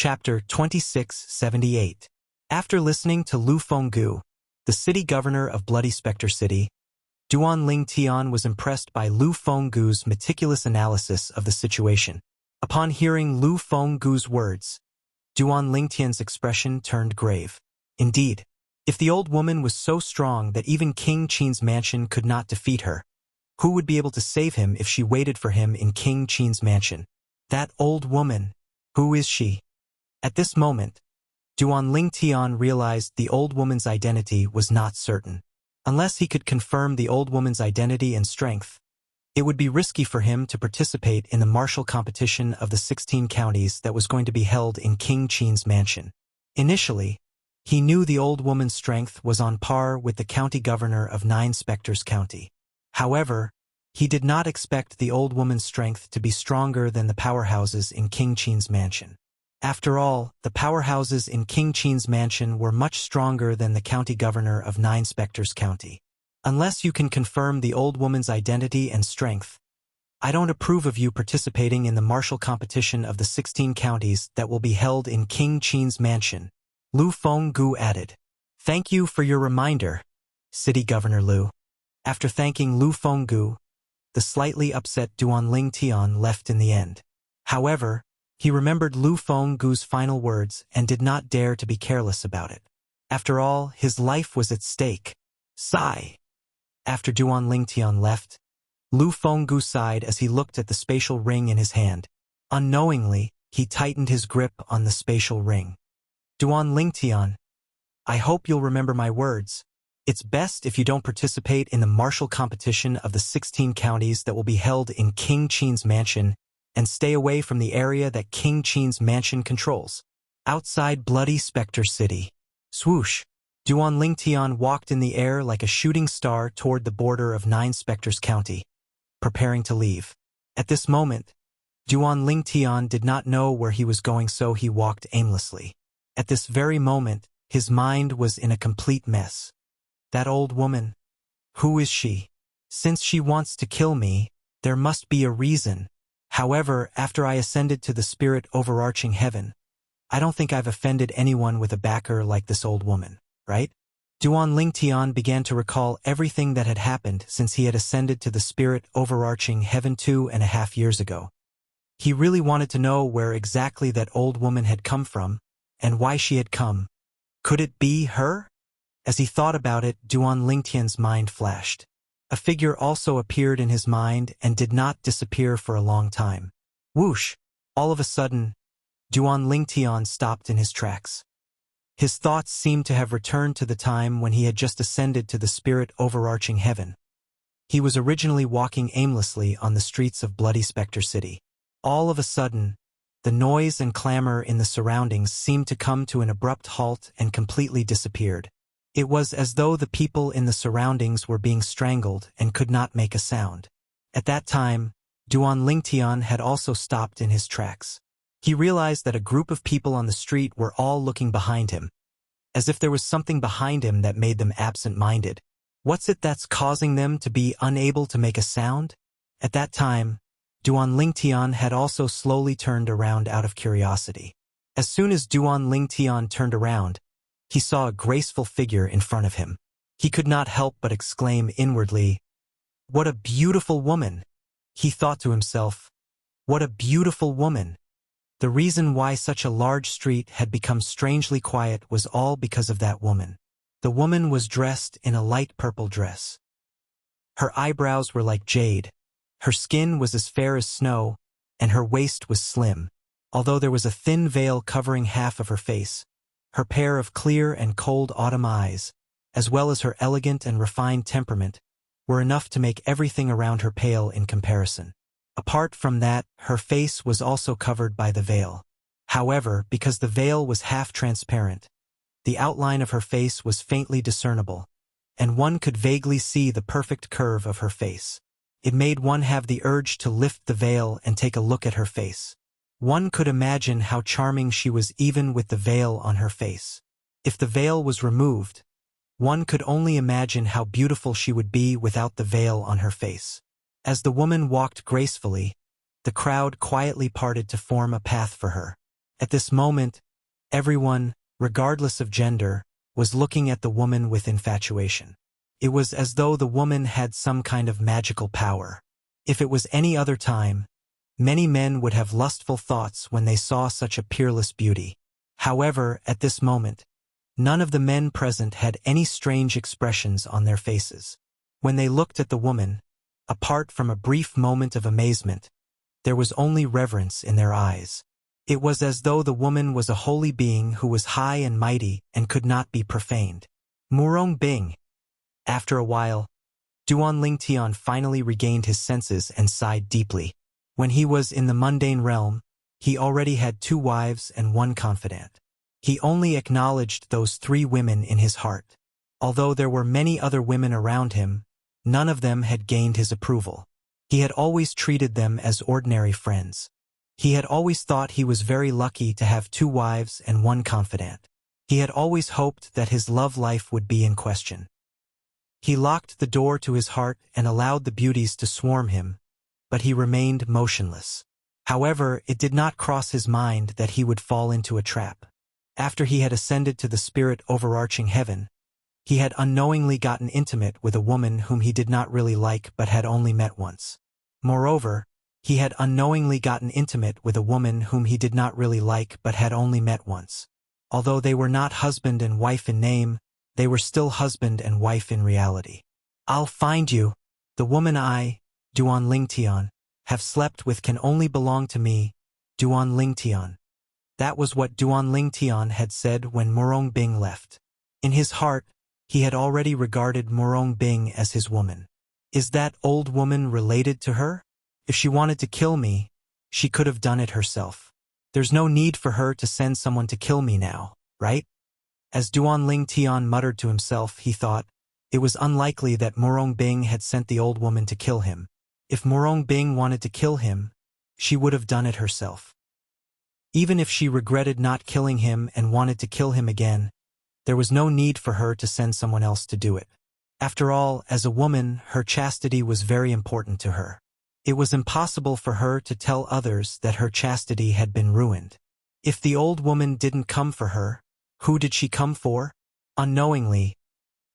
Chapter 2678. After listening to Lu Fenggu, the city governor of Bloody Spectre City, Duan Ling Tian was impressed by Lu Fenggu's meticulous analysis of the situation. Upon hearing Lu Fenggu's words, Duan Ling Tian's expression turned grave. Indeed, if the old woman was so strong that even King Qin's mansion could not defeat her, who would be able to save him if she waited for him in King Qin's mansion? That old woman, who is she? At this moment, Duan Ling Tian realized the old woman's identity was not certain. Unless he could confirm the old woman's identity and strength, it would be risky for him to participate in the martial competition of the 16 counties that was going to be held in King Qin's mansion. Initially, he knew the old woman's strength was on par with the county governor of 9 Spectres County. However, he did not expect the old woman's strength to be stronger than the powerhouses in King Qin's mansion. After all, the powerhouses in King Qin's mansion were much stronger than the county governor of 9 Spectres County. Unless you can confirm the old woman's identity and strength, I don't approve of you participating in the martial competition of the 16 counties that will be held in King Qin's mansion, Lu Fenggu added. Thank you for your reminder, City Governor Lu. After thanking Lu Fenggu, the slightly upset Duan Ling Tian left in the end. However, he remembered Lu Fenggu's final words and did not dare to be careless about it. After all, his life was at stake. Sigh. After Duan Ling Tian left, Lu Fenggu sighed as he looked at the spatial ring in his hand. Unknowingly, he tightened his grip on the spatial ring. Duan Ling Tian, I hope you'll remember my words. It's best if you don't participate in the martial competition of the 16 counties that will be held in King Qin's mansion, and stay away from the area that King Qin's mansion controls. Outside Bloody Spectre City. Swoosh! Duan Ling Tian walked in the air like a shooting star toward the border of 9 Spectres County, preparing to leave. At this moment, Duan Ling Tian did not know where he was going, so he walked aimlessly. At this very moment, his mind was in a complete mess. That old woman. Who is she? Since she wants to kill me, there must be a reason. However, after I ascended to the spirit overarching heaven, I don't think I've offended anyone with a backer like this old woman, right? Duan Ling Tian began to recall everything that had happened since he had ascended to the spirit overarching heaven 2.5 years ago. He really wanted to know where exactly that old woman had come from, and why she had come. Could it be her? As he thought about it, Duan Ling Tian's mind flashed. A figure also appeared in his mind and did not disappear for a long time. Whoosh! All of a sudden, Duan Ling Tian stopped in his tracks. His thoughts seemed to have returned to the time when he had just ascended to the spirit overarching heaven. He was originally walking aimlessly on the streets of Bloody Spectre City. All of a sudden, the noise and clamor in the surroundings seemed to come to an abrupt halt and completely disappeared. It was as though the people in the surroundings were being strangled and could not make a sound. At that time, Duan Ling Tian had also stopped in his tracks. He realized that a group of people on the street were all looking behind him, as if there was something behind him that made them absent-minded. What's it that's causing them to be unable to make a sound? At that time, Duan Ling Tian had also slowly turned around out of curiosity. As soon as Duan Ling Tian turned around, he saw a graceful figure in front of him. He could not help but exclaim inwardly, "What a beautiful woman!" He thought to himself, "What a beautiful woman!" The reason why such a large street had become strangely quiet was all because of that woman. The woman was dressed in a light purple dress. Her eyebrows were like jade, her skin was as fair as snow, and her waist was slim. Although there was a thin veil covering half of her face, her pair of clear and cold autumn eyes, as well as her elegant and refined temperament, were enough to make everything around her pale in comparison. Apart from that, her face was also covered by the veil. However, because the veil was half transparent, the outline of her face was faintly discernible, and one could vaguely see the perfect curve of her face. It made one have the urge to lift the veil and take a look at her face. One could imagine how charming she was even with the veil on her face. If the veil was removed, one could only imagine how beautiful she would be without the veil on her face. As the woman walked gracefully, the crowd quietly parted to form a path for her. At this moment, everyone, regardless of gender, was looking at the woman with infatuation. It was as though the woman had some kind of magical power. If it was any other time, many men would have lustful thoughts when they saw such a peerless beauty. However, at this moment, none of the men present had any strange expressions on their faces. When they looked at the woman, apart from a brief moment of amazement, there was only reverence in their eyes. It was as though the woman was a holy being who was high and mighty and could not be profaned. Murong Bing. After a while, Duan Lingtian finally regained his senses and sighed deeply. When he was in the mundane realm, he already had 2 wives and 1 confidant. He only acknowledged those 3 women in his heart. Although there were many other women around him, none of them had gained his approval. He had always treated them as ordinary friends. He had always thought he was very lucky to have 2 wives and 1 confidant. He had always hoped that his love life would be in question. He locked the door to his heart and allowed the beauties to swarm him, but he remained motionless. However, it did not cross his mind that he would fall into a trap. After he had ascended to the spirit overarching heaven, he had unknowingly gotten intimate with a woman whom he did not really like but had only met once. Moreover, he had unknowingly gotten intimate with a woman whom he did not really like but had only met once. Although they were not husband and wife in name, they were still husband and wife in reality. I'll find you. The woman I, Duan Lingtian, have slept with can only belong to me, Duan Lingtian. That was what Duan Lingtian had said when Murong Bing left. In his heart, he had already regarded Murong Bing as his woman. Is that old woman related to her? If she wanted to kill me, she could have done it herself. There's no need for her to send someone to kill me now, right? As Duan Lingtian muttered to himself, he thought, it was unlikely that Murong Bing had sent the old woman to kill him. If Murong Bing wanted to kill him, she would have done it herself. Even if she regretted not killing him and wanted to kill him again, there was no need for her to send someone else to do it. After all, as a woman, her chastity was very important to her. It was impossible for her to tell others that her chastity had been ruined. If the old woman didn't come for her, who did she come for? Unknowingly,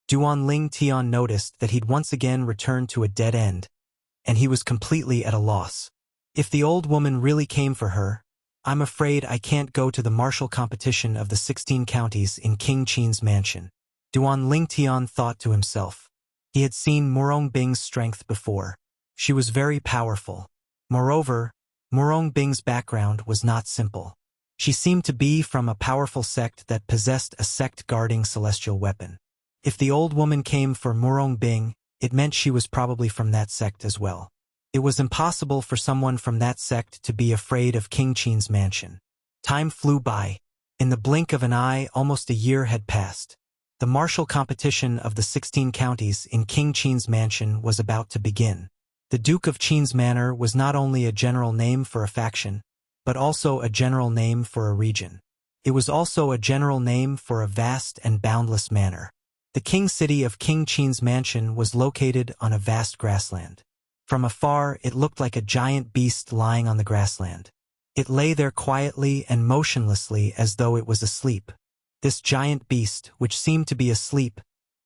Duan Lingtian noticed that he'd once again returned to a dead end, and he was completely at a loss. If the old woman really came for her, I'm afraid I can't go to the martial competition of the 16 counties in King Qin's mansion. Duan Lingtian thought to himself. He had seen Murong Bing's strength before. She was very powerful. Moreover, Murong Bing's background was not simple. She seemed to be from a powerful sect that possessed a sect-guarding celestial weapon. If the old woman came for Murong Bing, it meant she was probably from that sect as well. It was impossible for someone from that sect to be afraid of King Qin's mansion. Time flew by. In the blink of an eye, almost a year had passed. The martial competition of the 16 counties in King Qin's mansion was about to begin. The Duke of Qin's Manor was not only a general name for a faction, but also a general name for a region. It was also a general name for a vast and boundless manor. The king city of King Qin's mansion was located on a vast grassland. From afar, it looked like a giant beast lying on the grassland. It lay there quietly and motionlessly as though it was asleep. This giant beast, which seemed to be asleep,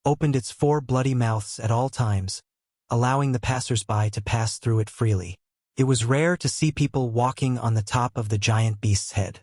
opened its 4 bloody mouths at all times, allowing the passers-by to pass through it freely. It was rare to see people walking on the top of the giant beast's head.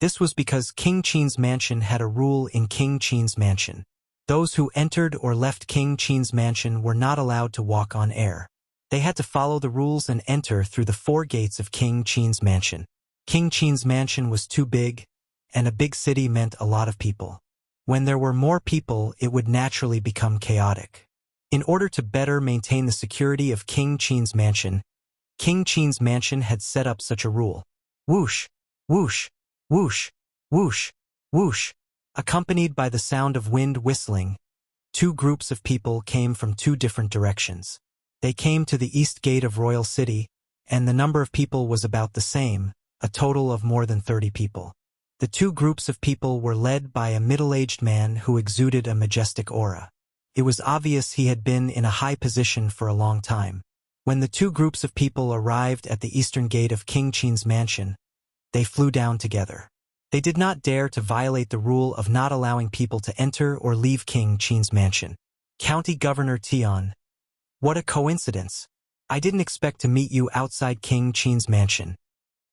This was because King Qin's mansion had a rule in King Qin's mansion. Those who entered or left King Qin's mansion were not allowed to walk on air. They had to follow the rules and enter through the 4 gates of King Qin's mansion. King Qin's mansion was too big, and a big city meant a lot of people. When there were more people, it would naturally become chaotic. In order to better maintain the security of King Qin's mansion, King Qin's mansion had set up such a rule. Whoosh, whoosh, whoosh, whoosh, whoosh. Accompanied by the sound of wind whistling, 2 groups of people came from 2 different directions. They came to the east gate of Royal City, and the number of people was about the same, a total of more than 30 people. The 2 groups of people were led by a middle-aged man who exuded a majestic aura. It was obvious he had been in a high position for a long time. When the 2 groups of people arrived at the eastern gate of King Qin's mansion, they flew down together. They did not dare to violate the rule of not allowing people to enter or leave King Qin's mansion. County Governor Tian. What a coincidence. I didn't expect to meet you outside King Qin's mansion.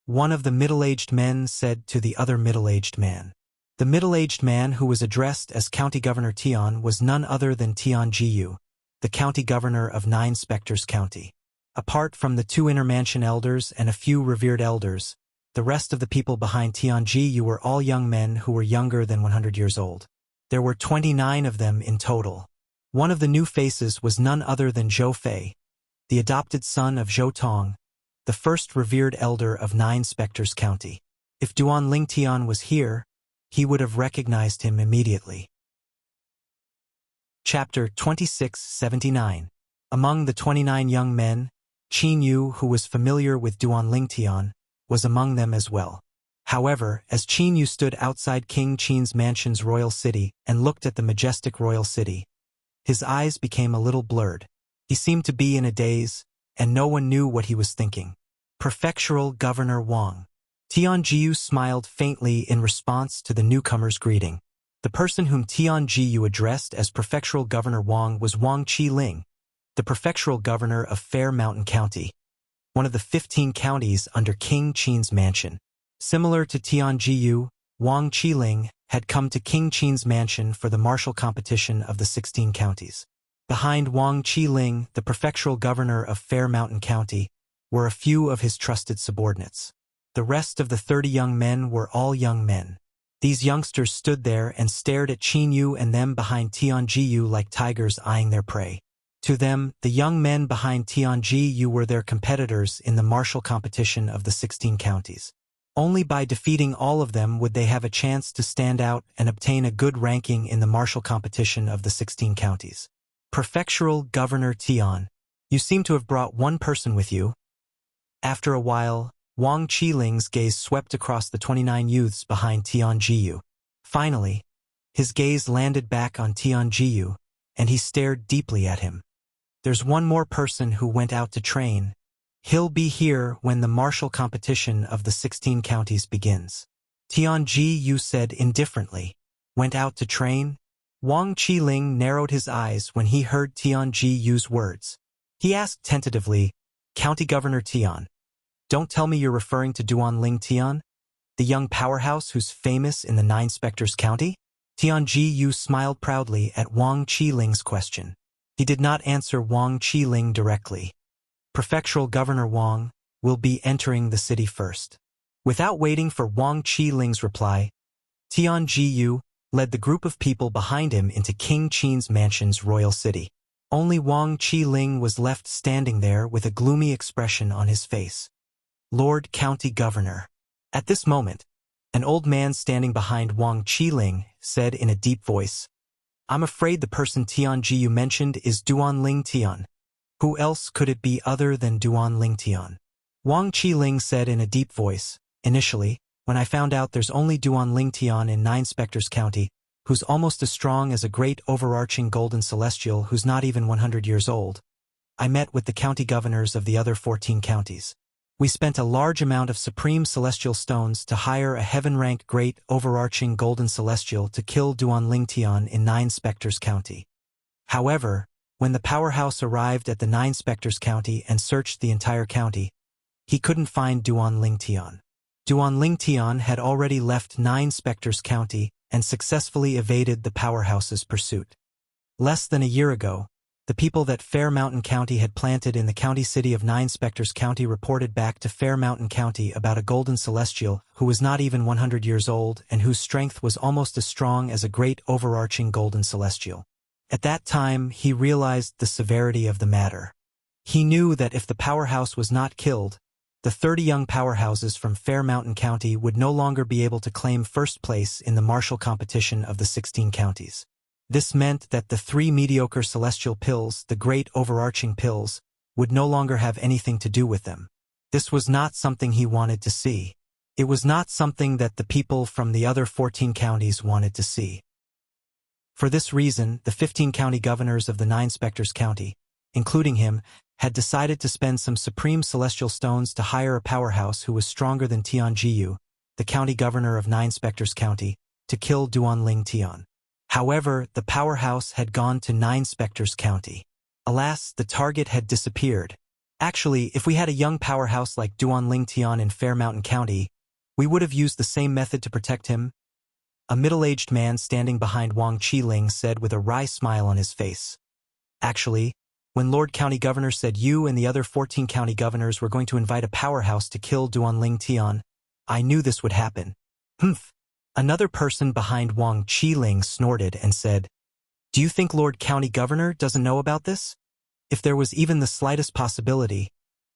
One of the middle-aged men said to the other middle-aged man. The middle-aged man who was addressed as County Governor Tian was none other than Tian Jiyu, the county governor of 9 Spectres County. Apart from the 2 inner mansion elders and a few revered elders, the rest of the people behind Tian Jiyu were all young men who were younger than 100 years old. There were 29 of them in total. One of the new faces was none other than Zhou Fei, the adopted son of Zhou Tong, the first revered elder of 9 Spectres County. If Duan Lingtian was here, he would have recognized him immediately. Chapter 2679. Among the 29 young men, Qin Yu, who was familiar with Duan Lingtian, was among them as well. However, as Qin Yu stood outside King Qin's mansion's royal city and looked at the majestic royal city, his eyes became a little blurred. He seemed to be in a daze, and no one knew what he was thinking. Prefectural Governor Wang. Tian Jiyu smiled faintly in response to the newcomer's greeting. The person whom Tian Jiyu addressed as Prefectural Governor Wang was Wang Qiling, the Prefectural Governor of Fair Mountain County, one of the 15 counties under King Qin's mansion. Similar to Tian Jiyu, Wang Qiling had come to King Qin's mansion for the martial competition of the 16 counties. Behind Wang Qiling, the Prefectural Governor of Fair Mountain County, were a few of his trusted subordinates. The rest of the 30 young men were all young men. These youngsters stood there and stared at Qin Yu and them behind Tian Jiyu like tigers eyeing their prey. To them, the young men behind Tian Jiyu were their competitors in the martial competition of the 16 counties. Only by defeating all of them would they have a chance to stand out and obtain a good ranking in the martial competition of the 16 counties. Prefectural Governor Tian, you seem to have brought one person with you. After a while, Wang Qiling's gaze swept across the 29 youths behind Tian Jiyu. Finally, his gaze landed back on Tian Jiyu, and he stared deeply at him. There's one more person who went out to train. He'll be here when the martial competition of the 16 counties begins. Tian Jiyu said indifferently. Went out to train? Wang Qiling narrowed his eyes when he heard Tian Jiyu's words. He asked tentatively, County Governor Tian, don't tell me you're referring to Duan Lingtian, the young powerhouse who's famous in the 9 Spectres County? Tian Jiyu smiled proudly at Wang Qiling's question. He did not answer Wang Qiling directly. Prefectural Governor Wang will be entering the city first. Without waiting for Wang Qiling's reply, Tian Jiyu led the group of people behind him into King Qin's mansion's royal city. Only Wang Qiling was left standing there with a gloomy expression on his face. Lord County Governor. At this moment, an old man standing behind Wang Qiling said in a deep voice, I'm afraid the person Tian Jiyu mentioned is Duan Lingtian. Who else could it be other than Duan Lingtian? Wang Qiling said in a deep voice, initially, when I found out there's only Duan Lingtian in 9 Spectres County, who's almost as strong as a great overarching golden celestial who's not even 100 years old, I met with the county governors of the other 14 counties. We spent a large amount of supreme celestial stones to hire a heaven-rank great overarching golden celestial to kill Duan Lingtian in 9 Spectres County. However, when the powerhouse arrived at the 9 Spectres County and searched the entire county, he couldn't find Duan Lingtian. Duan Lingtian had already left 9 Spectres County and successfully evaded the powerhouse's pursuit. Less than a year ago, the people that Fair Mountain County had planted in the county city of 9 Spectres County reported back to Fair Mountain County about a golden celestial who was not even 100 years old and whose strength was almost as strong as a great overarching golden celestial. At that time, he realized the severity of the matter. He knew that if the powerhouse was not killed, the 30 young powerhouses from Fair Mountain County would no longer be able to claim first place in the martial competition of the 16 counties. This meant that the 3 mediocre celestial pills, the great overarching pills, would no longer have anything to do with them. This was not something he wanted to see. It was not something that the people from the other 14 counties wanted to see. For this reason, the 15 county governors of the 9 Spectres County, including him, had decided to spend some supreme celestial stones to hire a powerhouse who was stronger than Tian Jiyu, the county governor of Nine Spectres County, to kill Duanling Tian. However, the powerhouse had gone to Nine Spectres County. Alas, the target had disappeared. Actually, if we had a young powerhouse like Duanling Tian in Fairmountain County, we would have used the same method to protect him. A middle-aged man standing behind Wang Qiling said with a wry smile on his face. Actually, when Lord County Governor said you and the other 14 county governors were going to invite a powerhouse to kill Duanling Tian, I knew this would happen. Humph. Another person behind Wang Qiling snorted and said, "Do you think Lord County Governor doesn't know about this?" If there was even the slightest possibility,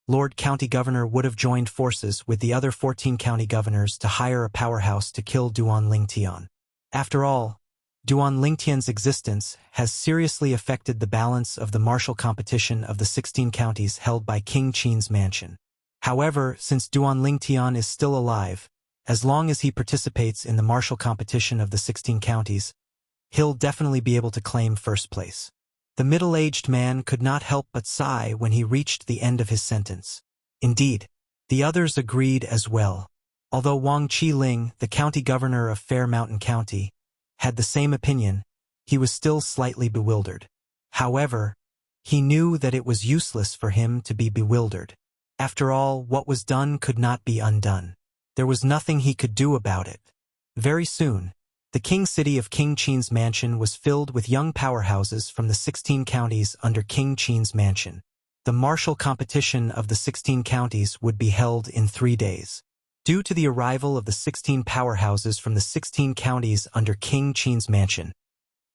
Lord County Governor would have joined forces with the other 14 county governors to hire a powerhouse to kill Duanling Tian. After all, Duanling Tian's existence has seriously affected the balance of the martial competition of the 16 counties held by King Qin's mansion. However, since Duanling Tian is still alive, as long as he participates in the martial competition of the 16 counties, he'll definitely be able to claim first place. The middle-aged man could not help but sigh when he reached the end of his sentence. Indeed, the others agreed as well. Although Wang Qiling, the county governor of Fairmountain County, had the same opinion, he was still slightly bewildered. However, he knew that it was useless for him to be bewildered. After all, what was done could not be undone. There was nothing he could do about it. Very soon, the king city of King Qin's mansion was filled with young powerhouses from the 16 counties under King Qin's mansion. The martial competition of the 16 counties would be held in 3 days. Due to the arrival of the 16 powerhouses from the 16 counties under King Qin's mansion,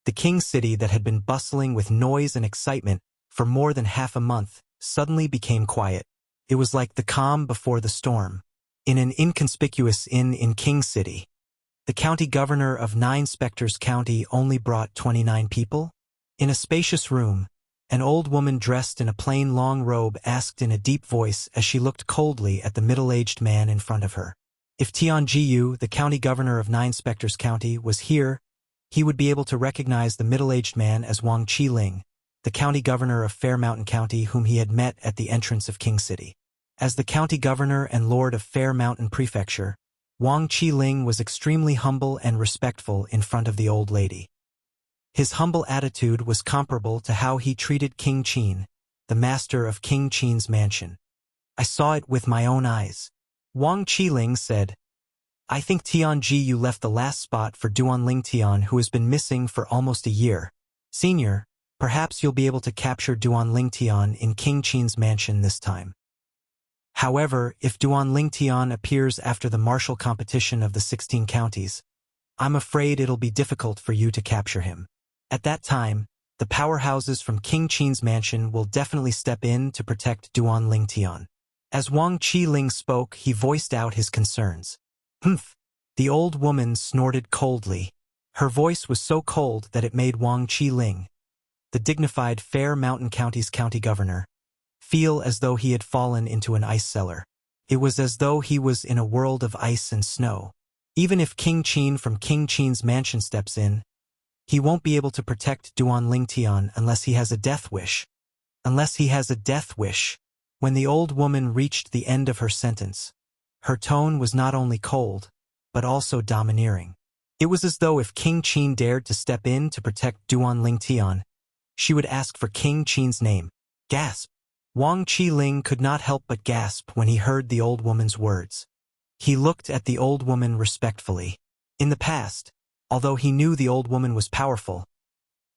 the king city that had been bustling with noise and excitement for more than half a month suddenly became quiet. It was like the calm before the storm. In an inconspicuous inn in King City, the county governor of Nine Spectres County only brought 29 people. In a spacious room, an old woman dressed in a plain long robe asked in a deep voice as she looked coldly at the middle-aged man in front of her. If Tian Jiyu, the county governor of Nine Spectres County, was here, he would be able to recognize the middle-aged man as Wang Qiling, the county governor of Fairmountain County whom he had met at the entrance of King City. As the county governor and lord of Fairmountain Prefecture, Wang Qiling was extremely humble and respectful in front of the old lady. His humble attitude was comparable to how he treated King Qin, the master of King Qin's mansion. I saw it with my own eyes. Wang Qiling said, I think Tian Jiyu left the last spot for Duanling Tian, who has been missing for almost a year. Senior, perhaps you'll be able to capture Duanling Tian in King Qin's mansion this time. However, if Duanling Tian appears after the martial competition of the 16 counties, I'm afraid it'll be difficult for you to capture him. At that time, the powerhouses from King Qin's mansion will definitely step in to protect Duanling Tian. As Wang Qiling spoke, he voiced out his concerns. Humph! The old woman snorted coldly. Her voice was so cold that it made Wang Qiling, the dignified Fairmountain County's county governor, feel as though he had fallen into an ice cellar. It was as though he was in a world of ice and snow. Even if King Qin from King Qin's mansion steps in, he won't be able to protect Duanling Tian unless he has a death wish. Unless he has a death wish. When the old woman reached the end of her sentence, her tone was not only cold, but also domineering. It was as though if King Qin dared to step in to protect Duanling Tian, she would ask for King Qin's name. Gasp! Wang Qiling could not help but gasp when he heard the old woman's words. He looked at the old woman respectfully. In the past, although he knew the old woman was powerful,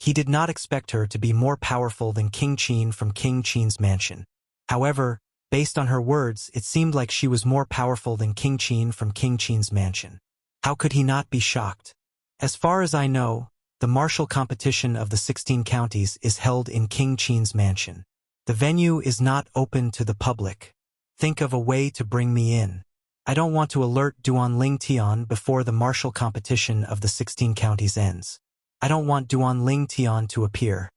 he did not expect her to be more powerful than King Qin from King Qin's mansion. However, based on her words, it seemed like she was more powerful than King Qin from King Qin's mansion. How could he not be shocked? As far as I know, the martial competition of the 16 counties is held in King Qin's mansion. The venue is not open to the public. Think of a way to bring me in. I don't want to alert Duanling Tian before the martial competition of the 16 counties ends. I don't want Duanling Tian to appear.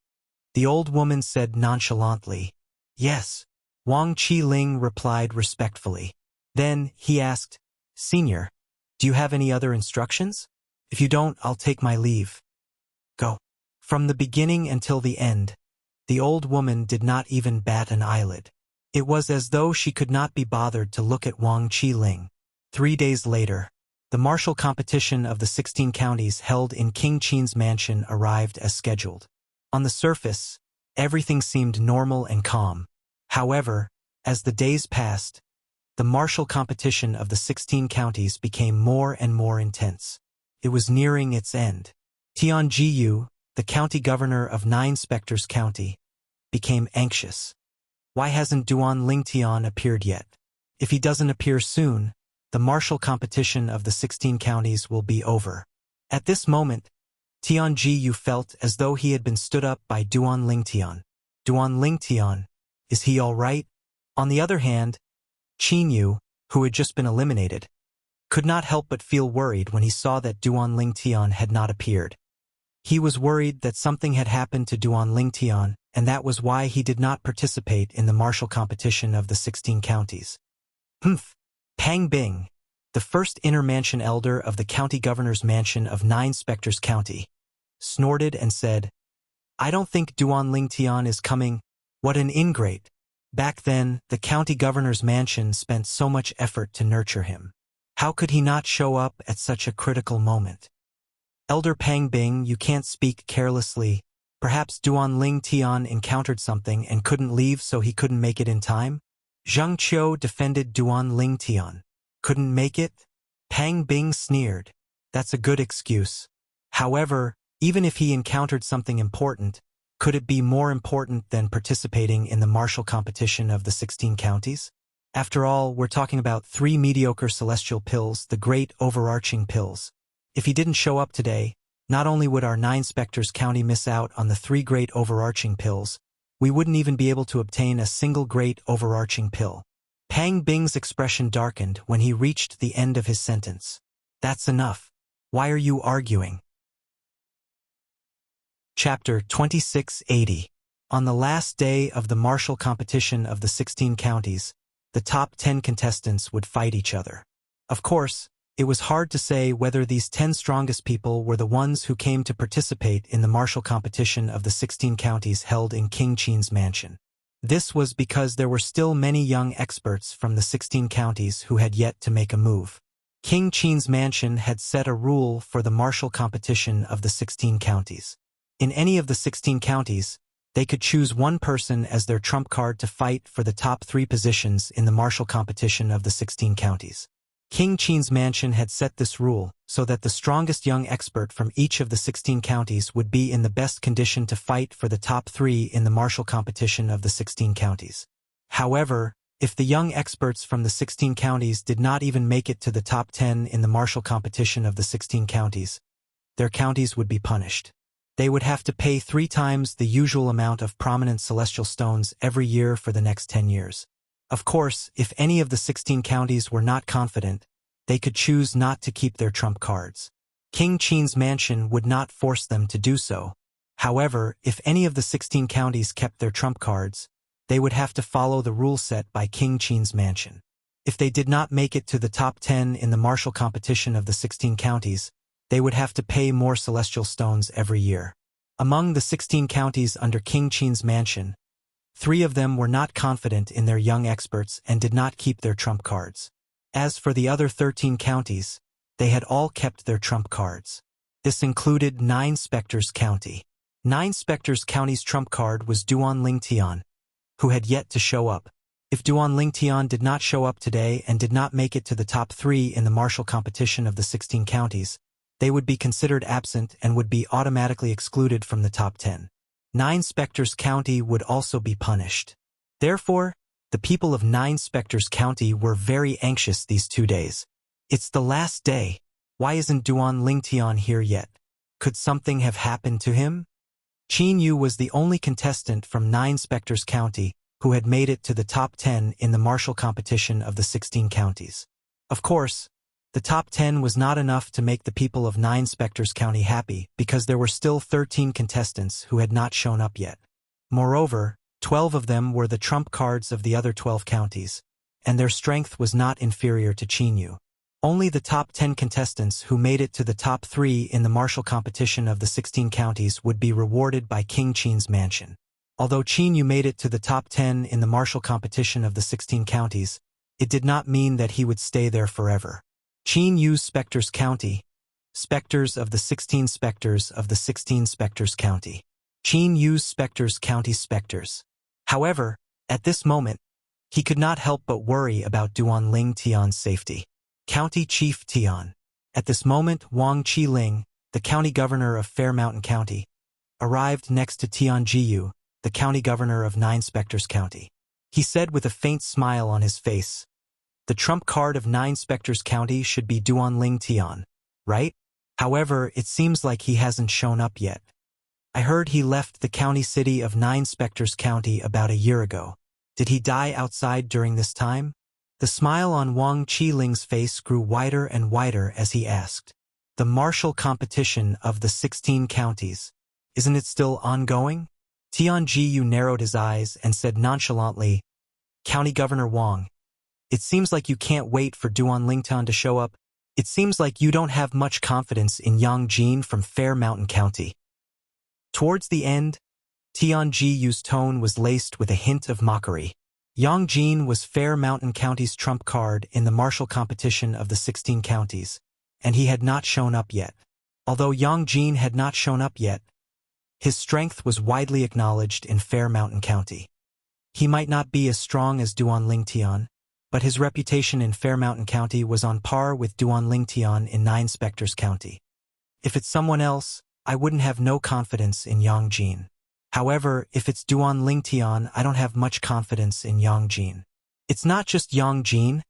The old woman said nonchalantly. Yes. Wang Qiling replied respectfully. Then he asked, Senior, do you have any other instructions? If you don't, I'll take my leave. Go. From the beginning until the end, the old woman did not even bat an eyelid. It was as though she could not be bothered to look at Wang Qiling. 3 days later, The martial competition of the 16 counties held in King Qin's mansion arrived as scheduled. On the surface, everything seemed normal and calm. However, as the days passed, the martial competition of the 16 counties became more and more intense. It was nearing its end. Tian Jiyu, the county governor of Nine Spectres County, became anxious. Why hasn't Duan Lingtian appeared yet? If he doesn't appear soon, the martial competition of the 16 counties will be over. At this moment, Tian Jiyu felt as though he had been stood up by Duan Lingtian. Duan Lingtian, is he all right? On the other hand, Qin Yu, who had just been eliminated, could not help but feel worried when he saw that Duan Lingtian had not appeared. He was worried that something had happened to Duan Lingtian, and that was why he did not participate in the martial competition of the 16 counties. Pang Bing, the first inner mansion elder of the county governor's mansion of Nine Spectres County, snorted and said, "I don't think Duan Lingtian is coming. What an ingrate. Back then, the county governor's mansion spent so much effort to nurture him. How could he not show up at such a critical moment?" Elder Pang Bing, you can't speak carelessly. Perhaps Duan Lingtian encountered something and couldn't leave, so he couldn't make it in time? Zhang Qiu defended Duan Lingtian. Couldn't make it? Pang Bing sneered. That's a good excuse. However, even if he encountered something important, could it be more important than participating in the martial competition of the 16 counties? After all, we're talking about 3 mediocre celestial pills, the great overarching pills. If he didn't show up today, not only would our 9 Spectres County miss out on the 3 great overarching pills, we wouldn't even be able to obtain a single great overarching pill. Pang Bing's expression darkened when he reached the end of his sentence. That's enough. Why are you arguing? Chapter 2680. On the last day of the martial competition of the 16 counties, the top 10 contestants would fight each other. Of course, it was hard to say whether these 10 strongest people were the ones who came to participate in the martial competition of the 16 counties held in King Qin's mansion. This was because there were still many young experts from the 16 counties who had yet to make a move. King Qin's mansion had set a rule for the martial competition of the 16 counties. In any of the 16 counties, they could choose one person as their trump card to fight for the top 3 positions in the martial competition of the 16 counties. King Qin's mansion had set this rule so that the strongest young expert from each of the 16 counties would be in the best condition to fight for the top 3 in the martial competition of the 16 counties. However, if the young experts from the 16 counties did not even make it to the top 10 in the martial competition of the 16 counties, their counties would be punished. They would have to pay 3 times the usual amount of prominent celestial stones every year for the next 10 years. Of course, if any of the 16 counties were not confident, they could choose not to keep their trump cards. King Qin's mansion would not force them to do so. However, if any of the 16 counties kept their trump cards, they would have to follow the rule set by King Qin's mansion. If they did not make it to the top 10 in the martial competition of the 16 counties, they would have to pay more celestial stones every year. Among the 16 counties under King Qin's mansion, 3 of them were not confident in their young experts and did not keep their trump cards. As for the other 13 counties, they had all kept their trump cards. This included 9 Spectres County. 9 Spectres County's trump card was Duan Lingtian, who had yet to show up. If Duan Lingtian did not show up today and did not make it to the top 3 in the martial competition of the 16 counties, they would be considered absent and would be automatically excluded from the top 10. 9 Spectres County would also be punished. Therefore, the people of 9 Spectres County were very anxious these 2 days. It's the last day. Why isn't Duan Lingtian here yet? Could something have happened to him? Qin Yu was the only contestant from 9 Spectres County who had made it to the top 10 in the martial competition of the 16 counties. Of course, the top 10 was not enough to make the people of 9 Spectres County happy because there were still 13 contestants who had not shown up yet. Moreover, 12 of them were the trump cards of the other 12 counties, and their strength was not inferior to Qin Yu. Only the top 10 contestants who made it to the top 3 in the martial competition of the 16 counties would be rewarded by King Qin's mansion. Although Qin Yu made it to the top 10 in the martial competition of the 16 counties, it did not mean that he would stay there forever. Qin Yu's Spectres County. Spectres of the 16 Spectres of the 16 Spectres County. Qin Yu's Spectres County Spectres. However, at this moment, he could not help but worry about Duanling Tian's safety. County Chief Tian. At this moment, Wang Qiling, the county governor of Fair Mountain County, arrived next to Tian Jiyu, the county governor of Nine Spectres County. He said with a faint smile on his face, "The trump card of Nine Spectres County should be Duanling Tian, right? However, it seems like he hasn't shown up yet. I heard he left the county city of Nine Spectres County about a year ago. Did he die outside during this time?" The smile on Wang Qiling's face grew wider and wider as he asked, "The martial competition of the 16 counties, isn't it still ongoing?" Tian Jiyu narrowed his eyes and said nonchalantly, "County Governor Wang, it seems like you can't wait for Duanling Tian to show up. It seems like you don't have much confidence in Yang Jin from Fair Mountain County." Towards the end, Tian Jiyu's tone was laced with a hint of mockery. Yang Jin was Fair Mountain County's trump card in the martial competition of the 16 counties, and he had not shown up yet. Although Yang Jin had not shown up yet, his strength was widely acknowledged in Fair Mountain County. He might not be as strong as Duanling Tian, but his reputation in Fair Mountain County was on par with Duanling Tian in Nine Spectres County. If it's someone else, I wouldn't have no confidence in Yang Jin. However, if it's Duanling Tian, I don't have much confidence in Yang Jin. It's not just Yang Jin.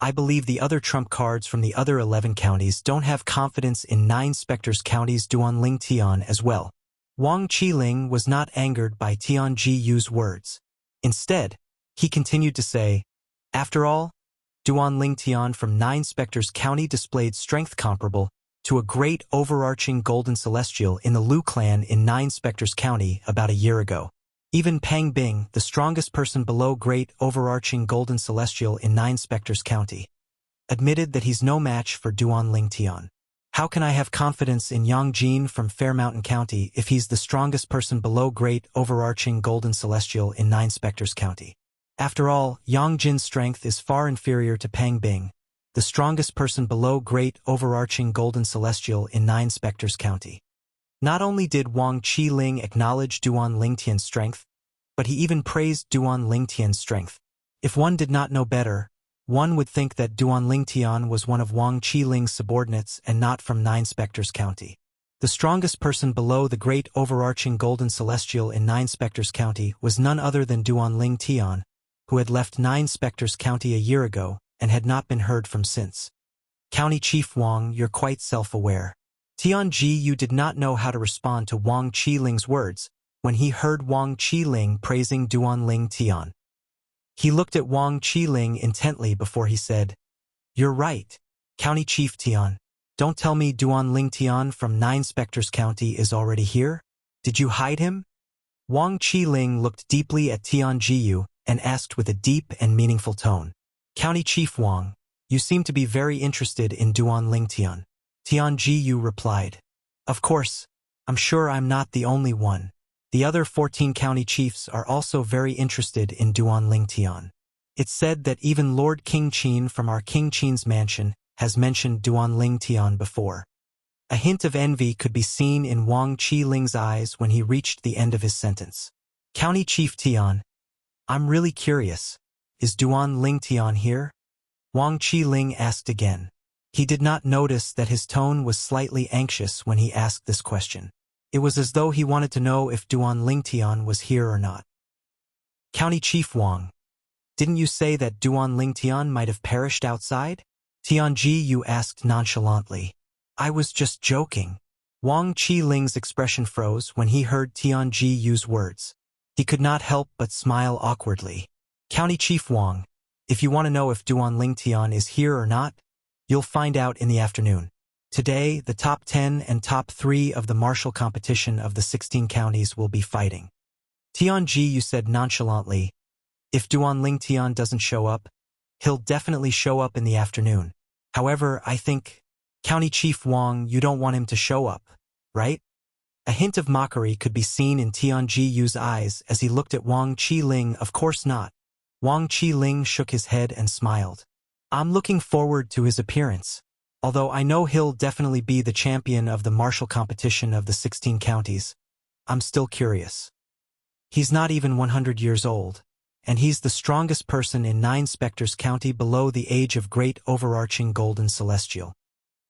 I believe the other trump cards from the other 11 counties don't have confidence in Nine Spectres County's Duanling Tian as well. Wang Qiling was not angered by Tian Jiyu's words. Instead, he continued to say, "After all, Duanling Tian from Nine Spectres County displayed strength comparable to a great overarching golden celestial in the Lu clan in Nine Spectres County about a year ago. Even Pang Bing, the strongest person below great overarching golden celestial in Nine Spectres County, admitted that he's no match for Duanling Tian. How can I have confidence in Yang Jin from Fair Mountain County if he's the strongest person below great overarching golden celestial in Nine Spectres County? After all, Yang Jin's strength is far inferior to Pang Bing, the strongest person below great overarching golden celestial in Nine Spectres County." Not only did Wang Qiling acknowledge Duanling Tian's strength, but he even praised Duanling Tian's strength. If one did not know better, one would think that Duanling Tian was one of Wang Qiling's subordinates and not from Nine Spectres County. The strongest person below the great overarching golden celestial in Nine Spectres County was none other than Duanling Tian, who had left Nine Spectres County a year ago and had not been heard from since. "County Chief Wang, you're quite self-aware." Tian Jiyu did not know how to respond to Wang Qiling's words when he heard Wang Qiling praising Duanling Tian. He looked at Wang Qiling intently before he said, "You're right, County Chief Tian. Don't tell me Duanling Tian from Nine Spectres County is already here? Did you hide him?" Wang Qiling looked deeply at Tian Jiyu and asked with a deep and meaningful tone, "County Chief Wang, you seem to be very interested in Duanling Tian." Tian Jiyu replied, "Of course, I'm sure I'm not the only one. The other 14 county chiefs are also very interested in Duanling Tian. It's said that even Lord King Qin from our King Qin's mansion has mentioned Duanling Tian before." A hint of envy could be seen in Wang Qiling's eyes when he reached the end of his sentence. "County Chief Tian, I'm really curious. Is Duanling Tian here?" Wang Qiling asked again. He did not notice that his tone was slightly anxious when he asked this question. It was as though he wanted to know if Duanling Tian was here or not. "County Chief Wang, didn't you say that Duanling Tian might have perished outside?" Tian Jiyu asked nonchalantly. "I was just joking." Wang Qiling's expression froze when he heard Tian Jiyu's words. He could not help but smile awkwardly. "County Chief Wang, if you want to know if Duanling Tian is here or not, you'll find out in the afternoon. Today, the top 10 and top 3 of the martial competition of the 16 counties will be fighting." Tian Jiyu said nonchalantly, "If Duanling Tian doesn't show up, he'll definitely show up in the afternoon. However, I think, County Chief Wang, you don't want him to show up, right?" A hint of mockery could be seen in Tian Jiyu's eyes as he looked at Wang Qiling. "Of course not." Wang Qiling shook his head and smiled. "I'm looking forward to his appearance. Although I know he'll definitely be the champion of the martial competition of the 16 counties, I'm still curious. He's not even 100 years old, and he's the strongest person in 9 Spectres County below the age of great overarching golden celestial.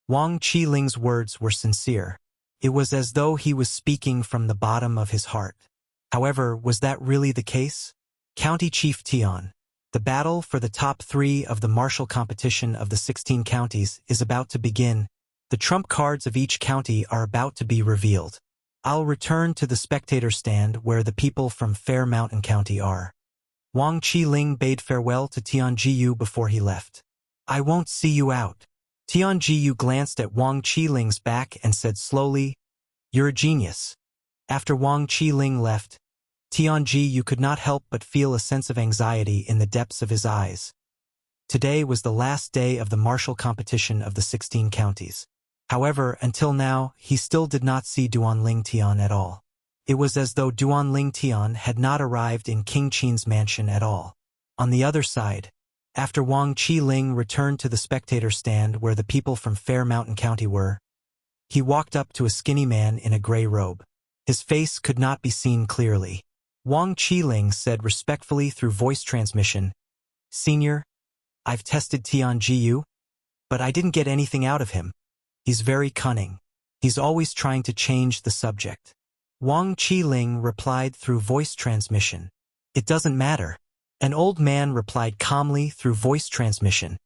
Wang Qiling's words were sincere. It was as though he was speaking from the bottom of his heart. However, was that really the case? County Chief Tian, the battle for the top 3 of the martial competition of the 16 counties is about to begin. The trump cards of each county are about to be revealed. I'll return to the spectator stand where the people from Fair Mountain County are. Wang Qiling bade farewell to Tian Jiyu before he left. I won't see you out. Tian Jiyu glanced at Wang Qiling's back and said slowly, You're a genius. After Wang Qiling left, Tian Jiyu could not help but feel a sense of anxiety in the depths of his eyes. Today was the last day of the martial competition of the 16 counties. However, until now, he still did not see Duanling Tian at all. It was as though Duanling Tian had not arrived in King Qin's mansion at all. On the other side, after Wang Qiling returned to the spectator stand where the people from Fair Mountain County were, he walked up to a skinny man in a gray robe. His face could not be seen clearly. Wang Qiling said respectfully through voice transmission, Senior, I've tested Tian Jiyu, but I didn't get anything out of him. He's very cunning. He's always trying to change the subject. Wang Qiling replied through voice transmission. It doesn't matter. An old man replied calmly through voice transmission.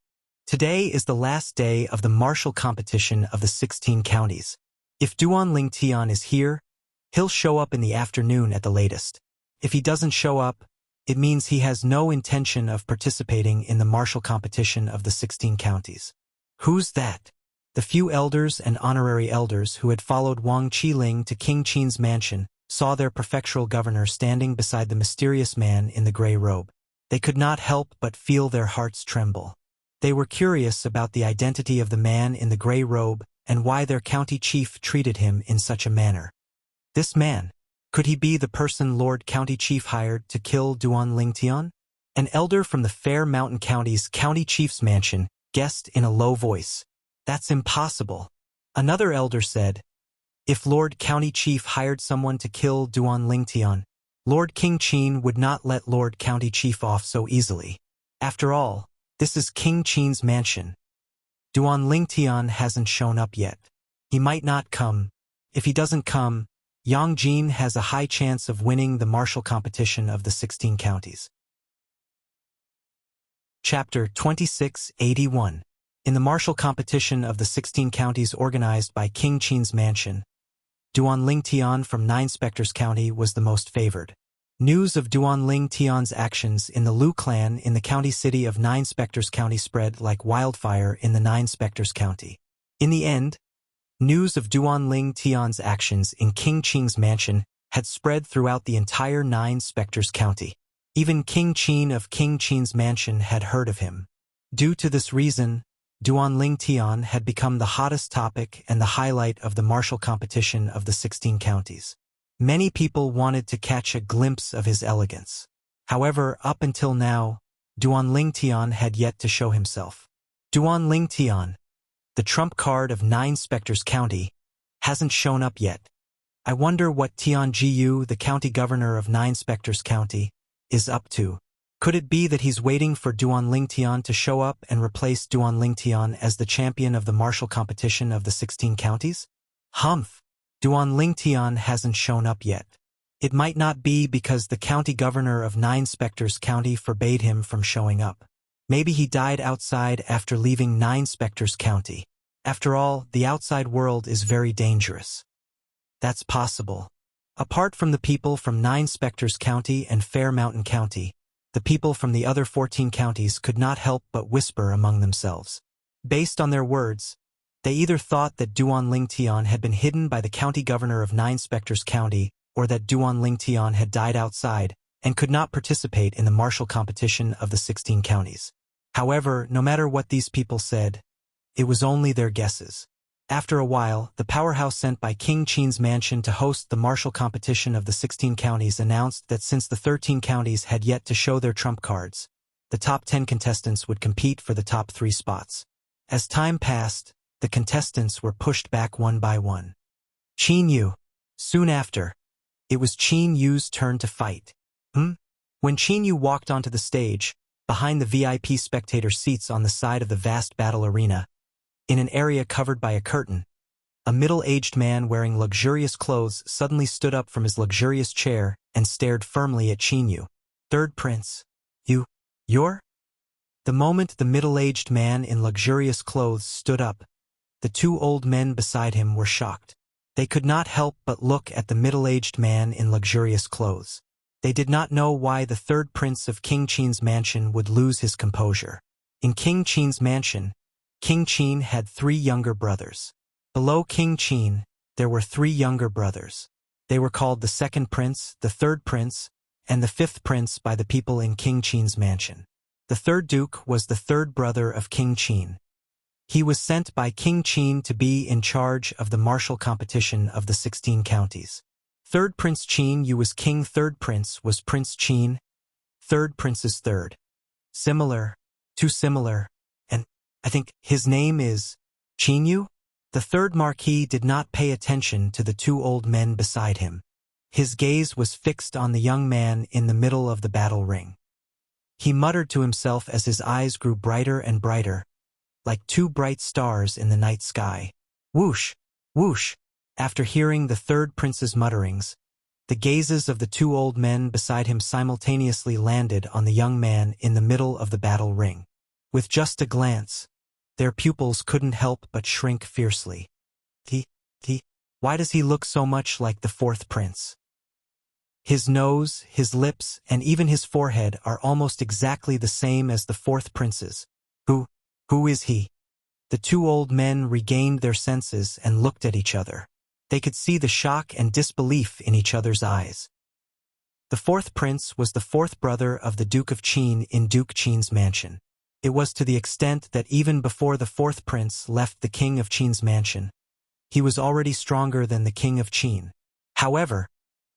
Today is the last day of the martial competition of the 16 counties. If Duanling Tian is here, he'll show up in the afternoon at the latest. If he doesn't show up, it means he has no intention of participating in the martial competition of the 16 counties. Who's that? The few elders and honorary elders who had followed Wang Qiling to King Qin's mansion saw their prefectural governor standing beside the mysterious man in the gray robe. They could not help but feel their hearts tremble. They were curious about the identity of the man in the gray robe and why their county chief treated him in such a manner. This man, could he be the person Lord County Chief hired to kill Duanling Tian? An elder from the Fair Mountain County's county chief's mansion guessed in a low voice. That's impossible. Another elder said, if Lord County Chief hired someone to kill Duanling Tian, Lord King Qin would not let Lord County Chief off so easily. After all, this is King Qin's mansion. Duanling Tian hasn't shown up yet. He might not come. If he doesn't come, Yang Jin has a high chance of winning the martial competition of the 16 counties. Chapter 2681. In the martial competition of the 16 counties organized by King Qin's mansion, Duanling Tian from 9 Spectres County was the most favored. News of Duanling Tian's actions in the Lu clan in the county city of 9 Spectres County spread like wildfire in the 9 Spectres County. In the end, news of Duanling Tian's actions in King Qin's mansion had spread throughout the entire 9 Spectres County. Even King Qin of King Qin's mansion had heard of him. Due to this reason, Duanling Tian had become the hottest topic and the highlight of the martial competition of the 16 counties. Many people wanted to catch a glimpse of his elegance. However, up until now, Duanling Tian had yet to show himself. Duanling Tian, the trump card of 9 Spectres County, hasn't shown up yet. I wonder what Tian Jiyu, the county governor of 9 Spectres County, is up to. Could it be that he's waiting for Duanling Tian to show up and replace Duanling Tian as the champion of the martial competition of the 16 counties? Humph! Duanling Tian hasn't shown up yet. It might not be because the county governor of 9 Spectres County forbade him from showing up. Maybe he died outside after leaving 9 Spectres County. After all, the outside world is very dangerous. That's possible. Apart from the people from 9 Spectres County and Fair Mountain County, the people from the other 14 counties could not help but whisper among themselves. Based on their words, they either thought that Duanling Tian had been hidden by the county governor of 9 Spectres County or that Duanling Tian had died outside and could not participate in the martial competition of the 16 counties. However, no matter what these people said, it was only their guesses. After a while, the powerhouse sent by King Qin's mansion to host the martial competition of the 16 counties announced that since the 13 counties had yet to show their trump cards, the top 10 contestants would compete for the top 3 spots. As time passed, the contestants were pushed back one by one. Qin Yu. Soon after, it was Qin Yu's turn to fight. When Qin Yu walked onto the stage, behind the VIP spectator seats on the side of the vast battle arena, in an area covered by a curtain, a middle-aged man wearing luxurious clothes suddenly stood up from his luxurious chair and stared firmly at Qin Yu. Third Prince. You're? The moment the middle-aged man in luxurious clothes stood up, the two old men beside him were shocked. They could not help but look at the middle-aged man in luxurious clothes. They did not know why the third prince of King Qin's mansion would lose his composure. In King Qin's mansion, King Qin had 3 younger brothers. Below King Qin, there were 3 younger brothers. They were called the second prince, the third prince, and the 5th prince by the people in King Qin's mansion. The third duke was the third brother of King Qin. He was sent by King Qin to be in charge of the martial competition of the 16 counties. Third Prince Qin Yu was king. Third prince was Prince Qin. Third prince's third. Similar, too similar, and I think his name is Qin Yu? The third marquis did not pay attention to the 2 old men beside him. His gaze was fixed on the young man in the middle of the battle ring. He muttered to himself as his eyes grew brighter and brighter, like 2 bright stars in the night sky. Whoosh! Whoosh! After hearing the third prince's mutterings, the gazes of the 2 old men beside him simultaneously landed on the young man in the middle of the battle ring. With just a glance, their pupils couldn't help but shrink fiercely. Why does he look so much like the 4th prince? His nose, his lips, and even his forehead are almost exactly the same as the 4th prince's. Who is he? The 2 old men regained their senses and looked at each other. They could see the shock and disbelief in each other's eyes. The 4th prince was the 4th brother of the Duke of Qin in Duke Qin's mansion. It was to the extent that even before the 4th prince left the king of Qin's mansion, he was already stronger than the king of Qin. However,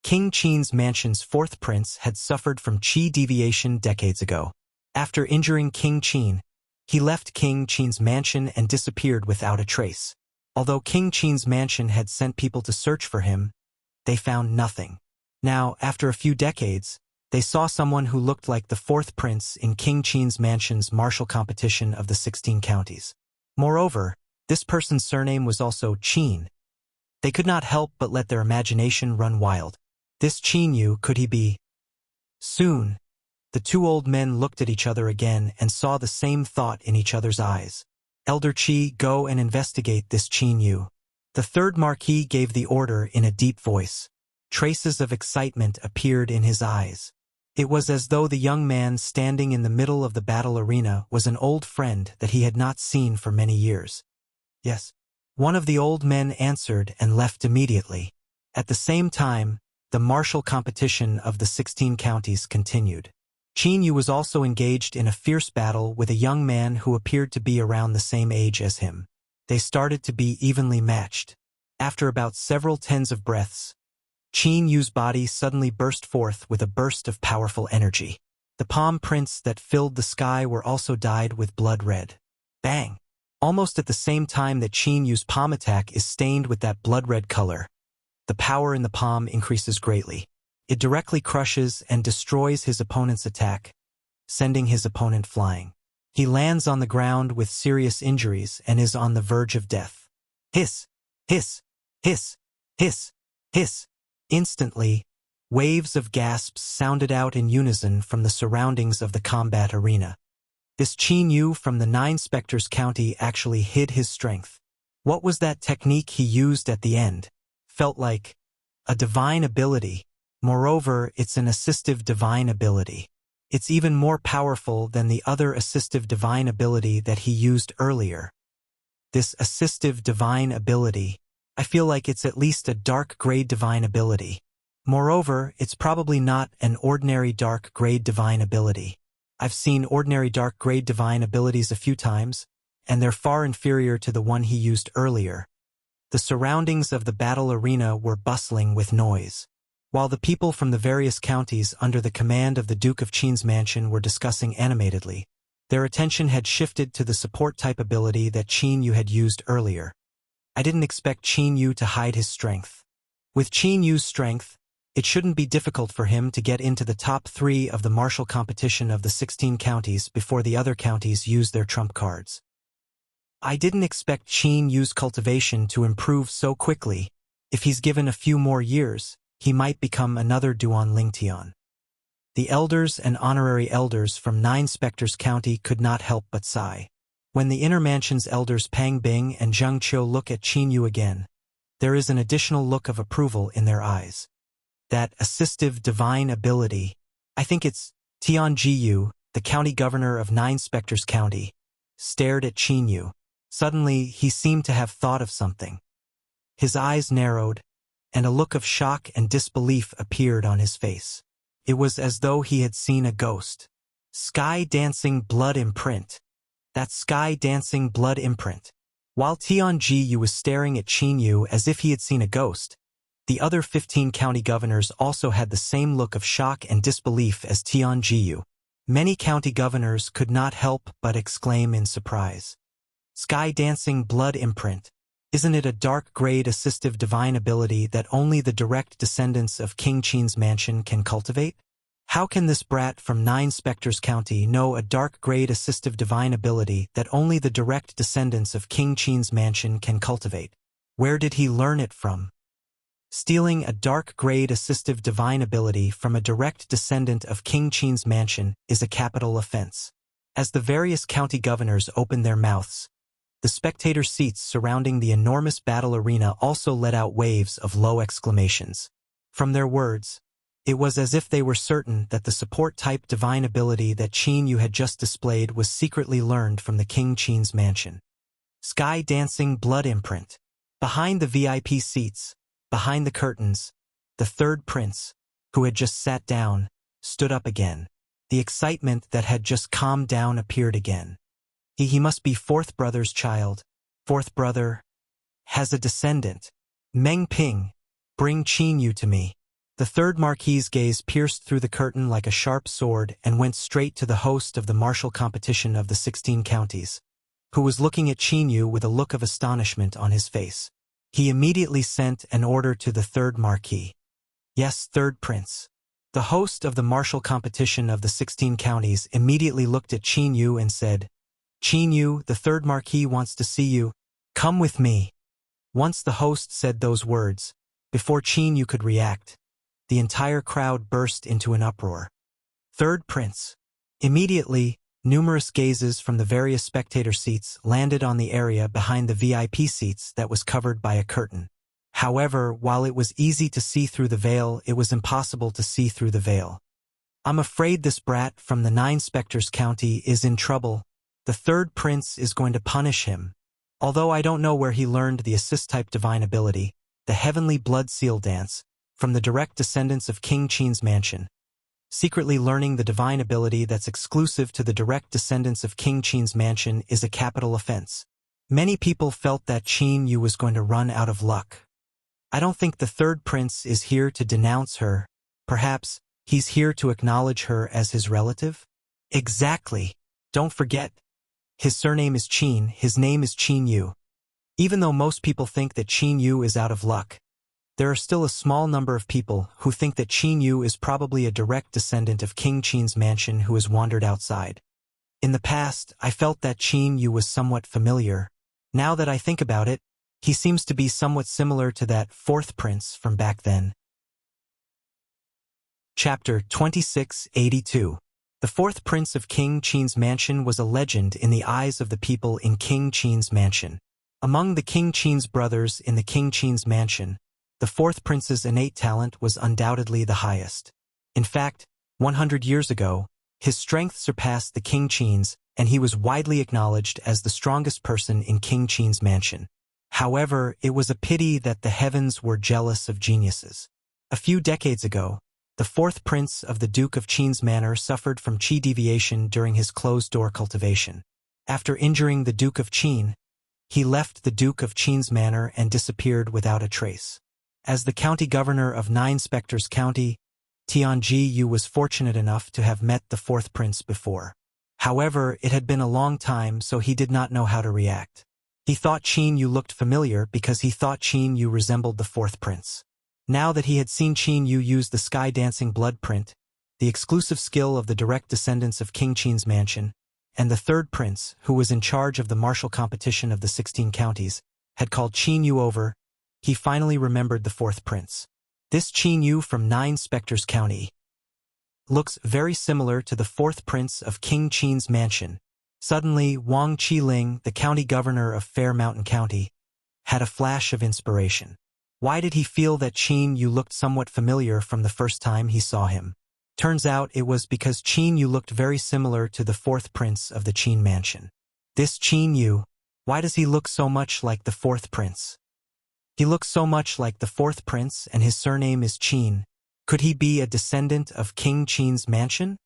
King Qin's mansion's 4th prince had suffered from qi deviation decades ago. After injuring King Qin, he left King Qin's mansion and disappeared without a trace. Although King Qin's mansion had sent people to search for him, they found nothing. Now, after a few decades, they saw someone who looked like the 4th prince in King Qin's mansion's martial competition of the 16 counties. Moreover, this person's surname was also Qin. They could not help but let their imagination run wild. This Qin Yu, could he be? Soon, the 2 old men looked at each other again and saw the same thought in each other's eyes. Elder Qi, go and investigate this Qin Yu. The 3rd marquis gave the order in a deep voice. Traces of excitement appeared in his eyes. It was as though the young man standing in the middle of the battle arena was an old friend that he had not seen for many years. Yes. One of the old men answered and left immediately. At the same time, the martial competition of the 16 counties continued. Qin Yu was also engaged in a fierce battle with a young man who appeared to be around the same age as him. They started to be evenly matched. After about several tens of breaths, Qin Yu's body suddenly burst forth with a burst of powerful energy. The palm prints that filled the sky were also dyed with blood red. Bang! Almost at the same time that Qin Yu's palm attack is stained with that blood-red color, the power in the palm increases greatly. It directly crushes and destroys his opponent's attack, sending his opponent flying. He lands on the ground with serious injuries and is on the verge of death. Hiss! Hiss! Hiss! Hiss! Hiss! Instantly, waves of gasps sounded out in unison from the surroundings of the combat arena. This Qin Yu from the 9 Spectres County actually hid his strength. What was that technique he used at the end? Felt like a divine ability. Moreover, it's an assistive divine ability. It's even more powerful than the other assistive divine ability that he used earlier. This assistive divine ability, I feel like it's at least a dark grade divine ability. Moreover, it's probably not an ordinary dark grade divine ability. I've seen ordinary dark grade divine abilities a few times, and they're far inferior to the one he used earlier. The surroundings of the battle arena were bustling with noise. While the people from the various counties under the command of the Duke of Qin's mansion were discussing animatedly, Their attention had shifted to the support-type ability that Qin Yu had used earlier. I didn't expect Qin Yu to hide his strength. With Qin Yu's strength, it shouldn't be difficult for him to get into the top 3 of the martial competition of the 16 counties before the other counties use their trump cards. I didn't expect Qin Yu's cultivation to improve so quickly. If he's given a few more years, he might become another Duan Lingtian. The elders and honorary elders from 9 Spectres County could not help but sigh. When the Inner Mansion's elders Pang Bing and Zhang Qiu look at Qin Yu again, there is an additional look of approval in their eyes. That assistive divine ability, I think it's Tian Jiyu, the county governor of 9 Spectres County, stared at Qin Yu. Suddenly, he seemed to have thought of something. His eyes narrowed, and a look of shock and disbelief appeared on his face. It was as though he had seen a ghost. Sky-dancing blood imprint. That sky-dancing blood imprint. While Tian Jiyu was staring at Qin Yu as if he had seen a ghost, the other 15 county governors also had the same look of shock and disbelief as Tian Jiyu. Many county governors could not help but exclaim in surprise. Sky-dancing blood imprint. Isn't it a dark-grade assistive divine ability that only the direct descendants of King Qin's mansion can cultivate? How can this brat from 9 Spectres County know a dark-grade assistive divine ability that only the direct descendants of King Qin's mansion can cultivate? Where did he learn it from? Stealing a dark-grade assistive divine ability from a direct descendant of King Qin's mansion is a capital offense. As the various county governors opened their mouths, the spectator seats surrounding the enormous battle arena also let out waves of low exclamations. From their words, it was as if they were certain that the support-type divine ability that Qin Yu had just displayed was secretly learned from the King Qin's mansion. Sky-dancing blood imprint. Behind the VIP seats, behind the curtains, the third prince, who had just sat down, stood up again. The excitement that had just calmed down appeared again. He must be fourth brother's child. Fourth brother has a descendant. Meng Ping, bring Qin Yu to me. The third marquis's gaze pierced through the curtain like a sharp sword and went straight to the host of the martial competition of the 16 counties, who was looking at Qin Yu with a look of astonishment on his face. He immediately sent an order to the third marquis. Yes, third prince. The host of the martial competition of the 16 counties immediately looked at Qin Yu and said, Qin Yu, the third marquis wants to see you. Come with me. Once the host said those words, before Qin Yu could react, the entire crowd burst into an uproar. Third prince. Immediately, numerous gazes from the various spectator seats landed on the area behind the VIP seats that was covered by a curtain. However, while it was easy to see through the veil, it was impossible to see through the veil. I'm afraid this brat from the 9 Spectres County is in trouble. The third prince is going to punish him. Although I don't know where he learned the assist-type divine ability, the heavenly blood seal dance, from the direct descendants of King Qin's mansion. Secretly learning the divine ability that's exclusive to the direct descendants of King Qin's mansion is a capital offense. Many people felt that Qin Yu was going to run out of luck. I don't think the third prince is here to denounce her. Perhaps he's here to acknowledge her as his relative? Exactly. Don't forget. His surname is Qin, his name is Qin Yu. Even though most people think that Qin Yu is out of luck, there are still a small number of people who think that Qin Yu is probably a direct descendant of King Qin's mansion who has wandered outside. In the past, I felt that Qin Yu was somewhat familiar. Now that I think about it, he seems to be somewhat similar to that fourth prince from back then. Chapter 2682. The fourth prince of King Qin's mansion was a legend in the eyes of the people in King Qin's mansion. Among the King Qin's brothers in the King Qin's mansion, the fourth prince's innate talent was undoubtedly the highest. In fact, 100 years ago, his strength surpassed the King Qin's, and he was widely acknowledged as the strongest person in King Qin's mansion. However, it was a pity that the heavens were jealous of geniuses. A few decades ago, the fourth prince of the Duke of Qin's manor suffered from qi deviation during his closed-door cultivation. After injuring the Duke of Qin, he left the Duke of Qin's manor and disappeared without a trace. As the county governor of 9 Spectres County, Tian Jiyu was fortunate enough to have met the fourth prince before. However, it had been a long time, so he did not know how to react. He thought Qin Yu looked familiar because he thought Qin Yu resembled the fourth prince. Now that he had seen Qin Yu use the sky-dancing blood print, the exclusive skill of the direct descendants of King Qin's mansion, and the third prince, who was in charge of the martial competition of the 16 counties, had called Qin Yu over, he finally remembered the fourth prince. This Qin Yu from 9 Spectres County looks very similar to the fourth prince of King Qin's mansion. Suddenly, Wang Qiling, the county governor of Fair Mountain County, had a flash of inspiration. Why did he feel that Qin Yu looked somewhat familiar from the first time he saw him? Turns out it was because Qin Yu looked very similar to the fourth prince of the Qin mansion. This Qin Yu, why does he look so much like the fourth prince? He looks so much like the fourth prince and his surname is Qin. Could he be a descendant of King Qin's mansion?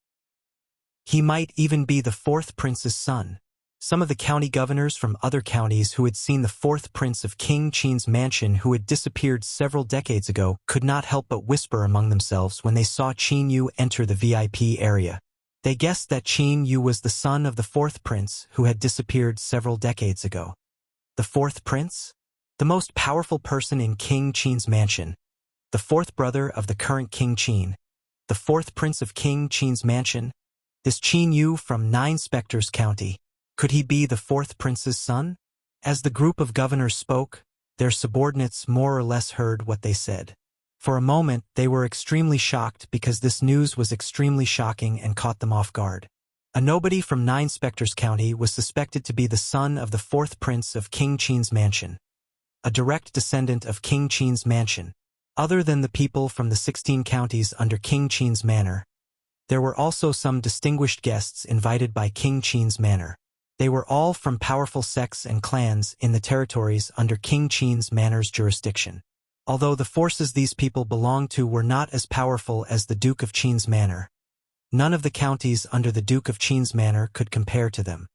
He might even be the fourth prince's son. Some of the county governors from other counties who had seen the fourth prince of King Qin's mansion who had disappeared several decades ago could not help but whisper among themselves when they saw Qin Yu enter the VIP area. They guessed that Qin Yu was the son of the fourth prince who had disappeared several decades ago. The fourth prince? The most powerful person in King Qin's mansion. The fourth brother of the current King Qin. The fourth prince of King Qin's mansion. This Qin Yu from 9 Spectres County. Could he be the fourth prince's son? As the group of governors spoke, their subordinates more or less heard what they said. For a moment, they were extremely shocked because this news was extremely shocking and caught them off guard. A nobody from 9 Spectres County was suspected to be the son of the fourth prince of King Qin's mansion. A direct descendant of King Qin's mansion. Other than the people from the 16 counties under King Qin's manor, there were also some distinguished guests invited by King Qin's manor. They were all from powerful sects and clans in the territories under King Qin's manor's jurisdiction. Although the forces these people belonged to were not as powerful as the Duke of Qin's manor, none of the counties under the Duke of Qin's manor could compare to them.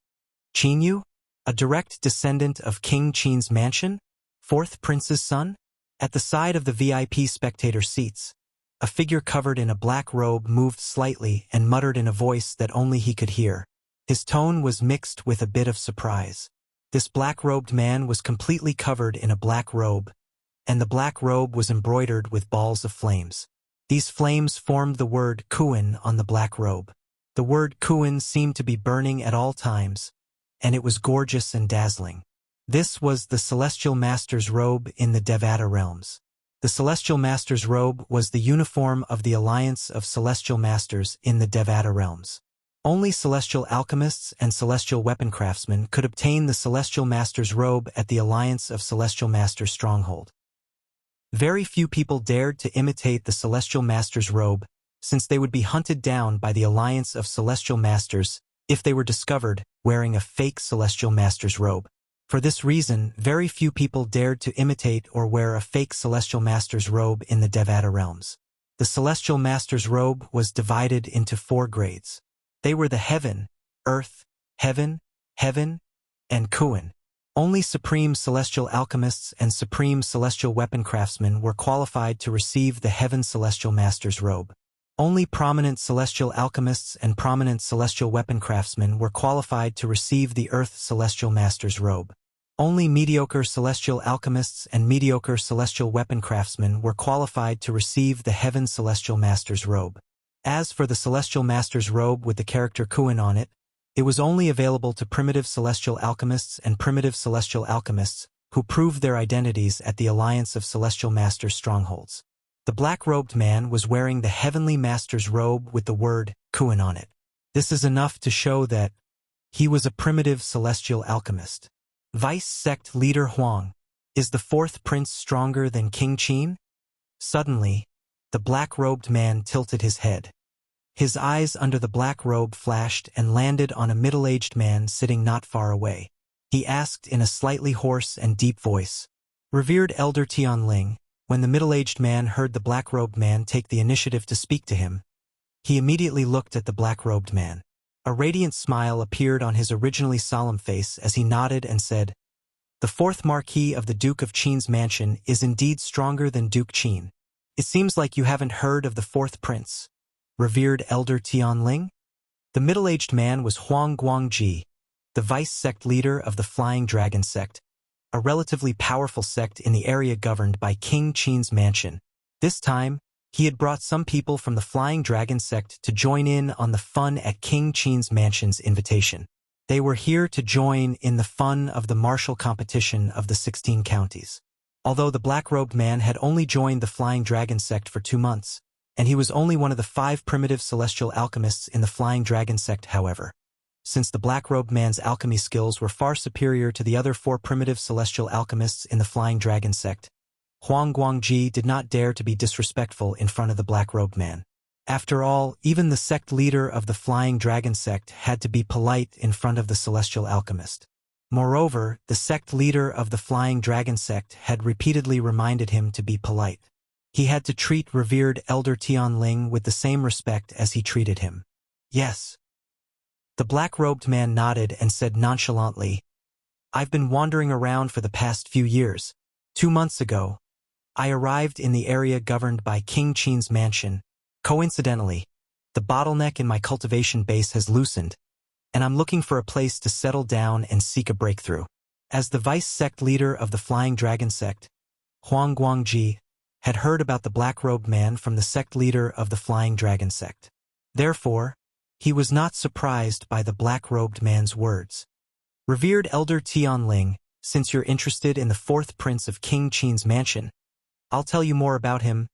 Qin Yu? A direct descendant of King Qin's mansion? Fourth prince's son? At the side of the VIP spectator seats, a figure covered in a black robe moved slightly and muttered in a voice that only he could hear. His tone was mixed with a bit of surprise. This black-robed man was completely covered in a black robe, and the black robe was embroidered with balls of flames. These flames formed the word Kuan on the black robe. The word Kuan seemed to be burning at all times, and it was gorgeous and dazzling. This was the Celestial Master's robe in the Devata realms. The Celestial Master's robe was the uniform of the Alliance of Celestial Masters in the Devata realms. Only celestial alchemists and celestial weapon craftsmen could obtain the Celestial Master's robe at the Alliance of Celestial Masters stronghold. Very few people dared to imitate the Celestial Master's robe, since they would be hunted down by the Alliance of Celestial Masters if they were discovered wearing a fake Celestial Master's robe. For this reason, very few people dared to imitate or wear a fake Celestial Master's robe in the Devata realms. The Celestial Master's robe was divided into 4 grades. They were the Heaven, Earth, Heaven, and Kuan. Only Supreme Celestial Alchemists and Supreme Celestial Weapon Craftsmen were qualified to receive the Heaven Celestial Master's robe. Only prominent Celestial Alchemists and prominent Celestial Weapon Craftsmen were qualified to receive the Earth Celestial Master's robe. Only mediocre Celestial Alchemists and mediocre Celestial Weapon Craftsmen were qualified to receive the Heaven Celestial Master's robe. As for the Celestial Master's robe with the character Kuan on it, it was only available to primitive Celestial Alchemists and primitive Celestial Alchemists who proved their identities at the Alliance of Celestial Masters strongholds. The black-robed man was wearing the Heavenly Master's robe with the word Kuan on it. This is enough to show that he was a primitive Celestial Alchemist. Vice Sect Leader Huang, is the fourth prince stronger than King Qin? Suddenly, the black-robed man tilted his head. His eyes under the black robe flashed and landed on a middle-aged man sitting not far away. He asked in a slightly hoarse and deep voice, "Revered Elder Tianling." When the middle-aged man heard the black-robed man take the initiative to speak to him, he immediately looked at the black-robed man. A radiant smile appeared on his originally solemn face as he nodded and said, "The fourth Marquis of the Duke of Qin's mansion is indeed stronger than Duke Qin. It seems like you haven't heard of the fourth prince, revered Elder Tianling?" The middle-aged man was Huang Guangji, the vice-sect leader of the Flying Dragon sect, a relatively powerful sect in the area governed by King Qin's mansion. This time, he had brought some people from the Flying Dragon sect to join in on the fun at King Qin's mansion's invitation. They were here to join in the fun of the martial competition of the 16 counties. Although the black-robed man had only joined the Flying Dragon sect for 2 months, and he was only one of the 5 primitive celestial alchemists in the Flying Dragon sect, however, since the black-robed man's alchemy skills were far superior to the other 4 primitive celestial alchemists in the Flying Dragon sect, Huang Guangji did not dare to be disrespectful in front of the black-robed man. After all, even the sect leader of the Flying Dragon sect had to be polite in front of the celestial alchemist. Moreover, the sect leader of the Flying Dragon sect had repeatedly reminded him to be polite. He had to treat revered Elder Tianling with the same respect as he treated him. Yes. The black-robed man nodded and said nonchalantly, "I've been wandering around for the past few years. 2 months ago, I arrived in the area governed by King Qin's mansion. Coincidentally, the bottleneck in my cultivation base has loosened, and I'm looking for a place to settle down and seek a breakthrough." As the vice-sect leader of the Flying Dragon sect, Huang Guangji had heard about the black-robed man from the sect leader of the Flying Dragon sect. Therefore, he was not surprised by the black-robed man's words. "Revered Elder Tianling, since you're interested in the 4th prince of King Qin's mansion, I'll tell you more about him,"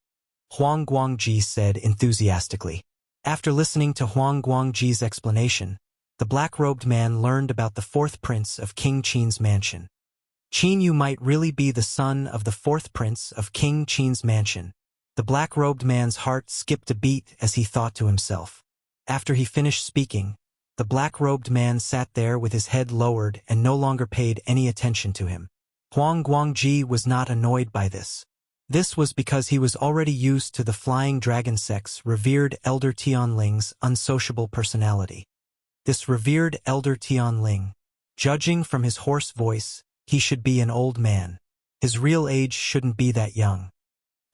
Huang Guangji said enthusiastically. After listening to Huang Guangji's explanation, the black-robed man learned about the 4th prince of King Qin's mansion. "Qin, you might really be the son of the 4th prince of King Qin's mansion." The black-robed man's heart skipped a beat as he thought to himself. After he finished speaking, the black-robed man sat there with his head lowered and no longer paid any attention to him. Huang Guangji was not annoyed by this. This was because he was already used to the Flying Dragon sect's revered Elder Tianling's unsociable personality. This revered Elder Tianling, judging from his hoarse voice, he should be an old man. His real age shouldn't be that young.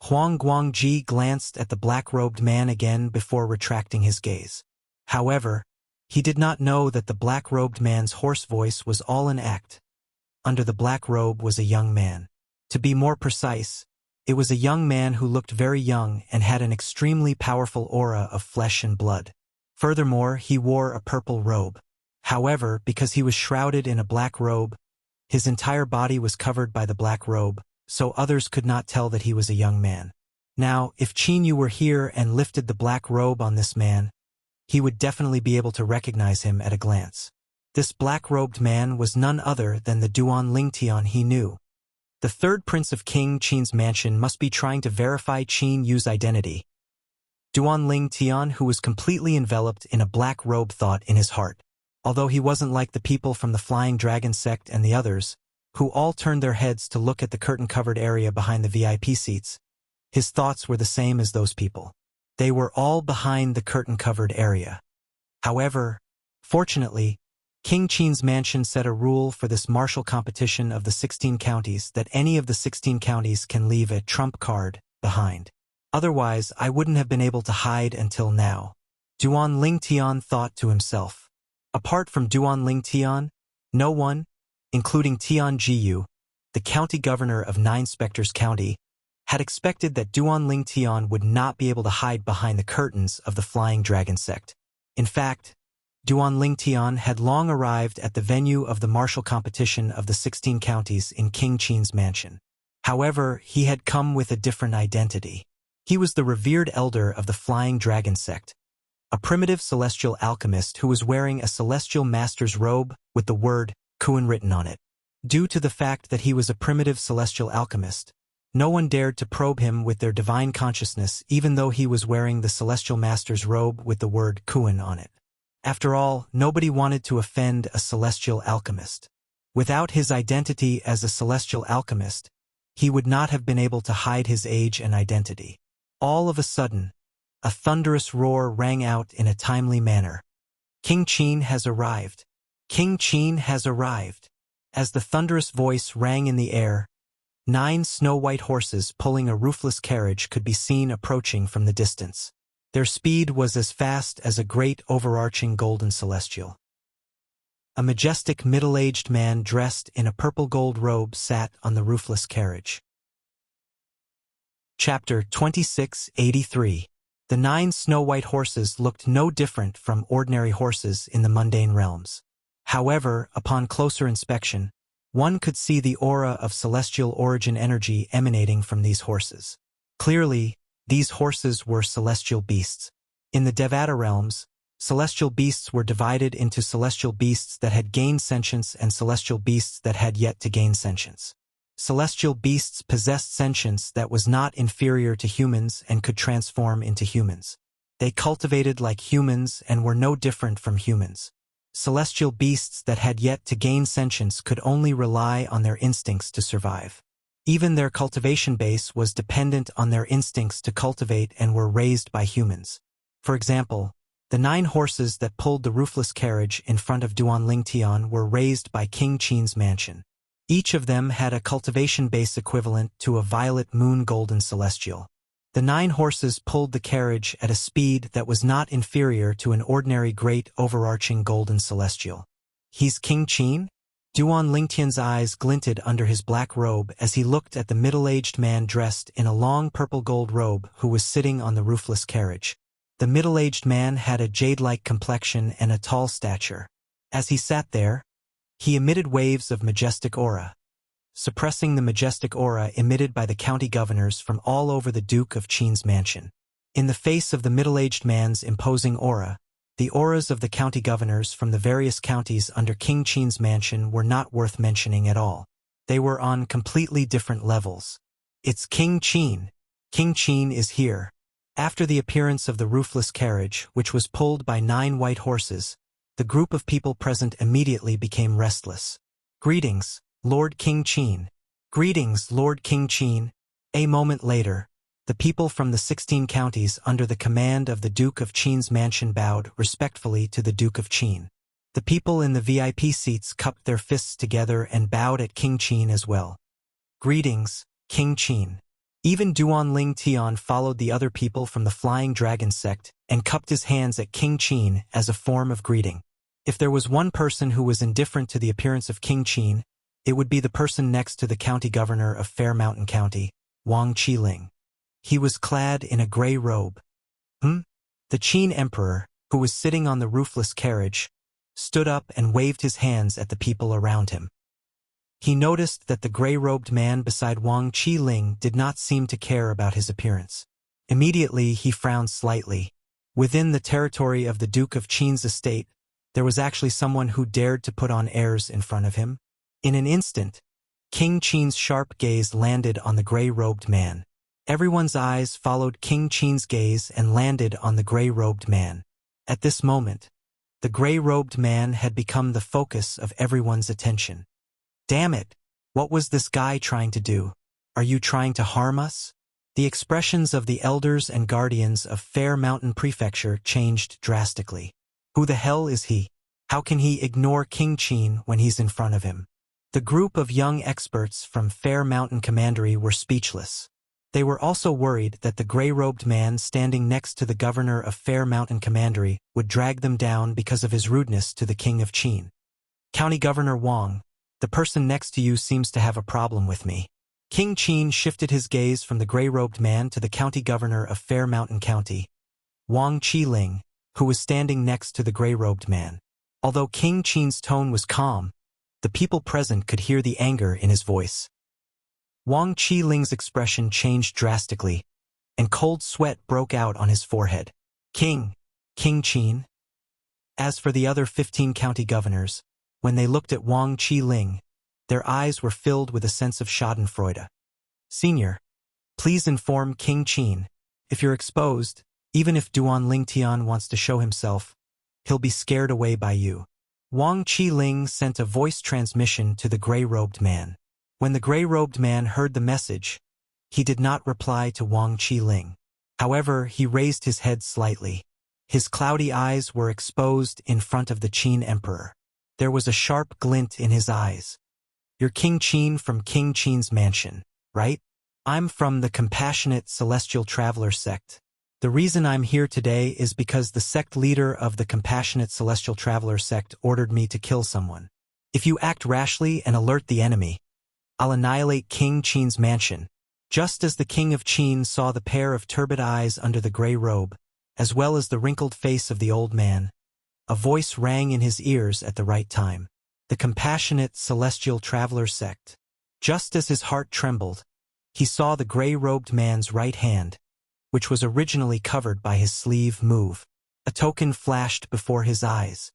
Huang Guangji glanced at the black-robed man again before retracting his gaze. However, he did not know that the black-robed man's hoarse voice was all an act. Under the black robe was a young man. To be more precise, it was a young man who looked very young and had an extremely powerful aura of flesh and blood. Furthermore, he wore a purple robe. However, because he was shrouded in a black robe, his entire body was covered by the black robe, so others could not tell that he was a young man. Now, if Qin Yu were here and lifted the black robe on this man, he would definitely be able to recognize him at a glance. This black-robed man was none other than the Duan Lingtian he knew. The 3rd prince of King Qin's mansion must be trying to verify Qin Yu's identity. Duan Lingtian, who was completely enveloped in a black robe, thought in his heart. Although he wasn't like the people from the Flying Dragon sect and the others, who all turned their heads to look at the curtain-covered area behind the VIP seats, his thoughts were the same as those people. They were all behind the curtain-covered area. However, fortunately, King Qin's mansion set a rule for this martial competition of the 16 counties that any of the 16 counties can leave a trump card behind. Otherwise, I wouldn't have been able to hide until now. Duan Lingtian thought to himself. Apart from Duan Lingtian, no one, including Tian Jiyu, the county governor of 9 Spectres County, had expected that Duan Lingtian would not be able to hide behind the curtains of the Flying Dragon sect. In fact, Duan Lingtian had long arrived at the venue of the martial competition of the 16 counties in King Qin's mansion. However, he had come with a different identity. He was the revered elder of the Flying Dragon sect, a primitive celestial alchemist who was wearing a celestial master's robe with the word Kuan written on it. Due to the fact that he was a primitive celestial alchemist, no one dared to probe him with their divine consciousness even though he was wearing the celestial master's robe with the word Kuan on it. After all, nobody wanted to offend a celestial alchemist. Without his identity as a celestial alchemist, he would not have been able to hide his age and identity. All of a sudden, a thunderous roar rang out in a timely manner. King Qin has arrived. King Qin has arrived. As the thunderous voice rang in the air, 9 snow-white horses pulling a roofless carriage could be seen approaching from the distance. Their speed was as fast as a great overarching golden celestial. A majestic middle-aged man dressed in a purple-gold robe sat on the roofless carriage. Chapter 2683. The 9 snow-white horses looked no different from ordinary horses in the mundane realms. However, upon closer inspection, one could see the aura of celestial origin energy emanating from these horses. Clearly, these horses were celestial beasts. In the Devata realms, celestial beasts were divided into celestial beasts that had gained sentience and celestial beasts that had yet to gain sentience. Celestial beasts possessed sentience that was not inferior to humans and could transform into humans. They cultivated like humans and were no different from humans. Celestial beasts that had yet to gain sentience could only rely on their instincts to survive. Even their cultivation base was dependent on their instincts to cultivate and were raised by humans. For example, the 9 horses that pulled the roofless carriage in front of Duanling Tian were raised by King Qin's mansion. Each of them had a cultivation base equivalent to a violet moon golden celestial. The 9 horses pulled the carriage at a speed that was not inferior to an ordinary great overarching golden celestial. He's King Qin? Duan Lingtian's eyes glinted under his black robe as he looked at the middle-aged man dressed in a long purple-gold robe who was sitting on the roofless carriage. The middle-aged man had a jade-like complexion and a tall stature. As he sat there, he emitted waves of majestic aura, suppressing the majestic aura emitted by the county governors from all over the Duke of Qin's mansion. In the face of the middle-aged man's imposing aura, the auras of the county governors from the various counties under King Qin's mansion were not worth mentioning at all. They were on completely different levels. It's King Qin. King Qin is here. After the appearance of the roofless carriage, which was pulled by 9 white horses, the group of people present immediately became restless. Greetings, Lord King Qin. Greetings, Lord King Qin. A moment later, the people from the 16 counties under the command of the Duke of Qin's mansion bowed respectfully to the Duke of Qin. The people in the VIP seats cupped their fists together and bowed at King Qin as well. Greetings, King Qin. Even Duanling Tian followed the other people from the Flying Dragon sect and cupped his hands at King Qin as a form of greeting. If there was one person who was indifferent to the appearance of King Qin, it would be the person next to the county governor of Fair Mountain County, Wang Qiling. He was clad in a gray robe. The Qin emperor, who was sitting on the roofless carriage, stood up and waved his hands at the people around him. He noticed that the gray-robed man beside Wang Qiling did not seem to care about his appearance. Immediately he frowned slightly. Within the territory of the Duke of Qin's estate, there was actually someone who dared to put on airs in front of him. In an instant, King Qin's sharp gaze landed on the gray-robed man. Everyone's eyes followed King Qin's gaze and landed on the gray-robed man. At this moment, the gray-robed man had become the focus of everyone's attention. Damn it! What was this guy trying to do? Are you trying to harm us? The expressions of the elders and guardians of Fair Mountain Prefecture changed drastically. Who the hell is he? How can he ignore King Qin when he's in front of him? The group of young experts from Fair Mountain Commandery were speechless. They were also worried that the gray-robed man standing next to the governor of Fair Mountain Commandery would drag them down because of his rudeness to the King of Qin. County Governor Wang, the person next to you seems to have a problem with me. King Qin shifted his gaze from the gray-robed man to the county governor of Fair Mountain County, Wang Qiling, who was standing next to the gray-robed man. Although King Qin's tone was calm, the people present could hear the anger in his voice. Wang Qiling's expression changed drastically, and cold sweat broke out on his forehead. King Qin. As for the other 15 county governors, when they looked at Wang Qiling, their eyes were filled with a sense of schadenfreude. Senior, please inform King Qin. If you're exposed, even if Duanling Tian wants to show himself, he'll be scared away by you. Wang Qiling sent a voice transmission to the gray-robed man. When the gray-robed man heard the message, he did not reply to Wang Qiling. However, he raised his head slightly. His cloudy eyes were exposed in front of the Qin emperor. There was a sharp glint in his eyes. You're King Qin from King Qin's mansion, right? I'm from the Compassionate Celestial Traveler sect. The reason I'm here today is because the sect leader of the Compassionate Celestial Traveler sect ordered me to kill someone. If you act rashly and alert the enemy, I'll annihilate King Qin's mansion." Just as the King of Qin saw the pair of turbid eyes under the gray robe, as well as the wrinkled face of the old man, a voice rang in his ears at the right time. The Compassionate Celestial Traveler sect. Just as his heart trembled, he saw the gray-robed man's right hand, which was originally covered by his sleeve, move. A token flashed before his eyes.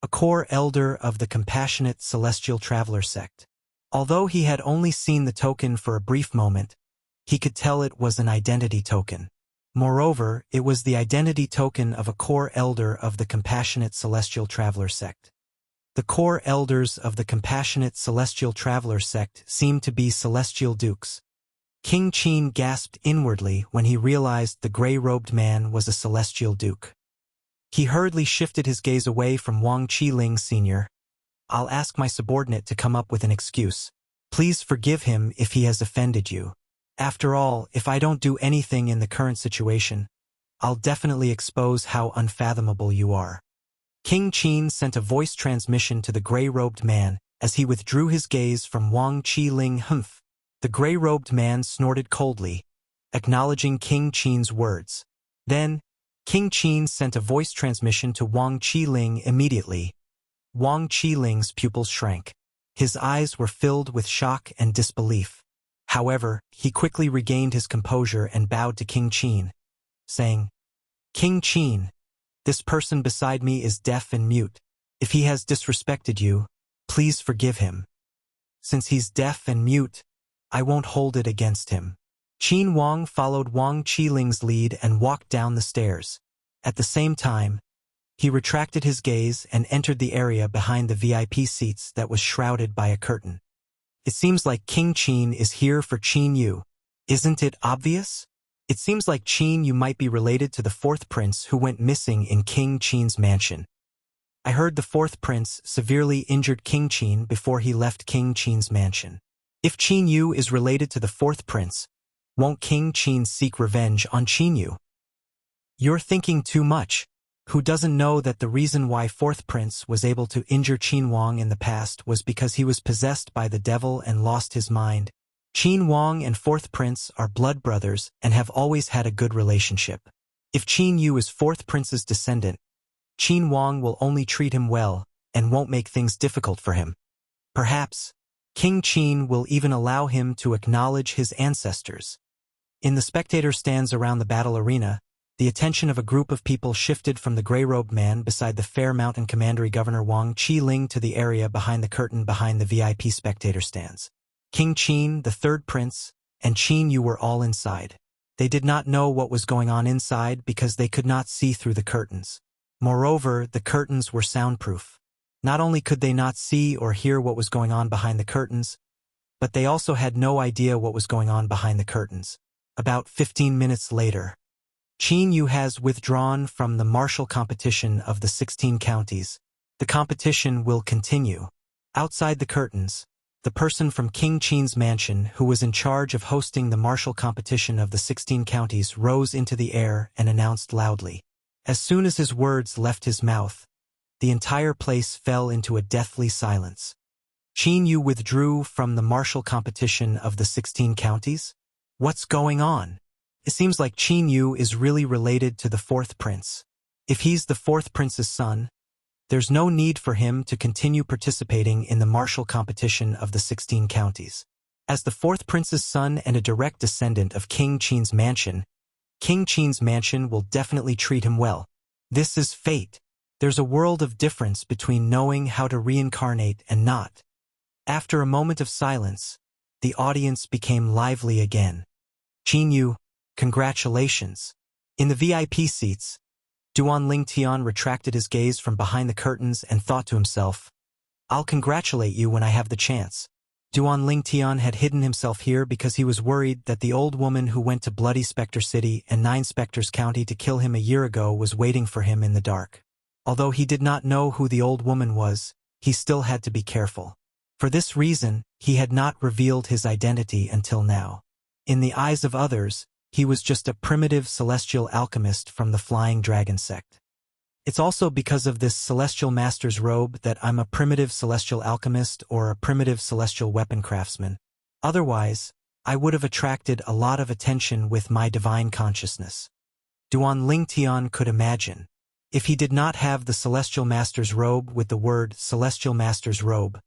A core elder of the Compassionate Celestial Traveler sect. Although he had only seen the token for a brief moment, he could tell it was an identity token. Moreover, it was the identity token of a core elder of the Compassionate Celestial Traveler sect. The core elders of the Compassionate Celestial Traveler sect seemed to be celestial dukes. King Qin gasped inwardly when he realized the gray-robed man was a celestial duke. He hurriedly shifted his gaze away from Wang Qiling Sr. "I'll ask my subordinate to come up with an excuse. Please forgive him if he has offended you. After all, if I don't do anything in the current situation, I'll definitely expose how unfathomable you are." King Qin sent a voice transmission to the gray-robed man as he withdrew his gaze from Wang Qiling. "Humph." The gray-robed man snorted coldly, acknowledging King Qin's words. Then, King Qin sent a voice transmission to Wang Qiling immediately. Wang Qiling's pupils shrank. His eyes were filled with shock and disbelief. However, he quickly regained his composure and bowed to King Qin, saying, "King Qin, this person beside me is deaf and mute. If he has disrespected you, please forgive him. Since he's deaf and mute, I won't hold it against him." Qin Wang followed Wang Qiling's lead and walked down the stairs. At the same time, he retracted his gaze and entered the area behind the VIP seats that was shrouded by a curtain. "It seems like King Qin is here for Qin Yu. Isn't it obvious? It seems like Qin Yu might be related to the fourth prince who went missing in King Qin's mansion. I heard the fourth prince severely injured King Qin before he left King Qin's mansion. If Qin Yu is related to the fourth prince, won't King Qin seek revenge on Qin Yu?" "You're thinking too much. Who doesn't know that the reason why fourth prince was able to injure Qin Wang in the past was because he was possessed by the devil and lost his mind? Qin Wang and fourth prince are blood brothers and have always had a good relationship. If Qin Yu is fourth prince's descendant, Qin Wang will only treat him well and won't make things difficult for him. Perhaps, King Qin will even allow him to acknowledge his ancestors." In the spectator stands around the battle arena, the attention of a group of people shifted from the gray-robed man beside the fair mountain commandery Governor Wang Qiling to the area behind the curtain behind the VIP spectator stands. King Qin, the third prince, and Qin Yu were all inside. They did not know what was going on inside because they could not see through the curtains. Moreover, the curtains were soundproof. Not only could they not see or hear what was going on behind the curtains, but they also had no idea what was going on behind the curtains. About 15 minutes later, Qin Yu has withdrawn from the martial competition of the 16 counties. The competition will continue. Outside the curtains, the person from King Qin's mansion who was in charge of hosting the martial competition of the 16 counties rose into the air and announced loudly. As soon as his words left his mouth, the entire place fell into a deathly silence. Qin Yu withdrew from the martial competition of the 16 counties? What's going on? It seems like Qin Yu is really related to the fourth prince. If he's the fourth prince's son, there's no need for him to continue participating in the martial competition of the 16 counties. As the fourth prince's son and a direct descendant of King Qin's mansion, King Qin's mansion will definitely treat him well. This is fate. There's a world of difference between knowing how to reincarnate and not. After a moment of silence, the audience became lively again. Qin Yu, congratulations. In the VIP seats, Duan Ling Tian retracted his gaze from behind the curtains and thought to himself, "I'll congratulate you when I have the chance." Duan Ling Tian had hidden himself here because he was worried that the old woman who went to Bloody Spectre City and Nine Spectres County to kill him a year ago was waiting for him in the dark. Although he did not know who the old woman was, he still had to be careful. For this reason, he had not revealed his identity until now. In the eyes of others, he was just a primitive celestial alchemist from the Flying Dragon sect. It's also because of this celestial master's robe that I'm a primitive celestial alchemist or a primitive celestial weapon craftsman. Otherwise, I would have attracted a lot of attention with my divine consciousness. Duan Lingtian could imagine. If he did not have the celestial master's robe with the word celestial master's robe,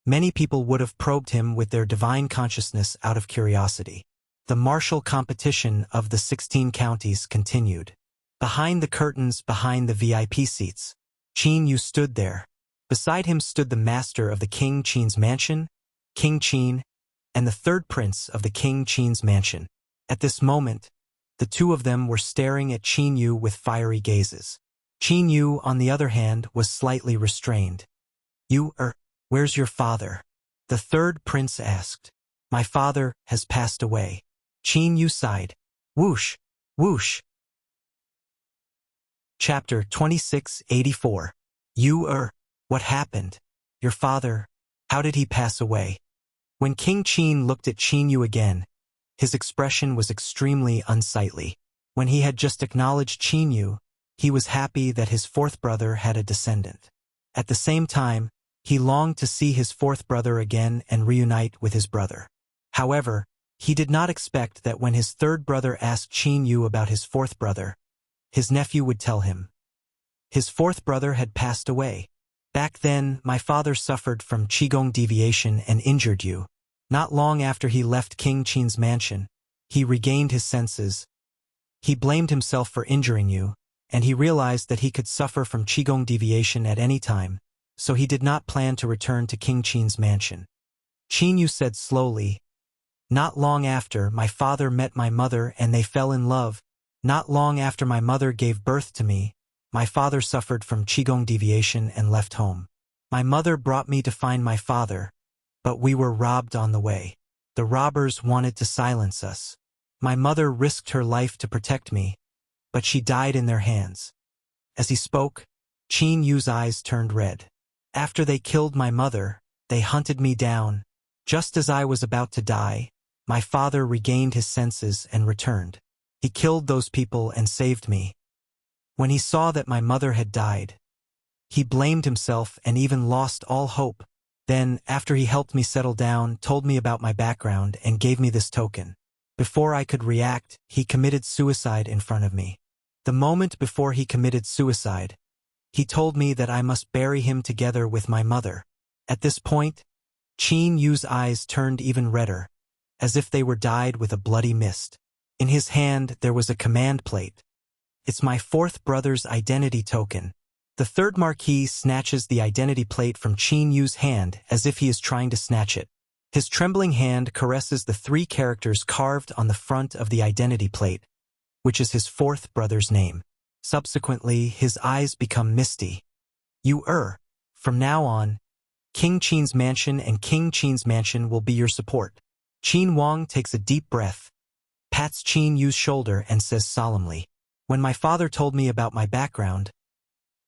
many people would have probed him with their divine consciousness out of curiosity. The martial competition of the 16 counties continued. Behind the curtains, behind the VIP seats, Qin Yu stood there. Beside him stood the master of the King Qin's mansion, King Qin, and the third prince of the King Qin's mansion. At this moment, the two of them were staring at Qin Yu with fiery gazes. Qin Yu, on the other hand, was slightly restrained. Where's your father? The third prince asked. My father has passed away. Qin Yu sighed. Whoosh, whoosh. Chapter 2684. What happened? Your father, how did he pass away? When King Qin looked at Qin Yu again, his expression was extremely unsightly. When he had just acknowledged Qin Yu, he was happy that his fourth brother had a descendant. At the same time, he longed to see his fourth brother again and reunite with his brother. However, he did not expect that when his third brother asked Qin Yu about his fourth brother, his nephew would tell him. His fourth brother had passed away. Back then, my father suffered from Qigong deviation and injured you. Not long after he left King Qin's mansion, he regained his senses. He blamed himself for injuring you, and he realized that he could suffer from Qigong deviation at any time, so he did not plan to return to King Qin's mansion. Qin Yu said slowly, Not long after, my father met my mother and they fell in love. Not long after my mother gave birth to me, my father suffered from Qigong deviation and left home. My mother brought me to find my father, but we were robbed on the way. The robbers wanted to silence us. My mother risked her life to protect me, but she died in their hands. As he spoke, Qin Yu's eyes turned red. After they killed my mother, they hunted me down. Just as I was about to die, my father regained his senses and returned. He killed those people and saved me. When he saw that my mother had died, he blamed himself and even lost all hope. Then, after he helped me settle down, told me about my background and gave me this token. Before I could react, he committed suicide in front of me. The moment before he committed suicide, he told me that I must bury him together with my mother. At this point, Qin Yu's eyes turned even redder, as if they were dyed with a bloody mist. In his hand there was a command plate. It's my fourth brother's identity token. The third marquis snatches the identity plate from Qin Yu's hand as if he is trying to snatch it. His trembling hand caresses the 3 characters carved on the front of the identity plate, which is his fourth brother's name. Subsequently, his eyes become misty. From now on, King Qin's mansion and King Qin's mansion will be your support. Qin Wang takes a deep breath, pats Qin Yu's shoulder and says solemnly, When my father told me about my background,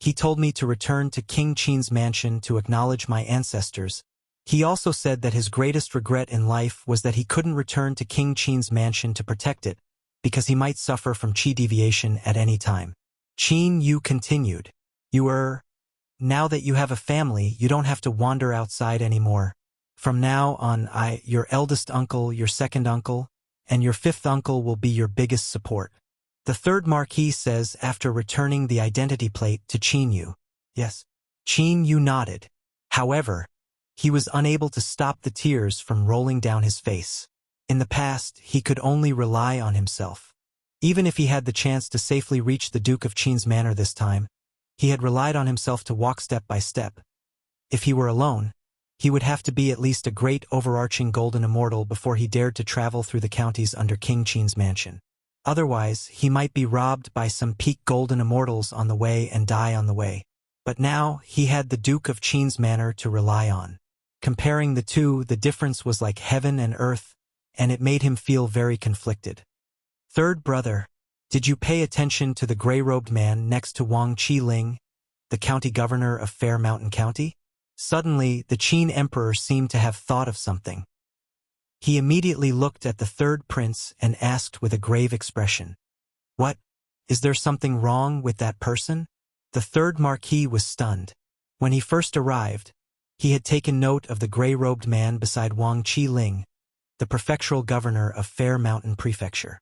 he told me to return to King Qin's mansion to acknowledge my ancestors. He also said that his greatest regret in life was that he couldn't return to King Qin's mansion to protect it, because he might suffer from qi deviation at any time. Qin Yu continued, Now that you have a family, you don't have to wander outside anymore. From now on, your eldest uncle, your second uncle, and your fifth uncle will be your biggest support. The third marquis says after returning the identity plate to Qin Yu. Yes. Qin Yu nodded. However, he was unable to stop the tears from rolling down his face. In the past, he could only rely on himself. Even if he had the chance to safely reach the Duke of Qin's manor this time, he had relied on himself to walk step by step. If he were alone, he would have to be at least a great overarching golden immortal before he dared to travel through the counties under King Qin's mansion. Otherwise, he might be robbed by some peak golden immortals on the way and die on the way. But now, he had the Duke of Qin's manor to rely on. Comparing the two, the difference was like heaven and earth, and it made him feel very conflicted. Third brother, did you pay attention to the gray-robed man next to Wang Qiling, the county governor of Fair Mountain County? Suddenly, the Qin emperor seemed to have thought of something. He immediately looked at the third prince and asked with a grave expression, "What? Is there something wrong with that person?" The third marquis was stunned. When he first arrived, he had taken note of the gray-robed man beside Wang Qiling, the prefectural governor of Fair Mountain Prefecture.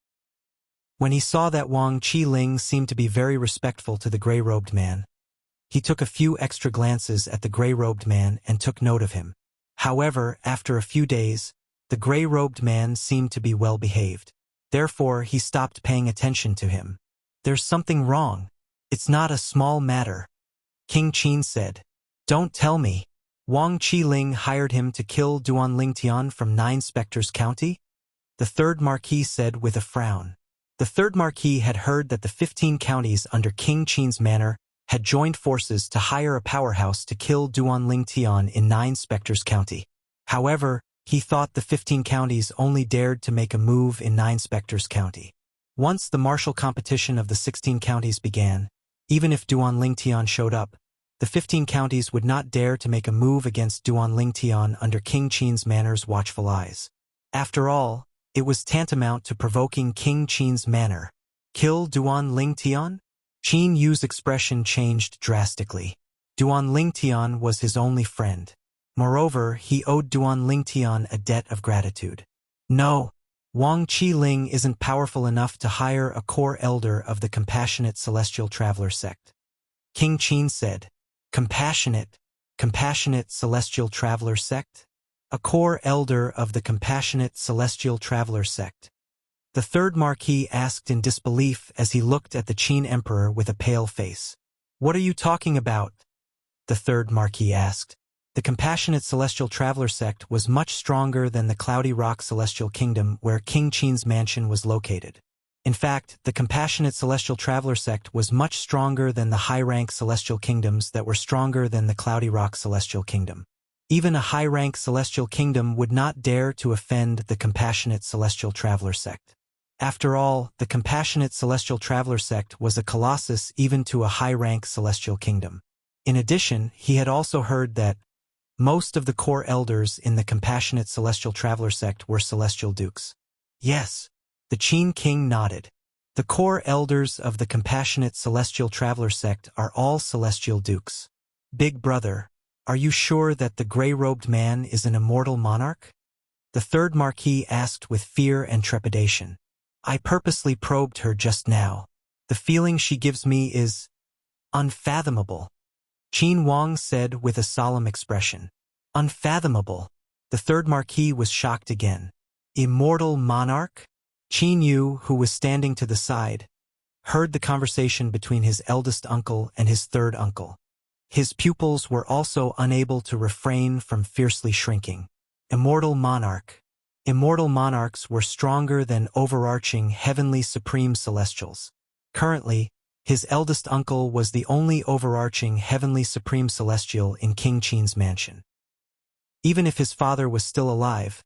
When he saw that Wang Qiling seemed to be very respectful to the gray-robed man, he took a few extra glances at the gray-robed man and took note of him. However, after a few days, the gray-robed man seemed to be well-behaved. Therefore, he stopped paying attention to him. "There's something wrong. It's not a small matter," King Qin said. "Don't tell me. Wang Qiling hired him to kill Duan Lingtian from 9 Spectres County?" The third marquis said with a frown. The third marquis had heard that the 15 counties under King Qin's manor had joined forces to hire a powerhouse to kill Duan Lingtian in 9 Spectres County. However, he thought the 15 counties only dared to make a move in 9 Spectres County. Once the martial competition of the 16 counties began, even if Duan Lingtian showed up, the 15 counties would not dare to make a move against Duan Lingtian under King Qin's manor's watchful eyes. After all, it was tantamount to provoking King Qin's manor. Kill Duan Lingtian? Qin Yu's expression changed drastically. Duan Lingtian was his only friend. Moreover, he owed Duan Lingtian a debt of gratitude. No, Wang Qiling isn't powerful enough to hire a core elder of the Compassionate Celestial Traveler sect. King Qin said, Compassionate Celestial Traveler sect? A core elder of the Compassionate Celestial Traveler sect. The third marquis asked in disbelief as he looked at the Qin emperor with a pale face. "What are you talking about?" the third marquis asked. The Compassionate Celestial Traveler sect was much stronger than the Cloudy Rock Celestial Kingdom where King Qin's mansion was located. In fact, the Compassionate Celestial Traveler sect was much stronger than the high-rank Celestial Kingdoms that were stronger than the Cloudy Rock Celestial Kingdom. Even a high-rank Celestial Kingdom would not dare to offend the Compassionate Celestial Traveler sect. After all, the Compassionate Celestial Traveler sect was a colossus even to a high-rank Celestial Kingdom. In addition, he had also heard that most of the core elders in the Compassionate Celestial Traveler sect were Celestial Dukes. Yes, the Qin King nodded. The core elders of the Compassionate Celestial Traveler sect are all Celestial Dukes. Big brother, are you sure that the gray-robed man is an immortal monarch? The third marquis asked with fear and trepidation. I purposely probed her just now. The feeling she gives me is unfathomable. Qin Wang said with a solemn expression. Unfathomable. The third marquis was shocked again. Immortal monarch? Qin Yu, who was standing to the side, heard the conversation between his eldest uncle and his third uncle. His pupils were also unable to refrain from fiercely shrinking. Immortal monarch. Immortal monarchs were stronger than overarching heavenly supreme celestials. Currently, his eldest uncle was the only overarching heavenly supreme celestial in King Qin's mansion. Even if his father was still alive,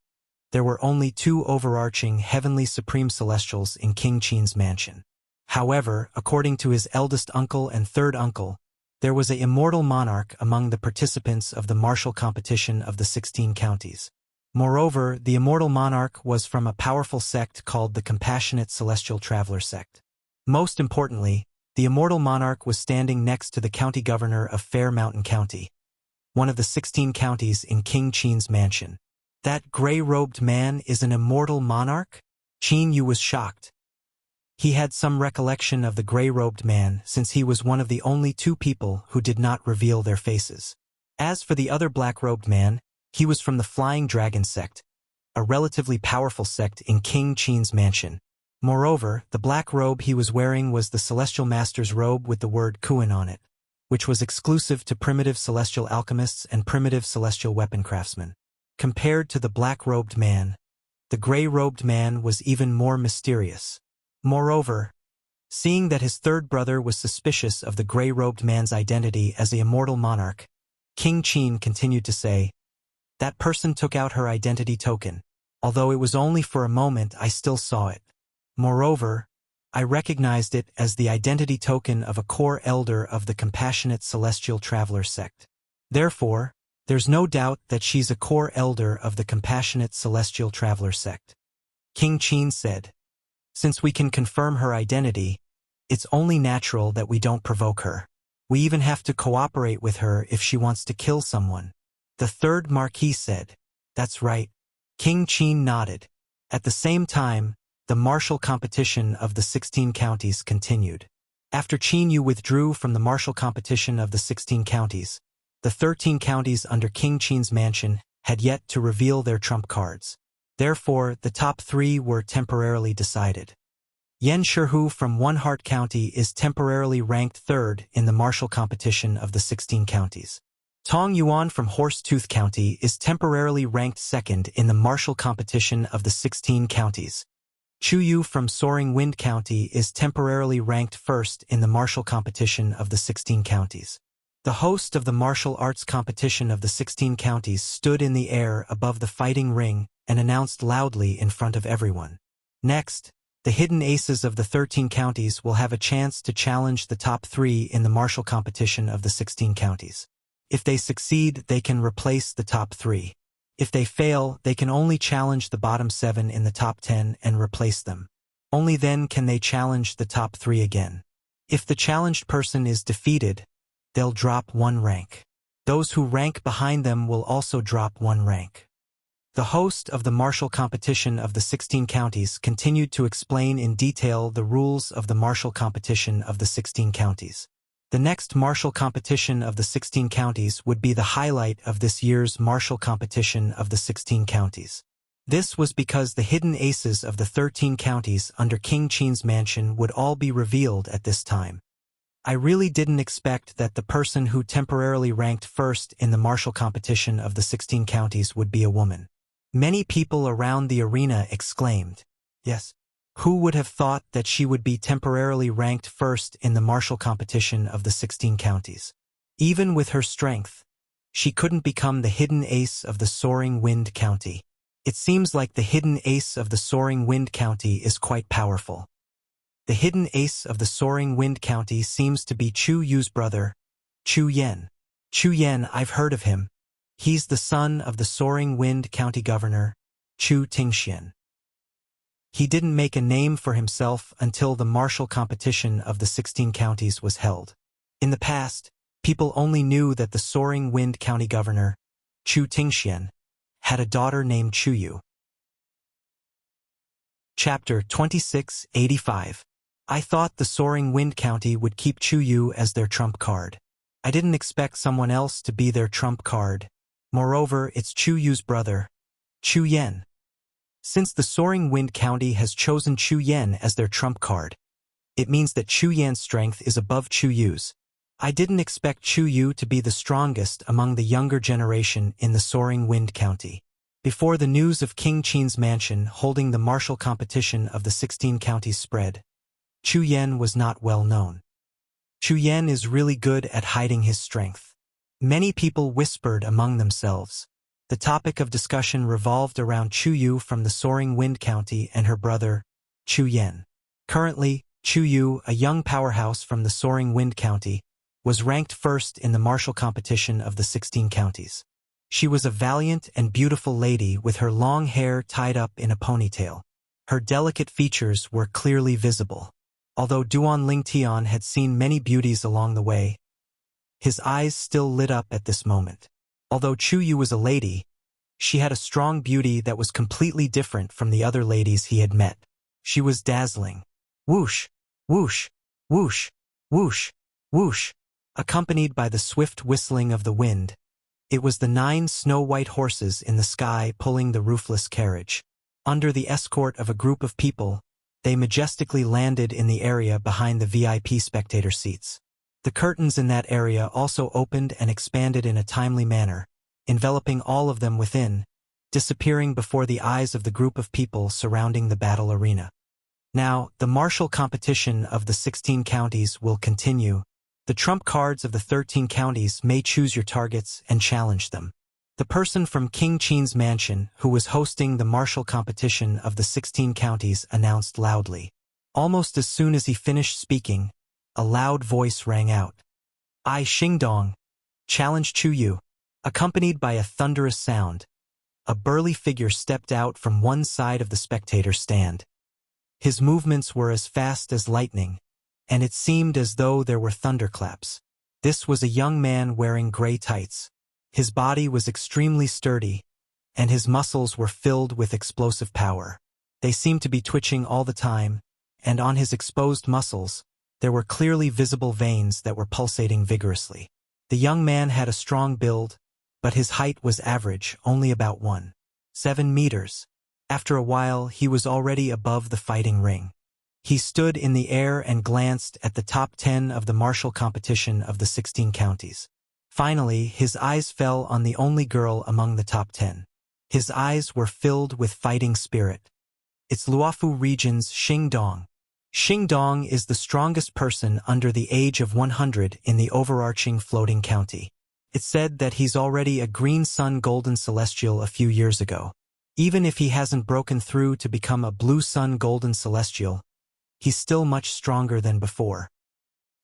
there were only 2 overarching heavenly supreme celestials in King Qin's mansion. However, according to his eldest uncle and third uncle, there was an immortal monarch among the participants of the martial competition of the 16 counties. Moreover, the immortal monarch was from a powerful sect called the Compassionate Celestial Traveler sect. Most importantly, the immortal monarch was standing next to the county governor of Fair Mountain County, one of the 16 counties in King Qin's mansion. That gray-robed man is an immortal monarch? Qin Yu was shocked. He had some recollection of the gray-robed man since he was one of the only 2 people who did not reveal their faces. As for the other black-robed man, he was from the Flying Dragon sect, a relatively powerful sect in King Qin's mansion. Moreover, the black robe he was wearing was the Celestial Master's robe with the word Kuan on it, which was exclusive to primitive celestial alchemists and primitive celestial weapon craftsmen. Compared to the black-robed man, the gray-robed man was even more mysterious. Moreover, seeing that his third brother was suspicious of the gray-robed man's identity as the immortal monarch, King Qin continued to say, That person took out her identity token. Although it was only for a moment, I still saw it. Moreover, I recognized it as the identity token of a core elder of the Compassionate Celestial Traveler sect. Therefore, There's no doubt that she's a core elder of the compassionate celestial traveler sect. King Qin said, since we can confirm her identity, it's only natural that we don't provoke her. We even have to cooperate with her if she wants to kill someone. The third Marquis said, that's right. King Qin nodded. At the same time, the martial competition of the 16 counties continued. After Qin Yu withdrew from the martial competition of the 16 counties, the 13 counties under King Qin's mansion had yet to reveal their trump cards. Therefore, the top 3 were temporarily decided. Yan Shihu from One Heart County is temporarily ranked 3rd in the martial competition of the 16 counties. Tong Yuan from Horsetooth County is temporarily ranked 2nd in the martial competition of the 16 counties. Chu Yu from Soaring Wind County is temporarily ranked 1st in the martial competition of the 16 counties. The host of the martial arts competition of the 16 counties stood in the air above the fighting ring and announced loudly in front of everyone. Next, the hidden aces of the 13 counties will have a chance to challenge the top 3 in the martial competition of the 16 counties. If they succeed, they can replace the top 3. If they fail, they can only challenge the bottom 7 in the top 10 and replace them. Only then can they challenge the top 3 again. If the challenged person is defeated, they'll drop 1 rank. Those who rank behind them will also drop 1 rank. The host of the martial competition of the 16 counties continued to explain in detail the rules of the martial competition of the 16 counties. The next martial competition of the 16 counties would be the highlight of this year's martial competition of the 16 counties. This was because the hidden aces of the 13 counties under King Qin's mansion would all be revealed at this time. I really didn't expect that the person who temporarily ranked 1st in the martial competition of the 16 counties would be a woman. Many people around the arena exclaimed, yes. Who would have thought that she would be temporarily ranked 1st in the martial competition of the 16 counties? Even with her strength, she couldn't become the hidden ace of the Soaring Wind County. It seems like the hidden ace of the Soaring Wind County is quite powerful. The hidden ace of the Soaring Wind County seems to be Chu Yu's brother, Chu Yan. Chu Yan, I've heard of him. He's the son of the Soaring Wind County Governor, Chu Tingxian. He didn't make a name for himself until the martial competition of the 16 counties was held. In the past, people only knew that the Soaring Wind County Governor, Chu Tingxian, had a daughter named Chu Yu. Chapter 2685. I thought the Soaring Wind County would keep Chu Yu as their trump card. I didn't expect someone else to be their trump card. Moreover, it's Chu Yu's brother, Chu Yan. Since the Soaring Wind County has chosen Chu Yan as their trump card, it means that Chu Yan's strength is above Chu Yu's. I didn't expect Chu Yu to be the strongest among the younger generation in the Soaring Wind County. Before the news of King Qin's mansion holding the martial competition of the 16 counties spread, Chu Yan was not well known. Chu Yan is really good at hiding his strength. Many people whispered among themselves. The topic of discussion revolved around Chu Yu from the Soaring Wind County and her brother, Chu Yan. Currently, Chu Yu, a young powerhouse from the Soaring Wind County, was ranked 1st in the martial competition of the 16 counties. She was a valiant and beautiful lady with her long hair tied up in a ponytail. Her delicate features were clearly visible. Although Duan Lingtian had seen many beauties along the way, his eyes still lit up at this moment. Although Chu Yu was a lady, she had a strong beauty that was completely different from the other ladies he had met. She was dazzling. Whoosh, whoosh, whoosh, whoosh, whoosh, accompanied by the swift whistling of the wind. It was the 9 snow-white horses in the sky pulling the roofless carriage. Under the escort of a group of people, they majestically landed in the area behind the VIP spectator seats. The curtains in that area also opened and expanded in a timely manner, enveloping all of them within, disappearing before the eyes of the group of people surrounding the battle arena. Now, the martial competition of the 16 counties will continue. The trump cards of the 13 counties may choose your targets and challenge them. The person from King Qin's mansion who was hosting the martial competition of the 16 counties announced loudly. Almost as soon as he finished speaking, a loud voice rang out. I Xingdong, challenge Chu Yu. Accompanied by a thunderous sound, a burly figure stepped out from one side of the spectator stand. His movements were as fast as lightning, and it seemed as though there were thunderclaps. This was a young man wearing gray tights. His body was extremely sturdy, and his muscles were filled with explosive power. They seemed to be twitching all the time, and on his exposed muscles, there were clearly visible veins that were pulsating vigorously. The young man had a strong build, but his height was average, only about 1.7 meters. After a while, he was already above the fighting ring. He stood in the air and glanced at the top 10 of the martial competition of the 16 counties. Finally, his eyes fell on the only girl among the top 10. His eyes were filled with fighting spirit. It's Luofu region's Xingdong. Xingdong is the strongest person under the age of 100 in the overarching floating county. It's said that he's already a green sun golden celestial a few years ago. Even if he hasn't broken through to become a blue sun golden celestial, he's still much stronger than before.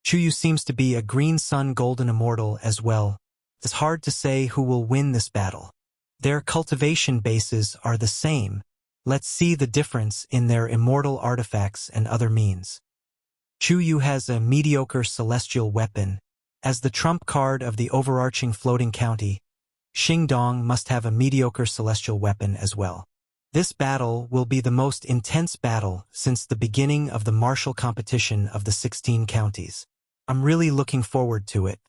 Chuyu seems to be a green sun golden immortal as well. It's hard to say who will win this battle. Their cultivation bases are the same. Let's see the difference in their immortal artifacts and other means. Chuyu has a mediocre celestial weapon. As the trump card of the overarching floating county, Xingdong must have a mediocre celestial weapon as well. This battle will be the most intense battle since the beginning of the martial competition of the 16 counties. I'm really looking forward to it.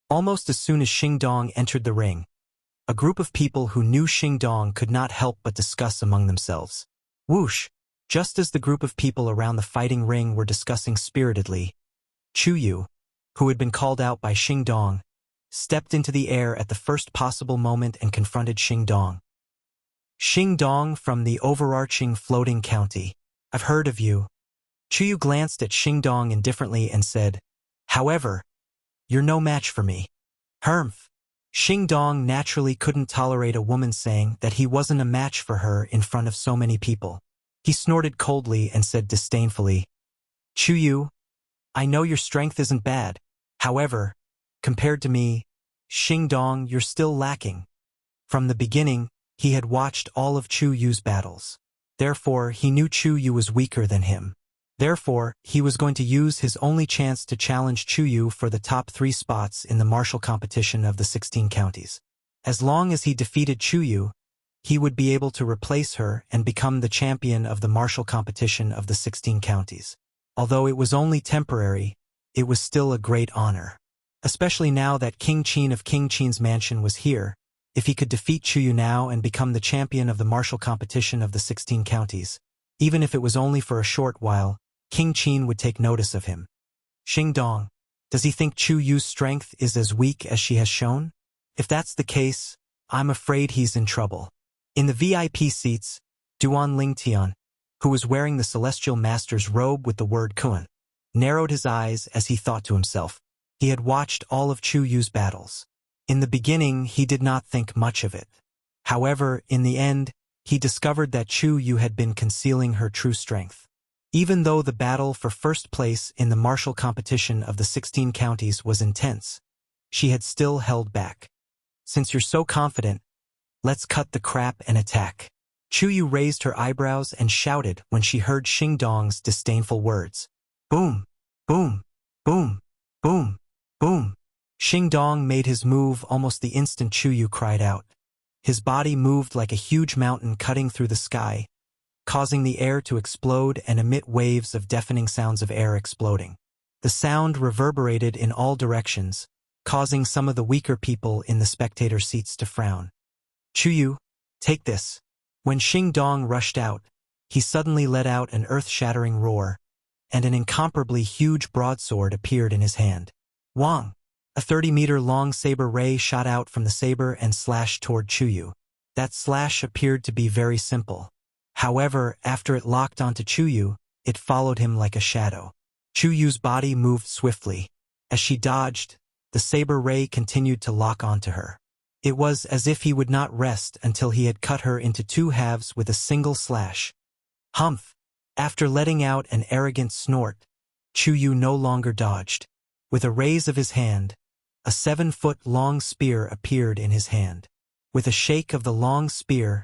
Almost as soon as Xingdong entered the ring, a group of people who knew Xingdong could not help but discuss among themselves. Whoosh! Just as the group of people around the fighting ring were discussing spiritedly, Chuyu, who had been called out by Xingdong, stepped into the air at the first possible moment and confronted Xingdong. Xingdong from the overarching floating county. I've heard of you. Chuyu glanced at Xingdong indifferently and said, however, you're no match for me. Humph. Xingdong naturally couldn't tolerate a woman saying that he wasn't a match for her in front of so many people. He snorted coldly and said disdainfully, Chuyu, I know your strength isn't bad. However, compared to me, Xingdong, you're still lacking. From the beginning, he had watched all of Chuyu's battles. Therefore, he knew Chuyu was weaker than him. Therefore, he was going to use his only chance to challenge Chuyu for the top 3 spots in the martial competition of the 16 counties. As long as he defeated Chuyu, he would be able to replace her and become the champion of the martial competition of the 16 counties. Although it was only temporary, it was still a great honor. Especially now that King Qin of King Qin's mansion was here, if he could defeat Chuyu now and become the champion of the martial competition of the 16 counties, even if it was only for a short while, King Qin would take notice of him. Xingdong, does he think Chuyu's strength is as weak as she has shown? If that's the case, I'm afraid he's in trouble. In the VIP seats, Duan Lingtian, who was wearing the Celestial Master's robe with the word Kuan, narrowed his eyes as he thought to himself. He had watched all of Chuyu's battles. In the beginning, he did not think much of it. However, in the end, he discovered that Chuyu had been concealing her true strength. Even though the battle for first place in the martial competition of the 16 counties was intense, she had still held back. Since you're so confident, let's cut the crap and attack. Chuyu raised her eyebrows and shouted when she heard Xingdong's disdainful words. Boom! Boom! Boom! Boom! Boom! Xingdong made his move almost the instant Chuyu cried out. His body moved like a huge mountain cutting through the sky, causing the air to explode and emit waves of deafening sounds of air exploding. The sound reverberated in all directions, causing some of the weaker people in the spectator seats to frown. Chuyu, take this. When Xingdong rushed out, he suddenly let out an earth-shattering roar, and an incomparably huge broadsword appeared in his hand. Wang! A 30-meter-long saber ray shot out from the saber and slashed toward Chuyu. That slash appeared to be very simple. However, after it locked onto Chuyu, it followed him like a shadow. Chuyu's body moved swiftly. As she dodged, the saber ray continued to lock onto her. It was as if he would not rest until he had cut her into 2 halves with a single slash. Humph! After letting out an arrogant snort, Chuyu no longer dodged. With a raise of his hand, A 7-foot-long spear appeared in his hand. With a shake of the long spear,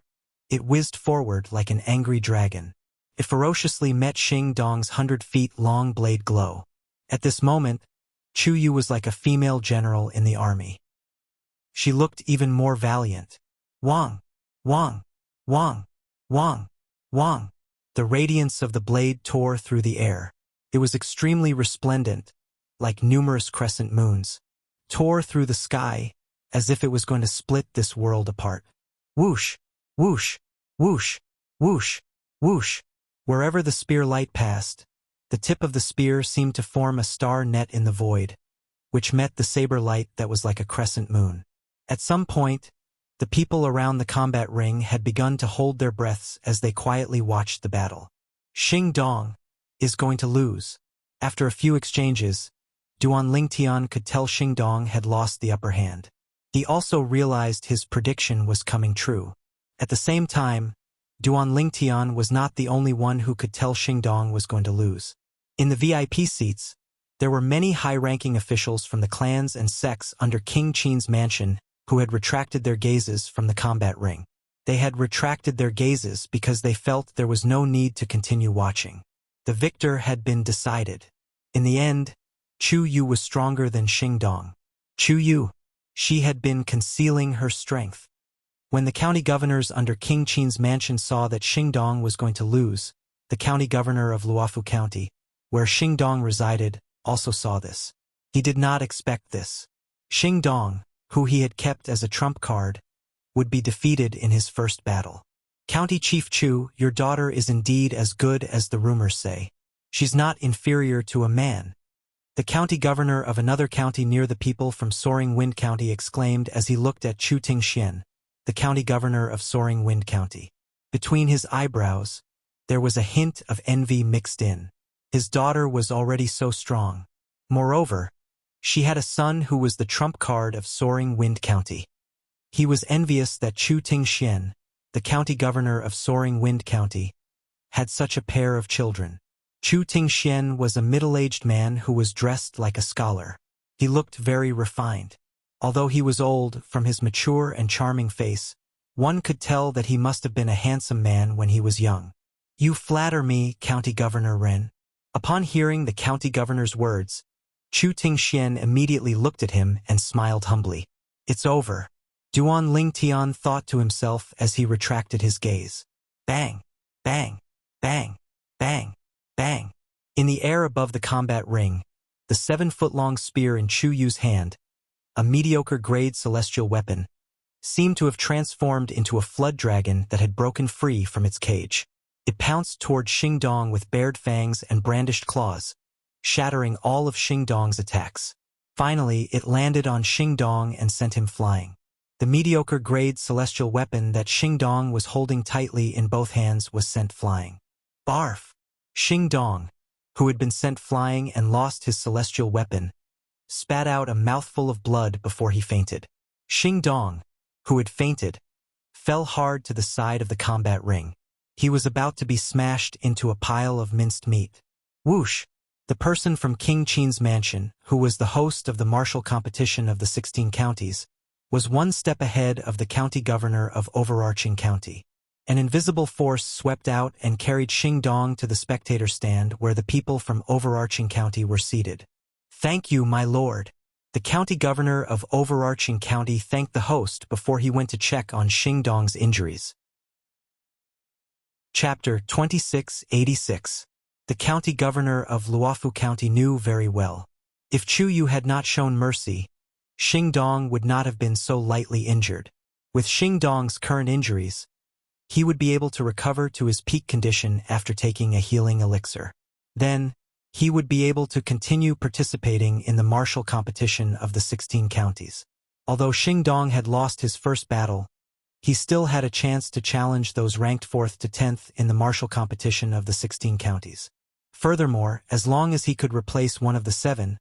it whizzed forward like an angry dragon. It ferociously met Xing Dong's 100-feet-long blade glow. At this moment, Chu Yu was like a female general in the army. She looked even more valiant. Wang! Wang! Wang! Wang! Wang! The radiance of the blade tore through the air. It was extremely resplendent, like numerous crescent moons, tore through the sky as if it was going to split this world apart. Whoosh! Whoosh! Whoosh! Whoosh! Whoosh! Wherever the spear light passed, the tip of the spear seemed to form a star net in the void, which met the saber light that was like a crescent moon. At some point, the people around the combat ring had begun to hold their breaths as they quietly watched the battle. Xing Dong is going to lose. After a few exchanges, Duan Lingtian could tell Xing Dong had lost the upper hand. He also realized his prediction was coming true. At the same time, Duan Lingtian was not the only one who could tell Xing Dong was going to lose. In the VIP seats, there were many high-ranking officials from the clans and sects under King Qin's mansion who had retracted their gazes from the combat ring. They had retracted their gazes because they felt there was no need to continue watching. The victor had been decided. In the end, Chu Yu was stronger than Xing Dong. Chu Yu. She had been concealing her strength. When the county governors under King Qin's mansion saw that Xing Dong was going to lose, the county governor of Luofu County, where Xing Dong resided, also saw this. He did not expect this. Xing Dong, who he had kept as a trump card, would be defeated in his first battle. County Chief Chu, your daughter is indeed as good as the rumors say. She's not inferior to a man. The county governor of another county near the people from Soaring Wind County exclaimed as he looked at Chu Tingxian, the county governor of Soaring Wind County. Between his eyebrows, there was a hint of envy mixed in. His daughter was already so strong. Moreover, she had a son who was the trump card of Soaring Wind County. He was envious that Chu Tingxian, the county governor of Soaring Wind County, had such a pair of children. Chu Tingxian was a middle-aged man who was dressed like a scholar. He looked very refined. Although he was old, from his mature and charming face, one could tell that he must have been a handsome man when he was young. You flatter me, County Governor Ren. Upon hearing the county governor's words, Chu Tingxian immediately looked at him and smiled humbly. It's over. Duan Lingtian thought to himself as he retracted his gaze. Bang! Bang! Bang! Bang! Bang! In the air above the combat ring, the 7-foot-long spear in Chu Yu's hand, a mediocre-grade celestial weapon, seemed to have transformed into a flood dragon that had broken free from its cage. It pounced toward Xing Dong with bared fangs and brandished claws, shattering all of Xing Dong's attacks. Finally, it landed on Xing Dong and sent him flying. The mediocre-grade celestial weapon that Xing Dong was holding tightly in both hands was sent flying. Barf! Xing Dong, who had been sent flying and lost his celestial weapon, spat out a mouthful of blood before he fainted. Xing Dong, who had fainted, fell hard to the side of the combat ring. He was about to be smashed into a pile of minced meat. Whoosh! The person from King Qin's mansion, who was the host of the martial competition of the 16 counties, was one step ahead of the county governor of Overarching County. An invisible force swept out and carried Xing Dong to the spectator stand where the people from Overarching County were seated. Thank you, my lord. The county governor of Overarching County thanked the host before he went to check on Xing Dong's injuries. Chapter 2686. The county governor of Luofu County knew very well. If Chu Yu had not shown mercy, Xing Dong would not have been so lightly injured. With Xing Dong's current injuries, he would be able to recover to his peak condition after taking a healing elixir. Then, he would be able to continue participating in the martial competition of the 16 counties. Although Xing Dong had lost his first battle, he still had a chance to challenge those ranked 4th to 10th in the martial competition of the 16 counties. Furthermore, as long as he could replace one of the 7,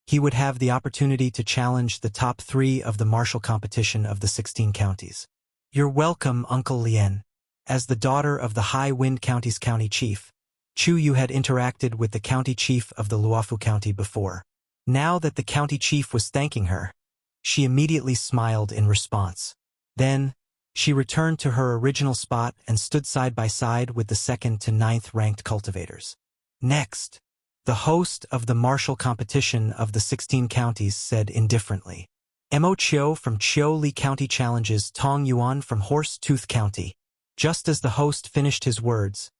he would have the opportunity to challenge the top 3 of the martial competition of the 16 counties. You're welcome, Uncle Lien. As the daughter of the High Wind County's county chief, Chu Yu had interacted with the county chief of the Luofu County before. Now that the county chief was thanking her, She immediately smiled in response. Then, she returned to her original spot and stood side by side with the 2nd to 9th ranked cultivators. Next, the host of the martial competition of the 16 counties said indifferently, Mo Chiu from Chiu Li County challenges Tong Yuan from Horse Tooth County. Just as the host finished his words,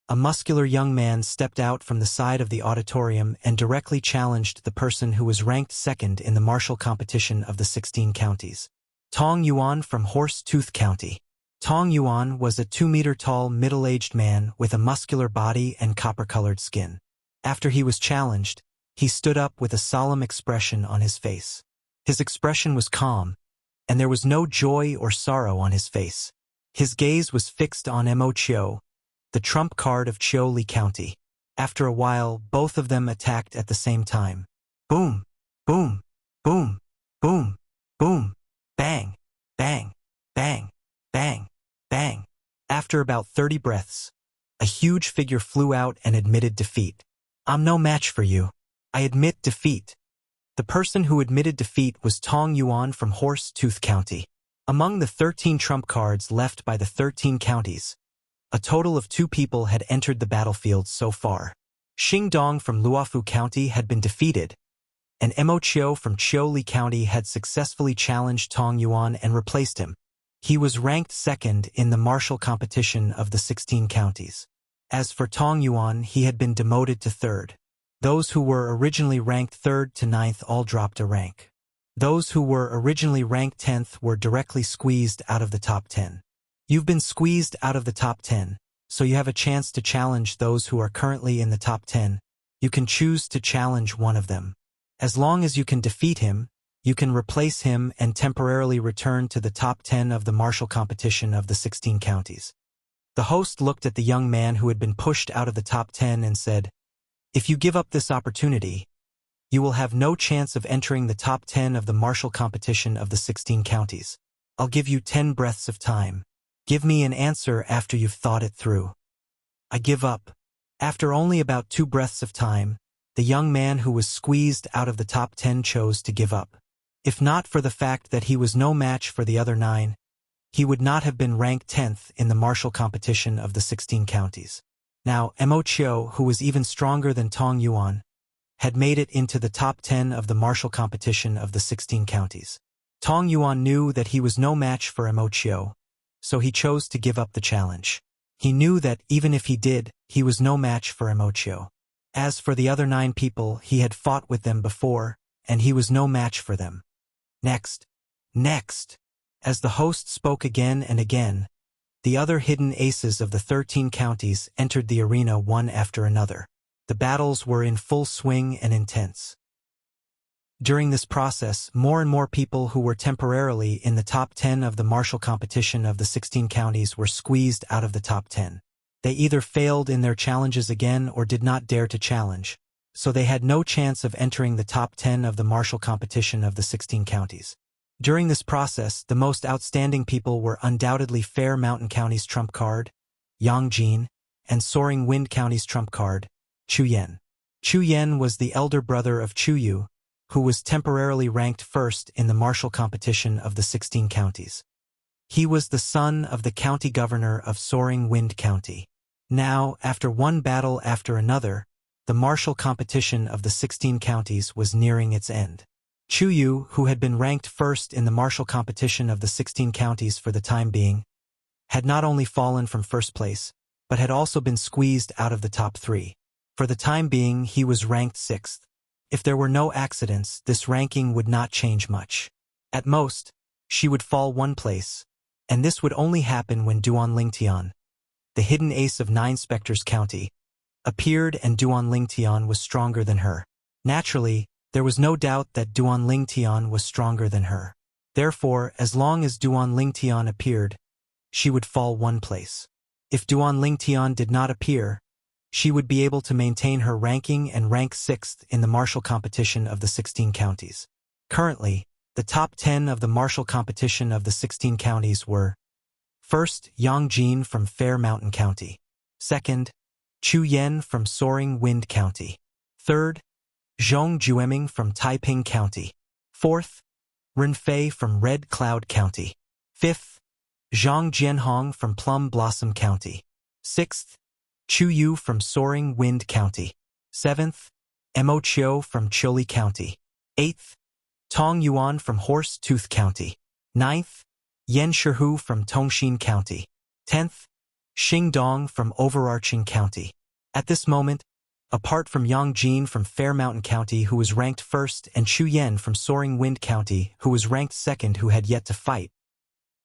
a muscular young man stepped out from the side of the auditorium and directly challenged the person who was ranked 2nd in the martial competition of the 16 counties. Tong Yuan from Horse Tooth County. Tong Yuan was a 2-meter-tall middle-aged man with a muscular body and copper-colored skin. After he was challenged, he stood up with a solemn expression on his face. His expression was calm, and there was no joy or sorrow on his face. His gaze was fixed on Mo Chiu, the trump card of Chiu Li County. After a while, both of them attacked at the same time. Boom, boom, boom, boom, boom, bang, bang, bang, bang, bang. After about 30 breaths, a huge figure flew out and admitted defeat. I'm no match for you. I admit defeat. The person who admitted defeat was Tong Yuan from Horse Tooth County. Among the 13 trump cards left by the 13 counties, a total of 2 people had entered the battlefield so far. Xing Dong from Luofu County had been defeated, and Mo Chiu from Chiu Li County had successfully challenged Tong Yuan and replaced him. He was ranked 2nd in the martial competition of the 16 counties. As for Tong Yuan, he had been demoted to 3rd. Those who were originally ranked 3rd to 9th all dropped a rank. Those who were originally ranked 10th were directly squeezed out of the top 10. You've been squeezed out of the top 10, so you have a chance to challenge those who are currently in the top 10. You can choose to challenge one of them. As long as you can defeat him, you can replace him and temporarily return to the top 10 of the martial competition of the 16 counties. The host looked at the young man who had been pushed out of the top 10 and said, If you give up this opportunity, you will have no chance of entering the top 10 of the martial competition of the 16 counties. I'll give you 10 breaths of time. Give me an answer after you've thought it through. I give up. After only about 2 breaths of time, the young man who was squeezed out of the top 10 chose to give up. If not for the fact that he was no match for the other 9, he would not have been ranked 10th in the martial competition of the 16 counties. Now, Mo Chiu, who was even stronger than Tong Yuan, had made it into the top 10 of the martial competition of the 16 counties. Tong Yuan knew that he was no match for Mo Chiu, so he chose to give up the challenge. He knew that even if he did, he was no match for Mo Chiu. As for the other 9 people, he had fought with them before, and he was no match for them. Next. As the host spoke again and again, the other hidden aces of the 13 counties entered the arena one after another. The battles were in full swing and intense. During this process, more and more people who were temporarily in the top 10 of the martial competition of the 16 counties were squeezed out of the top 10. They either failed in their challenges again or did not dare to challenge, so they had no chance of entering the top 10 of the martial competition of the 16 counties. During this process, the most outstanding people were undoubtedly Fair Mountain County's trump card, Yang Jin, and Soaring Wind County's trump card, Chu Yan. Chu Yan was the elder brother of Chu Yu, who was temporarily ranked 1st in the martial competition of the 16 counties. He was the son of the county governor of Soaring Wind County. Now, after one battle after another, the martial competition of the 16 counties was nearing its end. Chu Yu, who had been ranked 1st in the martial competition of the 16 counties for the time being, had not only fallen from 1st place, but had also been squeezed out of the top 3. For the time being, he was ranked 6th. If there were no accidents, this ranking would not change much. At most, she would fall 1 place, and this would only happen when Duan Lingtian, the hidden ace of 9 Spectres County, appeared and Duan Lingtian was stronger than her. Naturally, there was no doubt that Duan Lingtian was stronger than her. Therefore, as long as Duan Lingtian appeared, she would fall 1 place. If Duan Lingtian did not appear, she would be able to maintain her ranking and rank 6th in the martial competition of the 16 counties. Currently, the top 10 of the martial competition of the 16 counties were: 1st, Yang Jin from Fair Mountain County. 2nd, Chu Yan from Soaring Wind County. 3rd, Zhong Jueming from Taiping County. 4th, Renfei from Red Cloud County. 5th, Zhang Jianhong from Plum Blossom County. 6th, Chu Yu from Soaring Wind County. 7th, Mo Chiu from Choli County. 8th, Tong Yuan from Horse Tooth County. 9th, Yan Shihu from Tongshin County. 10th, Xing Dong from Overarching County. At this moment, apart from Yang Jin from Fair Mountain County, who was ranked 1st, and Chu Yen from Soaring Wind County, who was ranked 2nd, who had yet to fight,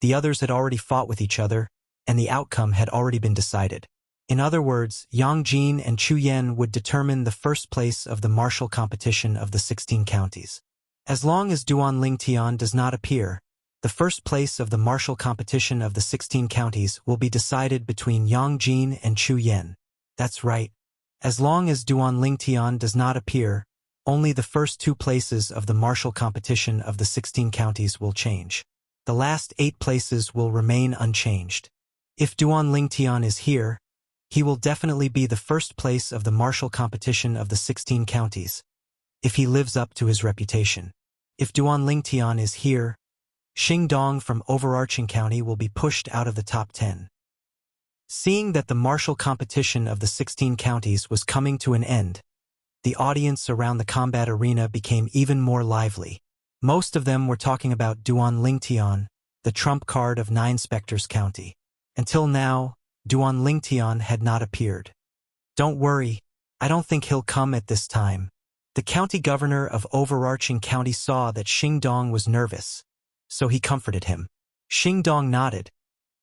the others had already fought with each other, and the outcome had already been decided. In other words, Yang Jin and Chu Yen would determine the first place of the martial competition of the 16 counties. As long as Duan Lingtian does not appear, the first place of the martial competition of the 16 counties will be decided between Yang Jin and Chu Yen. That's right. As long as Duan Lingtian does not appear, only the first 2 places of the martial competition of the 16 counties will change. The last 8 places will remain unchanged. If Duan Lingtian is here, he will definitely be the first place of the martial competition of the 16 counties, if he lives up to his reputation. If Duan Lingtian is here, Xing Dong from Overarching County will be pushed out of the top 10. Seeing that the martial competition of the 16 counties was coming to an end, the audience around the combat arena became even more lively. Most of them were talking about Duan Lingtian, the trump card of 9 Spectres County. Until now, Duan Lingtian had not appeared. Don't worry, I don't think he'll come at this time. The county governor of Overarching County saw that Xing Dong was nervous, so he comforted him. Xing Dong nodded,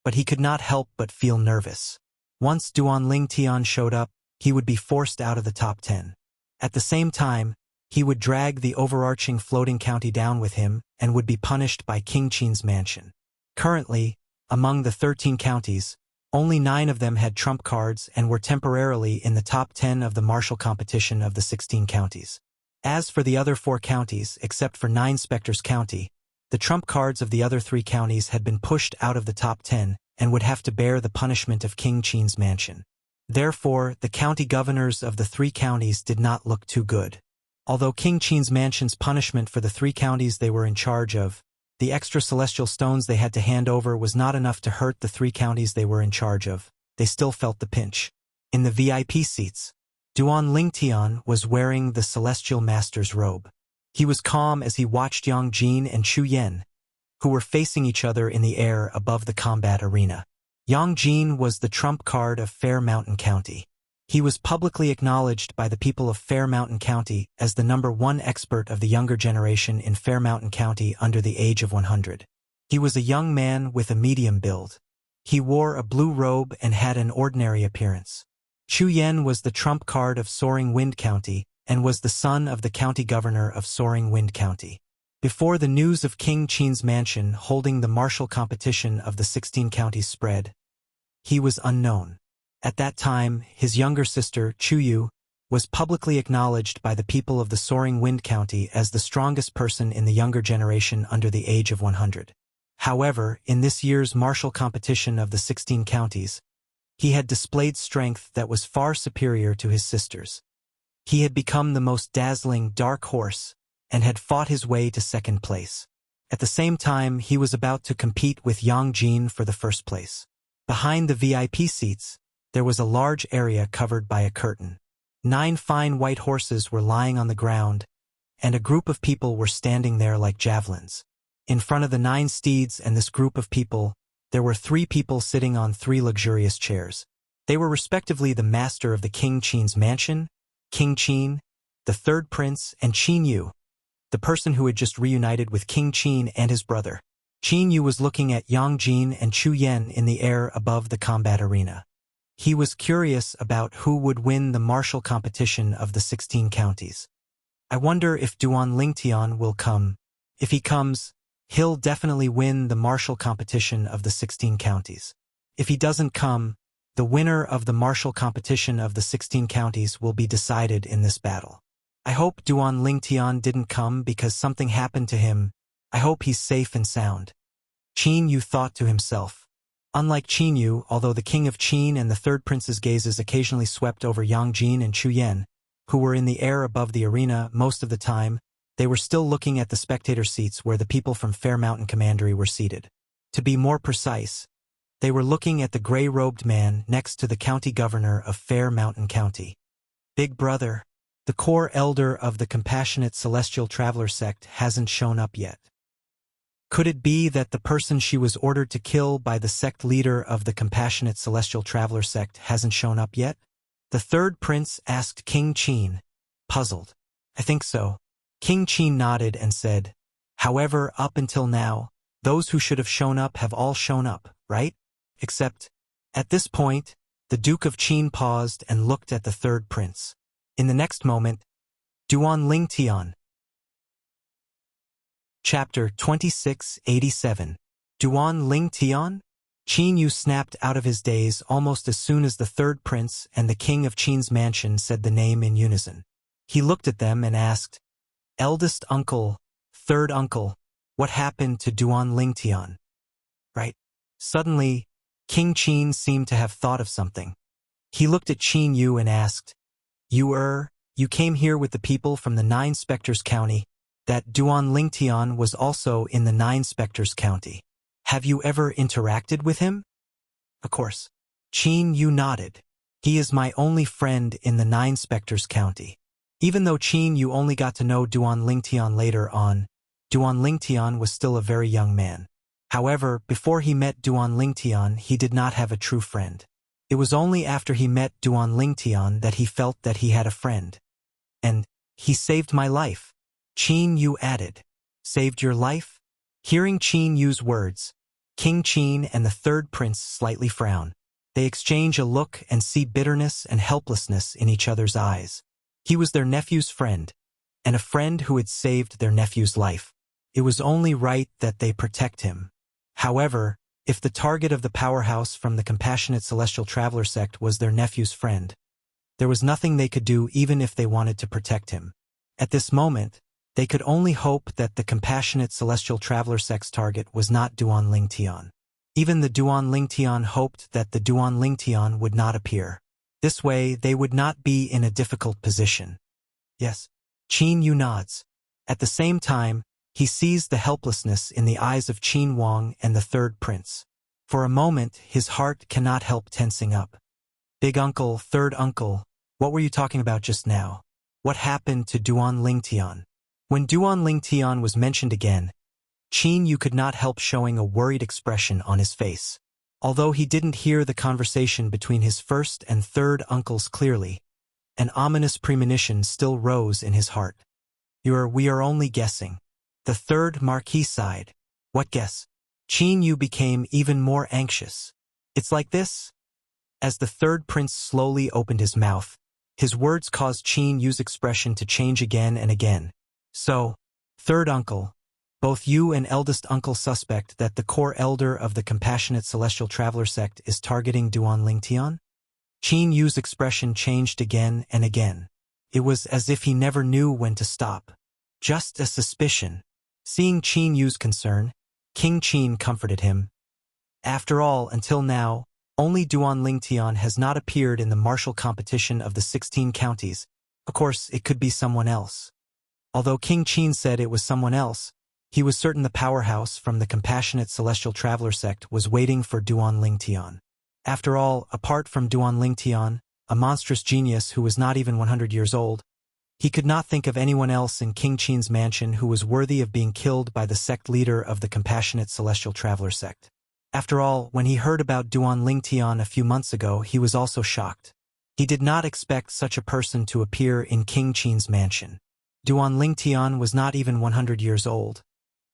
but he could not help but feel nervous. Once Duan Lingtian showed up, he would be forced out of the top 10. At the same time, he would drag the Overarching Floating County down with him and would be punished by King Qin's mansion. Currently, among the 13 counties, only 9 of them had trump cards and were temporarily in the top 10 of the martial competition of the 16 counties. As for the other 4 counties, except for 9 Spectres County, the trump cards of the other 3 counties had been pushed out of the top 10 and would have to bear the punishment of King Qin's mansion. Therefore, the county governors of the 3 counties did not look too good. Although King Qin's mansion's punishment for the 3 counties they were in charge of, the extra celestial stones they had to hand over was not enough to hurt the 3 counties they were in charge of. They still felt the pinch. In the VIP seats, Duan Lingtian was wearing the Celestial Master's robe. He was calm as he watched Yang Jin and Chu Yen, who were facing each other in the air above the combat arena. Yang Jin was the trump card of Fair Mountain County. He was publicly acknowledged by the people of Fair Mountain County as the #1 expert of the younger generation in Fair Mountain County under the age of 100. He was a young man with a medium build. He wore a blue robe and had an ordinary appearance. Chu Yen was the trump card of Soaring Wind County and was the son of the county governor of Soaring Wind County. Before the news of King Qin's mansion holding the martial competition of the 16 counties spread, he was unknown. At that time, his younger sister, Chu Yu, was publicly acknowledged by the people of the Soaring Wind County as the strongest person in the younger generation under the age of 100. However, in this year's martial competition of the 16 counties, he had displayed strength that was far superior to his sister's. He had become the most dazzling dark horse and had fought his way to 2nd place. At the same time, he was about to compete with Yang Jin for the 1st place. Behind the VIP seats, there was a large area covered by a curtain. 9 fine white horses were lying on the ground, and a group of people were standing there like javelins. In front of the 9 steeds and this group of people, there were 3 people sitting on 3 luxurious chairs. They were respectively the master of the King Qin's mansion, King Qin, the 3rd prince, and Qin Yu, the person who had just reunited with King Qin and his brother. Qin Yu was looking at Yang Jin and Chu Yen in the air above the combat arena. He was curious about who would win the martial competition of the 16 counties. I wonder if Duan Lingtian will come. If he comes, he'll definitely win the martial competition of the 16 counties. If he doesn't come, the winner of the martial competition of the 16 counties will be decided in this battle. I hope Duan Lingtian didn't come because something happened to him. I hope he's safe and sound. Qin Yu thought to himself. Unlike Qin Yu, although the king of Qin and the 3rd prince's gazes occasionally swept over Yang Jin and Chu Yen, who were in the air above the arena most of the time, They were still looking at the spectator seats where the people from Fair Mountain Commandery were seated. To be more precise, they were looking at the gray-robed man next to the county governor of Fair Mountain County. Big Brother, the core elder of the Compassionate Celestial Traveler sect, hasn't shown up yet. Could it be that the person she was ordered to kill by the sect leader of the Compassionate Celestial Traveler sect hasn't shown up yet? The third prince asked King Qin, puzzled. I think so. King Qin nodded and said, however, up until now, those who should have shown up have all shown up, right? Except, at this point, the Duke of Qin paused and looked at the third prince. In the next moment, Duan Ling Tian. Chapter 2687. Duan Ling Tian? Qin Yu snapped out of his daze almost as soon as the third prince and the king of Qin's mansion said the name in unison. He looked at them and asked, eldest uncle, third uncle, what happened to Duan Ling Tian? Right? Suddenly, King Qin seemed to have thought of something. He looked at Qin Yu and asked, you came here with the people from the Nine Spectres County. That Duan Ling Tian was also in the Nine Spectres County. Have you ever interacted with him? Of course. Qin Yu nodded. He is my only friend in the Nine Spectres County. Even though Qin Yu only got to know Duan Ling Tian later on, Duan Ling Tian was still a very young man. However, before he met Duan Ling Tian, he did not have a true friend. It was only after he met Duan Ling Tian that he felt that he had a friend. And he saved my life. Qin Yu added. Saved your life? Hearing Qin Yu's words, King Qin and the third prince slightly frown. They exchange a look and see bitterness and helplessness in each other's eyes. He was their nephew's friend, and a friend who had saved their nephew's life. It was only right that they protect him. However, if the target of the powerhouse from the Compassionate Celestial Traveler sect was their nephew's friend, there was nothing they could do even if they wanted to protect him. At this moment, they could only hope that the Compassionate Celestial Traveler sect's target was not Duan Ling Tian. Even the Duan Ling Tian hoped that the Duan Ling Tian would not appear. This way, they would not be in a difficult position. Yes. Qin Yu nods. At the same time, he sees the helplessness in the eyes of Qin Wang and the third prince. For a moment, his heart cannot help tensing up. Big uncle, third uncle, what were you talking about just now? What happened to Duan Ling Tian? When Duan Ling Tian was mentioned again, Qin Yu could not help showing a worried expression on his face. Although he didn't hear the conversation between his first and third uncles clearly, an ominous premonition still rose in his heart. We are only guessing. The third Marquis sighed. What guess? Qin Yu became even more anxious. It's like this? As the third prince slowly opened his mouth, his words caused Qin Yu's expression to change again and again. So, third uncle, both you and eldest uncle suspect that the core elder of the Compassionate Celestial Traveler sect is targeting Duan Ling Tian? Qin Yu's expression changed again and again. It was as if he never knew when to stop. Just a suspicion. Seeing Qin Yu's concern, King Qin comforted him. After all, until now, only Duan Ling Tian has not appeared in the martial competition of the 16 counties. Of course, it could be someone else. Although King Qin said it was someone else, he was certain the powerhouse from the Compassionate Celestial Traveler sect was waiting for Duan Ling Tian. After all, apart from Duan Ling Tian, a monstrous genius who was not even 100 years old, he could not think of anyone else in King Qin's mansion who was worthy of being killed by the sect leader of the Compassionate Celestial Traveler sect. After all, when he heard about Duan Ling Tian a few months ago, he was also shocked. He did not expect such a person to appear in King Qin's mansion. Duan Ling Tian was not even 100 years old,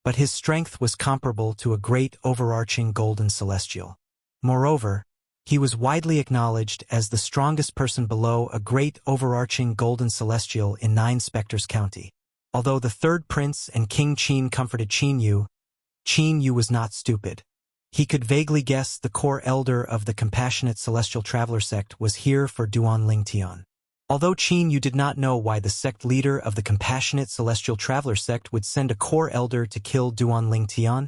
but his strength was comparable to a great overarching golden celestial. Moreover, he was widely acknowledged as the strongest person below a great overarching golden celestial in Nine Spectres County. Although the third prince and King Qin comforted Qin Yu was not stupid. He could vaguely guess the core elder of the Compassionate Celestial Traveler sect was here for Duan Ling Tian. Although Qin Yu did not know why the sect leader of the Compassionate Celestial Traveler sect would send a core elder to kill Duan Ling Tian,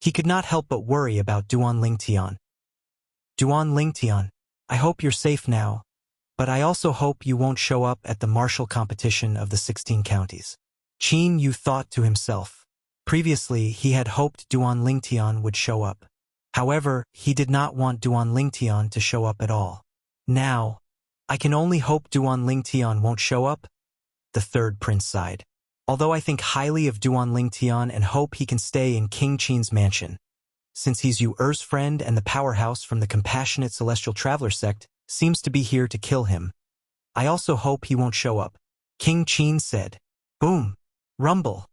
he could not help but worry about Duan Ling Tian. Duan Ling Tian, I hope you're safe now, but I also hope you won't show up at the martial competition of the 16 counties. Qin Yu thought to himself. Previously, he had hoped Duan Lingtian would show up. However, he did not want Duan Lingtian to show up at all. Now, I can only hope Duan Lingtian won't show up, the third prince sighed. Although I think highly of Duan Lingtian and hope he can stay in King Qin's mansion, since he's Yu Er's friend and the powerhouse from the compassionate celestial traveler sect seems to be here to kill him, I also hope he won't show up. King Qin said. Boom! Rumble!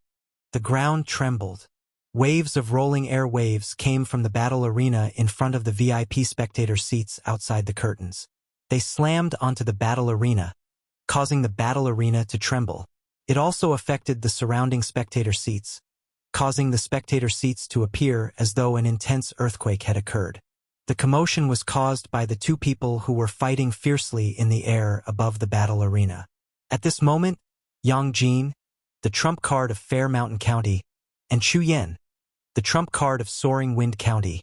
The ground trembled. Waves of rolling air waves came from the battle arena in front of the VIP spectator seats outside the curtains. They slammed onto the battle arena, causing the battle arena to tremble. It also affected the surrounding spectator seats, causing the spectator seats to appear as though an intense earthquake had occurred. The commotion was caused by the two people who were fighting fiercely in the air above the battle arena. At this moment, Yang Jin, the trump card of Fair Mountain County, and Chu Yan, the trump card of Soaring Wind County,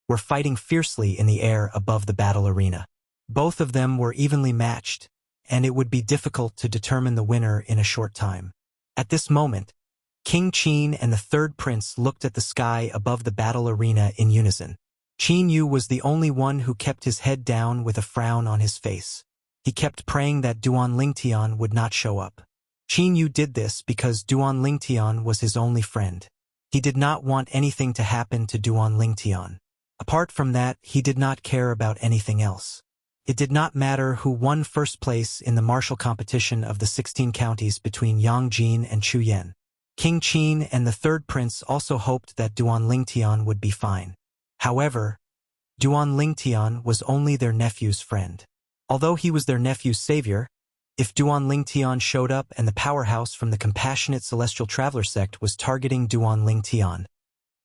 were fighting fiercely in the air above the battle arena. Both of them were evenly matched, and it would be difficult to determine the winner in a short time. At this moment, King Qin and the third prince looked at the sky above the battle arena in unison. Qin Yu was the only one who kept his head down with a frown on his face. He kept praying that Duan Lingtian would not show up. Qin Yu did this because Duan Lingtian was his only friend. He did not want anything to happen to Duan Lingtian. Apart from that, he did not care about anything else. It did not matter who won first place in the martial competition of the 16 counties between Yang Jin and Chu Yan. King Qin and the third prince also hoped that Duan Lingtian would be fine. However, Duan Lingtian was only their nephew's friend. Although he was their nephew's savior, if Duan Lingtian showed up and the powerhouse from the compassionate celestial traveler sect was targeting Duan Lingtian,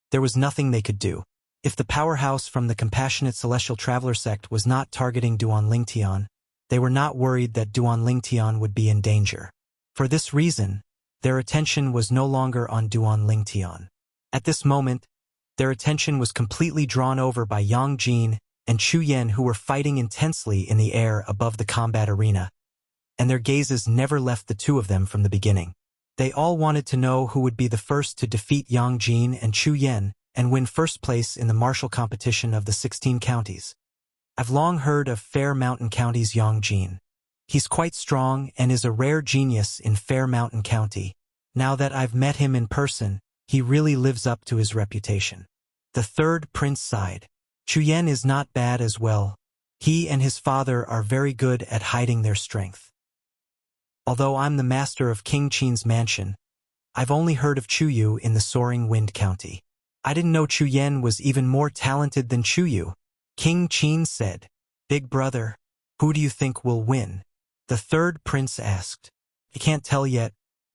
there was nothing they could do. If the powerhouse from the compassionate celestial traveler sect was not targeting Duan Lingtian, they were not worried that Duan Lingtian would be in danger. For this reason, their attention was no longer on Duan Lingtian. At this moment, their attention was completely drawn over by Yang Jin and Chu Yan, who were fighting intensely in the air above the combat arena, and their gazes never left the two of them from the beginning. They all wanted to know who would be the first to defeat Yang Jin and Chu Yan and win first place in the martial competition of the 16 counties. I've long heard of Fair Mountain County's Yang Jin. He's quite strong and is a rare genius in Fair Mountain County. Now that I've met him in person, he really lives up to his reputation. The third prince sighed. Chu Yan is not bad as well. He and his father are very good at hiding their strength. Although I'm the master of King Qin's mansion, I've only heard of Chu Yu in the Soaring Wind County. I didn't know Chu Yan was even more talented than Chu Yu. King Qin said. Big brother, who do you think will win? The third prince asked. I can't tell yet.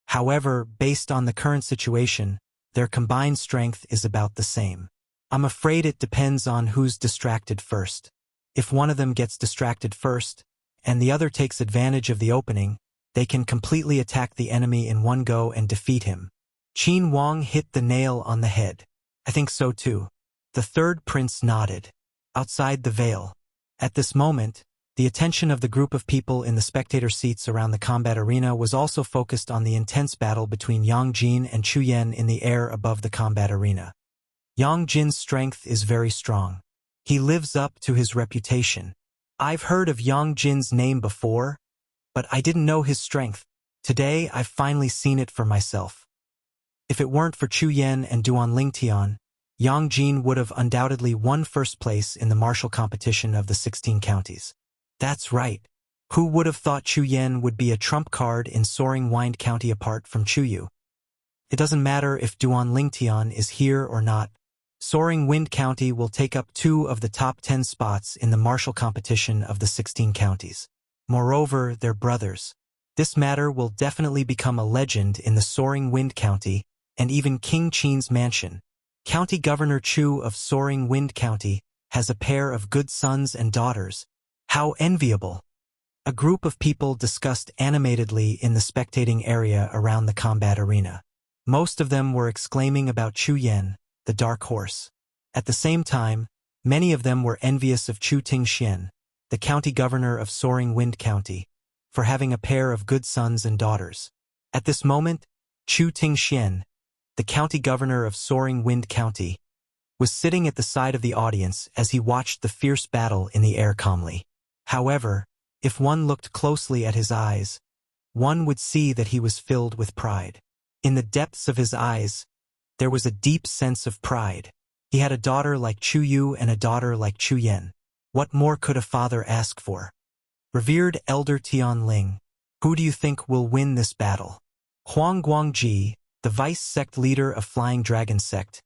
However, based on the current situation, their combined strength is about the same. I'm afraid it depends on who's distracted first. If one of them gets distracted first, and the other takes advantage of the opening, they can completely attack the enemy in one go and defeat him. Qin Wang hit the nail on the head. I think so too. The third prince nodded. Outside the veil. At this moment, the attention of the group of people in the spectator seats around the combat arena was also focused on the intense battle between Yang Jin and Chu Yan in the air above the combat arena. Yang Jin's strength is very strong. He lives up to his reputation. I've heard of Yang Jin's name before, but I didn't know his strength. Today, I've finally seen it for myself. If it weren't for Chu Yan and Duan Lingtian, Yang Jin would have undoubtedly won first place in the martial competition of the 16 counties. That's right. Who would have thought Chu Yan would be a trump card in Soaring Wind County apart from Chu Yu? It doesn't matter if Duan Lingtian is here or not. Soaring Wind County will take up 2 of the top 10 spots in the martial competition of the 16 counties. Moreover, they're brothers. This matter will definitely become a legend in the Soaring Wind County and even King Qin's mansion. County Governor Chu of Soaring Wind County has a pair of good sons and daughters. How enviable! A group of people discussed animatedly in the spectating area around the combat arena. Most of them were exclaiming about Chu Yan, the dark horse. At the same time, many of them were envious of Chu Tingxian, the county governor of Soaring Wind County, for having a pair of good sons and daughters. At this moment, Chu Tingxian, the county governor of Soaring Wind County, was sitting at the side of the audience as he watched the fierce battle in the air calmly. However, if one looked closely at his eyes, one would see that he was filled with pride. In the depths of his eyes, there was a deep sense of pride. He had a daughter like Chu Yu and a daughter like Chu Yan. What more could a father ask for? Revered Elder Tianling, who do you think will win this battle? Huang Guangji, the vice-sect leader of Flying Dragon Sect,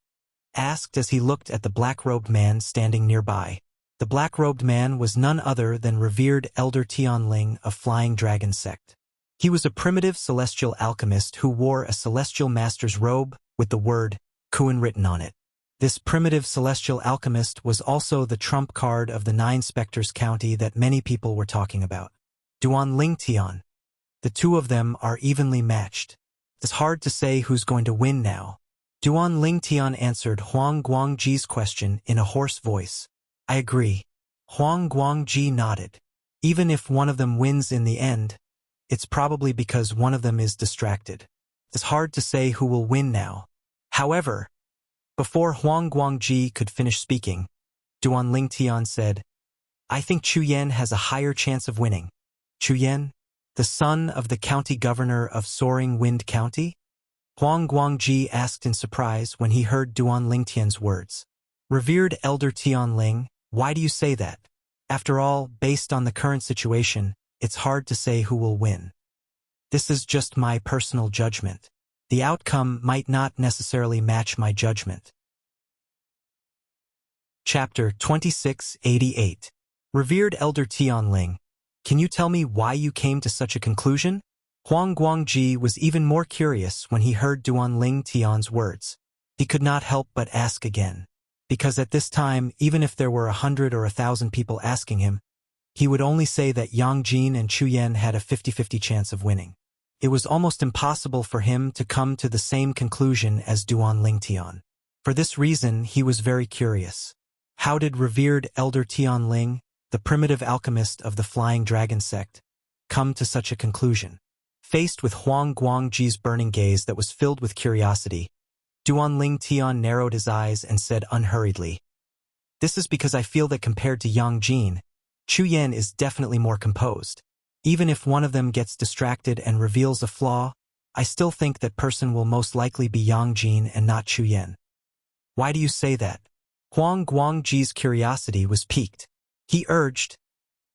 asked as he looked at the black-robed man standing nearby. The black-robed man was none other than revered Elder Tianling of Flying Dragon Sect. He was a primitive celestial alchemist who wore a celestial master's robe with the word Kuan written on it. This primitive celestial alchemist was also the trump card of the 9 Spectres County that many people were talking about. Duanling Tian. The two of them are evenly matched. It's hard to say who's going to win now. Duanling Tian answered Huang Guangji's question in a hoarse voice. I agree. Huang Guangji nodded. Even if one of them wins in the end, it's probably because one of them is distracted. It's hard to say who will win now. However, before Huang Guangji could finish speaking, Duanling Tian said, I think Chu Yan has a higher chance of winning. Chu Yan, the son of the county governor of Soaring Wind County? Huang Guangji asked in surprise when he heard Duanling Tian's words. Revered Elder Tianling, why do you say that? After all, based on the current situation, it's hard to say who will win. This is just my personal judgment. The outcome might not necessarily match my judgment. Chapter 2688. Revered Elder Tianling, can you tell me why you came to such a conclusion? Huang Guangji was even more curious when he heard Duanling Tian's words. He could not help but ask again. Because at this time, even if there were 100 or 1,000 people asking him, he would only say that Yang Jin and Chu Yan had a 50-50 chance of winning. It was almost impossible for him to come to the same conclusion as Duanling Tian. For this reason, he was very curious. How did revered Elder Tianling, the primitive alchemist of the Flying Dragon Sect, come to such a conclusion? Faced with Huang Guangji's burning gaze that was filled with curiosity, Duanling Tian narrowed his eyes and said unhurriedly, This is because I feel that compared to Yang Jin, Chu Yan is definitely more composed. Even if one of them gets distracted and reveals a flaw, I still think that person will most likely be Yang Jin and not Chu Yan. Why do you say that? Huang Guangji's curiosity was piqued. He urged,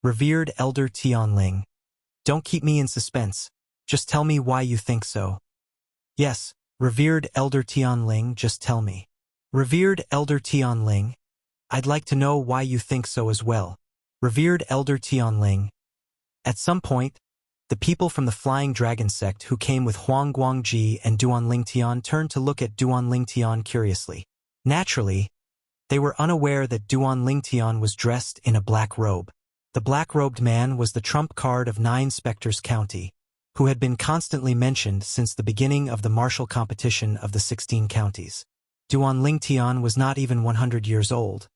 Revered Elder Tianling, don't keep me in suspense. Just tell me why you think so. Yes, Revered Elder Tianling, just tell me. Revered Elder Tianling, I'd like to know why you think so as well. Revered Elder Tianling. At some point, the people from the Flying Dragon Sect who came with Huang Guangji and Duanling Tian turned to look at Duanling Tian curiously. Naturally, they were unaware that Duanling Tian was dressed in a black robe. The black-robed man was the trump card of 9 Spectres County, who had been constantly mentioned since the beginning of the martial competition of the 16 counties. Duanling Tian was not even 100 years old,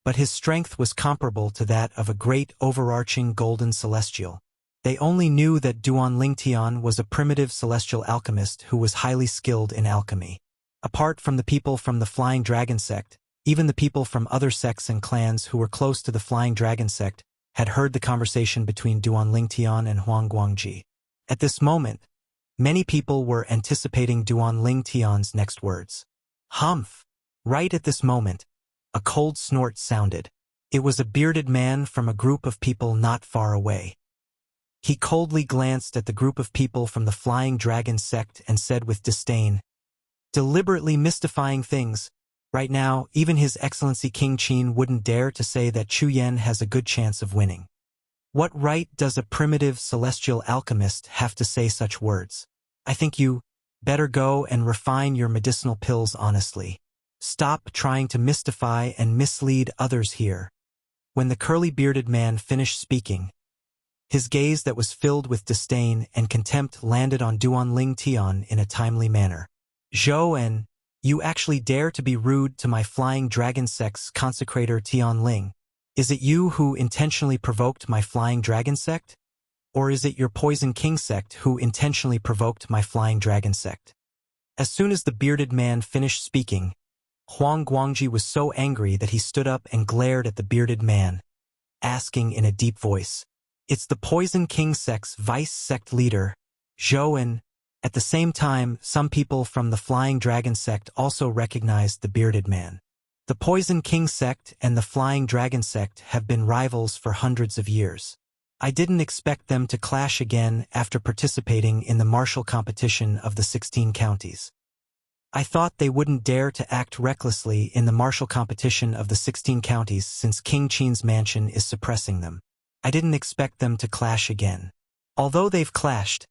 but his strength was comparable to that of a great overarching golden celestial. They only knew that Duanling Tian was a primitive celestial alchemist who was highly skilled in alchemy. Apart from the people from the Flying Dragon Sect, even the people from other sects and clans who were close to the Flying Dragon Sect had heard the conversation between Duanling Tian and Huang Guangji. At this moment, many people were anticipating Duanling Tian's next words. Humph! Right at this moment, a cold snort sounded. It was a bearded man from a group of people not far away. He coldly glanced at the group of people from the Flying Dragon Sect and said with disdain, deliberately mystifying things. Right now, even His Excellency King Qin wouldn't dare to say that Chu Yan has a good chance of winning. What right does a primitive celestial alchemist have to say such words? I think you better go and refine your medicinal pills honestly. Stop trying to mystify and mislead others here. When the curly-bearded man finished speaking, his gaze that was filled with disdain and contempt landed on Duanling Tian in a timely manner. Zhou, you actually dare to be rude to my Flying Dragon Sect's consecrator Tianling. Is it you who intentionally provoked my Flying Dragon Sect? Or is it your Poison King Sect who intentionally provoked my Flying Dragon Sect? As soon as the bearded man finished speaking, Huang Guangji was so angry that he stood up and glared at the bearded man, asking in a deep voice, "It's the Poison King sect's vice sect leader, Zhou." And at the same time, some people from the Flying Dragon sect also recognized the bearded man. The Poison King sect and the Flying Dragon sect have been rivals for hundreds of years. I didn't expect them to clash again after participating in the martial competition of the 16 counties. I thought they wouldn't dare to act recklessly in the martial competition of the 16 counties since King Qin's mansion is suppressing them. I didn't expect them to clash again. Although they've clashed,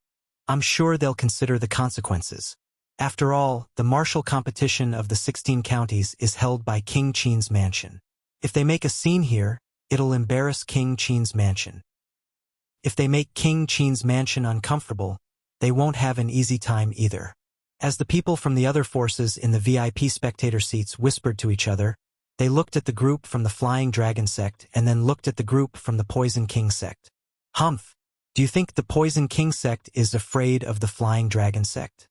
I'm sure they'll consider the consequences. After all, the martial competition of the 16 counties is held by King Qin's mansion. If they make a scene here, it'll embarrass King Qin's mansion. If they make King Qin's mansion uncomfortable, they won't have an easy time either. As the people from the other forces in the VIP spectator seats whispered to each other, they looked at the group from the Flying Dragon sect and then looked at the group from the Poison King sect. Humph, do you think the Poison King sect is afraid of the Flying Dragon sect?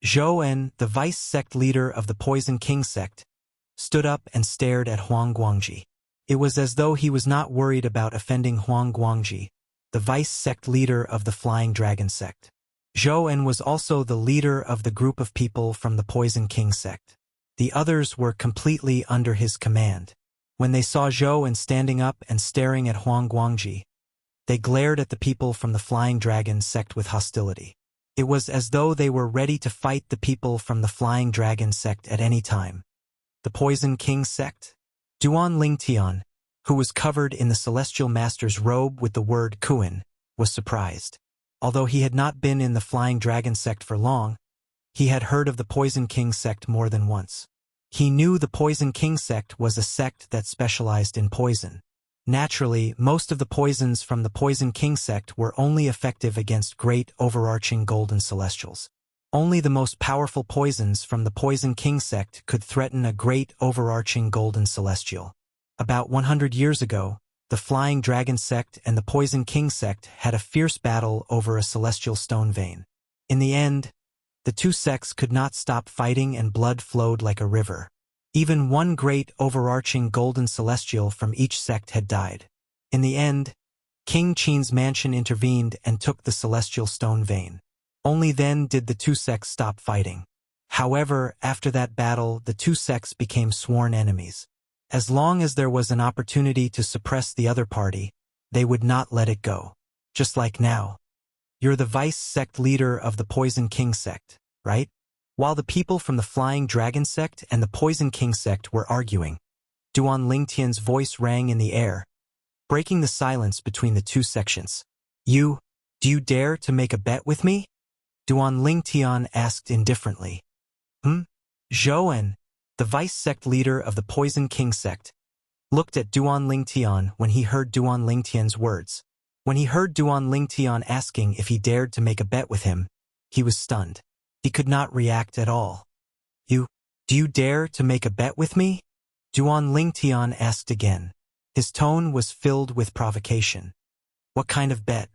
Zhou En, the vice sect leader of the Poison King sect, stood up and stared at Huang Guangji. It was as though he was not worried about offending Huang Guangji, the vice sect leader of the Flying Dragon sect. Zhou En was also the leader of the group of people from the Poison King sect. The others were completely under his command. When they saw Zhou En standing up and staring at Huang Guangji, they glared at the people from the Flying Dragon sect with hostility. It was as though they were ready to fight the people from the Flying Dragon sect at any time. The Poison King sect? Duan Lingtian, who was covered in the Celestial Master's robe with the word Kuan, was surprised. Although he had not been in the Flying Dragon sect for long, he had heard of the Poison King sect more than once. He knew the Poison King sect was a sect that specialized in poison. Naturally, most of the poisons from the Poison King sect were only effective against great overarching golden celestials. Only the most powerful poisons from the Poison King sect could threaten a great overarching golden celestial. About 100 years ago, the Flying Dragon sect and the Poison King sect had a fierce battle over a celestial stone vein. In the end, the two sects could not stop fighting and blood flowed like a river. Even one great overarching golden celestial from each sect had died. In the end, King Qin's mansion intervened and took the celestial stone vein. Only then did the two sects stop fighting. However, after that battle, the two sects became sworn enemies. As long as there was an opportunity to suppress the other party, they would not let it go. Just like now. You're the vice sect leader of the Poison King sect, right? While the people from the Flying Dragon sect and the Poison King sect were arguing, Duan Lingtian's voice rang in the air, breaking the silence between the two sections. Do you dare to make a bet with me? Duan Lingtian asked indifferently. Zhou En, the vice sect leader of the Poison King sect, looked at Duan Lingtian when he heard Duan Lingtian's words. When he heard Duan Lingtian asking if he dared to make a bet with him, he was stunned. He could not react at all. Do you dare to make a bet with me? Duan Lingtian asked again. His tone was filled with provocation. What kind of bet?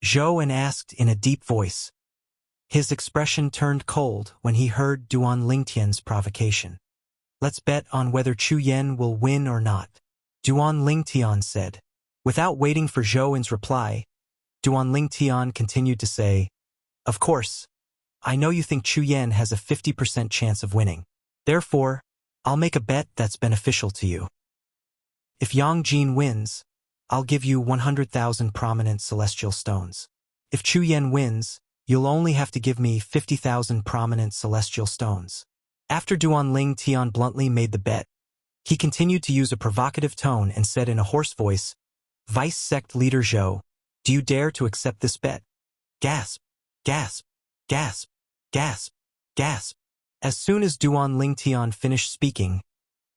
Zhou En asked in a deep voice. His expression turned cold when he heard Duan Lingtian's provocation. Let's bet on whether Chu Yan will win or not, Duan Lingtian said. Without waiting for Zhou En's reply, Duan Lingtian continued to say, Of course, I know you think Chu Yan has a 50% chance of winning. Therefore, I'll make a bet that's beneficial to you. If Yang Jin wins, I'll give you 100,000 prominent celestial stones. If Chu Yan wins, you'll only have to give me 50,000 prominent celestial stones. After Duan Lingtian bluntly made the bet, he continued to use a provocative tone and said in a hoarse voice, Vice sect leader Zhou, do you dare to accept this bet? Gasp, gasp, gasp, gasp, gasp. As soon as Duan Lingtian finished speaking,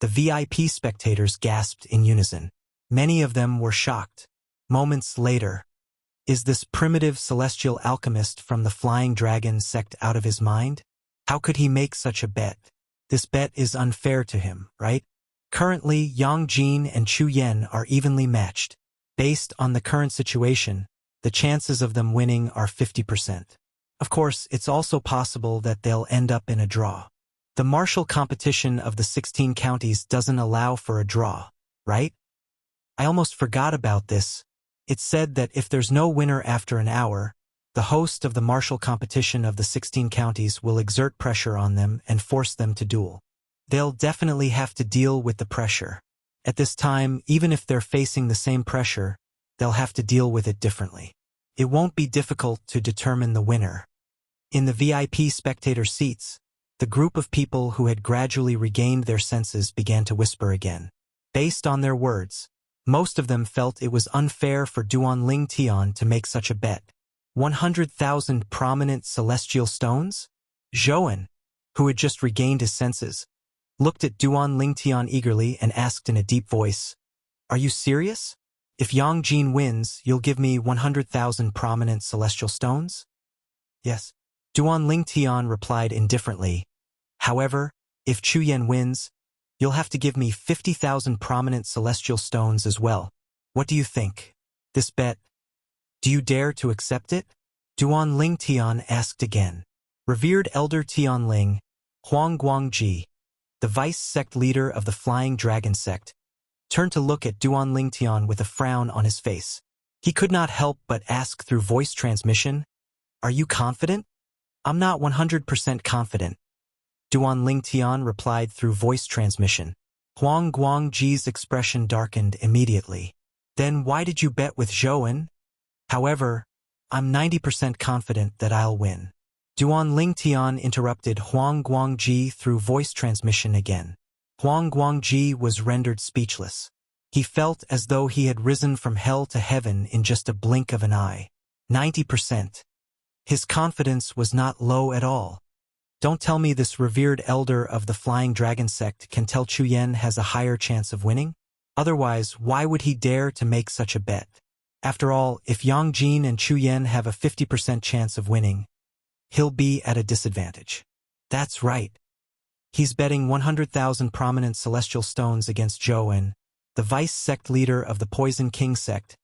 the VIP spectators gasped in unison. Many of them were shocked. Moments later, is this primitive celestial alchemist from the Flying Dragon sect out of his mind? How could he make such a bet? This bet is unfair to him, right? Currently, Yang Jin and Chu Yan are evenly matched. Based on the current situation, the chances of them winning are 50%. Of course, it's also possible that they'll end up in a draw. The martial competition of the 16 counties doesn't allow for a draw, right? I almost forgot about this. It's said that if there's no winner after an hour, the host of the martial competition of the 16 counties will exert pressure on them and force them to duel. They'll definitely have to deal with the pressure. At this time, even if they're facing the same pressure, they'll have to deal with it differently. It won't be difficult to determine the winner. In the VIP spectator seats, the group of people who had gradually regained their senses began to whisper again. Based on their words, most of them felt it was unfair for Duan Ling Tian to make such a bet. 100,000 prominent celestial stones? Zhouan, who had just regained his senses, looked at Duan Ling Tian eagerly and asked in a deep voice, "Are you serious? If Yang Jin wins, you'll give me 100,000 prominent celestial stones?" "Yes." Duan Ling Tian replied indifferently. "However, if Chu Yan wins, you'll have to give me 50,000 prominent celestial stones as well. What do you think? This bet, do you dare to accept it?" Duan Ling Tian asked again. Revered Elder Tian Ling, Huang Guangji, the vice sect leader of the Flying Dragon sect, turned to look at Duan Ling Tian with a frown on his face. He could not help but ask through voice transmission, "Are you confident?" "I'm not 100% confident," Duan Ling Tian replied through voice transmission. Huang Guangji's expression darkened immediately. "Then why did you bet with Zhouan?" "However, I'm 90% confident that I'll win." Duan Ling Tian interrupted Huang Guangji through voice transmission again. Huang Guangji was rendered speechless. He felt as though he had risen from hell to heaven in just a blink of an eye. 90%. His confidence was not low at all. Don't tell me this revered elder of the Flying Dragon sect can tell Chu Yan has a higher chance of winning? Otherwise, why would he dare to make such a bet? After all, if Yang Jin and Chu Yan have a 50% chance of winning, he'll be at a disadvantage. That's right. He's betting 100,000 prominent celestial stones against Zhouan, the vice sect leader of the Poison King sect,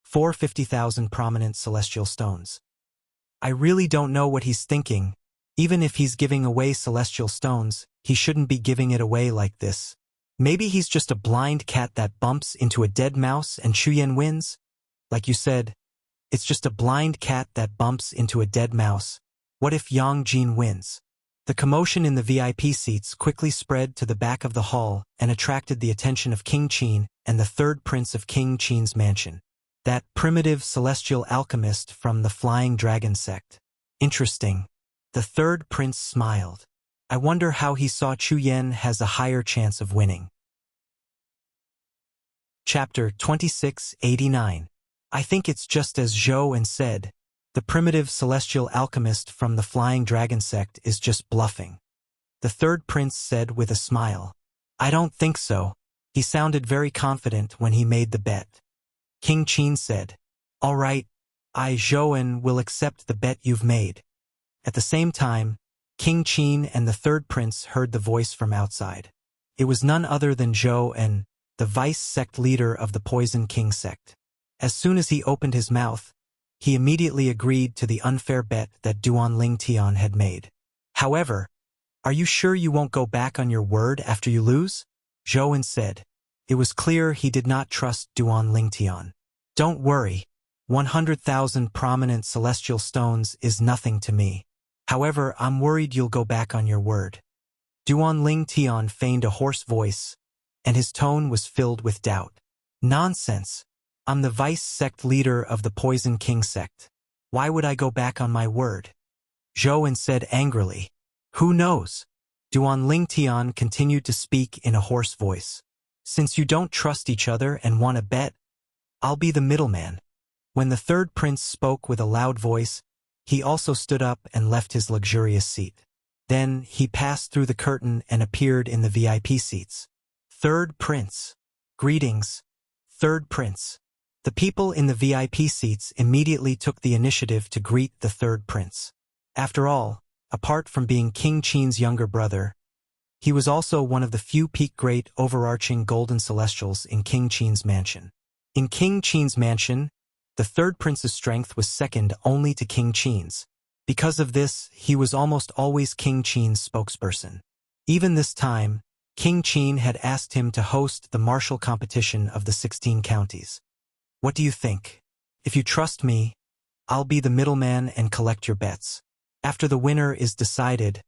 for 50,000 prominent celestial stones. I really don't know what he's thinking. Even if he's giving away celestial stones, he shouldn't be giving it away like this. Maybe he's just a blind cat that bumps into a dead mouse and Chu Yan wins? Like you said, it's just a blind cat that bumps into a dead mouse. What if Yang Jin wins? The commotion in the VIP seats quickly spread to the back of the hall and attracted the attention of King Qin and the third prince of King Qin's mansion. That primitive celestial alchemist from the Flying Dragon sect. Interesting. The third prince smiled. I wonder how he saw Chu Yan has a higher chance of winning. Chapter 2689. I think it's just as Zhouan said. The primitive celestial alchemist from the Flying Dragon sect is just bluffing. The third prince said with a smile. I don't think so. He sounded very confident when he made the bet. King Qin said, "All right, I, Zhouan, will accept the bet you've made." At the same time, King Qin and the third prince heard the voice from outside. It was none other than Zhouan, the vice sect leader of the Poison King sect. As soon as he opened his mouth, he immediately agreed to the unfair bet that Duan Ling Tian had made. However, "Are you sure you won't go back on your word after you lose?" Zhouan said. It was clear he did not trust Duan Ling Tian. "Don't worry. 100,000 prominent celestial stones is nothing to me. However, I'm worried you'll go back on your word." Duan Ling Tian feigned a hoarse voice, and his tone was filled with doubt. "Nonsense. I'm the vice sect leader of the Poison King sect. Why would I go back on my word?" Zhouan said angrily. "Who knows?" Duan Ling Tian continued to speak in a hoarse voice. "Since you don't trust each other and want to bet, I'll be the middleman." When the third prince spoke with a loud voice, he also stood up and left his luxurious seat. Then he passed through the curtain and appeared in the VIP seats. Third prince. Greetings, third prince. The people in the VIP seats immediately took the initiative to greet the third prince. After all, apart from being King Qin's younger brother, he was also one of the few peak great overarching golden celestials in King Qin's mansion. In King Qin's mansion, the third prince's strength was second only to King Qin's. Because of this, he was almost always King Qin's spokesperson. Even this time, King Qin had asked him to host the martial competition of the 16 counties. What do you think? If you trust me, I'll be the middleman and collect your bets. After the winner is decided,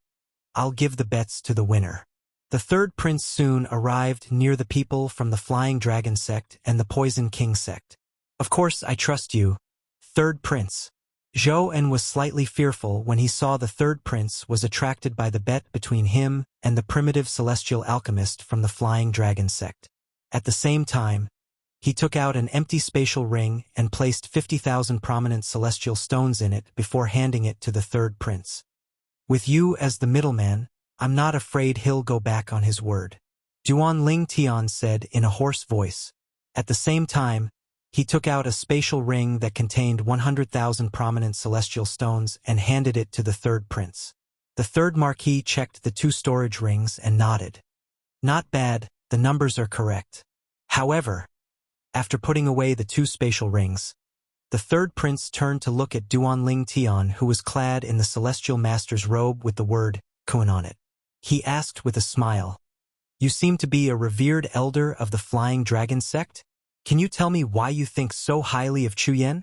I'll give the bets to the winner. The third prince soon arrived near the people from the Flying Dragon sect and the Poison King sect. Of course I trust you, third prince. Zhou En was slightly fearful when he saw the third prince was attracted by the bet between him and the primitive celestial alchemist from the Flying Dragon sect. At the same time, he took out an empty spatial ring and placed 50,000 prominent celestial stones in it before handing it to the third prince. With you as the middleman, I'm not afraid he'll go back on his word, Duan Ling Tian said in a hoarse voice. At the same time, he took out a spatial ring that contained 100,000 prominent celestial stones and handed it to the third prince. The third marquis checked the 2 storage rings and nodded. Not bad, the numbers are correct. However, after putting away the 2 spatial rings, the third prince turned to look at Duan Ling Tian, who was clad in the celestial master's robe with the word Kun on it. He asked with a smile, "You seem to be a revered elder of the Flying Dragon sect? Can you tell me why you think so highly of Chu Yan?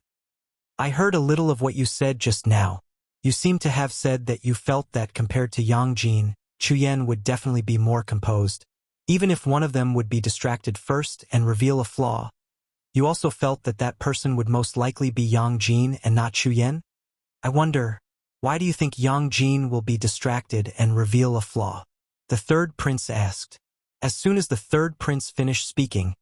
I heard a little of what you said just now. You seem to have said that you felt that compared to Yang Jin, Chu Yan would definitely be more composed, even if one of them would be distracted first and reveal a flaw. You also felt that that person would most likely be Yang Jin and not Chu Yan? I wonder, why do you think Yang Jin will be distracted and reveal a flaw?" The third prince asked. As soon as the third prince finished speaking,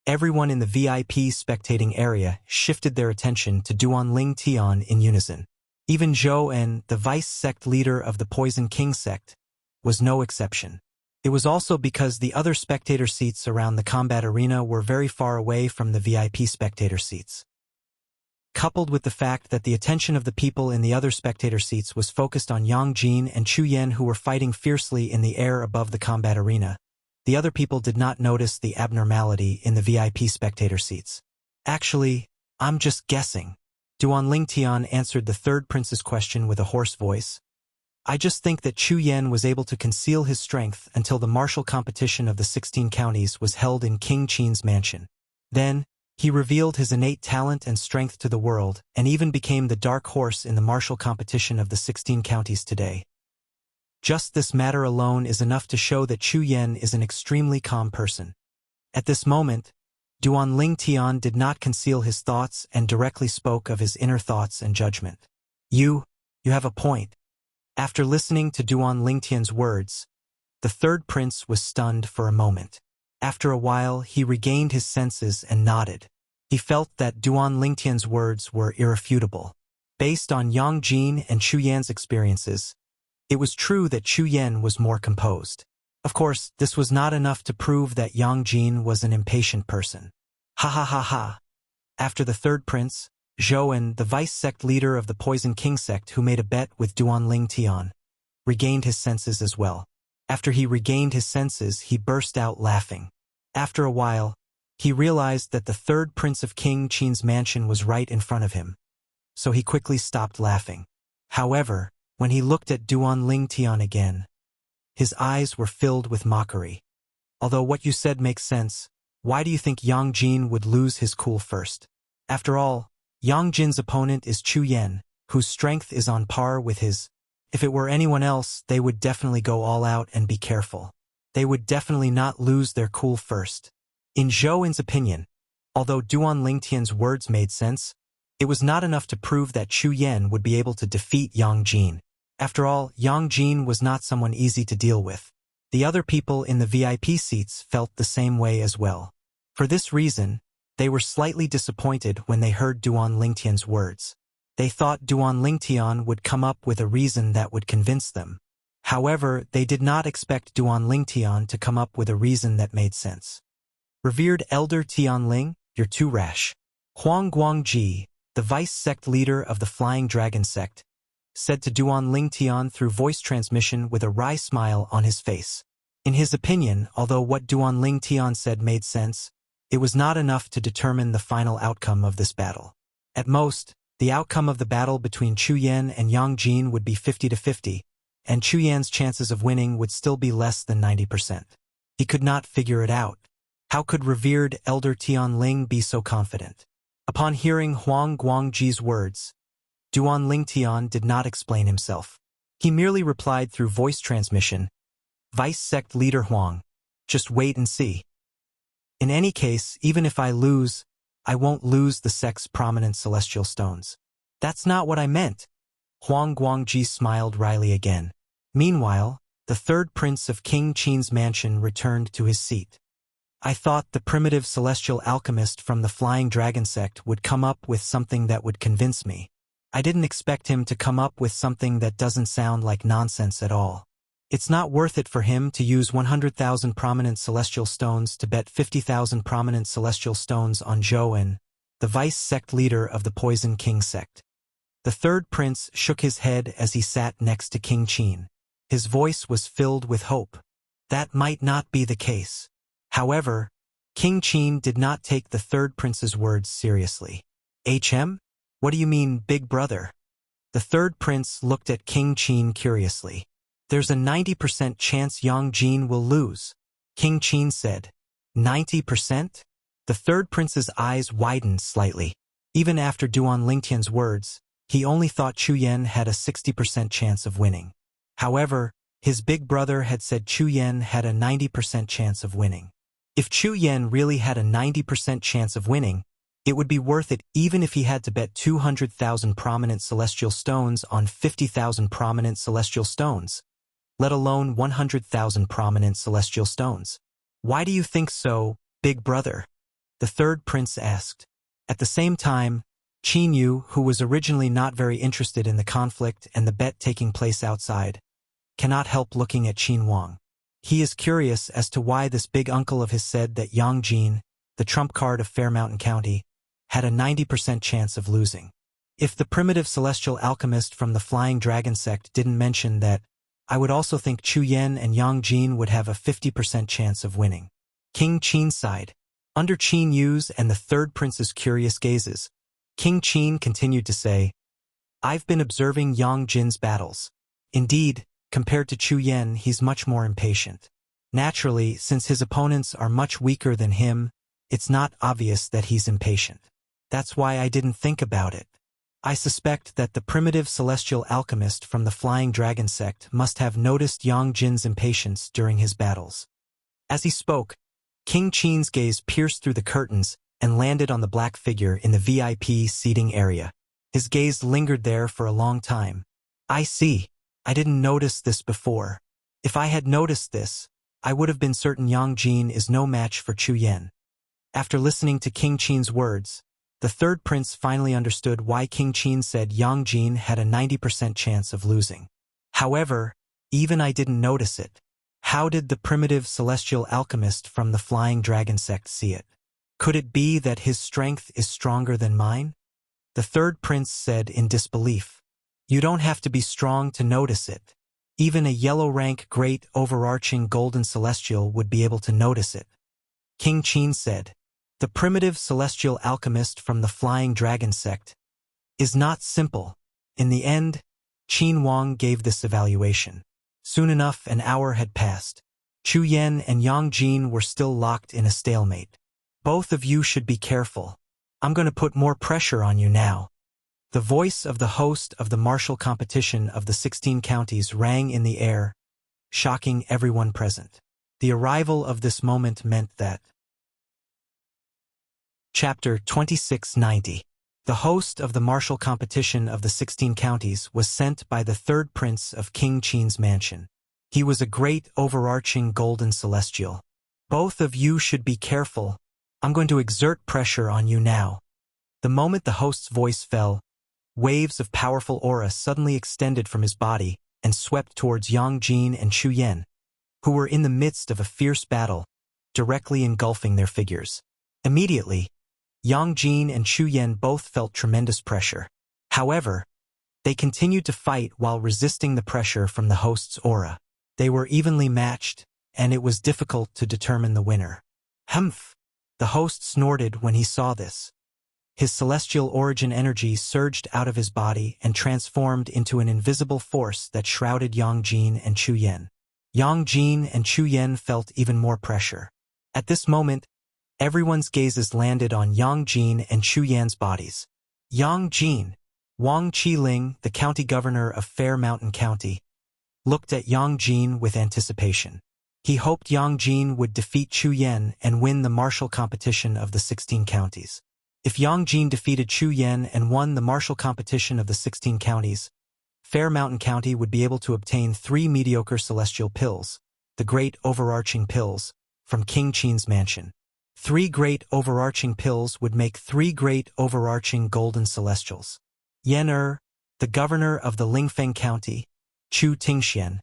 everyone in the VIP spectating area shifted their attention to Duan Ling Tian in unison. Even Zhou En, the vice sect leader of the Poison King sect, was no exception. It was also because the other spectator seats around the combat arena were very far away from the VIP spectator seats. Coupled with the fact that the attention of the people in the other spectator seats was focused on Yang Jin and Chu Yan, who were fighting fiercely in the air above the combat arena, the other people did not notice the abnormality in the VIP spectator seats. "Actually, I'm just guessing." Duan Ling Tian answered the third prince's question with a hoarse voice. "I just think that Chu Yan was able to conceal his strength until the martial competition of the 16 counties was held in King Qin's mansion. Then, he revealed his innate talent and strength to the world, and even became the dark horse in the martial competition of the 16 counties today. Just this matter alone is enough to show that Chu Yan is an extremely calm person." At this moment, Duan Ling Tian did not conceal his thoughts and directly spoke of his inner thoughts and judgment. You have a point." After listening to Duan Ling Tian's words, the third prince was stunned for a moment. After a while, he regained his senses and nodded. He felt that Duan Ling Tian's words were irrefutable. Based on Yang Jin and Chu Yan's experiences, it was true that Chu Yan was more composed. Of course, this was not enough to prove that Yang Jin was an impatient person. Ha ha ha ha. After the third prince, Zhou En, the vice sect leader of the Poison King sect who made a bet with Duan Ling Tian, regained his senses as well. After he regained his senses, he burst out laughing. After a while, he realized that the third prince of King Qin's mansion was right in front of him, so he quickly stopped laughing. However, when he looked at Duan Ling Tian again, his eyes were filled with mockery. "Although what you said makes sense, why do you think Yang Jin would lose his cool first? After all, Yang Jin's opponent is Chu Yan, whose strength is on par with his. If it were anyone else, they would definitely go all out and be careful. They would definitely not lose their cool first." In Zhou En's opinion, although Duan Ling Tian's words made sense, it was not enough to prove that Chu Yan would be able to defeat Yang Jin. After all, Yang Jin was not someone easy to deal with. The other people in the VIP seats felt the same way as well. For this reason, they were slightly disappointed when they heard Duan Ling Tian's words. They thought Duan Ling Tian would come up with a reason that would convince them. However, they did not expect Duan Ling Tian to come up with a reason that made sense. "Revered Elder Tian Ling, you're too rash." Huang Guangji, the vice sect leader of the Flying Dragon sect, said to Duan Ling Tian through voice transmission with a wry smile on his face. In his opinion, although what Duan Ling Tian said made sense, it was not enough to determine the final outcome of this battle. At most, The outcome of the battle between Chu Yan and Yang Jin would be 50-50, and Chu Yan's chances of winning would still be less than 90%. He could not figure it out. How could revered elder Tian Ling be so confident? Upon hearing Huang Guangji's words, Duan Ling Tian did not explain himself. He merely replied through voice transmission, "Vice Sect Leader Huang, just wait and see. In any case, even if I lose, I won't lose the sect's prominent celestial stones." "That's not what I meant." Huang Guangji smiled wryly again. Meanwhile, the third prince of King Qin's mansion returned to his seat. "I thought the primitive celestial alchemist from the Flying Dragon sect would come up with something that would convince me. I didn't expect him to come up with something that doesn't sound like nonsense at all. It's not worth it for him to use 100,000 prominent celestial stones to bet 50,000 prominent celestial stones on Zhouan, the vice sect leader of the Poison King sect." The third prince shook his head as he sat next to King Qin. His voice was filled with hope. That might not be the case. However, King Qin did not take the third prince's words seriously. "HM? What do you mean, big brother?" The third prince looked at King Qin curiously. "There's a 90% chance Yang Jin will lose," King Qin said. 90%? The third prince's eyes widened slightly. Even after Duan Lingtian's words, he only thought Chu Yan had a 60% chance of winning. However, his big brother had said Chu Yan had a 90% chance of winning. If Chu Yan really had a 90% chance of winning, it would be worth it even if he had to bet 200,000 prominent celestial stones on 50,000 prominent celestial stones, let alone 100,000 prominent celestial stones. "Why do you think so, big brother?" the third prince asked. At the same time, Qin Yu, who was originally not very interested in the conflict and the bet taking place outside, cannot help looking at Qin Wang. He is curious as to why this big uncle of his said that Yang Jin, the trump card of Fair Mountain County, had a 90% chance of losing. If the primitive celestial alchemist from the Flying Dragon sect didn't mention that, I would also think Chu Yan and Yang Jin would have a 50% chance of winning. King Qin sighed. Under Qin Yu's and the third prince's curious gazes, King Qin continued to say, "I've been observing Yang Jin's battles. Indeed, compared to Chu Yan, he's much more impatient. Naturally, since his opponents are much weaker than him, it's not obvious that he's impatient. That's why I didn't think about it. I suspect that the primitive celestial alchemist from the Flying Dragon sect must have noticed Yang Jin's impatience during his battles." As he spoke, King Qin's gaze pierced through the curtains and landed on the black figure in the VIP seating area. His gaze lingered there for a long time. "I see. I didn't notice this before. If I had noticed this, I would have been certain Yang Jin is no match for Chu Yan." After listening to King Qin's words, the third prince finally understood why King Qin said Yang Jin had a 90% chance of losing. "However, even I didn't notice it. How did the primitive celestial alchemist from the Flying Dragon sect see it? Could it be that his strength is stronger than mine?" The third prince said in disbelief. "You don't have to be strong to notice it. Even a yellow-rank great overarching golden celestial would be able to notice it." King Qin said, "The primitive celestial alchemist from the Flying Dragon sect is not simple." In the end, Qin Wang gave this evaluation. Soon enough, an hour had passed. Chu Yan and Yang Jin were still locked in a stalemate. "Both of you should be careful. I'm going to put more pressure on you now." The voice of the host of the martial competition of the 16 counties rang in the air, shocking everyone present. The arrival of this moment meant that. Chapter 2690. The host of the martial competition of the 16 counties was sent by the third prince of King Qin's mansion. He was a great overarching golden celestial. "Both of you should be careful. I'm going to exert pressure on you now." The moment the host's voice fell, waves of powerful aura suddenly extended from his body and swept towards Yang Jin and Chu Yan, who were in the midst of a fierce battle, directly engulfing their figures. Immediately, Yang Jin and Chu Yan both felt tremendous pressure. However, they continued to fight while resisting the pressure from the host's aura. They were evenly matched, and it was difficult to determine the winner. "Humph!" The host snorted when he saw this. His celestial origin energy surged out of his body and transformed into an invisible force that shrouded Yang Jin and Chu Yan. Yang Jin and Chu Yan felt even more pressure. At this moment, everyone's gazes landed on Yang Jin and Chu Yan's bodies. Yang Jin, Wang Qiling, the county governor of Fair Mountain County, looked at Yang Jin with anticipation. He hoped Yang Jin would defeat Chu Yan and win the martial competition of the 16 counties. If Yang Jin defeated Chu Yan and won the martial competition of the 16 counties, Fair Mountain County would be able to obtain 3 mediocre celestial pills, the Great Overarching Pills, from King Qin's mansion. 3 great overarching pills would make 3 great overarching golden celestials. Yan the governor of the Lingfeng County, Chu Tingxian,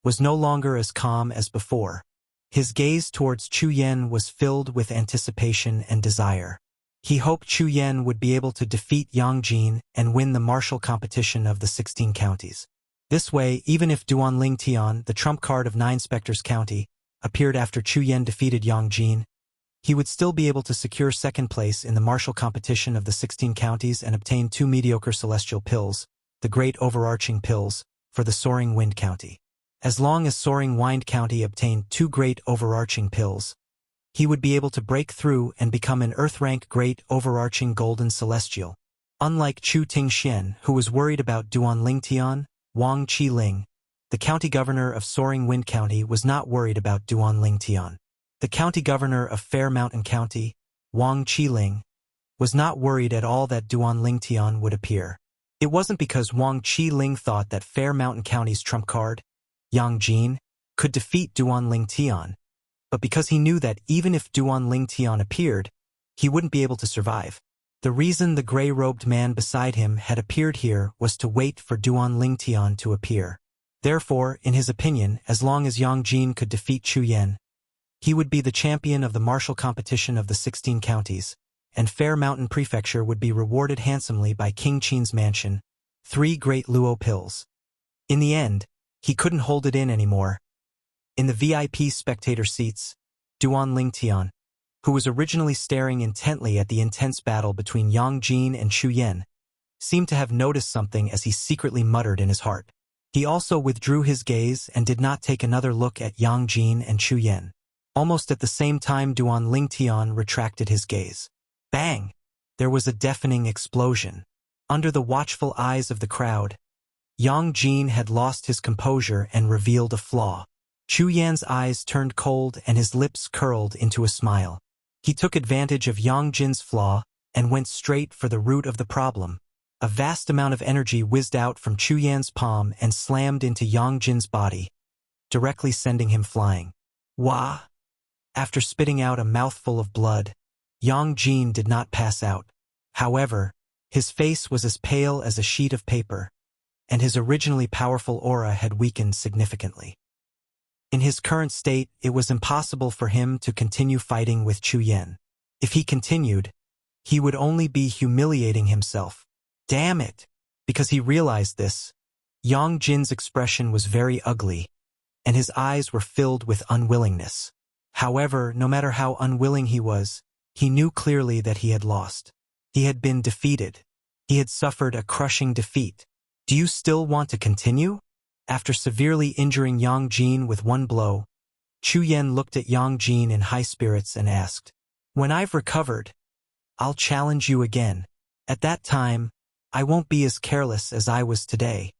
was no longer as calm as before. His gaze towards Chu Yan was filled with anticipation and desire. He hoped Chu Yan would be able to defeat Yang Jin and win the martial competition of the 16 counties. This way, even if Duanling Tian, the trump card of 9 Spectres County, appeared after Chu Yan defeated Yang Jin, he would still be able to secure second place in the martial competition of the 16 counties and obtain 2 mediocre celestial pills, the Great Overarching Pills, for the Soaring Wind County. As long as Soaring Wind County obtained 2 Great Overarching Pills, he would be able to break through and become an Earth-rank Great Overarching Golden Celestial. Unlike Chu Tingxian, who was worried about Duanling Tian, Wang Qiling, the county governor of Soaring Wind County, was not worried about Duanling Tian. The county governor of Fair Mountain County, Wang Qiling, was not worried at all that Duanling Tian would appear. It wasn't because Wang Qiling thought that Fair Mountain County's trump card, Yang Jin, could defeat Duanling Tian, but because he knew that even if Duanling Tian appeared, he wouldn't be able to survive. The reason the gray-robed man beside him had appeared here was to wait for Duanling Tian to appear. Therefore, in his opinion, as long as Yang Jin could defeat Chu Yan, he would be the champion of the martial competition of the 16 counties, and Fair Mountain Prefecture would be rewarded handsomely by King Qin's mansion, 3 great luo pills. In the end, he couldn't hold it in anymore. In the VIP spectator seats, Duanling Tian, who was originally staring intently at the intense battle between Yang Jin and Chu Yan, seemed to have noticed something as he secretly muttered in his heart. He also withdrew his gaze and did not take another look at Yang Jin and Chu Yan. Almost at the same time, Duanling Tian retracted his gaze. Bang! There was a deafening explosion. Under the watchful eyes of the crowd, Yang Jin had lost his composure and revealed a flaw. Chu Yan's eyes turned cold and his lips curled into a smile. He took advantage of Yang Jin's flaw and went straight for the root of the problem. A vast amount of energy whizzed out from Chu Yan's palm and slammed into Yang Jin's body, directly sending him flying. Wah! After spitting out a mouthful of blood, Yang Jin did not pass out. However, his face was as pale as a sheet of paper, and his originally powerful aura had weakened significantly. In his current state, it was impossible for him to continue fighting with Chu Yan. If he continued, he would only be humiliating himself. Damn it! Because he realized this, Yang Jin's expression was very ugly, and his eyes were filled with unwillingness. However, no matter how unwilling he was, he knew clearly that he had lost. He had been defeated. He had suffered a crushing defeat. Do you still want to continue? After severely injuring Yang Jin with one blow, Chu Yan looked at Yang Jin in high spirits and asked, "When I've recovered, I'll challenge you again. At that time, I won't be as careless as I was today."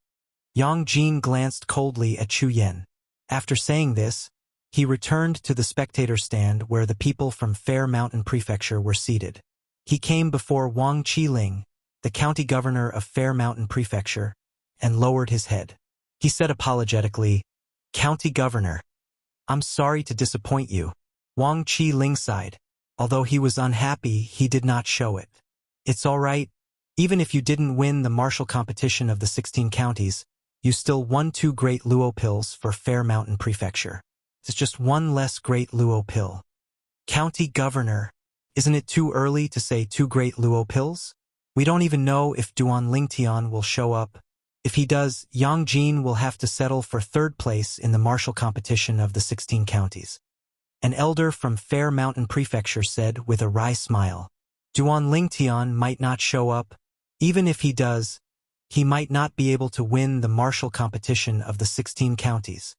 Yang Jin glanced coldly at Chu Yan. After saying this, he returned to the spectator stand where the people from Fair Mountain Prefecture were seated. He came before Wang Qiling, the county governor of Fair Mountain Prefecture, and lowered his head. He said apologetically, "County Governor, I'm sorry to disappoint you." Wang Qiling sighed. Although he was unhappy, he did not show it. "It's all right. Even if you didn't win the martial competition of the 16 counties, you still won 2 great luo pills for Fair Mountain Prefecture. It's just 1 less great luo pill." "County Governor, isn't it too early to say 2 great luo pills? We don't even know if Duanling Tian will show up. If he does, Yang Jin will have to settle for 3rd place in the martial competition of the 16 counties." An elder from Fair Mountain Prefecture said with a wry smile. Duan Lingtian might not show up. Even if he does, he might not be able to win the martial competition of the 16 counties.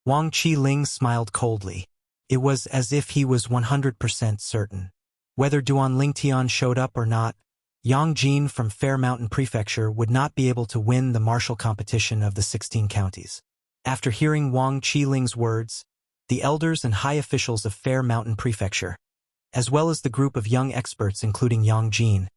Wang Qiling smiled coldly. It was as if he was 100% certain. Whether Duan Lingtian showed up or not, Yang Jin from Fair Mountain Prefecture would not be able to win the martial competition of the 16 counties. After hearing Wang Qiling's words, the elders and high officials of Fair Mountain Prefecture, as well as the group of young experts including Yang Jin,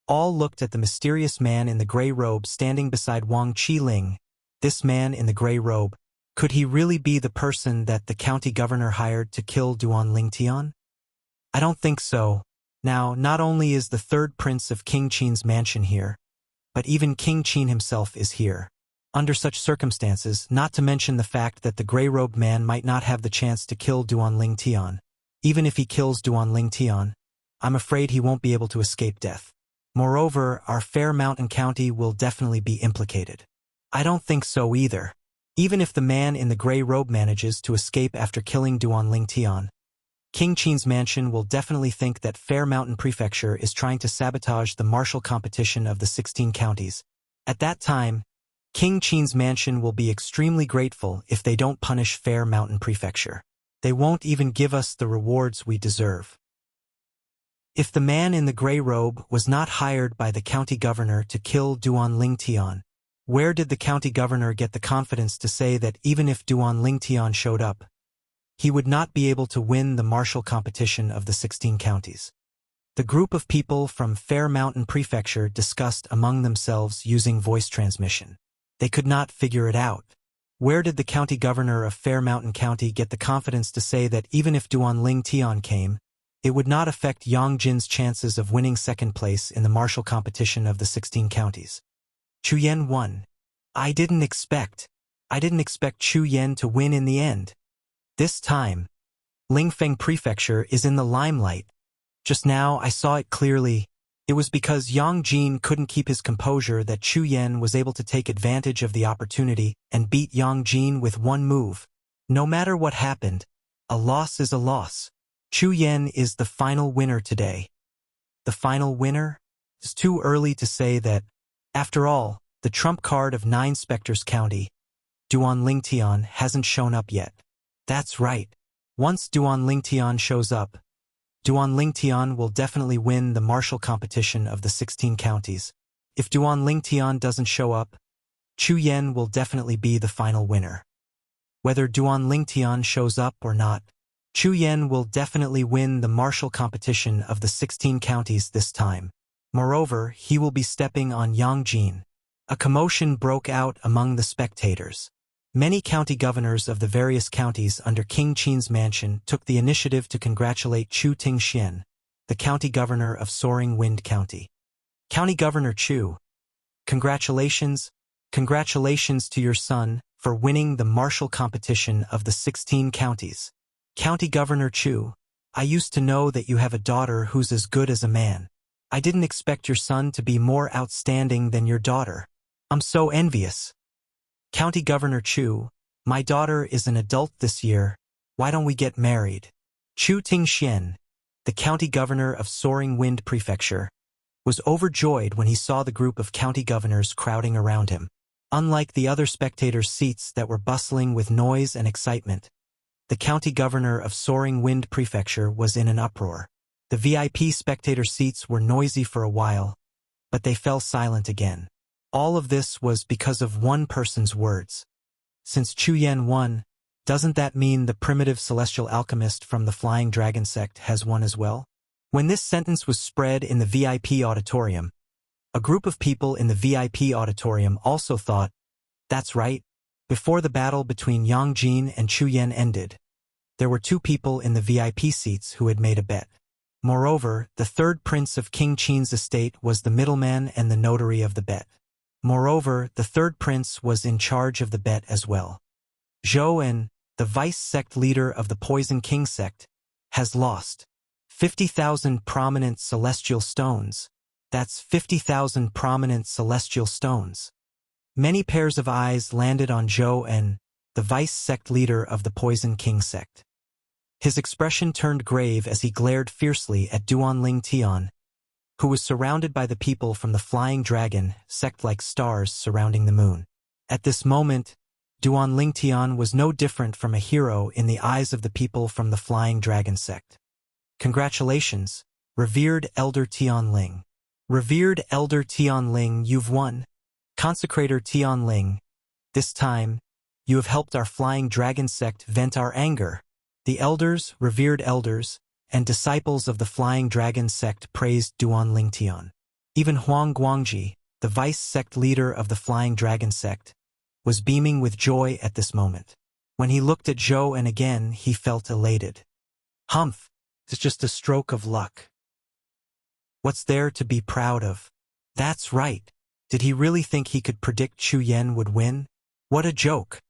all looked at the mysterious man in the gray robe standing beside Wang Qiling. This man in the gray robe, could he really be the person that the county governor hired to kill Duan Lingtian? I don't think so. Now, not only is the third prince of King Qin's mansion here, but even King Qin himself is here. Under such circumstances, not to mention the fact that the gray-robed man might not have the chance to kill Duan Lingtian. Even if he kills Duan Lingtian, I'm afraid he won't be able to escape death. Moreover, our Fair Mountain County will definitely be implicated. I don't think so either. Even if the man in the gray robe manages to escape after killing Duan Lingtian, King Qin's mansion will definitely think that Fair Mountain Prefecture is trying to sabotage the martial competition of the 16 counties. At that time, King Qin's mansion will be extremely grateful if they don't punish Fair Mountain Prefecture. They won't even give us the rewards we deserve. If the man in the gray robe was not hired by the county governor to kill Duan Lingtian, where did the county governor get the confidence to say that even if Duan Lingtian showed up, he would not be able to win the martial competition of the 16 counties? The group of people from Fair Mountain Prefecture discussed among themselves using voice transmission. They could not figure it out. Where did the county governor of Fair Mountain County get the confidence to say that even if Duan Lingtian came, it would not affect Yang Jin's chances of winning second place in the martial competition of the 16 counties? Chu Yan won. I didn't expect Chu Yan to win in the end. This time, Lingfeng Prefecture is in the limelight. Just now I saw it clearly. It was because Yang Jin couldn't keep his composure that Chu Yan was able to take advantage of the opportunity and beat Yang Jin with one move. No matter what happened, a loss is a loss. Chu Yan is the final winner today. The final winner? It's too early to say that. After all, the trump card of 9 Spectres County, Duan Lingtian, hasn't shown up yet. That's right. Once Duan Lingtian shows up, Duan Lingtian will definitely win the martial competition of the 16 counties. If Duan Lingtian doesn't show up, Chu Yan will definitely be the final winner. Whether Duan Lingtian shows up or not, Chu Yan will definitely win the martial competition of the 16 counties this time. Moreover, he will be stepping on Yang Jin. A commotion broke out among the spectators. Many county governors of the various counties under King Qin's mansion took the initiative to congratulate Chu Tingxian, the county governor of Soaring Wind County. County Governor Chu, congratulations to your son for winning the martial competition of the 16 counties. County Governor Chu, I used to know that you have a daughter who's as good as a man. I didn't expect your son to be more outstanding than your daughter. I'm so envious. County Governor Chu, my daughter is an adult this year. Why don't we get married? Chu Tingxian, the county governor of Soaring Wind Prefecture, was overjoyed when he saw the group of county governors crowding around him. Unlike the other spectators' seats that were bustling with noise and excitement, the county governor of Soaring Wind Prefecture was in an uproar. The VIP spectator seats were noisy for a while, but they fell silent again. All of this was because of one person's words. Since Chu Yan won, doesn't that mean the primitive celestial alchemist from the Flying Dragon sect has won as well? When this sentence was spread in the VIP auditorium, a group of people in the VIP auditorium also thought, that's right. Before the battle between Yang Jin and Chu Yan ended, there were 2 people in the VIP seats who had made a bet. Moreover, the third prince of King Qin's estate was the middleman and the notary of the bet. Moreover, the third prince was in charge of the bet as well. Zhou En, the vice-sect leader of the Poison King sect, has lost 50,000 prominent celestial stones. That's 50,000 prominent celestial stones. Many pairs of eyes landed on Zhou En, the vice-sect leader of the Poison King sect. His expression turned grave as he glared fiercely at Duan Lingtian, who was surrounded by the people from the Flying Dragon sect like stars surrounding the moon. At this moment, Duan Lingtian was no different from a hero in the eyes of the people from the Flying Dragon sect. Congratulations, revered Elder Tian Ling. Revered Elder Tian Ling, you've won. Consecrator Tian Ling, this time, you have helped our Flying Dragon sect vent our anger. The elders, revered elders, and disciples of the Flying Dragon sect praised Duan Lingtian. Even Huang Guangji, the vice sect leader of the Flying Dragon sect, was beaming with joy at this moment. When he looked at Zhou and again, he felt elated. Humph, it's just a stroke of luck. What's there to be proud of? That's right. Did he really think he could predict Chu Yen would win? What a joke.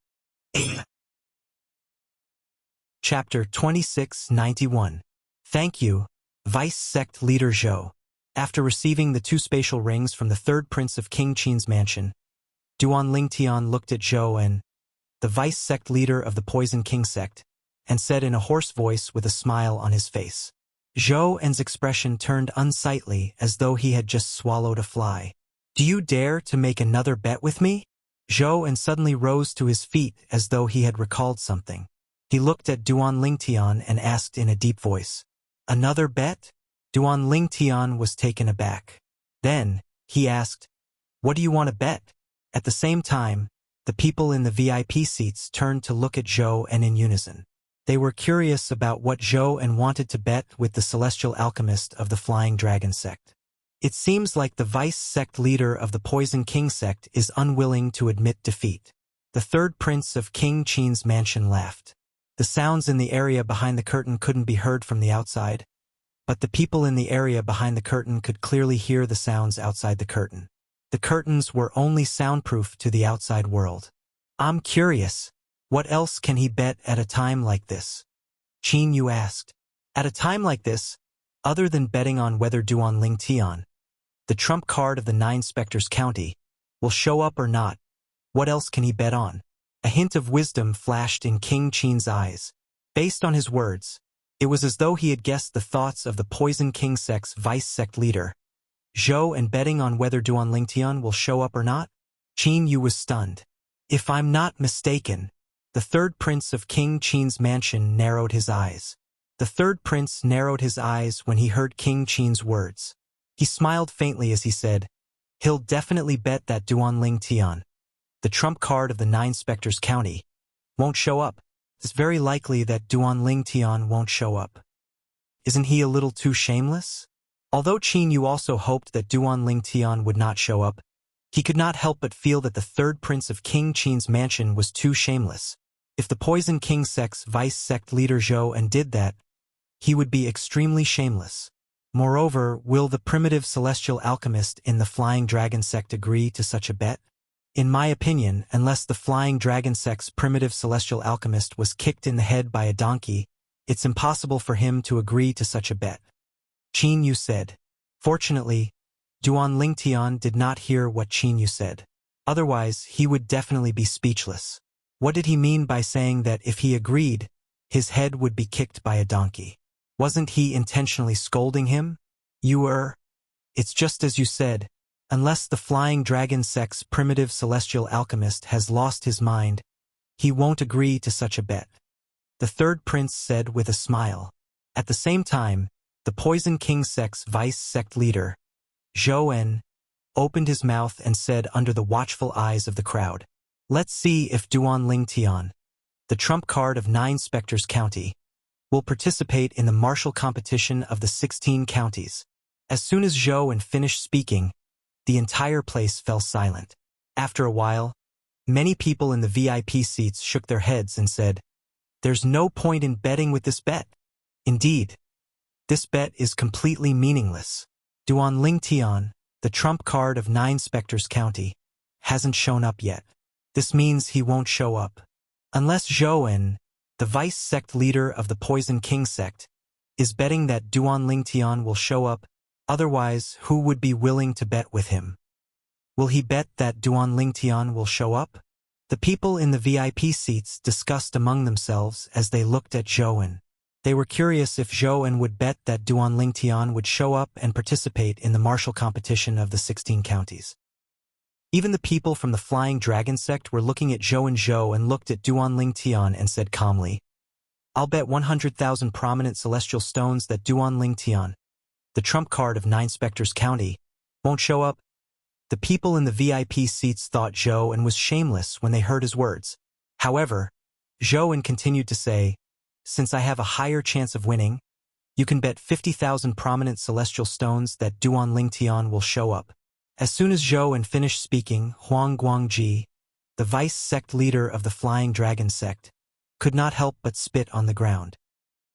Chapter 2691. Thank you, Vice Sect Leader Zhou. After receiving the 2 spatial rings from the 3rd Prince of King Qin's mansion, Duan Lingtian looked at Zhou and, the Vice Sect Leader of the Poison King sect, and said in a hoarse voice with a smile on his face. Zhou En's expression turned unsightly as though he had just swallowed a fly. Do you dare to make another bet with me? Zhou En suddenly rose to his feet as though he had recalled something. He looked at Duan Lingtian and asked in a deep voice, Another bet? Duan Lingtian was taken aback. Then, he asked, What do you want to bet? At the same time, the people in the VIP seats turned to look at Zhou En in unison. They were curious about what Zhou En wanted to bet with the celestial alchemist of the Flying Dragon sect. It seems like the vice sect leader of the Poison King sect is unwilling to admit defeat. The 3rd Prince of King Qin's mansion laughed. The sounds in the area behind the curtain couldn't be heard from the outside, but the people in the area behind the curtain could clearly hear the sounds outside the curtain. The curtains were only soundproof to the outside world. I'm curious, what else can he bet at a time like this? Qin Yu asked. At a time like this, other than betting on whether Duan Lingtian, the trump card of the 9 Spectres County, will show up or not, what else can he bet on? A hint of wisdom flashed in King Qin's eyes. Based on his words, it was as though he had guessed the thoughts of the Poison King sect's vice sect leader. Zhou En betting on whether Duan Lingtian will show up or not? Qin Yu was stunned. If I'm not mistaken, the 3rd Prince of King Qin's mansion narrowed his eyes. The 3rd Prince narrowed his eyes when he heard King Qin's words. He smiled faintly as he said, He'll definitely bet that Duan Lingtian, the trump card of the 9 Spectres County, won't show up. It's very likely that Duan Lingtian won't show up. Isn't he a little too shameless? Although Qin Yu also hoped that Duan Lingtian would not show up, he could not help but feel that the 3rd Prince of King Qin's mansion was too shameless. If the Poison King sect's vice sect leader Zhou En did that, he would be extremely shameless. Moreover, will the primitive celestial alchemist in the Flying Dragon sect agree to such a bet? In my opinion, unless the Flying Dragon sect's primitive celestial alchemist was kicked in the head by a donkey, it's impossible for him to agree to such a bet. Qin Yu said. Fortunately, Duan Lingtian did not hear what Qin Yu said. Otherwise, he would definitely be speechless. What did he mean by saying that if he agreed, his head would be kicked by a donkey? Wasn't he intentionally scolding him? It's just as you said. Unless the Flying Dragon sect's primitive celestial alchemist has lost his mind, he won't agree to such a bet. The 3rd Prince said with a smile. At the same time, the Poison King sect's vice sect leader, Zhou En, opened his mouth and said under the watchful eyes of the crowd, Let's see if Duan Lingtian, the trump card of 9 Spectres County, will participate in the martial competition of the 16 counties. As soon as Zhou En finished speaking, the entire place fell silent. After a while, many people in the VIP seats shook their heads and said, There's no point in betting with this bet. Indeed, this bet is completely meaningless. Duan Lingtian, the trump card of 9 Spectres County, hasn't shown up yet. This means he won't show up. Unless Zhou En, the vice sect leader of the Poison King sect, is betting that Duan Lingtian will show up. Otherwise, who would be willing to bet with him? Will he bet that Duan Lingtian will show up? The people in the VIP seats discussed among themselves as they looked at Zhou En. They were curious if Zhou En would bet that Duan Lingtian would show up and participate in the martial competition of the 16 counties. Even the people from the Flying Dragon sect were looking at Zhou and looked at Duan Lingtian and said calmly, "I'll bet 100,000 prominent celestial stones that Duan Lingtian, the trump card of 9 Spectres County, won't show up." The people in the VIP seats thought Zhou En was shameless when they heard his words. However, Zhou En continued to say, "Since I have a higher chance of winning, you can bet 50,000 prominent celestial stones that Duan Lingtian will show up." As soon as Zhou En finished speaking, Huang Guangji, the vice sect leader of the Flying Dragon sect, could not help but spit on the ground.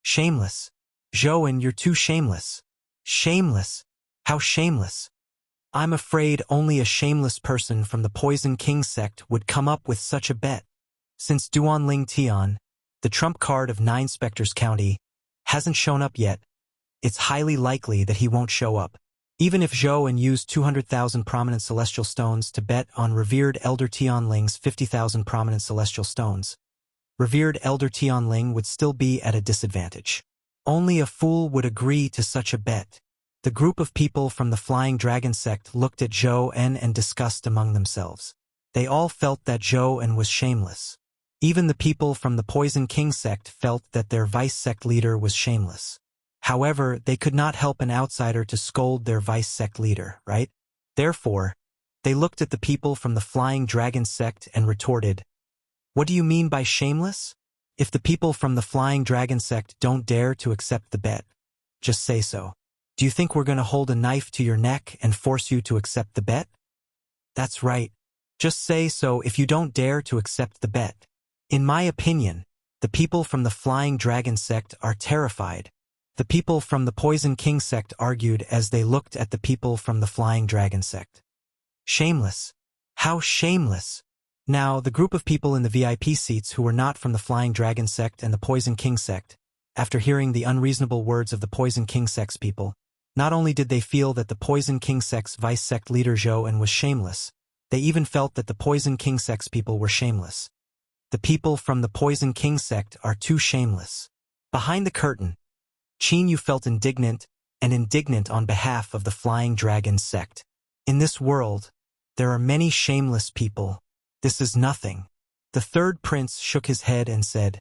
"Shameless. Zhou En, you're too shameless. Shameless. How shameless. I'm afraid only a shameless person from the Poison King sect would come up with such a bet. Since Duan Lingtian, the trump card of 9 Spectres County, hasn't shown up yet, it's highly likely that he won't show up. Even if Zhou En used 200,000 prominent celestial stones to bet on revered Elder Tianling's 50,000 prominent celestial stones, revered Elder Tianling would still be at a disadvantage. Only a fool would agree to such a bet." The group of people from the Flying Dragon sect looked at Zhou En and discussed among themselves. They all felt that Zhou En was shameless. Even the people from the Poison King sect felt that their vice sect leader was shameless. However, they could not help an outsider to scold their vice sect leader, right? Therefore, they looked at the people from the Flying Dragon sect and retorted, "What do you mean by shameless? If the people from the Flying Dragon sect don't dare to accept the bet, just say so. Do you think we're going to hold a knife to your neck and force you to accept the bet? That's right. Just say so if you don't dare to accept the bet." In my opinion, the people from the Flying Dragon sect are terrified. The people from the Poison King sect argued as they looked at the people from the Flying Dragon sect. "Shameless. How shameless." Now, the group of people in the VIP seats who were not from the Flying Dragon sect and the Poison King sect, after hearing the unreasonable words of the Poison King sect's people, not only did they feel that the Poison King sect's vice sect leader Zhou En was shameless, they even felt that the Poison King sect's people were shameless. The people from the Poison King sect are too shameless. Behind the curtain, Qin Yu felt indignant on behalf of the Flying Dragon sect. In this world, there are many shameless people. This is nothing. The third prince shook his head and said,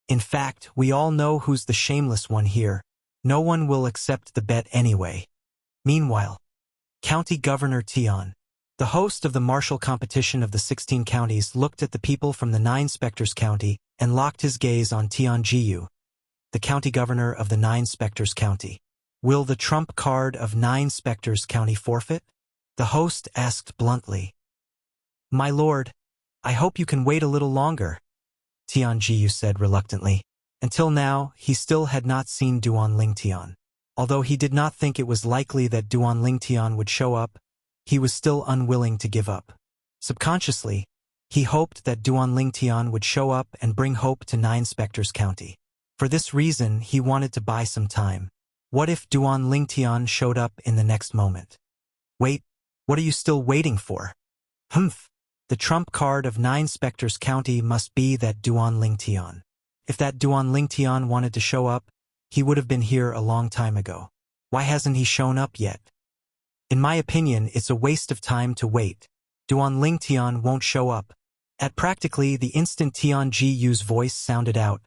"In fact, we all know who's the shameless one here. No one will accept the bet anyway." Meanwhile, County Governor Tian, the host of the martial competition of the 16 counties, looked at the people from the 9 Spectres County and locked his gaze on Tian Jiyu, the county governor of the 9 Spectres County. "Will the trump card of 9 Spectres County forfeit?" the host asked bluntly. "My lord, I hope you can wait a little longer," Tian Jiyu said reluctantly. Until now, he still had not seen Duan Lingtian. Although he did not think it was likely that Duan Lingtian would show up, he was still unwilling to give up. Subconsciously, he hoped that Duan Lingtian would show up and bring hope to 9 Spectres County. For this reason, he wanted to buy some time. What if Duan Lingtian showed up in the next moment? "Wait, what are you still waiting for?" "Humph. The trump card of 9 Spectres County must be that Duan Lingtian. If that Duan Lingtian wanted to show up, he would have been here a long time ago. Why hasn't he shown up yet? In my opinion, it's a waste of time to wait. Duan Lingtian won't show up." At practically the instant Tian Jiyu's voice sounded out,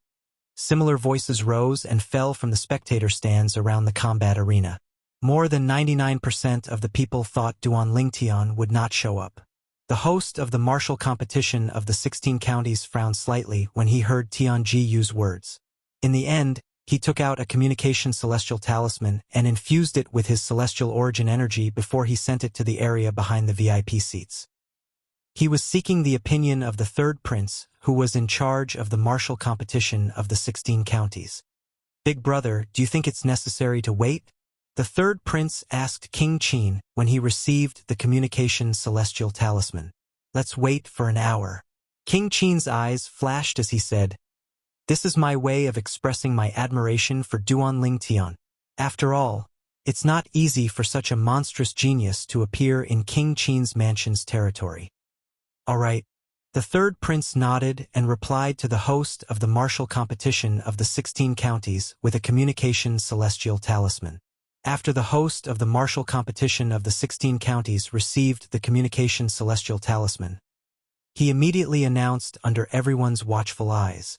similar voices rose and fell from the spectator stands around the combat arena. More than 99% of the people thought Duan Lingtian would not show up. The host of the martial competition of the 16 counties frowned slightly when he heard Tian Jiyu's words. In the end, he took out a communication celestial talisman and infused it with his celestial origin energy before he sent it to the area behind the VIP seats. He was seeking the opinion of the third prince, who was in charge of the martial competition of the 16 counties. "Big brother, do you think it's necessary to wait?" the third prince asked King Qin when he received the communication celestial talisman. "Let's wait for an hour." King Qin's eyes flashed as he said, "This is my way of expressing my admiration for Duan Lingtian. After all, it's not easy for such a monstrous genius to appear in King Qin's mansion's territory." "All right, The third prince nodded and replied to the host of the martial competition of the 16 counties with a communication celestial talisman. After the host of the martial competition of the 16 counties received the communication celestial talisman, he immediately announced under everyone's watchful eyes,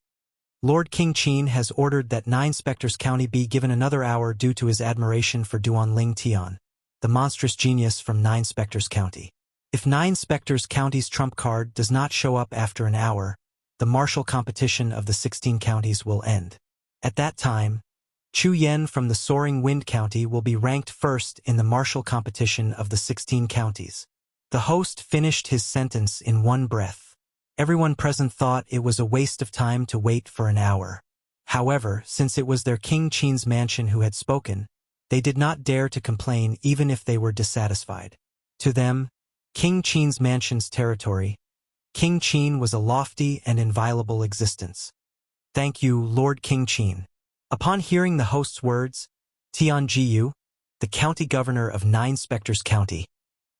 Lord King Qin has ordered that 9 Spectres County be given another hour due to his admiration for Duanling Tian, the monstrous genius from 9 Spectres County. If 9 Spectres County's trump card does not show up after an hour, the martial competition of the 16 counties will end. At that time, Chu Yen from the Soaring Wind County will be ranked first in the martial competition of the 16 counties. The host finished his sentence in one breath. Everyone present thought it was a waste of time to wait for an hour. However, since it was their King Qin's mansion who had spoken, they did not dare to complain even if they were dissatisfied. To them, King Qin's mansion's territory, King Qin was a lofty and inviolable existence. Thank you, Lord King Qin. Upon hearing the host's words, Tian Jiyu, the county governor of 9 Spectres County,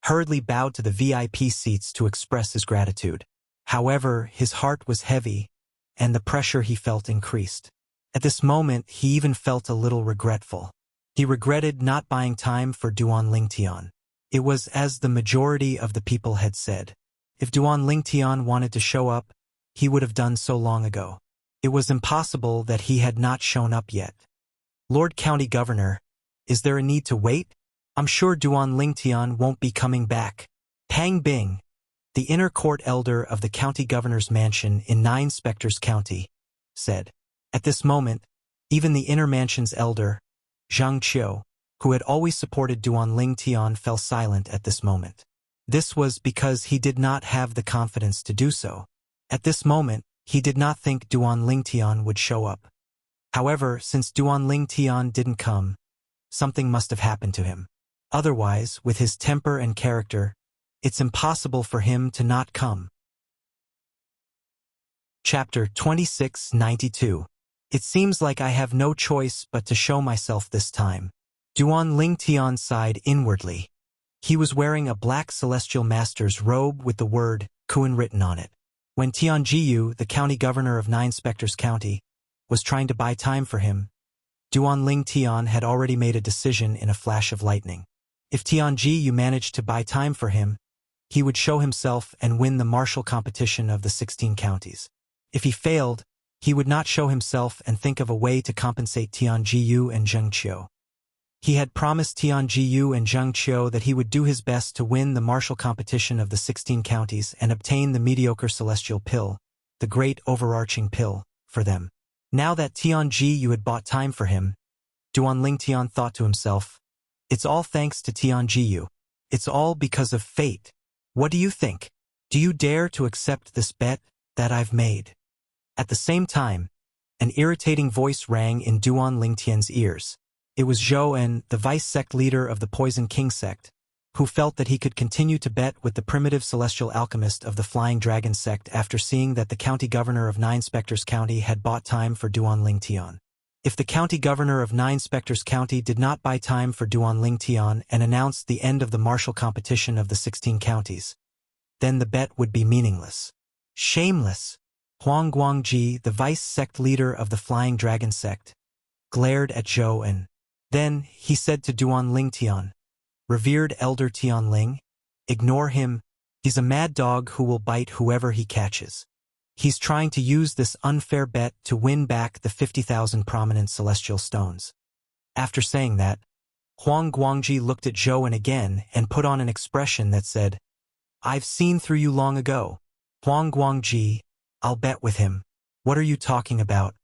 hurriedly bowed to the VIP seats to express his gratitude. However, his heart was heavy, and the pressure he felt increased. At this moment, he even felt a little regretful. He regretted not buying time for Duanling Tian. It was as the majority of the people had said. If Duanling Tian wanted to show up, he would have done so long ago. It was impossible that he had not shown up yet. Lord County Governor, is there a need to wait? I'm sure Duanling Tian won't be coming back. Pang Bing, the inner court elder of the county governor's mansion in 9 Spectres County, said. At this moment, even the inner mansion's elder, Zhang Qiu, who had always supported Duanling Tian, fell silent at this moment. This was because he did not have the confidence to do so. At this moment, he did not think Duanling Tian would show up. However, since Duanling Tian didn't come, something must have happened to him. Otherwise, with his temper and character, it's impossible for him to not come. Chapter 2692. It seems like I have no choice but to show myself this time. Duanling Tian sighed inwardly. He was wearing a black celestial master's robe with the word Kuan written on it. When Tian Jiyu, the county governor of 9 Spectres County, was trying to buy time for him, Duanling Tian had already made a decision in a flash of lightning. If Tian Jiyu managed to buy time for him, he would show himself and win the martial competition of the 16 counties. If he failed, he would not show himself and think of a way to compensate Tian Jiyu and Zheng Qiu. He had promised Tian Jiyu and Zheng Qiu that he would do his best to win the martial competition of the 16 counties and obtain the mediocre celestial pill, the great overarching pill, for them. Now that Tian Jiyu had bought time for him, Duanling Tian thought to himself, it's all thanks to Tian Jiyu. It's all because of fate. What do you think? Do you dare to accept this bet that I've made? At the same time, an irritating voice rang in Duanling Tian's ears. It was Zhou En, the vice sect leader of the Poison King sect, who felt that he could continue to bet with the primitive celestial alchemist of the Flying Dragon sect after seeing that the county governor of 9 Spectres County had bought time for Duanling Tian. If the county governor of 9 Spectres County did not buy time for Duanling Tian and announced the end of the martial competition of the 16 counties, then the bet would be meaningless. Shameless! Huang Guangji, the vice sect leader of the Flying Dragon sect, glared at Zhou En. Then he said to Duanling Tian, Revered Elder Tianling, ignore him. He's a mad dog who will bite whoever he catches. He's trying to use this unfair bet to win back the 50,000 prominent celestial stones. After saying that, Huang Guangji looked at Zhou En again and put on an expression that said, I've seen through you long ago. Huang Guangji, I'll bet with him. What are you talking about?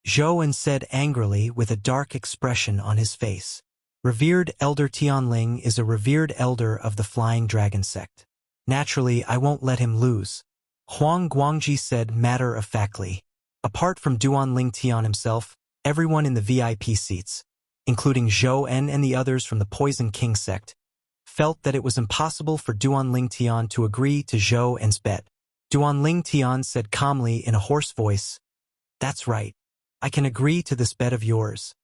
Zhou En said angrily with a dark expression on his face. Revered Elder Tianling is a revered elder of the Flying Dragon sect. Naturally, I won't let him lose. Huang Guangji said matter-of-factly. Apart from Duanling Tian himself, everyone in the VIP seats, including Zhou En and the others from the Poison King sect, felt that it was impossible for Duanling Tian to agree to Zhou En's bet. Duanling Tian said calmly in a hoarse voice, That's right. I can agree to this bet of yours.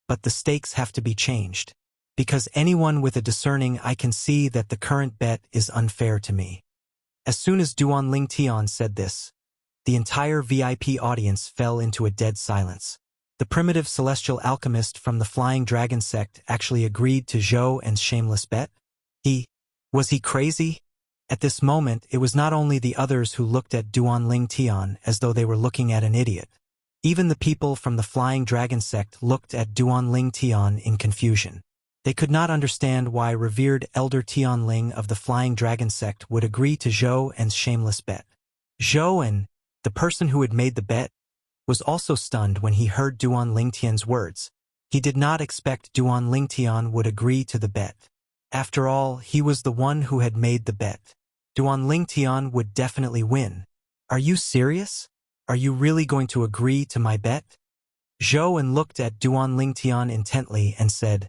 But the stakes have to be changed. Because anyone with a discerning eye can see that the current bet is unfair to me. As soon as Duan Ling Tian said this, the entire VIP audience fell into a dead silence. The primitive celestial alchemist from the Flying Dragon sect actually agreed to Zhou En's shameless bet? Was he crazy? At this moment, it was not only the others who looked at Duan Ling Tian as though they were looking at an idiot. Even the people from the Flying Dragon sect looked at Duan Ling Tian in confusion. They could not understand why revered Elder Tian Ling of the Flying Dragon sect would agree to Zhou En's shameless bet. Zhou En, the person who had made the bet, was also stunned when he heard Duan Ling Tian's words. He did not expect Duan Ling Tian would agree to the bet. After all, he was the one who had made the bet. Duan Ling Tian would definitely win. Are you serious? Are you really going to agree to my bet? Zhou En looked at Duan Ling Tian intently and said,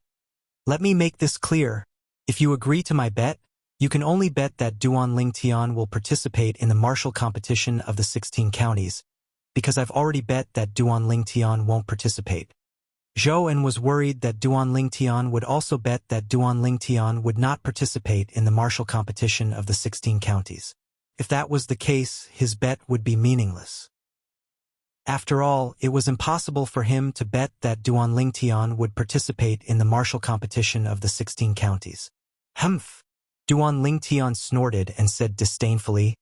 "Let me make this clear. If you agree to my bet, you can only bet that Duan Ling Tian will participate in the martial competition of the 16 counties, because I've already bet that Duan Ling Tian won't participate." Zhou En was worried that Duan Ling Tian would also bet that Duan Ling Tian would not participate in the martial competition of the 16 counties. If that was the case, his bet would be meaningless. After all, it was impossible for him to bet that Duan Ling Tian would participate in the martial competition of the 16 counties. Humph! Duan Ling Tian snorted and said disdainfully,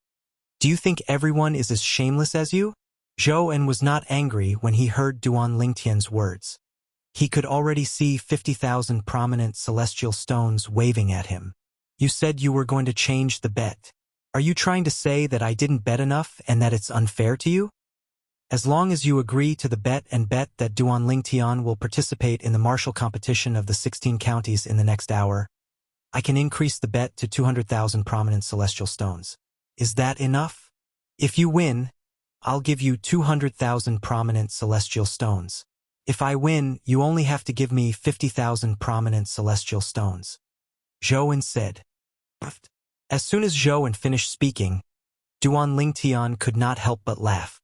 "Do you think everyone is as shameless as you?" Zhou En was not angry when he heard Duan Ling Tian's words. He could already see 50,000 prominent celestial stones waving at him. "You said you were going to change the bet. Are you trying to say that I didn't bet enough and that it's unfair to you? As long as you agree to the bet and bet that Duan Ling Tian will participate in the martial competition of the 16 counties in the next hour, I can increase the bet to 200,000 prominent celestial stones. Is that enough? If you win, I'll give you 200,000 prominent celestial stones. If I win, you only have to give me 50,000 prominent celestial stones." Zhou En said. As soon as Zhou En finished speaking, Duan Ling Tian could not help but laugh.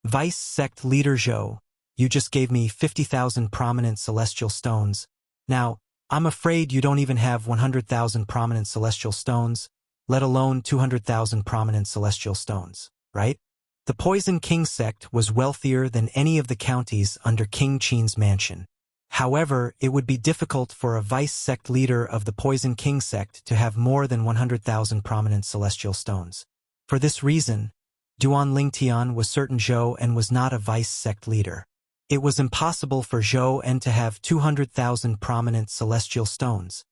"Vice Sect Leader Zhou, you just gave me 50,000 prominent celestial stones. Now, I'm afraid you don't even have 100,000 prominent celestial stones, let alone 200,000 prominent celestial stones, right?" The Poison King sect was wealthier than any of the counties under King Qin's mansion. However, it would be difficult for a vice sect leader of the Poison King sect to have more than 100,000 prominent celestial stones. For this reason, Duan Ling Tian was certain Zhou En was not a vice sect leader. It was impossible for Zhou En to have 200,000 prominent celestial stones.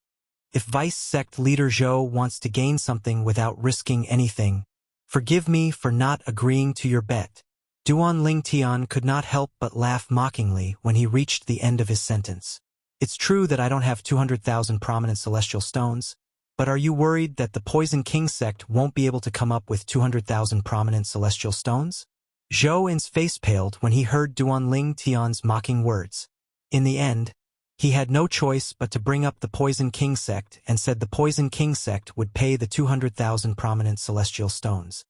If vice sect leader Zhou wants to gain something without risking anything, forgive me for not agreeing to your bet. Duan Ling Tian could not help but laugh mockingly when he reached the end of his sentence. It's true that I don't have 200,000 prominent celestial stones, but are you worried that the Poison King sect won't be able to come up with 200,000 prominent celestial stones? Zhou En's face paled when he heard Duan Ling Tian's mocking words. In the end, he had no choice but to bring up the Poison King sect and said the Poison King sect would pay the 200,000 prominent celestial stones.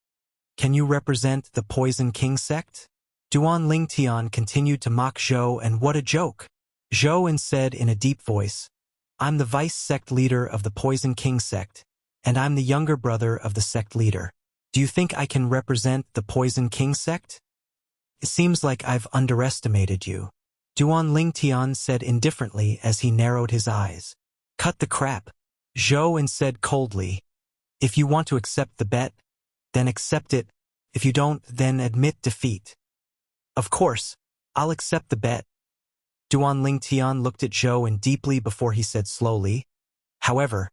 "Can you represent the Poison King sect?" Duan Ling Tian continued to mock Zhou En. "What a joke!" Zhou En said in a deep voice, "I'm the vice sect leader of the Poison King sect, and I'm the younger brother of the sect leader. Do you think I can represent the Poison King sect? It seems like I've underestimated you." Duan Ling Tian said indifferently as he narrowed his eyes. "Cut the crap," Zhou En said coldly. "If you want to accept the bet, then accept it. If you don't, then admit defeat." "Of course, I'll accept the bet." Duan Ling Tian looked at Zhou En deeply before he said slowly, "However,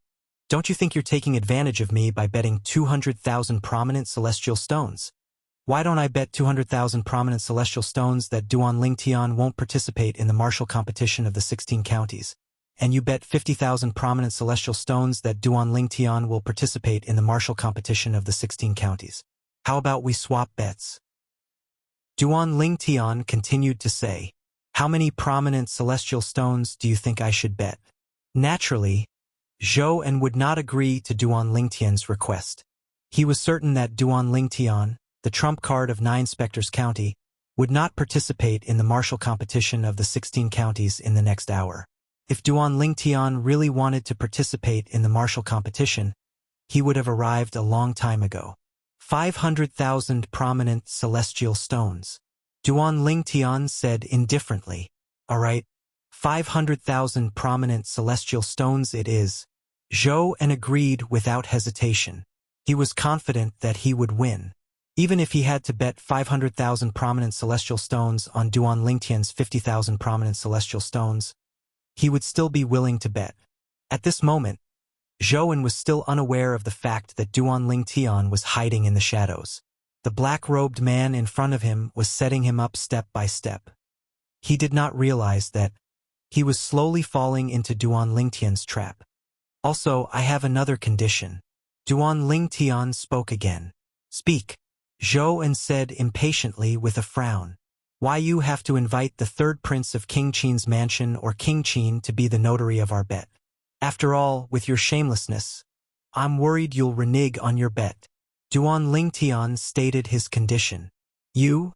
don't you think you're taking advantage of me by betting 200,000 prominent celestial stones? Why don't I bet 200,000 prominent celestial stones that Duan Ling Tian won't participate in the martial competition of the 16 counties, and you bet 50,000 prominent celestial stones that Duan Ling Tian will participate in the martial competition of the 16 counties? How about we swap bets?" Duan Ling Tian continued to say, "How many prominent celestial stones do you think I should bet?" Naturally, Zhou En would not agree to Duan Ling Tian's request. He was certain that Duan Ling Tian, the trump card of 9 Spectres County, would not participate in the martial competition of the 16 counties in the next hour. If Duan Ling Tian really wanted to participate in the martial competition, he would have arrived a long time ago. 500,000 prominent celestial stones. Duan Lingtian said indifferently. All right, 500,000 prominent celestial stones it is. Zhou En agreed without hesitation. He was confident that he would win. Even if he had to bet 500,000 prominent celestial stones on Duan Lingtian's 50,000 prominent celestial stones, he would still be willing to bet. At this moment, Zhou En was still unaware of the fact that Duan Lingtian was hiding in the shadows. The black-robed man in front of him was setting him up step by step. He did not realize that he was slowly falling into Duan Lingtian's trap. Also, I have another condition. Duan Lingtian spoke again. Speak, Zhou En said impatiently with a frown. Why you have to invite the third prince of King Qin's mansion or King Qin to be the notary of our bet? After all, with your shamelessness, I'm worried you'll renege on your bet. Duan Lingtian stated his condition. You?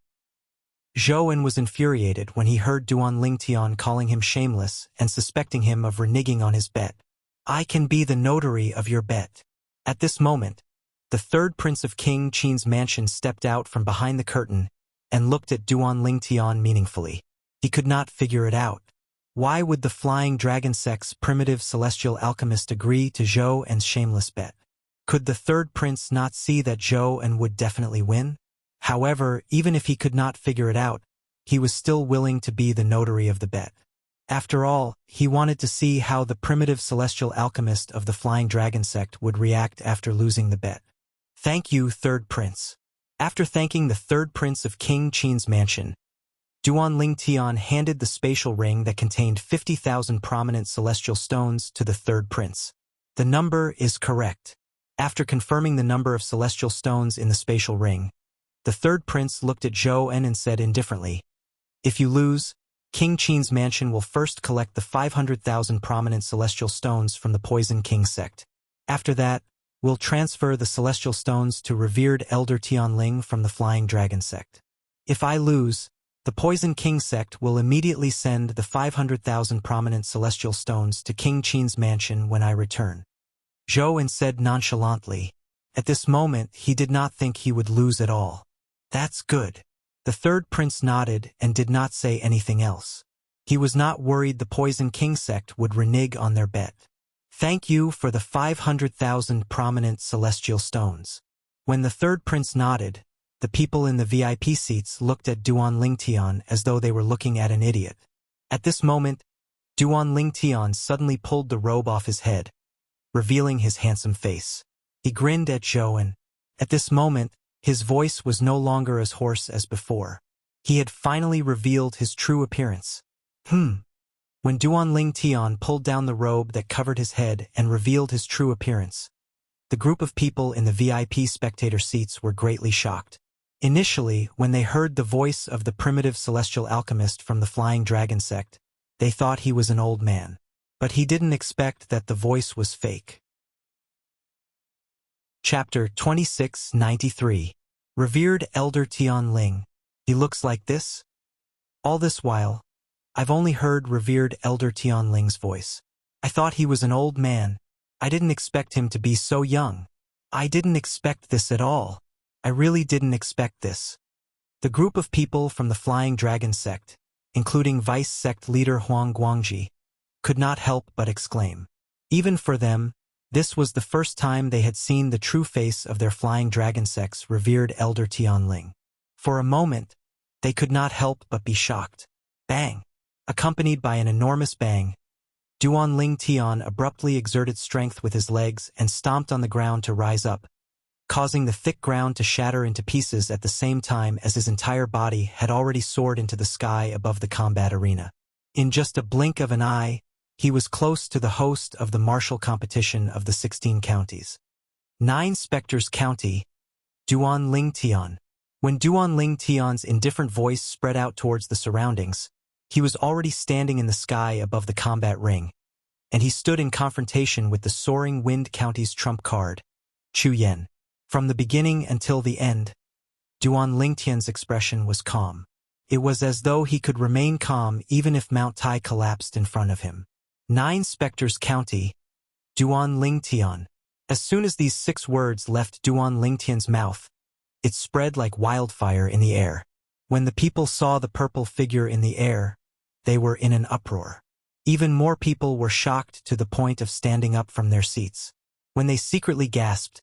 Zhou En was infuriated when he heard Duan Lingtian calling him shameless and suspecting him of reneging on his bet. I can be the notary of your bet. At this moment, the third prince of King Qin's mansion stepped out from behind the curtain and looked at Duan Lingtian meaningfully. He could not figure it out. Why would the flying dragon sect's primitive celestial alchemist agree to Zhou En's shameless bet? Could the third prince not see that Zhou En would definitely win? However, even if he could not figure it out, he was still willing to be the notary of the bet. After all, he wanted to see how the primitive celestial alchemist of the flying dragon sect would react after losing the bet. Thank you, third prince. After thanking the third prince of King Qin's mansion, Duan Lingtian handed the spatial ring that contained 50,000 prominent celestial stones to the third prince. The number is correct. After confirming the number of celestial stones in the spatial ring, the third prince looked at Zhou En and said indifferently, if you lose, King Qin's mansion will first collect the 500,000 prominent celestial stones from the Poison King sect. After that, we'll transfer the celestial stones to revered Elder Tianling from the Flying Dragon sect. If I lose, the Poison King sect will immediately send the 500,000 prominent celestial stones to King Qin's mansion when I return. Zhou En said nonchalantly. At this moment, he did not think he would lose at all. That's good. The third prince nodded and did not say anything else. He was not worried the Poison King sect would renege on their bet. Thank you for the 500,000 prominent celestial stones. When the third prince nodded, the people in the VIP seats looked at Duan Lingtian as though they were looking at an idiot. At this moment, Duan Lingtian suddenly pulled the robe off his head, revealing his handsome face. He grinned at Zhou En. At this moment, his voice was no longer as hoarse as before. He had finally revealed his true appearance. When Duan Lingtian pulled down the robe that covered his head and revealed his true appearance, the group of people in the VIP spectator seats were greatly shocked. Initially, when they heard the voice of the primitive celestial alchemist from the Flying Dragon sect, they thought he was an old man. But he didn't expect that the voice was fake. Chapter 2693. Revered Elder Tianling. He looks like this? All this while, I've only heard Revered Elder Tianling's voice. I thought he was an old man. I didn't expect him to be so young. I didn't expect this at all. I really didn't expect this. The group of people from the Flying Dragon sect, including Vice Sect leader Huang Guangji, could not help but exclaim. Even for them, this was the first time they had seen the true face of their Flying Dragon sect's revered Elder Tianling. For a moment, they could not help but be shocked. Bang! Accompanied by an enormous bang, Duan Lingtian abruptly exerted strength with his legs and stomped on the ground to rise up, causing the thick ground to shatter into pieces at the same time as his entire body had already soared into the sky above the combat arena. In just a blink of an eye, he was close to the host of the martial competition of the 16 counties. 9 Spectres County, Duan Lingtian. When Duan Lingtian's indifferent voice spread out towards the surroundings, he was already standing in the sky above the combat ring, and he stood in confrontation with the Soaring Wind County's trump card, Chu Yan. From the beginning until the end, Duan Lingtian's expression was calm. It was as though he could remain calm even if Mount Tai collapsed in front of him. 9 Spectres County, Duan Lingtian. As soon as these 6 words left Duan Lingtian's mouth, It spread like wildfire in the air. When the people saw the purple figure in the air, they were in an uproar. Even more people were shocked to the point of standing up from their seats. When they secretly gasped,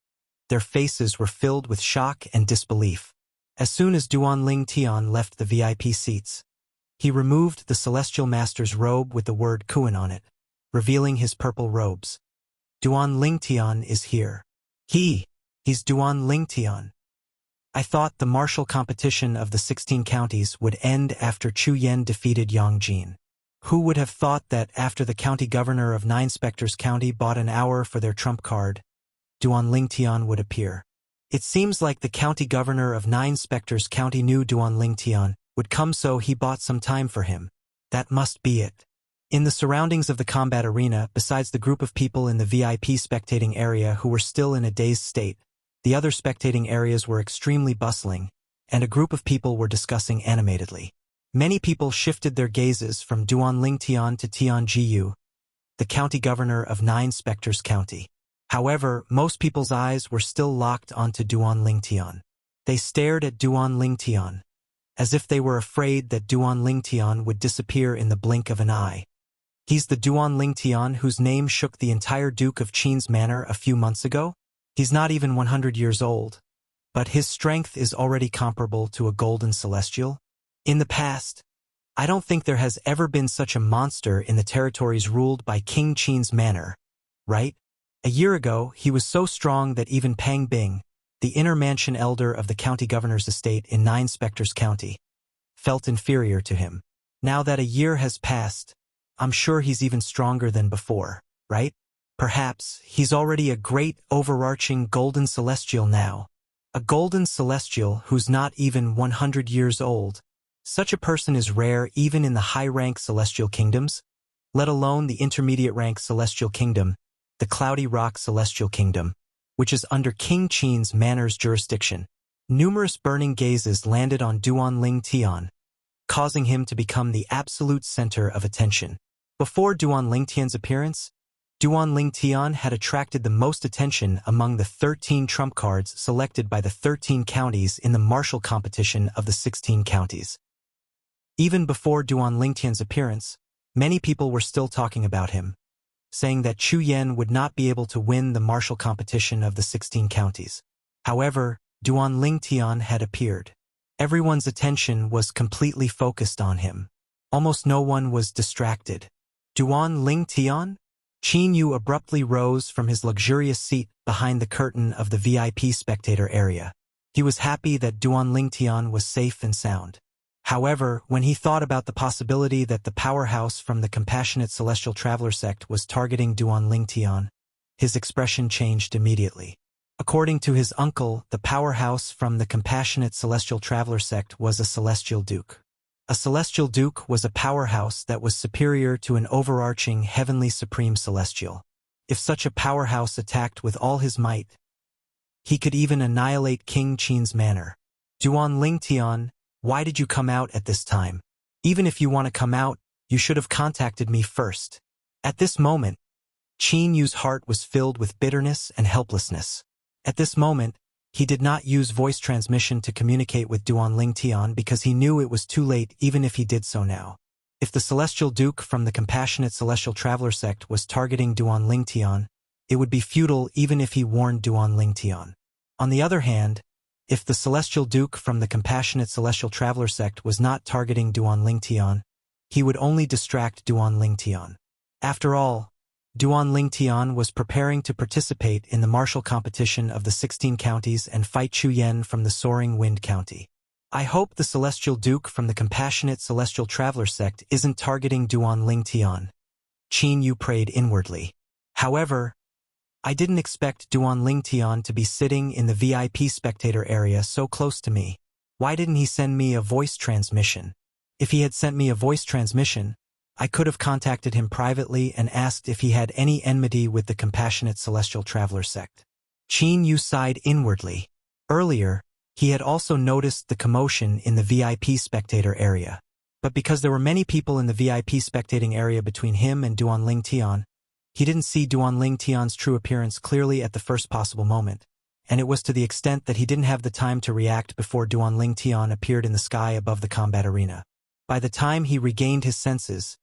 their faces were filled with shock and disbelief. As soon as Duan Ling Tian left the VIP seats, he removed the Celestial Master's robe with the word Kuan on it, revealing his purple robes. Duan Ling Tian is here. He's Duan Ling Tian. I thought the martial competition of the 16 counties would end after Chu Yen defeated Yang Jin. Who would have thought that after the county governor of Nine Spectres County bought an hour for their trump card, Duan Ling Tian would appear? It seems like the county governor of Nine Spectres County knew Duan Ling Tian would come, so he bought some time for him. That must be it. In the surroundings of the combat arena, besides the group of people in the VIP spectating area who were still in a dazed state, the other spectating areas were extremely bustling, and a group of people were discussing animatedly. Many people shifted their gazes from Duan Ling Tian to Tian Jiyu, the county governor of Nine Spectres County. However, most people's eyes were still locked onto Duan Ling Tian. They stared at Duan Ling Tian, as if they were afraid that Duan Ling Tian would disappear in the blink of an eye. He's the Duan Ling Tian whose name shook the entire Duke of Qin's manor a few months ago? He's not even 100 years old, but his strength is already comparable to a golden celestial. In the past, I don't think there has ever been such a monster in the territories ruled by King Qin's manor, right? A year ago, he was so strong that even Pang Bing, the inner mansion elder of the county governor's estate in Nine Spectres County, felt inferior to him. Now that a year has passed, I'm sure he's even stronger than before, right? Perhaps he's already a great overarching golden celestial now. A golden celestial who's not even 100 years old. Such a person is rare even in the high-rank celestial kingdoms, let alone the intermediate-rank celestial kingdom, the Cloudy Rock Celestial Kingdom, which is under King Qin's manor's jurisdiction. Numerous burning gazes landed on Duan Ling Tian, causing him to become the absolute center of attention. Before Duan Ling Tian's appearance, Duan Ling Tian had attracted the most attention among the 13 trump cards selected by the 13 counties in the martial competition of the 16 counties. Even before Duan Ling Tian's appearance, many people were still talking about him, saying that Chu Yen would not be able to win the martial competition of the 16 counties. However, Duan Ling Tian had appeared. Everyone's attention was completely focused on him. Almost no one was distracted. Duan Ling Tian? Qin Yu abruptly rose from his luxurious seat behind the curtain of the VIP spectator area. He was happy that Duan Ling Tian was safe and sound. However, when he thought about the possibility that the powerhouse from the Compassionate Celestial Traveler sect was targeting Duan Ling Tian, his expression changed immediately. According to his uncle, the powerhouse from the Compassionate Celestial Traveler sect was a Celestial Duke. A Celestial Duke was a powerhouse that was superior to an overarching Heavenly Supreme Celestial. If such a powerhouse attacked with all his might, he could even annihilate King Qin's manor. Duan Ling Tian, why did you come out at this time? Even if you want to come out, you should have contacted me first. At this moment, Qin Yu's heart was filled with bitterness and helplessness. At this moment, he did not use voice transmission to communicate with Duan Ling Tian because he knew it was too late even if he did so now. If the Celestial Duke from the Compassionate Celestial Traveler sect was targeting Duan Ling Tian, it would be futile even if he warned Duan Ling Tian. On the other hand, if the Celestial Duke from the Compassionate Celestial Traveler sect was not targeting Duan Ling Tian, he would only distract Duan Ling Tian. After all, Duan Ling Tian was preparing to participate in the martial competition of the 16 counties and fight Chu Yen from the Soaring Wind County. I hope the Celestial Duke from the Compassionate Celestial Traveler sect isn't targeting Duan Ling Tian. Qin Yu prayed inwardly. However, I didn't expect Duan Ling Tian to be sitting in the VIP spectator area so close to me. Why didn't he send me a voice transmission? If he had sent me a voice transmission, I could have contacted him privately and asked if he had any enmity with the Compassionate Celestial Traveler sect. Qin Yu sighed inwardly. Earlier, he had also noticed the commotion in the VIP spectator area. But because there were many people in the VIP spectating area between him and Duan Ling Tian, he didn't see Duan Ling Tian's true appearance clearly at the first possible moment, and it was to the extent that he didn't have the time to react before Duan Ling Tian appeared in the sky above the combat arena. By the time he regained his senses,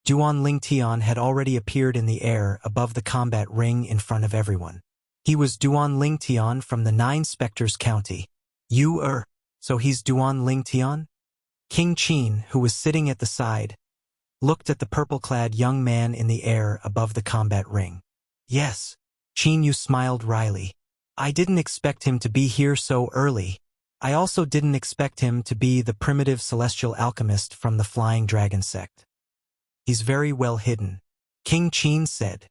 Duan Ling Tian had already appeared in the air above the combat ring in front of everyone. He was Duan Ling Tian from the 9 Spectres County. So he's Duan Ling Tian? King Qin, who was sitting at the side, looked at the purple-clad young man in the air above the combat ring. Yes. Qin Yu smiled wryly. I didn't expect him to be here so early. I also didn't expect him to be the primitive celestial alchemist from the Flying Dragon sect. He's very well hidden, King Qin said.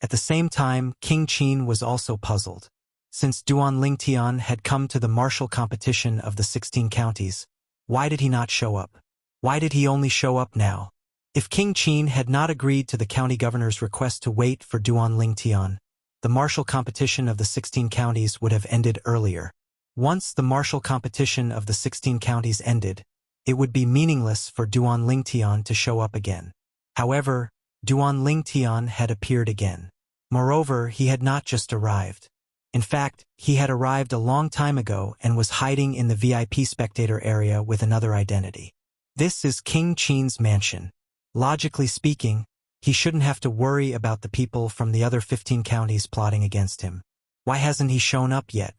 At the same time, King Qin was also puzzled. Since Duan Ling Tian had come to the martial competition of the 16 counties, why did he not show up? Why did he only show up now? If King Qin had not agreed to the county governor's request to wait for Duan Ling Tian, the martial competition of the 16 counties would have ended earlier. Once the martial competition of the 16 counties ended, it would be meaningless for Duan Ling Tian to show up again. However, Duan Ling Tian had appeared again. Moreover, he had not just arrived. In fact, he had arrived a long time ago and was hiding in the VIP spectator area with another identity. This is King Qin's mansion. Logically speaking, he shouldn't have to worry about the people from the other 15 counties plotting against him. Why hasn't he shown up yet?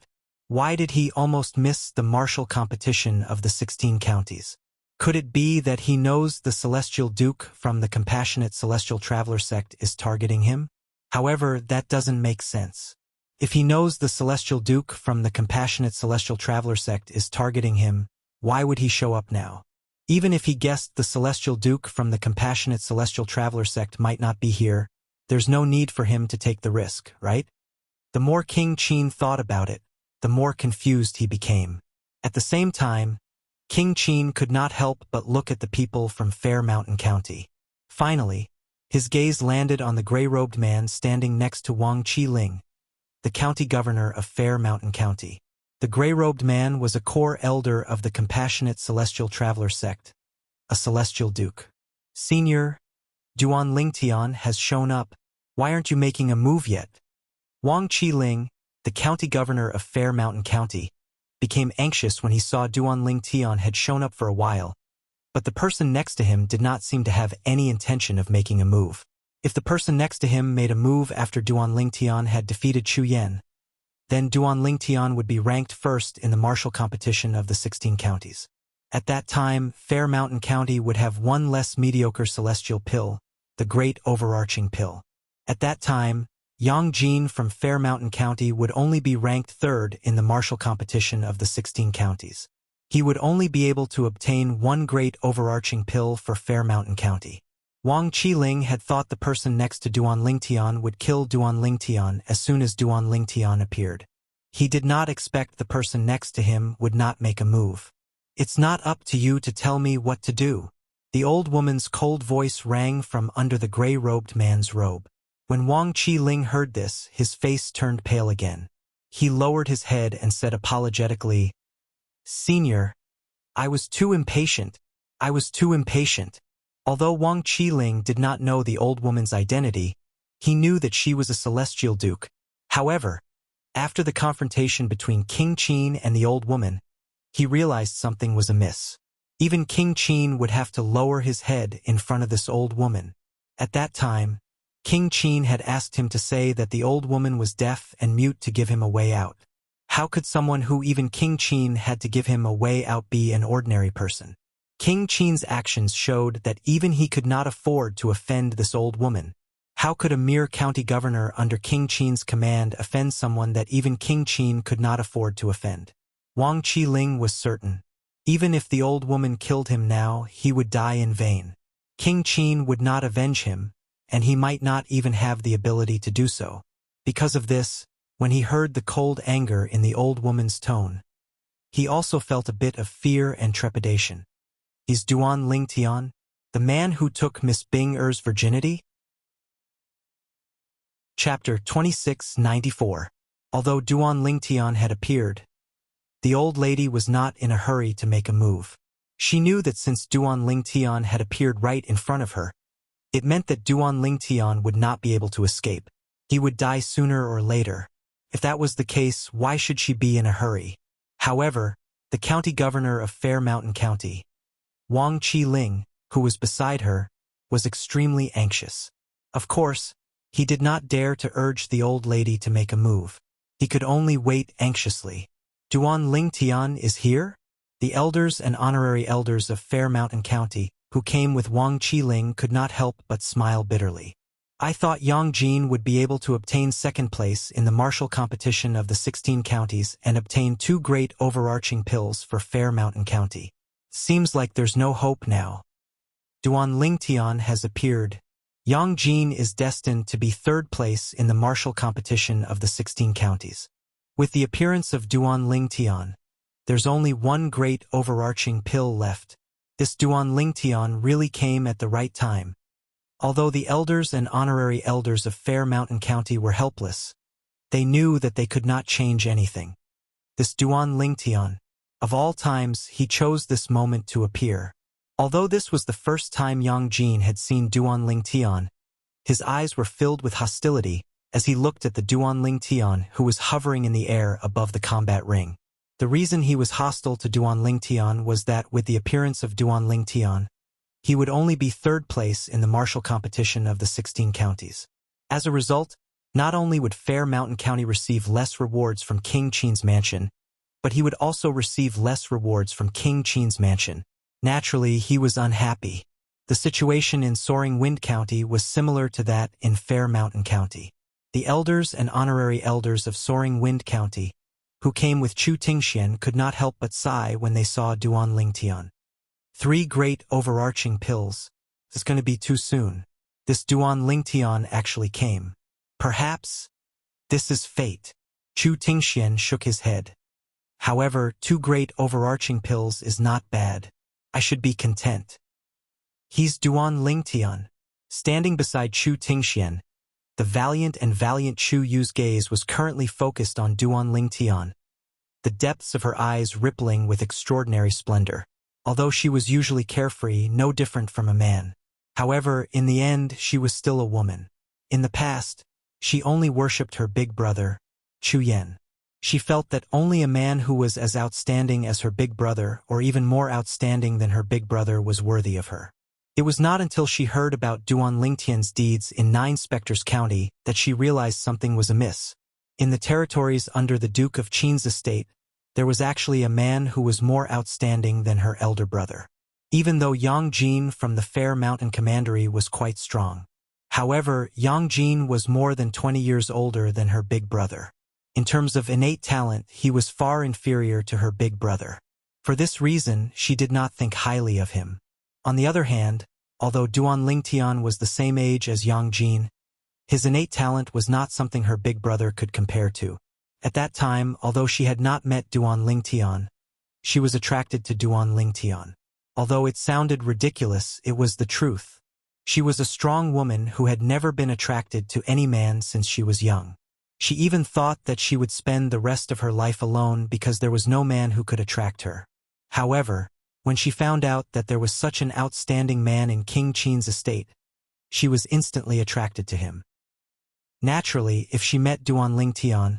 Why did he almost miss the martial competition of the 16 counties? Could it be that he knows the Celestial Duke from the Compassionate Celestial Traveler sect is targeting him? However, that doesn't make sense. If he knows the Celestial Duke from the Compassionate Celestial Traveler sect is targeting him, why would he show up now? Even if he guessed the Celestial Duke from the Compassionate Celestial Traveler sect might not be here, there's no need for him to take the risk, right? The more King Qin thought about it, the more confused he became. At the same time, King Qin could not help but look at the people from Fair Mountain County. Finally, his gaze landed on the gray-robed man standing next to Wang Qiling, the county governor of Fair Mountain County. The gray-robed man was a core elder of the Compassionate Celestial Traveler sect, a Celestial Duke. Senior, Duan Ling Tian has shown up. Why aren't you making a move yet? Wang Qiling, the county governor of Fair Mountain County, became anxious when he saw Duan Ling Tian had shown up for a while, but the person next to him did not seem to have any intention of making a move. If the person next to him made a move after Duan Ling Tian had defeated Chu Yan, then Duan Ling Tian would be ranked first in the martial competition of the 16 counties. At that time, Fair Mountain County would have one less mediocre celestial pill, the Great Overarching Pill. At that time, Yang Jin from Fair Mountain County would only be ranked third in the martial competition of the 16 counties. He would only be able to obtain one Great Overarching Pill for Fair Mountain County. Wang Qiling had thought the person next to Duan Ling Tian would kill Duan Ling Tian as soon as Duan Ling Tian appeared. He did not expect the person next to him would not make a move. It's not up to you to tell me what to do. The old woman's cold voice rang from under the gray-robed man's robe. When Wang Qiling heard this, his face turned pale again. He lowered his head and said apologetically, "Senior, I was too impatient. Although Wang Qiling did not know the old woman's identity, he knew that she was a Celestial Duke. However, after the confrontation between King Qin and the old woman, he realized something was amiss. Even King Qin would have to lower his head in front of this old woman. At that time, King Qin had asked him to say that the old woman was deaf and mute to give him a way out. How could someone who even King Qin had to give him a way out be an ordinary person? King Qin's actions showed that even he could not afford to offend this old woman. How could a mere county governor under King Qin's command offend someone that even King Qin could not afford to offend? Wang Qiling was certain. Even if the old woman killed him now, he would die in vain. King Qin would not avenge him, and he might not even have the ability to do so. Because of this, when he heard the cold anger in the old woman's tone, he also felt a bit of fear and trepidation. Is Duan Ling Tian, the man who took Miss Bing Er's virginity? Chapter 2694. Although Duan Ling Tian had appeared, the old lady was not in a hurry to make a move. She knew that since Duan Ling Tian had appeared right in front of her, it meant that Duan Ling Tian would not be able to escape. He would die sooner or later. If that was the case, why should she be in a hurry? However, the county governor of Fair Mountain County, Wang Qi-ling, who was beside her, was extremely anxious. Of course, he did not dare to urge the old lady to make a move. He could only wait anxiously. Duan Lingtian is here? The elders and honorary elders of Fair Mountain County, who came with Wang Qi-ling, could not help but smile bitterly. I thought Yang Jin would be able to obtain second place in the martial competition of the 16 counties and obtain 2 great overarching pills for Fair Mountain County. Seems like there's no hope now. Duan Lingtian has appeared. Yang Jin is destined to be 3rd place in the martial competition of the 16 counties. With the appearance of Duan Lingtian, there's only 1 great overarching pill left. This Duan Lingtian really came at the right time. Although the elders and honorary elders of Fair Mountain County were helpless, they knew that they could not change anything. This Duan Lingtian, of all times, he chose this moment to appear. Although this was the first time Yang Jin had seen Duan Lingtian, his eyes were filled with hostility as he looked at the Duan Lingtian who was hovering in the air above the combat ring. The reason he was hostile to Duan Lingtian was that with the appearance of Duan Lingtian, he would only be 3rd place in the martial competition of the 16 counties. As a result, not only would Fair Mountain County receive less rewards from King Qin's mansion, but he would also receive less rewards from King Qin's mansion. Naturally, he was unhappy. The situation in Soaring Wind County was similar to that in Fair Mountain County. The elders and honorary elders of Soaring Wind County, who came with Chu Tingxian, could not help but sigh when they saw Duan Lingtian. 3 great overarching pills. It's going to be too soon. This Duan Lingtian actually came. Perhaps this is fate. Chu Tingxian shook his head. However, 2 great overarching pills is not bad. I should be content. He's Duan Lingtian. Standing beside Chu Tingxian, the valiant Chu Yu's gaze was currently focused on Duan Lingtian, the depths of her eyes rippling with extraordinary splendor. Although she was usually carefree, no different from a man. However, in the end, she was still a woman. In the past, she only worshipped her big brother, Chu Yan. She felt that only a man who was as outstanding as her big brother, or even more outstanding than her big brother, was worthy of her. It was not until she heard about Duan Lingtian's deeds in 9 Spectres County that she realized something was amiss. In the territories under the Duke of Qin's estate, there was actually a man who was more outstanding than her elder brother. Even though Yang Jin from the Fair Mountain Commandery was quite strong. However, Yang Jin was more than 20 years older than her big brother. In terms of innate talent, he was far inferior to her big brother. For this reason, she did not think highly of him. On the other hand, although Duan Lingtian was the same age as Yang Jin, his innate talent was not something her big brother could compare to. At that time, although she had not met Duan Lingtian, she was attracted to Duan Lingtian. Although it sounded ridiculous, it was the truth. She was a strong woman who had never been attracted to any man since she was young. She even thought that she would spend the rest of her life alone because there was no man who could attract her. However, when she found out that there was such an outstanding man in King Qin's estate, she was instantly attracted to him. Naturally, if she met Duan Lingtian,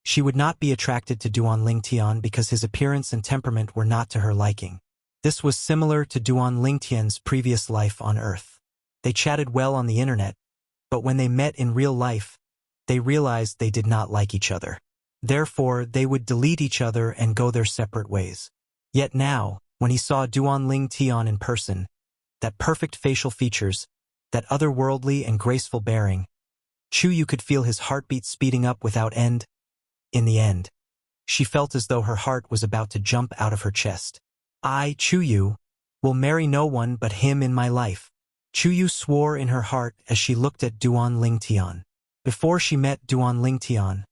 she would not be attracted to Duan Lingtian because his appearance and temperament were not to her liking. This was similar to Duan Lingtian's previous life on Earth. They chatted well on the internet, but when they met in real life, they realized they did not like each other. Therefore, they would delete each other and go their separate ways. Yet now, when he saw Duan Lingtian in person, that perfect facial features, that otherworldly and graceful bearing, Chu Yu could feel his heartbeat speeding up without end. In the end, she felt as though her heart was about to jump out of her chest. I, Chu Yu, will marry no one but him in my life. Chu Yu swore in her heart as she looked at Duan Lingtian. Before she met Duan Lingtian,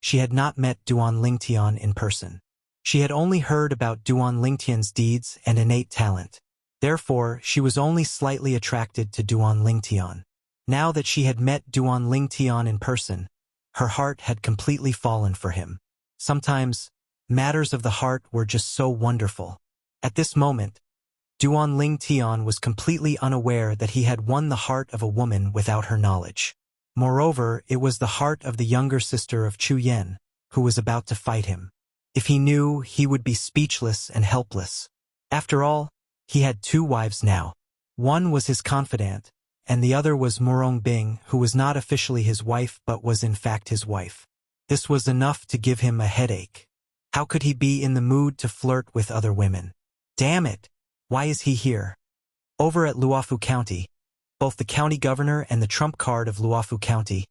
she had not met Duan Lingtian in person. She had only heard about Duan Lingtian's deeds and innate talent. Therefore, she was only slightly attracted to Duan Lingtian. Now that she had met Duan Lingtian in person, her heart had completely fallen for him. Sometimes, matters of the heart were just so wonderful. At this moment, Duan Lingtian was completely unaware that he had won the heart of a woman without her knowledge. Moreover, it was the heart of the younger sister of Chu Yen, who was about to fight him. If he knew, he would be speechless and helpless. After all, he had 2 wives now. One was his confidant, and the other was Murong Bing, who was not officially his wife but was in fact his wife. This was enough to give him a headache. How could he be in the mood to flirt with other women? Damn it! Why is he here? Over at Luofu County, both the county governor and the trump card of Luofu County,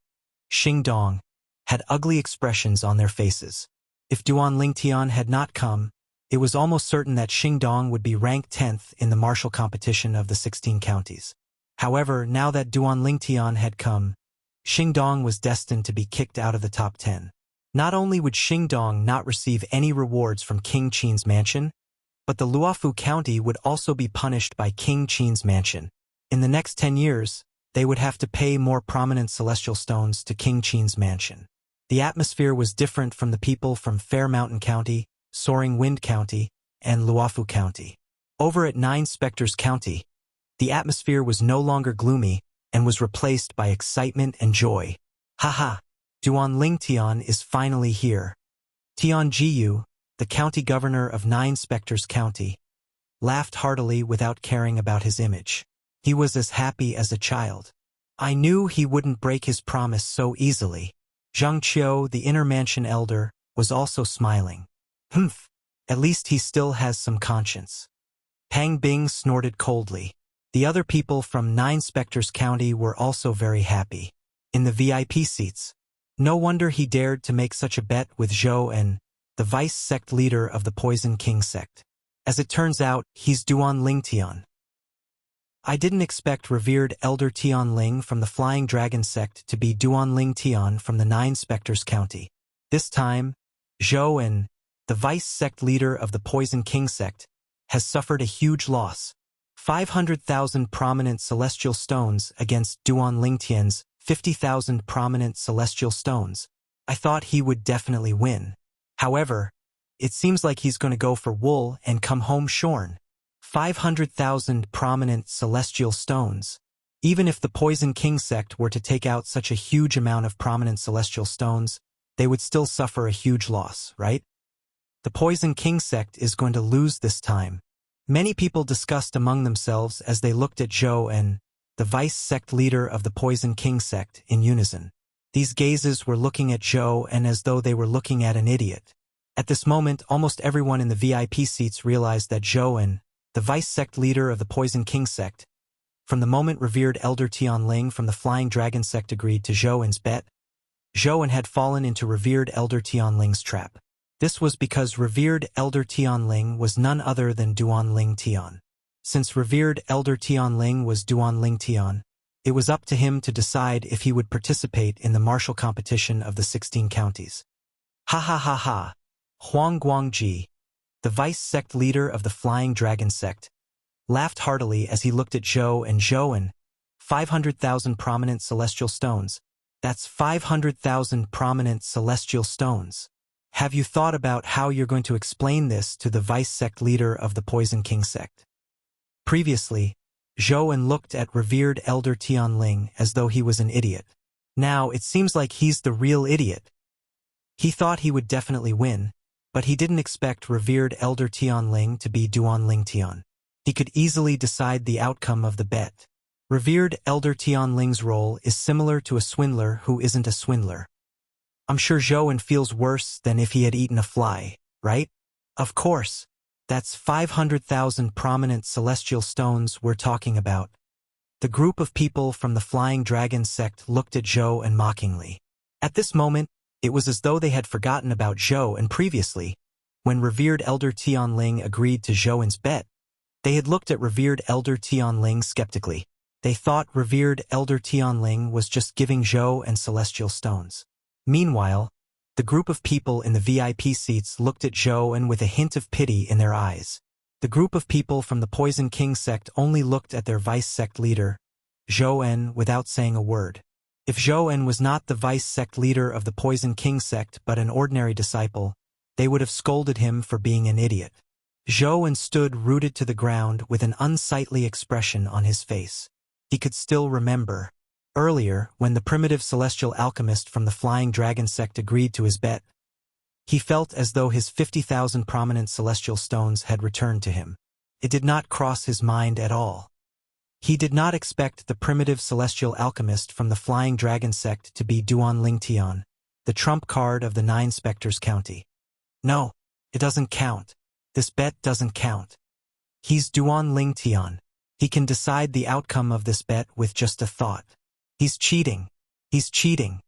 Xingdong, had ugly expressions on their faces. If Duan Lingtian had not come, it was almost certain that Xingdong would be ranked 10th in the martial competition of the 16 counties. However, now that Duan Lingtian had come, Xingdong was destined to be kicked out of the top 10. Not only would Xingdong not receive any rewards from King Qin's mansion, but the Luofu County would also be punished by King Qin's mansion. In the next 10 years, they would have to pay more prominent celestial stones to King Qin's mansion. The atmosphere was different from the people from Fair Mountain County, Soaring Wind County, and Luofu County. Over at Nine Spectres County, the atmosphere was no longer gloomy and was replaced by excitement and joy. Haha, Duan Lingtian is finally here. Tian Jiyu, the county governor of Nine Spectres County, laughed heartily without caring about his image. He was as happy as a child. I knew he wouldn't break his promise so easily. Zhang Qiu, the inner mansion elder, was also smiling. Humph, at least he still has some conscience. Pang Bing snorted coldly. The other people from Nine Spectres County were also very happy. In the VIP seats, no wonder he dared to make such a bet with Zhou En, the vice sect leader of the Poison King sect. As it turns out, he's Duan Lingtian. I didn't expect revered Elder Tian Ling from the Flying Dragon sect to be Duan Lingtian from the Nine Spectres County. This time, Zhou En, the vice sect leader of the Poison King sect, has suffered a huge loss. 500,000 prominent celestial stones against Duan Lingtian's 50,000 prominent celestial stones. I thought he would definitely win. However, it seems like he's going to go for wool and come home shorn. 500,000 prominent celestial stones. Even if the Poison King sect were to take out such a huge amount of prominent celestial stones, they would still suffer a huge loss, right? The Poison King sect is going to lose this time. Many people discussed among themselves as they looked at Zhou En, the vice sect leader of the Poison King sect, in unison. These gazes were looking at Zhou En as though they were looking at an idiot. At this moment, almost everyone in the VIP seats realized that Zhou En, the vice sect leader of the Poison King sect, from the moment revered Elder Tian Ling from the Flying Dragon sect agreed to Zhou En's bet, Zhou En had fallen into revered Elder Tian Ling's trap. This was because revered Elder Tian Ling was none other than Duan Lingtian. Since revered Elder Tian Ling was Duan Lingtian, it was up to him to decide if he would participate in the martial competition of the 16 counties. Ha ha ha ha! Huang Guangji, the vice sect leader of the Flying Dragon sect, laughed heartily as he looked at Zhou and Zhou En. 500,000 prominent celestial stones. That's 500,000 prominent celestial stones. Have you thought about how you're going to explain this to the vice sect leader of the Poison King sect? Previously, Zhou En looked at revered Elder Tian Ling as though he was an idiot. Now it seems like he's the real idiot. He thought he would definitely win, but he didn't expect revered Elder Tian Ling to be Duan Lingtian. He could easily decide the outcome of the bet. Revered Elder Tian Ling's role is similar to a swindler who isn't a swindler. I'm sure Zhou En feels worse than if he had eaten a fly, right? Of course. That's 500,000 prominent celestial stones we're talking about. The group of people from the Flying Dragon sect looked at Zhou En mockingly. At this moment, it was as though they had forgotten about Zhou En previously. When revered Elder Tian Ling agreed to Zhou En's bet, they had looked at revered Elder Tian Ling skeptically. They thought revered Elder Tian Ling was just giving Zhou En celestial stones. Meanwhile, the group of people in the VIP seats looked at Zhou En with a hint of pity in their eyes. The group of people from the Poison King sect only looked at their vice sect leader, Zhou En, without saying a word. If Zhou En was not the vice sect leader of the Poison King sect but an ordinary disciple, they would have scolded him for being an idiot. Zhou En stood rooted to the ground with an unsightly expression on his face. He could still remember. Earlier, when the primitive celestial alchemist from the Flying Dragon sect agreed to his bet, he felt as though his 50,000 prominent celestial stones had returned to him. It did not cross his mind at all. He did not expect the primitive celestial alchemist from the Flying Dragon sect to be Duan Ling Tian, the trump card of the 9 Spectres County. No, it doesn't count. This bet doesn't count. He's Duan Ling Tian. He can decide the outcome of this bet with just a thought. He's cheating. He's cheating.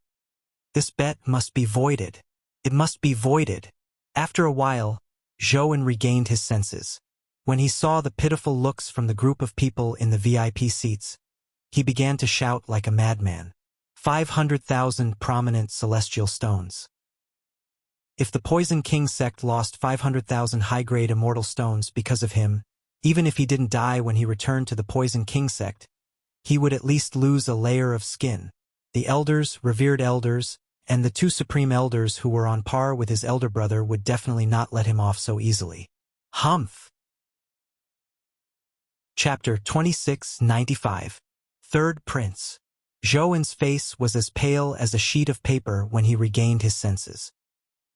This bet must be voided. It must be voided. After a while, Zhou regained his senses. When he saw the pitiful looks from the group of people in the VIP seats, he began to shout like a madman. 500,000 prominent celestial stones. If the Poison King sect lost 500,000 high-grade immortal stones because of him, even if he didn't die when he returned to the Poison King sect, he would at least lose a layer of skin. The elders, revered elders, and the 2 supreme elders who were on par with his elder brother would definitely not let him off so easily. Humph! Chapter 2695. Third Prince. Zhou's face was as pale as a sheet of paper when he regained his senses.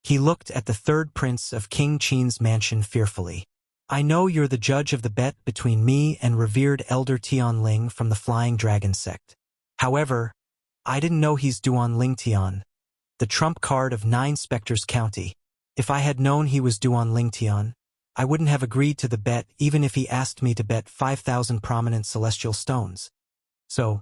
He looked at the third prince of King Qin's mansion fearfully. I know you're the judge of the bet between me and revered Elder Tian Ling from the Flying Dragon sect. However, I didn't know he's Duan Ling Tian, the trump card of 9 Spectres County. If I had known he was Duan Ling Tian, I wouldn't have agreed to the bet even if he asked me to bet 5,000 prominent celestial stones. So,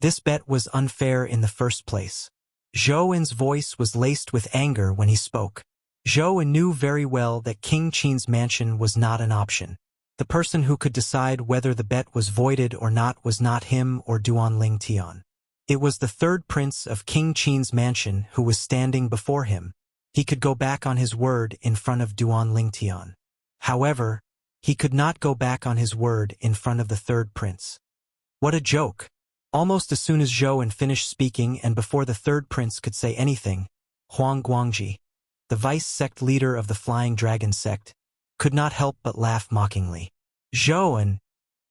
this bet was unfair in the first place. Zhou's voice was laced with anger when he spoke. Zhou knew very well that King Qin's mansion was not an option. The person who could decide whether the bet was voided or not was not him or Duan Ling Tian. It was the third prince of King Qin's mansion who was standing before him. He could go back on his word in front of Duan Ling Tian. However, he could not go back on his word in front of the third prince. What a joke! Almost as soon as Zhou finished speaking and before the third prince could say anything, Huang Guangji, the vice sect leader of the Flying Dragon sect, could not help but laugh mockingly. Zhou,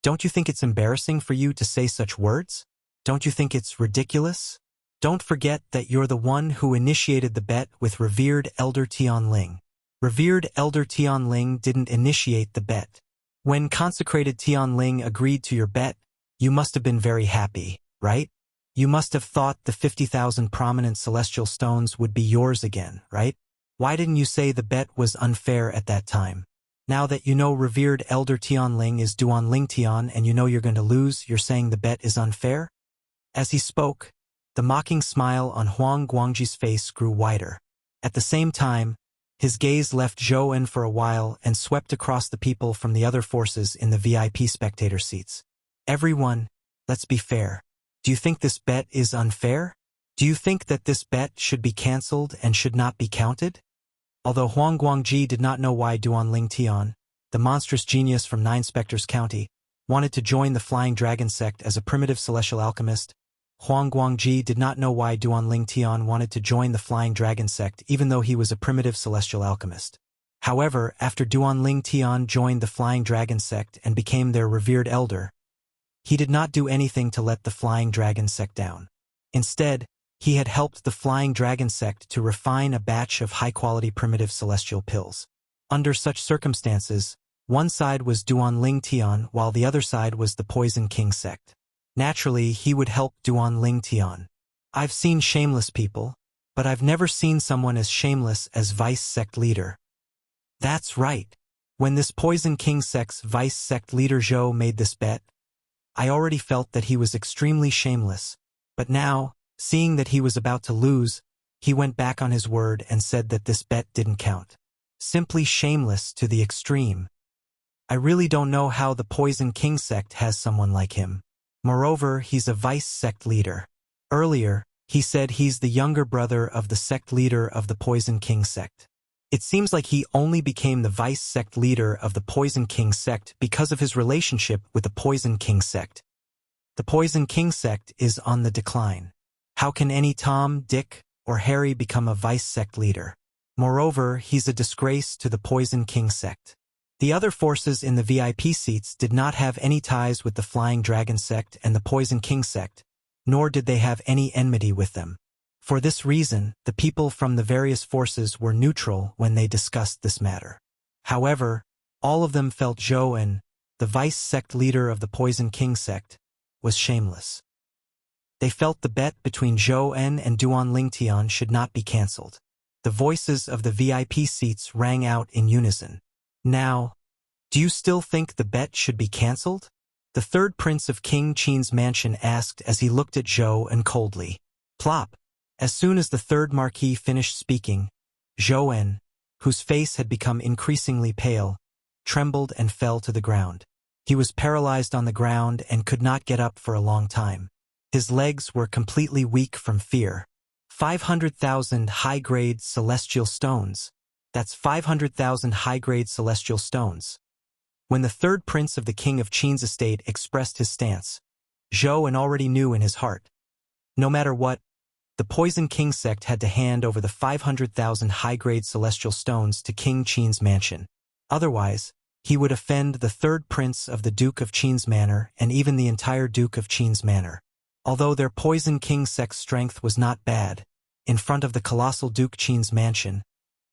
don't you think it's embarrassing for you to say such words? Don't you think it's ridiculous? Don't forget that you're the one who initiated the bet with revered Elder Tian Ling. Revered Elder Tian Ling didn't initiate the bet. When consecrated Tian Ling agreed to your bet, you must have been very happy, right? You must have thought the 50,000 prominent celestial stones would be yours again, right? Why didn't you say the bet was unfair at that time? Now that you know revered Elder Tian Ling is Duan Ling Tian and you know you're going to lose, you're saying the bet is unfair? As he spoke, the mocking smile on Huang Guangji's face grew wider. At the same time, his gaze left Zhou for a while and swept across the people from the other forces in the VIP spectator seats. Everyone, let's be fair. Do you think this bet is unfair? Do you think that this bet should be cancelled and should not be counted? Although Huang Guangji did not know why Duan Ling Tian, the monstrous genius from 9 Spectres County, wanted to join the Flying Dragon sect as a primitive celestial alchemist, Huang Guangji did not know why Duan Ling Tian wanted to join the Flying Dragon sect even though he was a primitive celestial alchemist. However, after Duan Ling Tian joined the Flying Dragon sect and became their revered elder, he did not do anything to let the Flying Dragon sect down. Instead, he had helped the Flying Dragon sect to refine a batch of high-quality primitive celestial pills. Under such circumstances, one side was Duan Ling Tian while the other side was the Poison King sect. Naturally, he would help Duan Ling Tian. I've seen shameless people, but I've never seen someone as shameless as vice sect leader. That's right. When this Poison King sect's vice sect leader Zhou made this bet, I already felt that he was extremely shameless, but now, seeing that he was about to lose, he went back on his word and said that this bet didn't count. Simply shameless to the extreme. I really don't know how the Poison King sect has someone like him. Moreover, he's a vice sect leader. Earlier, he said he's the younger brother of the sect leader of the Poison King sect. It seems like he only became the vice sect leader of the Poison King sect because of his relationship with the Poison King sect. The Poison King sect is on the decline. How can any Tom, Dick, or Harry become a vice sect leader? Moreover, he's a disgrace to the Poison King sect. The other forces in the VIP seats did not have any ties with the Flying Dragon sect and the Poison King sect, nor did they have any enmity with them. For this reason, the people from the various forces were neutral when they discussed this matter. However, all of them felt Zhou En, the vice-sect leader of the Poison King sect, was shameless. They felt the bet between Zhou En and Duan Lingtian should not be cancelled. The voices of the VIP seats rang out in unison. Now, do you still think the bet should be cancelled? The third prince of King Qin's mansion asked as he looked at Zhou En coldly. Plop! As soon as the third marquis finished speaking, Zhou En, whose face had become increasingly pale, trembled and fell to the ground. He was paralyzed on the ground and could not get up for a long time. His legs were completely weak from fear. 500,000 high-grade celestial stones. That's 500,000 high-grade celestial stones. When the third prince of the king of Qin's estate expressed his stance, Zhou En already knew in his heart. No matter what, the Poison King sect had to hand over the 500,000 high-grade celestial stones to King Qin's mansion. Otherwise, he would offend the third prince of the Duke of Qin's manor and even the entire Duke of Qin's manor. Although their Poison King sect's strength was not bad, in front of the colossal Duke Qin's mansion,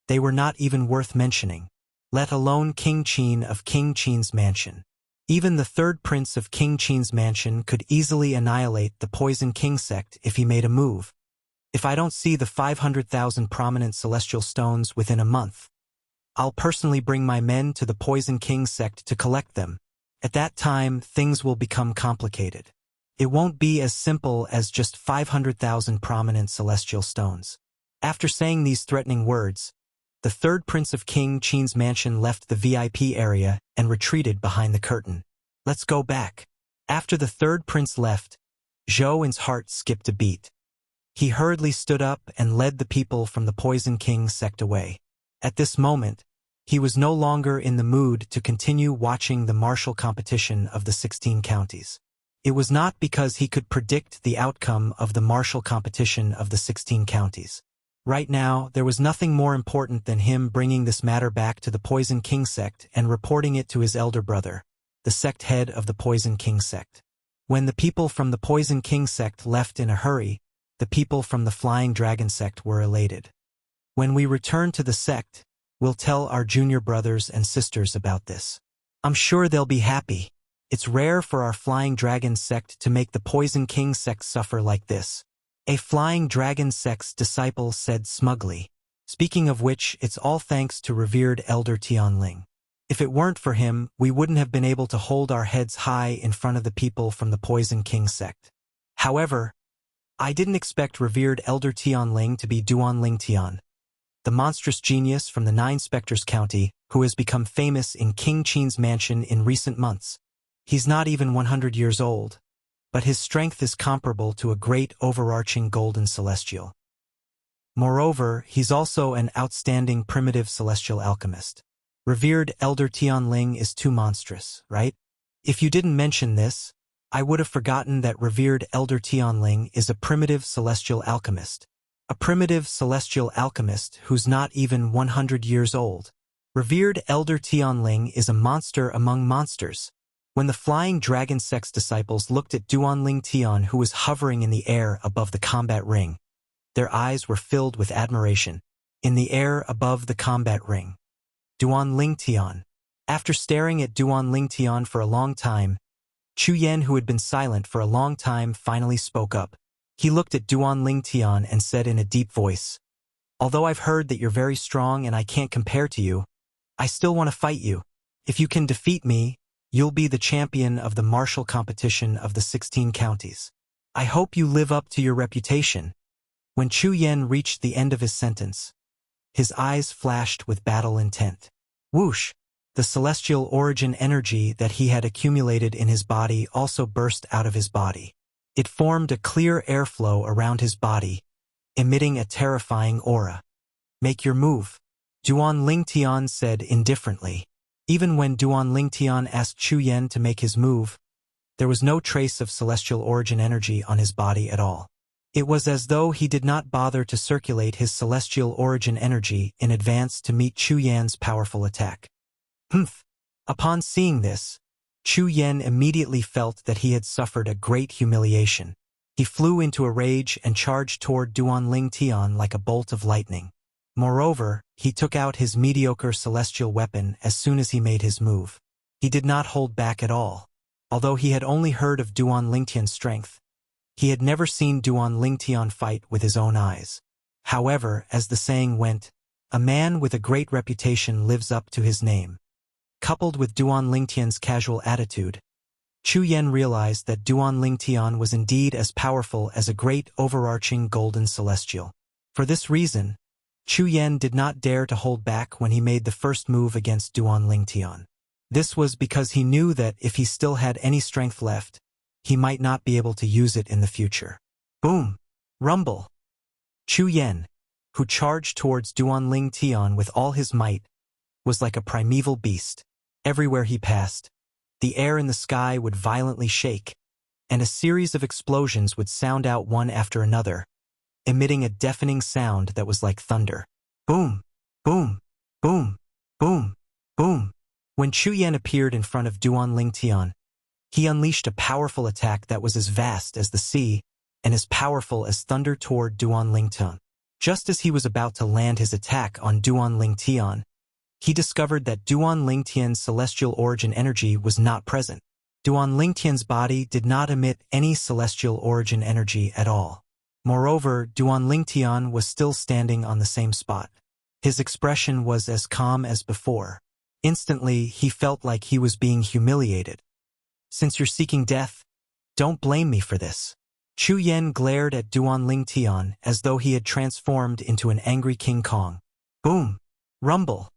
they were not even worth mentioning, let alone King Qin of King Qin's mansion. Even the third prince of King Qin's mansion could easily annihilate the Poison King sect if he made a move. If I don't see the 500,000 prominent celestial stones within a month, I'll personally bring my men to the Poison King sect to collect them. At that time, things will become complicated. It won't be as simple as just 500,000 prominent celestial stones. After saying these threatening words, the third prince of King Qin's mansion left the VIP area and retreated behind the curtain. Let's go back. After the third prince left, Zhou En's heart skipped a beat. He hurriedly stood up and led the people from the Poison King sect away. At this moment, he was no longer in the mood to continue watching the martial competition of the 16 counties. It was not because he could predict the outcome of the martial competition of the 16 counties. Right now, there was nothing more important than him bringing this matter back to the Poison King sect and reporting it to his elder brother, the sect head of the Poison King sect. When the people from the Poison King sect left in a hurry, the people from the Flying Dragon sect were elated. When we return to the sect, we'll tell our junior brothers and sisters about this. I'm sure they'll be happy. It's rare for our Flying Dragon sect to make the Poison King sect suffer like this. A Flying Dragon sect's disciple said smugly. Speaking of which, it's all thanks to revered Elder Tianling. If it weren't for him, we wouldn't have been able to hold our heads high in front of the people from the Poison King sect. However, I didn't expect revered Elder Tianling to be Duan Lingtian, the monstrous genius from the Nine Spectres County, who has become famous in King Qin's mansion in recent months. He's not even 100 years old, but his strength is comparable to a great overarching golden celestial. Moreover, he's also an outstanding primitive celestial alchemist. Revered Elder Tianling is too monstrous, right? If you didn't mention this, I would have forgotten that revered Elder Tianling is a primitive celestial alchemist. A primitive celestial alchemist who's not even 100 years old. Revered Elder Tianling is a monster among monsters. When the Flying Dragon sect's disciples looked at Duan Lingtian, who was hovering in the air above the combat ring, their eyes were filled with admiration. In the air above the combat ring, Duan Lingtian. After staring at Duan Lingtian for a long time, Chu Yan, who had been silent for a long time, finally spoke up. He looked at Duan Lingtian and said in a deep voice, "Although I've heard that you're very strong and I can't compare to you, I still want to fight you. If you can defeat me, you'll be the champion of the martial competition of the 16 counties. I hope you live up to your reputation." When Chu Yan reached the end of his sentence, his eyes flashed with battle intent. Whoosh! The celestial origin energy that he had accumulated in his body also burst out of his body. It formed a clear airflow around his body, emitting a terrifying aura. "Make your move," Duan Lingtian said indifferently. Even when Duan Lingtian asked Chu Yan to make his move, there was no trace of celestial origin energy on his body at all. It was as though he did not bother to circulate his celestial origin energy in advance to meet Chu Yan's powerful attack. Humph! Upon seeing this, Chu Yan immediately felt that he had suffered a great humiliation. He flew into a rage and charged toward Duan Ling Tian like a bolt of lightning. Moreover, he took out his mediocre celestial weapon as soon as he made his move. He did not hold back at all. Although he had only heard of Duan Lingtian's strength, he had never seen Duan Lingtian fight with his own eyes. However, as the saying went, a man with a great reputation lives up to his name. Coupled with Duan Lingtian's casual attitude, Chu Yan realized that Duan Lingtian was indeed as powerful as a great overarching golden celestial. For this reason, Chu Yan did not dare to hold back when he made the first move against Duan Lingtian. This was because he knew that if he still had any strength left, he might not be able to use it in the future. Boom! Rumble! Chu Yan, who charged towards Duan Lingtian with all his might, was like a primeval beast. Everywhere he passed, the air in the sky would violently shake, and a series of explosions would sound out one after another, emitting a deafening sound that was like thunder. Boom! Boom! Boom! Boom! Boom! When Chu Yan appeared in front of Duan Lingtian, he unleashed a powerful attack that was as vast as the sea and as powerful as thunder toward Duan Lingtian. Just as he was about to land his attack on Duan Lingtian, he discovered that Duan Lingtian's celestial origin energy was not present. Duan Lingtian's body did not emit any celestial origin energy at all. Moreover, Duan Lingtian was still standing on the same spot. His expression was as calm as before. Instantly, he felt like he was being humiliated. Since you're seeking death, don't blame me for this. Chu Yan glared at Duan Lingtian as though he had transformed into an angry King Kong. Boom! Rumble!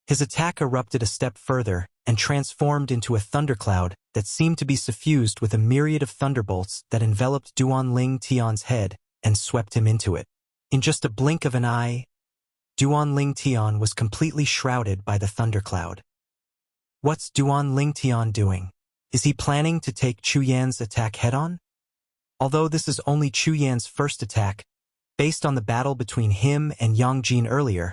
His attack erupted a step further and transformed into a thundercloud that seemed to be suffused with a myriad of thunderbolts that enveloped Duan Lingtian's head and swept him into it. In just a blink of an eye, Duan Lingtian was completely shrouded by the thundercloud. What's Duan Lingtian doing? Is he planning to take Chu Yan's attack head-on? Although this is only Chu Yan's first attack, based on the battle between him and Yang Jin earlier,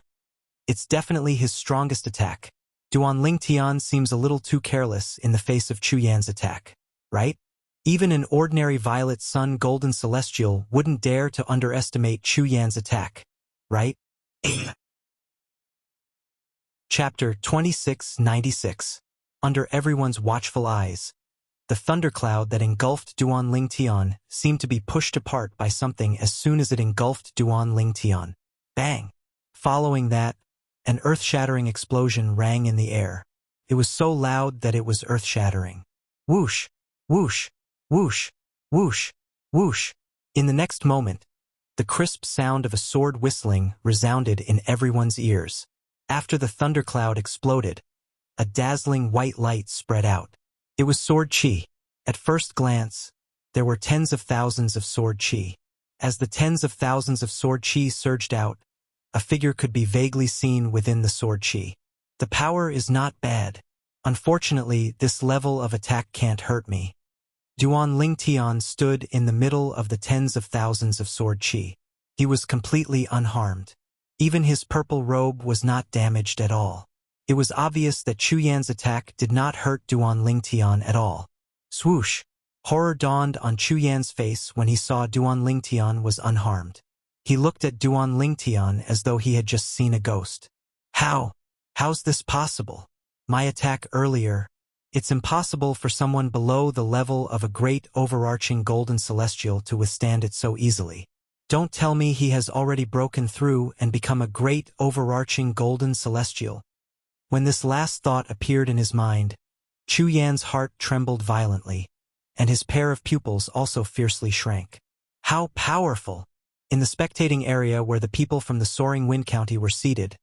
it's definitely his strongest attack. Duan Lingtian seems a little too careless in the face of Chu Yan's attack, right? Even an ordinary Violet Sun Golden Celestial wouldn't dare to underestimate Chu Yan's attack, right? Chapter 2696. Under everyone's watchful eyes, the thundercloud that engulfed Duan Lingtian seemed to be pushed apart by something as soon as it engulfed Duan Lingtian. Bang! Following that, an earth-shattering explosion rang in the air. It was so loud that it was earth-shattering. Whoosh! Whoosh! Whoosh! Whoosh! Whoosh! In the next moment, the crisp sound of a sword whistling resounded in everyone's ears. After the thundercloud exploded, a dazzling white light spread out. It was sword chi. At first glance, there were tens of thousands of sword chi. As the tens of thousands of sword chi surged out, a figure could be vaguely seen within the sword chi. The power is not bad. Unfortunately, this level of attack can't hurt me. Duan Lingtian stood in the middle of the tens of thousands of sword chi. He was completely unharmed. Even his purple robe was not damaged at all. It was obvious that Chu Yan's attack did not hurt Duan Lingtian at all. Swoosh! Horror dawned on Chu Yan's face when he saw Duan Lingtian was unharmed. He looked at Duan Lingtian as though he had just seen a ghost. How's this possible? My attack earlier. It's impossible for someone below the level of a great overarching golden celestial to withstand it so easily. Don't tell me he has already broken through and become a great overarching golden celestial. When this last thought appeared in his mind, Chu Yan's heart trembled violently, and his pair of pupils also fiercely shrank. How powerful! In the spectating area where the people from the Soaring Wind County were seated,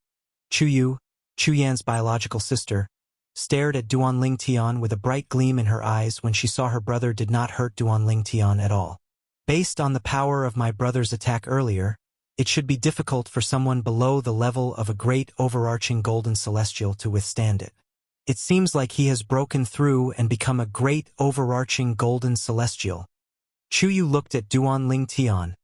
Chu Yu, Chu Yan's biological sister, stared at Duan Lingtian with a bright gleam in her eyes when she saw her brother did not hurt Duan Lingtian at all. Based on the power of my brother's attack earlier, it should be difficult for someone below the level of a great overarching golden celestial to withstand it. It seems like he has broken through and become a great overarching golden celestial. Chu Yu looked at Duan Lingtian,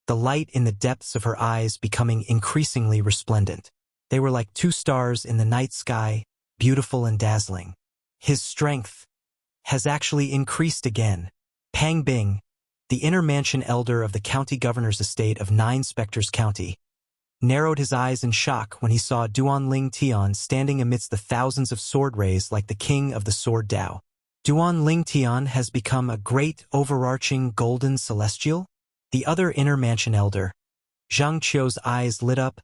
the light in the depths of her eyes becoming increasingly resplendent. They were like two stars in the night sky, beautiful and dazzling. His strength has actually increased again. Pang Bing, the inner mansion elder of the county governor's estate of 9 Spectres County, narrowed his eyes in shock when he saw Duanling Tian standing amidst the thousands of sword rays like the king of the sword Dao. Duanling Tian has become a great overarching golden celestial? The other inner mansion elder, Zhang Qiu's eyes lit up,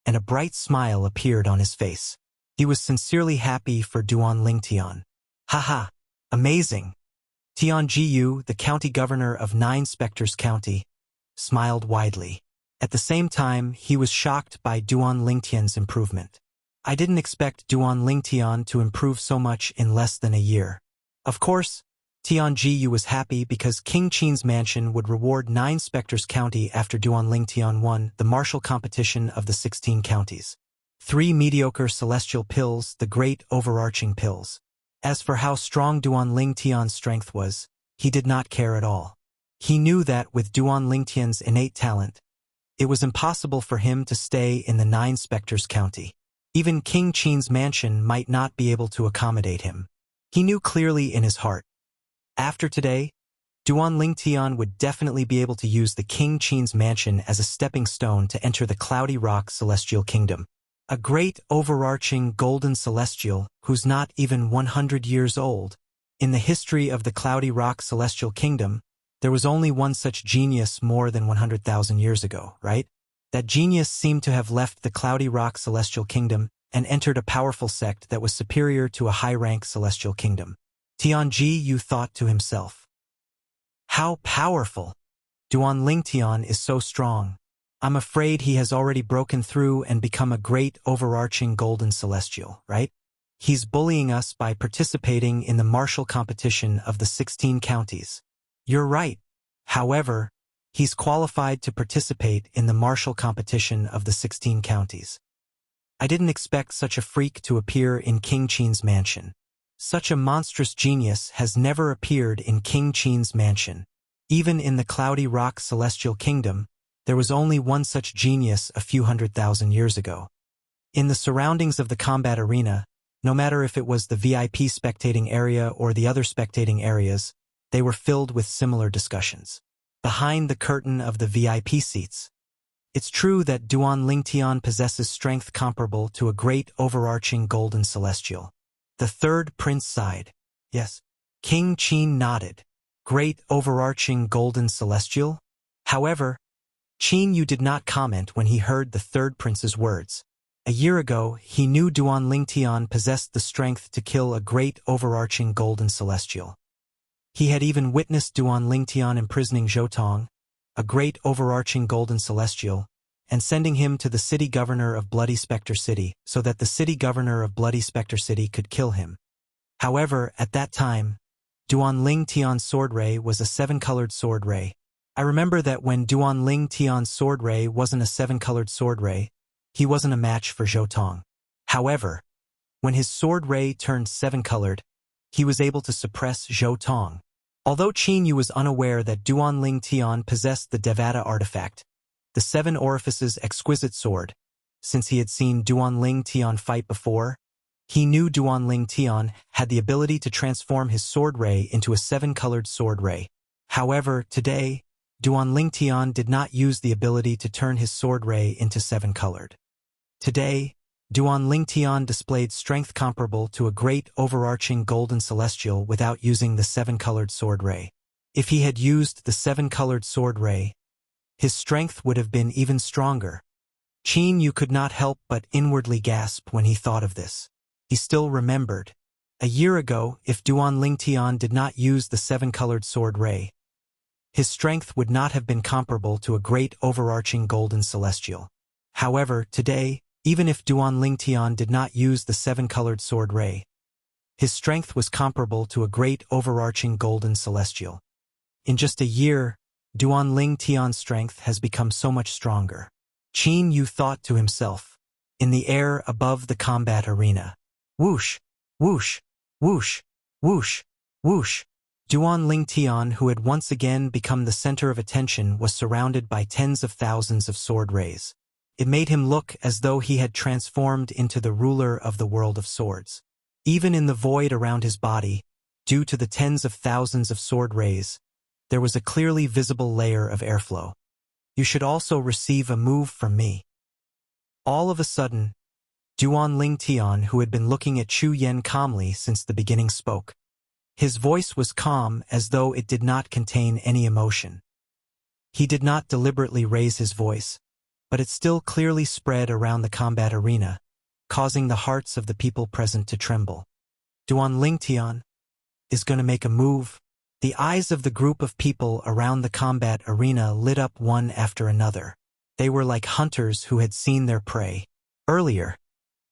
and a bright smile appeared on his face. He was sincerely happy for Duanling Tian. Haha, amazing. Tian Jiyu, the county governor of 9 Spectres County, smiled widely. At the same time, he was shocked by Duanling Tian's improvement. I didn't expect Duanling Tian to improve so much in less than a year. Of course, Tian Jiyu was happy because King Qin's mansion would reward 9 Spectres County after Duanling Tian won the martial competition of the 16 counties. 3 mediocre celestial pills, the great overarching pills. As for how strong Duanling Tian's strength was, he did not care at all. He knew that with Duanling Tian's innate talent, it was impossible for him to stay in the 9 Spectres County. Even King Qin's mansion might not be able to accommodate him. He knew clearly in his heart. After today, Duanling Tian would definitely be able to use the King Qin's mansion as a stepping stone to enter the Cloudy Rock Celestial Kingdom. A great overarching golden celestial who's not even 100 years old. In the history of the Cloudy Rock Celestial Kingdom, there was only one such genius more than 100,000 years ago, right? That genius seemed to have left the Cloudy Rock Celestial Kingdom and entered a powerful sect that was superior to a high-rank celestial kingdom. Tian Jiyu thought to himself. How powerful! Duanling Tian is so strong. I'm afraid he has already broken through and become a great overarching golden celestial, right? He's bullying us by participating in the martial competition of the 16 counties. You're right. However, he's qualified to participate in the martial competition of the 16 counties. I didn't expect such a freak to appear in King Qin's mansion. Such a monstrous genius has never appeared in King Qin's mansion. Even in the Cloudy Rock Celestial Kingdom, there was only one such genius a few 100,000 years ago. In the surroundings of the combat arena, no matter if it was the VIP spectating area or the other spectating areas, they were filled with similar discussions. Behind the curtain of the VIP seats, it's true that Duanling Tian possesses strength comparable to a great overarching golden celestial. The third prince sighed. Yes. King Qin nodded. Great overarching golden celestial? However, Qin Yu did not comment when he heard the third prince's words. A year ago, he knew Duanling Tian possessed the strength to kill a great overarching golden celestial. He had even witnessed Duanling Tian imprisoning Zhou Tong, a great overarching golden celestial, and sending him to the city governor of Bloody Spectre City so that the city governor of Bloody Spectre City could kill him. However, at that time, Duanling Tian's sword ray was a 7-colored sword ray. I remember that when Duanling Tian's sword ray wasn't a 7-colored sword ray, he wasn't a match for Zhou Tong. However, when his sword ray turned 7-colored, he was able to suppress Zhou Tong. Although Qin Yu was unaware that Duanling Tian possessed the Devata artifact, the 7 orifices exquisite sword, since he had seen Duanling Tian fight before, he knew Duanling Tian had the ability to transform his sword ray into a 7-colored sword ray. However, today, Duanling Tian did not use the ability to turn his sword ray into 7-colored. Today, Duanling Tian displayed strength comparable to a great overarching golden celestial without using the 7-colored sword ray. If he had used the 7-colored sword ray, his strength would have been even stronger. Qin Yu could not help but inwardly gasp when he thought of this. He still remembered. A year ago, if Duanling Tian did not use the 7-colored sword ray, his strength would not have been comparable to a great overarching golden celestial. However, today, even if Duanling Tian did not use the 7-colored sword ray, his strength was comparable to a great overarching golden celestial. In just a year, Duanling Tian's strength has become so much stronger. Qin Yu thought to himself. In the air above the combat arena. Whoosh, whoosh, whoosh, whoosh, whoosh. Duanling Tian, who had once again become the center of attention, was surrounded by tens of thousands of sword rays. It made him look as though he had transformed into the ruler of the world of swords. Even in the void around his body, due to the tens of thousands of sword rays, there was a clearly visible layer of airflow. You should also receive a move from me. All of a sudden, Duan Ling Tian, who had been looking at Chu Yen calmly since the beginning, spoke. His voice was calm, as though it did not contain any emotion. He did not deliberately raise his voice, but it still clearly spread around the combat arena, causing the hearts of the people present to tremble. Duan Ling Tian is going to make a move. The eyes of the group of people around the combat arena lit up one after another. They were like hunters who had seen their prey. Earlier,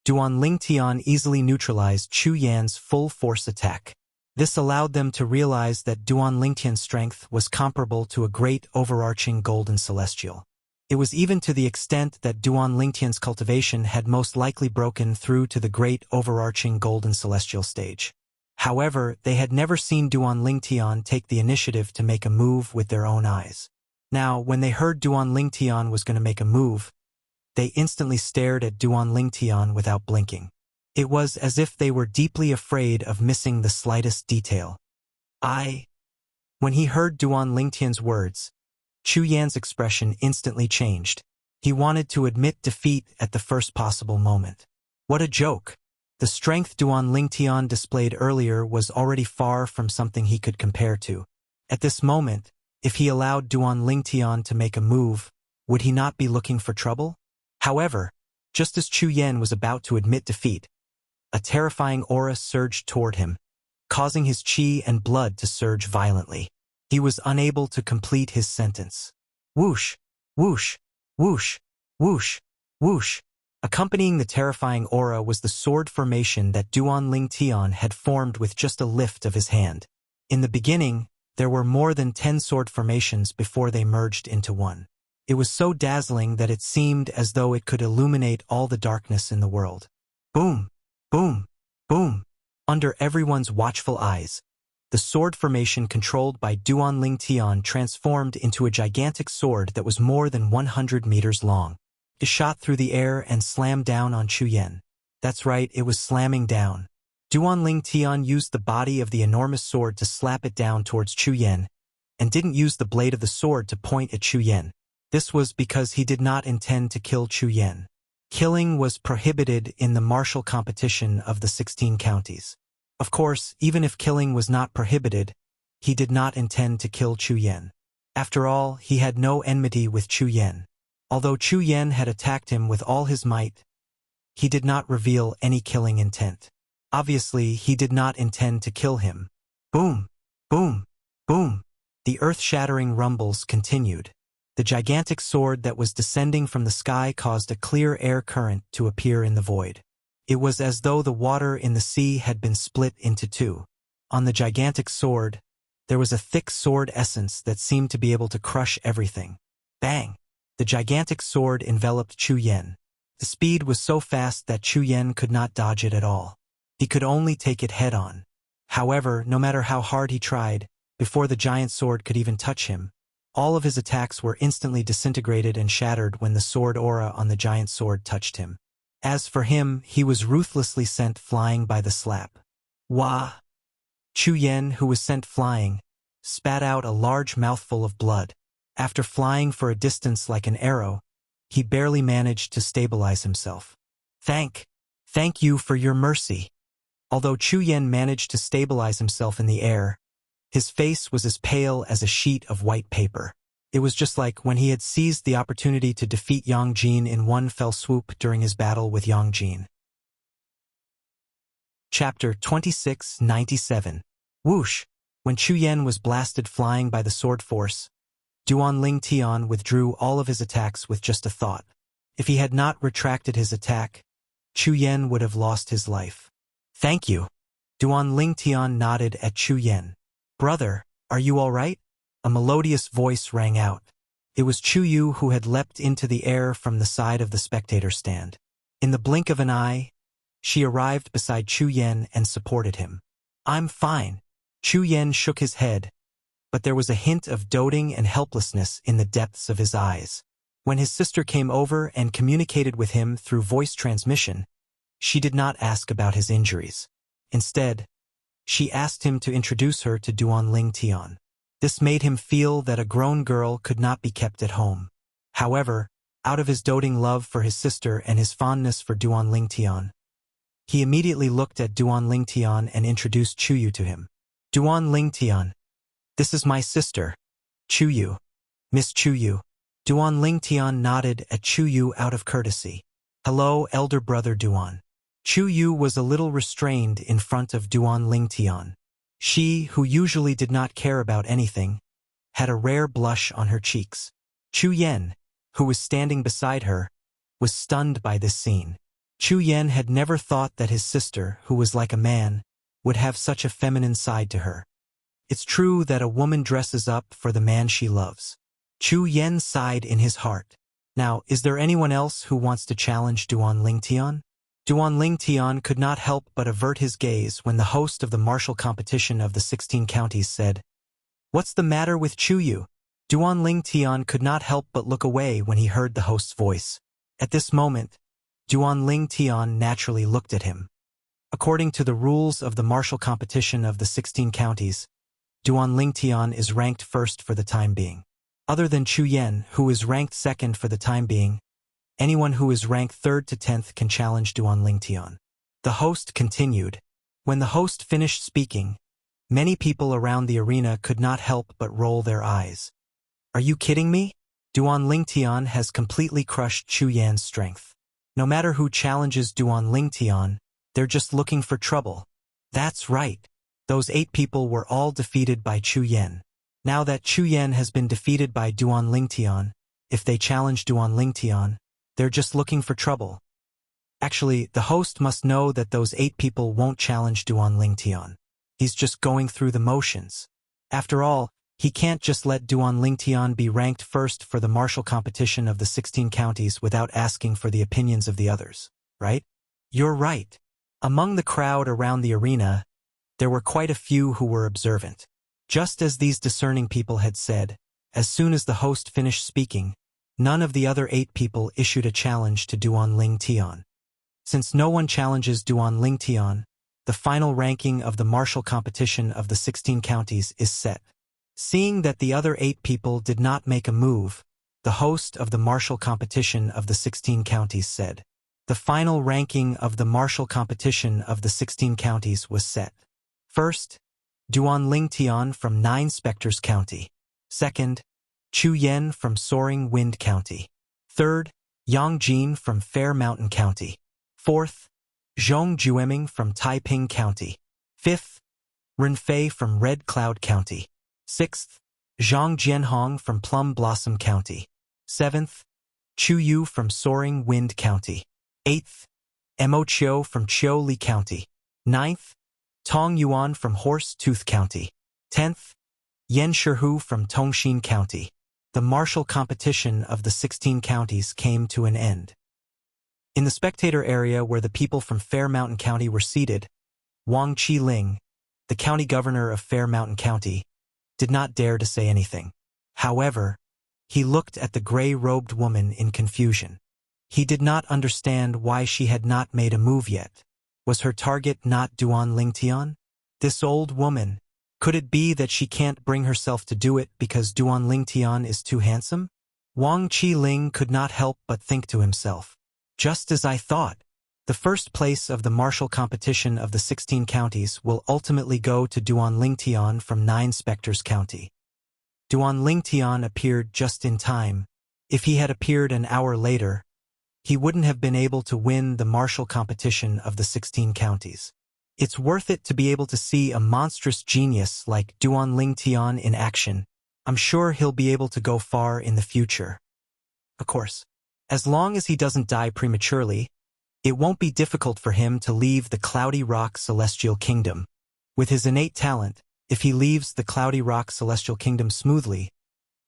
Duan Ling Tian easily neutralized Chu Yan's full force attack. This allowed them to realize that Duan Ling Tian's strength was comparable to a great overarching golden celestial. It was even to the extent that Duan Ling Tian's cultivation had most likely broken through to the great overarching golden celestial stage. However, they had never seen Duan Ling Tian take the initiative to make a move with their own eyes. Now, when they heard Duan Ling Tian was going to make a move, they instantly stared at Duan Ling Tian without blinking. It was as if they were deeply afraid of missing the slightest detail. When he heard Duan Ling Tian's words, Chu Yan's expression instantly changed. He wanted to admit defeat at the first possible moment. What a joke! The strength Duan Ling Tian displayed earlier was already far from something he could compare to. At this moment, if he allowed Duan Ling Tian to make a move, would he not be looking for trouble? However, just as Chu Yan was about to admit defeat, a terrifying aura surged toward him, causing his qi and blood to surge violently. He was unable to complete his sentence. Whoosh, whoosh, whoosh, whoosh, whoosh. Accompanying the terrifying aura was the sword formation that Duan Ling Tian had formed with just a lift of his hand. In the beginning, there were more than 10 sword formations before they merged into one. It was so dazzling that it seemed as though it could illuminate all the darkness in the world. Boom, boom, boom. Under everyone's watchful eyes, the sword formation controlled by Duan Ling Tian transformed into a gigantic sword that was more than 100 meters long. It shot through the air and slammed down on Chu Yan. That's right, it was slamming down. Duan Ling Tian used the body of the enormous sword to slap it down towards Chu Yan, and didn't use the blade of the sword to point at Chu Yan. This was because he did not intend to kill Chu Yan. Killing was prohibited in the martial competition of the 16 counties. Of course, even if killing was not prohibited, he did not intend to kill Chu Yan. After all, he had no enmity with Chu Yan. Although Chu Yan had attacked him with all his might, he did not reveal any killing intent. Obviously, he did not intend to kill him. Boom, boom, boom. The earth-shattering rumbles continued. The gigantic sword that was descending from the sky caused a clear air current to appear in the void. It was as though the water in the sea had been split into two. On the gigantic sword, there was a thick sword essence that seemed to be able to crush everything. Bang! The gigantic sword enveloped Chu Yan. The speed was so fast that Chu Yan could not dodge it at all. He could only take it head-on. However, no matter how hard he tried, before the giant sword could even touch him, all of his attacks were instantly disintegrated and shattered when the sword aura on the giant sword touched him. As for him, he was ruthlessly sent flying by the slap. Wah! Chu Yan, who was sent flying, spat out a large mouthful of blood. After flying for a distance like an arrow, he barely managed to stabilize himself. Thank you for your mercy. Although Chu Yan managed to stabilize himself in the air, his face was as pale as a sheet of white paper. It was just like when he had seized the opportunity to defeat Yang Jin in one fell swoop during his battle with Yang Jin. Chapter 2697. Whoosh! When Chu Yan was blasted flying by the sword force, Duan Ling Tian withdrew all of his attacks with just a thought. If he had not retracted his attack, Chu Yan would have lost his life. Thank you. Duan Ling Tian nodded at Chu Yan. Brother, are you all right? A melodious voice rang out. It was Chu Yu who had leapt into the air from the side of the spectator stand. In the blink of an eye, she arrived beside Chu Yan and supported him. I'm fine. Chu Yan shook his head, but there was a hint of doting and helplessness in the depths of his eyes. When his sister came over and communicated with him through voice transmission, she did not ask about his injuries. Instead, she asked him to introduce her to Duan Ling Tian. This made him feel that a grown girl could not be kept at home. However, out of his doting love for his sister and his fondness for Duan Lingtian, he immediately looked at Duan Lingtian and introduced Chuyu to him. Duan Lingtian, this is my sister, Chuyu. Miss Chuyu. Duan Lingtian nodded at Chuyu out of courtesy. Hello, elder brother Duan. Chuyu was a little restrained in front of Duan Lingtian. She, who usually did not care about anything, had a rare blush on her cheeks. Chu Yen, who was standing beside her, was stunned by this scene. Chu Yen had never thought that his sister, who was like a man, would have such a feminine side to her. It's true that a woman dresses up for the man she loves. Chu Yen sighed in his heart. Now, is there anyone else who wants to challenge Duan Lingtian? Duan Lingtian could not help but avert his gaze when the host of the martial competition of the 16 counties said, "What's the matter with Chuyu?" Duan Lingtian could not help but look away when he heard the host's voice. At this moment, Duan Lingtian naturally looked at him. According to the rules of the martial competition of the 16 counties, Duan Lingtian is ranked first for the time being. Other than Chu Yen, who is ranked second for the time being, anyone who is ranked 3rd to 10th can challenge Duan Lingtian. The host continued. When the host finished speaking, many people around the arena could not help but roll their eyes. Are you kidding me? Duan Lingtian has completely crushed Chu Yan's strength. No matter who challenges Duan Lingtian, they're just looking for trouble. That's right. Those 8 people were all defeated by Chu Yen. Now that Chu Yen has been defeated by Duan Lingtian, if they challenge Duan Lingtian, they're just looking for trouble. Actually, the host must know that those 8 people won't challenge Duan Lingtian. He's just going through the motions. After all, he can't just let Duan Lingtian be ranked first for the martial competition of the 16 counties without asking for the opinions of the others, right? You're right. Among the crowd around the arena, there were quite a few who were observant. Just as these discerning people had said, as soon as the host finished speaking, none of the other 8 people issued a challenge to Duan Lingtian. Since no one challenges Duan Lingtian, the final ranking of the martial competition of the 16 counties is set. Seeing that the other 8 people did not make a move, the host of the martial competition of the 16 counties said, the final ranking of the martial competition of the 16 counties was set. First, Duan Lingtian from 9 Spectres County. Second, Chu Yen from Soaring Wind County. Third, Yang Jin from Fair Mountain County. Fourth, Zhong Jueming from Taiping County. Fifth, Renfei from Red Cloud County. Sixth, Zhang Jianhong from Plum Blossom County. Seventh, Chu Yu from Soaring Wind County. Eighth, Mo Chiu from Chiu Li County. Ninth, Tong Yuan from Horse Tooth County. 10th, Yen Shihu from Tongshin County. The martial competition of the 16 counties came to an end. In the spectator area where the people from Fair Mountain County were seated, Wang Qiling, the county governor of Fair Mountain County, did not dare to say anything. However, he looked at the gray-robed woman in confusion. He did not understand why she had not made a move yet. Was her target not Duan Lingtian? This old woman, could it be that she can't bring herself to do it because Duan Lingtian is too handsome? Wang Qiling could not help but think to himself. Just as I thought, the first place of the martial competition of the 16 counties will ultimately go to Duan Lingtian from 9 Spectres County. Duan Lingtian appeared just in time. If he had appeared an hour later, he wouldn't have been able to win the martial competition of the 16 counties. It's worth it to be able to see a monstrous genius like Duan Lingtian in action. I'm sure he'll be able to go far in the future. Of course, as long as he doesn't die prematurely, it won't be difficult for him to leave the Cloudy Rock Celestial Kingdom. With his innate talent, if he leaves the Cloudy Rock Celestial Kingdom smoothly,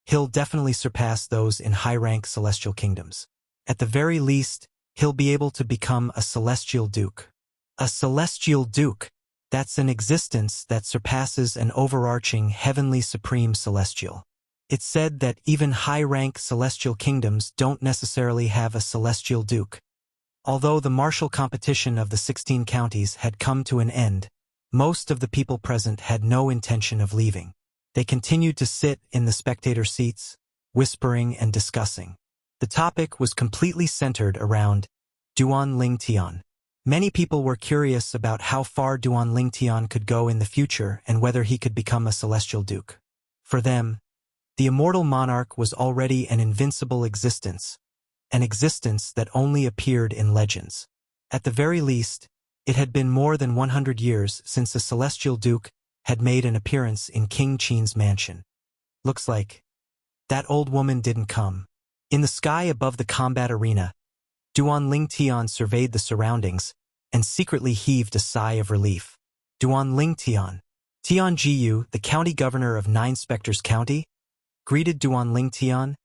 he'll definitely surpass those in high-rank celestial kingdoms. At the very least, he'll be able to become a Celestial Duke. A Celestial Duke, that's an existence that surpasses an overarching heavenly supreme celestial. It's said that even high-rank celestial kingdoms don't necessarily have a Celestial Duke. Although the martial competition of the 16 counties had come to an end, most of the people present had no intention of leaving. They continued to sit in the spectator seats, whispering and discussing. The topic was completely centered around Duan Lingtian. Many people were curious about how far Duan Lingtian could go in the future and whether he could become a celestial duke. For them, the immortal monarch was already an invincible existence, an existence that only appeared in legends. At the very least, it had been more than 100 years since a celestial duke had made an appearance in King Qin's mansion. Looks like that old woman didn't come. In the sky above the combat arena, Duan Lingtian surveyed the surroundings and secretly heaved a sigh of relief. Duan Lingtian, Tian Jiyu, the county governor of Nine Spectres County, greeted Duan Lingtian,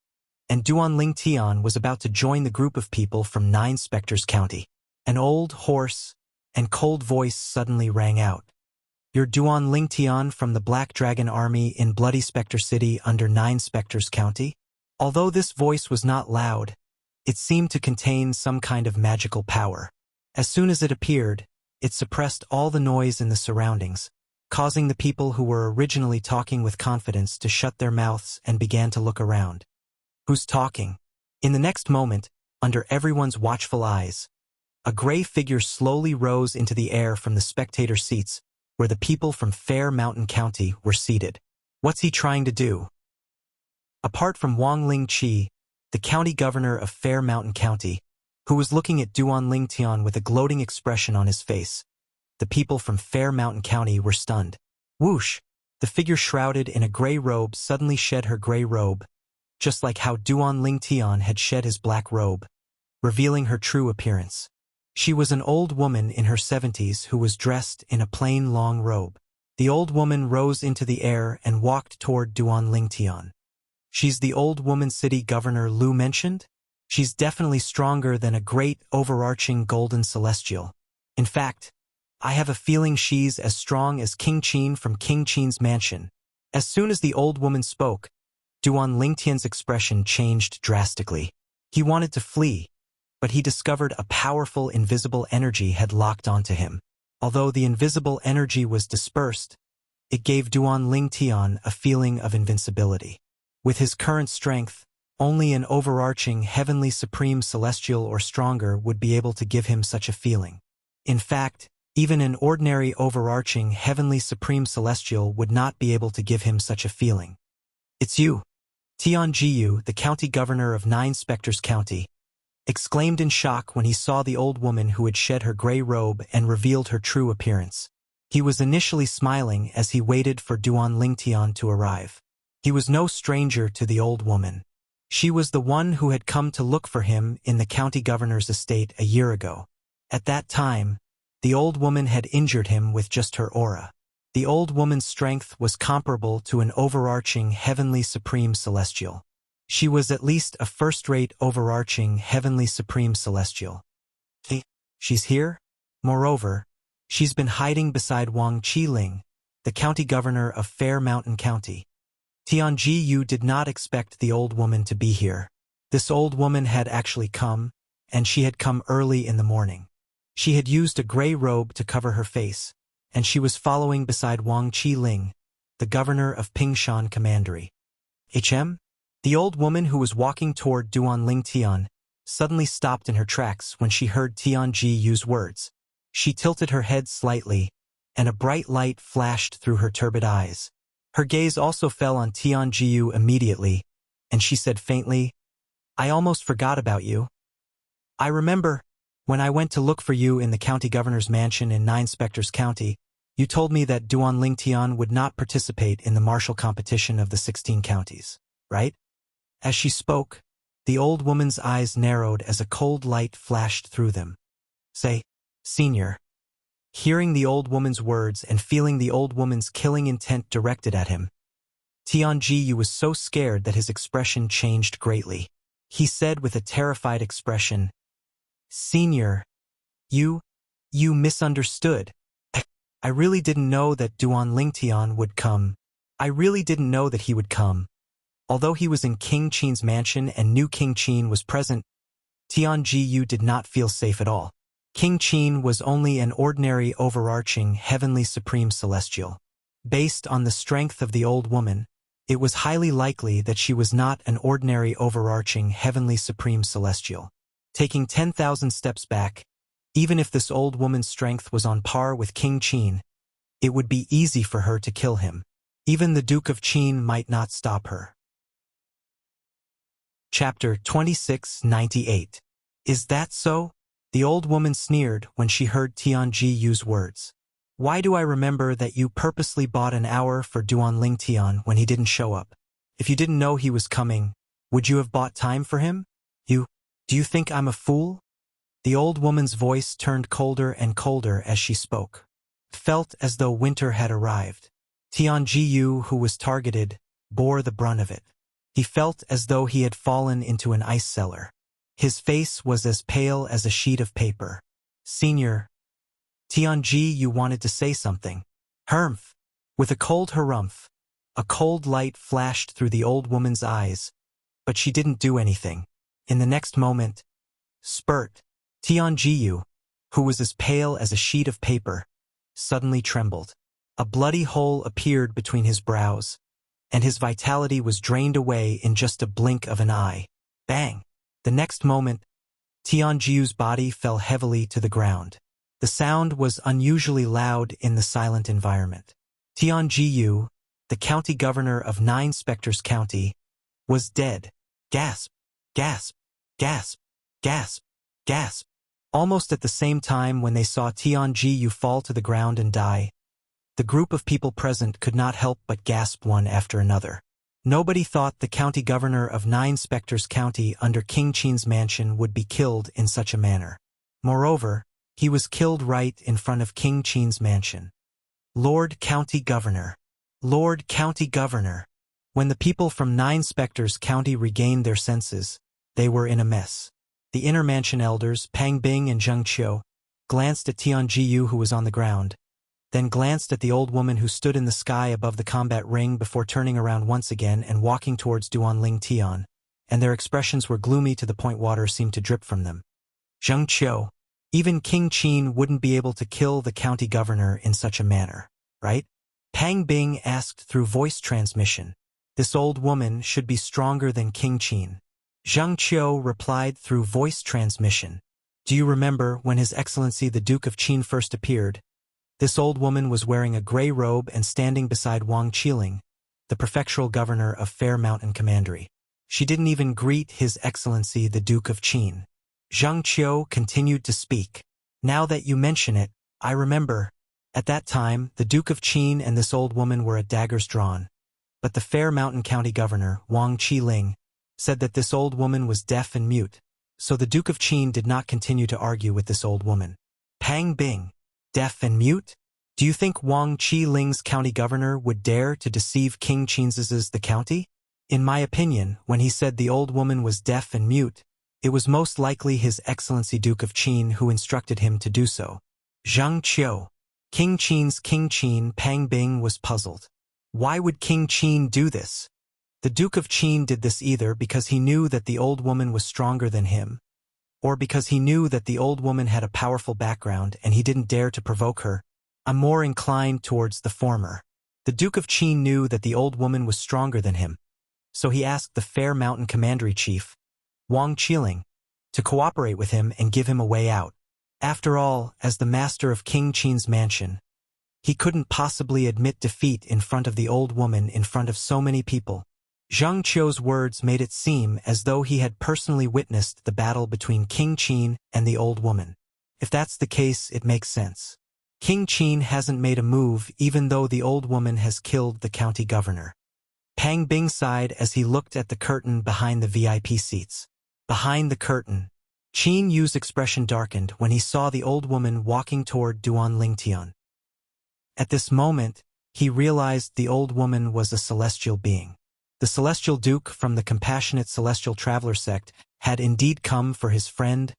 and Duan Lingtian was about to join the group of people from Nine Spectres County. An old, hoarse, and cold voice suddenly rang out. "You're Duan Lingtian from the Black Dragon Army in Bloody Spectre City under Nine Spectres County?" Although this voice was not loud, it seemed to contain some kind of magical power. As soon as it appeared, it suppressed all the noise in the surroundings, causing the people who were originally talking with confidence to shut their mouths and began to look around. Who's talking? In the next moment, under everyone's watchful eyes, a gray figure slowly rose into the air from the spectator seats where the people from Fair Mountain County were seated. What's he trying to do? Apart from Wang Lingqi, the county governor of Fair Mountain County, who was looking at Duan Lingtian with a gloating expression on his face, the people from Fair Mountain County were stunned. Whoosh! The figure shrouded in a gray robe suddenly shed her gray robe, just like how Duan Lingtian had shed his black robe, revealing her true appearance. She was an old woman in her 70s who was dressed in a plain long robe. The old woman rose into the air and walked toward Duan Lingtian. "She's the old woman city governor Lu mentioned? She's definitely stronger than a great overarching golden celestial. In fact, I have a feeling she's as strong as King Qin from King Qin's mansion." As soon as the old woman spoke, Duan Lingtian's expression changed drastically. He wanted to flee, but he discovered a powerful invisible energy had locked onto him. Although the invisible energy was dispersed, it gave Duan Lingtian a feeling of invincibility. With his current strength, only an overarching heavenly supreme celestial or stronger would be able to give him such a feeling. In fact, even an ordinary overarching heavenly supreme celestial would not be able to give him such a feeling. "It's you!" Tian Jiyu, the county governor of Nine Spectres County, exclaimed in shock when he saw the old woman who had shed her gray robe and revealed her true appearance. He was initially smiling as he waited for Duan Lingtian to arrive. He was no stranger to the old woman. She was the one who had come to look for him in the county governor's estate a year ago. At that time, the old woman had injured him with just her aura. The old woman's strength was comparable to an overarching heavenly supreme celestial. She was at least a first-rate overarching heavenly supreme celestial. She's here? Moreover, she's been hiding beside Wang Qiling, the county governor of Fair Mountain County. Tian Jiyu did not expect the old woman to be here. This old woman had actually come, and she had come early in the morning. She had used a gray robe to cover her face, and she was following beside Wang Qiling, the governor of Pingshan Commandery. The old woman who was walking toward Duan Lingtian suddenly stopped in her tracks when she heard Tian Jiyu's words. She tilted her head slightly, and a bright light flashed through her turbid eyes. Her gaze also fell on Tian Jiyu immediately, and she said faintly, "I almost forgot about you. I remember, when I went to look for you in the county governor's mansion in Nine Spectres County, you told me that Duan Lingtian would not participate in the martial competition of the 16 counties, right?" As she spoke, the old woman's eyes narrowed as a cold light flashed through them. "Say, Senior." Hearing the old woman's words and feeling the old woman's killing intent directed at him, Tian Jiyu was so scared that his expression changed greatly. He said with a terrified expression, "Senior, you misunderstood. I really didn't know that Duan Lingtian would come. I really didn't know that he would come." Although he was in King Qin's mansion and knew King Qin was present, Tian Jiyu did not feel safe at all. King Qin was only an ordinary overarching heavenly supreme celestial. Based on the strength of the old woman, it was highly likely that she was not an ordinary overarching heavenly supreme celestial. Taking 10,000 steps back, even if this old woman's strength was on par with King Qin, it would be easy for her to kill him. Even the Duke of Qin might not stop her. Chapter 2698. Is that so? The old woman sneered when she heard Tianji use words. Why do I remember that you purposely bought an hour for Duanling Tian when he didn't show up? If you didn't know he was coming, would you have bought time for him? Do you think I'm a fool? The old woman's voice turned colder and colder as she spoke. Felt as though winter had arrived. Tianji, who was targeted, bore the brunt of it. He felt as though he had fallen into an ice cellar. His face was as pale as a sheet of paper. Senior, Tianji, you wanted to say something. Harumph. With a cold harumph, a cold light flashed through the old woman's eyes, but she didn't do anything. In the next moment, spurt. Tianji, who was as pale as a sheet of paper, suddenly trembled. A bloody hole appeared between his brows, and his vitality was drained away in just a blink of an eye. Bang! The next moment, Tianji's body fell heavily to the ground. The sound was unusually loud in the silent environment. Tianji, the county governor of 9 Spectres County, was dead. Gasp! Gasp! Gasp! Gasp! Gasp! Almost at the same time when they saw Tianji fall to the ground and die, the group of people present could not help but gasp one after another. Nobody thought the county governor of 9 Spectres County under King Qin's mansion would be killed in such a manner. Moreover, he was killed right in front of King Qin's mansion. Lord County Governor. Lord County Governor. When the people from 9 Spectres County regained their senses, they were in a mess. The inner mansion elders, Pang Bing and Zheng Qiu, glanced at Tianji, who was on the ground, then glanced at the old woman who stood in the sky above the combat ring before turning around once again and walking towards Duanling Tian, and their expressions were gloomy to the point water seemed to drip from them. Zheng Qiu, even King Qin wouldn't be able to kill the county governor in such a manner, right? Pang Bing asked through voice transmission. This old woman should be stronger than King Qin. Zheng Qiu replied through voice transmission. Do you remember when His Excellency the Duke of Qin first appeared? This old woman was wearing a gray robe and standing beside Wang Qiling, the prefectural governor of Fair Mountain Commandery. She didn't even greet His Excellency the Duke of Qin. Zheng Qiu continued to speak. Now that you mention it, I remember. At that time, the Duke of Qin and this old woman were at daggers drawn. But the Fair Mountain County Governor, Wang Qiling, said that this old woman was deaf and mute, so the Duke of Qin did not continue to argue with this old woman. Pang Bing, deaf and mute? Do you think Wang Qiling's county governor would dare to deceive King Qin's the county? In my opinion, when he said the old woman was deaf and mute, it was most likely His Excellency Duke of Qin who instructed him to do so. Zheng Qiu. King Qin, Pang Bing was puzzled. Why would King Qin do this? The Duke of Qin did this either because he knew that the old woman was stronger than him, or because he knew that the old woman had a powerful background and he didn't dare to provoke her. I'm more inclined towards the former. The Duke of Qin knew that the old woman was stronger than him, so he asked the Fair Mountain Commandery Chief, Wang Qiling, to cooperate with him and give him a way out. After all, as the master of King Qin's mansion, he couldn't possibly admit defeat in front of the old woman in front of so many people. Zheng Qiu's words made it seem as though he had personally witnessed the battle between King Qin and the old woman. If that's the case, it makes sense. King Qin hasn't made a move even though the old woman has killed the county governor. Pang Bing sighed as he looked at the curtain behind the VIP seats. Behind the curtain, Qin Yu's expression darkened when he saw the old woman walking toward Duanling Tian. At this moment, he realized the old woman was a celestial being. The celestial duke from the compassionate celestial traveler sect had indeed come for his friend,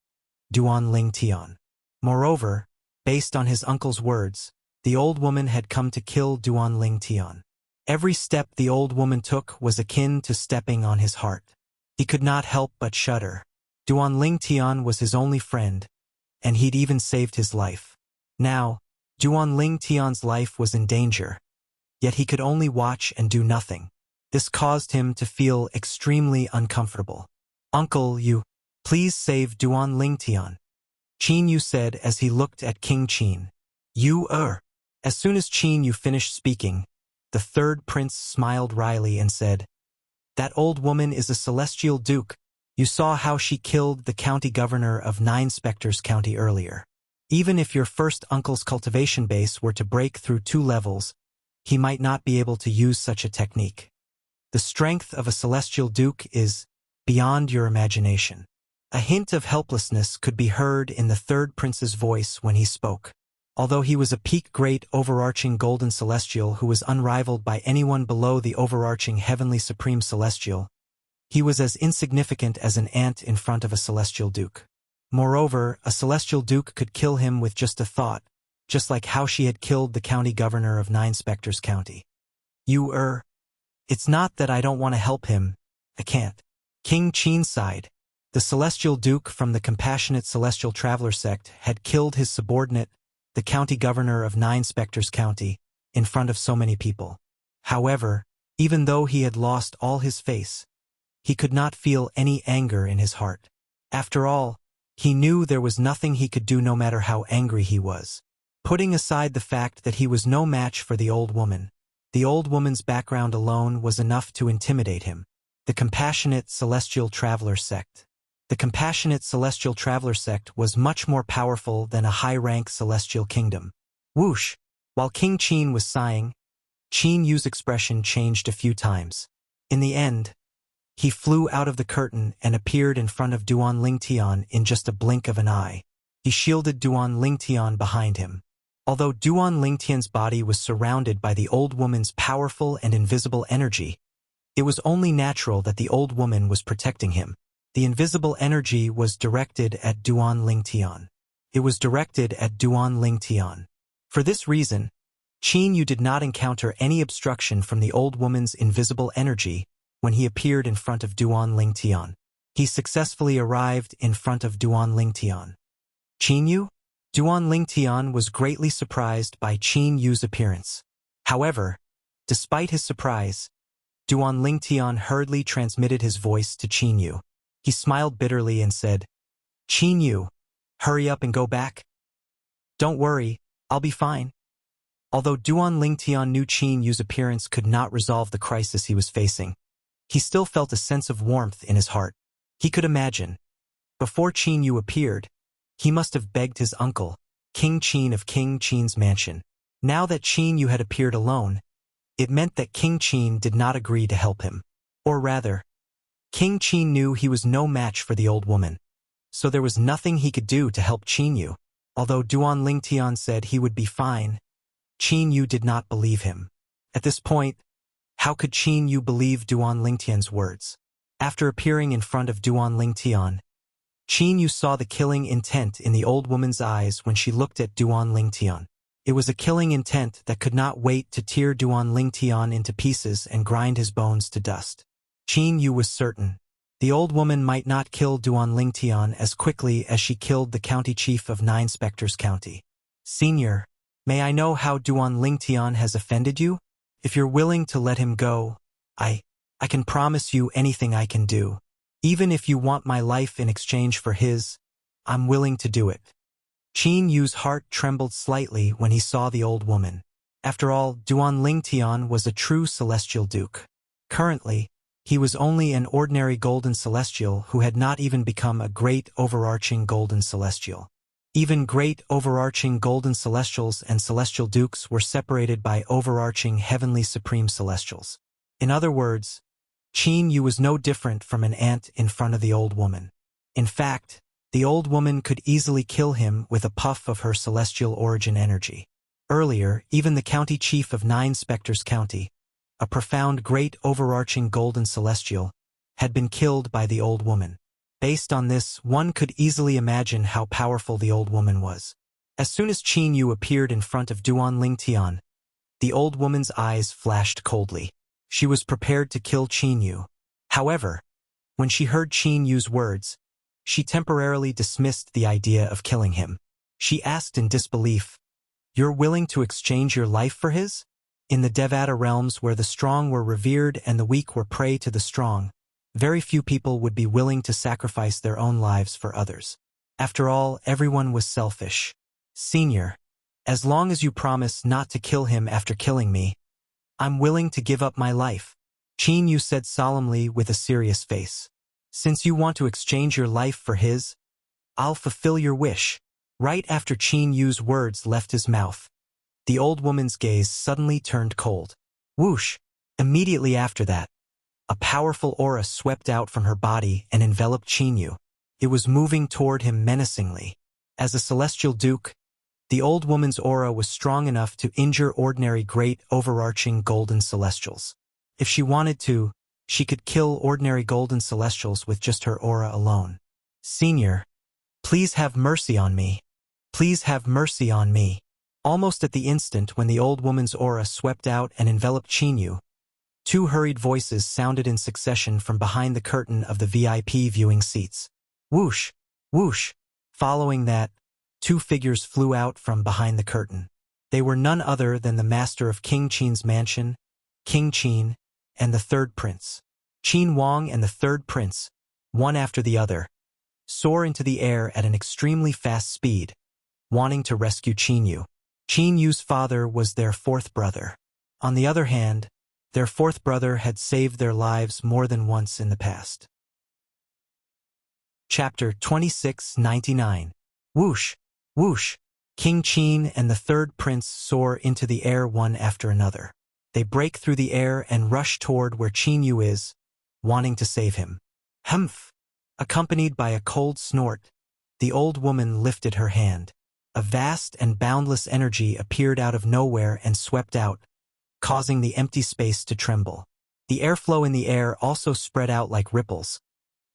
Duanling Tian. Moreover, based on his uncle's words, the old woman had come to kill Duanling Tian. Every step the old woman took was akin to stepping on his heart. He could not help but shudder. Duanling Tian was his only friend, and he'd even saved his life. Now, Duanling Tian's life was in danger, yet he could only watch and do nothing. This caused him to feel extremely uncomfortable. "Uncle, you, please save Duan Lingtian," Qin Yu said as he looked at King Qin. As soon as Qin Yu finished speaking, the third prince smiled wryly and said, "That old woman is a celestial duke. You saw how she killed the county governor of Nine Spectres County earlier. Even if your first uncle's cultivation base were to break through 2 levels, he might not be able to use such a technique. The strength of a celestial duke is beyond your imagination." A hint of helplessness could be heard in the third prince's voice when he spoke. Although he was a peak great overarching golden celestial who was unrivaled by anyone below the overarching heavenly supreme celestial, he was as insignificant as an ant in front of a celestial duke. Moreover, a celestial duke could kill him with just a thought, just like how she had killed the county governor of Nine Spectres County. It's not that I don't want to help him, I can't." King Qin sighed. The celestial duke from the compassionate celestial traveler sect had killed his subordinate, the county governor of Nine Spectres County, in front of so many people. However, even though he had lost all his face, he could not feel any anger in his heart. After all, he knew there was nothing he could do no matter how angry he was. Putting aside the fact that he was no match for the old woman's background alone was enough to intimidate him. The compassionate celestial traveler sect. The compassionate celestial traveler sect was much more powerful than a high-rank celestial kingdom. Whoosh! While King Qin was sighing, Qin Yu's expression changed a few times. In the end, he flew out of the curtain and appeared in front of Duan Lingtian in just a blink of an eye. He shielded Duan Lingtian behind him. Although Duan Lingtian's body was surrounded by the old woman's powerful and invisible energy, it was only natural that the old woman was protecting him. The invisible energy was directed at Duan Lingtian. It was directed at Duan Lingtian. For this reason, Qin Yu did not encounter any obstruction from the old woman's invisible energy when he appeared in front of Duan Lingtian. He successfully arrived in front of Duan Lingtian. "Qin Yu?" Duan Lingtian was greatly surprised by Qin Yu's appearance. However, despite his surprise, Duan Lingtian hurriedly transmitted his voice to Qin Yu. He smiled bitterly and said, "Qin Yu, hurry up and go back. Don't worry, I'll be fine." Although Duan Lingtian knew Qin Yu's appearance could not resolve the crisis he was facing, he still felt a sense of warmth in his heart. He could imagine, before Qin Yu appeared, he must have begged his uncle, King Qin of King Qin's mansion. Now that Qin Yu had appeared alone, it meant that King Qin did not agree to help him. Or rather, King Qin knew he was no match for the old woman, so there was nothing he could do to help Qin Yu. Although Duan Lingtian said he would be fine, Qin Yu did not believe him. At this point, how could Qin Yu believe Duan Lingtian's words? After appearing in front of Duan Lingtian, Qin Yu saw the killing intent in the old woman's eyes when she looked at Duan Lingtian. It was a killing intent that could not wait to tear Duan Lingtian into pieces and grind his bones to dust. Qin Yu was certain the old woman might not kill Duan Lingtian as quickly as she killed the county chief of Nine Spectres County. "Senior, may I know how Duan Lingtian has offended you? If you're willing to let him go, I can promise you anything I can do. Even if you want my life in exchange for his, I'm willing to do it." Qin Yu's heart trembled slightly when he saw the old woman. After all, Duan Lingtian was a true celestial duke. Currently, he was only an ordinary golden celestial who had not even become a great overarching golden celestial. Even great overarching golden celestials and celestial dukes were separated by overarching heavenly supreme celestials. In other words, Qin Yu was no different from an ant in front of the old woman. In fact, the old woman could easily kill him with a puff of her celestial origin energy. Earlier, even the county chief of Nine Spectres County, a profound great overarching golden celestial, had been killed by the old woman. Based on this, one could easily imagine how powerful the old woman was. As soon as Qin Yu appeared in front of Duan Lingtian, the old woman's eyes flashed coldly. She was prepared to kill Qin Yu. However, when she heard Qin Yu's words, she temporarily dismissed the idea of killing him. She asked in disbelief, "You're willing to exchange your life for his? In the Devata realms where the strong were revered and the weak were prey to the strong, very few people would be willing to sacrifice their own lives for others. After all, everyone was selfish. Senior, as long as you promise not to kill him after killing me, I'm willing to give up my life, Qin Yu said solemnly with a serious face. Since you want to exchange your life for his, I'll fulfill your wish. Right after Qin Yu's words left his mouth, the old woman's gaze suddenly turned cold. Whoosh! Immediately after that, a powerful aura swept out from her body and enveloped Qin Yu. It was moving toward him menacingly. As a celestial duke, the old woman's aura was strong enough to injure ordinary great overarching golden celestials. If she wanted to, she could kill ordinary golden celestials with just her aura alone. Senior, please have mercy on me. Please have mercy on me. Almost at the instant when the old woman's aura swept out and enveloped Qin Yu, two hurried voices sounded in succession from behind the curtain of the VIP viewing seats. Whoosh! Whoosh! Following that, two figures flew out from behind the curtain. They were none other than the master of King Qin's mansion, King Qin, and the third prince. Qin Wang and the third prince, one after the other, soar into the air at an extremely fast speed, wanting to rescue Qin Yu. Qin Yu's father was their fourth brother. On the other hand, their fourth brother had saved their lives more than once in the past. Chapter 2699. Whoosh! Whoosh! King Qin and the third prince soar into the air one after another. They break through the air and rush toward where Qin Yu is, wanting to save him. Humph! Accompanied by a cold snort, the old woman lifted her hand. A vast and boundless energy appeared out of nowhere and swept out, causing the empty space to tremble. The airflow in the air also spread out like ripples,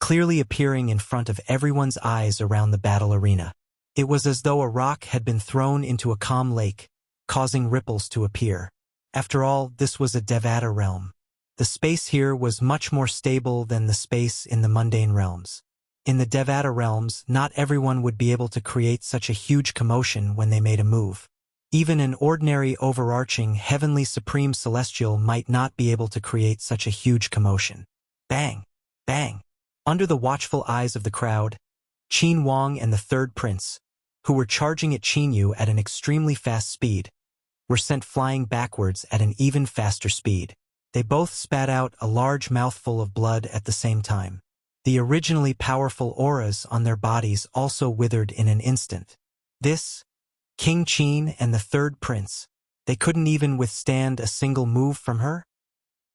clearly appearing in front of everyone's eyes around the battle arena. It was as though a rock had been thrown into a calm lake, causing ripples to appear. After all, this was a Devata realm. The space here was much more stable than the space in the mundane realms. In the Devata realms, not everyone would be able to create such a huge commotion when they made a move. Even an ordinary overarching heavenly supreme celestial might not be able to create such a huge commotion. Bang! Bang! Under the watchful eyes of the crowd, Qin Wang and the third prince, who were charging at Qin Yu at an extremely fast speed, were sent flying backwards at an even faster speed. They both spat out a large mouthful of blood at the same time. The originally powerful auras on their bodies also withered in an instant. This, King Qin and the third prince, they couldn't even withstand a single move from her?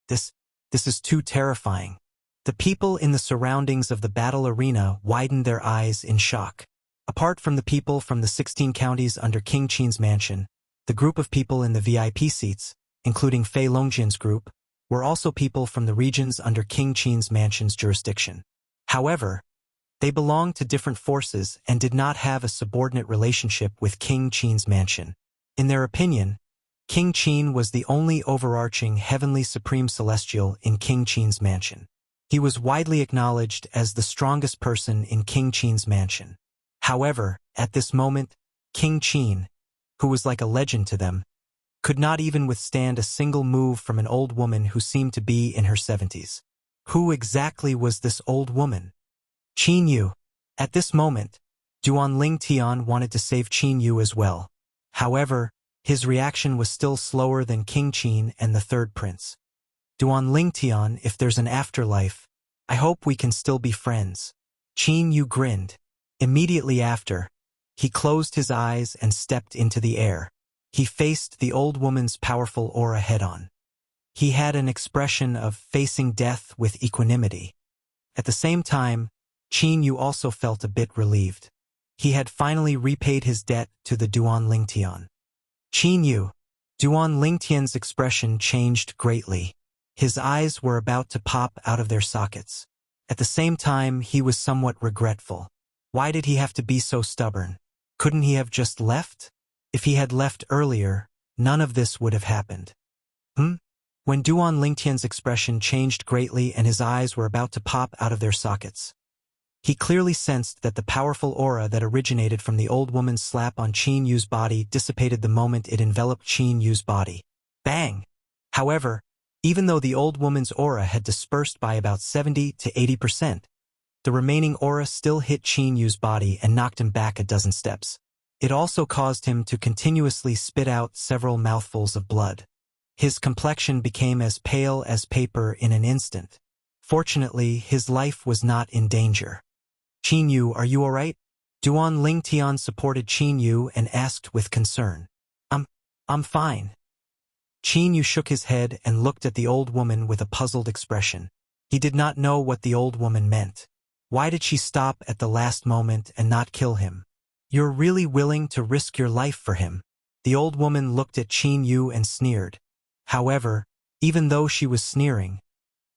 This is too terrifying. The people in the surroundings of the battle arena widened their eyes in shock. Apart from the people from the 16 counties under King Qin's mansion, the group of people in the VIP seats, including Fei Longjian's group, were also people from the regions under King Qin's mansion's jurisdiction. However, they belonged to different forces and did not have a subordinate relationship with King Qin's mansion. In their opinion, King Qin was the only overarching heavenly supreme celestial in King Qin's mansion. He was widely acknowledged as the strongest person in King Qin's mansion. However, at this moment, King Qin, who was like a legend to them, could not even withstand a single move from an old woman who seemed to be in her 70s. Who exactly was this old woman? Qin Yu. At this moment, Duan Ling Tian wanted to save Qin Yu as well. However, his reaction was still slower than King Qin and the third prince. Duan Ling Tian, if there's an afterlife, I hope we can still be friends. Qin Yu grinned. Immediately after, he closed his eyes and stepped into the air. He faced the old woman's powerful aura head-on. He had an expression of facing death with equanimity. At the same time, Qin Yu also felt a bit relieved. He had finally repaid his debt to the Duan Lingtian. Qin Yu. Duan Lingtian's expression changed greatly. His eyes were about to pop out of their sockets. At the same time, he was somewhat regretful. Why did he have to be so stubborn? Couldn't he have just left? If he had left earlier, none of this would have happened. When Duan Lingtian's expression changed greatly and his eyes were about to pop out of their sockets, he clearly sensed that the powerful aura that originated from the old woman's slap on Qin Yu's body dissipated the moment it enveloped Qin Yu's body. Bang! However, even though the old woman's aura had dispersed by about 70 to 80%, the remaining aura still hit Qin Yu's body and knocked him back a dozen steps. It also caused him to continuously spit out several mouthfuls of blood. His complexion became as pale as paper in an instant. Fortunately, his life was not in danger. "Qin Yu, are you all right?" Duan Lingtian supported Qin Yu and asked with concern. I'm fine." Qin Yu shook his head and looked at the old woman with a puzzled expression. He did not know what the old woman meant. Why did she stop at the last moment and not kill him? "You're really willing to risk your life for him?" The old woman looked at Qin Yu and sneered. However, even though she was sneering,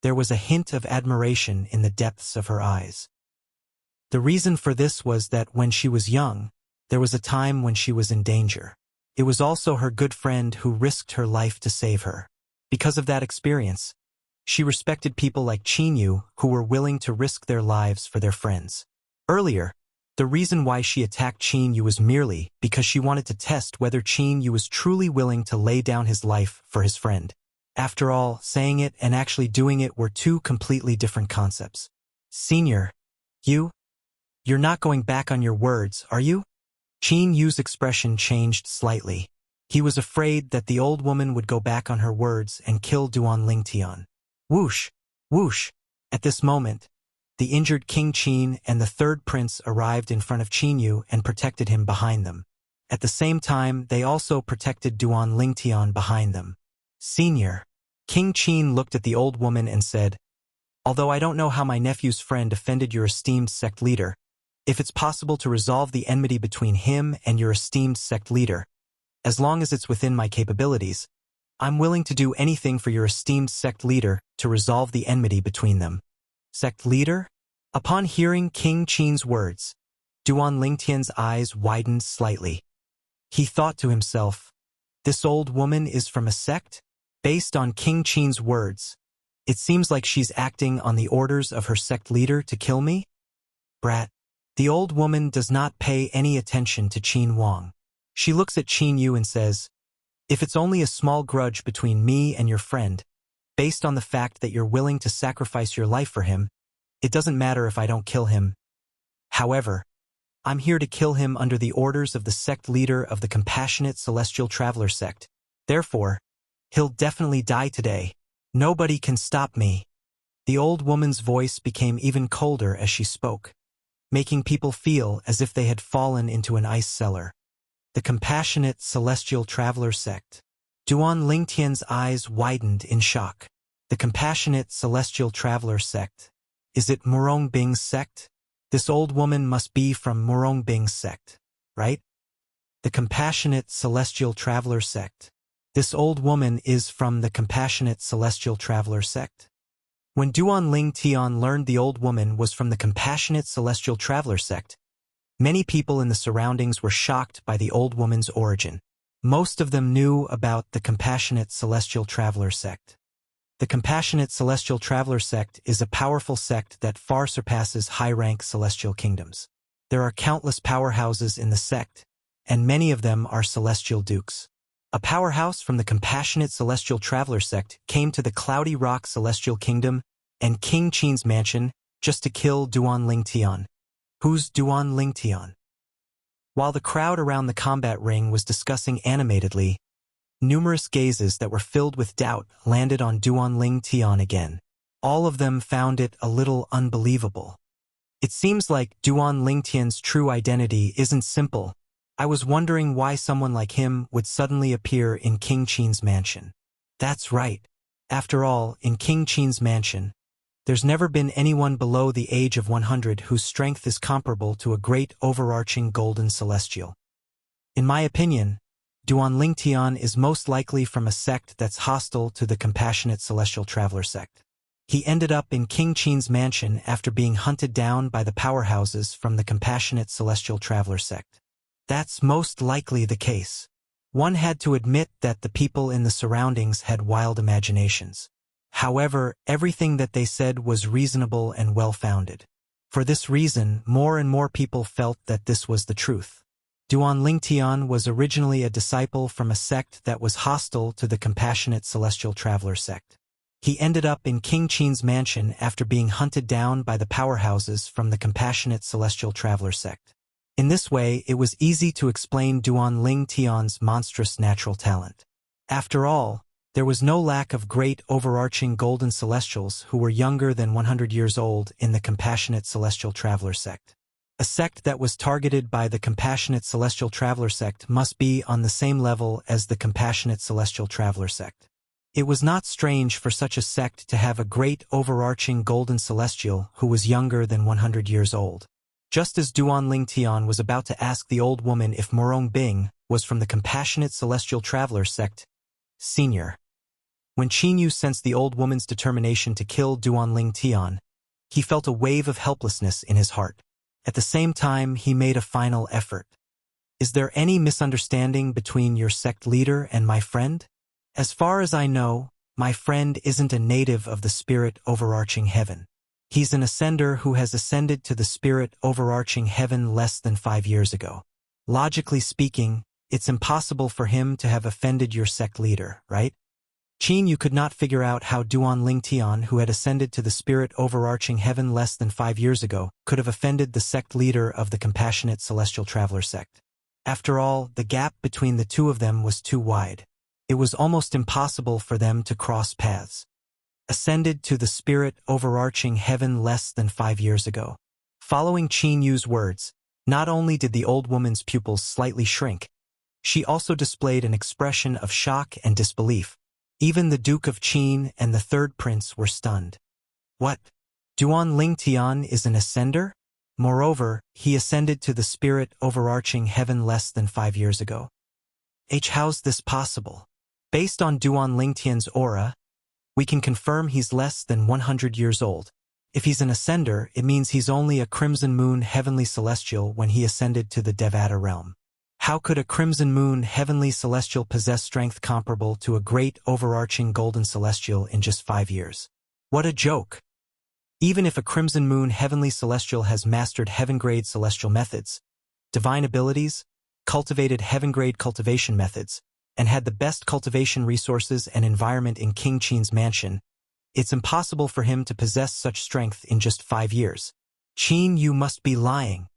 there was a hint of admiration in the depths of her eyes. The reason for this was that when she was young, there was a time when she was in danger. It was also her good friend who risked her life to save her. Because of that experience, she respected people like Qin Yu who were willing to risk their lives for their friends. Earlier, the reason why she attacked Qin Yu was merely because she wanted to test whether Qin Yu was truly willing to lay down his life for his friend. After all, saying it and actually doing it were two completely different concepts. "Senior, you're not going back on your words, are you?" Qin Yu's expression changed slightly. He was afraid that the old woman would go back on her words and kill Duan Lingtian. Whoosh! Whoosh! At this moment, the injured King Qin and the third prince arrived in front of Qin Yu and protected him behind them. At the same time, they also protected Duan Lingtian behind them. "Senior." King Qin looked at the old woman and said, "Although I don't know how my nephew's friend offended your esteemed sect leader, if it's possible to resolve the enmity between him and your esteemed sect leader, as long as it's within my capabilities, I'm willing to do anything for your esteemed sect leader to resolve the enmity between them." "Sect leader?" Upon hearing King Qin's words, Duan Lingtian's eyes widened slightly. He thought to himself, "This old woman is from a sect?" Based on King Qin's words, it seems like she's acting on the orders of her sect leader to kill me? Brat. The old woman does not pay any attention to Qin Wang. She looks at Qin Yu and says, "If it's only a small grudge between me and your friend, based on the fact that you're willing to sacrifice your life for him, it doesn't matter if I don't kill him. However, I'm here to kill him under the orders of the sect leader of the Compassionate Celestial Traveler sect. Therefore, he'll definitely die today. Nobody can stop me." The old woman's voice became even colder as she spoke, making people feel as if they had fallen into an ice cellar. The Compassionate Celestial Traveler sect. Duan Lingtian's eyes widened in shock. The Compassionate Celestial Traveler sect. Is it Murong Bing's sect? This old woman must be from Murong Bing's sect, right? The Compassionate Celestial Traveler sect. This old woman is from the Compassionate Celestial Traveler sect. When Duan Lingtian learned the old woman was from the Compassionate Celestial Traveler sect, many people in the surroundings were shocked by the old woman's origin. Most of them knew about the Compassionate Celestial Traveler sect. The Compassionate Celestial Traveler sect is a powerful sect that far surpasses high-rank celestial kingdoms. There are countless powerhouses in the sect, and many of them are celestial dukes. A powerhouse from the Compassionate Celestial Traveler sect came to the Cloudy Rock Celestial Kingdom and King Qin's mansion just to kill Duan Lingtian. Who's Duan Lingtian? While the crowd around the combat ring was discussing animatedly, numerous gazes that were filled with doubt landed on Duan Lingtian again. All of them found it a little unbelievable. It seems like Duan Lingtian's true identity isn't simple. I was wondering why someone like him would suddenly appear in King Qin's mansion. That's right. After all, in King Qin's mansion, there's never been anyone below the age of 100 whose strength is comparable to a great overarching golden celestial. In my opinion, Duan Lingtian is most likely from a sect that's hostile to the Compassionate Celestial Traveler sect. He ended up in King Qin's mansion after being hunted down by the powerhouses from the Compassionate Celestial Traveler sect. That's most likely the case. One had to admit that the people in the surroundings had wild imaginations. However, everything that they said was reasonable and well-founded. For this reason, more and more people felt that this was the truth. Duan Lingtian was originally a disciple from a sect that was hostile to the Compassionate Celestial Traveler sect. He ended up in King Qin's mansion after being hunted down by the powerhouses from the Compassionate Celestial Traveler sect. In this way, it was easy to explain Duan Lingtian's monstrous natural talent. After all, there was no lack of great overarching golden celestials who were younger than 100 years old in the Compassionate Celestial Traveler sect. A sect that was targeted by the Compassionate Celestial Traveler sect must be on the same level as the Compassionate Celestial Traveler sect. It was not strange for such a sect to have a great overarching golden celestial who was younger than 100 years old. Just as Duan Lingtian was about to ask the old woman if Murong Bing was from the Compassionate Celestial Traveler sect, Senior. When Qin Yu sensed the old woman's determination to kill Duan Lingtian, he felt a wave of helplessness in his heart. At the same time, he made a final effort. Is there any misunderstanding between your sect leader and my friend? As far as I know, my friend isn't a native of the spirit overarching heaven. He's an ascender who has ascended to the spirit overarching heaven less than 5 years ago. Logically speaking, it's impossible for him to have offended your sect leader, right? Qin Yu could not figure out how Duan Lingtian, who had ascended to the spirit overarching heaven less than 5 years ago, could have offended the sect leader of the Compassionate Celestial Traveler sect. After all, the gap between the two of them was too wide. It was almost impossible for them to cross paths. Ascended to the spirit overarching heaven less than 5 years ago. Following Qin Yu's words, not only did the old woman's pupils slightly shrink, she also displayed an expression of shock and disbelief. Even the Duke of Qin and the third prince were stunned. What? Duan Lingtian is an ascender? Moreover, he ascended to the spirit overarching heaven less than 5 years ago. How's this possible? Based on Duan Lingtian's aura, we can confirm he's less than 100 years old. If he's an ascender, it means he's only a Crimson Moon heavenly celestial when he ascended to the Devata realm. How could a Crimson Moon heavenly celestial possess strength comparable to a great overarching golden celestial in just 5 years? What a joke! Even if a Crimson Moon heavenly celestial has mastered heaven-grade celestial methods, divine abilities, cultivated heaven-grade cultivation methods, and had the best cultivation resources and environment in King Qin's mansion, it's impossible for him to possess such strength in just 5 years. Qin Yu must be lying.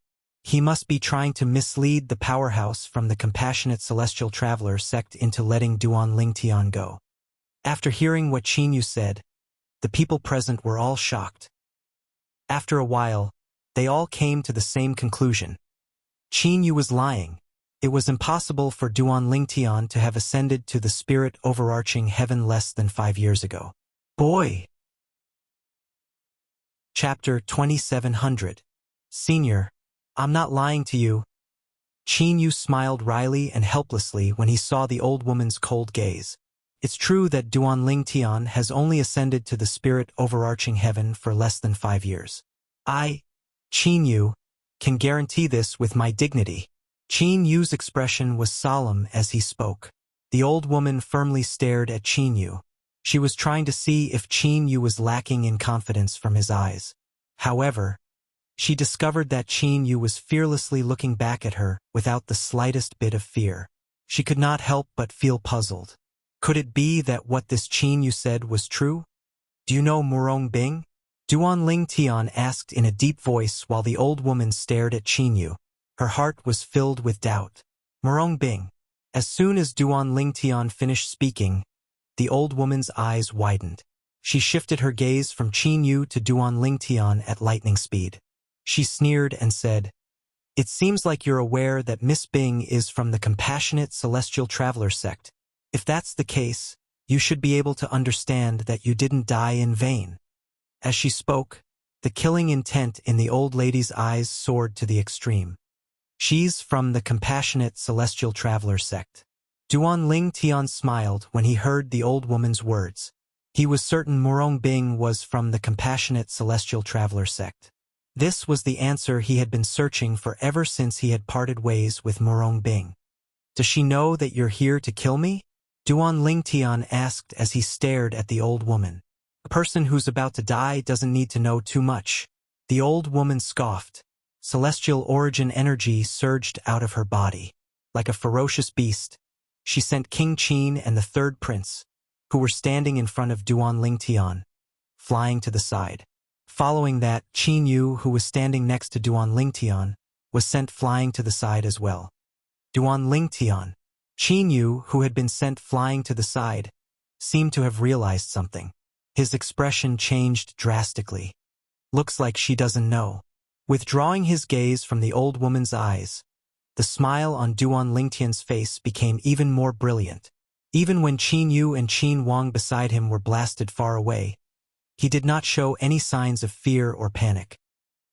He must be trying to mislead the powerhouse from the Compassionate Celestial Traveler sect into letting Duan Lingtian go. After hearing what Qin Yu said, the people present were all shocked. After a while, they all came to the same conclusion. Qin Yu was lying. It was impossible for Duan Lingtian to have ascended to the spirit overarching heaven less than 5 years ago. Boy! Chapter 2700. Senior, I'm not lying to you. Qin Yu smiled wryly and helplessly when he saw the old woman's cold gaze. It's true that Duan Lingtian has only ascended to the spirit overarching heaven for less than 5 years. I, Qin Yu, can guarantee this with my dignity. Qin Yu's expression was solemn as he spoke. The old woman firmly stared at Qin Yu. She was trying to see if Qin Yu was lacking in confidence from his eyes. However, she discovered that Qin Yu was fearlessly looking back at her without the slightest bit of fear. She could not help but feel puzzled. Could it be that what this Qin Yu said was true? Do you know Murong Bing? Duan Lingtian asked in a deep voice while the old woman stared at Qin Yu. Her heart was filled with doubt. Murong Bing. As soon as Duan Lingtian finished speaking, the old woman's eyes widened. She shifted her gaze from Qin Yu to Duan Lingtian at lightning speed. She sneered and said, "It seems like you're aware that Miss Bing is from the Compassionate Celestial Traveler sect. If that's the case, you should be able to understand that you didn't die in vain." As she spoke, the killing intent in the old lady's eyes soared to the extreme. She's from the Compassionate Celestial Traveler sect. Duan Lingtian smiled when he heard the old woman's words. He was certain Murong Bing was from the Compassionate Celestial Traveler sect. This was the answer he had been searching for ever since he had parted ways with Murong Bing. "Does she know that you're here to kill me?" Duan Lingtian asked as he stared at the old woman. "A person who's about to die doesn't need to know too much." The old woman scoffed. Celestial origin energy surged out of her body. Like a ferocious beast, she sent King Qin and the third prince, who were standing in front of Duan Lingtian, flying to the side. Following that, Qin Yu, who was standing next to Duan Lingtian, was sent flying to the side as well. Duan Lingtian. Qin Yu, who had been sent flying to the side, seemed to have realized something. His expression changed drastically. Looks like she doesn't know. Withdrawing his gaze from the old woman's eyes, the smile on Duan Lingtian's face became even more brilliant. Even when Qin Yu and Qin Wang beside him were blasted far away, he did not show any signs of fear or panic.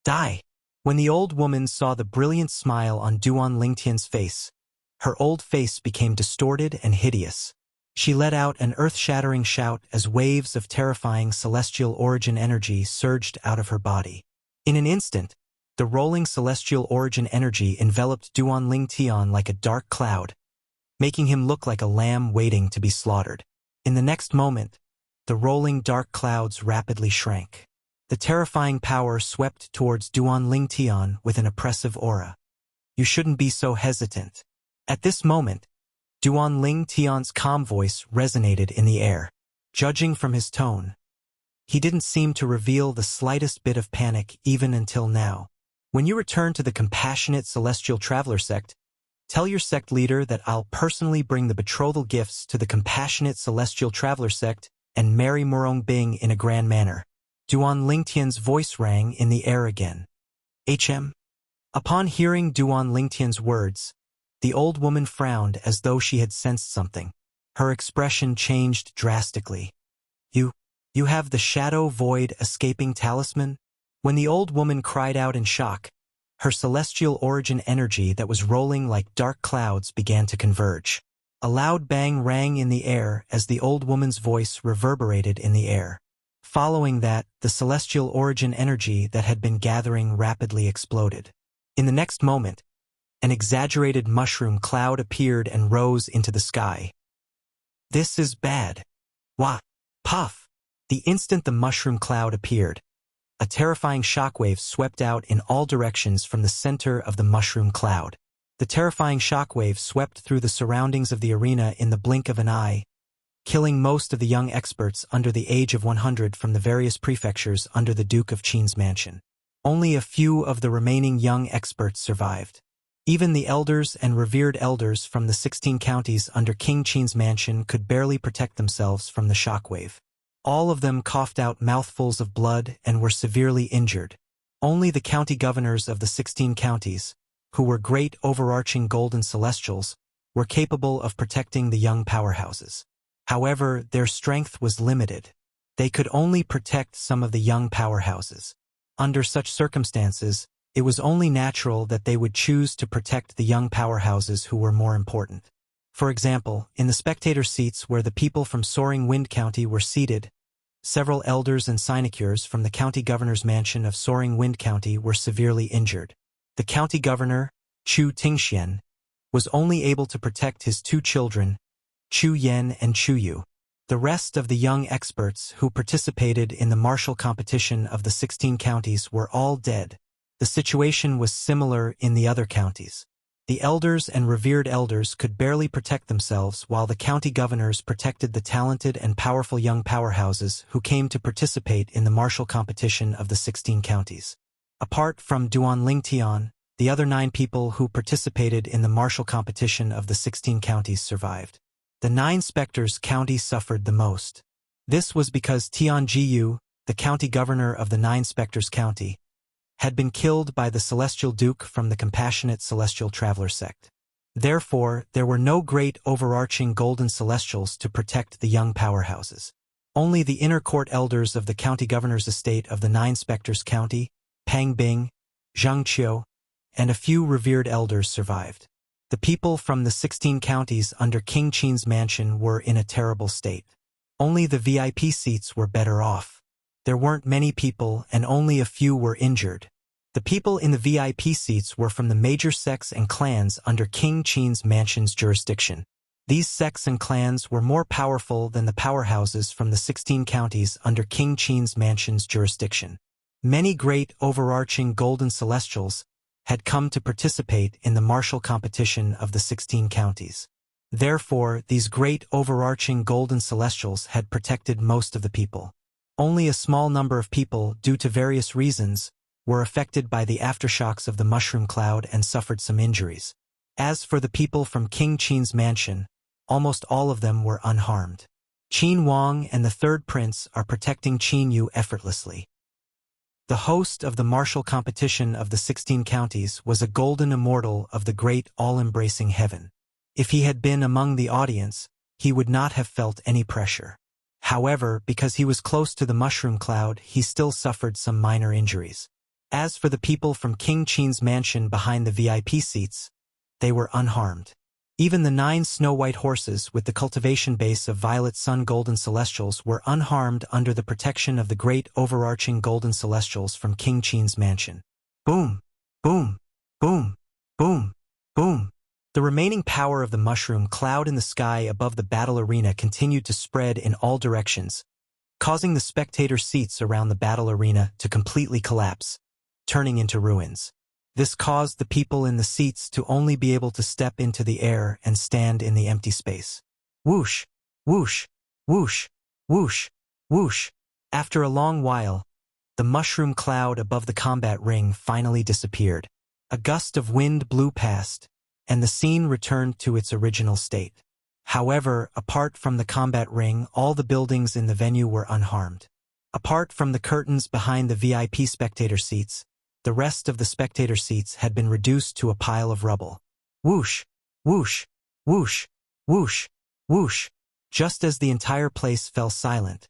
Die! When the old woman saw the brilliant smile on Duan Lingtian's face, her old face became distorted and hideous. She let out an earth-shattering shout as waves of terrifying celestial origin energy surged out of her body. In an instant, the rolling celestial origin energy enveloped Duan Lingtian like a dark cloud, making him look like a lamb waiting to be slaughtered. In the next moment, the rolling dark clouds rapidly shrank. The terrifying power swept towards Duan Lingtian with an oppressive aura. You shouldn't be so hesitant. At this moment, Duan Lingtian's calm voice resonated in the air. Judging from his tone, he didn't seem to reveal the slightest bit of panic even until now. When you return to the Compassionate Celestial Traveler sect, tell your sect leader that I'll personally bring the betrothal gifts to the Compassionate Celestial Traveler sect and marry Murong Bing in a grand manner. Duan Lingtian's voice rang in the air again. HM. Upon hearing Duan Lingtian's words, the old woman frowned as though she had sensed something. Her expression changed drastically. You have the Shadow Void Escaping Talisman? When the old woman cried out in shock, her celestial origin energy that was rolling like dark clouds began to converge. A loud bang rang in the air as the old woman's voice reverberated in the air. Following that, the celestial origin energy that had been gathering rapidly exploded. In the next moment, an exaggerated mushroom cloud appeared and rose into the sky. This is bad. Wah! Puff! The instant the mushroom cloud appeared, a terrifying shockwave swept out in all directions from the center of the mushroom cloud. The terrifying shockwave swept through the surroundings of the arena in the blink of an eye, killing most of the young experts under the age of 100 from the various prefectures under the Duke of Qin's mansion. Only a few of the remaining young experts survived. Even the elders and revered elders from the 16 counties under King Qin's mansion could barely protect themselves from the shockwave. All of them coughed out mouthfuls of blood and were severely injured. Only the county governors of the 16 counties, who were great overarching golden celestials, were capable of protecting the young powerhouses. However, their strength was limited. They could only protect some of the young powerhouses. Under such circumstances, it was only natural that they would choose to protect the young powerhouses who were more important. For example, in the spectator seats where the people from Soaring Wind County were seated, several elders and sinecures from the county governor's mansion of Soaring Wind County were severely injured. The county governor, Chu Tingxian, was only able to protect his two children, Chu Yen and Chu Yu. The rest of the young experts who participated in the martial competition of the 16 counties were all dead. The situation was similar in the other counties. The elders and revered elders could barely protect themselves while the county governors protected the talented and powerful young powerhouses who came to participate in the martial competition of the 16 counties. Apart from Duan Lingtian, the other 9 people who participated in the martial competition of the 16 counties survived. The 9 specters county suffered the most. This was because Tian Jiyu, the county governor of the 9 specters county, had been killed by the Celestial Duke from the Compassionate Celestial Traveler sect. Therefore, there were no great overarching golden celestials to protect the young powerhouses. Only the inner court elders of the county governor's estate of the 9 specters county, Pang Bing, Zhang Qiu, and a few revered elders survived. The people from the 16 counties under King Qin's mansion were in a terrible state. Only the VIP seats were better off. There weren't many people and only a few were injured. The people in the VIP seats were from the major sects and clans under King Qin's mansion's jurisdiction. These sects and clans were more powerful than the powerhouses from the 16 counties under King Qin's mansion's jurisdiction. Many great overarching golden celestials had come to participate in the martial competition of the 16 counties. Therefore, these great overarching golden celestials had protected most of the people. Only a small number of people, due to various reasons, were affected by the aftershocks of the mushroom cloud and suffered some injuries. As for the people from King Qin's mansion, almost all of them were unharmed. Qin Wang and the third prince are protecting Qin Yu effortlessly. The host of the martial competition of the 16 counties was a golden immortal of the great all-embracing heaven. If he had been among the audience, he would not have felt any pressure. However, because he was close to the mushroom cloud, he still suffered some minor injuries. As for the people from King Qin's mansion behind the VIP seats, they were unharmed. Even the 9 snow-white horses with the cultivation base of violet sun golden celestials were unharmed under the protection of the great overarching golden celestials from King Qin's mansion. Boom! Boom! Boom! Boom! Boom! The remaining power of the mushroom cloud in the sky above the battle arena continued to spread in all directions, causing the spectator seats around the battle arena to completely collapse, turning into ruins. This caused the people in the seats to only be able to step into the air and stand in the empty space. Whoosh! Whoosh! Whoosh! Whoosh! Whoosh! After a long while, the mushroom cloud above the combat ring finally disappeared. A gust of wind blew past, and the scene returned to its original state. However, apart from the combat ring, all the buildings in the venue were unharmed. Apart from the curtains behind the VIP spectator seats, the rest of the spectator seats had been reduced to a pile of rubble. Whoosh! Whoosh! Whoosh! Whoosh! Whoosh! Just as the entire place fell silent,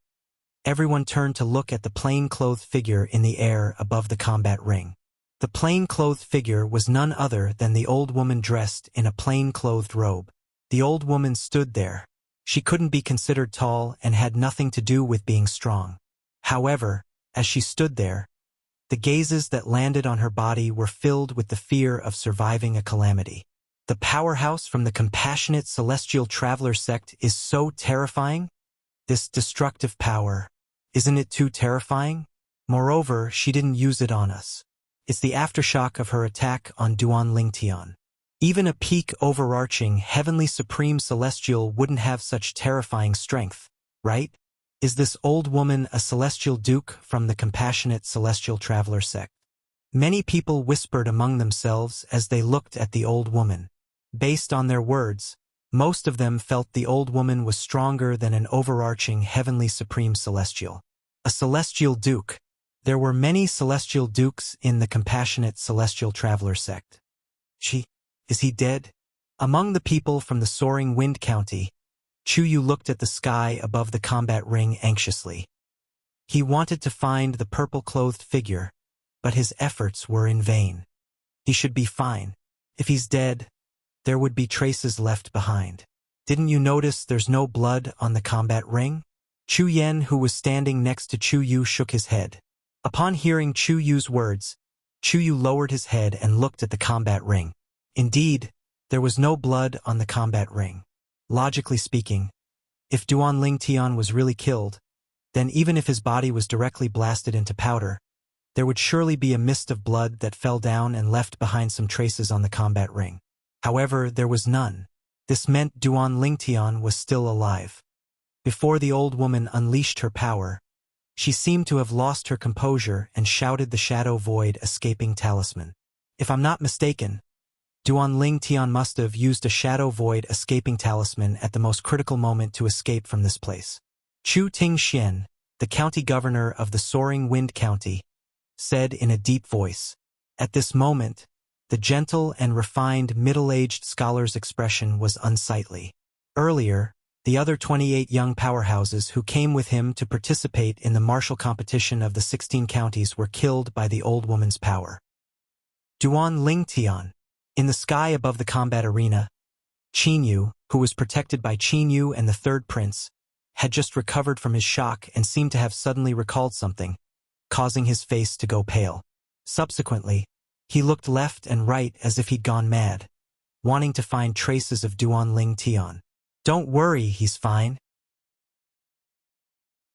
everyone turned to look at the plain-clothed figure in the air above the combat ring. The plain-clothed figure was none other than the old woman dressed in a plain-clothed robe. The old woman stood there. She couldn't be considered tall and had nothing to do with being strong. However, as she stood there, the gazes that landed on her body were filled with the fear of surviving a calamity. The powerhouse from the compassionate celestial traveler sect is so terrifying. This destructive power, isn't it too terrifying? Moreover, she didn't use it on us. It's the aftershock of her attack on Duan Lingtian. Even a peak overarching heavenly supreme celestial wouldn't have such terrifying strength, right? Is this old woman a celestial duke from the compassionate celestial traveler sect? Many people whispered among themselves as they looked at the old woman. Based on their words, most of them felt the old woman was stronger than an overarching heavenly supreme celestial. A celestial duke. There were many celestial dukes in the compassionate celestial traveler sect. Is he dead? Among the people from the Soaring Wind County, Chu Yu looked at the sky above the combat ring anxiously. He wanted to find the purple-clothed figure, but his efforts were in vain. He should be fine. If he's dead, there would be traces left behind. Didn't you notice there's no blood on the combat ring? Chu Yen, who was standing next to Chu Yu, shook his head. Upon hearing Chu Yu's words, Chu Yu lowered his head and looked at the combat ring. Indeed, there was no blood on the combat ring. Logically speaking, if Duan Lingtian was really killed, then even if his body was directly blasted into powder, there would surely be a mist of blood that fell down and left behind some traces on the combat ring. However, there was none. This meant Duan Lingtian was still alive. Before the old woman unleashed her power, she seemed to have lost her composure and shouted the shadow void escaping talisman. If I'm not mistaken, Duan Lingtian must have used a shadow void escaping talisman at the most critical moment to escape from this place. Chu Tingxian, the county governor of the Soaring Wind County, said in a deep voice. At this moment, the gentle and refined middle-aged scholar's expression was unsightly. Earlier, the other 28 young powerhouses who came with him to participate in the martial competition of the 16 counties were killed by the old woman's power. Duan Lingtian. In the sky above the combat arena, Qin Yu, who was protected by Qin Yu and the third prince, had just recovered from his shock and seemed to have suddenly recalled something, causing his face to go pale. Subsequently, he looked left and right as if he'd gone mad, wanting to find traces of Duan Lingtian. Don't worry, he's fine.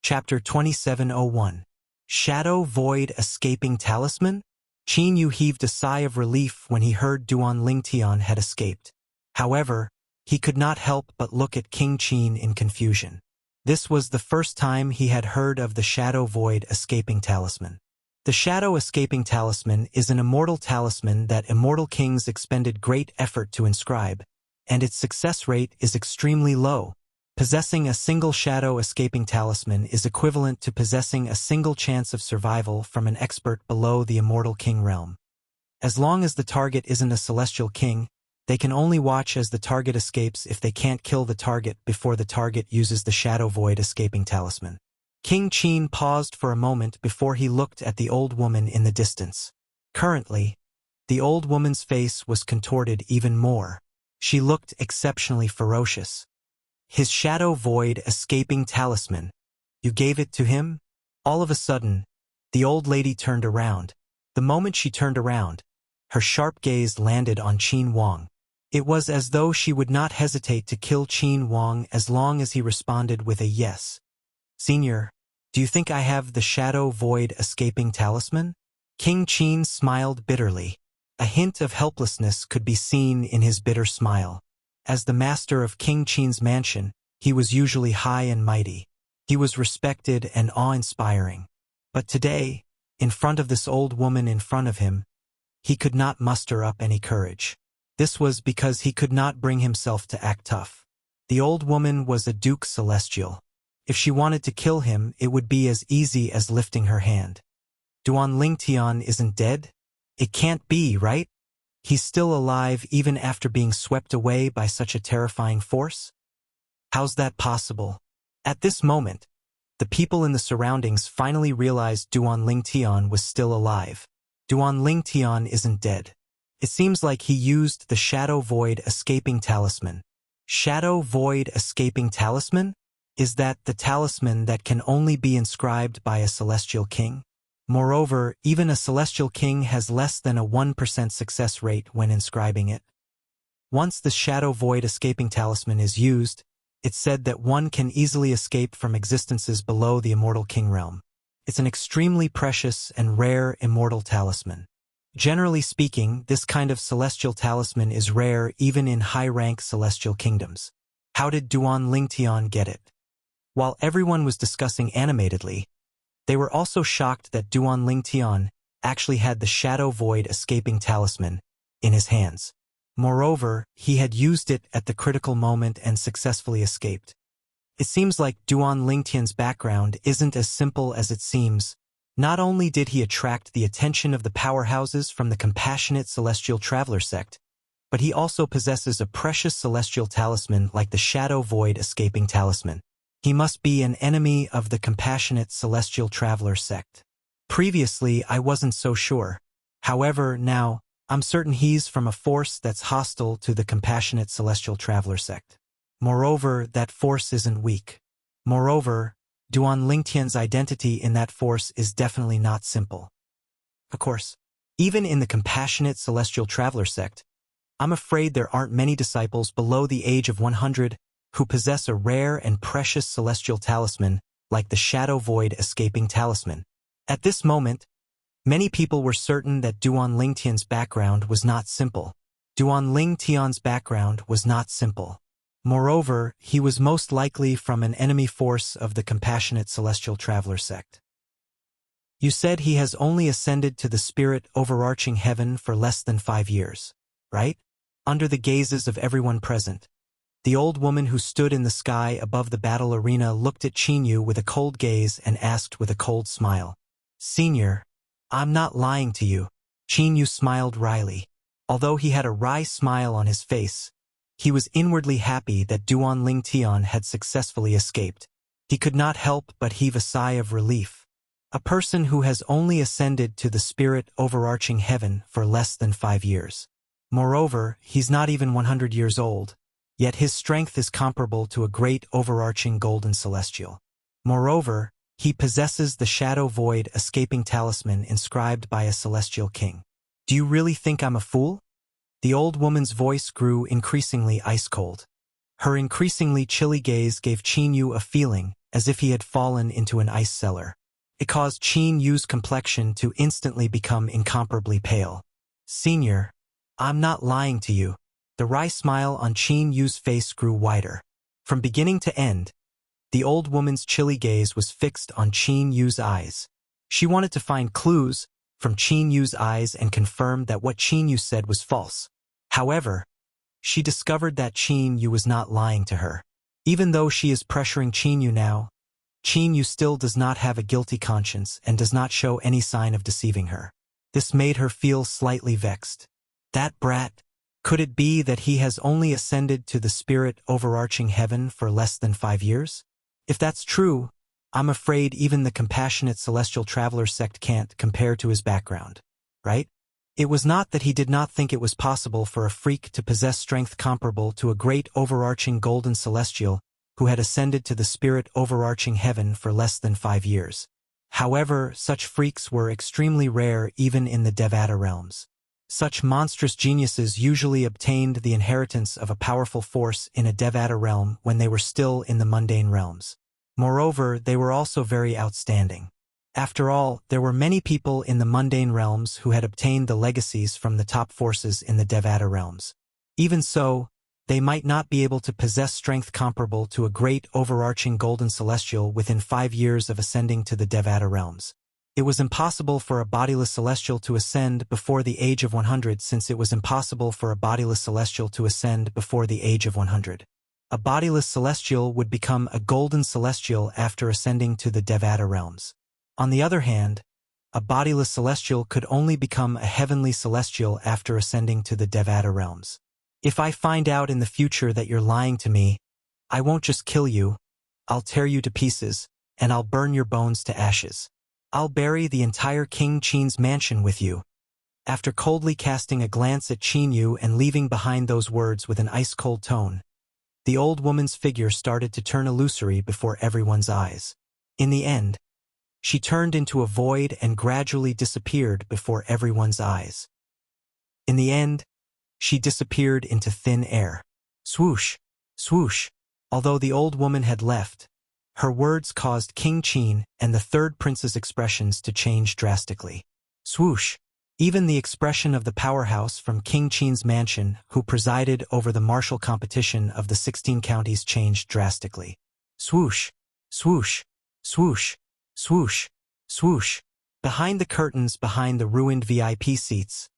Chapter 2701. Shadow Void Escaping Talisman? Qin Yu heaved a sigh of relief when he heard Duan Lingtian had escaped. However, he could not help but look at King Qin in confusion. This was the first time he had heard of the Shadow Void Escaping Talisman. The Shadow Escaping Talisman is an immortal talisman that immortal kings expended great effort to inscribe, and its success rate is extremely low. Possessing a single Shadow Escaping Talisman is equivalent to possessing a single chance of survival from an expert below the immortal king realm. As long as the target isn't a celestial king, they can only watch as the target escapes if they can't kill the target before the target uses the Shadow Void Escaping Talisman. King Qin paused for a moment before he looked at the old woman in the distance. Currently, the old woman's face was contorted even more. She looked exceptionally ferocious. His Shadow Void Escaping Talisman. You gave it to him? All of a sudden, the old lady turned around. The moment she turned around, her sharp gaze landed on Qin Wang. It was as though she would not hesitate to kill Qin Wang as long as he responded with a yes. Senior, do you think I have the Shadow Void Escaping Talisman? King Qin smiled bitterly. A hint of helplessness could be seen in his bitter smile. As the master of King Qin's mansion, he was usually high and mighty. He was respected and awe-inspiring. But today, in front of this old woman in front of him, he could not muster up any courage. This was because he could not bring himself to act tough. The old woman was a Duke Celestial. If she wanted to kill him, it would be as easy as lifting her hand. Duan Lingtian isn't dead? It can't be, right? He's still alive even after being swept away by such a terrifying force? How's that possible? At this moment, the people in the surroundings finally realized Duan Lingtian was still alive. Duan Lingtian isn't dead. It seems like he used the Shadow Void Escaping Talisman. Shadow Void Escaping Talisman? Is that the talisman that can only be inscribed by a celestial king? Moreover, even a celestial king has less than a 1% success rate when inscribing it. Once the Shadow Void Escaping Talisman is used, it's said that one can easily escape from existences below the immortal king realm. It's an extremely precious and rare immortal talisman. Generally speaking, this kind of celestial talisman is rare even in high-rank celestial kingdoms. How did Duan Lingtian get it? While everyone was discussing animatedly, they were also shocked that Duan Lingtian actually had the Shadow Void Escaping Talisman in his hands. Moreover, he had used it at the critical moment and successfully escaped. It seems like Duan Lingtian's background isn't as simple as it seems. Not only did he attract the attention of the powerhouses from the compassionate celestial traveler sect, but he also possesses a precious celestial talisman like the Shadow Void Escaping Talisman. He must be an enemy of the compassionate celestial traveler sect. Previously, I wasn't so sure. However, now, I'm certain he's from a force that's hostile to the compassionate celestial traveler sect. Moreover, that force isn't weak. Moreover, Duan Lingtian's identity in that force is definitely not simple. Of course, even in the compassionate celestial traveler sect, I'm afraid there aren't many disciples below the age of 100 who possess a rare and precious celestial talisman like the Shadow Void Escaping Talisman. At this moment, many people were certain that Duan Lingtian's background was not simple. Duan Lingtian's background was not simple. Moreover, he was most likely from an enemy force of the compassionate celestial traveler sect. You said he has only ascended to the spirit overarching heaven for less than 5 years, right? Under the gazes of everyone present, the old woman who stood in the sky above the battle arena looked at Qin Yu with a cold gaze and asked with a cold smile, "Senior, I'm not lying to you." Qin Yu smiled wryly. Although he had a wry smile on his face, he was inwardly happy that Duan Lingtian had successfully escaped. He could not help but heave a sigh of relief. A person who has only ascended to the spirit overarching heaven for less than 5 years. Moreover, he's not even 100 years old, yet his strength is comparable to a great overarching golden celestial. Moreover, he possesses the Shadow Void Escaping Talisman inscribed by a celestial king. Do you really think I'm a fool? The old woman's voice grew increasingly ice-cold. Her increasingly chilly gaze gave Qin Yu a feeling as if he had fallen into an ice cellar. It caused Qin Yu's complexion to instantly become incomparably pale. Senior, I'm not lying to you. The wry smile on Qin Yu's face grew wider. From beginning to end, the old woman's chilly gaze was fixed on Qin Yu's eyes. She wanted to find clues from Qin Yu's eyes and confirm that what Qin Yu said was false. However, she discovered that Qin Yu was not lying to her. Even though she is pressuring Qin Yu now, Qin Yu still does not have a guilty conscience and does not show any sign of deceiving her. This made her feel slightly vexed. That brat, could it be that he has only ascended to the spirit overarching heaven for less than 5 years? If that's true, I'm afraid even the compassionate celestial traveler sect can't compare to his background, right? It was not that he did not think it was possible for a freak to possess strength comparable to a great overarching golden celestial who had ascended to the spirit overarching heaven for less than 5 years. However, such freaks were extremely rare even in the Devata realms. Such monstrous geniuses usually obtained the inheritance of a powerful force in a Devata realm when they were still in the mundane realms. Moreover, they were also very outstanding. After all, there were many people in the mundane realms who had obtained the legacies from the top forces in the Devata realms. Even so, they might not be able to possess strength comparable to a great overarching golden celestial within 5 years of ascending to the Devata realms. It was impossible for a bodiless celestial to ascend before the age of 100 since it was impossible for a bodiless celestial to ascend before the age of 100. A bodiless celestial would become a golden celestial after ascending to the Devata realms. On the other hand, a bodiless celestial could only become a heavenly celestial after ascending to the Devata realms. If I find out in the future that you're lying to me, I won't just kill you, I'll tear you to pieces, and I'll burn your bones to ashes. I'll bury the entire King Qin's mansion with you. After coldly casting a glance at Qin Yu and leaving behind those words with an ice-cold tone, the old woman's figure started to turn illusory before everyone's eyes. In the end, she turned into a void and gradually disappeared before everyone's eyes. In the end, she disappeared into thin air. Swoosh, swoosh. Although the old woman had left, her words caused King Qin and the third prince's expressions to change drastically. Swoosh. Even the expression of the powerhouse from King Qin's mansion, who presided over the martial competition of the 16 counties, changed drastically. Swoosh, swoosh, swoosh, swoosh, swoosh. Behind the curtains behind the ruined VIP seats,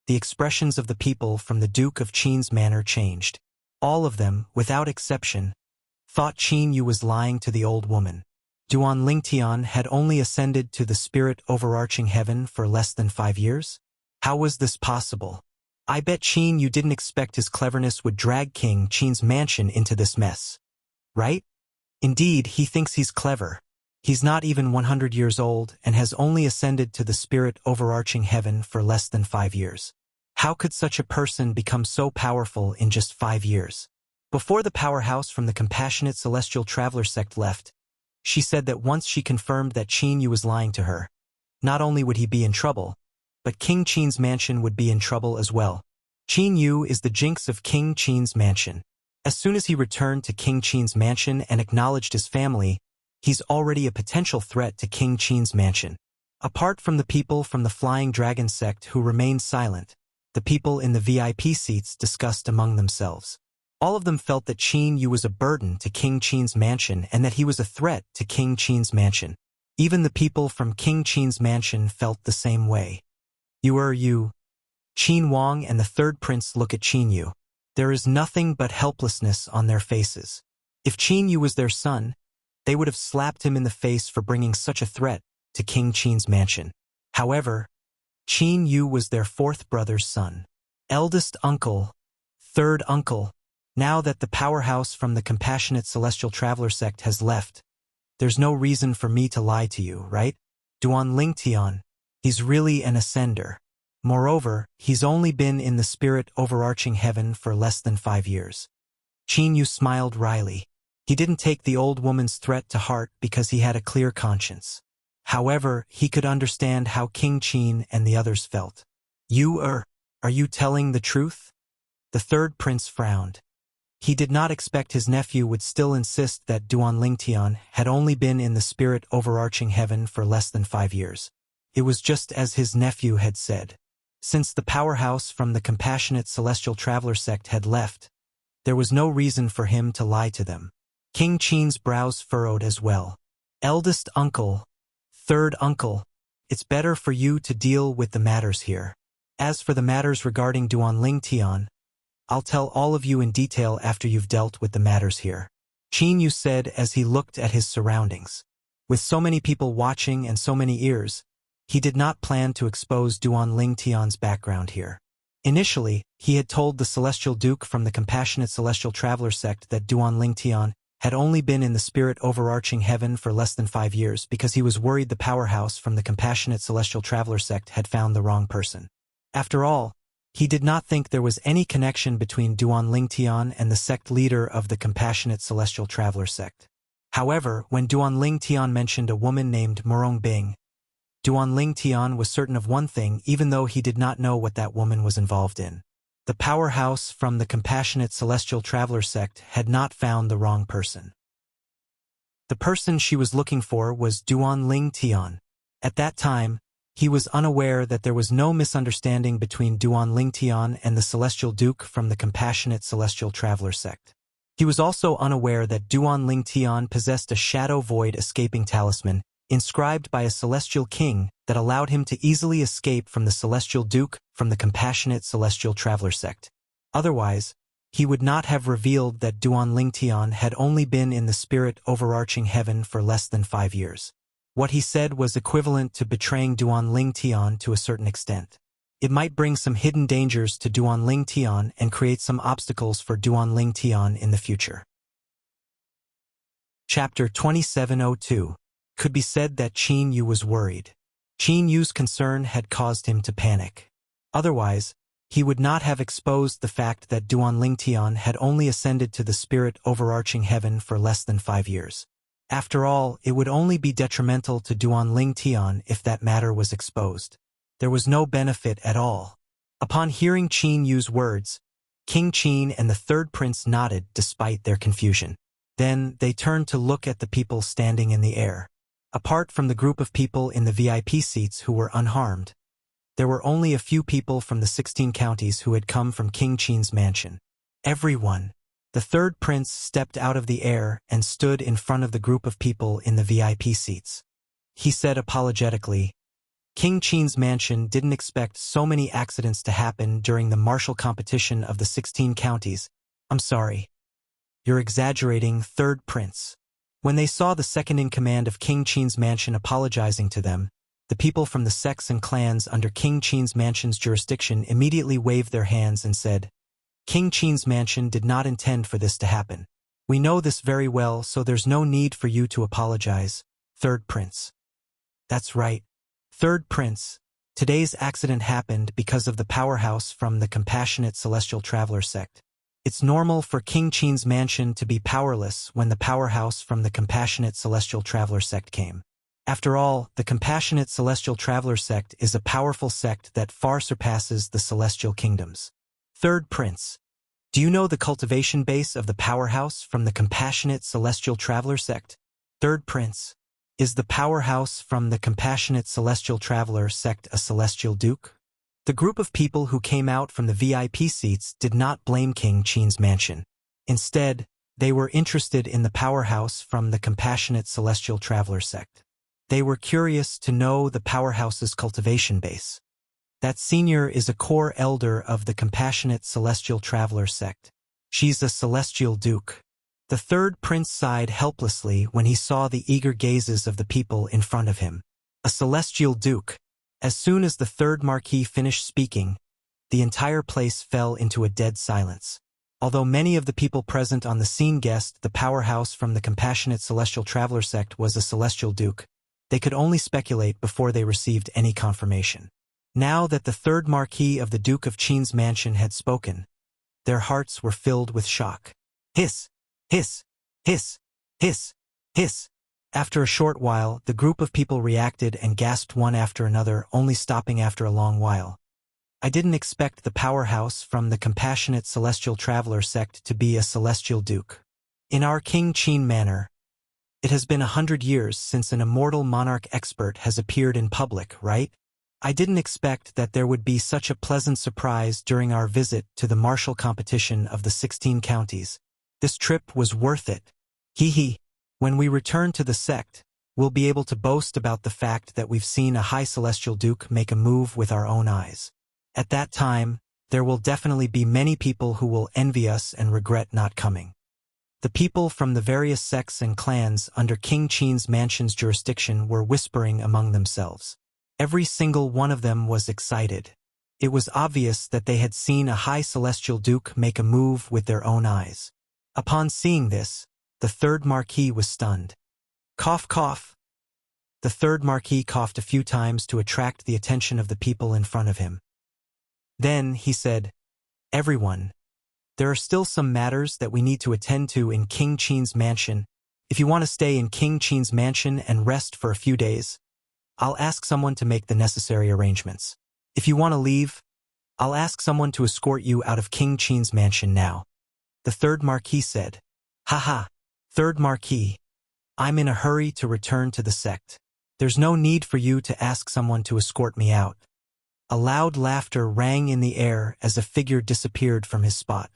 the expressions of the people from the Duke of Qin's manor changed. All of them, without exception, thought Qin Yu was lying to the old woman. Duan Lingtian had only ascended to the spirit overarching heaven for less than 5 years? How was this possible? I bet Qin Yu didn't expect his cleverness would drag King Qin's mansion into this mess. Right? Indeed, he thinks he's clever. He's not even 100 years old and has only ascended to the spirit overarching heaven for less than 5 years. How could such a person become so powerful in just 5 years? Before the powerhouse from the compassionate celestial traveler sect left, she said that once she confirmed that Qin Yu was lying to her, not only would he be in trouble, but King Qin's mansion would be in trouble as well. Qin Yu is the jinx of King Qin's mansion. As soon as he returned to King Qin's mansion and acknowledged his family, he's already a potential threat to King Qin's mansion. Apart from the people from the Flying Dragon sect who remained silent, the people in the VIP seats discussed among themselves. All of them felt that Qin Yu was a burden to King Qin's mansion and that he was a threat to King Qin's mansion. Even the people from King Qin's mansion felt the same way. You. Qin Wang and the third prince look at Qin Yu. There is nothing but helplessness on their faces. If Qin Yu was their son, they would have slapped him in the face for bringing such a threat to King Qin's mansion. However, Qin Yu was their fourth brother's son. Eldest uncle, third uncle. Now that the powerhouse from the compassionate celestial traveler sect has left, there's no reason for me to lie to you, right? Duan Lingtian, he's really an ascender. Moreover, he's only been in the spirit overarching heaven for less than 5 years. Qin Yu smiled wryly. He didn't take the old woman's threat to heart because he had a clear conscience. However, he could understand how King Qin and the others felt. Are you telling the truth? The third prince frowned. He did not expect his nephew would still insist that Duan Lingtian had only been in the spirit overarching heaven for less than 5 years. It was just as his nephew had said. Since the powerhouse from the compassionate celestial traveler sect had left, there was no reason for him to lie to them. King Qin's brows furrowed as well. Eldest uncle, third uncle, it's better for you to deal with the matters here. As for the matters regarding Duan Lingtian, I'll tell all of you in detail after you've dealt with the matters here. Qin Yu said as he looked at his surroundings. With so many people watching and so many ears, he did not plan to expose Duan Lingtian's background here. Initially, he had told the Celestial Duke from the Compassionate Celestial Traveler sect that Duan Lingtian had only been in the spirit overarching heaven for less than 5 years because he was worried the powerhouse from the Compassionate Celestial Traveler sect had found the wrong person. After all, he did not think there was any connection between Duan Lingtian and the sect leader of the Compassionate Celestial Traveler sect. However, when Duan Lingtian mentioned a woman named Murong Bing, Duan Lingtian was certain of one thing even though he did not know what that woman was involved in. The powerhouse from the Compassionate Celestial Traveler sect had not found the wrong person. The person she was looking for was Duan Lingtian. At that time, he was unaware that there was no misunderstanding between Duan Lingtian and the Celestial Duke from the Compassionate Celestial Traveler sect. He was also unaware that Duan Lingtian possessed a shadow void escaping talisman inscribed by a celestial king that allowed him to easily escape from the Celestial Duke from the Compassionate Celestial Traveler sect. Otherwise, he would not have revealed that Duan Lingtian had only been in the spirit overarching heaven for less than 5 years. What he said was equivalent to betraying Duan Lingtian to a certain extent. It might bring some hidden dangers to Duan Lingtian and create some obstacles for Duan Lingtian in the future. Chapter 2702. Could be said that Qin Yu was worried. Qin Yu's concern had caused him to panic. Otherwise, he would not have exposed the fact that Duan Lingtian had only ascended to the spirit overarching heaven for less than 5 years. After all, it would only be detrimental to Duan Lingtian if that matter was exposed. There was no benefit at all. Upon hearing Qin Yu's words, King Qin and the third prince nodded despite their confusion. Then they turned to look at the people standing in the air. Apart from the group of people in the VIP seats who were unharmed, there were only a few people from the 16 counties who had come from King Qin's mansion. Everyone. The third prince stepped out of the air and stood in front of the group of people in the VIP seats. He said apologetically, King Qin's mansion didn't expect so many accidents to happen during the martial competition of the 16 counties. I'm sorry. You're exaggerating, third prince. When they saw the second-in-command of King Qin's mansion apologizing to them, the people from the sects and clans under King Qin's mansion's jurisdiction immediately waved their hands and said, King Qin's mansion did not intend for this to happen. We know this very well, so there's no need for you to apologize, third prince. That's right. Third prince, today's accident happened because of the powerhouse from the Compassionate Celestial Traveler sect. It's normal for King Qin's mansion to be powerless when the powerhouse from the Compassionate Celestial Traveler sect came. After all, the Compassionate Celestial Traveler sect is a powerful sect that far surpasses the celestial kingdoms. Third prince, do you know the cultivation base of the powerhouse from the Compassionate Celestial Traveler sect? Third prince, is the powerhouse from the Compassionate Celestial Traveler sect a celestial duke? The group of people who came out from the VIP seats did not blame King Qin's mansion. Instead, they were interested in the powerhouse from the Compassionate Celestial Traveler sect. They were curious to know the powerhouse's cultivation base. That senior is a core elder of the Compassionate Celestial Traveler sect. She's a celestial duke. The third prince sighed helplessly when he saw the eager gazes of the people in front of him. A celestial duke. As soon as the third marquis finished speaking, the entire place fell into a dead silence. Although many of the people present on the scene guessed the powerhouse from the Compassionate Celestial Traveler sect was a celestial duke, they could only speculate before they received any confirmation. Now that the third marquis of the Duke of Qin's mansion had spoken, their hearts were filled with shock. Hiss! Hiss! Hiss! Hiss! Hiss! After a short while, the group of people reacted and gasped one after another, only stopping after a long while. I didn't expect the powerhouse from the compassionate celestial traveler sect to be a celestial duke. In our King Qin manner, it has been 100 years since an immortal monarch expert has appeared in public, right? I didn't expect that there would be such a pleasant surprise during our visit to the martial competition of the 16 counties. This trip was worth it. Hee hee. When we return to the sect, we'll be able to boast about the fact that we've seen a high celestial duke make a move with our own eyes. At that time, there will definitely be many people who will envy us and regret not coming. The people from the various sects and clans under King Qin's mansion's jurisdiction were whispering among themselves. Every single one of them was excited. It was obvious that they had seen a high celestial duke make a move with their own eyes. Upon seeing this, the third marquis was stunned. Cough, cough. The third marquis coughed a few times to attract the attention of the people in front of him. Then he said, "Everyone, there are still some matters that we need to attend to in King Qin's mansion. If you want to stay in King Qin's mansion and rest for a few days, I'll ask someone to make the necessary arrangements. If you want to leave, I'll ask someone to escort you out of King Qin's mansion now." The third marquis said, "Haha, third marquis, I'm in a hurry to return to the sect. There's no need for you to ask someone to escort me out." A loud laughter rang in the air as a figure disappeared from his spot.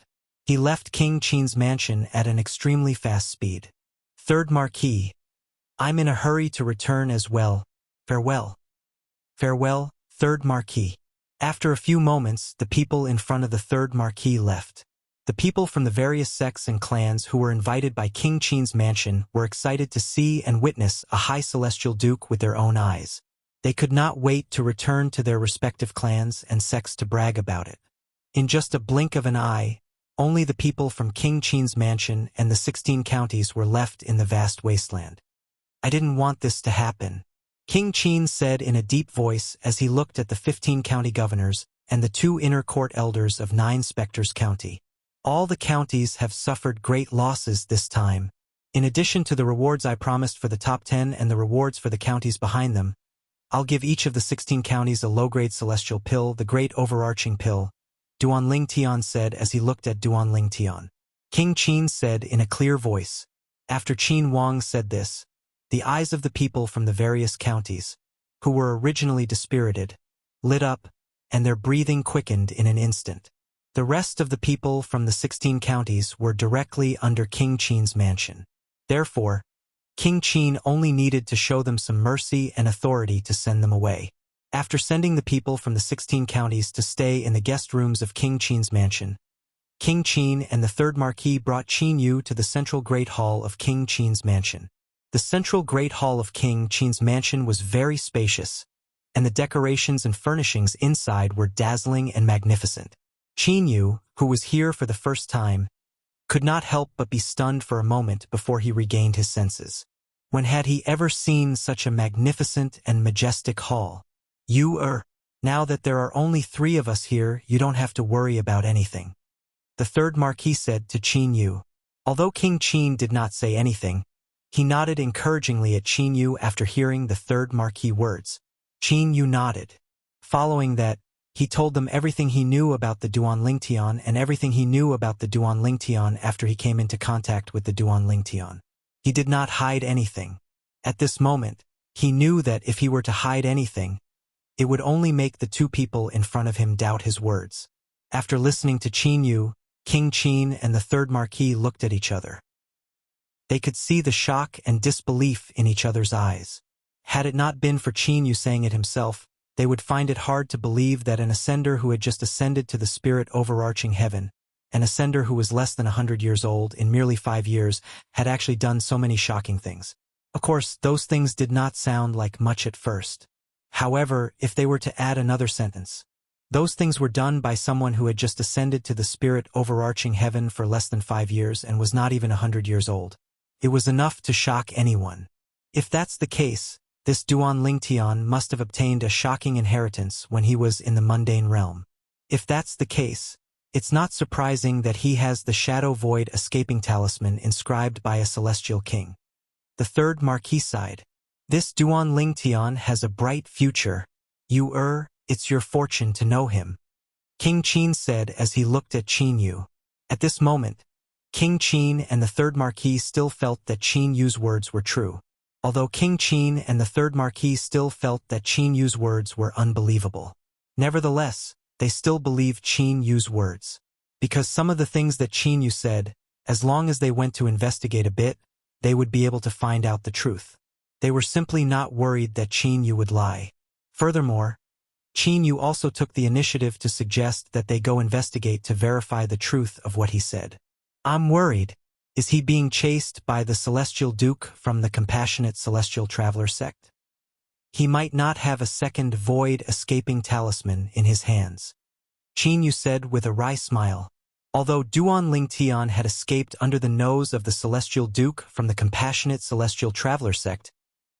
He left King Qin's mansion at an extremely fast speed. "Third marquis, I'm in a hurry to return as well. Farewell." "Farewell, third marquis." After a few moments, the people in front of the third marquis left. The people from the various sects and clans who were invited by King Qin's mansion were excited to see and witness a high celestial duke with their own eyes. They could not wait to return to their respective clans and sects to brag about it. In just a blink of an eye, only the people from King Qin's mansion and the 16 counties were left in the vast wasteland. "I didn't want this to happen," King Qin said in a deep voice as he looked at the 15 county governors and the 2 inner court elders of 9 Spectres County. "All the counties have suffered great losses this time. In addition to the rewards I promised for the top 10 and the rewards for the counties behind them, I'll give each of the 16 counties a low-grade celestial pill, the great overarching pill," Duan Ling Tian said as he looked at Duan Ling Tian. King Qin said in a clear voice. After Qin Wang said this, the eyes of the people from the various counties, who were originally dispirited, lit up, and their breathing quickened in an instant. The rest of the people from the 16 counties were directly under King Qin's mansion. Therefore, King Qin only needed to show them some mercy and authority to send them away. After sending the people from the 16 counties to stay in the guest rooms of King Qin's mansion, King Qin and the third marquis brought Qin Yu to the central great hall of King Qin's mansion. The central great hall of King Qin's mansion was very spacious, and the decorations and furnishings inside were dazzling and magnificent. Qin Yu, who was here for the first time, could not help but be stunned for a moment before he regained his senses. When had he ever seen such a magnificent and majestic hall? Now that there are only 3 of us here, you don't have to worry about anything," the third marquis said to Qin Yu. Although King Qin did not say anything, he nodded encouragingly at Qin Yu after hearing the third marquis words. Qin Yu nodded. Following that, he told them everything he knew about the Duan Ling Tian and everything he knew about the Duan Ling Tian after he came into contact with the Duan Ling Tian. He did not hide anything. At this moment, he knew that if he were to hide anything, it would only make the 2 people in front of him doubt his words. After listening to Qin Yu, King Qin and the third marquis looked at each other. They could see the shock and disbelief in each other's eyes. Had it not been for Qin Yu saying it himself, they would find it hard to believe that an ascender who had just ascended to the spirit overarching heaven, an ascender who was less than 100 years old in merely 5 years, had actually done so many shocking things. Of course, those things did not sound like much at first. However, if they were to add another sentence, those things were done by someone who had just ascended to the spirit overarching heaven for less than 5 years and was not even 100 years old. It was enough to shock anyone. If that's the case, this Duan Ling Tian must have obtained a shocking inheritance when he was in the mundane realm. If that's the case, it's not surprising that he has the Shadow Void escaping talisman inscribed by a celestial king. The third marquis sighed. This Duan Ling Tian has a bright future. It's your fortune to know him. King Qin said as he looked at Qin Yu. At this moment, King Qin and the third Marquis still felt that Qin Yu's words were true. Although King Qin and the third Marquis still felt that Qin Yu's words were unbelievable. Nevertheless, they still believed Qin Yu's words. Because some of the things that Qin Yu said, as long as they went to investigate a bit, they would be able to find out the truth. They were simply not worried that Qin Yu would lie. Furthermore, Qin Yu also took the initiative to suggest that they go investigate to verify the truth of what he said. I'm worried. Is he being chased by the Celestial Duke from the Compassionate Celestial Traveler sect? He might not have a second void-escaping talisman in his hands. Qin Yu said with a wry smile. Although Duan Lingtian had escaped under the nose of the Celestial Duke from the Compassionate Celestial Traveler sect,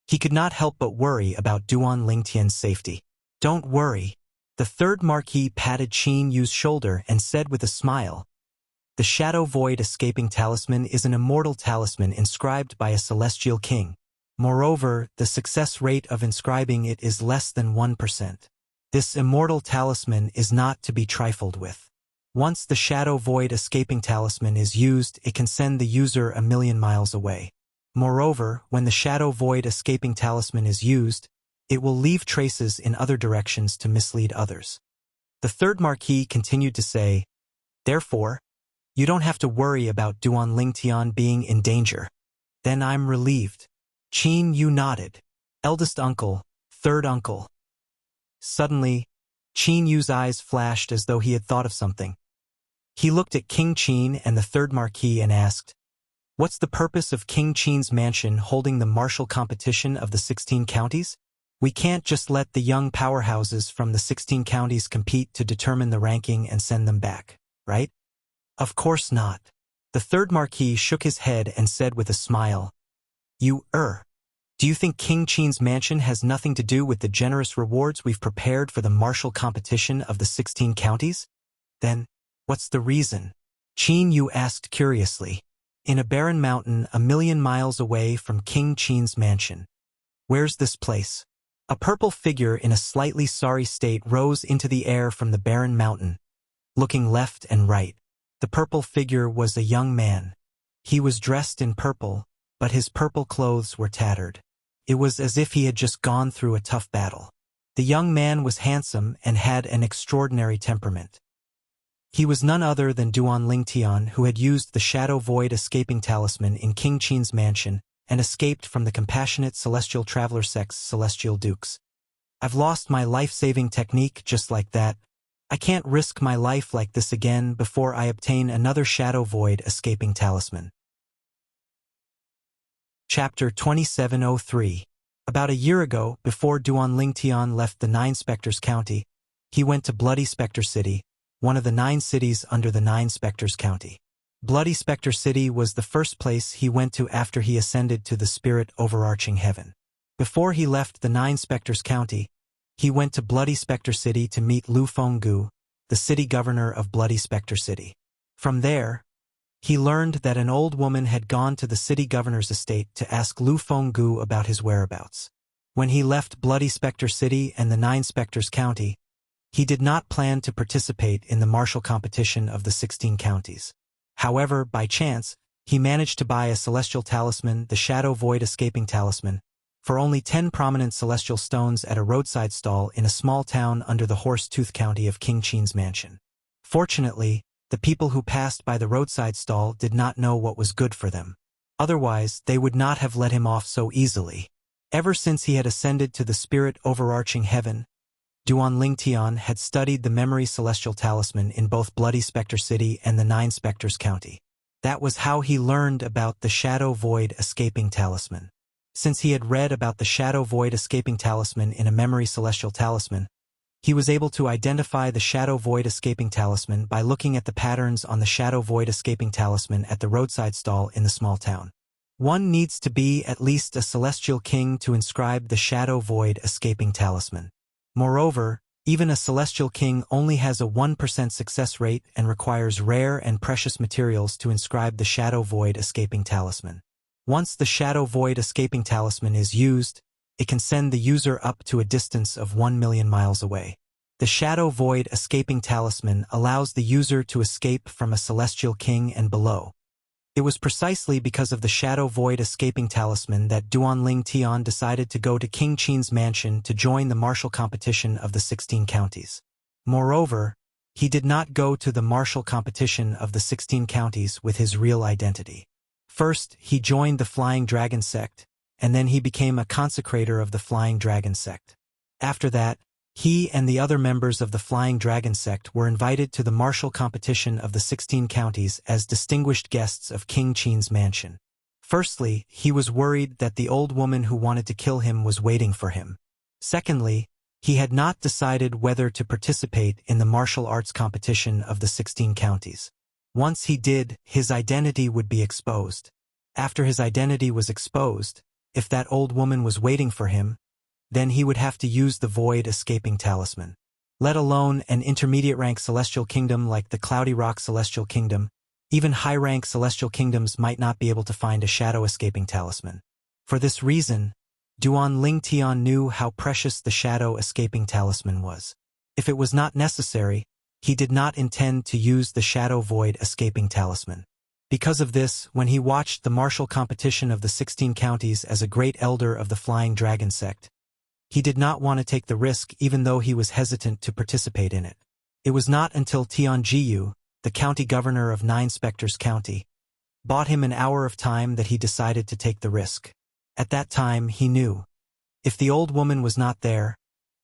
he could not help but worry about Duan Lingtian's safety. Don't worry. The third Marquis patted Qin Yu's shoulder and said with a smile, the Shadow Void Escaping Talisman is an immortal talisman inscribed by a celestial king. Moreover, the success rate of inscribing it is less than 1%. This immortal talisman is not to be trifled with. Once the Shadow Void Escaping Talisman is used, it can send the user 1,000,000 miles away. Moreover, when the Shadow Void Escaping Talisman is used, it will leave traces in other directions to mislead others. The third Marquis continued to say, therefore, you don't have to worry about Duan Lingtian being in danger. Then I'm relieved. Qin Yu nodded. Eldest uncle, third uncle. Suddenly, Qin Yu's eyes flashed as though he had thought of something. He looked at King Qin and the third Marquis and asked, what's the purpose of King Qin's mansion holding the martial competition of the 16 counties? We can't just let the young powerhouses from the 16 counties compete to determine the ranking and send them back, right? Of course not. The third Marquis shook his head and said with a smile, do you think King Qin's mansion has nothing to do with the generous rewards we've prepared for the martial competition of the 16 counties? Then, what's the reason? Qin Yu asked curiously. In a barren mountain 1,000,000 miles away from King Qin's mansion. Where's this place? A purple figure in a slightly sorry state rose into the air from the barren mountain, looking left and right. The purple figure was a young man. He was dressed in purple, but his purple clothes were tattered. It was as if he had just gone through a tough battle. The young man was handsome and had an extraordinary temperament. He was none other than Duan Lingtian, who had used the Shadow Void Escaping Talisman in King Qin's mansion and escaped from the Compassionate Celestial Traveler sect's Celestial Dukes. I've lost my life-saving technique just like that. I can't risk my life like this again before I obtain another Shadow Void Escaping Talisman. Chapter 2703. About a year ago, before Duan Lingtian left the 9 Spectres County, he went to Bloody Spectre City, one of the 9 cities under the 9 Spectres County. Bloody Spectre City was the first place he went to after he ascended to the spirit overarching heaven. Before he left the 9 Spectres County, he went to Bloody Spectre City to meet Lu Fenggu, the city governor of Bloody Spectre City. From there, he learned that an old woman had gone to the city governor's estate to ask Lu Fenggu about his whereabouts. When he left Bloody Spectre City and the 9 Spectres County, he did not plan to participate in the martial competition of the 16 counties. However, by chance, he managed to buy a celestial talisman, the Shadow Void Escaping Talisman, for only 10 prominent celestial stones at a roadside stall in a small town under the Horse-Tooth County of King Qin's mansion. Fortunately, the people who passed by the roadside stall did not know what was good for them. Otherwise, they would not have let him off so easily. Ever since he had ascended to the spirit overarching heaven, Duan Lingtian had studied the memory celestial talisman in both Bloody Spectre City and the 9 Spectres County. That was how he learned about the Shadow Void Escaping Talisman. Since he had read about the Shadow Void Escaping Talisman in a memory celestial talisman, he was able to identify the Shadow Void Escaping Talisman by looking at the patterns on the Shadow Void Escaping Talisman at the roadside stall in the small town. One needs to be at least a celestial king to inscribe the Shadow Void Escaping Talisman. Moreover, even a celestial king only has a 1% success rate and requires rare and precious materials to inscribe the Shadow Void Escaping Talisman. Once the Shadow Void Escaping Talisman is used, it can send the user up to a distance of 1,000,000 miles away. The Shadow Void Escaping Talisman allows the user to escape from a celestial king and below. It was precisely because of the Shadow Void Escaping Talisman that Duanling Tian decided to go to King Qin's mansion to join the martial competition of the 16 counties. Moreover, he did not go to the martial competition of the 16 counties with his real identity. First, he joined the Flying Dragon sect, and then he became a consecrator of the Flying Dragon sect. After that, he and the other members of the Flying Dragon sect were invited to the martial competition of the 16 counties as distinguished guests of King Qin's mansion. Firstly, he was worried that the old woman who wanted to kill him was waiting for him. Secondly, he had not decided whether to participate in the martial arts competition of the 16 counties. Once he did, his identity would be exposed. After his identity was exposed, if that old woman was waiting for him, then he would have to use the Void Escaping Talisman. Let alone an intermediate-rank celestial kingdom like the Cloudy Rock Celestial Kingdom, even high-rank celestial kingdoms might not be able to find a Shadow Escaping Talisman. For this reason, Duanling Tian knew how precious the Shadow Escaping Talisman was. If it was not necessary, he did not intend to use the Shadow Void Escaping Talisman. Because of this, when he watched the martial competition of the 16 counties as a great elder of the Flying Dragon sect, he did not want to take the risk even though he was hesitant to participate in it. It was not until Tian Jiyu, the county governor of Nine Spectres County, bought him an hour of time that he decided to take the risk. At that time, he knew. If the old woman was not there,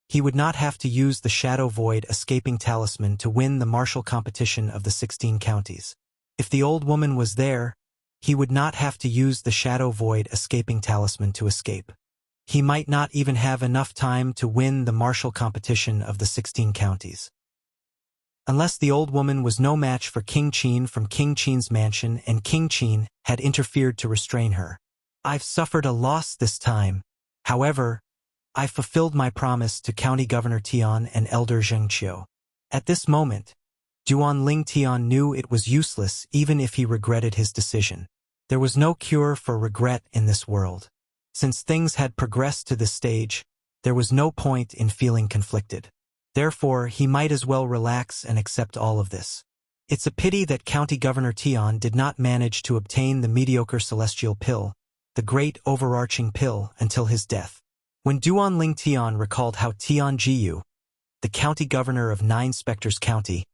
he would not have to use the Shadow Void Escaping Talisman to win the martial competition of the 16 counties. If the old woman was there, he would not have to use the Shadow Void Escaping Talisman to escape. He might not even have enough time to win the martial competition of the 16 counties. Unless the old woman was no match for King Qin from King Qin's mansion and King Qin had interfered to restrain her. I've suffered a loss this time. However, I fulfilled my promise to County Governor Tian and Elder Zheng Qiu. At this moment, Duanling Tian knew it was useless even if he regretted his decision. There was no cure for regret in this world. Since things had progressed to this stage, there was no point in feeling conflicted. Therefore, he might as well relax and accept all of this. It's a pity that County Governor Tian did not manage to obtain the mediocre celestial pill, the great overarching pill, until his death. When Duanling Tian recalled how Tian Jiyu, the county governor of Nine Spectres County,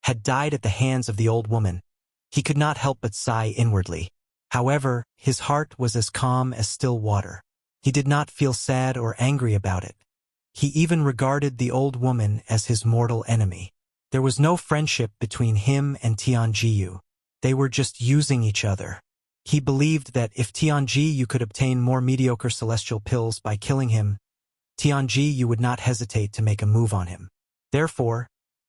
had died at the hands of the old woman, he could not help but sigh inwardly. However, his heart was as calm as still water. He did not feel sad or angry about it. He even regarded the old woman as his mortal enemy. There was no friendship between him and Tian Jiyu. They were just using each other. He believed that if Tian Jiyu could obtain more mediocre celestial pills by killing him, Tian Jiyu would not hesitate to make a move on him. Therefore,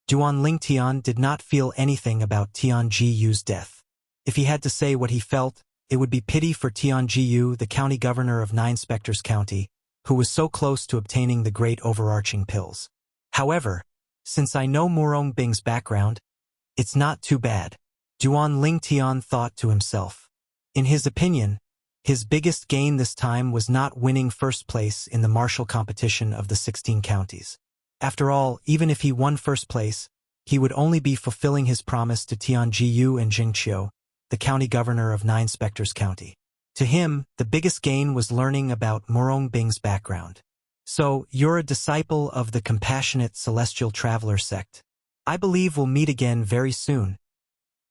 Duanling Tian did not feel anything about Tian Jiyu's death. If he had to say what he felt, it would be pity for Tian Jiyu, the county governor of Nine Spectres County, who was so close to obtaining the great overarching pills. However, since I know Murong Bing's background, it's not too bad, Duanling Tian thought to himself. In his opinion, his biggest gain this time was not winning first place in the martial competition of the 16 counties. After all, even if he won first place, he would only be fulfilling his promise to Tian Jiyu and Zheng Qiu, the county governor of Nine Spectres County. To him, the biggest gain was learning about Murong Bing's background. So, you're a disciple of the Compassionate Celestial Traveler sect. I believe we'll meet again very soon.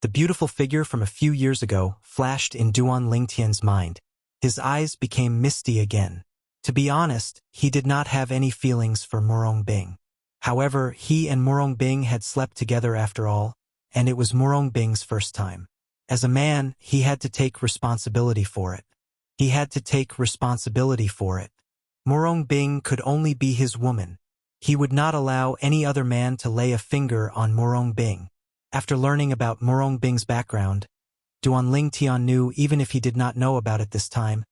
The beautiful figure from a few years ago flashed in Duanling Tian's mind. His eyes became misty again. To be honest, he did not have any feelings for Murong Bing. However, he and Murong Bing had slept together after all, and it was Murong Bing's first time. As a man, he had to take responsibility for it. He had to take responsibility for it. Murong Bing could only be his woman. He would not allow any other man to lay a finger on Murong Bing. After learning about Murong Bing's background, Duanling Tian knew even if he did not know about it this time,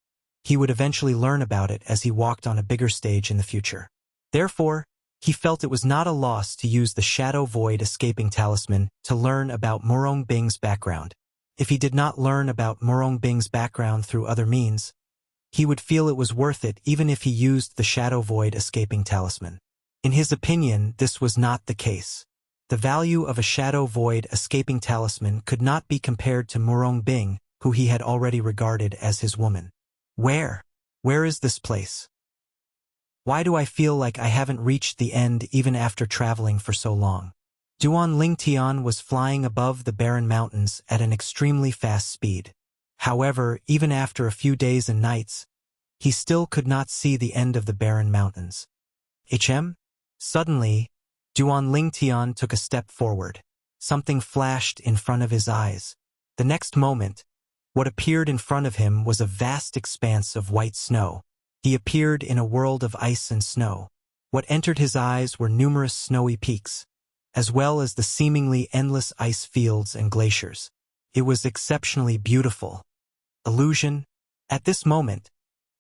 he would eventually learn about it as he walked on a bigger stage in the future. Therefore, he felt it was not a loss to use the Shadow Void Escaping Talisman to learn about Murong Bing's background. If he did not learn about Murong Bing's background through other means, he would feel it was worth it even if he used the Shadow Void Escaping Talisman. In his opinion, this was not the case. The value of a shadow void escaping talisman could not be compared to Murong Bing, who he had already regarded as his woman. Where is this place? Why do I feel like I haven't reached the end even after traveling for so long? Duan Lingtian was flying above the barren mountains at an extremely fast speed. However, even after a few days and nights, he still could not see the end of the barren mountains. Suddenly, Duan Lingtian took a step forward. Something flashed in front of his eyes. The next moment, what appeared in front of him was a vast expanse of white snow. He appeared in a world of ice and snow. What entered his eyes were numerous snowy peaks, as well as the seemingly endless ice fields and glaciers. It was exceptionally beautiful. Illusion? At this moment,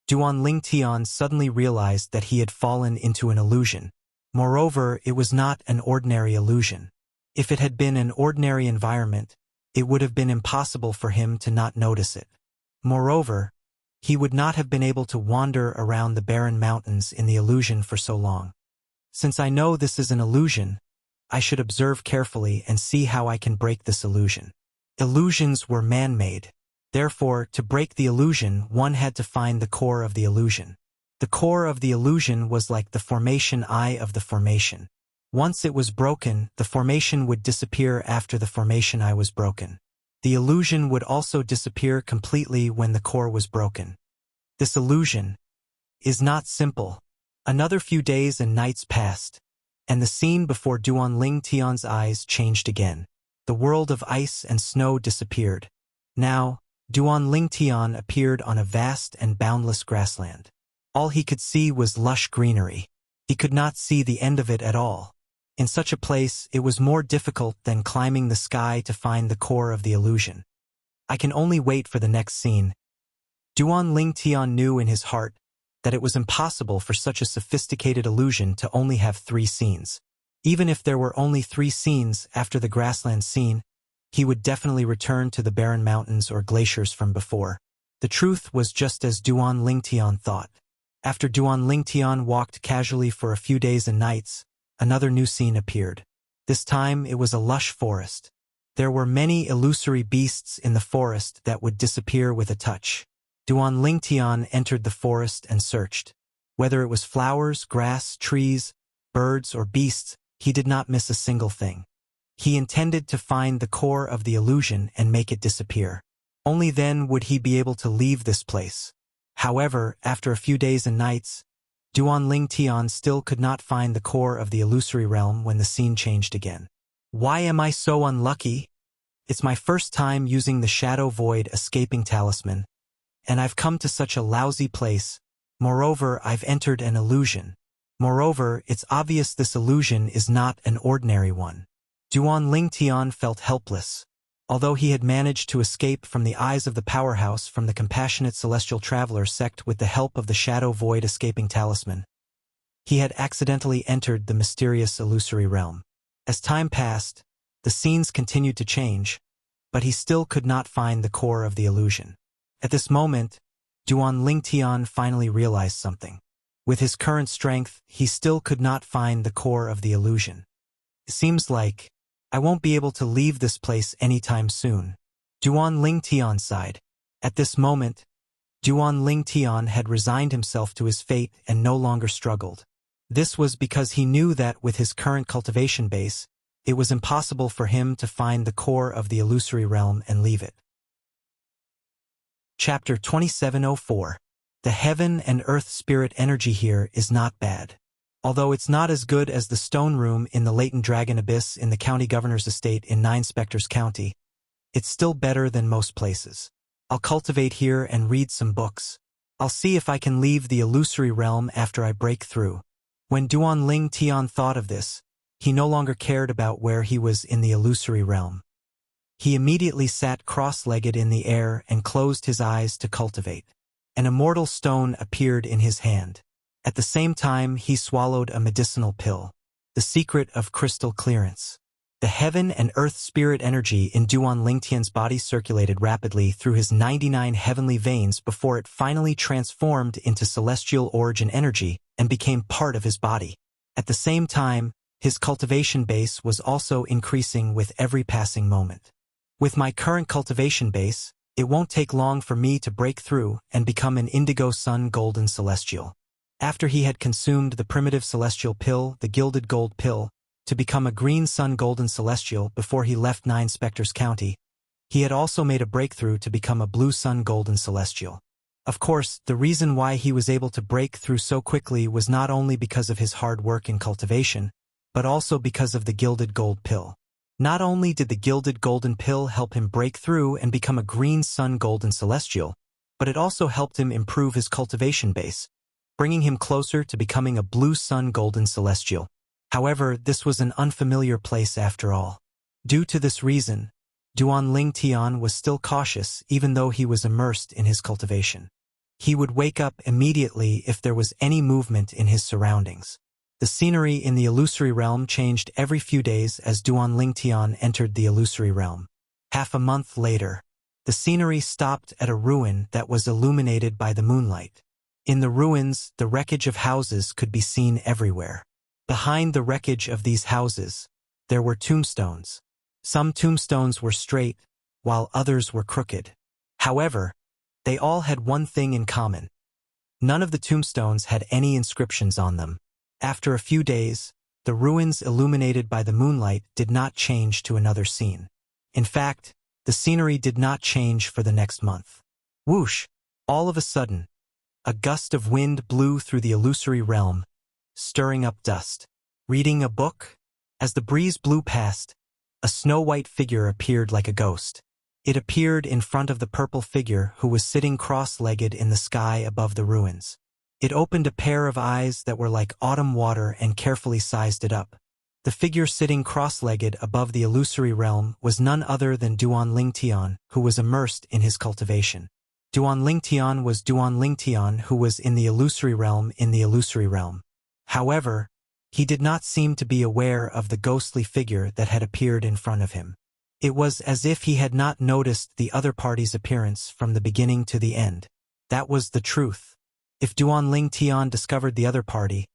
Duan Lingtian suddenly realized that he had fallen into an illusion. Moreover, it was not an ordinary illusion. If it had been an ordinary environment, it would have been impossible for him to not notice it. Moreover, he would not have been able to wander around the barren mountains in the illusion for so long. Since I know this is an illusion, I should observe carefully and see how I can break this illusion. Illusions were man-made. Therefore, to break the illusion, one had to find the core of the illusion. The core of the illusion was like the formation eye of the formation. Once it was broken, the formation would disappear after the formation eye was broken. The illusion would also disappear completely when the core was broken. This illusion is not simple. Another few days and nights passed, and the scene before Duan Lingtian's eyes changed again. The world of ice and snow disappeared. Now, Duan Lingtian appeared on a vast and boundless grassland. All he could see was lush greenery. He could not see the end of it at all. In such a place, it was more difficult than climbing the sky to find the core of the illusion. I can only wait for the next scene. Duan Lingtian knew in his heart that it was impossible for such a sophisticated illusion to only have 3 scenes. Even if there were only 3 scenes after the grassland scene, he would definitely return to the barren mountains or glaciers from before. The truth was just as Duan Lingtian thought. After Duan Lingtian walked casually for a few days and nights, another new scene appeared. This time it was a lush forest. There were many illusory beasts in the forest that would disappear with a touch. Duan Lingtian entered the forest and searched. Whether it was flowers, grass, trees, birds, or beasts, he did not miss a single thing. He intended to find the core of the illusion and make it disappear. Only then would he be able to leave this place. However, after a few days and nights, Duan Lingtian still could not find the core of the illusory realm when the scene changed again. Why am I so unlucky? It's my first time using the Shadow Void escaping talisman, and I've come to such a lousy place. Moreover, I've entered an illusion. Moreover, it's obvious this illusion is not an ordinary one. Duan Lingtian felt helpless. Although he had managed to escape from the eyes of the powerhouse from the compassionate celestial traveler sect with the help of the Shadow Void escaping talisman, he had accidentally entered the mysterious illusory realm. As time passed, the scenes continued to change, but he still could not find the core of the illusion. At this moment, Duan Lingtian finally realized something. With his current strength, he still could not find the core of the illusion. It seems like I won't be able to leave this place anytime soon. Duan Lingtian sighed. At this moment, Duan Lingtian had resigned himself to his fate and no longer struggled. This was because he knew that with his current cultivation base, it was impossible for him to find the core of the illusory realm and leave it. Chapter 2704. The heaven and earth spirit energy here is not bad. Although it's not as good as the stone room in the latent dragon abyss in the county governor's estate in Nine Spectres County, it's still better than most places. I'll cultivate here and read some books. I'll see if I can leave the illusory realm after I break through. When Duan Lingtian thought of this, he no longer cared about where he was in the illusory realm. He immediately sat cross-legged in the air and closed his eyes to cultivate. An immortal stone appeared in his hand. At the same time, he swallowed a medicinal pill. The secret of crystal clearance. The heaven and earth spirit energy in Duan Lingtian's body circulated rapidly through his 99 heavenly veins before it finally transformed into celestial origin energy and became part of his body. At the same time, his cultivation base was also increasing with every passing moment. With my current cultivation base, it won't take long for me to break through and become an indigo sun golden celestial. After he had consumed the primitive celestial pill, the gilded gold pill, to become a green sun golden celestial before he left Nine Spectres County, he had also made a breakthrough to become a blue sun golden celestial. Of course, the reason why he was able to break through so quickly was not only because of his hard work in cultivation, but also because of the gilded gold pill. Not only did the gilded golden pill help him break through and become a green sun golden celestial, but it also helped him improve his cultivation base, bringing him closer to becoming a blue sun golden celestial. However, this was an unfamiliar place after all. Due to this reason, Duan Ling Tian was still cautious even though he was immersed in his cultivation. He would wake up immediately if there was any movement in his surroundings. The scenery in the illusory realm changed every few days as Duan Ling Tian entered the illusory realm. Half a month later, the scenery stopped at a ruin that was illuminated by the moonlight. In the ruins, the wreckage of houses could be seen everywhere. Behind the wreckage of these houses, there were tombstones. Some tombstones were straight, while others were crooked. However, they all had one thing in common. None of the tombstones had any inscriptions on them. After a few days, the ruins illuminated by the moonlight did not change to another scene. In fact, the scenery did not change for the next month. Whoosh! All of a sudden, a gust of wind blew through the illusory realm, stirring up dust. Reading a book? As the breeze blew past, a snow-white figure appeared like a ghost. It appeared in front of the purple figure who was sitting cross-legged in the sky above the ruins. It opened a pair of eyes that were like autumn water and carefully sized it up. The figure sitting cross-legged above the illusory realm was none other than Duan Ling Tian, who was immersed in his cultivation. Duan Ling Tian was Duan Ling Tian who was in the illusory realm in the illusory realm. However, he did not seem to be aware of the ghostly figure that had appeared in front of him. It was as if he had not noticed the other party's appearance from the beginning to the end. That was the truth. If Duan Ling Tian discovered the other party,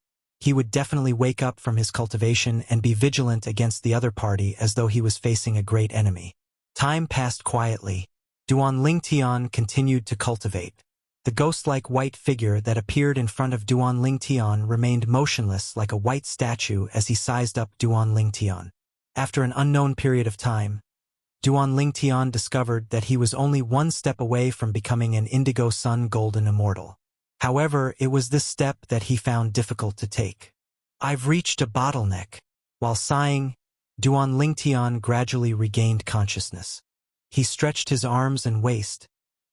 he would definitely wake up from his cultivation and be vigilant against the other party as though he was facing a great enemy. Time passed quietly. Duan Ling Tian continued to cultivate. The ghost-like white figure that appeared in front of Duan Ling Tian remained motionless like a white statue as he sized up Duan Ling Tian. After an unknown period of time, Duan Ling Tian discovered that he was only one step away from becoming an indigo sun golden immortal. However, it was this step that he found difficult to take. I've reached a bottleneck. While sighing, Duan Ling Tian gradually regained consciousness. He stretched his arms and waist,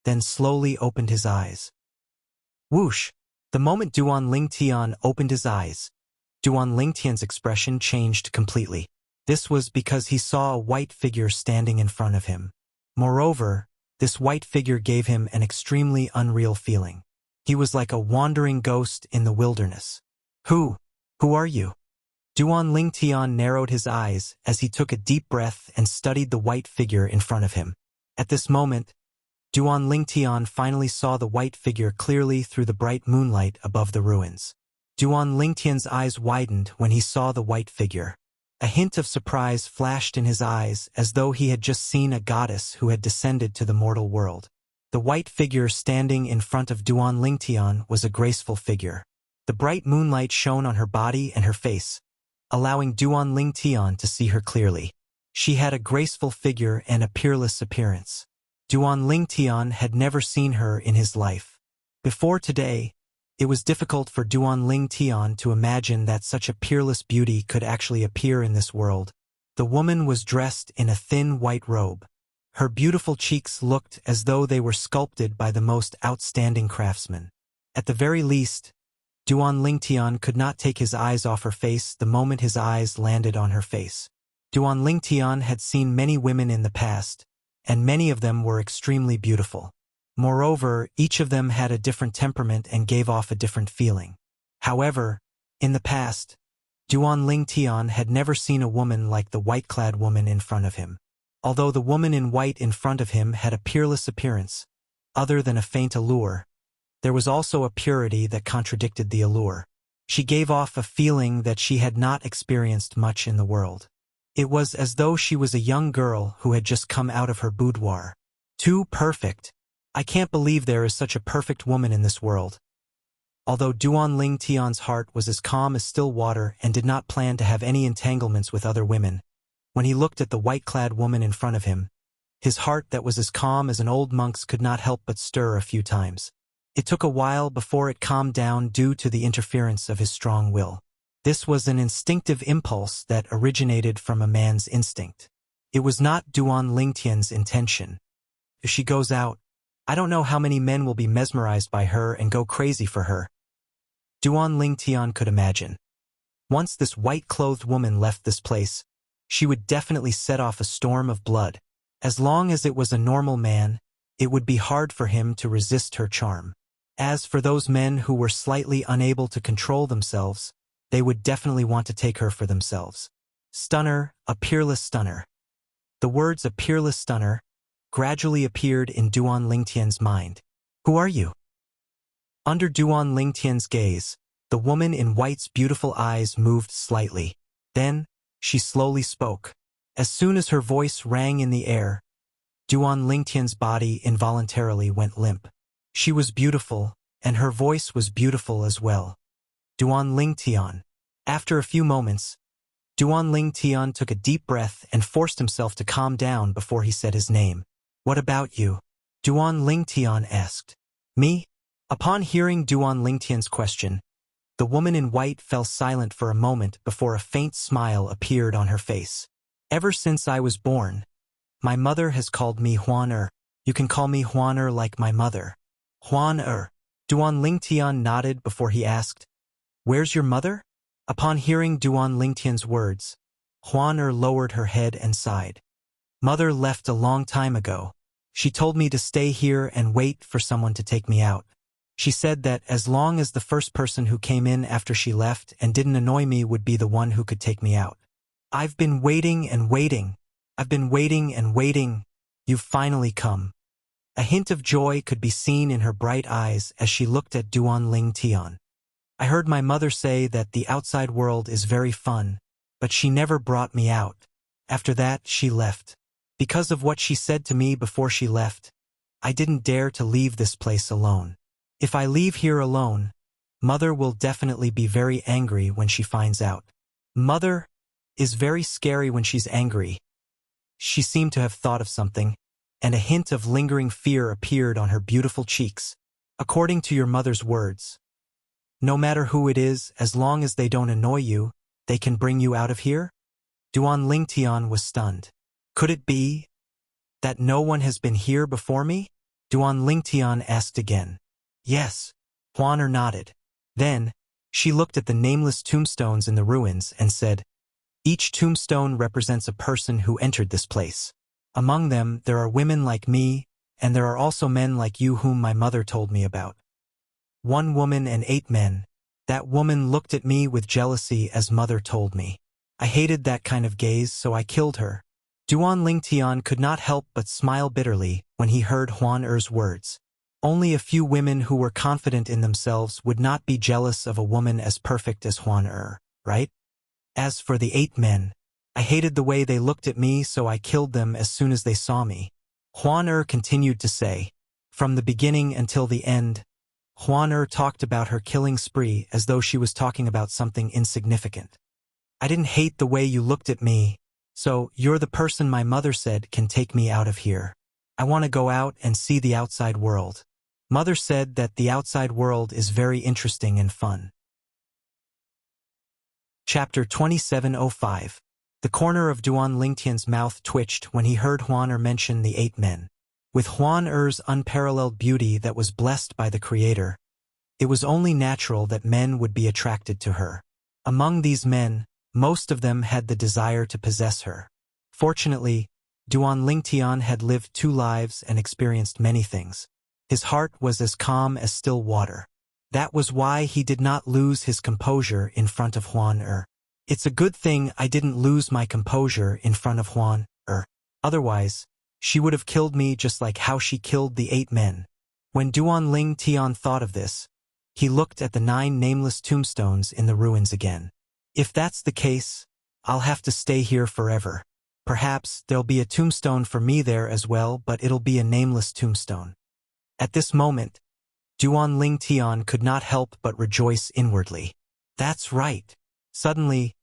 then slowly opened his eyes. Whoosh! The moment Duan Ling Tian opened his eyes, Duan Ling Tian's expression changed completely. This was because he saw a white figure standing in front of him. Moreover, this white figure gave him an extremely unreal feeling. He was like a wandering ghost in the wilderness. Who are you? Duan Ling Tian narrowed his eyes as he took a deep breath and studied the white figure in front of him. At this moment, Duan Ling Tian finally saw the white figure clearly through the bright moonlight above the ruins. Duan Ling Tian's eyes widened when he saw the white figure. A hint of surprise flashed in his eyes as though he had just seen a goddess who had descended to the mortal world. The white figure standing in front of Duan Ling Tian was a graceful figure. The bright moonlight shone on her body and her face, allowing Duan Ling Tian to see her clearly. She had a graceful figure and a peerless appearance. Duan Ling Tian had never seen her in his life. Before today, it was difficult for Duan Ling Tian to imagine that such a peerless beauty could actually appear in this world. The woman was dressed in a thin white robe. Her beautiful cheeks looked as though they were sculpted by the most outstanding craftsmen. At the very least, Duan Ling Tian could not take his eyes off her face the moment his eyes landed on her face. Duan Ling Tian had seen many women in the past, and many of them were extremely beautiful. Moreover, each of them had a different temperament and gave off a different feeling. However, in the past, Duan Ling Tian had never seen a woman like the white-clad woman in front of him. Although the woman in white in front of him had a peerless appearance, other than a faint allure, there was also a purity that contradicted the allure. She gave off a feeling that she had not experienced much in the world. It was as though she was a young girl who had just come out of her boudoir. Too perfect. I can't believe there is such a perfect woman in this world. Although Duan Ling Tian's heart was as calm as still water and did not plan to have any entanglements with other women, when he looked at the white-clad woman in front of him, his heart that was as calm as an old monk's could not help but stir a few times. It took a while before it calmed down due to the interference of his strong will. This was an instinctive impulse that originated from a man's instinct. It was not Duan Lingtian's intention. If she goes out, I don't know how many men will be mesmerized by her and go crazy for her. Duan Lingtian could imagine. Once this white-clothed woman left this place, she would definitely set off a storm of blood. As long as it was a normal man, it would be hard for him to resist her charm. As for those men who were slightly unable to control themselves, they would definitely want to take her for themselves. Stunner, a peerless stunner. The words "a peerless stunner" gradually appeared in Duan Lingtian's mind. Who are you? Under Duan Lingtian's gaze, the woman in white's beautiful eyes moved slightly. Then, she slowly spoke. As soon as her voice rang in the air, Duan Lingtian's body involuntarily went limp. She was beautiful, and her voice was beautiful as well. Duan Lingtian. After a few moments, Duan Lingtian took a deep breath and forced himself to calm down before he said his name. What about you? Duan Lingtian asked. Me? Upon hearing Duan Lingtian's question, the woman in white fell silent for a moment before a faint smile appeared on her face. Ever since I was born, my mother has called me Huan. You can call me Huan like my mother. Huan. Duan Lingtian nodded before he asked, Where's your mother? Upon hearing Duan Lingtian's words, Huan lowered her head and sighed. Mother left a long time ago. She told me to stay here and wait for someone to take me out. She said that as long as the first person who came in after she left and didn't annoy me would be the one who could take me out. I've been waiting and waiting. I've been waiting and waiting. You've finally come. A hint of joy could be seen in her bright eyes as she looked at Duan Lingtian. I heard my mother say that the outside world is very fun, but she never brought me out. After that, she left. Because of what she said to me before she left, I didn't dare to leave this place alone. If I leave here alone, Mother will definitely be very angry when she finds out. Mother is very scary when she's angry. She seemed to have thought of something, and a hint of lingering fear appeared on her beautiful cheeks. According to your mother's words, no matter who it is, as long as they don't annoy you, they can bring you out of here? Duan Lingtian was stunned. Could it be that no one has been here before me? Duan Lingtian asked again. Yes. Huan nodded. Then, she looked at the nameless tombstones in the ruins and said, Each tombstone represents a person who entered this place. Among them, there are women like me, and there are also men like you whom my mother told me about. 1 woman and 8 men. That woman looked at me with jealousy as Mother told me. I hated that kind of gaze, so I killed her. Duan Lingtian could not help but smile bitterly when he heard Huan words. Only a few women who were confident in themselves would not be jealous of a woman as perfect as Huan, right? As for the 8 men, I hated the way they looked at me, so I killed them as soon as they saw me. Huan continued to say. From the beginning until the end, Huan talked about her killing spree as though she was talking about something insignificant. I didn't hate the way you looked at me, so you're the person my mother said can take me out of here. I want to go out and see the outside world. Mother said that the outside world is very interesting and fun. Chapter 2705. The corner of Duan Lingtian's mouth twitched when he heard Huan mention the 8 men. With Huan unparalleled beauty that was blessed by the Creator, it was only natural that men would be attracted to her. Among these men, most of them had the desire to possess her. Fortunately, Duan Lingtian had lived 2 lives and experienced many things. His heart was as calm as still water. That was why he did not lose his composure in front of Huan. It's a good thing I didn't lose my composure in front of Huan. Otherwise, she would have killed me just like how she killed the 8 men. When Duan Lingtian thought of this, He looked at the 9 nameless tombstones in the ruins again. If that's the case, I'll have to stay here forever. Perhaps there'll be a tombstone for me there as well, but it'll be a nameless tombstone. At this moment, Duan Ling Tian could not help but rejoice inwardly. That's right. Suddenly,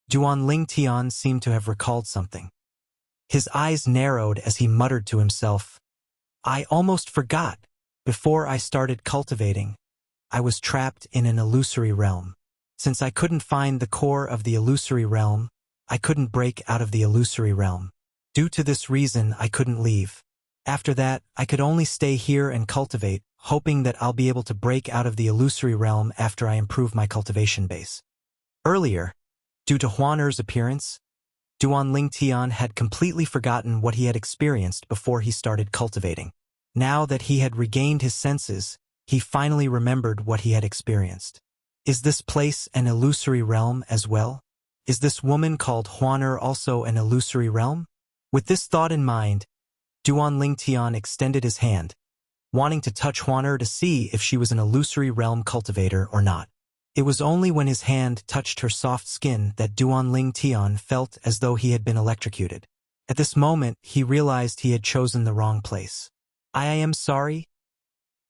Duan Ling Tian seemed to have recalled something. His eyes narrowed as he muttered to himself, I almost forgot. Before I started cultivating, I was trapped in an illusory realm. Since I couldn't find the core of the illusory realm, I couldn't break out of the illusory realm. Due to this reason, I couldn't leave. After that, I could only stay here and cultivate, hoping that I'll be able to break out of the illusory realm after I improve my cultivation base. Earlier, due to Huan Er's appearance, Duan Ling Tian had completely forgotten what he had experienced before he started cultivating. Now that he had regained his senses, he finally remembered what he had experienced. Is this place an illusory realm as well? Is this woman called Huan Er also an illusory realm? With this thought in mind, Duan Ling Tian extended his hand, wanting to touch Huan Er to see if she was an illusory realm cultivator or not. It was only when his hand touched her soft skin that Duan Ling Tian felt as though he had been electrocuted. At this moment, he realized he had chosen the wrong place. I am sorry.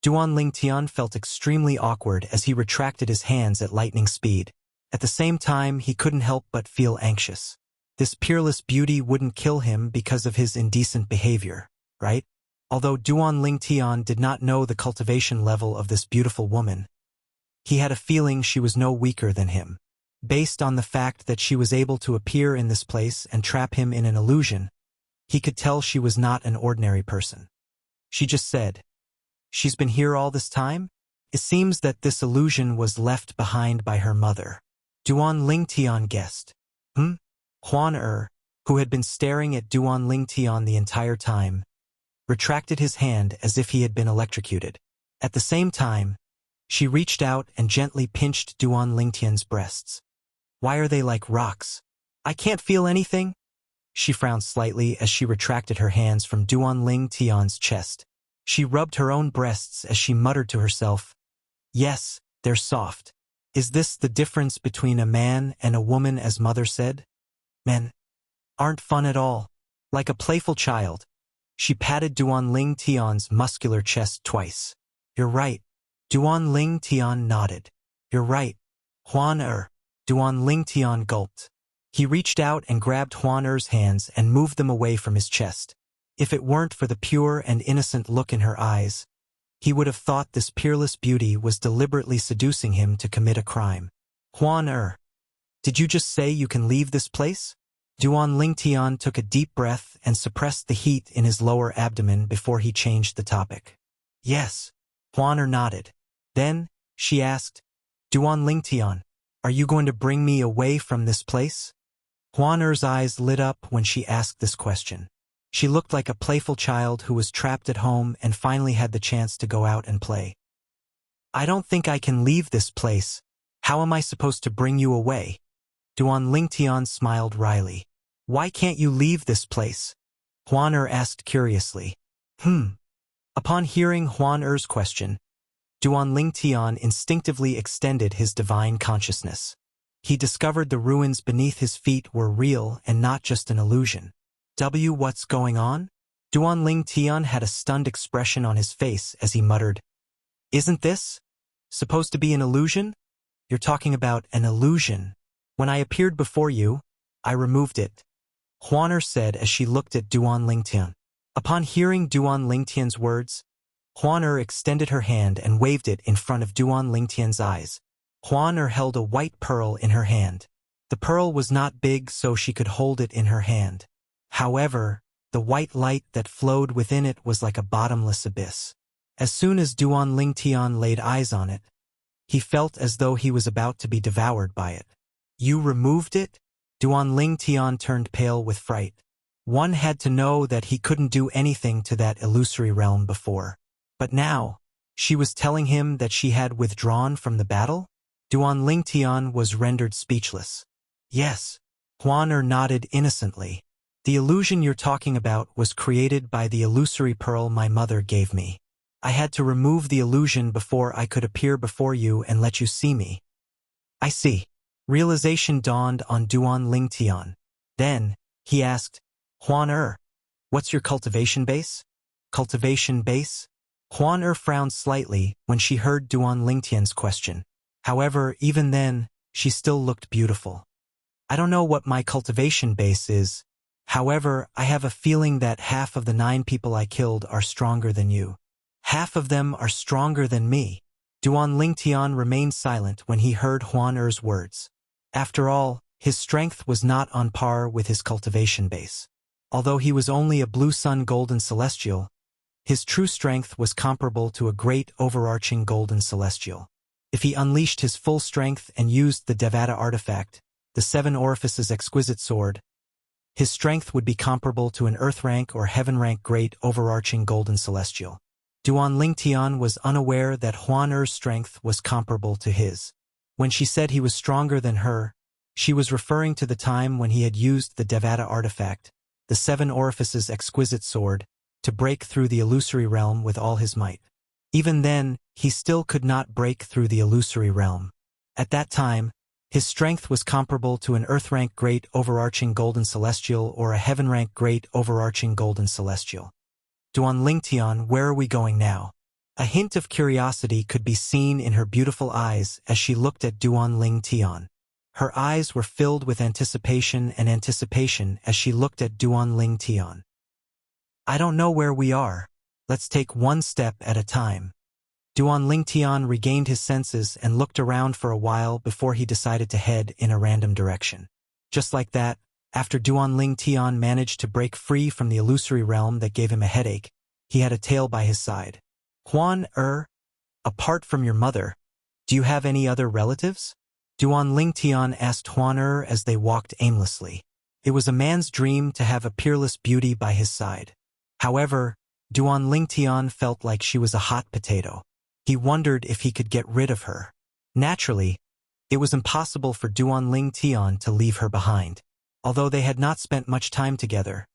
Duan Ling Tian felt extremely awkward as he retracted his hands at lightning speed. At the same time, he couldn't help but feel anxious. This peerless beauty wouldn't kill him because of his indecent behavior, right? Although Duan Ling Tian did not know the cultivation level of this beautiful woman, he had a feeling she was no weaker than him. Based on the fact that she was able to appear in this place and trap him in an illusion, he could tell she was not an ordinary person. She just said, She's been here all this time? It seems that this illusion was left behind by her mother. Duan Ling Tian guessed. Huan Er, who had been staring at Duan Ling Tian the entire time, retracted his hand as if he had been electrocuted. At the same time, she reached out and gently pinched Duan Ling Tian's breasts. Why are they like rocks? I can't feel anything. She frowned slightly as she retracted her hands from Duan Ling Tian's chest. She rubbed her own breasts as she muttered to herself, Yes, they're soft. Is this the difference between a man and a woman, as mother said? Men aren't fun at all. Like a playful child, she patted Duan Ling Tian's muscular chest twice. You're right. Duan Ling Tian nodded. You're right. Huan Er. Duan Ling Tian gulped. He reached out and grabbed Huan Er's hands and moved them away from his chest. If it weren't for the pure and innocent look in her eyes, he would have thought this peerless beauty was deliberately seducing him to commit a crime. Huan Er, did you just say you can leave this place? Duan Ling Tian took a deep breath and suppressed the heat in his lower abdomen before he changed the topic. Yes. Huan Er nodded. Then, she asked, Duan Ling Tian, are you going to bring me away from this place? Huan Er's eyes lit up when she asked this question. She looked like a playful child who was trapped at home and finally had the chance to go out and play. I don't think I can leave this place. How am I supposed to bring you away? Duan Ling Tian smiled wryly. Why can't you leave this place? Huan Er asked curiously. Upon hearing Huan Er's question, Duan Ling Tian instinctively extended his divine consciousness. He discovered the ruins beneath his feet were real and not just an illusion. What's going on? Duan Ling Tian had a stunned expression on his face as he muttered, Isn't this supposed to be an illusion? You're talking about an illusion. When I appeared before you, I removed it, Huan Er said as she looked at Duan Ling Tian. Upon hearing Duan Ling Tian's words, Huan Er extended her hand and waved it in front of Duan Ling Tian's eyes. Huan Er held a white pearl in her hand. The pearl was not big, so she could hold it in her hand. However, the white light that flowed within it was like a bottomless abyss. As soon as Duan Ling Tian laid eyes on it, he felt as though he was about to be devoured by it. You removed it? Duan Ling Tian turned pale with fright. One had to know that he couldn't do anything to that illusory realm before. But now, she was telling him that she had withdrawn from the battle? Duan Ling Tian was rendered speechless. Yes. Huan Er nodded innocently. The illusion you're talking about was created by the illusory pearl my mother gave me. I had to remove the illusion before I could appear before you and let you see me. I see. Realization dawned on Duan Lingtian. Then, he asked, Huan what's your cultivation base? Cultivation base? Huan frowned slightly when she heard Duan Lingtian's question. However, even then, she still looked beautiful. I don't know what my cultivation base is. However, I have a feeling that half of the 9 people I killed are stronger than you. Half of them are stronger than me. Duan Lingtian remained silent when he heard Huan words. After all, his strength was not on par with his cultivation base. Although he was only a blue sun golden celestial, his true strength was comparable to a great overarching golden celestial. If he unleashed his full strength and used the Devata artifact, the 7 Orifices exquisite sword, his strength would be comparable to an earth rank or heaven rank great overarching golden celestial. Duan Lingtian was unaware that Huan strength was comparable to his. When she said he was stronger than her, she was referring to the time when he had used the Devata artifact, the 7 Orifices exquisite sword, to break through the illusory realm with all his might. Even then, he still could not break through the illusory realm. At that time, his strength was comparable to an earth rank great overarching golden celestial or a heaven rank great overarching golden celestial. Duan Lingtian, where are we going now? A hint of curiosity could be seen in her beautiful eyes as she looked at Duan Lingtian. Her eyes were filled with anticipation as she looked at Duan Lingtian. I don't know where we are. Let's take one step at a time. Duan Lingtian regained his senses and looked around for a while before he decided to head in a random direction. Just like that, after Duan Lingtian managed to break free from the illusory realm that gave him a headache, he had a tail by his side. Huan apart from your mother, do you have any other relatives? Duan Lingtian asked Huan as they walked aimlessly. It was a man's dream to have a peerless beauty by his side. However, Duan Lingtian felt like she was a hot potato. He wondered if he could get rid of her. Naturally, it was impossible for Duan Lingtian to leave her behind. Although they had not spent much time together,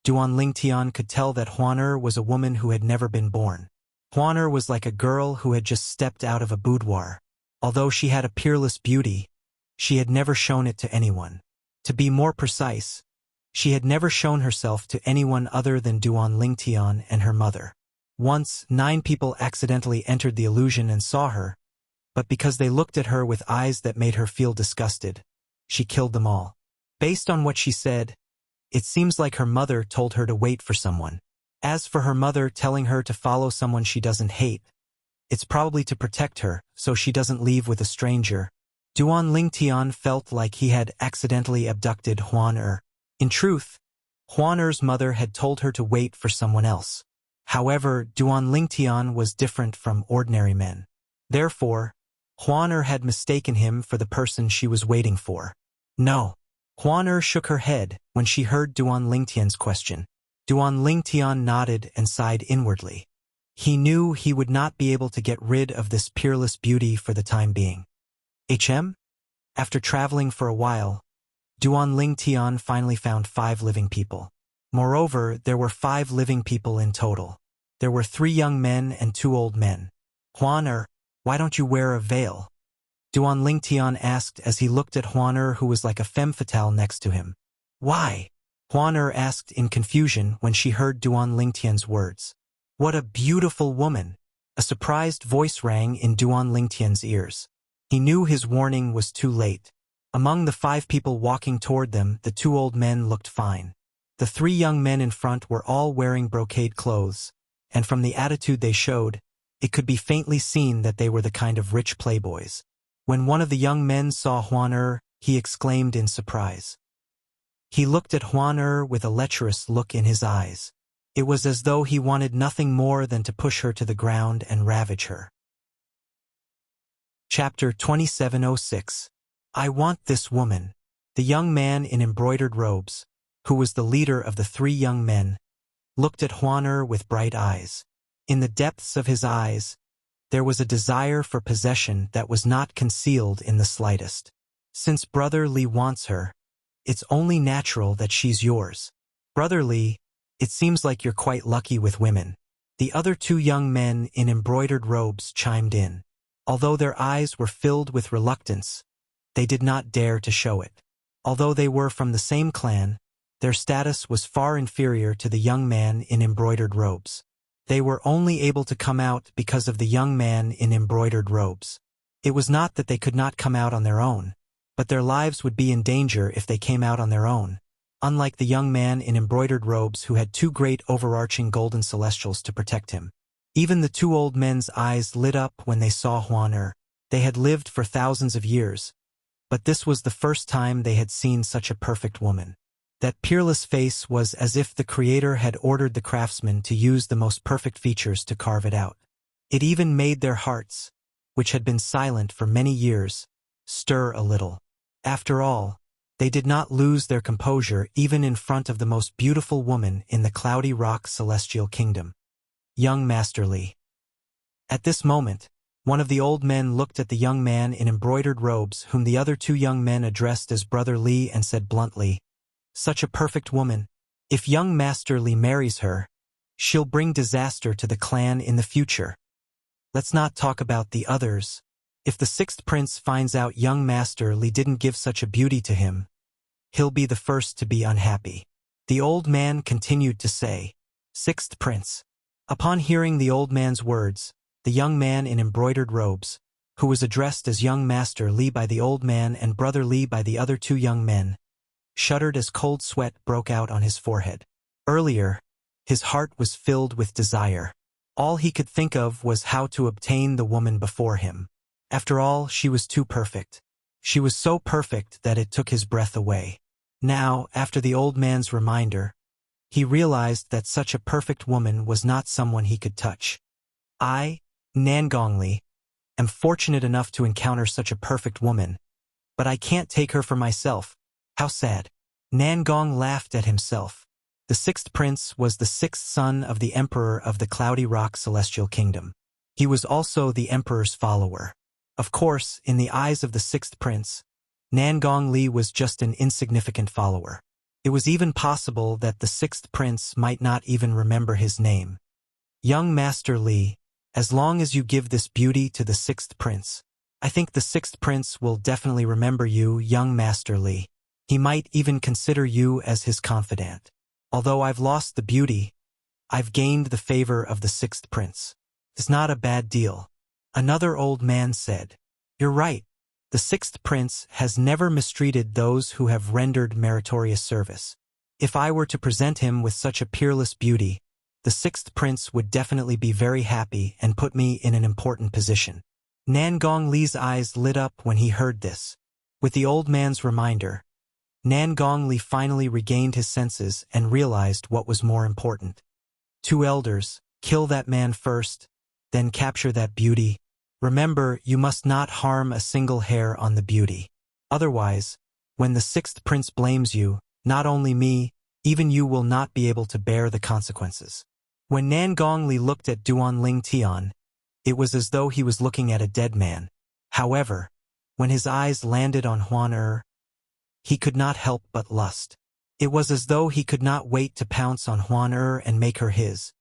Duan Lingtian could tell that Huan was a woman who had never been born. Huan was like a girl who had just stepped out of a boudoir. Although she had a peerless beauty, she had never shown it to anyone. To be more precise, she had never shown herself to anyone other than Duan Lingtian and her mother. Once, 9 people accidentally entered the illusion and saw her, but because they looked at her with eyes that made her feel disgusted, she killed them all. Based on what she said, it seems like her mother told her to wait for someone. As for her mother telling her to follow someone she doesn't hate, it's probably to protect her, so she doesn't leave with a stranger. Duan Lingtian felt like he had accidentally abducted Huan. In truth, Huan's mother had told her to wait for someone else. However, Duan Lingtian was different from ordinary men. Therefore, Huan had mistaken him for the person she was waiting for. No. Huan shook her head when she heard Duan Lingtian's question. Duan Lingtian nodded and sighed inwardly. He knew he would not be able to get rid of this peerless beauty for the time being. After traveling for a while, Duan Lingtian finally found 5 living people. Moreover, there were 5 living people in total. There were 3 young men and 2 old men. Huan, why don't you wear a veil? Duan Lingtian asked as he looked at Huan who was like a femme fatale next to him. Why? Huan asked in confusion when she heard Duan Lingtian's words. What a beautiful woman! A surprised voice rang in Duan Lingtian's ears. He knew his warning was too late. Among the 5 people walking toward them, the 2 old men looked fine. The 3 young men in front were all wearing brocade clothes, and from the attitude they showed, it could be faintly seen that they were the kind of rich playboys. When one of the young men saw Huan, he exclaimed in surprise. He looked at Huan with a lecherous look in his eyes. It was as though he wanted nothing more than to push her to the ground and ravage her. Chapter 2706. I want this woman. The young man in embroidered robes, who was the leader of the 3 young men, looked at Huan with bright eyes. In the depths of his eyes, there was a desire for possession that was not concealed in the slightest. Since Brother Li wants her, it's only natural that she's yours. Brother Li, it seems like you're quite lucky with women. The other two young men in embroidered robes chimed in. Although their eyes were filled with reluctance, they did not dare to show it. Although they were from the same clan, their status was far inferior to the young man in embroidered robes. They were only able to come out because of the young man in embroidered robes. It was not that they could not come out on their own, but their lives would be in danger if they came out on their own, unlike the young man in embroidered robes who had two great overarching golden celestials to protect him. Even the two old men's eyes lit up when they saw Huan. They had lived for thousands of years, but this was the first time they had seen such a perfect woman. That peerless face was as if the Creator had ordered the craftsman to use the most perfect features to carve it out. It even made their hearts, which had been silent for many years, stir a little. After all, they did not lose their composure even in front of the most beautiful woman in the cloudy rock celestial kingdom. Young Master Li. At this moment, one of the old men looked at the young man in embroidered robes whom the other two young men addressed as Brother Li and said bluntly, "Such a perfect woman. If young Master Li marries her, she'll bring disaster to the clan in the future. Let's not talk about the others. If the sixth prince finds out young Master Li didn't give such a beauty to him, he'll be the first to be unhappy." The old man continued to say, "Sixth prince." Upon hearing the old man's words, the young man in embroidered robes, who was addressed as young Master Li by the old man and Brother Li by the other two young men, shuddered as cold sweat broke out on his forehead. Earlier, his heart was filled with desire. All he could think of was how to obtain the woman before him. After all, she was too perfect. She was so perfect that it took his breath away. Now, after the old man's reminder, he realized that such a perfect woman was not someone he could touch. I, Nangongli, am fortunate enough to encounter such a perfect woman, but I can't take her for myself. How sad. Nangong laughed at himself. The sixth prince was the sixth son of the emperor of the Cloudy Rock Celestial Kingdom. He was also the emperor's follower. Of course, in the eyes of the sixth prince, Nangong Li was just an insignificant follower. It was even possible that the sixth prince might not even remember his name. Young Master Li, as long as you give this beauty to the sixth prince, I think the sixth prince will definitely remember you, young Master Li. He might even consider you as his confidant. Although I've lost the beauty, I've gained the favor of the sixth prince. It's not a bad deal. Another old man said, "You're right. The sixth prince has never mistreated those who have rendered meritorious service. If I were to present him with such a peerless beauty, the sixth prince would definitely be very happy and put me in an important position." Nangong Li's eyes lit up when he heard this. With the old man's reminder, Nangong Li finally regained his senses and realized what was more important. Two elders, kill that man first, then capture that beauty. Remember, you must not harm a single hair on the beauty. Otherwise, when the sixth prince blames you, not only me, even you will not be able to bear the consequences. When Nangong Li looked at Duan Ling Tian, it was as though he was looking at a dead man. However, when his eyes landed on Huan, he could not help but lust. It was as though he could not wait to pounce on Huan and make her his.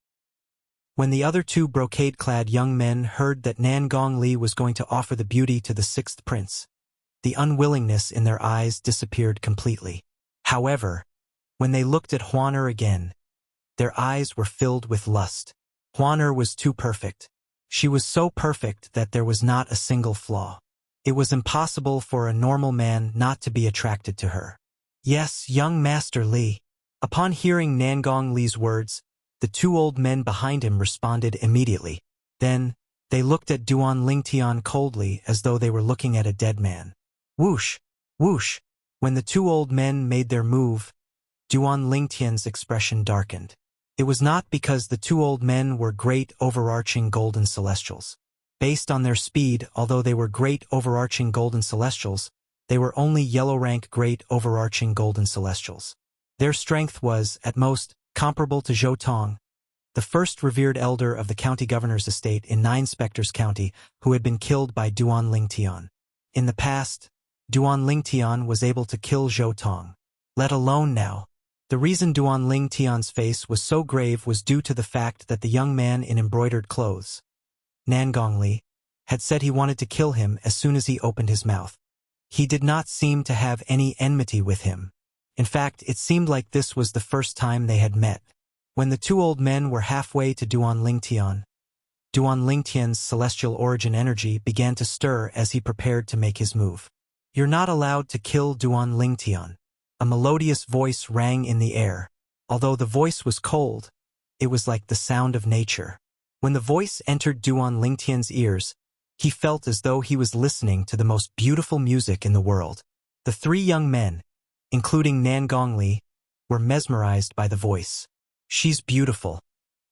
When the other two brocade-clad young men heard that Nangong Li was going to offer the beauty to the sixth prince, the unwillingness in their eyes disappeared completely. However, when they looked at Huan again, their eyes were filled with lust. Huan was too perfect. She was so perfect that there was not a single flaw. It was impossible for a normal man not to be attracted to her. Yes, young Master Li. Upon hearing Nangong Li's words, the two old men behind him responded immediately. Then, they looked at Duan Lingtian coldly as though they were looking at a dead man. Whoosh! Whoosh! When the two old men made their move, Duan Lingtian's expression darkened. It was not because the two old men were great overarching golden celestials. Based on their speed, although they were great overarching golden celestials, they were only yellow rank great overarching golden celestials. Their strength was, at most, comparable to Zhou Tong, the first revered elder of the county governor's estate in Nine Spectres County, who had been killed by Duan Lingtian. In the past, Duan Lingtian was able to kill Zhou Tong. Let alone now. The reason Duan Ling Tian's face was so grave was due to the fact that the young man in embroidered clothes, Nan Gongli, had said he wanted to kill him as soon as he opened his mouth. He did not seem to have any enmity with him. In fact, it seemed like this was the first time they had met. When the two old men were halfway to Duan Ling Tian's celestial origin energy began to stir as he prepared to make his move. "You're not allowed to kill Duan Ling Tian." A melodious voice rang in the air. Although the voice was cold, it was like the sound of nature. When the voice entered Duan Ling Tian's ears, he felt as though he was listening to the most beautiful music in the world. The three young men, including Nan Gongli, were mesmerized by the voice. "She's beautiful.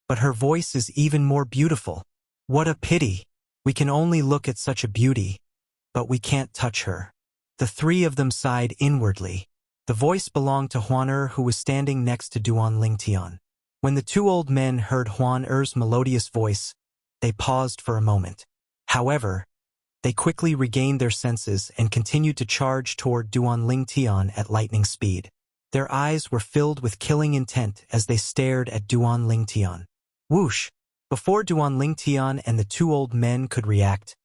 But her voice is even more beautiful. What a pity. We can only look at such a beauty, but we can't touch her." The three of them sighed inwardly. The voice belonged to Huan Er, who was standing next to Duan Ling Tian. When the two old men heard Huan Er's melodious voice, they paused for a moment. However, they quickly regained their senses and continued to charge toward Duan Ling Tian at lightning speed. Their eyes were filled with killing intent as they stared at Duan Ling Tian. Whoosh! Before Duan Ling Tian and the two old men could react,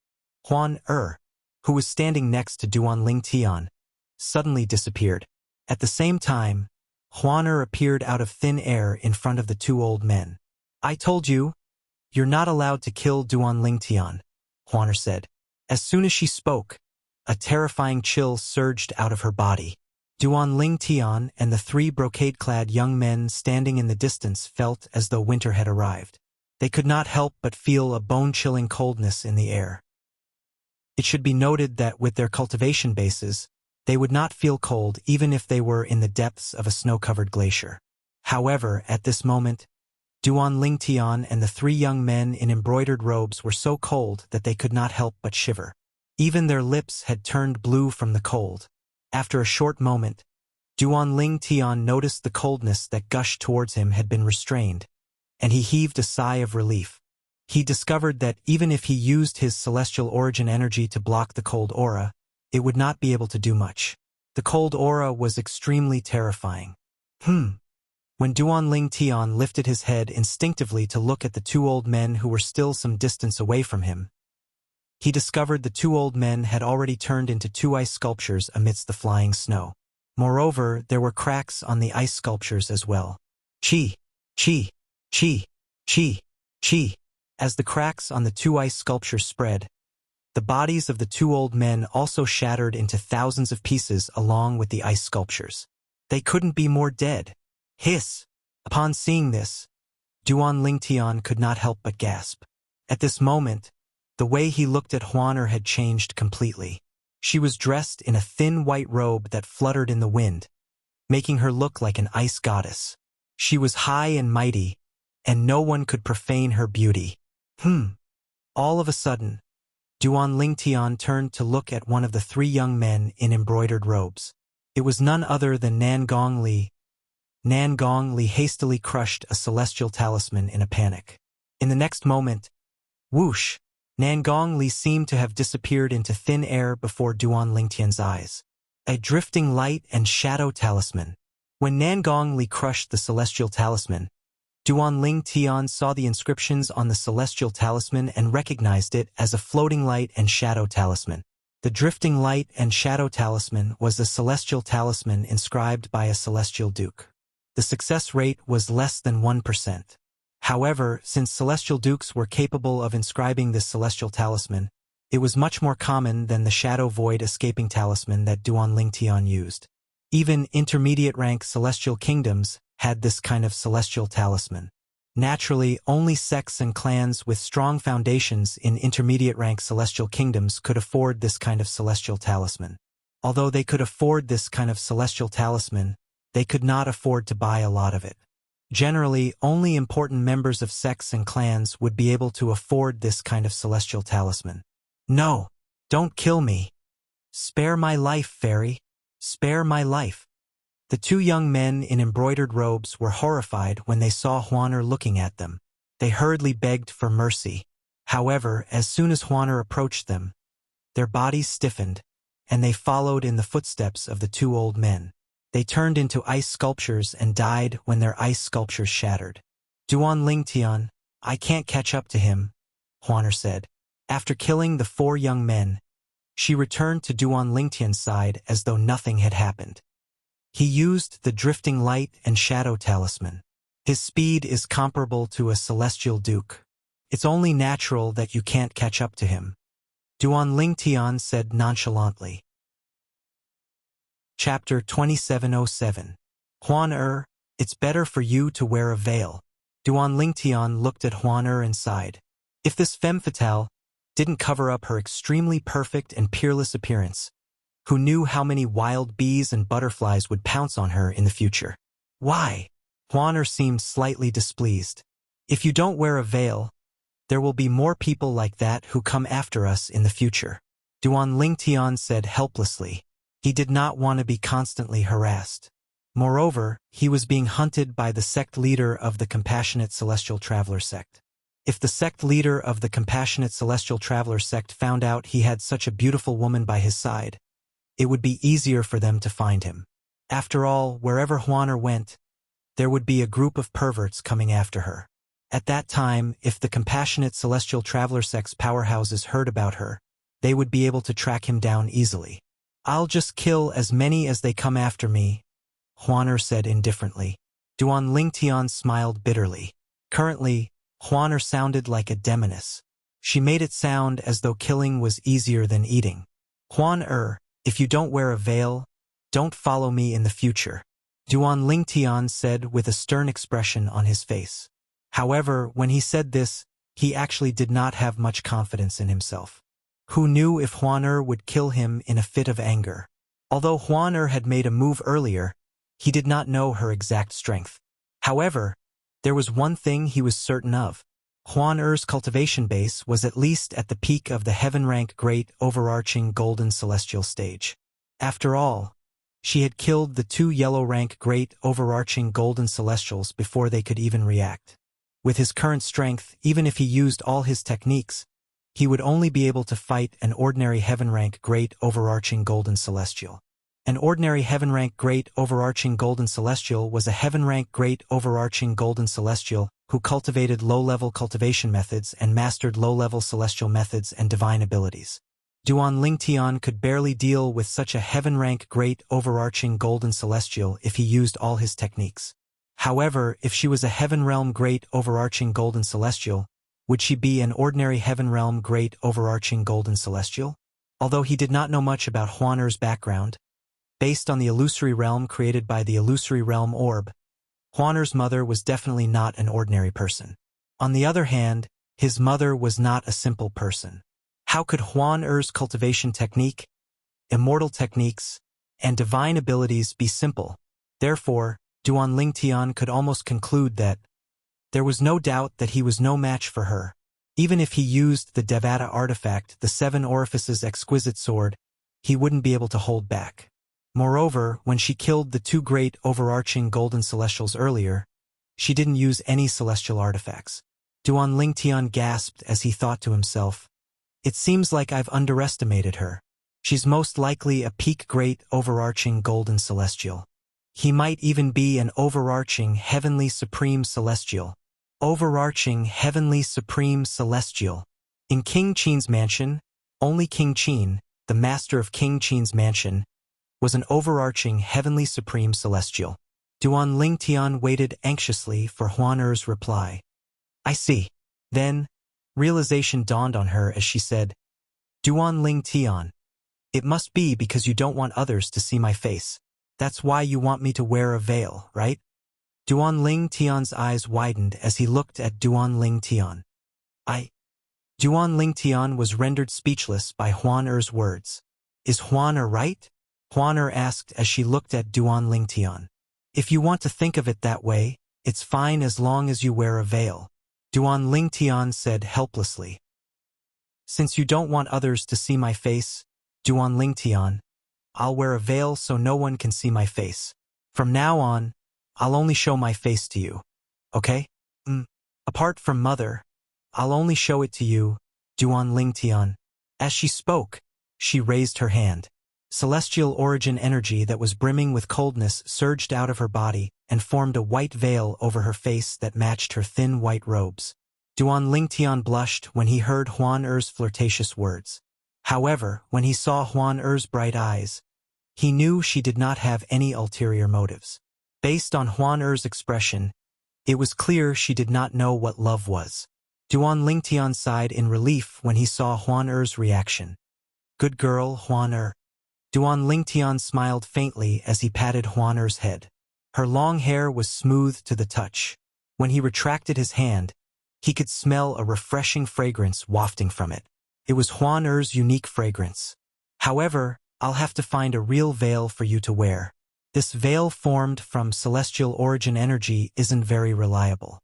Huan Er, who was standing next to Duan Ling Tian, suddenly disappeared. At the same time, Huan Er appeared out of thin air in front of the two old men. "I told you, you're not allowed to kill Duan Ling Tian," Huan Er said. As soon as she spoke, a terrifying chill surged out of her body. Duan Ling Tian and the three brocade-clad young men standing in the distance felt as though winter had arrived. They could not help but feel a bone-chilling coldness in the air. It should be noted that with their cultivation bases, they would not feel cold even if they were in the depths of a snow-covered glacier. However, at this moment, Duan Ling Tian and the three young men in embroidered robes were so cold that they could not help but shiver. Even their lips had turned blue from the cold. After a short moment, Duan Ling Tian noticed the coldness that gushed towards him had been restrained, and he heaved a sigh of relief. He discovered that even if he used his celestial origin energy to block the cold aura, it would not be able to do much. The cold aura was extremely terrifying. When Duan Ling Tian lifted his head instinctively to look at the two old men who were still some distance away from him, he discovered the two old men had already turned into two ice sculptures amidst the flying snow. Moreover, there were cracks on the ice sculptures as well. Chi, chi, chi, chi, chi. As the cracks on the two ice sculptures spread, the bodies of the two old men also shattered into thousands of pieces along with the ice sculptures. They couldn't be more dead. Hiss! Upon seeing this, Duan Ling Tian could not help but gasp. At this moment, the way he looked at Huan Er had changed completely. She was dressed in a thin white robe that fluttered in the wind, making her look like an ice goddess. She was high and mighty, and no one could profane her beauty. All of a sudden, Duan Ling Tian turned to look at one of the three young men in embroidered robes. It was none other than Nan Gongli. Nan Gongli hastily crushed a celestial talisman in a panic. In the next moment, whoosh, Nan Gongli seemed to have disappeared into thin air before Duan Ling Tian's eyes. A drifting light and shadow talisman. When Nan Gongli crushed the celestial talisman, Duan Ling Tian saw the inscriptions on the celestial talisman and recognized it as a floating light and shadow talisman. The drifting light and shadow talisman was the celestial talisman inscribed by a celestial duke. The success rate was less than 1%. However, since celestial dukes were capable of inscribing this celestial talisman, it was much more common than the shadow void escaping talisman that Duan Ling Tian used. Even intermediate-rank celestial kingdoms had this kind of celestial talisman. Naturally, only sects and clans with strong foundations in intermediate-rank celestial kingdoms could afford this kind of celestial talisman. Although they could afford this kind of celestial talisman, they could not afford to buy a lot of it. Generally, only important members of sects and clans would be able to afford this kind of celestial talisman. "No, don't kill me. Spare my life, fairy. Spare my life." The two young men in embroidered robes were horrified when they saw Huan Er looking at them. They hurriedly begged for mercy. However, as soon as Huan Er approached them, their bodies stiffened, and they followed in the footsteps of the two old men. They turned into ice sculptures and died when their ice sculptures shattered. Duan Lingtian, I can't catch up to him, Huaner said. After killing the 4 young men, she returned to Duan Lingtian's side as though nothing had happened. He used the drifting light and shadow talisman. His speed is comparable to a celestial duke. It's only natural that you can't catch up to him, Duan Lingtian said nonchalantly. Chapter 2707. Huan it's better for you to wear a veil. Duan Lingtian looked at Huan and sighed. If this femme fatale didn't cover up her extremely perfect and peerless appearance, who knew how many wild bees and butterflies would pounce on her in the future? Why? Huan seemed slightly displeased. If you don't wear a veil, there will be more people like that who come after us in the future, Duan Lingtian said helplessly. He did not want to be constantly harassed. Moreover, he was being hunted by the sect leader of the Compassionate Celestial Traveler sect. If the sect leader of the Compassionate Celestial Traveler sect found out he had such a beautiful woman by his side, it would be easier for them to find him. After all, wherever Huaner went, there would be a group of perverts coming after her. At that time, if the Compassionate Celestial Traveler sect's powerhouses heard about her, they would be able to track him down easily. I'll just kill as many as they come after me, Huaner said indifferently. Duan Lingtian smiled bitterly. Currently, Huaner sounded like a demoness. She made it sound as though killing was easier than eating. Huan if you don't wear a veil, don't follow me in the future, Duan Lingtian said with a stern expression on his face. However, when he said this, he actually did not have much confidence in himself. Who knew if Huaner would kill him in a fit of anger? Although Huaner had made a move earlier, he did not know her exact strength. However, there was one thing he was certain of. Huaner's cultivation base was at least at the peak of the heaven-rank great overarching golden celestial stage. After all, she had killed the 2 yellow-rank great overarching golden celestials before they could even react. With his current strength, even if he used all his techniques, he would only be able to fight an ordinary heaven-rank great overarching golden celestial. An ordinary heaven-rank great overarching golden celestial was a heaven-rank great overarching golden celestial who cultivated low-level cultivation methods and mastered low-level celestial methods and divine abilities. Duan Lingtian could barely deal with such a heaven-rank great overarching golden celestial if he used all his techniques. However, if she was a heaven realm great overarching golden celestial, would she be an ordinary heaven realm great overarching golden celestial? Although he did not know much about Huaner's background, based on the illusory realm created by the illusory realm orb, Huaner's mother was definitely not an ordinary person. On the other hand, his mother was not a simple person. How could Huaner's cultivation technique, immortal techniques, and divine abilities be simple? Therefore, Duan Lingtian could almost conclude that there was no doubt that he was no match for her. Even if he used the Devata artifact, the 7 Orifices exquisite sword, he wouldn't be able to hold back. Moreover, when she killed the 2 great overarching golden celestials earlier, she didn't use any celestial artifacts. Duan Lingtian gasped as he thought to himself, it seems like I've underestimated her. She's most likely a peak great overarching golden celestial. He might even be an overarching heavenly supreme celestial. Overarching heavenly supreme celestial. In King Qin's mansion, only King Qin, the master of King Qin's mansion, was an overarching heavenly supreme celestial. Duan Lingtian waited anxiously for Huaner's reply. I see. Then, realization dawned on her as she said, Duan Lingtian, it must be because you don't want others to see my face. That's why you want me to wear a veil, right? Duan Lingtian's eyes widened as he looked at Duan Lingtian. Duan Lingtian was rendered speechless by Huaner's words. Is Huaner right? Huaner asked as she looked at Duan Lingtian. If you want to think of it that way, it's fine as long as you wear a veil, Duan Lingtian said helplessly. Since you don't want others to see my face, Duan Lingtian, I'll wear a veil so no one can see my face. From now on, I'll only show my face to you. Okay? Apart from Mother, I'll only show it to you, Duan Lingtian. As she spoke, she raised her hand. Celestial origin energy that was brimming with coldness surged out of her body and formed a white veil over her face that matched her thin white robes. Duan Lingtian blushed when he heard Huan Er's flirtatious words. However, when he saw Huan Er's bright eyes, he knew she did not have any ulterior motives. Based on Huan Er's expression, it was clear she did not know what love was. Duan Lingtian sighed in relief when he saw Huan Er's reaction. Good girl, Huan Er. Duan Lingtian smiled faintly as he patted Huan Er's head. Her long hair was smooth to the touch. When he retracted his hand, he could smell a refreshing fragrance wafting from it. It was Huan Er's unique fragrance. However, I'll have to find a real veil for you to wear. This veil formed from celestial origin energy isn't very reliable.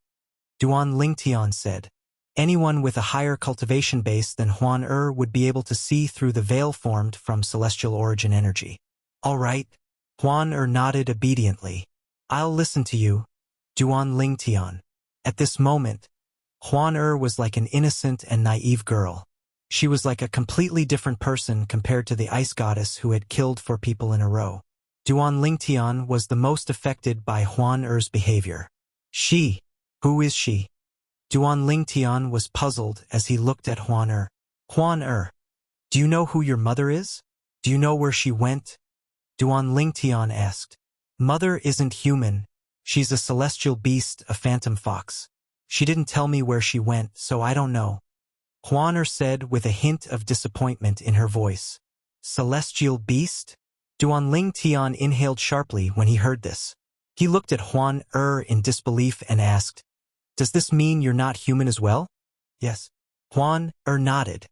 Duan Lingtian said. Anyone with a higher cultivation base than Huan Er would be able to see through the veil formed from celestial origin energy. All right. Huan Er nodded obediently. I'll listen to you, Duan Lingtian. At this moment, Huan Er was like an innocent and naive girl. She was like a completely different person compared to the ice goddess who had killed 4 people in a row. Duan Lingtian was the most affected by Huan Er's behavior. She? Who is she? Duan Lingtian was puzzled as he looked at Huan Er. Huan Er, do you know who your mother is? Do you know where she went? Duan Lingtian asked. Mother isn't human. She's a celestial beast, a phantom fox. She didn't tell me where she went, so I don't know. Huan Er said with a hint of disappointment in her voice. Celestial beast? Duan Lingtian inhaled sharply when he heard this. He looked at Huan Er in disbelief and asked, Does this mean you're not human as well? Yes. Huan Er nodded.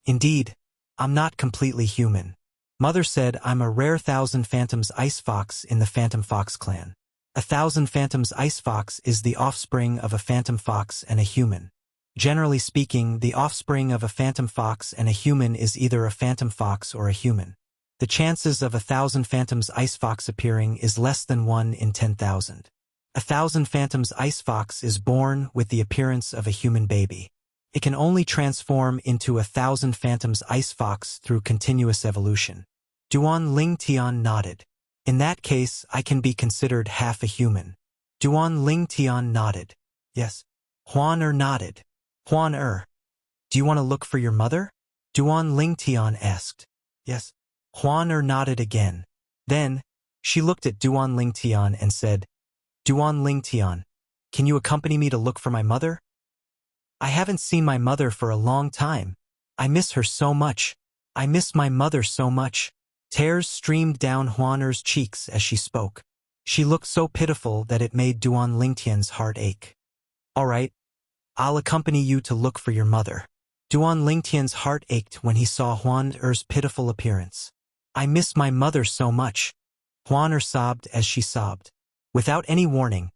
Indeed, I'm not completely human. Mother said I'm a rare 1,000 Phantoms Ice Fox in the Phantom Fox clan. 1,000 Phantoms Ice Fox is the offspring of a Phantom Fox and a human. Generally speaking, the offspring of a Phantom Fox and a human is either a Phantom Fox or a human. The chances of 1,000 Phantoms Ice Fox appearing is less than 1 in 10,000. 1,000 Phantoms Ice Fox is born with the appearance of a human baby. It can only transform into 1,000 Phantoms Ice Fox through continuous evolution. Duan Lingtian nodded. In that case, I can be considered half a human. Duan Lingtian nodded. Yes. Huan Er nodded. Huan Er, do you want to look for your mother? Duan Lingtian asked. Yes. Huan Er nodded again. Then, she looked at Duan Lingtian and said, Duan Lingtian, can you accompany me to look for my mother? I haven't seen my mother for a long time. I miss her so much. I miss my mother so much. Tears streamed down Huan Er's cheeks as she spoke. She looked so pitiful that it made Duan Lingtian's heart ache. All right, I'll accompany you to look for your mother. Duan Lingtian's heart ached when he saw Huan Er's pitiful appearance. I miss my mother so much. Huan Er sobbed as she sobbed. Without any warning,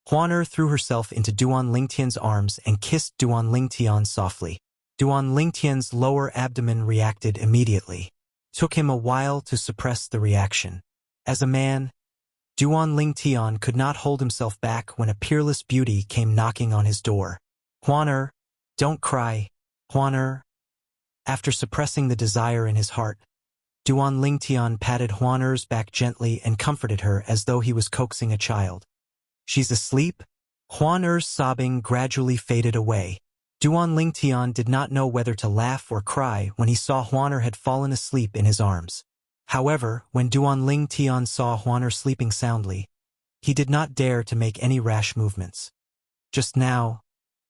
Huan Er threw herself into Duan Lingtian's arms and kissed Duan Lingtian softly. Duan Lingtian's lower abdomen reacted immediately. Took him a while to suppress the reaction. As a man, Duan Lingtian could not hold himself back when a peerless beauty came knocking on his door. Huan Er, don't cry, Huan Er. After suppressing the desire in his heart, Duan Lingtian patted Huan Er's back gently and comforted her as though he was coaxing a child. She's asleep? Huan Er's sobbing gradually faded away. Duan Lingtian did not know whether to laugh or cry when he saw Huan Er had fallen asleep in his arms. However, when Duan Lingtian saw Huan Er sleeping soundly, he did not dare to make any rash movements. Just now,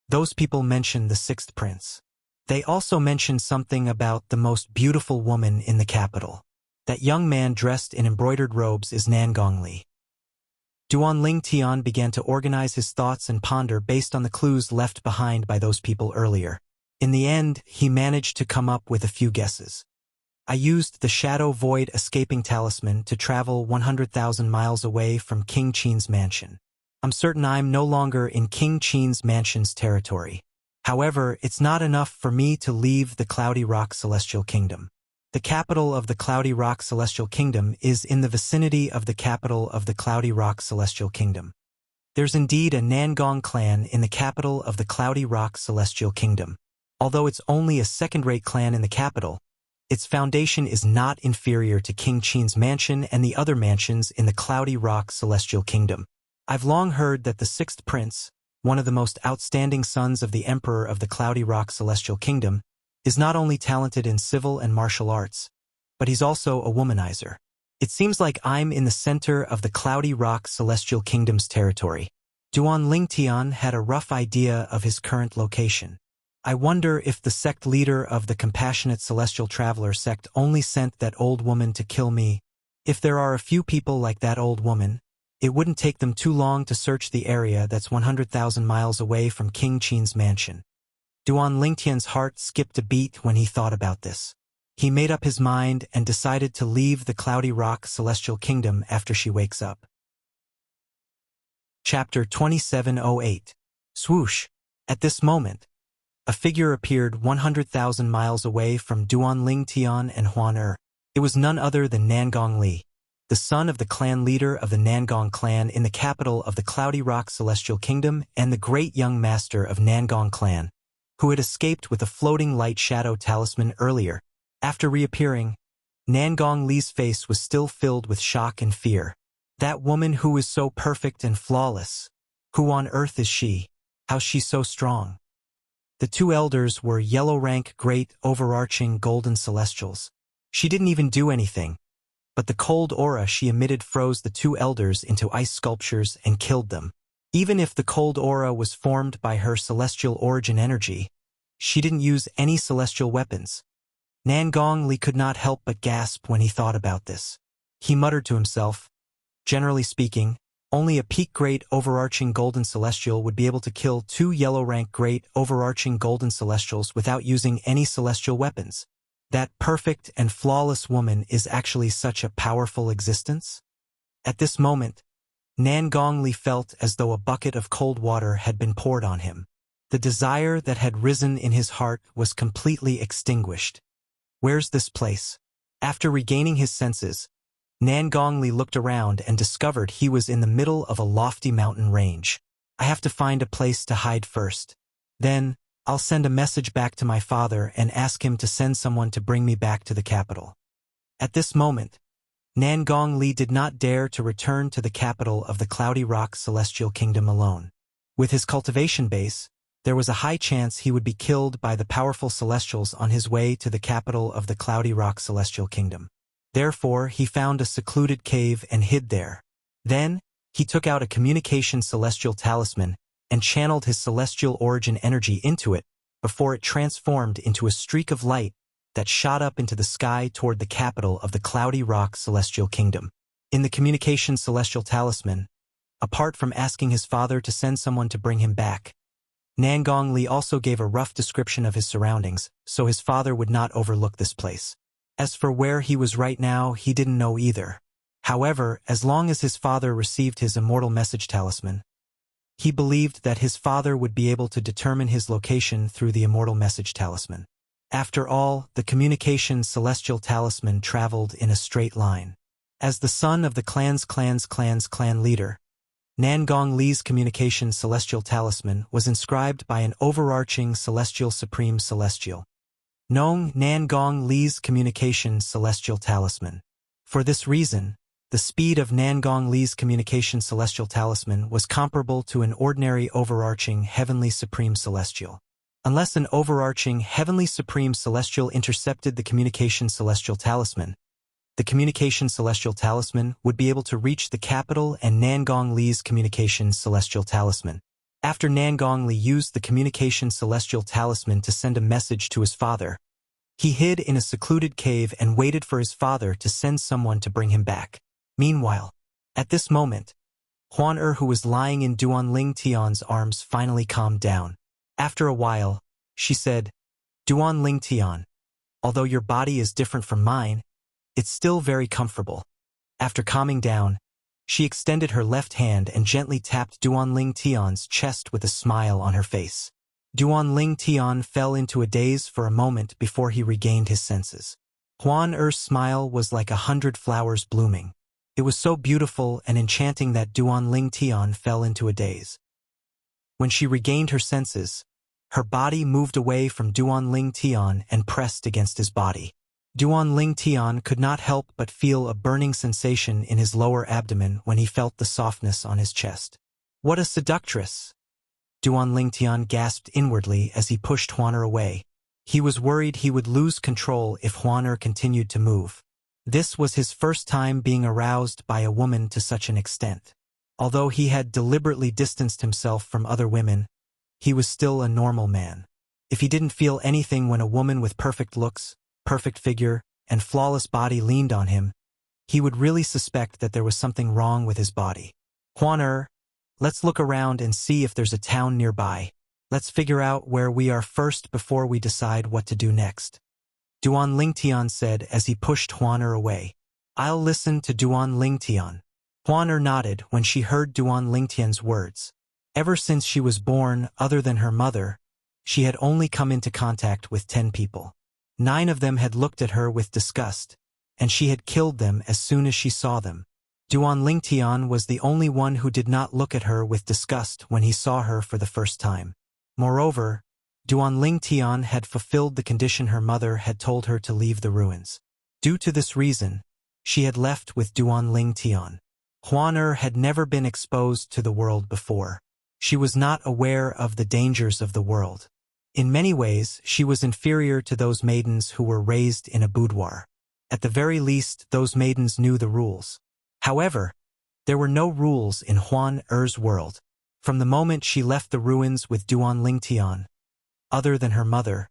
those people mentioned the 6th prince. They also mentioned something about the most beautiful woman in the capital. That young man dressed in embroidered robes is Nangongli. Duan Lingtian began to organize his thoughts and ponder based on the clues left behind by those people earlier. In the end, he managed to come up with a few guesses. I used the Shadow Void escaping talisman to travel 100,000 miles away from King Qin's mansion. I'm certain I'm no longer in King Qin's mansion's territory. However, it's not enough for me to leave the Cloudy Rock Celestial Kingdom. The capital of the Cloudy Rock Celestial Kingdom is in the vicinity of the capital of the Cloudy Rock Celestial Kingdom. There's indeed a Nangong clan in the capital of the Cloudy Rock Celestial Kingdom. Although it's only a second-rate clan in the capital, Its foundation is not inferior to King Qin's mansion and the other mansions in the Cloudy Rock Celestial Kingdom. I've long heard that the sixth prince, one of the most outstanding sons of the Emperor of the Cloudy Rock Celestial Kingdom, is not only talented in civil and martial arts, but he's also a womanizer. It seems like I'm in the center of the Cloudy Rock Celestial Kingdom's territory. Duan Lingtian had a rough idea of his current location. I wonder if the sect leader of the Compassionate Celestial Traveler sect only sent that old woman to kill me. If there are a few people like that old woman, it wouldn't take them too long to search the area that's 100,000 miles away from King Qin's mansion. Duan Lingtian's heart skipped a beat when he thought about this. He made up his mind and decided to leave the Cloudy Rock Celestial Kingdom after she wakes up. Chapter 2708. Swoosh. At this moment, a figure appeared 100,000 miles away from Duan Lingtian and Huan Er. It was none other than Nangong Li, the son of the clan leader of the Nangong clan in the capital of the Cloudy Rock Celestial Kingdom and the great young master of Nangong clan, who had escaped with a floating light shadow talisman earlier. After reappearing, Nangong Li's face was still filled with shock and fear. That woman who is so perfect and flawless. Who on earth is she? How's she so strong? The two elders were yellow-rank great overarching golden celestials. She didn't even do anything, but the cold aura she emitted froze the two elders into ice sculptures and killed them. Even if the cold aura was formed by her celestial origin energy, she didn't use any celestial weapons. Nangong Li could not help but gasp when he thought about this. He muttered to himself, generally speaking, only a peak great overarching golden celestial would be able to kill two yellow-rank great overarching golden celestials without using any celestial weapons. That perfect and flawless woman is actually such a powerful existence? At this moment, Nangong Li felt as though a bucket of cold water had been poured on him. The desire that had risen in his heart was completely extinguished. Where's this place? After regaining his senses, Nangong Li looked around and discovered he was in the middle of a lofty mountain range. I have to find a place to hide first. Then, I'll send a message back to my father and ask him to send someone to bring me back to the capital. At this moment, Nangong Li did not dare to return to the capital of the Cloudy Rock Celestial Kingdom alone. With his cultivation base, there was a high chance he would be killed by the powerful celestials on his way to the capital of the Cloudy Rock Celestial Kingdom. Therefore, he found a secluded cave and hid there. Then, he took out a communication celestial talisman and channeled his celestial origin energy into it before it transformed into a streak of light that shot up into the sky toward the capital of the Cloudy Rock Celestial Kingdom. In the communication celestial talisman, apart from asking his father to send someone to bring him back, Nangong Li also gave a rough description of his surroundings, so his father would not overlook this place. As for where he was right now, he didn't know either. However, as long as his father received his immortal message talisman, he believed that his father would be able to determine his location through the immortal message talisman. After all, the communication celestial talisman traveled in a straight line. As the son of the clan leader, Nangong Li's communication celestial talisman was inscribed by an overarching celestial supreme celestial. Known Nangong Li's communication celestial talisman. For this reason, the speed of Nangong Li's communication celestial talisman was comparable to an ordinary overarching heavenly supreme celestial. Unless an overarching heavenly supreme celestial intercepted the communication celestial talisman, the communication celestial talisman would be able to reach the capital and Nangong Li's communication celestial talisman. After Nangong Li used the communication celestial talisman to send a message to his father, he hid in a secluded cave and waited for his father to send someone to bring him back. Meanwhile, at this moment, Huan Er, who was lying in Duan Lingtian's arms, finally calmed down. After a while, she said, Duan Lingtian, although your body is different from mine, it's still very comfortable. After calming down, she extended her left hand and gently tapped Duan Lingtian's chest with a smile on her face. Duan Lingtian fell into a daze for a moment before he regained his senses. Huan Er's smile was like 100 flowers blooming. It was so beautiful and enchanting that Duan Lingtian fell into a daze. When she regained her senses, her body moved away from Duan Lingtian and pressed against his body. Duan Ling Tian could not help but feel a burning sensation in his lower abdomen when he felt the softness on his chest. What a seductress! Duan Ling Tian gasped inwardly as he pushed Huan away. He was worried he would lose control if Huan continued to move. This was his first time being aroused by a woman to such an extent. Although he had deliberately distanced himself from other women, he was still a normal man. If he didn't feel anything when a woman with perfect looks, perfect figure, and flawless body leaned on him, he would really suspect that there was something wrong with his body. Huan, let's look around and see if there's a town nearby. Let's figure out where we are first before we decide what to do next. Duan Ling Tian said as he pushed Huan away. I'll listen to Duan Ling Tian. Huan nodded when she heard Duan Ling Tian's words. Ever since she was born, other than her mother, she had only come into contact with 10 people. 9 of them had looked at her with disgust, and she had killed them as soon as she saw them. Duan Ling Tian was the only one who did not look at her with disgust when he saw her for the first time. Moreover, Duan Ling Tian had fulfilled the condition her mother had told her to leave the ruins. Due to this reason, she had left with Duan Ling Tian. Huan had never been exposed to the world before. She was not aware of the dangers of the world. In many ways, she was inferior to those maidens who were raised in a boudoir. At the very least, those maidens knew the rules. However, there were no rules in Huan-Er's world. From the moment she left the ruins with Duan Ling Tian, other than her mother,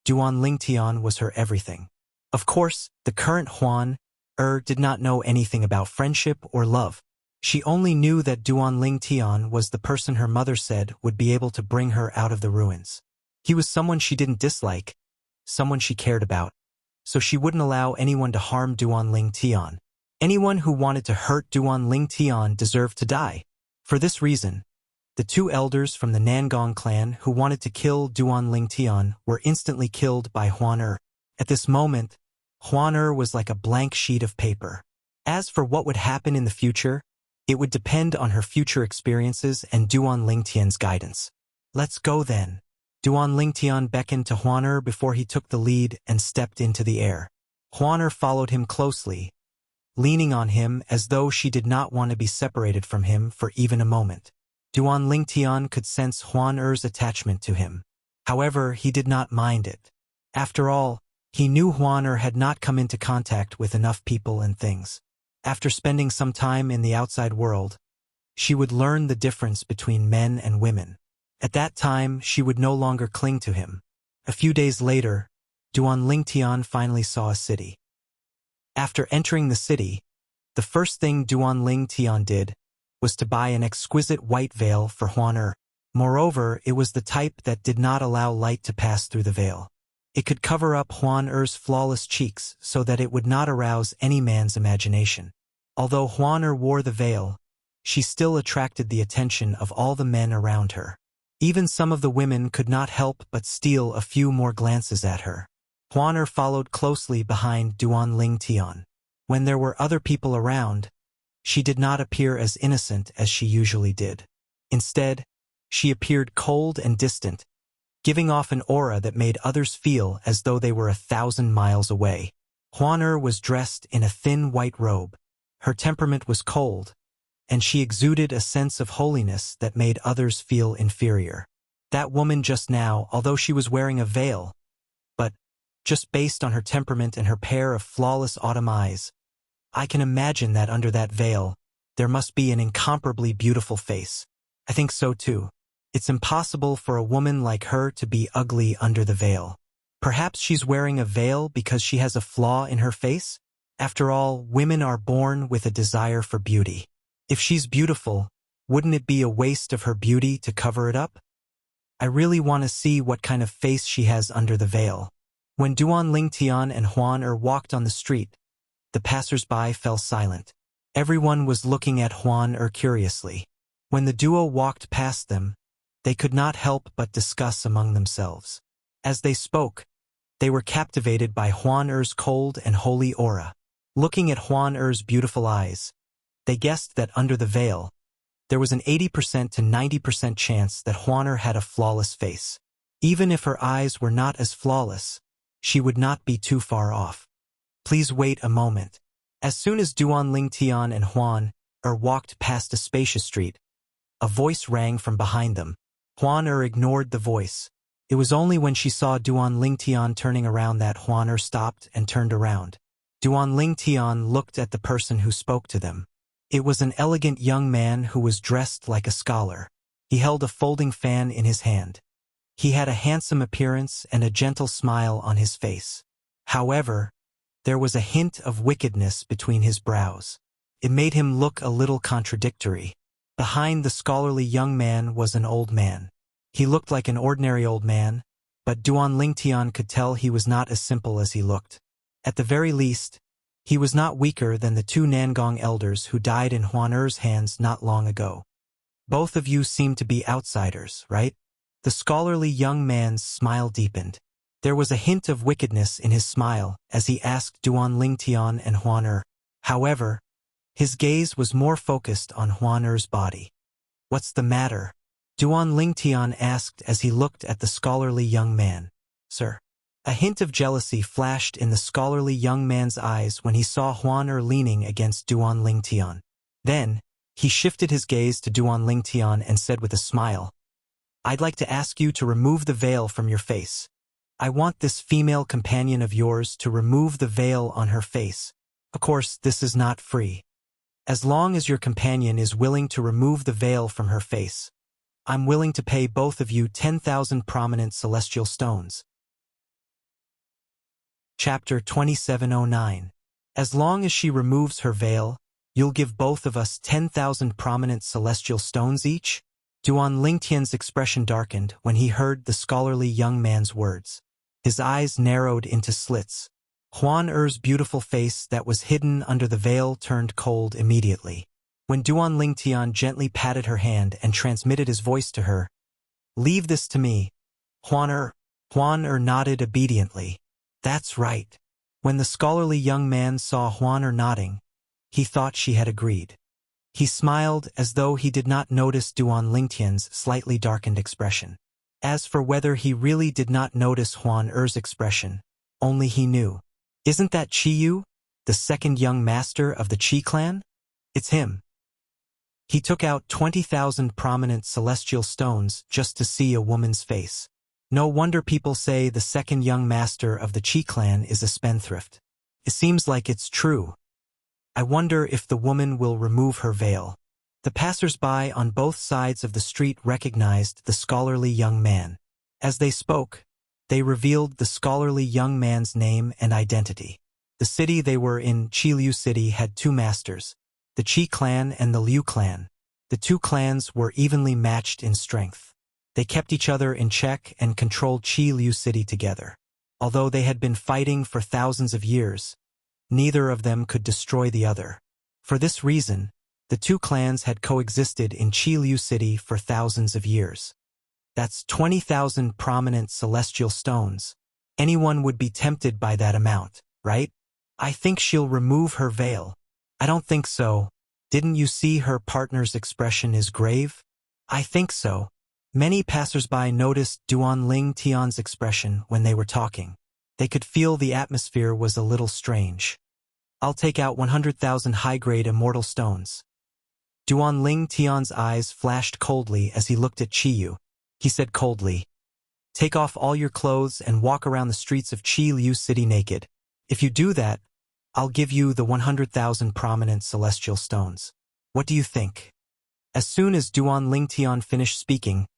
Duan Ling Tian was her everything. Of course, the current Huan-Er did not know anything about friendship or love. She only knew that Duan Ling Tian was the person her mother said would be able to bring her out of the ruins. He was someone she didn't dislike, someone she cared about, so she wouldn't allow anyone to harm Duan Ling Tian. Anyone who wanted to hurt Duan Ling Tian deserved to die. For this reason, the 2 elders from the Nangong clan who wanted to kill Duan Ling Tian were instantly killed by Huan-Er. At this moment, Huan-Er was like a blank sheet of paper. As for what would happen in the future, it would depend on her future experiences and Duan Ling Tian's guidance. Let's go then. Duan Ling Tian beckoned to Huan-Er before he took the lead and stepped into the air. Huan-Er followed him closely, leaning on him as though she did not want to be separated from him for even a moment. Duan Ling Tian could sense Huan-Er's attachment to him. However, he did not mind it. After all, he knew Huan-Er had not come into contact with enough people and things. After spending some time in the outside world, she would learn the difference between men and women. At that time, she would no longer cling to him. A few days later, Duan Ling Tian finally saw a city. After entering the city, the first thing Duan Ling Tian did was to buy an exquisite white veil for Huan-Er. Moreover, it was the type that did not allow light to pass through the veil. It could cover up Huan-Er's flawless cheeks so that it would not arouse any man's imagination. Although Huan-Er wore the veil, she still attracted the attention of all the men around her. Even some of the women could not help but steal a few more glances at her. Huan-Er followed closely behind Duan Ling Tian. When there were other people around, she did not appear as innocent as she usually did. Instead, she appeared cold and distant, giving off an aura that made others feel as though they were 1,000 miles away. Huan-Er was dressed in a thin white robe. Her temperament was cold, and she exuded a sense of holiness that made others feel inferior. That woman just now, although she was wearing a veil, but just based on her temperament and her pair of flawless autumn eyes, I can imagine that under that veil, there must be an incomparably beautiful face. I think so too. It's impossible for a woman like her to be ugly under the veil. Perhaps she's wearing a veil because she has a flaw in her face? After all, women are born with a desire for beauty. If she's beautiful, wouldn't it be a waste of her beauty to cover it up? I really want to see what kind of face she has under the veil. When Duan Ling Tian and Huan-Er walked on the street, the passers-by fell silent. Everyone was looking at Huan-Er curiously. When the duo walked past them, they could not help but discuss among themselves. As they spoke, they were captivated by Huan-Er's cold and holy aura. Looking at Huan-Er's beautiful eyes, they guessed that under the veil, there was an 80% to 90% chance that Huan-Er had a flawless face. Even if her eyes were not as flawless, she would not be too far off. Please wait a moment. As soon as Duan Lingtian and Huan walked past a spacious street, a voice rang from behind them. Huan ignored the voice. It was only when she saw Duan Lingtian turning around that Huan stopped and turned around. Duan Lingtian looked at the person who spoke to them. It was an elegant young man who was dressed like a scholar. He held a folding fan in his hand. He had a handsome appearance and a gentle smile on his face. However, there was a hint of wickedness between his brows. It made him look a little contradictory. Behind the scholarly young man was an old man. He looked like an ordinary old man, but Duan Lingtian could tell he was not as simple as he looked. At the very least, he was not weaker than the two Nangong elders who died in Huan Er's hands not long ago. Both of you seem to be outsiders, right? The scholarly young man's smile deepened. There was a hint of wickedness in his smile as he asked Duan Lingtian and Huan Er. However, his gaze was more focused on Huan Er's body. What's the matter? Duan Lingtian asked as he looked at the scholarly young man. Sir. A hint of jealousy flashed in the scholarly young man's eyes when he saw Huan Er leaning against Duan Lingtian. Then, he shifted his gaze to Duan Lingtian and said with a smile, I'd like to ask you to remove the veil from your face. I want this female companion of yours to remove the veil on her face. Of course, this is not free. As long as your companion is willing to remove the veil from her face, I'm willing to pay both of you 10,000 prominent celestial stones. Chapter 2709. As long as she removes her veil, you'll give both of us 10,000 prominent celestial stones each? Duan Lingtian's expression darkened when he heard the scholarly young man's words. His eyes narrowed into slits. Huan Er's beautiful face that was hidden under the veil turned cold immediately. When Duan Lingtian gently patted her hand and transmitted his voice to her, Leave this to me. Huan Er nodded obediently. That's right. When the scholarly young man saw Huan Er nodding, he thought she had agreed. He smiled as though he did not notice Duan Lingtian's slightly darkened expression. As for whether he really did not notice Huan Er's expression, only he knew. Isn't that Qiyu, the second young master of the Qi clan? It's him. He took out 20,000 prominent celestial stones just to see a woman's face. No wonder people say the second young master of the Qi clan is a spendthrift. It seems like it's true. I wonder if the woman will remove her veil. The passers-by on both sides of the street recognized the scholarly young man. As they spoke, they revealed the scholarly young man's name and identity. The city they were in, Qiliu City, had two masters, the Qi clan and the Liu clan. The two clans were evenly matched in strength. They kept each other in check and controlled Qiliu City together. Although they had been fighting for thousands of years, neither of them could destroy the other. For this reason, the two clans had coexisted in Qiliu City for thousands of years. That's 20,000 prominent celestial stones. Anyone would be tempted by that amount, right? I think she'll remove her veil. I don't think so. Didn't you see her partner's expression is grave? I think so. Many passers-by noticed Duan Lingtian's expression when they were talking. They could feel the atmosphere was a little strange. I'll take out 100,000 high-grade immortal stones. Duan Lingtian's eyes flashed coldly as he looked at Qiyu. He said coldly, Take off all your clothes and walk around the streets of Qiliu City naked. If you do that, I'll give you the 100,000 prominent celestial stones. What do you think? As soon as Duan Lingtian finished speaking,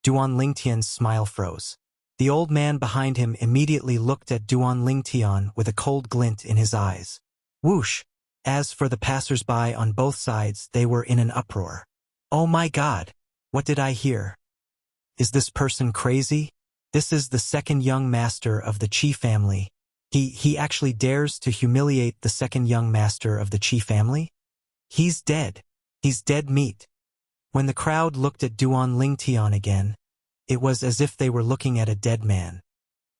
Duan Lingtian's smile froze. The old man behind him immediately looked at Duan Lingtian with a cold glint in his eyes. Whoosh! As for the passers-by on both sides, they were in an uproar. Oh my God! What did I hear? Is this person crazy? This is the second young master of the Qi family. He actually dares to humiliate the second young master of the Qi family? He's dead. He's dead meat. When the crowd looked at Duan Lingtian again, it was as if they were looking at a dead man.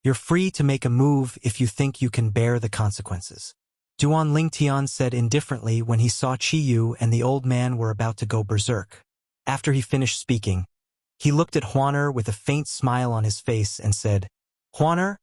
You're free to make a move if you think you can bear the consequences. Duan Lingtian said indifferently when he saw Qiyu and the old man were about to go berserk. After he finished speaking, he looked at Huan Er with a faint smile on his face and said, Huan Er,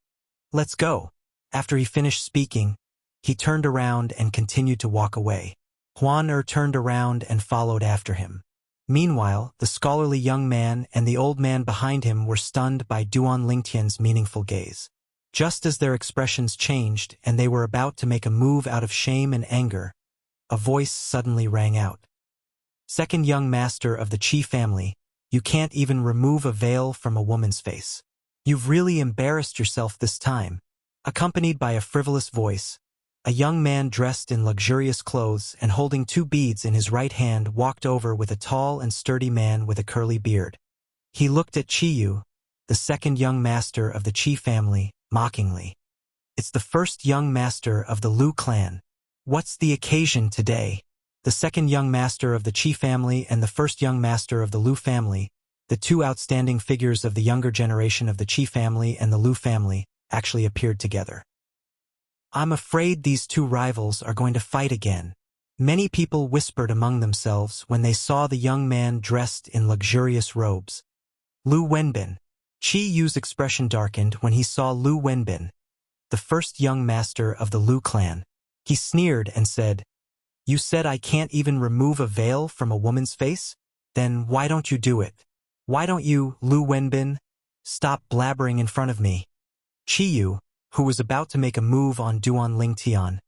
let's go. After he finished speaking, He turned around and continued to walk away. Huan turned around and followed after him. Meanwhile, the scholarly young man and the old man behind him were stunned by Duan Lingtian's meaningful gaze. Just as their expressions changed and they were about to make a move out of shame and anger, a voice suddenly rang out. Second young master of the Qi family, you can't even remove a veil from a woman's face. You've really embarrassed yourself this time. Accompanied by a frivolous voice, a young man dressed in luxurious clothes and holding 2 beads in his right hand walked over with a tall and sturdy man with a curly beard. He looked at Qiyu, the second young master of the Qi family, mockingly. It's the first young master of the Lu clan. What's the occasion today? The second young master of the Qi family and the first young master of the Lu family, the 2 outstanding figures of the younger generation of the Qi family and the Lu family, actually appeared together. I'm afraid these 2 rivals are going to fight again. Many people whispered among themselves when they saw the young man dressed in luxurious robes. Lu Wenbin. Qi Yu's expression darkened when he saw Lu Wenbin, the first young master of the Lu clan. He sneered and said, "You said I can't even remove a veil from a woman's face? Then why don't you do it? Why don't you, Lu Wenbin? Stop blabbering in front of me." Qiyu, who was about to make a move on Duan Lingtian,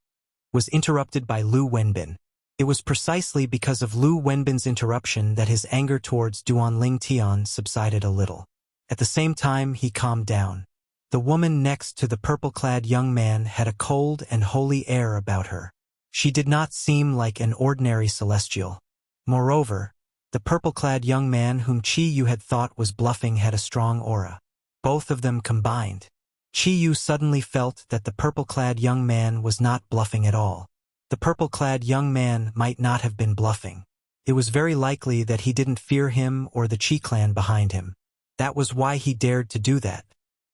was interrupted by Lu Wenbin. It was precisely because of Lu Wenbin's interruption that his anger towards Duan Lingtian subsided a little. At the same time, he calmed down. The woman next to the purple-clad young man had a cold and holy air about her. She did not seem like an ordinary celestial. Moreover, the purple-clad young man whom Qiyu had thought was bluffing had a strong aura. Both of them combined. Qiyu suddenly felt that the purple-clad young man was not bluffing at all. The purple-clad young man might not have been bluffing. It was very likely that he didn't fear him or the Qi clan behind him. That was why he dared to do that.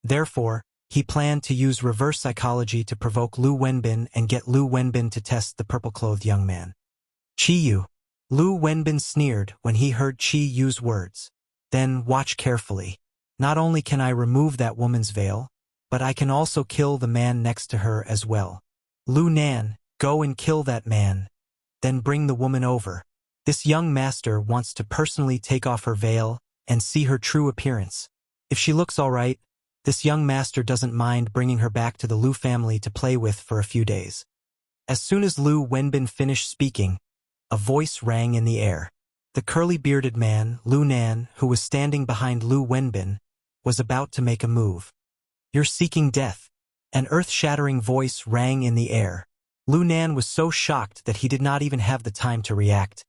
Therefore, he planned to use reverse psychology to provoke Lu Wenbin and get Lu Wenbin to test the purple-clothed young man. Qiyu. Lu Wenbin sneered when he heard Qiyu's words. Then watch carefully. Not only can I remove that woman's veil, but I can also kill the man next to her as well. Lu Nan, go and kill that man. Then bring the woman over. This young master wants to personally take off her veil and see her true appearance. If she looks all right, this young master doesn't mind bringing her back to the Lu family to play with for a few days. As soon as Lu Wenbin finished speaking, a voice rang in the air. The curly-bearded man, Lu Nan, who was standing behind Lu Wenbin, was about to make a move. You're seeking death. An earth-shattering voice rang in the air. Lu Nan was so shocked that he did not even have the time to react,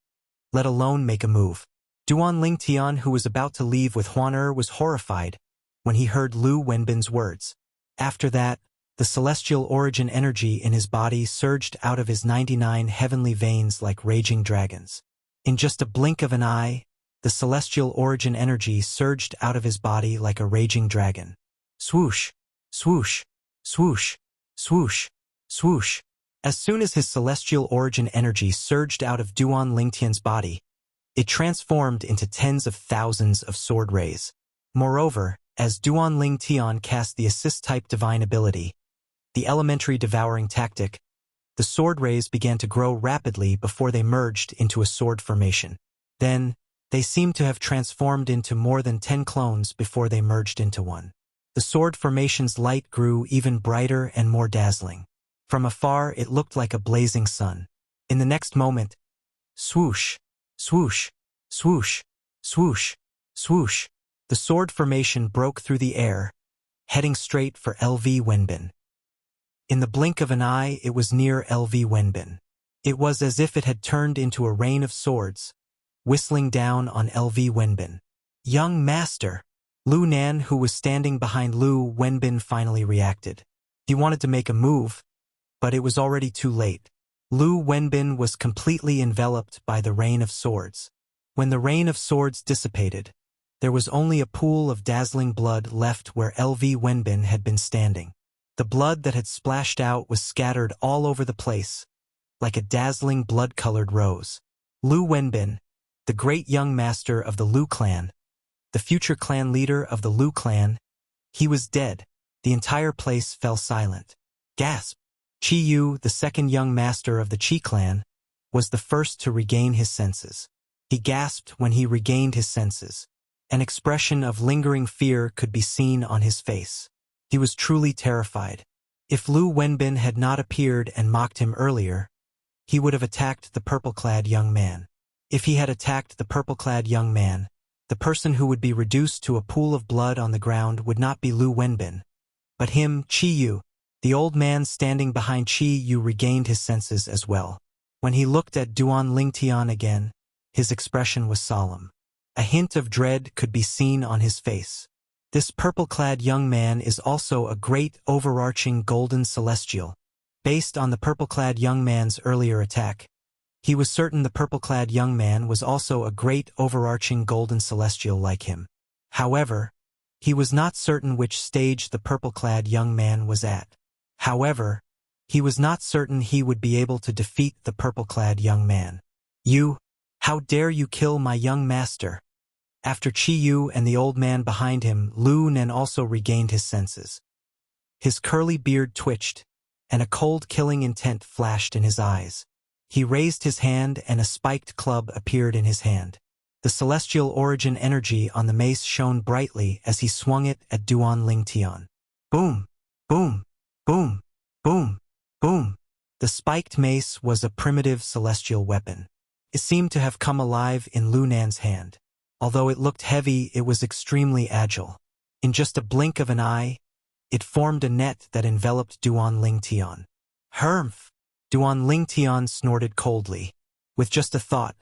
let alone make a move. Duan Lingtian, who was about to leave with Huan was horrified when he heard Lu Wenbin's words. After that, the celestial origin energy in his body surged out of his 99 heavenly veins like raging dragons. In just a blink of an eye, the celestial origin energy surged out of his body like a raging dragon. Swoosh, swoosh, swoosh, swoosh, swoosh. As soon as his celestial origin energy surged out of Duan Lingtian's body, it transformed into tens of thousands of sword rays. Moreover, as Duan Lingtian cast the assist-type divine ability, the elementary devouring tactic, the sword rays began to grow rapidly before they merged into a sword formation. Then, they seemed to have transformed into more than 10 clones before they merged into one. The sword formation's light grew even brighter and more dazzling. From afar, it looked like a blazing sun. In the next moment, swoosh, swoosh, swoosh, swoosh, swoosh, the sword formation broke through the air, heading straight for LV Wenbin. In the blink of an eye, it was near LV Wenbin. It was as if it had turned into a rain of swords, whistling down on LV Wenbin. Young master! Lu Nan, who was standing behind Lu Wenbin, finally reacted. He wanted to make a move, but it was already too late. Lu Wenbin was completely enveloped by the rain of swords. When the rain of swords dissipated, there was only a pool of dazzling blood left where LV Wenbin had been standing. The blood that had splashed out was scattered all over the place, like a dazzling blood-colored rose. Lu Wenbin, the great young master of the Lu clan, the future clan leader of the Lu clan, he was dead. The entire place fell silent. Gasp! Chi Yu, the second young master of the Qi clan, was the first to regain his senses. He gasped when he regained his senses. An expression of lingering fear could be seen on his face. He was truly terrified. If Lu Wenbin had not appeared and mocked him earlier, he would have attacked the purple-clad young man. If he had attacked the purple-clad young man, the person who would be reduced to a pool of blood on the ground would not be Lu Wenbin, but him, Chi Yu. The old man standing behind Chi Yu regained his senses as well. When he looked at Duan Lingtian again, his expression was solemn. A hint of dread could be seen on his face. This purple-clad young man is also a great overarching golden celestial. Based on the purple-clad young man's earlier attack, he was certain the purple-clad young man was also a great overarching golden celestial like him. However, he was not certain which stage the purple-clad young man was at. However, he was not certain he would be able to defeat the purple-clad young man. You, how dare you kill my young master? After Chi Yu and the old man behind him, Lu Nen also regained his senses. His curly beard twitched, and a cold killing intent flashed in his eyes. He raised his hand and a spiked club appeared in his hand. The celestial origin energy on the mace shone brightly as he swung it at Duan Lingtian. Boom! Boom! Boom! Boom! Boom! The spiked mace was a primitive celestial weapon. It seemed to have come alive in Lu Nan's hand. Although it looked heavy, it was extremely agile. In just a blink of an eye, it formed a net that enveloped Duan Lingtian. Humph! Duan Lingtian snorted coldly. With just a thought,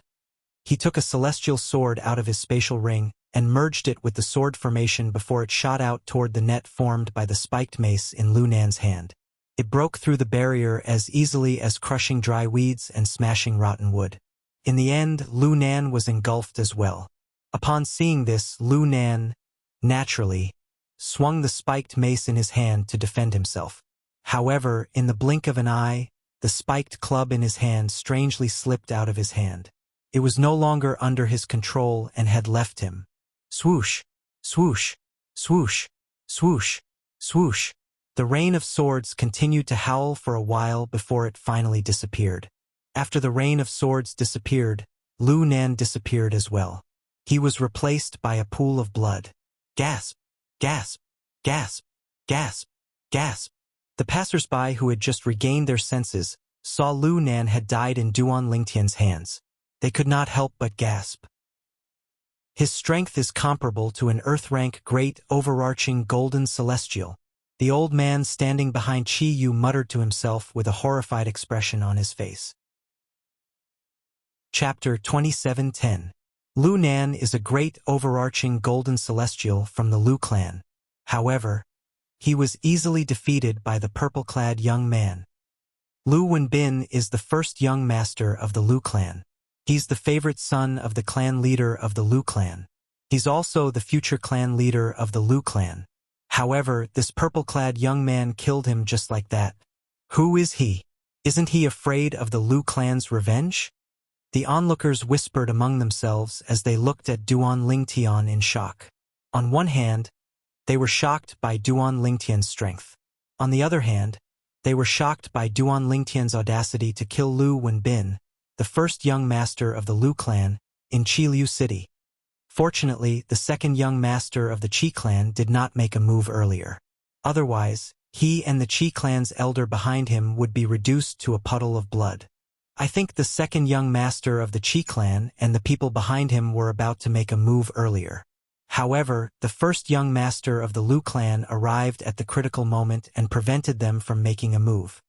he took a celestial sword out of his spatial ring and merged it with the sword formation before it shot out toward the net formed by the spiked mace in Lu Nan's hand. It broke through the barrier as easily as crushing dry weeds and smashing rotten wood. In the end, Lu Nan was engulfed as well. Upon seeing this, Lu Nan, naturally, swung the spiked mace in his hand to defend himself. However, in the blink of an eye, the spiked club in his hand strangely slipped out of his hand. It was no longer under his control and had left him. Swoosh! Swoosh! Swoosh! Swoosh! Swoosh! The rain of swords continued to howl for a while before it finally disappeared. After the rain of swords disappeared, Lu Nan disappeared as well. He was replaced by a pool of blood. Gasp! Gasp! Gasp! Gasp! Gasp! The passersby who had just regained their senses saw Lu Nan had died in Duan Lingtian's hands. They could not help but gasp. His strength is comparable to an Earth-rank great overarching golden celestial. The old man standing behind Chi Yu muttered to himself with a horrified expression on his face. Chapter 2710. Lu Nan is a great overarching golden celestial from the Lu clan. However, he was easily defeated by the purple-clad young man. Lu Wenbin is the first young master of the Lu clan. He's the favorite son of the clan leader of the Lu clan. He's also the future clan leader of the Lu clan. However, this purple-clad young man killed him just like that. Who is he? Isn't he afraid of the Lu clan's revenge? The onlookers whispered among themselves as they looked at Duan Lingtian in shock. On one hand, they were shocked by Duan Lingtian's strength. On the other hand, they were shocked by Duan Lingtian's audacity to kill Lu Wenbin, the first young master of the Lu clan, in Qiliu City. Fortunately, the second young master of the Qi clan did not make a move earlier. Otherwise, he and the Qi clan's elder behind him would be reduced to a puddle of blood. I think the second young master of the Qi clan and the people behind him were about to make a move earlier. However, the first young master of the Lu clan arrived at the critical moment and prevented them from making a move.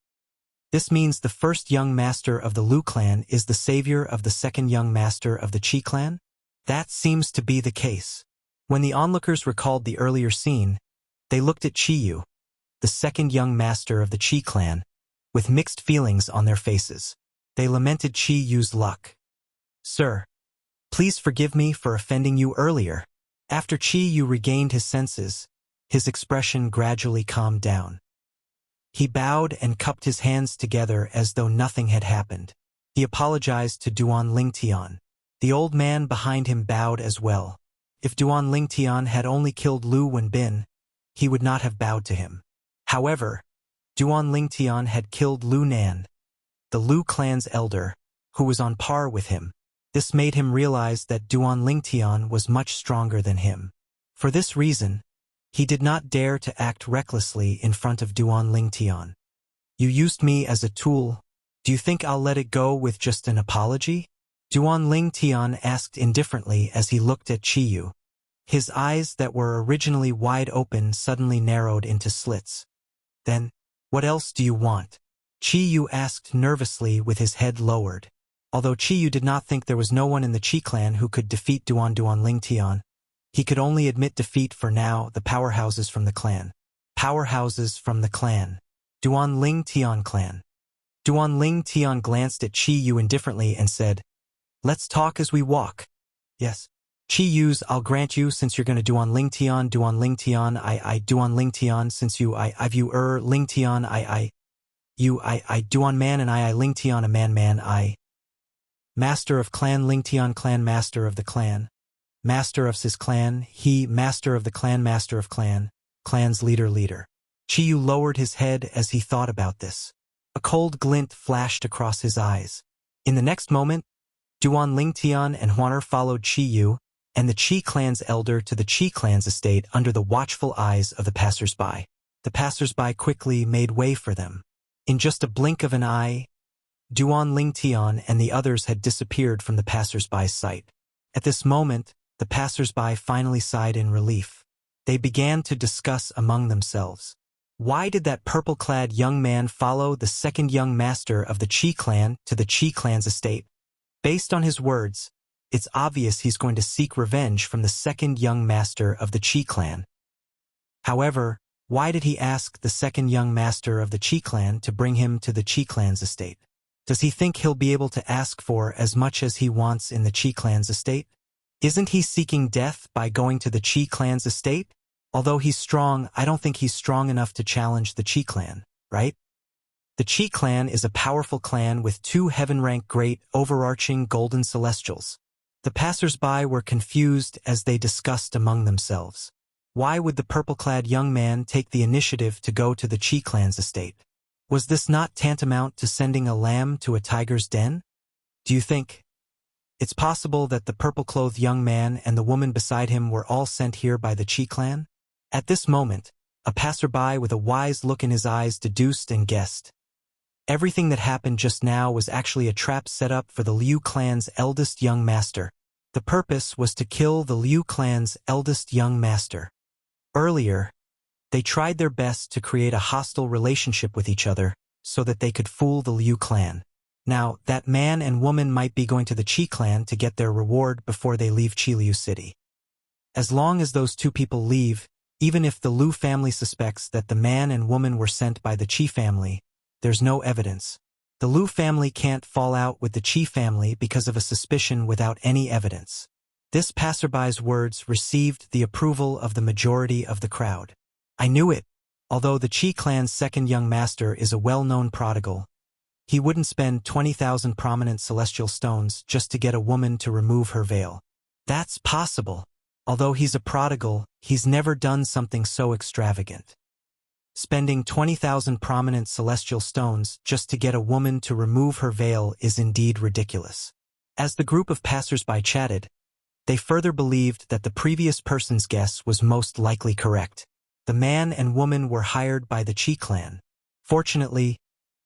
This means the first young master of the Lu clan is the savior of the second young master of the Qi clan? That seems to be the case. When the onlookers recalled the earlier scene, they looked at Chi Yu, the second young master of the Qi clan, with mixed feelings on their faces. They lamented Chi Yu's luck. Sir, please forgive me for offending you earlier. After Chi Yu regained his senses, his expression gradually calmed down. He bowed and cupped his hands together as though nothing had happened. He apologized to Duan Lingtian. The old man behind him bowed as well. If Duan Lingtian had only killed Lu Wenbin, he would not have bowed to him. However, Duan Lingtian had killed Lu Nan, the Lu clan's elder, who was on par with him. This made him realize that Duan Lingtian was much stronger than him. For this reason, he did not dare to act recklessly in front of Duan Lingtian. You used me as a tool. Do you think I'll let it go with just an apology? Duan Lingtian asked indifferently as he looked at Qiyu. His eyes that were originally wide open suddenly narrowed into slits. Then, what else do you want? Qiyu asked nervously with his head lowered. Although Qiyu did not think there was no one in the Qi clan who could defeat Duan Lingtian, he could only admit defeat for now. The powerhouses from the clan. Powerhouses from the clan. Duan Lingtian clan. Duan Lingtian glanced at Qiyu indifferently and said, "Let's talk as we walk." Yes. Qiyu's I'll grant you since you're gonna Duan Lingtian Duan Lingtian since you view Lingtian Duan man and I Lingtian a man I. Master of clan Lingtian clan master of the clan. Master of his clan, he master of the clan master of clan's leader. Qiyu lowered his head as he thought about this. A cold glint flashed across his eyes. In the next moment, Duan Lingtian and Huaner followed Qiyu and the Qi clan's elder to the Qi clan's estate under the watchful eyes of the passers-by. The passers-by quickly made way for them. In just a blink of an eye, Duan Lingtian and the others had disappeared from the passers-by's sight. At this moment, the passers-by finally sighed in relief. They began to discuss among themselves. Why did that purple-clad young man follow the second young master of the Qi clan to the Qi clan's estate? Based on his words, it's obvious he's going to seek revenge from the second young master of the Qi clan. However, why did he ask the second young master of the Qi clan to bring him to the Qi clan's estate? Does he think he'll be able to ask for as much as he wants in the Qi clan's estate? Isn't he seeking death by going to the Qi clan's estate? Although he's strong, I don't think he's strong enough to challenge the Qi clan, right? The Qi clan is a powerful clan with 2 heaven-rank great overarching golden celestials. The passers-by were confused as they discussed among themselves. Why would the purple-clad young man take the initiative to go to the Qi clan's estate? Was this not tantamount to sending a lamb to a tiger's den? Do you think it's possible that the purple-clothed young man and the woman beside him were all sent here by the Qi clan? At this moment, a passerby with a wise look in his eyes deduced and guessed. Everything that happened just now was actually a trap set up for the Liu clan's eldest young master. The purpose was to kill the Liu clan's eldest young master. Earlier, they tried their best to create a hostile relationship with each other so that they could fool the Liu clan. Now, that man and woman might be going to the Qi clan to get their reward before they leave Qiliu City. As long as those 2 people leave, even if the Liu family suspects that the man and woman were sent by the Qi family, there's no evidence. The Liu family can't fall out with the Qi family because of a suspicion without any evidence. This passerby's words received the approval of the majority of the crowd. I knew it. Although the Qi clan's second young master is a well-known prodigal, he wouldn't spend 20,000 prominent celestial stones just to get a woman to remove her veil. That's possible. Although he's a prodigal, he's never done something so extravagant. Spending 20,000 prominent celestial stones just to get a woman to remove her veil is indeed ridiculous. As the group of passers-by chatted, they further believed that the previous person's guess was most likely correct. The man and woman were hired by the Qi clan. Fortunately,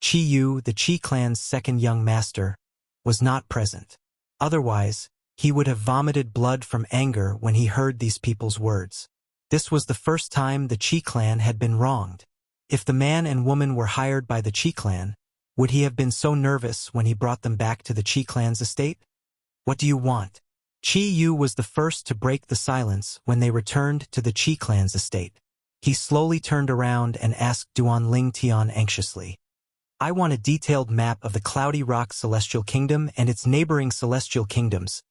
Qiyu, the Qi clan's second young master, was not present. Otherwise, he would have vomited blood from anger when he heard these people's words. This was the first time the Qi clan had been wronged. If the man and woman were hired by the Qi clan, would he have been so nervous when he brought them back to the Qi clan's estate? What do you want? Qiyu was the first to break the silence when they returned to the Qi clan's estate. He slowly turned around and asked Duan Lingtian anxiously. I want a detailed map of the Cloudy Rock Celestial Kingdom and its neighboring celestial kingdoms.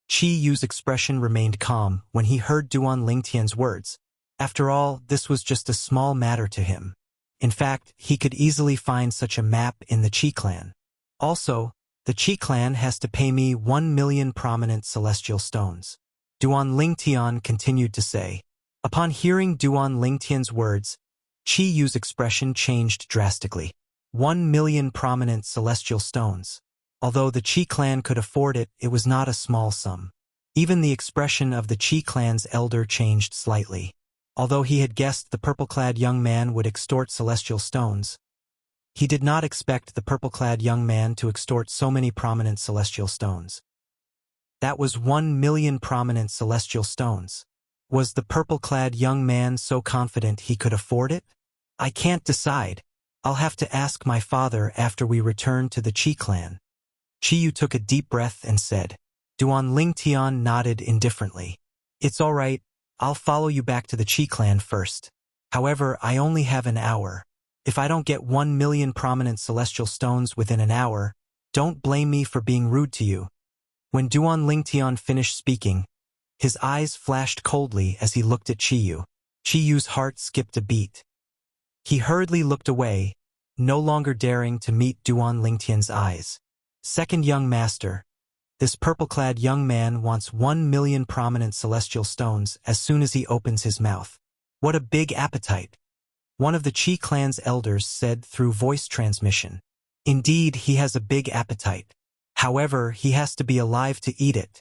Qiyu's expression remained calm when he heard Duan Lingtian's words. After all, this was just a small matter to him. In fact, he could easily find such a map in the Qi clan. Also, the Qi clan has to pay me 1 million prominent celestial stones. Duan Lingtian continued to say. Upon hearing Duan Lingtian's words, Qi Yu's expression changed drastically. 1 million prominent celestial stones. Although the Qi clan could afford it, it was not a small sum. Even the expression of the Qi clan's elder changed slightly. Although he had guessed the purple-clad young man would extort celestial stones, he did not expect the purple-clad young man to extort so many prominent celestial stones. That was 1 million prominent celestial stones. Was the purple-clad young man so confident he could afford it? I can't decide. I'll have to ask my father after we return to the Qi clan. Qi Yu took a deep breath and said. Duan Lingtian nodded indifferently. It's all right, I'll follow you back to the Qi clan first. However, I only have an hour. If I don't get 1 million prominent celestial stones within an hour, don't blame me for being rude to you. When Duan Lingtian finished speaking, his eyes flashed coldly as he looked at Qi Yu. Qi Yu's heart skipped a beat. He hurriedly looked away, no longer daring to meet Duan Lingtian's eyes. Second young master, this purple-clad young man wants 1 million prominent celestial stones as soon as he opens his mouth. What a big appetite! One of the Qi clan's elders said through voice transmission. Indeed, he has a big appetite. However, he has to be alive to eat it.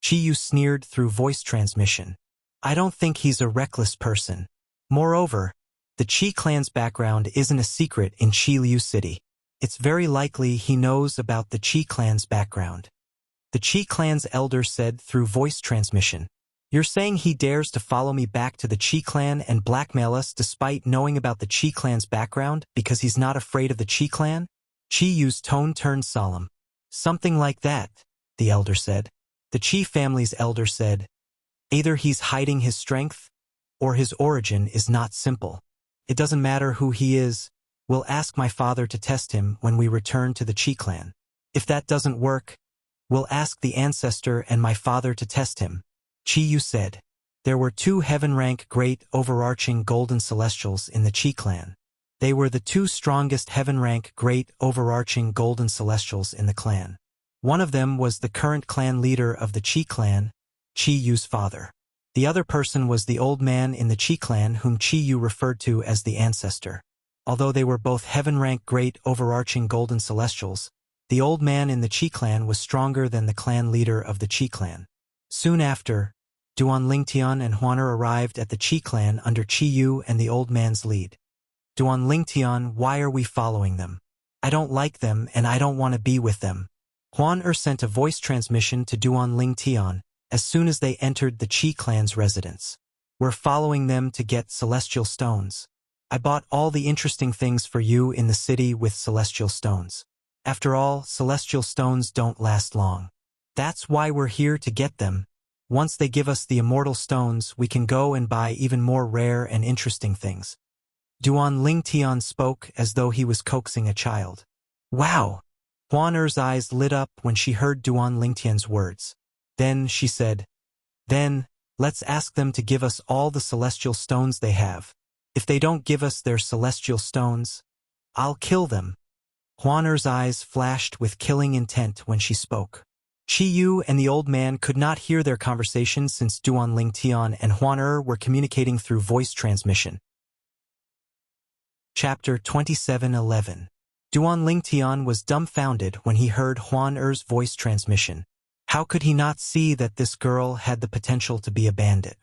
Qi Yu sneered through voice transmission. I don't think he's a reckless person. Moreover, the Qi clan's background isn't a secret in Qi Liu City. It's very likely he knows about the Qi clan's background. The Qi clan's elder said through voice transmission. You're saying he dares to follow me back to the Qi clan and blackmail us despite knowing about the Qi clan's background because he's not afraid of the Qi clan? Qi Yu's tone turned solemn. Something like that, the elder said. The Qi family's elder said. Either he's hiding his strength, or his origin is not simple. It doesn't matter who he is, we'll ask my father to test him when we return to the Qi clan. If that doesn't work, we'll ask the ancestor and my father to test him. Qi Yu said. There were 2 heaven-rank great overarching golden celestials in the Qi clan. They were the 2 strongest heaven-rank great overarching golden celestials in the clan. One of them was the current clan leader of the Qi clan, Qi Yu's father. The other person was the old man in the Qi clan whom Qi Yu referred to as the ancestor. Although they were both heaven-rank great overarching golden celestials, the old man in the Qi clan was stronger than the clan leader of the Qi clan. Soon after, Duan Lingtian and Huaner arrived at the Qi clan under Qi Yu and the old man's lead. Duan Lingtian, why are we following them? I don't like them and I don't want to be with them. Huaner sent a voice transmission to Duan Lingtian as soon as they entered the Qi clan's residence. We're following them to get celestial stones. I bought all the interesting things for you in the city with celestial stones. After all, celestial stones don't last long. That's why we're here to get them. Once they give us the immortal stones, we can go and buy even more rare and interesting things. Duan Lingtian spoke as though he was coaxing a child. Wow! Huaner's eyes lit up when she heard Duan Lingtian's words. Then she said, Then, let's ask them to give us all the celestial stones they have. If they don't give us their celestial stones, I'll kill them. Huaner's eyes flashed with killing intent when she spoke. Qi Yu and the old man could not hear their conversation since Duan Lingtian and Huaner were communicating through voice transmission. Chapter 27:11. Duan Lingtian was dumbfounded when he heard Huaner's voice transmission. How could he not see that this girl had the potential to be a bandit?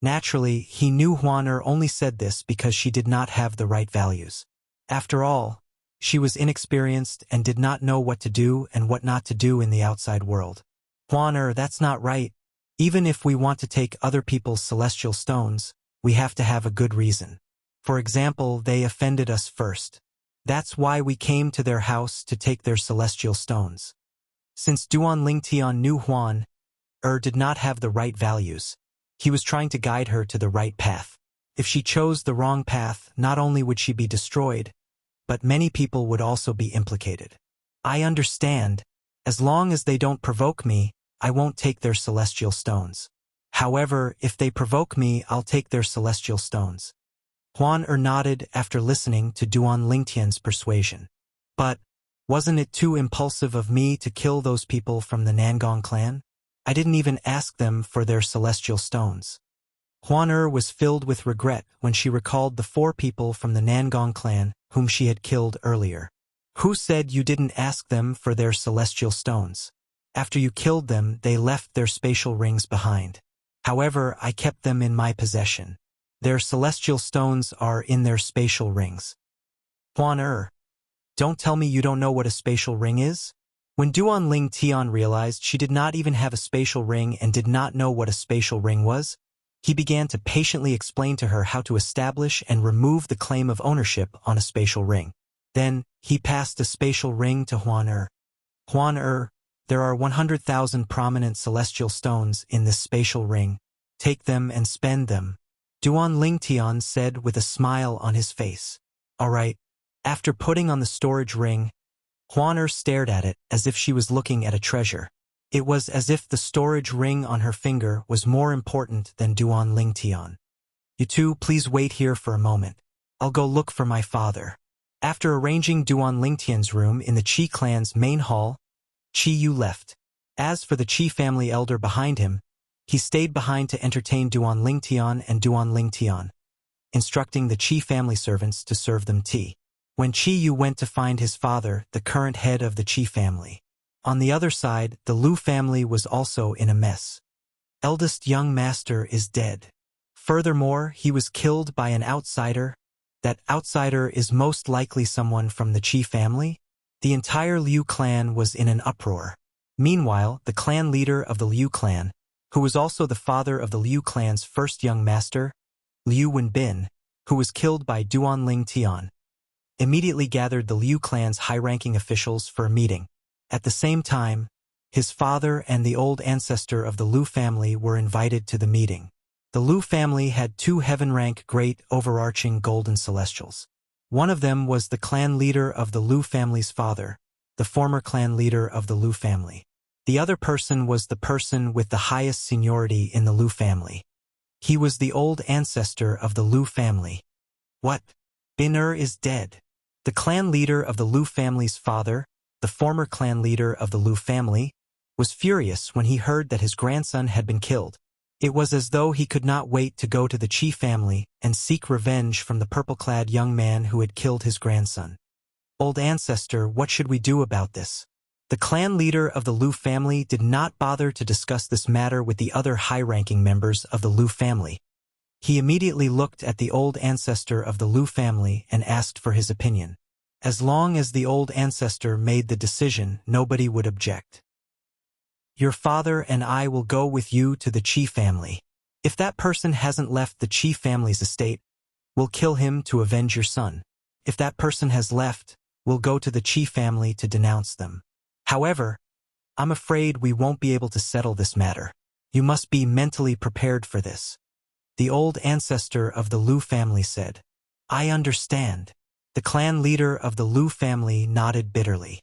Naturally, he knew Huaner only said this because she did not have the right values. After all, she was inexperienced and did not know what to do and what not to do in the outside world. Huaner, that's not right. Even if we want to take other people's celestial stones, we have to have a good reason. For example, they offended us first. That's why we came to their house to take their celestial stones. Since Duan Lingtian knew Huaner did not have the right values, he was trying to guide her to the right path. If she chose the wrong path, not only would she be destroyed, but many people would also be implicated. I understand. As long as they don't provoke me, I won't take their celestial stones. However, if they provoke me, I'll take their celestial stones. Huaner nodded after listening to Duan Lingtian's persuasion. But, wasn't it too impulsive of me to kill those people from the Nangong clan? I didn't even ask them for their celestial stones. Huan was filled with regret when she recalled the 4 people from the Nangong clan whom she had killed earlier. Who said you didn't ask them for their celestial stones? After you killed them, they left their spatial rings behind. However, I kept them in my possession. Their celestial stones are in their spatial rings. Huan, don't tell me you don't know what a spatial ring is? When Duan Ling Tian realized she did not even have a spatial ring and did not know what a spatial ring was, he began to patiently explain to her how to establish and remove the claim of ownership on a spatial ring. Then, he passed a spatial ring to Huan. Huan, there are 100,000 prominent celestial stones in this spatial ring. Take them and spend them. Duan Ling Tian said with a smile on his face. All right. After putting on the storage ring, Huan stared at it as if she was looking at a treasure. It was as if the storage ring on her finger was more important than Duan Ling Tian. You two, please wait here for a moment. I'll go look for my father. After arranging Duan Ling Tian's room in the Qi clan's main hall, Qi Yu left. As for the Qi family elder behind him, he stayed behind to entertain Duan Ling Tian and Duan Ling Tian, instructing the Qi family servants to serve them tea. When Qi Yu went to find his father, the current head of the Qi family. On the other side, the Lu family was also in a mess. Eldest young master is dead. Furthermore, he was killed by an outsider. That outsider is most likely someone from the Qi family. The entire Liu clan was in an uproar. Meanwhile, the clan leader of the Liu clan, who was also the father of the Liu clan's first young master, Liu Wenbin, who was killed by Duan Ling Tian, immediately gathered the Liu clan's high-ranking officials for a meeting. At the same time, his father and the old ancestor of the Liu family were invited to the meeting. The Liu family had 2 heaven-rank great overarching golden celestials. One of them was the clan leader of the Liu family's father, the former clan leader of the Liu family. The other person was the person with the highest seniority in the Liu family. He was the old ancestor of the Liu family. What? Bin is dead. The clan leader of the Liu family's father, the former clan leader of the Liu family, was furious when he heard that his grandson had been killed. It was as though he could not wait to go to the Qi family and seek revenge from the purple-clad young man who had killed his grandson. Old ancestor, what should we do about this? The clan leader of the Liu family did not bother to discuss this matter with the other high-ranking members of the Liu family. He immediately looked at the old ancestor of the Liu family and asked for his opinion. As long as the old ancestor made the decision, nobody would object. Your father and I will go with you to the Qi family. If that person hasn't left the Qi family's estate, we'll kill him to avenge your son. If that person has left, we'll go to the Qi family to denounce them. However, I'm afraid we won't be able to settle this matter. You must be mentally prepared for this. The old ancestor of the Liu family said. I understand. The clan leader of the Liu family nodded bitterly.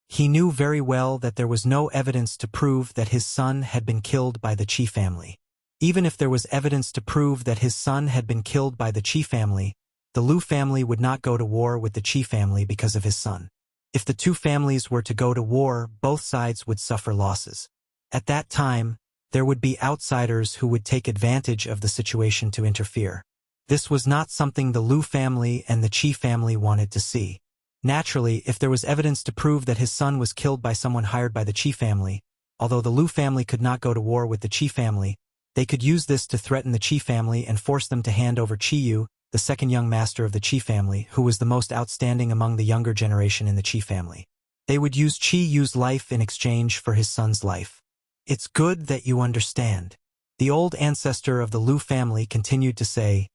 He knew very well that there was no evidence to prove that his son had been killed by the Qi family. Even if there was evidence to prove that his son had been killed by the Qi family, the Liu family would not go to war with the Qi family because of his son. If the 2 families were to go to war, both sides would suffer losses. At that time, there would be outsiders who would take advantage of the situation to interfere. This was not something the Liu family and the Qi family wanted to see. Naturally, if there was evidence to prove that his son was killed by someone hired by the Qi family, although the Liu family could not go to war with the Qi family, they could use this to threaten the Qi family and force them to hand over Qi Yu, the second young master of the Qi family, who was the most outstanding among the younger generation in the Qi family. They would use Qi Yu's life in exchange for his son's life. It's good that you understand. The old ancestor of the Liu family continued to say,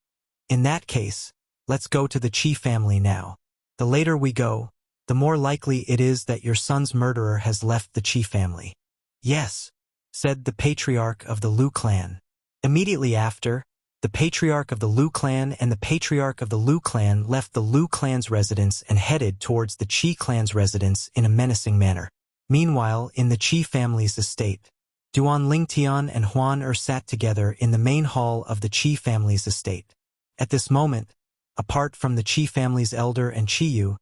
in that case, let's go to the Qi family now. The later we go, the more likely it is that your son's murderer has left the Qi family. Yes, said the patriarch of the Liu clan. Immediately after, the patriarch of the Liu clan and the patriarch of the Liu clan left the Liu clan's residence and headed towards the Qi clan's residence in a menacing manner. Meanwhile, in the Qi family's estate, Duan Ling Tian and Huan sat together in the main hall of the Qi family's estate. At this moment, apart from the Qi family's elder and Qi Yu,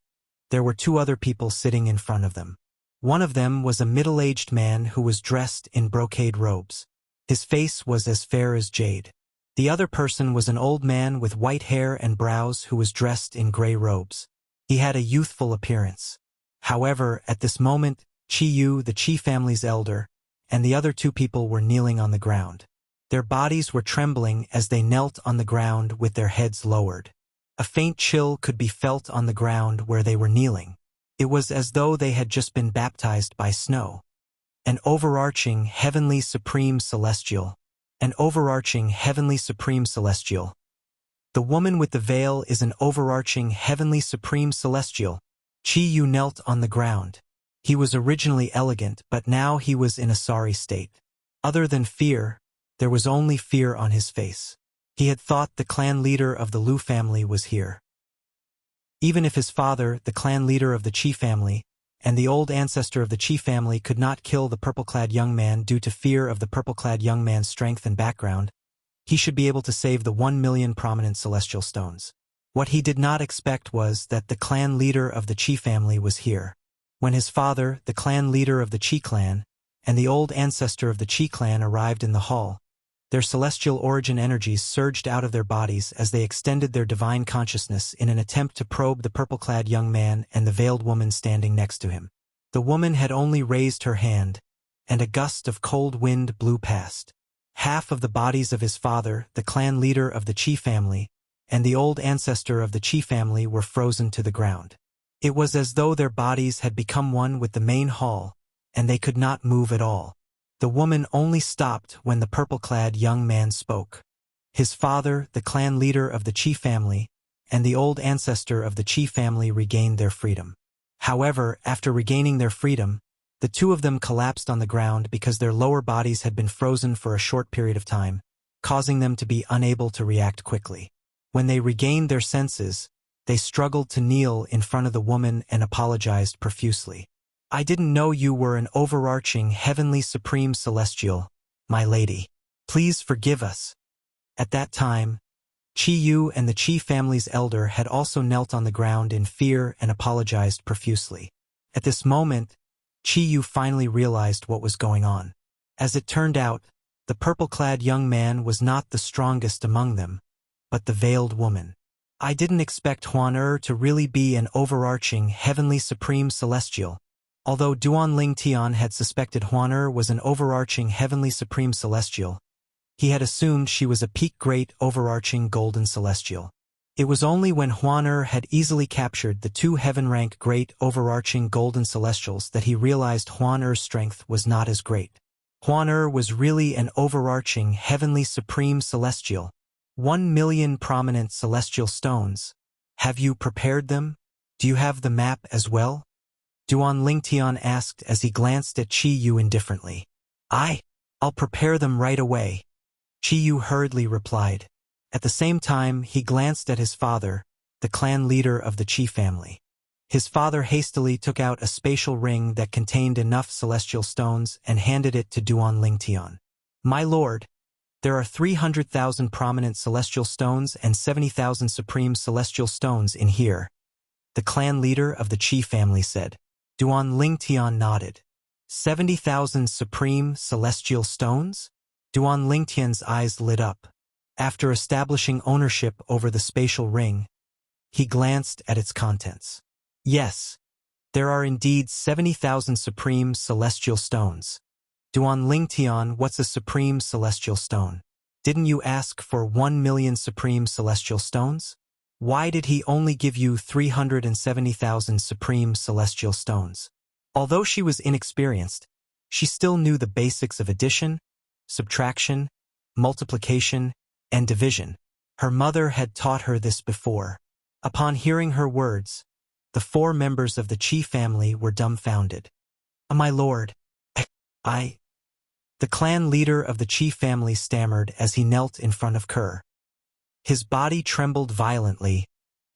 there were 2 other people sitting in front of them. One of them was a middle-aged man who was dressed in brocade robes. His face was as fair as jade. The other person was an old man with white hair and brows who was dressed in gray robes. He had a youthful appearance. However, at this moment, Chi Yu, the Chi family's elder, and the other two people were kneeling on the ground. Their bodies were trembling as they knelt on the ground with their heads lowered. A faint chill could be felt on the ground where they were kneeling. It was as though they had just been baptized by snow. An overarching, heavenly, supreme celestial. An overarching, heavenly, supreme celestial. The woman with the veil is an overarching, heavenly, supreme celestial. Chi Yu knelt on the ground. He was originally elegant, but now he was in a sorry state. Other than fear, there was only fear on his face. He had thought the clan leader of the Lu family was here. Even if his father, the clan leader of the Chi family, and the old ancestor of the Chi family could not kill the purple-clad young man due to fear of the purple-clad young man's strength and background, he should be able to save the 1 million prominent celestial stones. What he did not expect was that the clan leader of the Chi family was here. When his father, the clan leader of the Chi clan, and the old ancestor of the Chi clan arrived in the hall, their celestial origin energies surged out of their bodies as they extended their divine consciousness in an attempt to probe the purple-clad young man and the veiled woman standing next to him. The woman had only raised her hand, and a gust of cold wind blew past. Half of the bodies of his father, the clan leader of the Chi family, and the old ancestor of the Chi family were frozen to the ground. It was as though their bodies had become one with the main hall, and they could not move at all. The woman only stopped when the purple-clad young man spoke. His father, the clan leader of the Chi family, and the old ancestor of the Chi family regained their freedom. However, after regaining their freedom, the two of them collapsed on the ground because their lower bodies had been frozen for a short period of time, causing them to be unable to react quickly. When they regained their senses, they struggled to kneel in front of the woman and apologized profusely. "I didn't know you were an overarching, heavenly, supreme celestial, my lady. Please forgive us." At that time, Chi Yu and the Chi family's elder had also knelt on the ground in fear and apologized profusely. At this moment, Chi Yu finally realized what was going on. As it turned out, the purple-clad young man was not the strongest among them, but the veiled woman. "I didn't expect Huan to really be an overarching, heavenly, supreme celestial." Although Duan Ling Tian had suspected Huan was an overarching, heavenly, supreme celestial, he had assumed she was a peak great, overarching, golden celestial. It was only when Huan had easily captured the two heaven-rank great, overarching, golden celestials that he realized Huan strength was not as great. Huan was really an overarching, heavenly, supreme celestial. 1 million prominent celestial stones. Have you prepared them? Do you have the map as well? Duan Lingtian asked as he glanced at Chi Yu indifferently. I'll prepare them right away," Chi Yu hurriedly replied. At the same time, he glanced at his father, the clan leader of the Chi family. His father hastily took out a spatial ring that contained enough celestial stones and handed it to Duan Lingtian. "My lord, there are 300,000 prominent celestial stones and 70,000 supreme celestial stones in here," the clan leader of the Chi family said. Duan Lingtian nodded. 70,000 supreme celestial stones? Duan Lingtian's eyes lit up. After establishing ownership over the spatial ring, he glanced at its contents. "Yes, there are indeed 70,000 supreme celestial stones." Duan Lingtian, what's a supreme celestial stone? Didn't you ask for 1 million supreme celestial stones? Why did he only give you 370,000 supreme celestial stones? Although she was inexperienced, she still knew the basics of addition, subtraction, multiplication, and division. Her mother had taught her this before. Upon hearing her words, the 4 members of the Chi family were dumbfounded. "My lord, the clan leader of the Chi family stammered as he knelt in front of Kerr. His body trembled violently,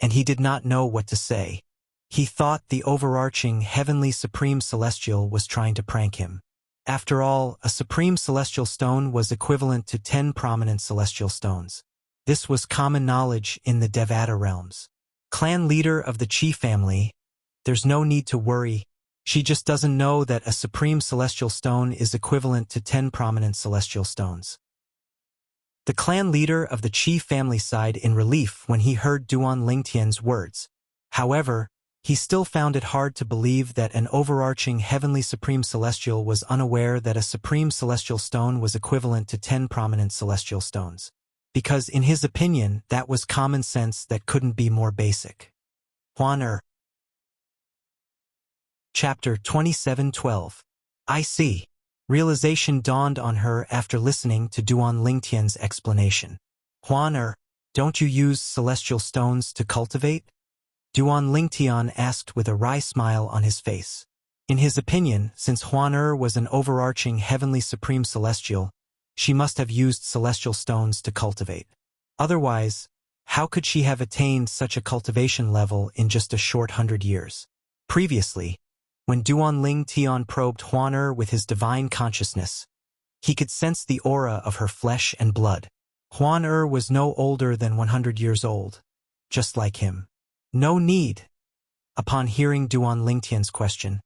and he did not know what to say. He thought the overarching heavenly supreme celestial was trying to prank him. After all, a supreme celestial stone was equivalent to 10 prominent celestial stones. This was common knowledge in the Devata realms. Clan leader of the Chi family, there's no need to worry. She just doesn't know that a supreme celestial stone is equivalent to 10 prominent celestial stones. The clan leader of the Qi family sighed in relief when he heard Duan Lingtian's words. However, he still found it hard to believe that an overarching heavenly supreme celestial was unaware that a supreme celestial stone was equivalent to 10 prominent celestial stones. Because in his opinion, that was common sense that couldn't be more basic. Huan Chapter 27:12. I see. Realization dawned on her after listening to Duan Lingtian's explanation. Huan don't you use celestial stones to cultivate? Duan Lingtian asked with a wry smile on his face. In his opinion, since Huan was an overarching heavenly supreme celestial, she must have used celestial stones to cultivate. Otherwise, how could she have attained such a cultivation level in just a short 100 years? Previously, when Duan Lingtian probed Huan with his divine consciousness, he could sense the aura of her flesh and blood. Huan was no older than 100 years old, just like him. No need. Upon hearing Duan Lingtian's question,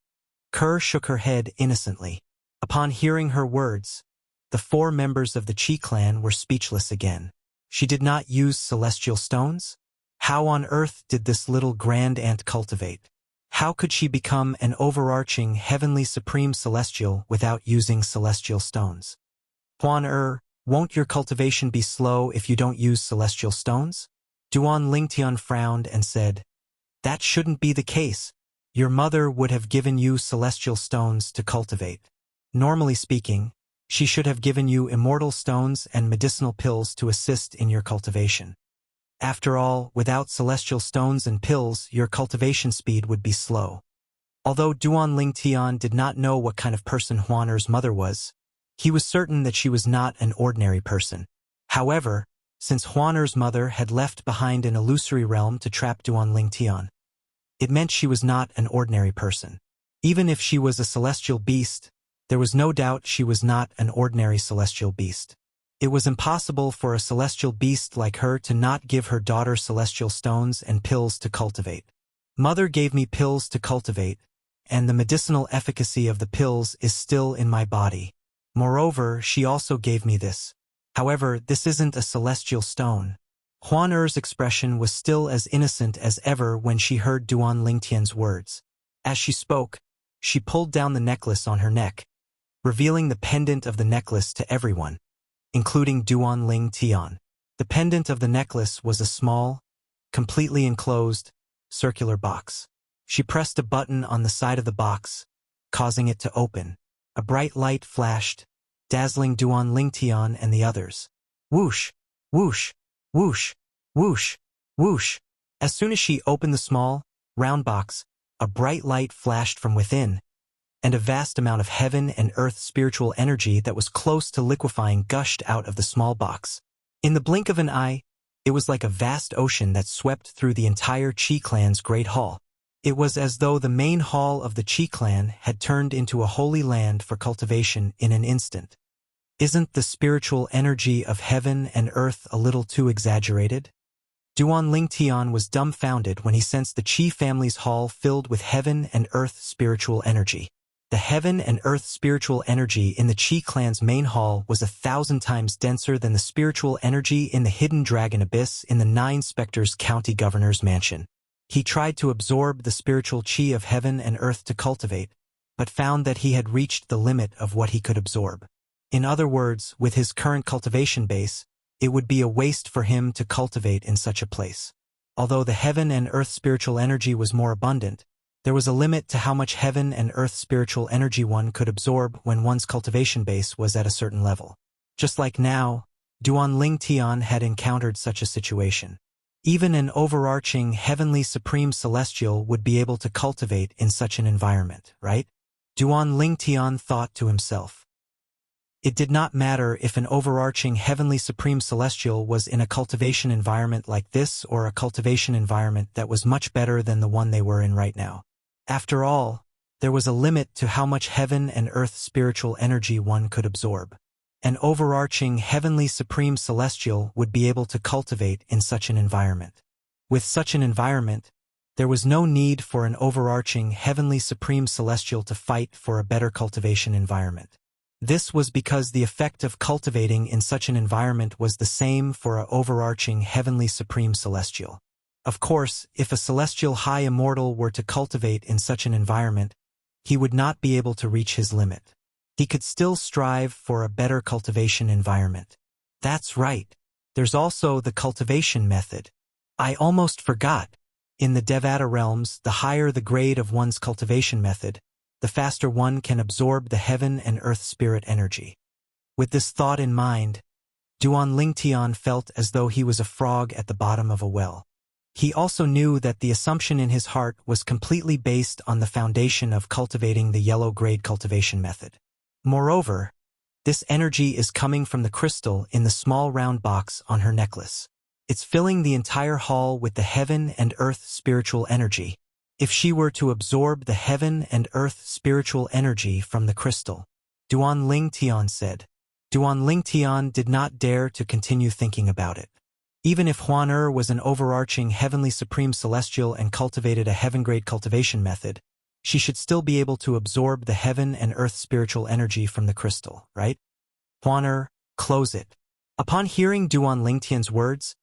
Kerr shook her head innocently. Upon hearing her words, the 4 members of the Qi clan were speechless again. She did not use celestial stones? How on earth did this little grand ant cultivate? How could she become an overarching heavenly supreme celestial without using celestial stones? Huan won't your cultivation be slow if you don't use celestial stones? Duan Lingtian frowned and said, that shouldn't be the case. Your mother would have given you celestial stones to cultivate. Normally speaking, she should have given you immortal stones and medicinal pills to assist in your cultivation. After all, without celestial stones and pills, your cultivation speed would be slow. Although Duan Lingtian did not know what kind of person Huan's mother was, he was certain that she was not an ordinary person. However, since Huan's mother had left behind an illusory realm to trap Duan Lingtian, it meant she was not an ordinary person. Even if she was a celestial beast, there was no doubt she was not an ordinary celestial beast. It was impossible for a celestial beast like her to not give her daughter celestial stones and pills to cultivate. Mother gave me pills to cultivate, and the medicinal efficacy of the pills is still in my body. Moreover, she also gave me this. However, this isn't a celestial stone. Huan's expression was still as innocent as ever when she heard Duan Lingtian's words. As she spoke, she pulled down the necklace on her neck, revealing the pendant of the necklace to everyone, including Duan Lingtian. The pendant of the necklace was a small, completely enclosed, circular box. She pressed a button on the side of the box, causing it to open. A bright light flashed, dazzling Duan Lingtian and the others. Whoosh, whoosh, whoosh, whoosh, whoosh. As soon as she opened the small, round box, a bright light flashed from within, and a vast amount of heaven and earth spiritual energy that was close to liquefying gushed out of the small box. In the blink of an eye, it was like a vast ocean that swept through the entire Qi clan's great hall. It was as though the main hall of the Qi clan had turned into a holy land for cultivation in an instant. Isn't the spiritual energy of heaven and earth a little too exaggerated? Duan Lingtian was dumbfounded when he sensed the Qi family's hall filled with heaven and earth spiritual energy. The heaven and earth spiritual energy in the Qi clan's main hall was 1,000 times denser than the spiritual energy in the hidden dragon abyss in the 9 Spectres county governor's mansion. He tried to absorb the spiritual Qi of heaven and earth to cultivate, but found that he had reached the limit of what he could absorb. In other words, with his current cultivation base, it would be a waste for him to cultivate in such a place. Although the heaven and earth spiritual energy was more abundant, there was a limit to how much heaven and earth spiritual energy one could absorb when one's cultivation base was at a certain level. Just like now, Duan Lingtian had encountered such a situation. Even an overarching heavenly supreme celestial would be able to cultivate in such an environment, right? Duan Lingtian thought to himself. It did not matter if an overarching heavenly supreme celestial was in a cultivation environment like this or a cultivation environment that was much better than the one they were in right now. After all, there was a limit to how much heaven and earth spiritual energy one could absorb. An overarching heavenly supreme celestial would be able to cultivate in such an environment. With such an environment, there was no need for an overarching heavenly supreme celestial to fight for a better cultivation environment. This was because the effect of cultivating in such an environment was the same for an overarching heavenly supreme celestial. Of course, if a celestial high immortal were to cultivate in such an environment, he would not be able to reach his limit. He could still strive for a better cultivation environment. That's right. There's also the cultivation method. I almost forgot. In the Devata realms, the higher the grade of one's cultivation method, the faster one can absorb the heaven and earth spirit energy. With this thought in mind, Duan Lingtian felt as though he was a frog at the bottom of a well. He also knew that the assumption in his heart was completely based on the foundation of cultivating the yellow grade cultivation method. Moreover, this energy is coming from the crystal in the small round box on her necklace. It's filling the entire hall with the heaven and earth spiritual energy. If she were to absorb the heaven and earth spiritual energy from the crystal, Duan Lingtian said. Duan Lingtian did not dare to continue thinking about it. Even if Huan was an overarching heavenly supreme celestial and cultivated a heaven-grade cultivation method, she should still be able to absorb the heaven and earth spiritual energy from the crystal, right? Huan close it. Upon hearing Duan Lingtian's words,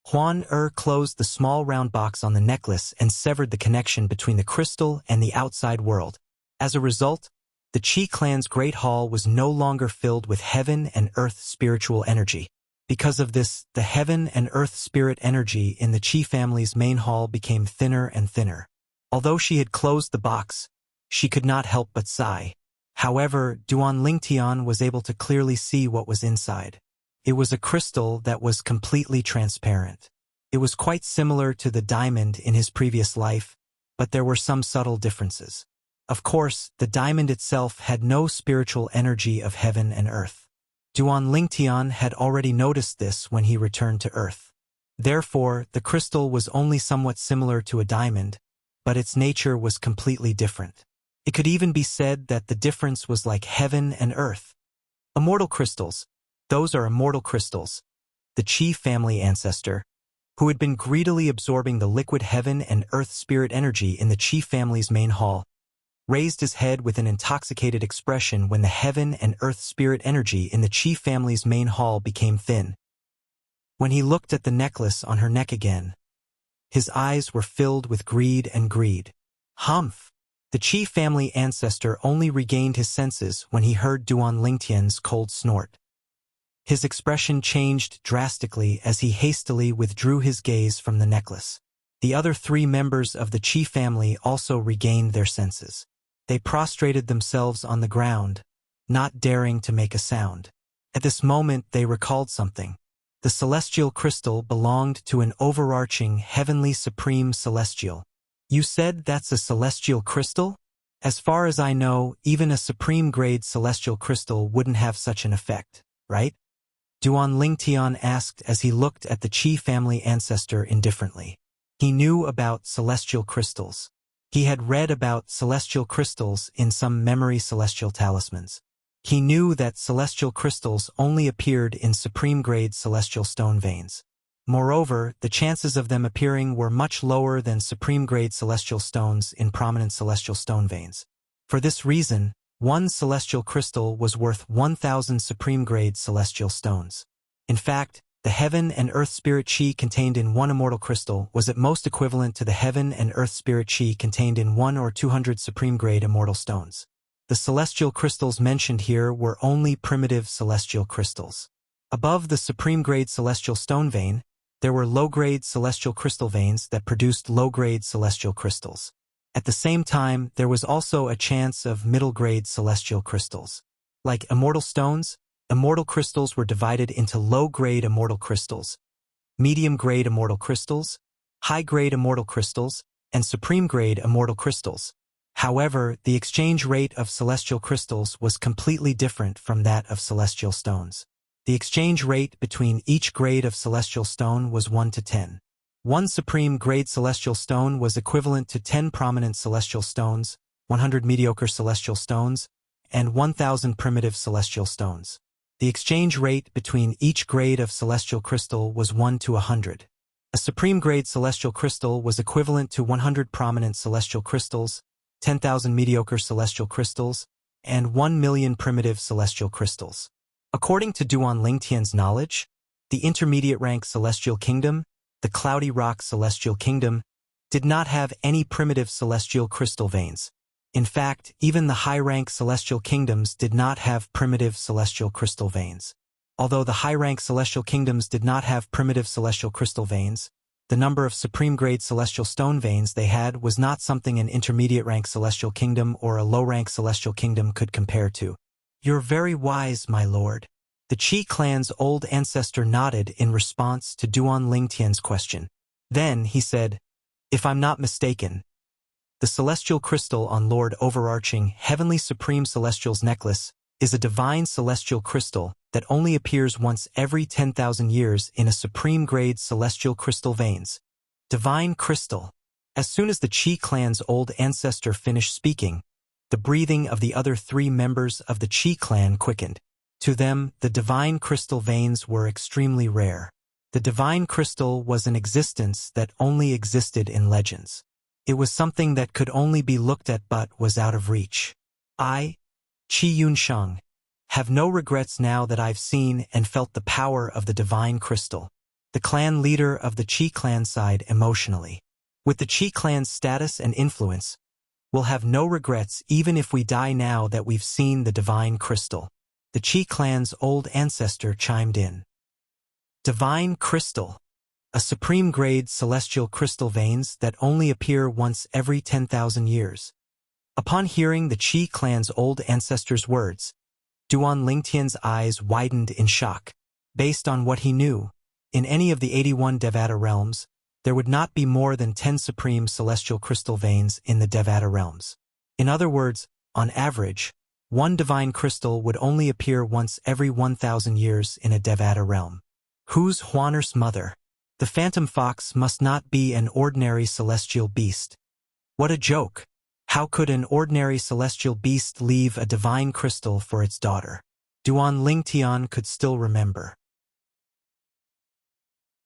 Huan closed the small round box on the necklace and severed the connection between the crystal and the outside world. As a result, the Qi clan's great hall was no longer filled with heaven and earth spiritual energy. Because of this, the heaven and earth spirit energy in the Qi family's main hall became thinner and thinner. Although she had closed the box, she could not help but sigh. However, Duan Lingtian was able to clearly see what was inside. It was a crystal that was completely transparent. It was quite similar to the diamond in his previous life, but there were some subtle differences. Of course, the diamond itself had no spiritual energy of heaven and earth. Duan Lingtian had already noticed this when he returned to Earth. Therefore, the crystal was only somewhat similar to a diamond, but its nature was completely different. It could even be said that the difference was like heaven and earth. Immortal crystals. Those are immortal crystals. The Qi family ancestor, who had been greedily absorbing the liquid heaven and earth spirit energy in the Qi family's main hall, raised his head with an intoxicated expression when the heaven and earth spirit energy in the Qi family's main hall became thin. When he looked at the necklace on her neck again, his eyes were filled with greed and greed. Humph! The Qi family ancestor only regained his senses when he heard Duan Lingtian's cold snort. His expression changed drastically as he hastily withdrew his gaze from the necklace. The other three members of the Qi family also regained their senses. They prostrated themselves on the ground, not daring to make a sound. At this moment they recalled something. The celestial crystal belonged to an overarching heavenly supreme celestial. You said that's a celestial crystal? As far as I know, even a supreme grade celestial crystal wouldn't have such an effect, right? Duan Lingtian asked as he looked at the Qi family ancestor indifferently. He knew about celestial crystals. He had read about celestial crystals in some memory celestial talismans. He knew that celestial crystals only appeared in supreme-grade celestial stone veins. Moreover, the chances of them appearing were much lower than supreme-grade celestial stones in prominent celestial stone veins. For this reason, one celestial crystal was worth 1,000 supreme-grade celestial stones. In fact, the heaven and earth spirit Qi contained in one immortal crystal was at most equivalent to the heaven and earth spirit Qi contained in 1 or 200 supreme-grade immortal stones. The celestial crystals mentioned here were only primitive celestial crystals. Above the supreme-grade celestial stone vein, there were low-grade celestial crystal veins that produced low-grade celestial crystals. At the same time, there was also a chance of middle-grade celestial crystals. Like immortal stones, immortal crystals were divided into low-grade immortal crystals, medium-grade immortal crystals, high-grade immortal crystals, and supreme-grade immortal crystals. However, the exchange rate of celestial crystals was completely different from that of celestial stones. The exchange rate between each grade of celestial stone was 1 to 10. One supreme-grade celestial stone was equivalent to 10 prominent celestial stones, 100 mediocre celestial stones, and 1,000 primitive celestial stones. The exchange rate between each grade of celestial crystal was 1 to 100. A supreme-grade celestial crystal was equivalent to 100 prominent celestial crystals, 10,000 mediocre celestial crystals, and 1 million primitive celestial crystals. According to Duan Lingtian's knowledge, the intermediate rank celestial kingdom, the cloudy rock celestial kingdom, did not have any primitive celestial crystal veins. In fact, even the high-rank celestial kingdoms did not have primitive celestial crystal veins. Although the high-rank celestial kingdoms did not have primitive celestial crystal veins, the number of supreme-grade celestial stone veins they had was not something an intermediate-rank celestial kingdom or a low-rank celestial kingdom could compare to. "You're very wise, my lord." The Qi clan's old ancestor nodded in response to Duan Lingtian's question. Then he said, "If I'm not mistaken, the celestial crystal on Lord Overarching Heavenly Supreme Celestial's necklace is a divine celestial crystal that only appears once every 10,000 years in a supreme-grade celestial crystal veins. Divine crystal." As soon as the Qi clan's old ancestor finished speaking, the breathing of the other 3 members of the Qi clan quickened. To them, the divine crystal veins were extremely rare. The divine crystal was an existence that only existed in legends. It was something that could only be looked at but was out of reach. I, Qi Yunsheng, have no regrets now that I've seen and felt the power of the divine crystal. The clan leader of the Qi clan sighed emotionally. With the Qi clan's status and influence, we'll have no regrets even if we die now that we've seen the divine crystal. The Qi clan's old ancestor chimed in. Divine crystal, a supreme-grade celestial crystal veins that only appear once every 10,000 years. Upon hearing the Qi clan's old ancestor's words, Duan Lingtian's eyes widened in shock. Based on what he knew, in any of the 81 Devata realms, there would not be more than 10 supreme celestial crystal veins in the Devata realms. In other words, on average, one divine crystal would only appear once every 1,000 years in a Devata realm. Who's Huaner's mother? The phantom fox must not be an ordinary celestial beast. What a joke! How could an ordinary celestial beast leave a divine crystal for its daughter? Duan Lingtian could still remember.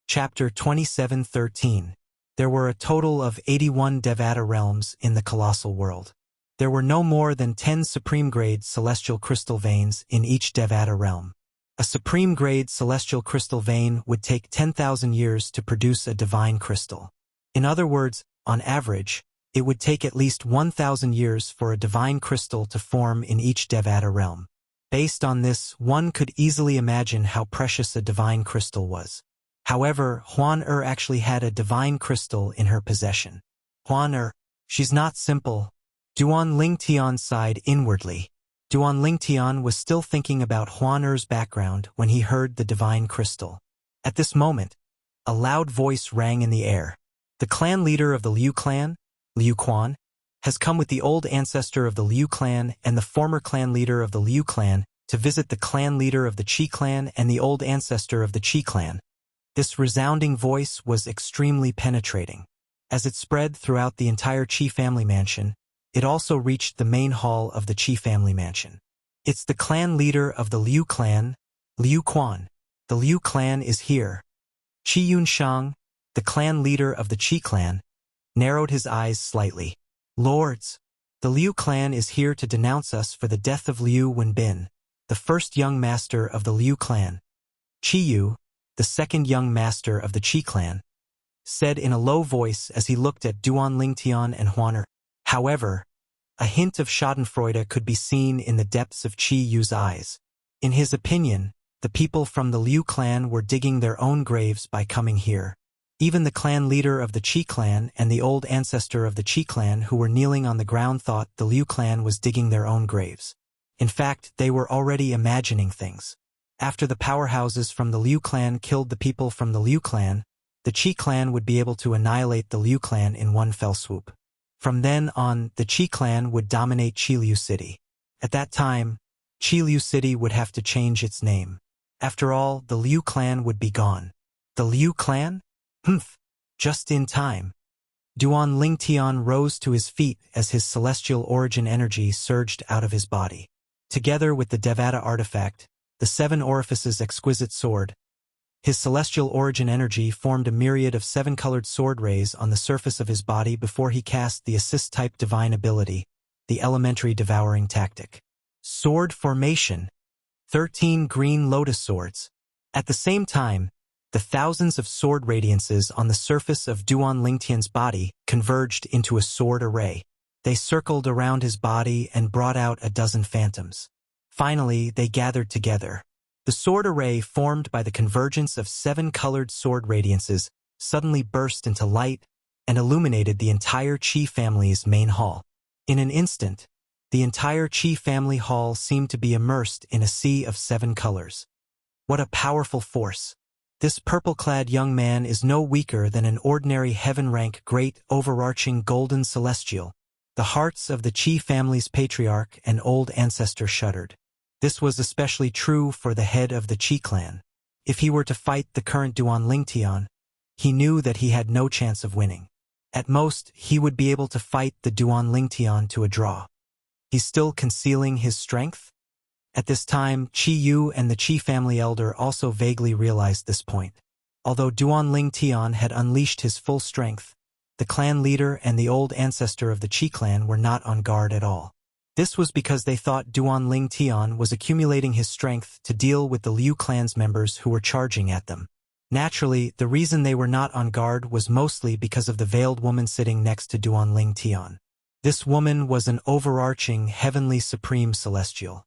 Chapter 27:13. There were a total of 81 Devata realms in the colossal world. There were no more than 10 supreme-grade celestial crystal veins in each Devata realm. A supreme-grade celestial crystal vein would take 10,000 years to produce a divine crystal. In other words, on average, it would take at least 1,000 years for a divine crystal to form in each Devata realm. Based on this, one could easily imagine how precious a divine crystal was. However, Huan actually had a divine crystal in her possession. Huan she's not simple. Duan Lingtian sighed inwardly. Duan Lingtian was still thinking about Huaner's background when he heard the divine crystal. At this moment, a loud voice rang in the air. The clan leader of the Liu clan, Liu Quan, has come with the old ancestor of the Liu clan and the former clan leader of the Liu clan to visit the clan leader of the Qi clan and the old ancestor of the Qi clan. This resounding voice was extremely penetrating. As it spread throughout the entire Qi family mansion, it also reached the main hall of the Qi family mansion. It's the clan leader of the Liu clan, Liu Quan. The Liu clan is here. Qi Yunsheng, the clan leader of the Qi clan, narrowed his eyes slightly. Lords, the Liu clan is here to denounce us for the death of Liu Wenbin, the first young master of the Liu clan. Qi Yu, the second young master of the Qi clan, said in a low voice as he looked at Duan Lingtian and Huaner. However, a hint of schadenfreude could be seen in the depths of Qi Yu's eyes. In his opinion, the people from the Liu clan were digging their own graves by coming here. Even the clan leader of the Qi clan and the old ancestor of the Qi clan who were kneeling on the ground thought the Liu clan was digging their own graves. In fact, they were already imagining things. After the powerhouses from the Liu clan killed the people from the Liu clan, the Qi clan would be able to annihilate the Liu clan in one fell swoop. From then on, the Qi clan would dominate Qiliu City. At that time, Qiliu City would have to change its name. After all, the Liu clan would be gone. The Liu clan? Just in time. Duan Lingtian rose to his feet as his celestial origin energy surged out of his body. Together with the Devata artifact, the 7 orifices exquisite sword, his celestial origin energy formed a myriad of 7-colored sword rays on the surface of his body before he cast the assist-type divine ability, the elementary devouring tactic. Sword formation. 13 green lotus swords. At the same time, the thousands of sword radiances on the surface of Duan Lingtian's body converged into a sword array. They circled around his body and brought out a dozen phantoms. Finally, they gathered together. The sword array formed by the convergence of 7 colored sword radiances suddenly burst into light and illuminated the entire Qi family's main hall. In an instant, the entire Qi family hall seemed to be immersed in a sea of 7 colors. What a powerful force! This purple-clad young man is no weaker than an ordinary heaven-rank great overarching golden celestial. The hearts of the Qi family's patriarch and old ancestor shuddered. This was especially true for the head of the Qi clan. If he were to fight the current Duan Lingtian, he knew that he had no chance of winning. At most, he would be able to fight the Duan Lingtian to a draw. He's still concealing his strength? At this time, Qi Yu and the Qi family elder also vaguely realized this point. Although Duan Lingtian had unleashed his full strength, the clan leader and the old ancestor of the Qi clan were not on guard at all. This was because they thought Duan Lingtian was accumulating his strength to deal with the Liu clan's members who were charging at them. Naturally, the reason they were not on guard was mostly because of the veiled woman sitting next to Duan Lingtian. This woman was an overarching, heavenly supreme celestial.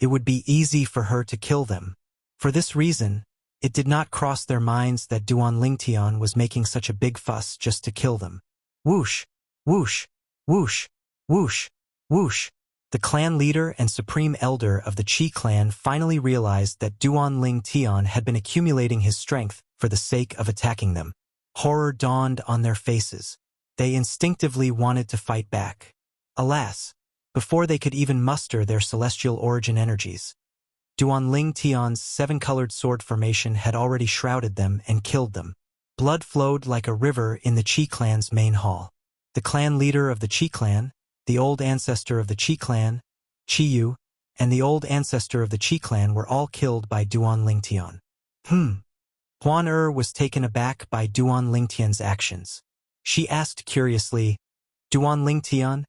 It would be easy for her to kill them. For this reason, it did not cross their minds that Duan Lingtian was making such a big fuss just to kill them. Whoosh! Whoosh! Whoosh! Whoosh! Whoosh! The clan leader and supreme elder of the Qi clan finally realized that Duan Lingtian had been accumulating his strength for the sake of attacking them. Horror dawned on their faces. They instinctively wanted to fight back. Alas, before they could even muster their celestial origin energies, Duan Lingtian's 7-colored sword formation had already shrouded them and killed them. Blood flowed like a river in the Qi clan's main hall. The clan leader of the Qi clan, the old ancestor of the Qi clan, Qi Yu, and the old ancestor of the Qi clan were all killed by Duan Lingtian. Huan was taken aback by Duan Lingtian's actions. She asked curiously, Duan Lingtian,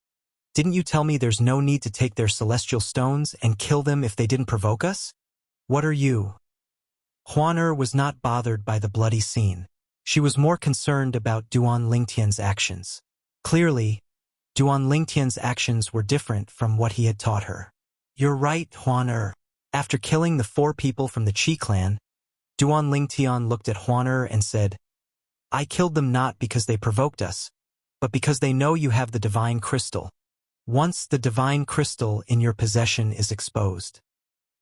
didn't you tell me there's no need to take their celestial stones and kill them if they didn't provoke us? What are you? Huan was not bothered by the bloody scene. She was more concerned about Duan Lingtian's actions. Clearly, Duan Lingtian's actions were different from what he had taught her. You're right, Huan. After killing the 4 people from the Qi clan, Duan Lingtian looked at Huan and said, I killed them not because they provoked us, but because they know you have the divine crystal. Once the divine crystal in your possession is exposed,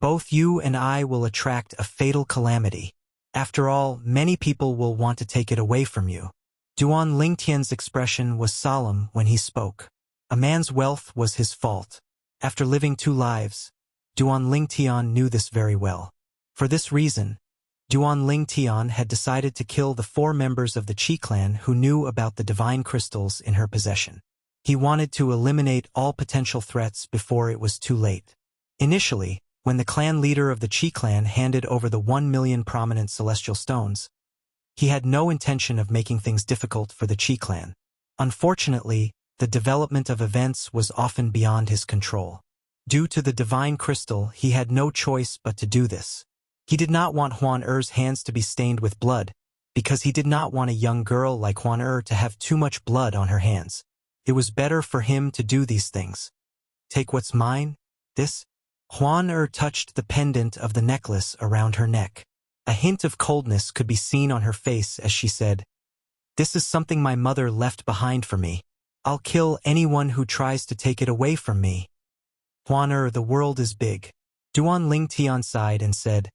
both you and I will attract a fatal calamity. After all, many people will want to take it away from you. Duan Lingtian's expression was solemn when he spoke. A man's wealth was his fault. After living 2 lives, Duan Lingtian knew this very well. For this reason, Duan Lingtian had decided to kill the 4 members of the Qi clan who knew about the divine crystals in her possession. He wanted to eliminate all potential threats before it was too late. Initially, when the clan leader of the Qi clan handed over the 1 million prominent celestial stones, he had no intention of making things difficult for the Qi clan. Unfortunately, the development of events was often beyond his control. Due to the divine crystal, he had no choice but to do this. He did not want Huan hands to be stained with blood, because he did not want a young girl like Huan to have too much blood on her hands. It was better for him to do these things. Take what's mine? This? Huan touched the pendant of the necklace around her neck. A hint of coldness could be seen on her face as she said, This is something my mother left behind for me. I'll kill anyone who tries to take it away from me. Huan, the world is big. Duan Lingtian sighed and said,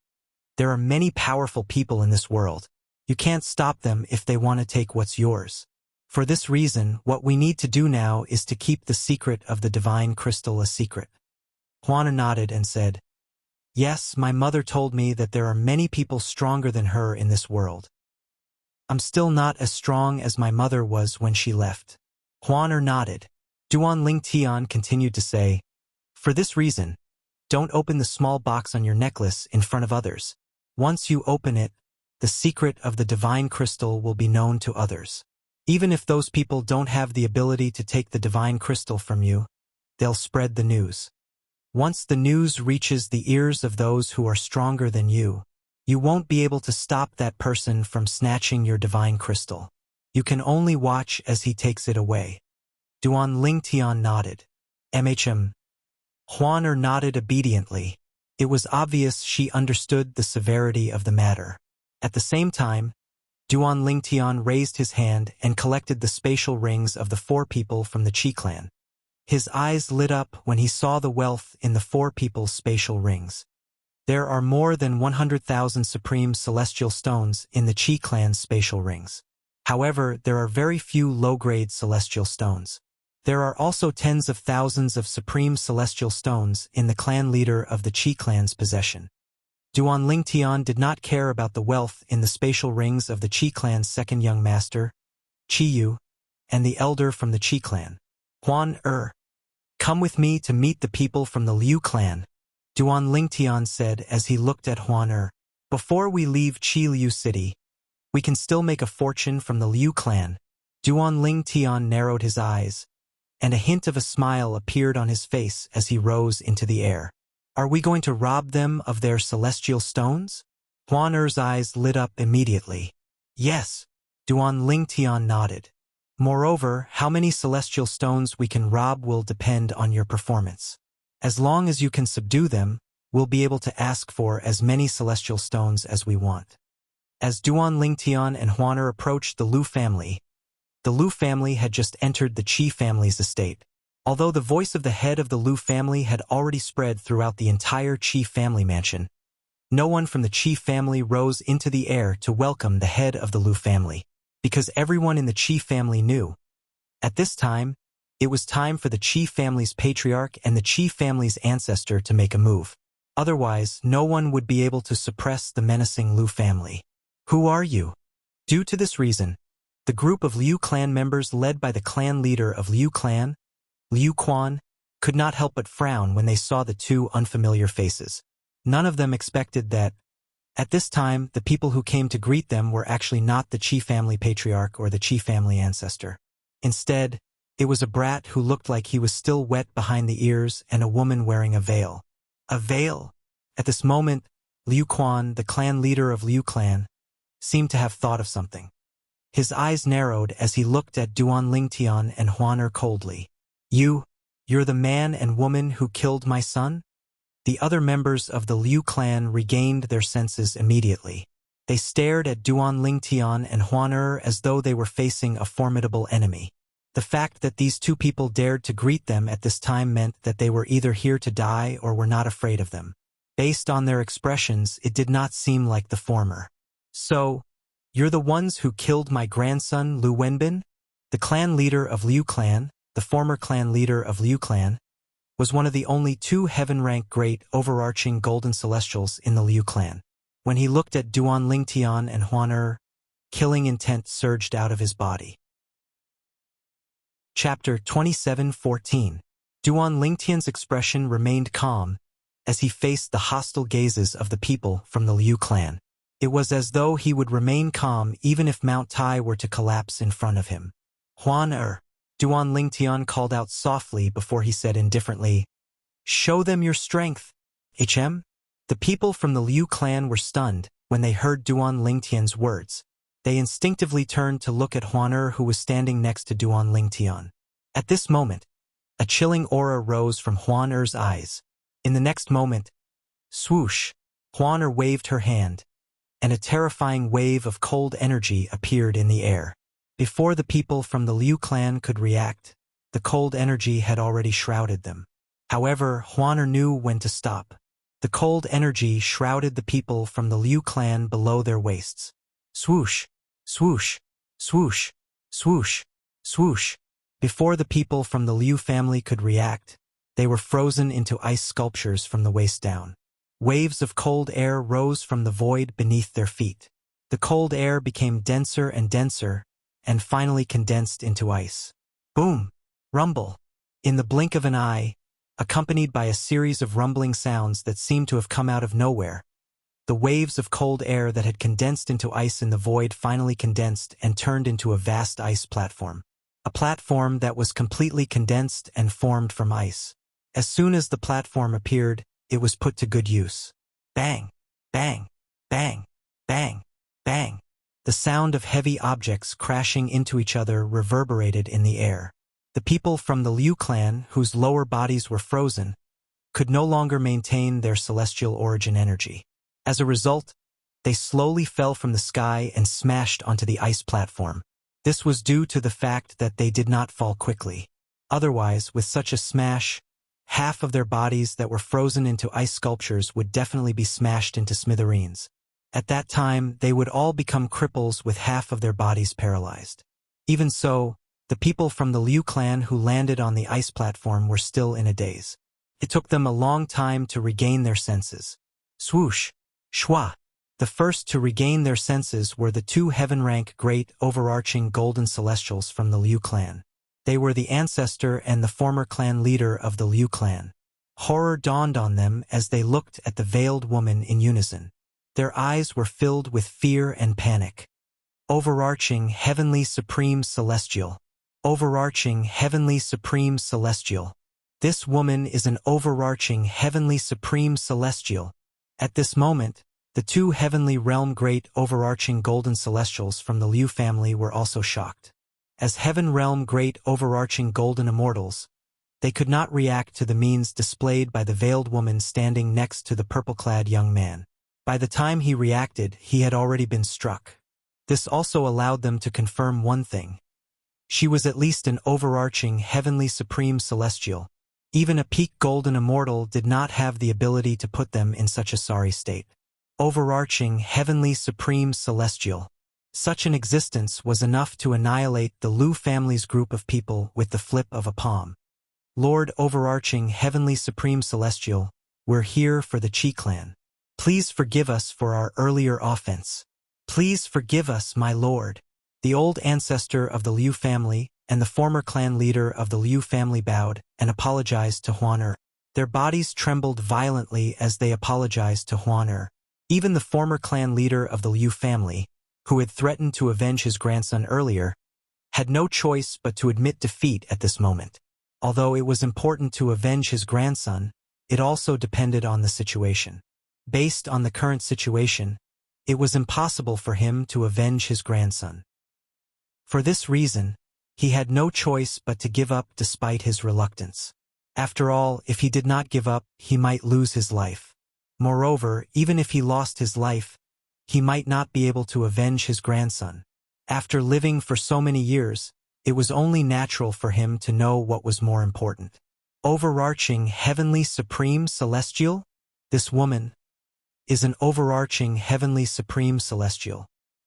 There are many powerful people in this world. You can't stop them if they want to take what's yours. For this reason, what we need to do now is to keep the secret of the divine crystal a secret. Huan nodded and said, Yes, my mother told me that there are many people stronger than her in this world. I'm still not as strong as my mother was when she left. Huan nodded. Duan Lingtian continued to say, For this reason, don't open the small box on your necklace in front of others. Once you open it, the secret of the divine crystal will be known to others. Even if those people don't have the ability to take the divine crystal from you, they'll spread the news. Once the news reaches the ears of those who are stronger than you won't be able to stop that person from snatching your divine crystal. You can only watch as he takes it away. Duan Lingtian nodded. Huan nodded obediently. It was obvious she understood the severity of the matter. At the same time, Duan Lingtian raised his hand and collected the spatial rings of the 4 people from the Qi clan. His eyes lit up when he saw the wealth in the 4 people's spatial rings. There are more than 100,000 supreme celestial stones in the Qi clan's spatial rings. However, there are very few low-grade celestial stones. There are also tens of thousands of supreme celestial stones in the clan leader of the Qi clan's possession. Duan Lingtian did not care about the wealth in the spatial rings of the Qi clan's second young master, Qiyu, and the elder from the Qi clan, Huan. Come with me to meet the people from the Liu clan, Duan Lingtian said as he looked at Huan. Before we leave Qi Liu City, we can still make a fortune from the Liu clan. Duan Lingtian narrowed his eyes, and a hint of a smile appeared on his face as he rose into the air. Are we going to rob them of their celestial stones? Huan's eyes lit up immediately. Yes, Duan Lingtian nodded. Moreover, how many celestial stones we can rob will depend on your performance. As long as you can subdue them, we'll be able to ask for as many celestial stones as we want. As Duan Lingtian and Huan approached the Lu family had just entered the Qi family's estate. Although the voice of the head of the Lu family had already spread throughout the entire Qi family mansion, no one from the Qi family rose into the air to welcome the head of the Lu family, because everyone in the Qi family knew. At this time, it was time for the Qi family's patriarch and the Qi family's ancestor to make a move. Otherwise, no one would be able to suppress the menacing Lu family. Who are you? Due to this reason, the group of Liu clan members led by the clan leader of Liu clan, Liu Quan, could not help but frown when they saw the 2 unfamiliar faces. None of them expected that, at this time, the people who came to greet them were actually not the Qi family patriarch or the Qi family ancestor. Instead, it was a brat who looked like he was still wet behind the ears and a woman wearing a veil. A veil? At this moment, Liu Quan, the clan leader of Liu clan, seemed to have thought of something. His eyes narrowed as he looked at Duan Lingtian and Huan coldly. You're the man and woman who killed my son? The other members of the Liu clan regained their senses immediately. They stared at Duan Lingtian and Huan as though they were facing a formidable enemy. The fact that these 2 people dared to greet them at this time meant that they were either here to die or were not afraid of them. Based on their expressions, it did not seem like the former. So, you're the ones who killed my grandson Lu Wenbin? The clan leader of Liu clan, the former clan leader of Liu clan, was one of the only 2 heaven-rank great overarching golden celestials in the Liu clan. When he looked at Duan Lingtian and Huan, killing intent surged out of his body. Chapter 27:14. Duan Lingtian's expression remained calm as he faced the hostile gazes of the people from the Liu clan. It was as though he would remain calm even if Mount Tai were to collapse in front of him. Huan Duan Lingtian called out softly before he said indifferently, "Show them your strength, HM?" The people from the Liu clan were stunned when they heard Duan Lingtian's words. They instinctively turned to look at Huan who was standing next to Duan Lingtian. At this moment, a chilling aura rose from Huan's eyes. In the next moment, swoosh, Huan waved her hand, and a terrifying wave of cold energy appeared in the air. Before the people from the Liu clan could react, the cold energy had already shrouded them. However, Huan knew when to stop. The cold energy shrouded the people from the Liu clan below their waists. Swoosh, swoosh, swoosh, swoosh, swoosh. Before the people from the Liu family could react, they were frozen into ice sculptures from the waist down. Waves of cold air rose from the void beneath their feet. The cold air became denser and denser, and finally condensed into ice. Boom! Rumble! In the blink of an eye, accompanied by a series of rumbling sounds that seemed to have come out of nowhere, the waves of cold air that had condensed into ice in the void finally condensed and turned into a vast ice platform. A platform that was completely condensed and formed from ice. As soon as the platform appeared, it was put to good use. Bang! Bang! Bang! Bang! Bang! The sound of heavy objects crashing into each other reverberated in the air. The people from the Liu clan, whose lower bodies were frozen, could no longer maintain their celestial origin energy. As a result, they slowly fell from the sky and smashed onto the ice platform. This was due to the fact that they did not fall quickly. Otherwise, with such a smash, half of their bodies that were frozen into ice sculptures would definitely be smashed into smithereens. At that time, they would all become cripples with half of their bodies paralyzed. Even so, the people from the Liu clan who landed on the ice platform were still in a daze. It took them a long time to regain their senses. Swoosh! Shwa! The first to regain their senses were the two heaven-rank great overarching golden celestials from the Liu clan. They were the ancestor and the former clan leader of the Liu clan. Horror dawned on them as they looked at the veiled woman in unison. Their eyes were filled with fear and panic. Overarching heavenly supreme celestial. Overarching heavenly supreme celestial. This woman is an overarching heavenly supreme celestial. At this moment, the two heavenly realm great overarching golden celestials from the Liu family were also shocked. As heaven realm great overarching golden immortals, they could not react to the means displayed by the veiled woman standing next to the purple-clad young man. By the time he reacted, he had already been struck. This also allowed them to confirm one thing. She was at least an overarching heavenly supreme celestial. Even a peak golden immortal did not have the ability to put them in such a sorry state. Overarching heavenly supreme celestial. Such an existence was enough to annihilate the Liu family's group of people with the flip of a palm. Lord overarching heavenly supreme celestial, we're here for the Qi clan. Please forgive us for our earlier offense. Please forgive us, my lord. The old ancestor of the Liu family and the former clan leader of the Liu family bowed and apologized to Huan Er. Their bodies trembled violently as they apologized to Huan Er. Even the former clan leader of the Liu family, who had threatened to avenge his grandson earlier, had no choice but to admit defeat at this moment. Although it was important to avenge his grandson, it also depended on the situation. Based on the current situation, it was impossible for him to avenge his grandson. For this reason, he had no choice but to give up despite his reluctance. After all, if he did not give up, he might lose his life. Moreover, even if he lost his life, he might not be able to avenge his grandson. After living for so many years, it was only natural for him to know what was more important. Overarching heavenly supreme celestial? This woman is an overarching heavenly supreme celestial.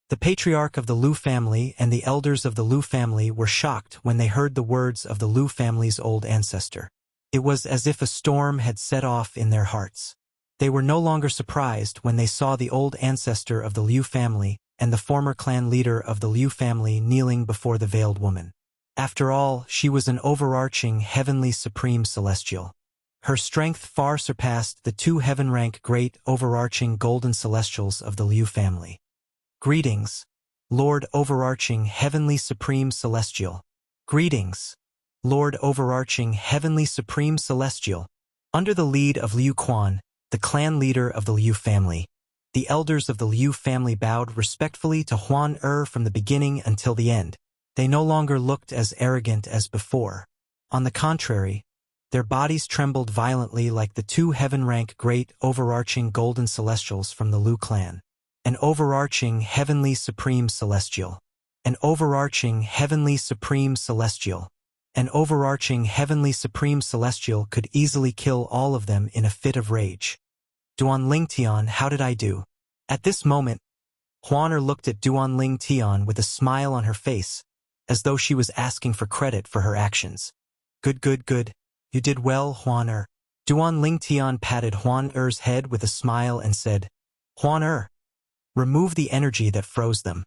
The patriarch of the Liu family and the elders of the Liu family were shocked when they heard the words of the Liu family's old ancestor. It was as if a storm had set off in their hearts. They were no longer surprised when they saw the old ancestor of the Liu family and the former clan leader of the Liu family kneeling before the veiled woman. After all, she was an overarching heavenly supreme celestial. Her strength far surpassed the two heaven-rank great overarching golden celestials of the Liu family. Greetings, Lord overarching heavenly supreme celestial. Greetings, Lord overarching heavenly supreme celestial. Under the lead of Liu Quan, the clan leader of the Liu family, the elders of the Liu family bowed respectfully to Huan Er from the beginning until the end. They no longer looked as arrogant as before. On the contrary, their bodies trembled violently like the two heaven-rank great overarching golden celestials from the Liu clan. An overarching heavenly supreme celestial. An overarching heavenly supreme celestial. An overarching heavenly supreme celestial could easily kill all of them in a fit of rage. Duan Ling Tian, how did I do? At this moment, Huan Er looked at Duan Ling Tian with a smile on her face, as though she was asking for credit for her actions. Good, good, good. You did well, Huan Er. Duan Ling Tian patted Huan Er's head with a smile and said, Huan Er, remove the energy that froze them.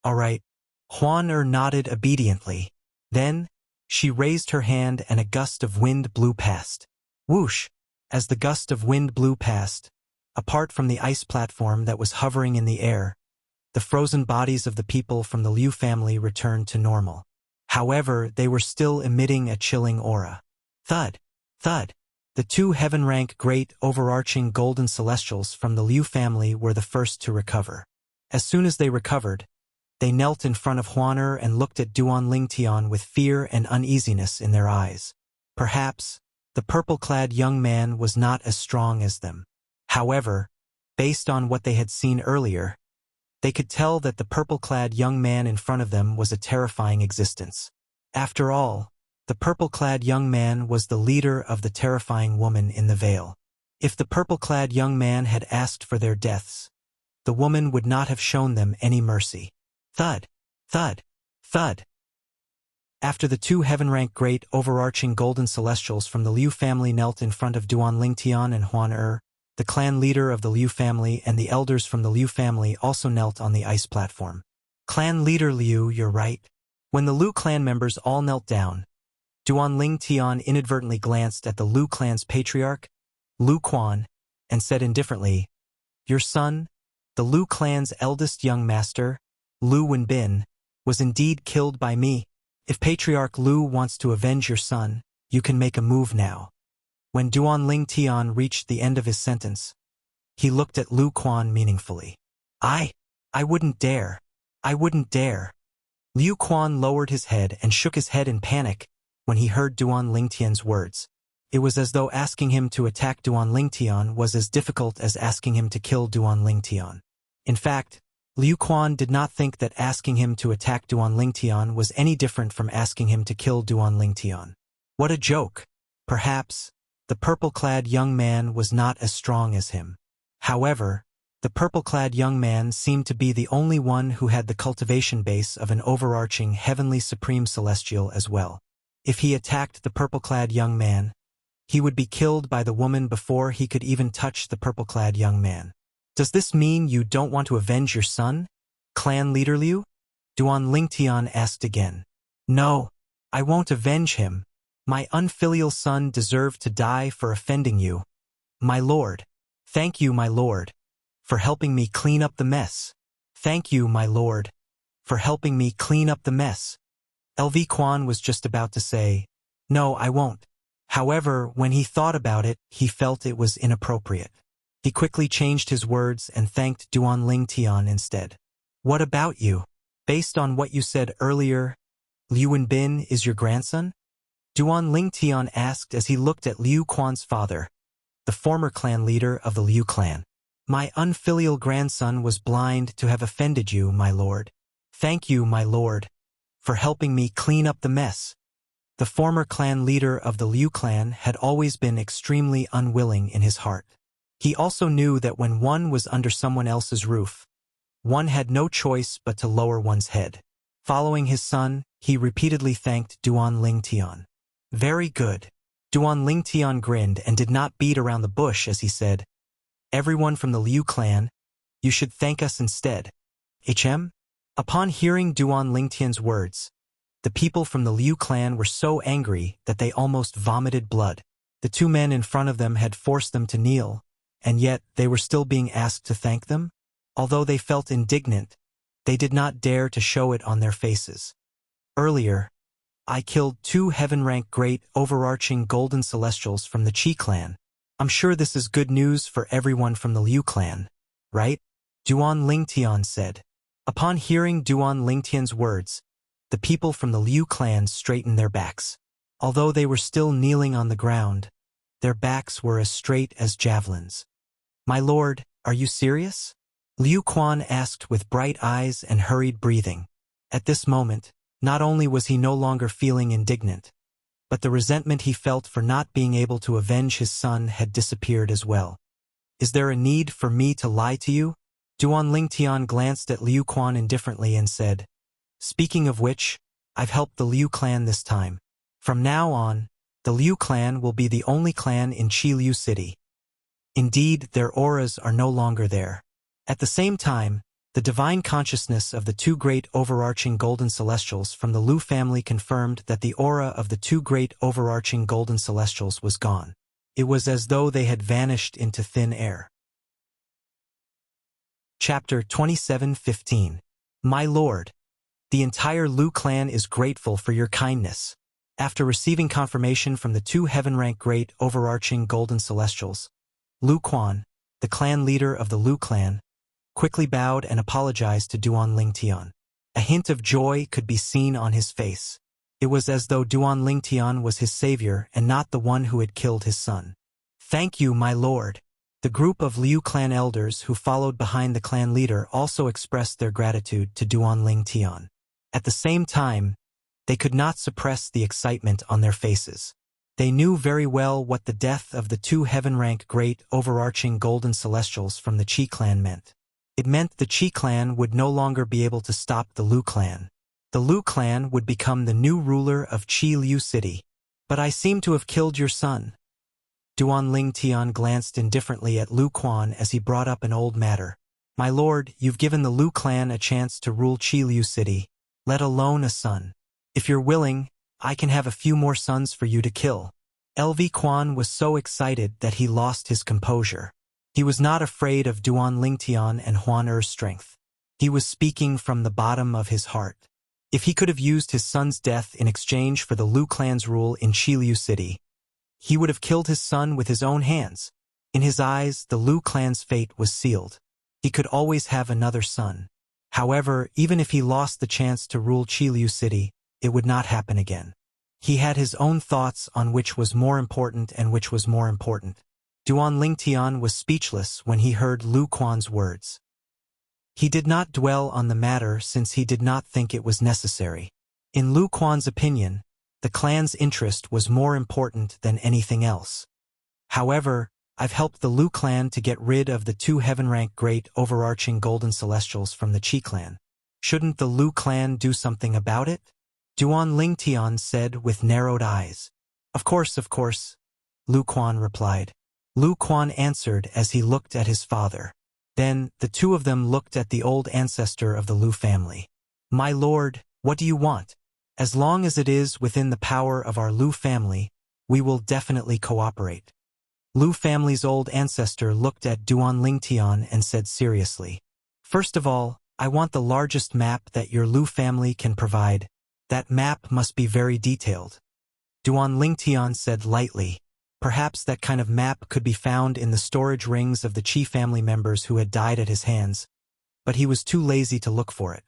All right. Huan Er nodded obediently. Then, she raised her hand and a gust of wind blew past. Whoosh! As the gust of wind blew past, apart from the ice platform that was hovering in the air, the frozen bodies of the people from the Liu family returned to normal. However, they were still emitting a chilling aura. Thud! Thud! The two heaven-rank great overarching golden celestials from the Liu family were the first to recover. As soon as they recovered, they knelt in front of Huaner and looked at Duan Lingtian with fear and uneasiness in their eyes. Perhaps, the purple-clad young man was not as strong as them. However, based on what they had seen earlier, they could tell that the purple-clad young man in front of them was a terrifying existence. After all, the purple-clad young man was the leader of the terrifying woman in the veil. If the purple-clad young man had asked for their deaths, the woman would not have shown them any mercy. Thud, thud, thud. After the two heaven-rank great overarching golden celestials from the Liu family knelt in front of Duan Lingtian and Huan the clan leader of the Liu family and the elders from the Liu family also knelt on the ice platform. Clan leader Liu, you're right. When the Liu clan members all knelt down, Duan Lingtian inadvertently glanced at the Liu clan's patriarch, Liu Quan, and said indifferently, "Your son, the Liu clan's eldest young master, Liu Wenbin, was indeed killed by me. If Patriarch Liu wants to avenge your son, you can make a move now." When Duan Lingtian reached the end of his sentence, he looked at Liu Quan meaningfully. I wouldn't dare. I wouldn't dare." Liu Quan lowered his head and shook his head in panic when he heard Duan Lingtian's words. It was as though asking him to attack Duan Lingtian was as difficult as asking him to kill Duan Lingtian. In fact, Liu Quan did not think that asking him to attack Duan Lingtian was any different from asking him to kill Duan Lingtian. What a joke! Perhaps, the purple-clad young man was not as strong as him. However, the purple-clad young man seemed to be the only one who had the cultivation base of an overarching heavenly supreme celestial as well. If he attacked the purple-clad young man, he would be killed by the woman before he could even touch the purple-clad young man. Does this mean you don't want to avenge your son, clan leader Liu? Duan Lingtian asked again. No, I won't avenge him. My unfilial son deserved to die for offending you. My lord. Thank you, my lord, for helping me clean up the mess. Thank you, my lord, for helping me clean up the mess. LV Quan was just about to say, no, I won't. However, when he thought about it, he felt it was inappropriate. He quickly changed his words and thanked Duan Lingtian instead. What about you? Based on what you said earlier, Liu Wenbin is your grandson? Duan Lingtian asked as he looked at Liu Quan's father, the former clan leader of the Liu clan. My unfilial grandson was blind to have offended you, my lord. Thank you, my lord, for helping me clean up the mess. The former clan leader of the Liu clan had always been extremely unwilling in his heart. He also knew that when one was under someone else's roof, one had no choice but to lower one's head. Following his son, he repeatedly thanked Duan Lingtian. Very good. Duan Lingtian grinned and did not beat around the bush as he said, Everyone from the Liu clan, you should thank us instead. HM? Upon hearing Duan Lingtian's words, the people from the Liu clan were so angry that they almost vomited blood. The two men in front of them had forced them to kneel, and yet they were still being asked to thank them? Although they felt indignant, they did not dare to show it on their faces. Earlier, I killed 2 heaven-rank great overarching golden celestials from the Qi clan. I'm sure this is good news for everyone from the Liu clan, right? Duan Lingtian said. Upon hearing Duan Lingtian's words, the people from the Liu clan straightened their backs. Although they were still kneeling on the ground, their backs were as straight as javelins. My lord, are you serious? Liu Quan asked with bright eyes and hurried breathing. At this moment, not only was he no longer feeling indignant, but the resentment he felt for not being able to avenge his son had disappeared as well. Is there a need for me to lie to you? Duan Lingtian glanced at Liu Quan indifferently and said, Speaking of which, I've helped the Liu clan this time. From now on, the Liu clan will be the only clan in Qi Liu City. Indeed, their auras are no longer there. At the same time, the divine consciousness of the 2 great overarching golden celestials from the Liu family confirmed that the aura of the 2 great overarching golden celestials was gone. It was as though they had vanished into thin air. Chapter 27:15. My lord, the entire Liu clan is grateful for your kindness. After receiving confirmation from the two heaven-rank great overarching golden celestials, Lu Quan, the clan leader of the Lu clan, quickly bowed and apologized to Duan Lingtian. A hint of joy could be seen on his face. It was as though Duan Lingtian was his savior and not the one who had killed his son. "Thank you, my lord." The group of Liu clan elders who followed behind the clan leader also expressed their gratitude to Duan Lingtian. At the same time, they could not suppress the excitement on their faces. They knew very well what the death of the two heaven-rank great overarching golden celestials from the Qi clan meant. It meant the Qi clan would no longer be able to stop the Lu clan. The Lu clan would become the new ruler of Qi Liu City. "But I seem to have killed your son." Duan Lingtian glanced indifferently at Lu Quan as he brought up an old matter. "My lord, you've given the Lu clan a chance to rule Qi Liu City, let alone a son. If you're willing, I can have a few more sons for you to kill." LV Quan was so excited that he lost his composure. He was not afraid of Duan Lingtian and Huan Er's strength. He was speaking from the bottom of his heart. If he could have used his son's death in exchange for the Lu clan's rule in Qi Liu City, he would have killed his son with his own hands. In his eyes, the Lu clan's fate was sealed. He could always have another son. However, even if he lost the chance to rule Qi Liu City, it would not happen again. He had his own thoughts on which was more important and which was more important. Duan Lingtian was speechless when he heard Lu Quan's words. He did not dwell on the matter since he did not think it was necessary. In Lu Quan's opinion, the clan's interest was more important than anything else. "However, I've helped the Lu clan to get rid of the two heaven-rank great overarching golden celestials from the Qi clan. Shouldn't the Lu clan do something about it?" Duan Lingtian said with narrowed eyes. Of course, Lu Quan replied. Lu Quan answered as he looked at his father. Then, the two of them looked at the old ancestor of the Lu family. "My lord, what do you want? As long as it is within the power of our Lu family, we will definitely cooperate." Lu family's old ancestor looked at Duan Lingtian and said seriously, "First of all, I want the largest map that your Lu family can provide. That map must be very detailed." Duan Lingtian said lightly, "Perhaps that kind of map could be found in the storage rings of the Qi family members who had died at his hands, but he was too lazy to look for it.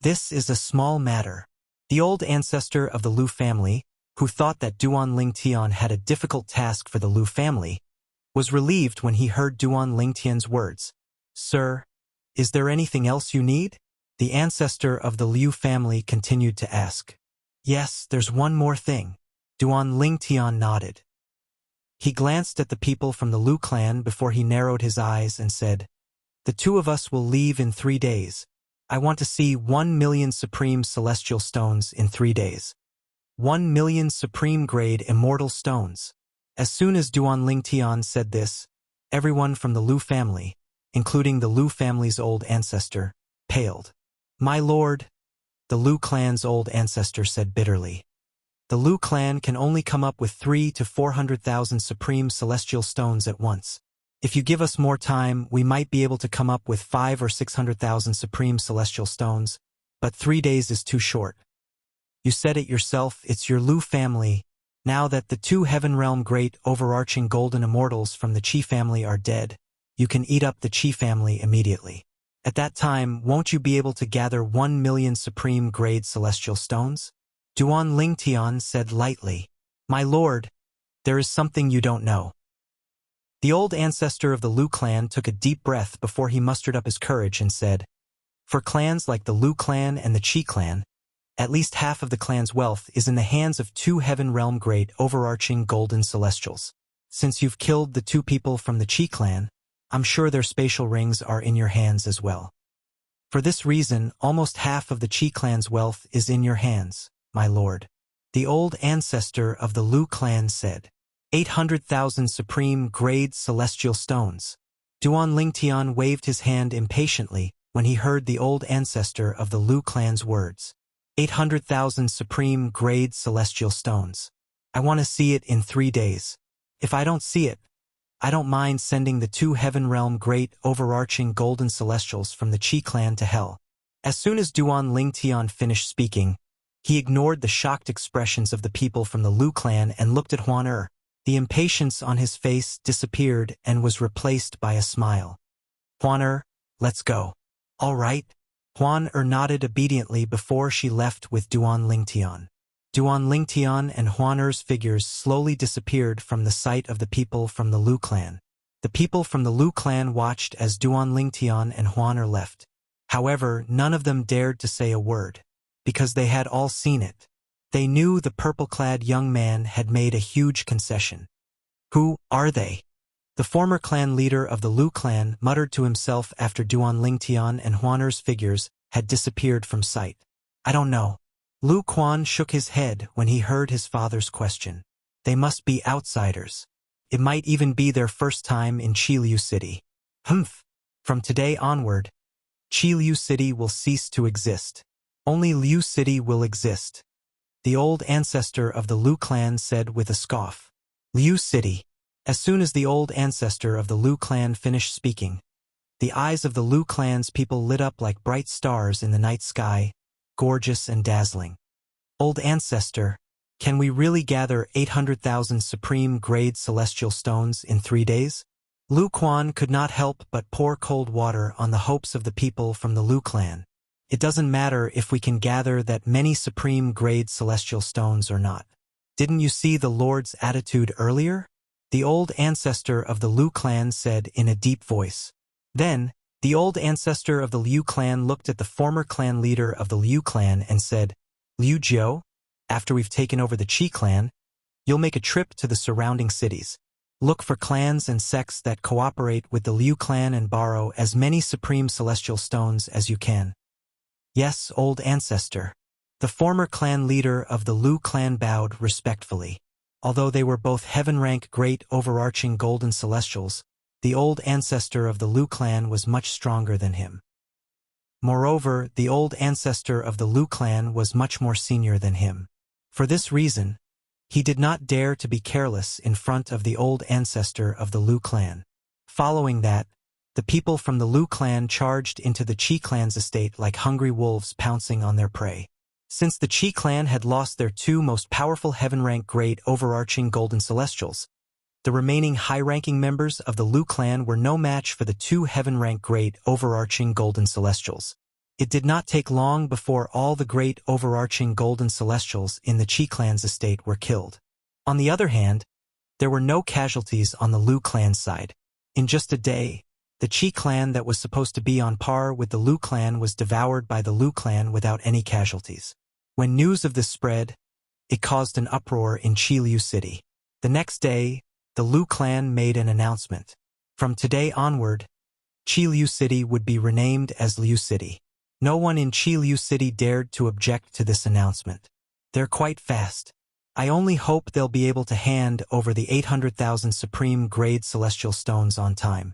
This is a small matter." The old ancestor of the Lu family, who thought that Duan Lingtian had a difficult task for the Lu family, was relieved when he heard Duan Lingtian's words. "Sir, is there anything else you need?" The ancestor of the Liu family continued to ask. "Yes, there's one more thing." Duan Lingtian nodded. He glanced at the people from the Lu clan before he narrowed his eyes and said, "The two of us will leave in 3 days. I want to see 1 million supreme celestial stones in 3 days. 1 million supreme grade immortal stones." As soon as Duan Lingtian said this, everyone from the Lu family, including the Lu family's old ancestor, paled. "My lord," the Lu clan's old ancestor said bitterly, "the Lu clan can only come up with 300,000 to 400,000 supreme celestial stones at once. If you give us more time, we might be able to come up with 500,000 or 600,000 supreme celestial stones, but 3 days is too short. You said it yourself, it's your Lu family. Now that the two heaven realm great overarching golden immortals from the Qi family are dead, you can eat up the Qi family immediately. At that time, won't you be able to gather 1 million supreme grade celestial stones?" Duan Lingtian said lightly, "My lord, there is something you don't know." The old ancestor of the Lu clan took a deep breath before he mustered up his courage and said, "For clans like the Lu clan and the Qi clan, at least half of the clan's wealth is in the hands of two heaven realm great overarching golden celestials. Since you've killed the two people from the Qi clan, I'm sure their spatial rings are in your hands as well. For this reason, almost half of the Qi clan's wealth is in your hands, my lord." The old ancestor of the Lu clan said, 800,000 supreme grade celestial stones. Duan Lingtian waved his hand impatiently when he heard the old ancestor of the Lu clan's words. 800,000 supreme grade celestial stones. I want to see it in 3 days. If I don't see it, I don't mind sending the two heaven realm great overarching golden celestials from the Qi clan to hell. As soon as Duan Lingtian finished speaking, He ignored the shocked expressions of the people from the Liu clan and looked at Huan Er. The impatience on his face disappeared and was replaced by a smile. Huan Er, let's go. All right. Huan Er nodded obediently before she left with Duan Lingtian. Duan Lingtian and Huan Er's figures slowly disappeared from the sight of the people from the Liu clan. The people from the Liu clan watched as Duan Lingtian and Huan Er left. However, none of them dared to say a word, because they had all seen it. They knew the purple-clad young man had made a huge concession. Who are they? The former clan leader of the Liu clan muttered to himself after Duan Lingtian and Huan Er's figures had disappeared from sight. I don't know. Lu Quan shook his head when he heard his father's question. They must be outsiders. It might even be their first time in Qiliu City. Humph! From today onward, Qiliu City will cease to exist. Only Liu City will exist. The old ancestor of the Liu clan said with a scoff. Liu City. As soon as the old ancestor of the Liu clan finished speaking, the eyes of the Liu clan's people lit up like bright stars in the night sky, gorgeous and dazzling. Old ancestor, can we really gather 800,000 supreme-grade celestial stones in 3 days? Lu Quan could not help but pour cold water on the hopes of the people from the Liu clan. It doesn't matter if we can gather that many supreme-grade celestial stones or not. Didn't you see the Lord's attitude earlier? The old ancestor of the Liu clan said in a deep voice. Then, the old ancestor of the Liu clan looked at the former clan leader of the Liu clan and said, Liu Jiu, after we've taken over the Qi clan, you'll make a trip to the surrounding cities. Look for clans and sects that cooperate with the Liu clan and borrow as many supreme celestial stones as you can. Yes, old ancestor. The former clan leader of the Liu clan bowed respectfully. Although they were both heaven-rank great overarching golden celestials, the old ancestor of the Liu clan was much stronger than him. Moreover, the old ancestor of the Liu clan was much more senior than him. For this reason, he did not dare to be careless in front of the old ancestor of the Liu clan. Following that, the people from the Liu clan charged into the Qi clan's estate like hungry wolves pouncing on their prey. Since the Qi clan had lost their 2 most powerful heaven-rank great overarching golden celestials, the remaining high-ranking members of the Liu clan were no match for the 2 heaven-rank great overarching golden celestials. It did not take long before all the great overarching golden celestials in the Qi clan's estate were killed. On the other hand, there were no casualties on the Liu clan's side. In just a day, the Qi clan that was supposed to be on par with the Liu clan was devoured by the Liu clan without any casualties. When news of this spread, it caused an uproar in Qiliu City. The next day, the Liu clan made an announcement. From today onward, Qiliu City would be renamed as Liu City. No one in Qiliu City dared to object to this announcement. They're quite fast. I only hope they'll be able to hand over the 800,000 supreme-grade celestial stones on time.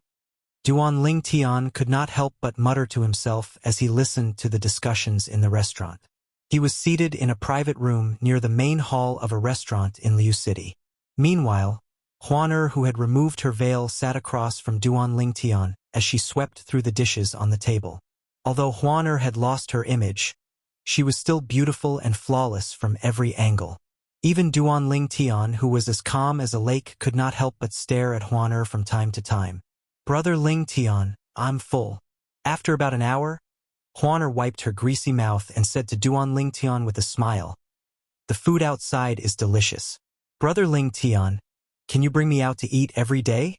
Duan Lingtian could not help but mutter to himself as he listened to the discussions in the restaurant. He was seated in a private room near the main hall of a restaurant in Liu City. Meanwhile, Huan Er, who had removed her veil, sat across from Duan Lingtian as she swept through the dishes on the table. Although Huan Er had lost her image, she was still beautiful and flawless from every angle. Even Duan Lingtian, who was as calm as a lake, could not help but stare at Huan Er from time to time. Brother Lingtian, I'm full. After about an hour, Huan Er wiped her greasy mouth and said to Duan Lingtian with a smile, The food outside is delicious. Brother Lingtian, can you bring me out to eat every day?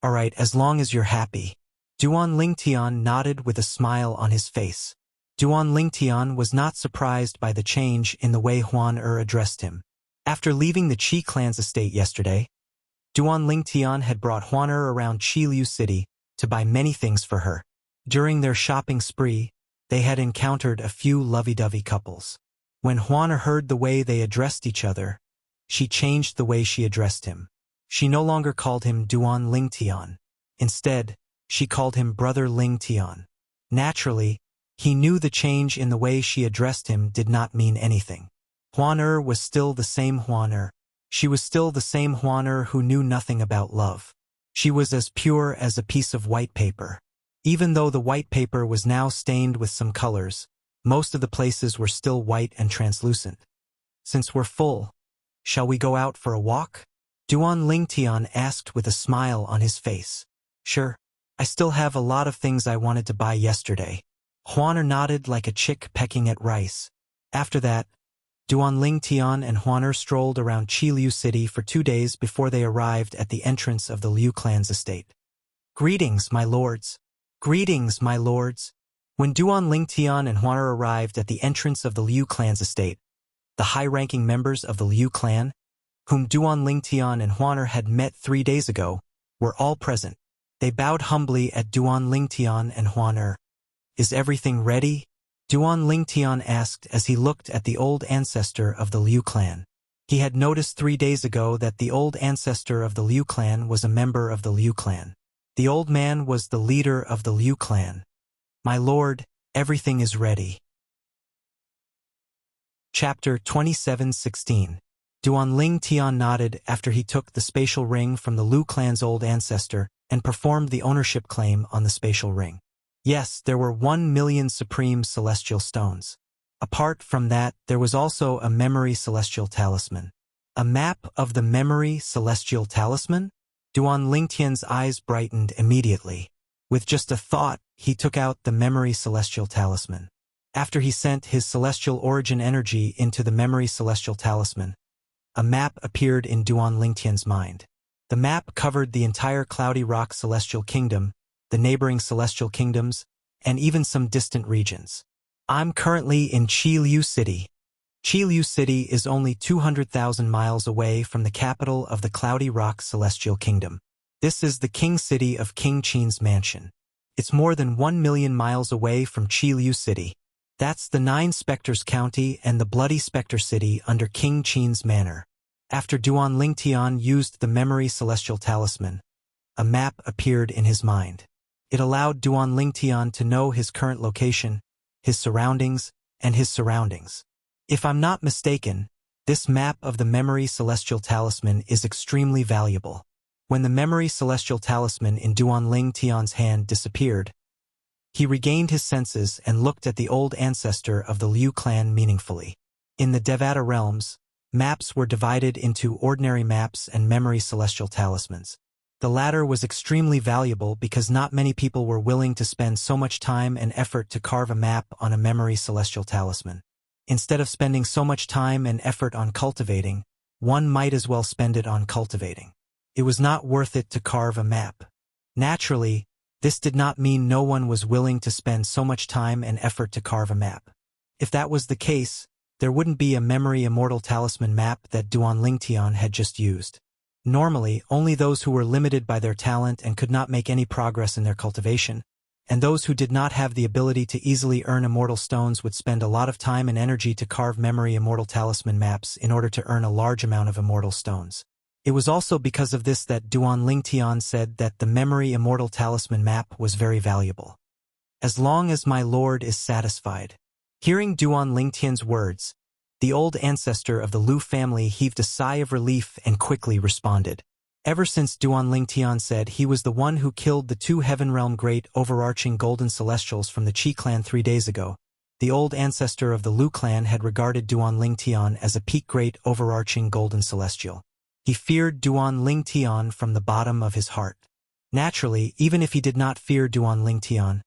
All right, as long as you're happy. Duan Lingtian nodded with a smile on his face. Duan Lingtian was not surprised by the change in the way Huan Er addressed him. After leaving the Qi clan's estate yesterday, Duan Lingtian had brought Huan Er around Qiliu City to buy many things for her. During their shopping spree, they had encountered a few lovey-dovey couples. When Huan Er heard the way they addressed each other, she changed the way she addressed him. She no longer called him Duan Lingtian. Instead, she called him Brother Lingtian. Naturally, he knew the change in the way she addressed him did not mean anything. Huan Er was still the same Huan Er. She was still the same Huan Er who knew nothing about love. She was as pure as a piece of white paper. Even though the white paper was now stained with some colors, Most of the places were still white and translucent. Since we're full, shall we go out for a walk? Duan Lingtian asked with a smile on his face. Sure. I still have a lot of things I wanted to buy yesterday. Huaner nodded like a chick pecking at rice. After that, Duan Lingtian and Huaner strolled around Qiliu City for 2 days before they arrived at the entrance of the Liu clan's estate. Greetings, my lords. Greetings, my lords. When Duan Lingtian and Huaner arrived at the entrance of the Liu clan's estate, the high-ranking members of the Liu clan, whom Duan Lingtian and Huaner had met 3 days ago, were all present. They bowed humbly at Duan Lingtian and Huaner. Is everything ready? Duan Lingtian asked as he looked at the old ancestor of the Liu clan. He had noticed 3 days ago that the old ancestor of the Liu clan was a member of the Liu clan. The old man was the leader of the Liu clan. My lord, everything is ready. Chapter 27:16. Duan Lingtian nodded after he took the spatial ring from the Liu clan's old ancestor and performed the ownership claim on the spatial ring. Yes, there were 1,000,000 supreme celestial stones. Apart from that, there was also a memory celestial talisman. A map of the memory celestial talisman? Duan Lingtian's eyes brightened immediately. With just a thought, he took out the memory celestial talisman. After he sent his celestial origin energy into the memory celestial talisman, a map appeared in Duan Lingtian's mind. The map covered the entire Cloudy Rock celestial kingdom, the neighboring celestial kingdoms, and even some distant regions. I'm currently in Qiliu City. Qiliu City is only 200,000 miles away from the capital of the Cloudy Rock celestial kingdom. This is the king city of King Qin's mansion. It's more than 1,000,000 miles away from Qiliu City. That's the 9 Spectres County and the Bloody Spectre City under King Qin's manor. After Duan Lingtian used the memory celestial talisman, a map appeared in his mind. It allowed Duan Lingtian to know his current location, his surroundings, and his surroundings. If I'm not mistaken, this map of the memory celestial talisman is extremely valuable. When the memory celestial talisman in Duan Lingtian's hand disappeared, he regained his senses and looked at the old ancestor of the Liu clan meaningfully. In the Devata realms, maps were divided into ordinary maps and memory celestial talismans. The latter was extremely valuable because not many people were willing to spend so much time and effort to carve a map on a memory celestial talisman. Instead of spending so much time and effort on cultivating, one might as well spend it on cultivating. It was not worth it to carve a map. Naturally, this did not mean no one was willing to spend so much time and effort to carve a map. If that was the case, there wouldn't be a memory immortal talisman map that Duan Lingtian had just used. Normally, only those who were limited by their talent and could not make any progress in their cultivation, and those who did not have the ability to easily earn immortal stones would spend a lot of time and energy to carve memory immortal talisman maps in order to earn a large amount of immortal stones. It was also because of this that Duan Lingtian said that the memory immortal talisman map was very valuable. As long as my lord is satisfied. Hearing Duan Lingtian's words, the old ancestor of the Liu family heaved a sigh of relief and quickly responded. Ever since Duan Lingtian said he was the one who killed the 2 Heaven Realm great overarching golden celestials from the Qi clan 3 days ago, the old ancestor of the Liu clan had regarded Duan Lingtian as a peak great overarching golden celestial. He feared Duan Lingtian from the bottom of his heart. Naturally, even if he did not fear Duan Lingtian,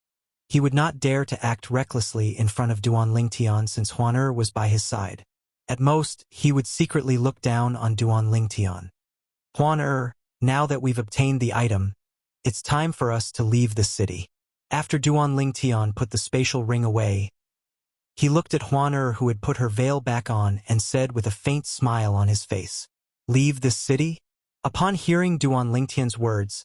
he would not dare to act recklessly in front of Duan Lingtian since Huaner was by his side. At most, he would secretly look down on Duan Lingtian. Huaner, now that we've obtained the item, it's time for us to leave the city. After Duan Lingtian put the spatial ring away, he looked at Huaner who had put her veil back on and said with a faint smile on his face, "Leave this city?" Upon hearing Duan Lingtian's words,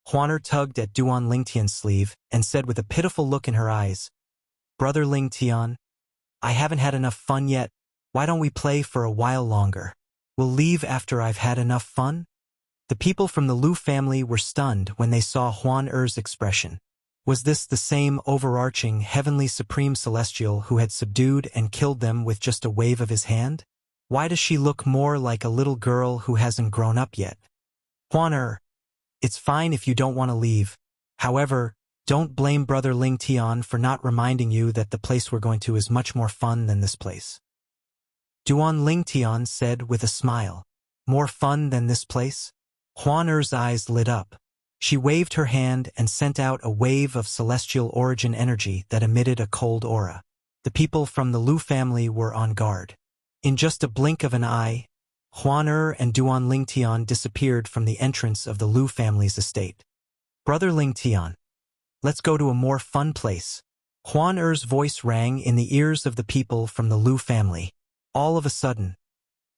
Huaner tugged at Duan Lingtian's sleeve and said with a pitiful look in her eyes, "Brother Lingtian, I haven't had enough fun yet. Why don't we play for a while longer? We'll leave after I've had enough fun?" The people from the Liu family were stunned when they saw Huaner's expression. Was this the same overarching heavenly supreme celestial who had subdued and killed them with just a wave of his hand? Why does she look more like a little girl who hasn't grown up yet? Huaner, it's fine if you don't want to leave. However, Don't blame Brother Ling Tian for not reminding you that the place we're going to is much more fun than this place. Duan Ling Tian said with a smile. More fun than this place? Huan Er's eyes lit up. She waved her hand and sent out a wave of celestial origin energy that emitted a cold aura. The people from the Lu family were on guard. In just a blink of an eye, Huan Er and Duan Ling Tian disappeared from the entrance of the Lu family's estate. Brother Ling Tian, let's go to a more fun place. Huan Er's voice rang in the ears of the people from the Lu family. All of a sudden,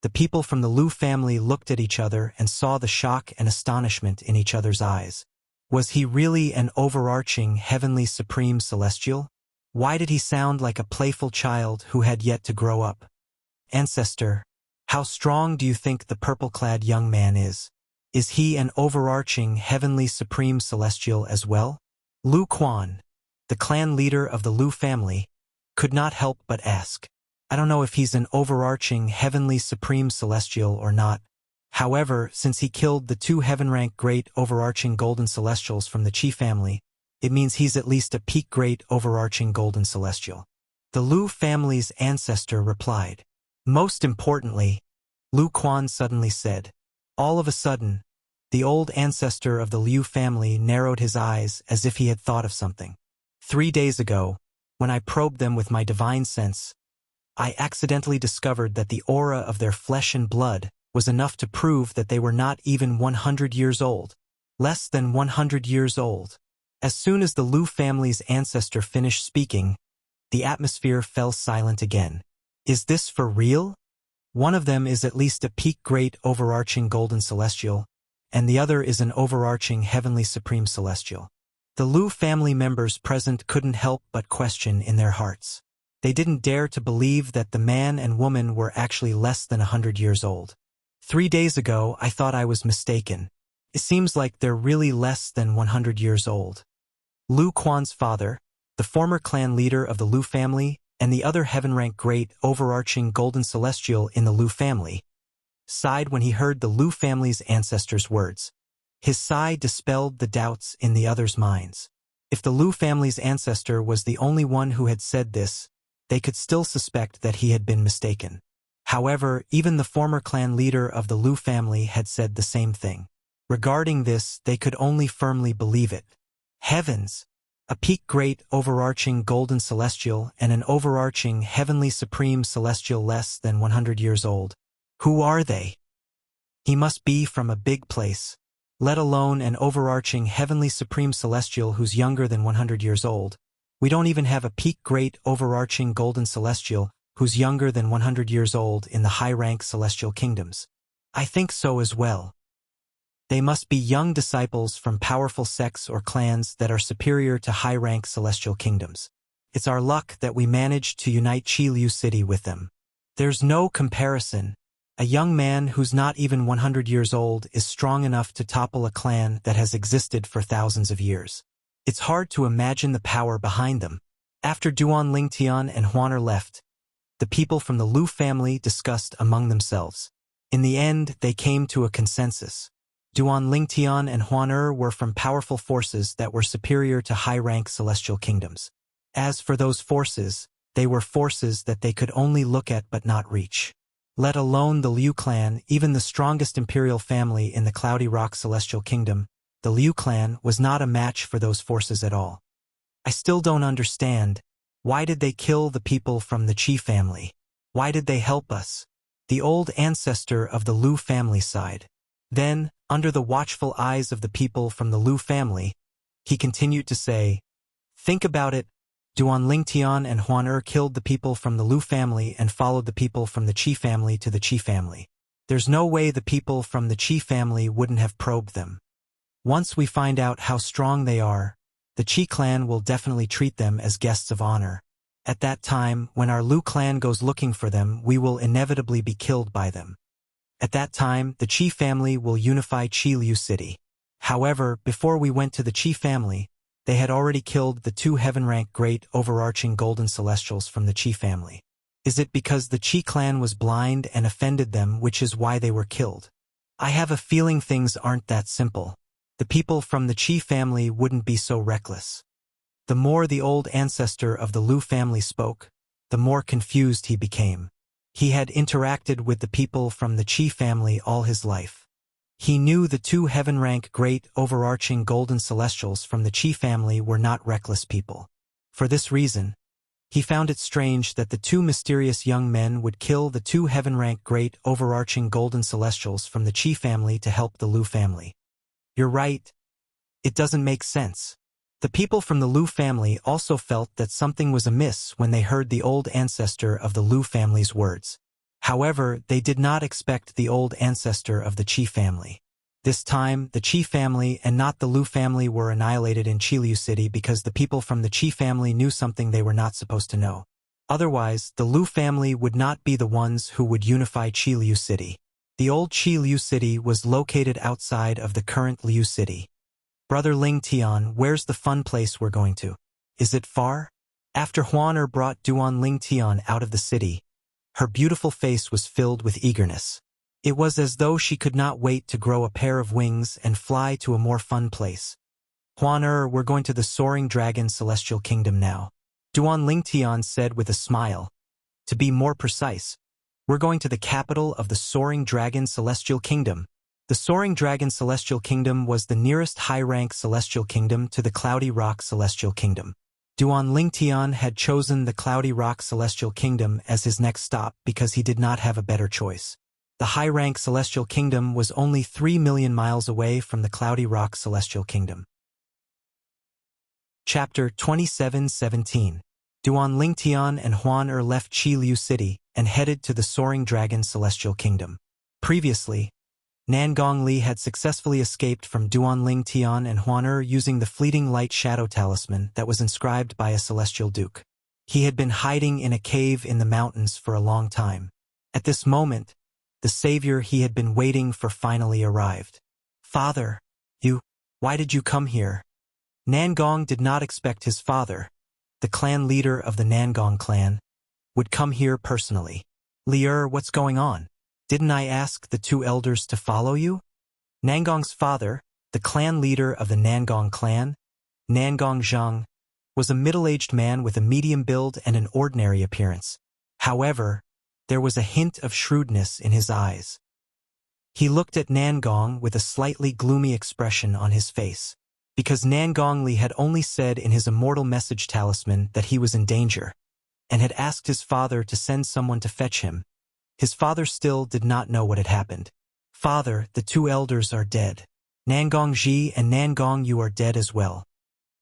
the people from the Lu family looked at each other and saw the shock and astonishment in each other's eyes. Was he really an overarching heavenly supreme celestial? Why did he sound like a playful child who had yet to grow up? Ancestor, how strong do you think the purple-clad young man is? Is he an overarching heavenly supreme celestial as well? Lu Quan, the clan leader of the Lu family, could not help but ask. I don't know if he's an overarching heavenly supreme celestial or not. However, since he killed the 2 heaven-rank great overarching golden celestials from the Qi family, it means he's at least a peak great overarching golden celestial. The Lu family's ancestor replied. Most importantly, Lu Quan suddenly said. All of a sudden, the old ancestor of the Liu family narrowed his eyes as if he had thought of something. 3 days ago, when I probed them with my divine sense, I accidentally discovered that the aura of their flesh and blood was enough to prove that they were not even 100 years old. Less than 100 years old. As soon as the Lu family's ancestor finished speaking, the atmosphere fell silent again. Is this for real? One of them is at least a peak great overarching golden celestial, and the other is an overarching heavenly supreme celestial. The Lu family members present couldn't help but question in their hearts. They didn't dare to believe that the man and woman were actually less than 100 years old. 3 days ago, I thought I was mistaken. It seems like they're really less than 100 years old. Lu Quan's father, the former clan leader of the Lu family, and the other heaven-rank great overarching golden celestial in the Lu family, sighed when he heard the Lu family's ancestors' words. His sigh dispelled the doubts in the others' minds. If the Lu family's ancestor was the only one who had said this, they could still suspect that he had been mistaken. However, even the former clan leader of the Lu family had said the same thing. Regarding this, they could only firmly believe it. Heavens! A peak great overarching golden celestial and an overarching heavenly supreme celestial less than 100 years old. Who are they? He must be from a big place, let alone an overarching heavenly supreme celestial who's younger than 100 years old. We don't even have a peak great overarching golden celestial who's younger than 100 years old in the high-rank celestial kingdoms. I think so as well. They must be young disciples from powerful sects or clans that are superior to high-rank celestial kingdoms. It's our luck that we managed to unite Qiliu City with them. There's no comparison. A young man who's not even 100 years old is strong enough to topple a clan that has existed for thousands of years. It's hard to imagine the power behind them. After Duan Lingtian and Huaner left, the people from the Lu family discussed among themselves. In the end, they came to a consensus. Duan Lingtian and Huaner were from powerful forces that were superior to high-rank celestial kingdoms. As for those forces, they were forces that they could only look at but not reach. Let alone the Liu clan, even the strongest imperial family in the Cloudy Rock Celestial Kingdom, the Liu clan was not a match for those forces at all. I still don't understand. Why did they kill the people from the Qi family? Why did they help us? The old ancestor of the Lu family sighed. Then, under the watchful eyes of the people from the Lu family, he continued to say, think about it. Duan Lingtian and Huaner killed the people from the Lu family and followed the people from the Qi family to the Qi family. There's no way the people from the Qi family wouldn't have probed them. Once we find out how strong they are, the Qi clan will definitely treat them as guests of honor. At that time, when our Lu clan goes looking for them, we will inevitably be killed by them. At that time, the Qi family will unify Qiliu City. However, before we went to the Qi family, they had already killed the 2 heaven-rank great overarching golden celestials from the Qi family. Is it because the Qi clan was blind and offended them, which is why they were killed? I have a feeling things aren't that simple. The people from the Qi family wouldn't be so reckless. The more the old ancestor of the Lu family spoke, the more confused he became. He had interacted with the people from the Qi family all his life. He knew the two heaven-rank great overarching golden celestials from the Qi family were not reckless people. For this reason, he found it strange that the two mysterious young men would kill the two heaven-rank great overarching golden celestials from the Qi family to help the Lu family. You're right. It doesn't make sense. The people from the Lu family also felt that something was amiss when they heard the old ancestor of the Lu family's words. However, they did not expect the old ancestor of the Qi family. This time, the Qi family and not the Lu family were annihilated in Qiliu City because the people from the Qi family knew something they were not supposed to know. Otherwise, the Lu family would not be the ones who would unify Qiliu City. The old Qiliu City was located outside of the current Liu City. Brother Ling Tian, where's the fun place we're going to? Is it far? After Huan brought Duan Ling Tian out of the city, her beautiful face was filled with eagerness. It was as though she could not wait to grow a pair of wings and fly to a more fun place. Huan we're going to the Soaring Dragon Celestial Kingdom now. Duan Ling Tian said with a smile. To be more precise, we're going to the capital of the Soaring Dragon Celestial Kingdom. The Soaring Dragon Celestial Kingdom was the nearest high-rank celestial kingdom to the Cloudy Rock Celestial Kingdom. Duan Ling Tian had chosen the Cloudy Rock Celestial Kingdom as his next stop because he did not have a better choice. The high-rank Celestial Kingdom was only 3 million miles away from the Cloudy Rock Celestial Kingdom. Chapter 27:17. Duan Ling Tian and Huan left Qiliu City and headed to the Soaring Dragon Celestial Kingdom. Previously, Nangong Li had successfully escaped from Duan Ling Tian and Huan using the fleeting light shadow talisman that was inscribed by a celestial duke. He had been hiding in a cave in the mountains for a long time. At this moment, the savior he had been waiting for finally arrived. Father, why did you come here? Nangong did not expect his father, the clan leader of the Nangong clan, would come here personally. Li what's going on? Didn't I ask the two elders to follow you? Nangong's father, the clan leader of the Nangong clan, Nangong Zhang, was a middle-aged man with a medium build and an ordinary appearance. However, there was a hint of shrewdness in his eyes. He looked at Nangong with a slightly gloomy expression on his face. Because Nangong Li had only said in his immortal message talisman that he was in danger, and had asked his father to send someone to fetch him, his father still did not know what had happened. Father, the two elders are dead. Nangong Ji and Nangong, you are dead as well.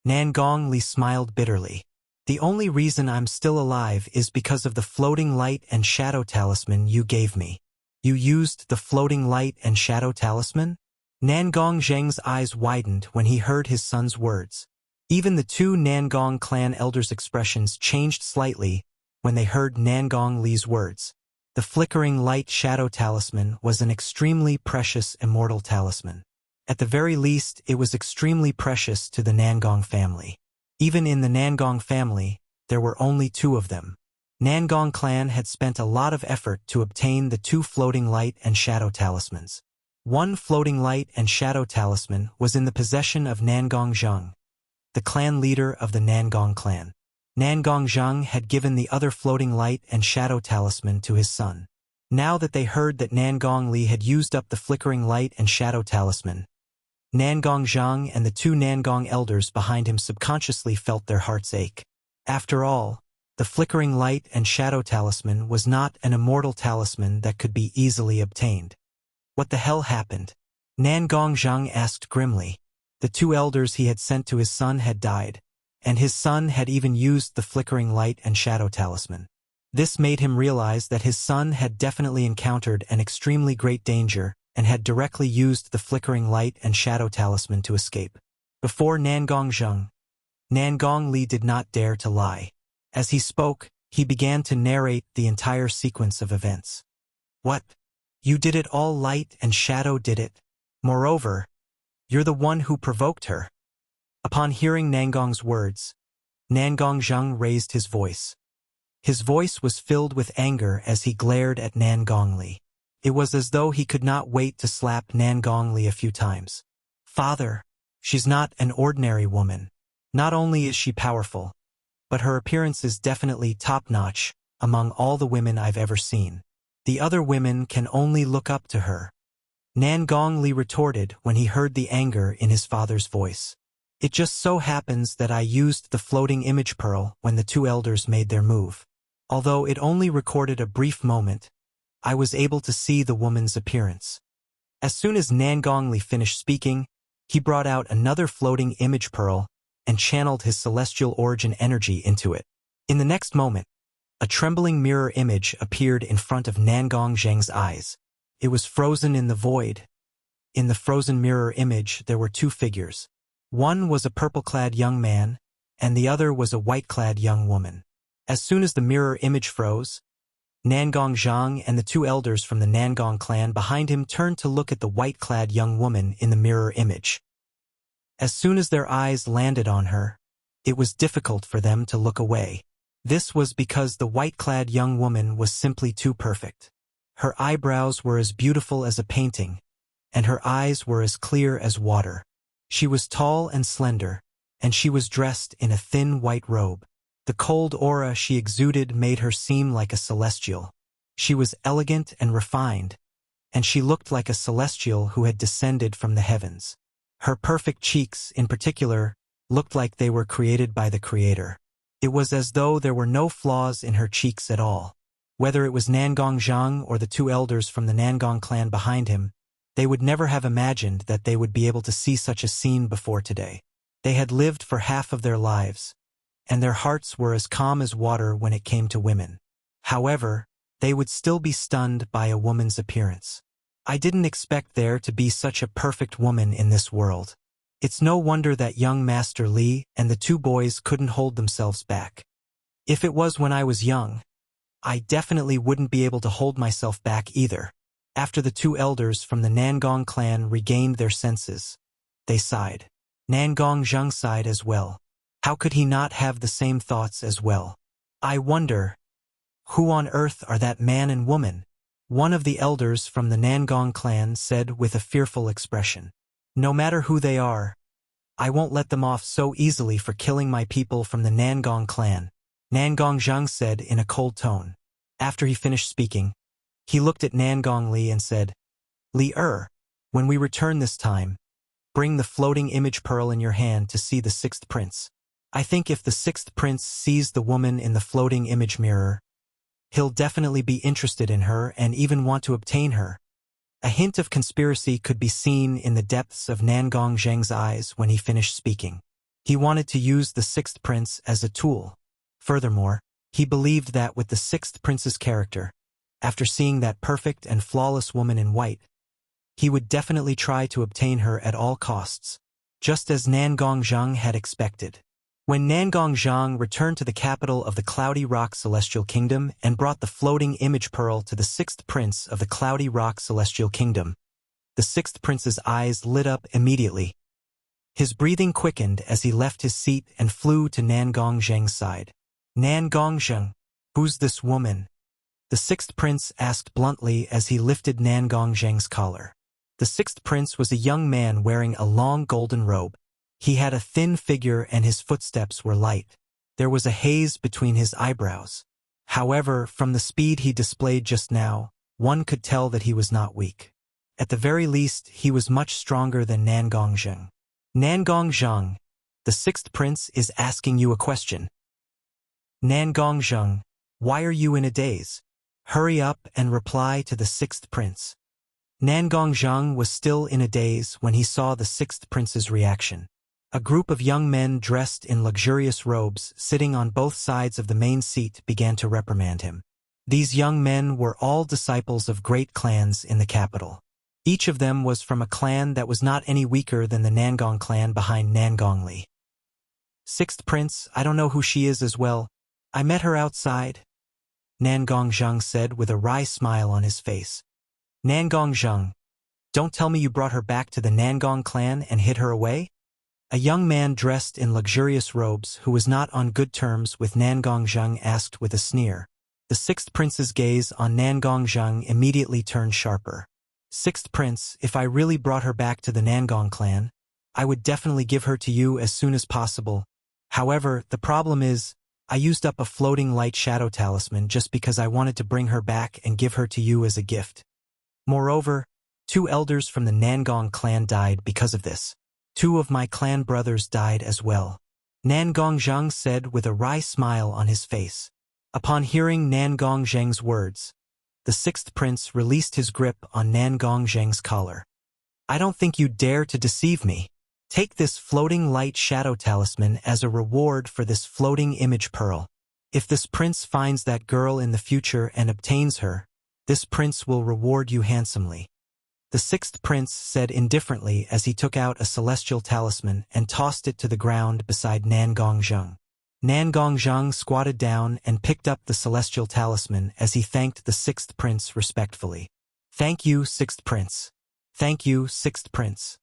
Nangong Li smiled bitterly. The only reason I'm still alive is because of the floating light and shadow talisman you gave me. You used the floating light and shadow talisman? Nangong Zheng's eyes widened when he heard his son's words. Even the two Nangong clan elders' expressions changed slightly when they heard Nangong Li's words. The flickering light shadow talisman was an extremely precious immortal talisman. At the very least, it was extremely precious to the Nangong family. Even in the Nangong family, there were only two of them. Nangong clan had spent a lot of effort to obtain the two floating light and shadow talismans. One floating light and shadow talisman was in the possession of Nangong Zhang, the clan leader of the Nangong clan. Nangong Zhang had given the other floating light and shadow talisman to his son. Now that they heard that Nangong Li had used up the flickering light and shadow talisman, Nangong Zhang and the two Nangong elders behind him subconsciously felt their hearts ache. After all, the flickering light and shadow talisman was not an immortal talisman that could be easily obtained. What the hell happened? Nangong Zhang asked grimly. The two elders he had sent to his son had died, and his son had even used the flickering light and shadow talisman. This made him realize that his son had definitely encountered an extremely great danger and had directly used the flickering light and shadow talisman to escape. Before Nangong Zhang, Nangong Li did not dare to lie. As he spoke, he began to narrate the entire sequence of events. What? You did it all, light and shadow did it. Moreover, you're the one who provoked her. Upon hearing Nangong's words, Nangong Zhang raised his voice. His voice was filled with anger as he glared at Nangong Li. It was as though he could not wait to slap Nangong Li a few times. Father, she's not an ordinary woman. Not only is she powerful, but her appearance is definitely top-notch among all the women I've ever seen. The other women can only look up to her. Nan Gongli retorted when he heard the anger in his father's voice. It just so happens that I used the floating image pearl when the two elders made their move. Although it only recorded a brief moment, I was able to see the woman's appearance. As soon as Nan Gongli finished speaking, he brought out another floating image pearl and channeled his celestial origin energy into it. In the next moment, a trembling mirror image appeared in front of Nan Gongzheng's eyes. It was frozen in the void. In the frozen mirror image there were two figures. One was a purple-clad young man, and the other was a white-clad young woman. As soon as the mirror image froze, Nan Gongzheng and the two elders from the Nan Gong clan behind him turned to look at the white-clad young woman in the mirror image. As soon as their eyes landed on her, it was difficult for them to look away. This was because the white-clad young woman was simply too perfect. Her eyebrows were as beautiful as a painting, and her eyes were as clear as water. She was tall and slender, and she was dressed in a thin white robe. The cold aura she exuded made her seem like a celestial. She was elegant and refined, and she looked like a celestial who had descended from the heavens. Her perfect cheeks, in particular, looked like they were created by the Creator. It was as though there were no flaws in her cheeks at all. Whether it was Nan Gongzheng or the two elders from the Nan Gong clan behind him, they would never have imagined that they would be able to see such a scene before today. They had lived for half of their lives, and their hearts were as calm as water when it came to women. However, they would still be stunned by a woman's appearance. I didn't expect there to be such a perfect woman in this world. It's no wonder that young Master Li and the two boys couldn't hold themselves back. If it was when I was young, I definitely wouldn't be able to hold myself back either. After the two elders from the Nan Gong clan regained their senses, they sighed. Nan Gongzheng sighed as well. How could he not have the same thoughts as well? I wonder, who on earth are that man and woman? One of the elders from the Nan Gong clan said with a fearful expression. No matter who they are, I won't let them off so easily for killing my people from the Nan Gong clan. Nan Gongzheng said in a cold tone. After he finished speaking, he looked at Nan Gongli and said, Li, when we return this time, bring the floating image pearl in your hand to see the sixth prince. I think if the sixth prince sees the woman in the floating image mirror, he'll definitely be interested in her and even want to obtain her. A hint of conspiracy could be seen in the depths of Nan Gongzheng's eyes when he finished speaking. He wanted to use the sixth prince as a tool. Furthermore, he believed that with the sixth prince's character, after seeing that perfect and flawless woman in white, he would definitely try to obtain her at all costs, just as Nan Gongzheng had expected. When Nan Gongzheng returned to the capital of the Cloudy Rock Celestial Kingdom and brought the floating image pearl to the sixth prince of the Cloudy Rock Celestial Kingdom, the sixth prince's eyes lit up immediately. His breathing quickened as he left his seat and flew to Nan Gongzheng's side. Nan Gongzheng, who's this woman? The sixth prince asked bluntly as he lifted Nan Gongzheng's collar. The sixth prince was a young man wearing a long golden robe. He had a thin figure and his footsteps were light. There was a haze between his eyebrows. However, from the speed he displayed just now, one could tell that he was not weak. At the very least, he was much stronger than Nan Gongzheng. Nan Gongzheng, the sixth prince is asking you a question. Nan Gongzheng, why are you in a daze? Hurry up and reply to the sixth prince. Nan Gongzheng was still in a daze when he saw the sixth prince's reaction. A group of young men dressed in luxurious robes sitting on both sides of the main seat began to reprimand him. These young men were all disciples of great clans in the capital. Each of them was from a clan that was not any weaker than the Nan Gong clan behind Nan Gongli. Sixth prince, I don't know who she is as well. I met her outside, Nan Gongzheng said with a wry smile on his face. Nan Gongzheng, don't tell me you brought her back to the Nan Gong clan and hid her away? A young man dressed in luxurious robes who was not on good terms with Nan Gongzheng asked with a sneer. The sixth prince's gaze on Nan Gongzheng immediately turned sharper. Sixth prince, if I really brought her back to the Nan Gong clan, I would definitely give her to you as soon as possible, However, the problem is, I used up a floating light shadow talisman just because I wanted to bring her back and give her to you as a gift. Moreover, 2 elders from the Nangong clan died because of this. 2 of my clan brothers died as well. Nangong Zheng said with a wry smile on his face. Upon hearing Nangong Zheng's words, the 6th prince released his grip on Nangong Zheng's collar. I don't think you dare to deceive me. Take this floating light shadow talisman as a reward for this floating image pearl. If this prince finds that girl in the future and obtains her, this prince will reward you handsomely. The 6th prince said indifferently as he took out a celestial talisman and tossed it to the ground beside Nangong Zheng. Nangong Zheng squatted down and picked up the celestial talisman as he thanked the 6th prince respectfully. Thank you, 6th prince. Thank you, 6th prince.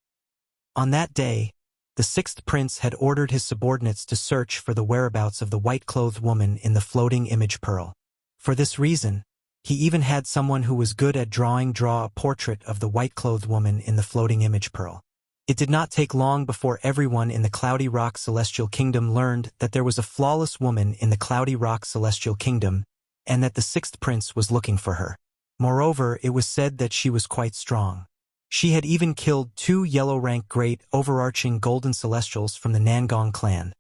On that day, the 6th prince had ordered his subordinates to search for the whereabouts of the white-clothed woman in the floating image pearl. For this reason, he even had someone who was good at draw a portrait of the white-clothed woman in the floating image pearl. It did not take long before everyone in the Cloudy Rock Celestial Kingdom learned that there was a flawless woman in the Cloudy Rock Celestial Kingdom, and that the 6th prince was looking for her. Moreover, it was said that she was quite strong. She had even killed 2 yellow-rank great overarching golden celestials from the Nangong clan,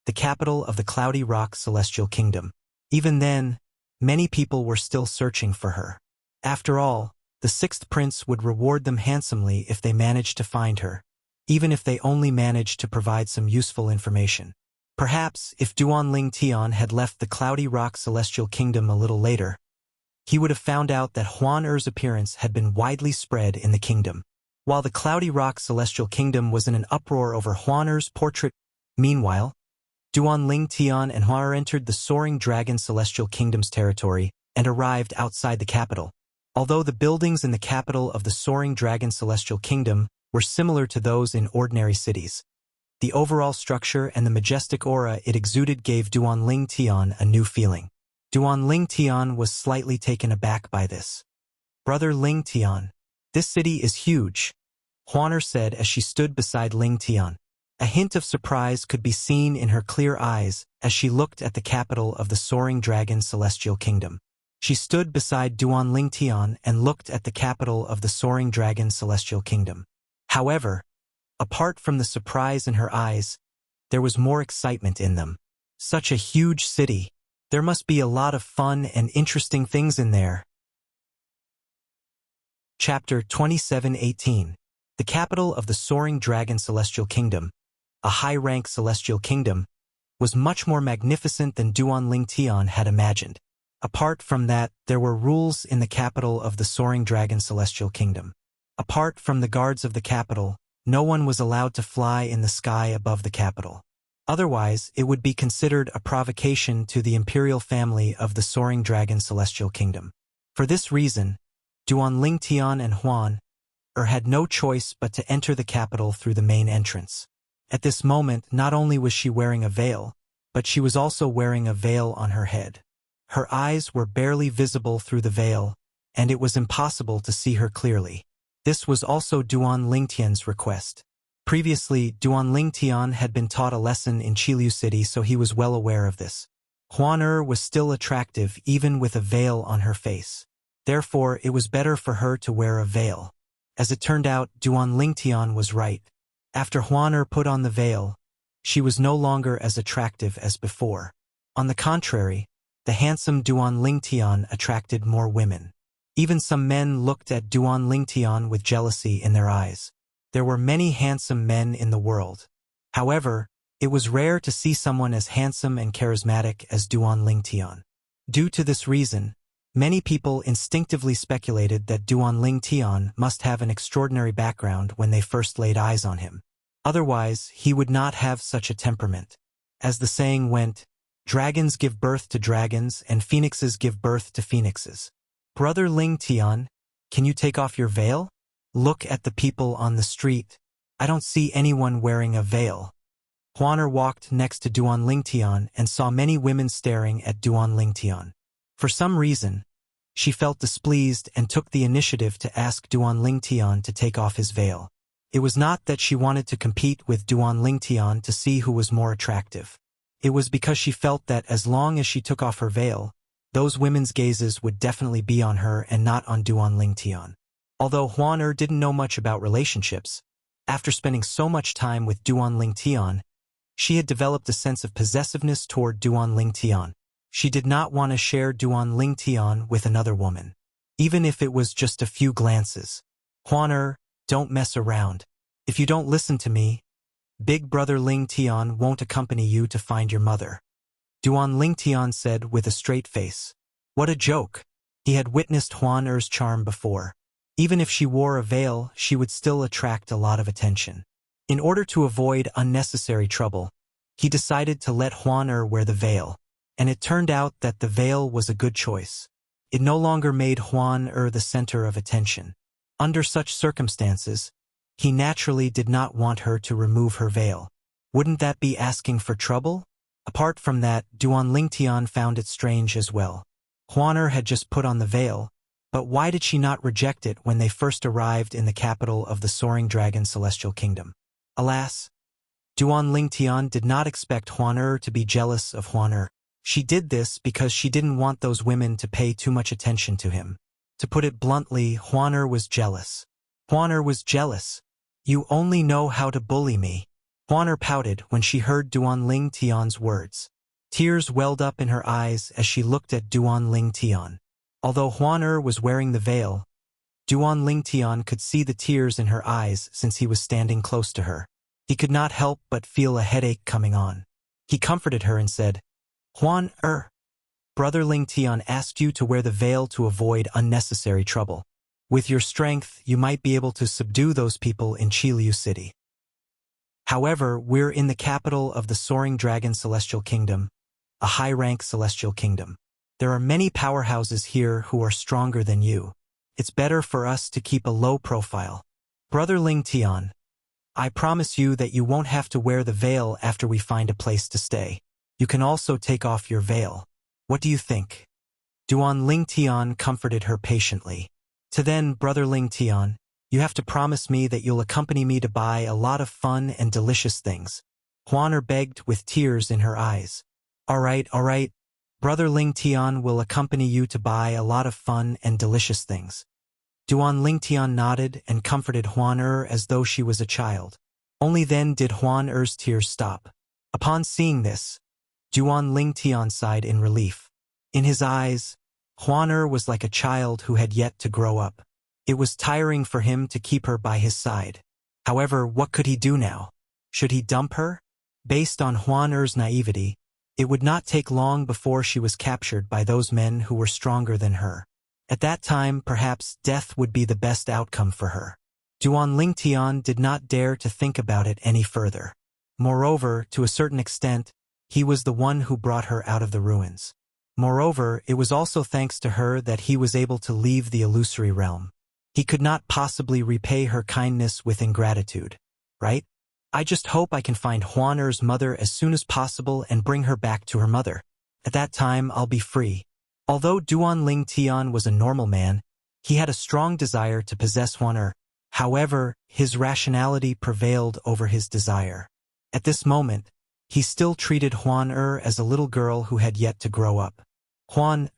the capital of the Cloudy Rock Celestial Kingdom. Even then, many people were still searching for her. After all, the 6th prince would reward them handsomely if they managed to find her, even if they only managed to provide some useful information. Perhaps, if Duanling Tian had left the Cloudy Rock Celestial Kingdom a little later, he would have found out that Huan Er's appearance had been widely spread in the kingdom. While the Cloudy Rock Celestial Kingdom was in an uproar over Huan Er's portrait, meanwhile, Duanling Tian and Huan Er entered the Soaring Dragon Celestial Kingdom's territory and arrived outside the capital. Although the buildings in the capital of the Soaring Dragon Celestial Kingdom were similar to those in ordinary cities, the overall structure and the majestic aura it exuded gave Duanling Tian a new feeling. Duanling Tian was slightly taken aback by this. Brother Ling Tian, this city is huge, Huan Er said as she stood beside Ling Tian. A hint of surprise could be seen in her clear eyes as she looked at the capital of the Soaring Dragon Celestial Kingdom. She stood beside Duanling Tian and looked at the capital of the Soaring Dragon Celestial Kingdom. However, apart from the surprise in her eyes, there was more excitement in them. Such a huge city. There must be a lot of fun and interesting things in there. Chapter 27:18. The capital of the Soaring Dragon Celestial Kingdom, a high-rank celestial kingdom, was much more magnificent than Duanling Tian had imagined. Apart from that, there were rules in the capital of the Soaring Dragon Celestial Kingdom. Apart from the guards of the capital, no one was allowed to fly in the sky above the capital. Otherwise, it would be considered a provocation to the imperial family of the Soaring Dragon Celestial Kingdom. For this reason, Duanling Tian and Huan Er had no choice but to enter the capital through the main entrance. At this moment, not only was she wearing a veil, but she was also wearing a veil on her head. Her eyes were barely visible through the veil, and it was impossible to see her clearly. This was also Duanling Tian's request. Previously, Duanling Tian had been taught a lesson in Qiliu City, so he was well aware of this. Huan Er was still attractive even with a veil on her face. Therefore, it was better for her to wear a veil. As it turned out, Duanling Tian was right. After Huan Er put on the veil, she was no longer as attractive as before. On the contrary, the handsome Duanling Tian attracted more women. Even some men looked at Duanling Tian with jealousy in their eyes. There were many handsome men in the world. However, it was rare to see someone as handsome and charismatic as Duanling Tian. Due to this reason, many people instinctively speculated that Duanling Tian must have an extraordinary background when they first laid eyes on him. Otherwise, he would not have such a temperament. As the saying went, dragons give birth to dragons and phoenixes give birth to phoenixes. Brother Ling Tian, can you take off your veil? Look at the people on the street. I don't see anyone wearing a veil. Huan Er walked next to Duanling Tian and saw many women staring at Duanling Tian. For some reason, she felt displeased and took the initiative to ask Duanling Tian to take off his veil. It was not that she wanted to compete with Duanling Tian to see who was more attractive. It was because she felt that as long as she took off her veil, those women's gazes would definitely be on her and not on Duan Lingtian. Although Huan didn't know much about relationships, after spending so much time with Duan Lingtian, she had developed a sense of possessiveness toward Duan Lingtian. She did not want to share Duan Lingtian with another woman, even if it was just a few glances. Huan, don't mess around. If you don't listen to me, Big Brother Lingtian won't accompany you to find your mother. Duan Lingtian said with a straight face. What a joke. He had witnessed Huan charm before. Even if she wore a veil, she would still attract a lot of attention. In order to avoid unnecessary trouble, he decided to let Huan wear the veil, and it turned out that the veil was a good choice. It no longer made Huan the center of attention. Under such circumstances, he naturally did not want her to remove her veil. Wouldn't that be asking for trouble? Apart from that, Duan Lingtian found it strange as well. Huan had just put on the veil, but why did she not reject it when they first arrived in the capital of the Soaring Dragon Celestial Kingdom? Alas, Duan Lingtian did not expect Huan to be jealous of Huan. She did this because she didn't want those women to pay too much attention to him. To put it bluntly, Huan was jealous. Huan was jealous. You only know how to bully me. Huan pouted when she heard Duan Lingtian's words. Tears welled up in her eyes as she looked at Duan Lingtian. Although Huan was wearing the veil, Duan Lingtian could see the tears in her eyes since he was standing close to her. He could not help but feel a headache coming on. He comforted her and said, Huan, Brother Lingtian asked you to wear the veil to avoid unnecessary trouble. With your strength, you might be able to subdue those people in Qiliu City. However, we're in the capital of the Soaring Dragon Celestial Kingdom, a high-rank celestial kingdom. There are many powerhouses here who are stronger than you. It's better for us to keep a low profile. Brother Lingtian, I promise you that you won't have to wear the veil after we find a place to stay. You can also take off your veil. What do you think? Duan Lingtian comforted her patiently. To then, Brother Lingtian, you have to promise me that you'll accompany me to buy a lot of fun and delicious things. Huan begged with tears in her eyes. All right. Brother Lingtian will accompany you to buy a lot of fun and delicious things. Duan Lingtian nodded and comforted Huan as though she was a child. Only then did Huan's tears stop. Upon seeing this, Duan Lingtian sighed in relief. In his eyes, Huan was like a child who had yet to grow up. It was tiring for him to keep her by his side. However, what could he do now? Should he dump her? Based on Huan's naivety, it would not take long before she was captured by those men who were stronger than her. At that time, perhaps death would be the best outcome for her. Duan Lingtian did not dare to think about it any further. Moreover, to a certain extent, he was the one who brought her out of the ruins. Moreover, it was also thanks to her that he was able to leave the illusory realm. He could not possibly repay her kindness with ingratitude, right? I just hope I can find Huan's mother as soon as possible and bring her back to her mother. At that time, I'll be free. Although Duan Lingtian was a normal man, he had a strong desire to possess Huan. However, his rationality prevailed over his desire. At this moment, he still treated Huan as a little girl who had yet to grow up. Huan,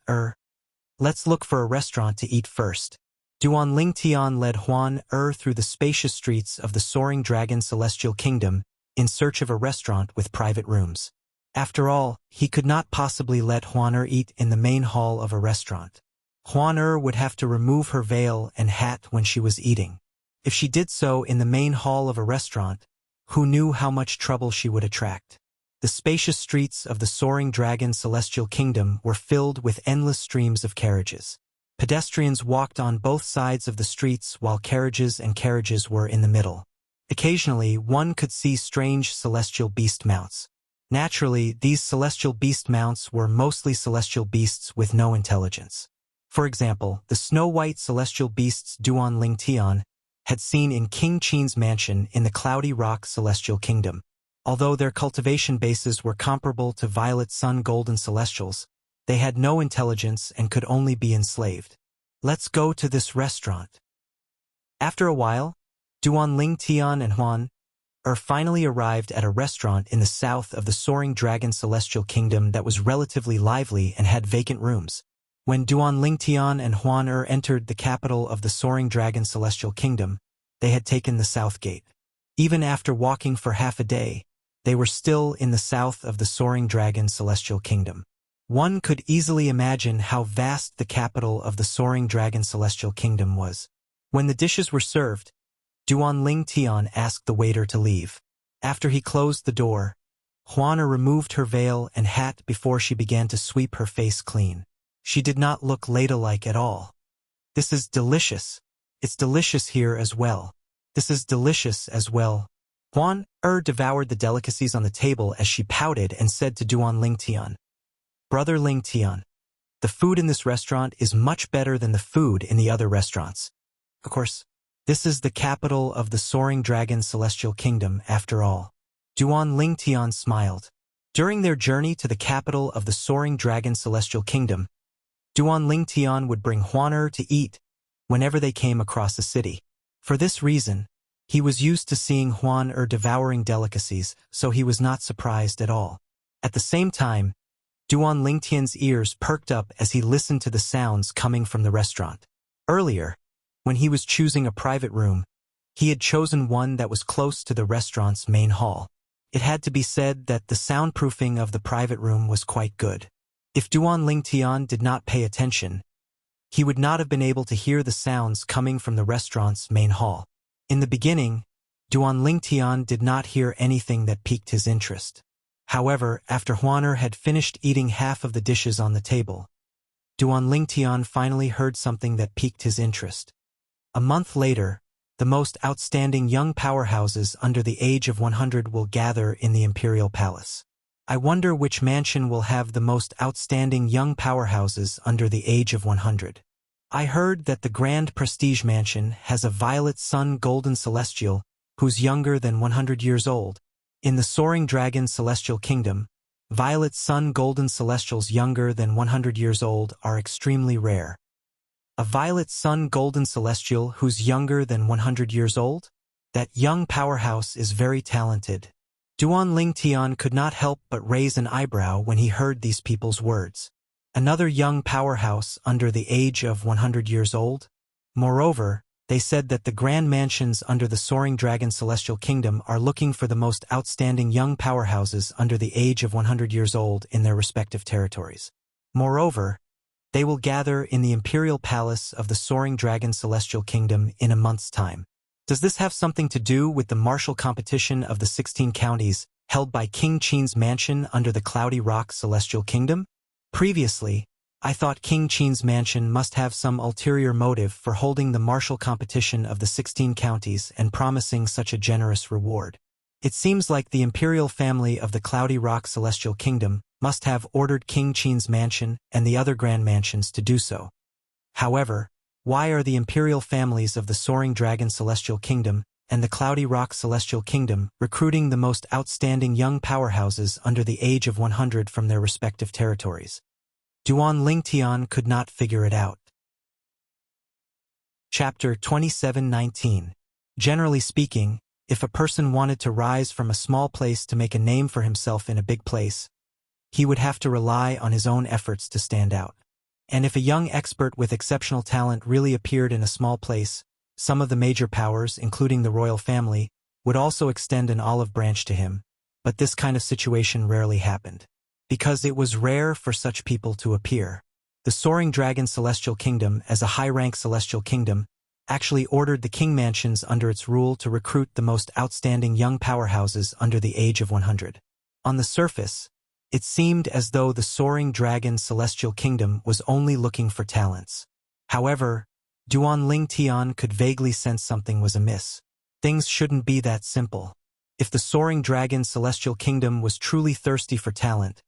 let's look for a restaurant to eat first. Duan Lingtian led Huan through the spacious streets of the Soaring Dragon Celestial Kingdom in search of a restaurant with private rooms. After all, he could not possibly let Huan eat in the main hall of a restaurant. Huan would have to remove her veil and hat when she was eating. If she did so in the main hall of a restaurant, who knew how much trouble she would attract? The spacious streets of the Soaring Dragon Celestial Kingdom were filled with endless streams of carriages. Pedestrians walked on both sides of the streets while carriages were in the middle. Occasionally, one could see strange celestial beast mounts. Naturally, these celestial beast mounts were mostly celestial beasts with no intelligence. For example, the snow-white celestial beasts Duan Lingtian had seen in King Qin's mansion in the Cloudy Rock Celestial Kingdom. Although their cultivation bases were comparable to Violet Sun Golden Celestials, they had no intelligence and could only be enslaved. Let's go to this restaurant. After a while, Duan Lingtian and Huan finally arrived at a restaurant in the south of the Soaring Dragon Celestial Kingdom that was relatively lively and had vacant rooms. When Duan Lingtian and Huan entered the capital of the Soaring Dragon Celestial Kingdom, they had taken the south gate. Even after walking for half a day, they were still in the south of the Soaring Dragon Celestial Kingdom. One could easily imagine how vast the capital of the Soaring Dragon Celestial Kingdom was. When the dishes were served, Duan Lingtian asked the waiter to leave. After he closed the door, Huan removed her veil and hat before she began to sweep her face clean. She did not look ladylike at all. "This is delicious. It's delicious here as well. This is delicious as well." Huan devoured the delicacies on the table as she pouted and said to Duan Lingtian, "Brother Lingtian, the food in this restaurant is much better than the food in the other restaurants. Of course, this is the capital of the Soaring Dragon Celestial Kingdom, after all." Duan Lingtian smiled. During their journey to the capital of the Soaring Dragon Celestial Kingdom, Duan Lingtian would bring Huan to eat whenever they came across a city. For this reason, he was used to seeing Huan devouring delicacies, so he was not surprised at all. At the same time, Duan Lingtian's ears perked up as he listened to the sounds coming from the restaurant. Earlier, when he was choosing a private room, he had chosen one that was close to the restaurant's main hall. It had to be said that the soundproofing of the private room was quite good. If Duan Lingtian did not pay attention, he would not have been able to hear the sounds coming from the restaurant's main hall. In the beginning, Duan Lingtian did not hear anything that piqued his interest. However, after Huan had finished eating half of the dishes on the table, Duan Lingtian finally heard something that piqued his interest. A month later, the most outstanding young powerhouses under the age of 100 will gather in the Imperial Palace. I wonder which mansion will have the most outstanding young powerhouses under the age of 100. I heard that the Grand Prestige Mansion has a Violet Sun Golden Celestial who's younger than 100 years old. In the Soaring Dragon Celestial Kingdom, Violet Sun Golden Celestials younger than 100 years old are extremely rare. A Violet Sun Golden Celestial who's younger than 100 years old? That young powerhouse is very talented. Duan Lingtian could not help but raise an eyebrow when he heard these people's words. Another young powerhouse under the age of 100 years old? Moreover, they said that the grand mansions under the Soaring Dragon Celestial Kingdom are looking for the most outstanding young powerhouses under the age of 100 years old in their respective territories. Moreover, they will gather in the Imperial Palace of the Soaring Dragon Celestial Kingdom in a month's time. Does this have something to do with the martial competition of the 16 counties held by King Qin's mansion under the Cloudy Rock Celestial Kingdom? Previously, I thought King Qin's mansion must have some ulterior motive for holding the martial competition of the 16 counties and promising such a generous reward. It seems like the imperial family of the Cloudy Rock Celestial Kingdom must have ordered King Qin's mansion and the other grand mansions to do so. However, why are the imperial families of the Soaring Dragon Celestial Kingdom and the Cloudy Rock Celestial Kingdom recruiting the most outstanding young powerhouses under the age of 100 from their respective territories? Duan Lingtian could not figure it out. Chapter 27:19. Generally speaking, if a person wanted to rise from a small place to make a name for himself in a big place, he would have to rely on his own efforts to stand out. And if a young expert with exceptional talent really appeared in a small place, some of the major powers, including the royal family, would also extend an olive branch to him, but this kind of situation rarely happened. Because it was rare for such people to appear. The Soaring Dragon Celestial Kingdom, as a high-rank celestial kingdom, actually ordered the king mansions under its rule to recruit the most outstanding young powerhouses under the age of 100. On the surface, it seemed as though the Soaring Dragon Celestial Kingdom was only looking for talents. However, Duan Lingtian could vaguely sense something was amiss. Things shouldn't be that simple. If the Soaring Dragon Celestial Kingdom was truly thirsty for talent,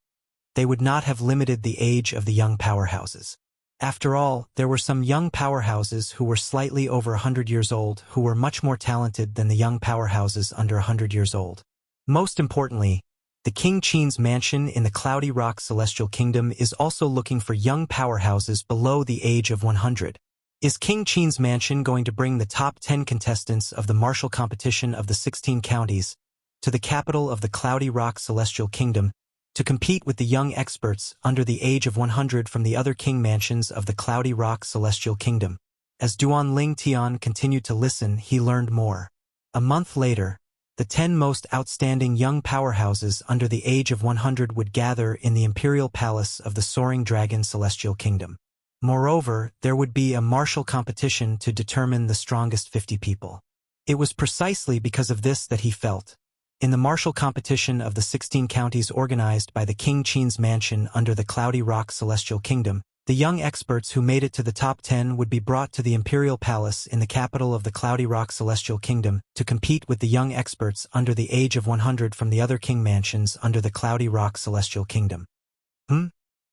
they would not have limited the age of the young powerhouses. After all, there were some young powerhouses who were slightly over 100 years old who were much more talented than the young powerhouses under 100 years old. Most importantly, the King Qin's mansion in the Cloudy Rock Celestial Kingdom is also looking for young powerhouses below the age of 100. Is King Qin's mansion going to bring the top 10 contestants of the martial competition of the 16 counties to the capital of the Cloudy Rock Celestial Kingdom, to compete with the young experts under the age of 100 from the other king mansions of the Cloudy Rock Celestial Kingdom. As Duan Ling Tian continued to listen, he learned more. A month later, the 10 most outstanding young powerhouses under the age of 100 would gather in the imperial palace of the Soaring Dragon Celestial Kingdom. Moreover, there would be a martial competition to determine the strongest 50 people. It was precisely because of this that he felt. In the martial competition of the 16 counties organized by the King Qin's mansion under the Cloudy Rock Celestial Kingdom, the young experts who made it to the top 10 would be brought to the imperial palace in the capital of the Cloudy Rock Celestial Kingdom to compete with the young experts under the age of 100 from the other king mansions under the Cloudy Rock Celestial Kingdom.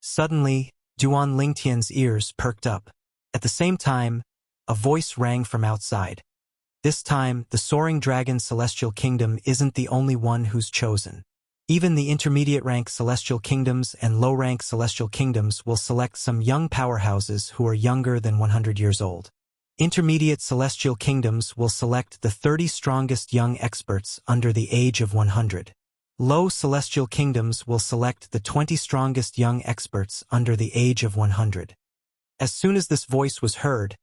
Suddenly, Duan Lingtian's ears perked up. At the same time, a voice rang from outside. This time, the Soaring Dragon Celestial Kingdom isn't the only one who's chosen. Even the intermediate-rank Celestial Kingdoms and low-rank Celestial Kingdoms will select some young powerhouses who are younger than 100 years old. Intermediate Celestial Kingdoms will select the 30 strongest young experts under the age of 100. Low Celestial Kingdoms will select the 20 strongest young experts under the age of 100. As soon as this voice was heard,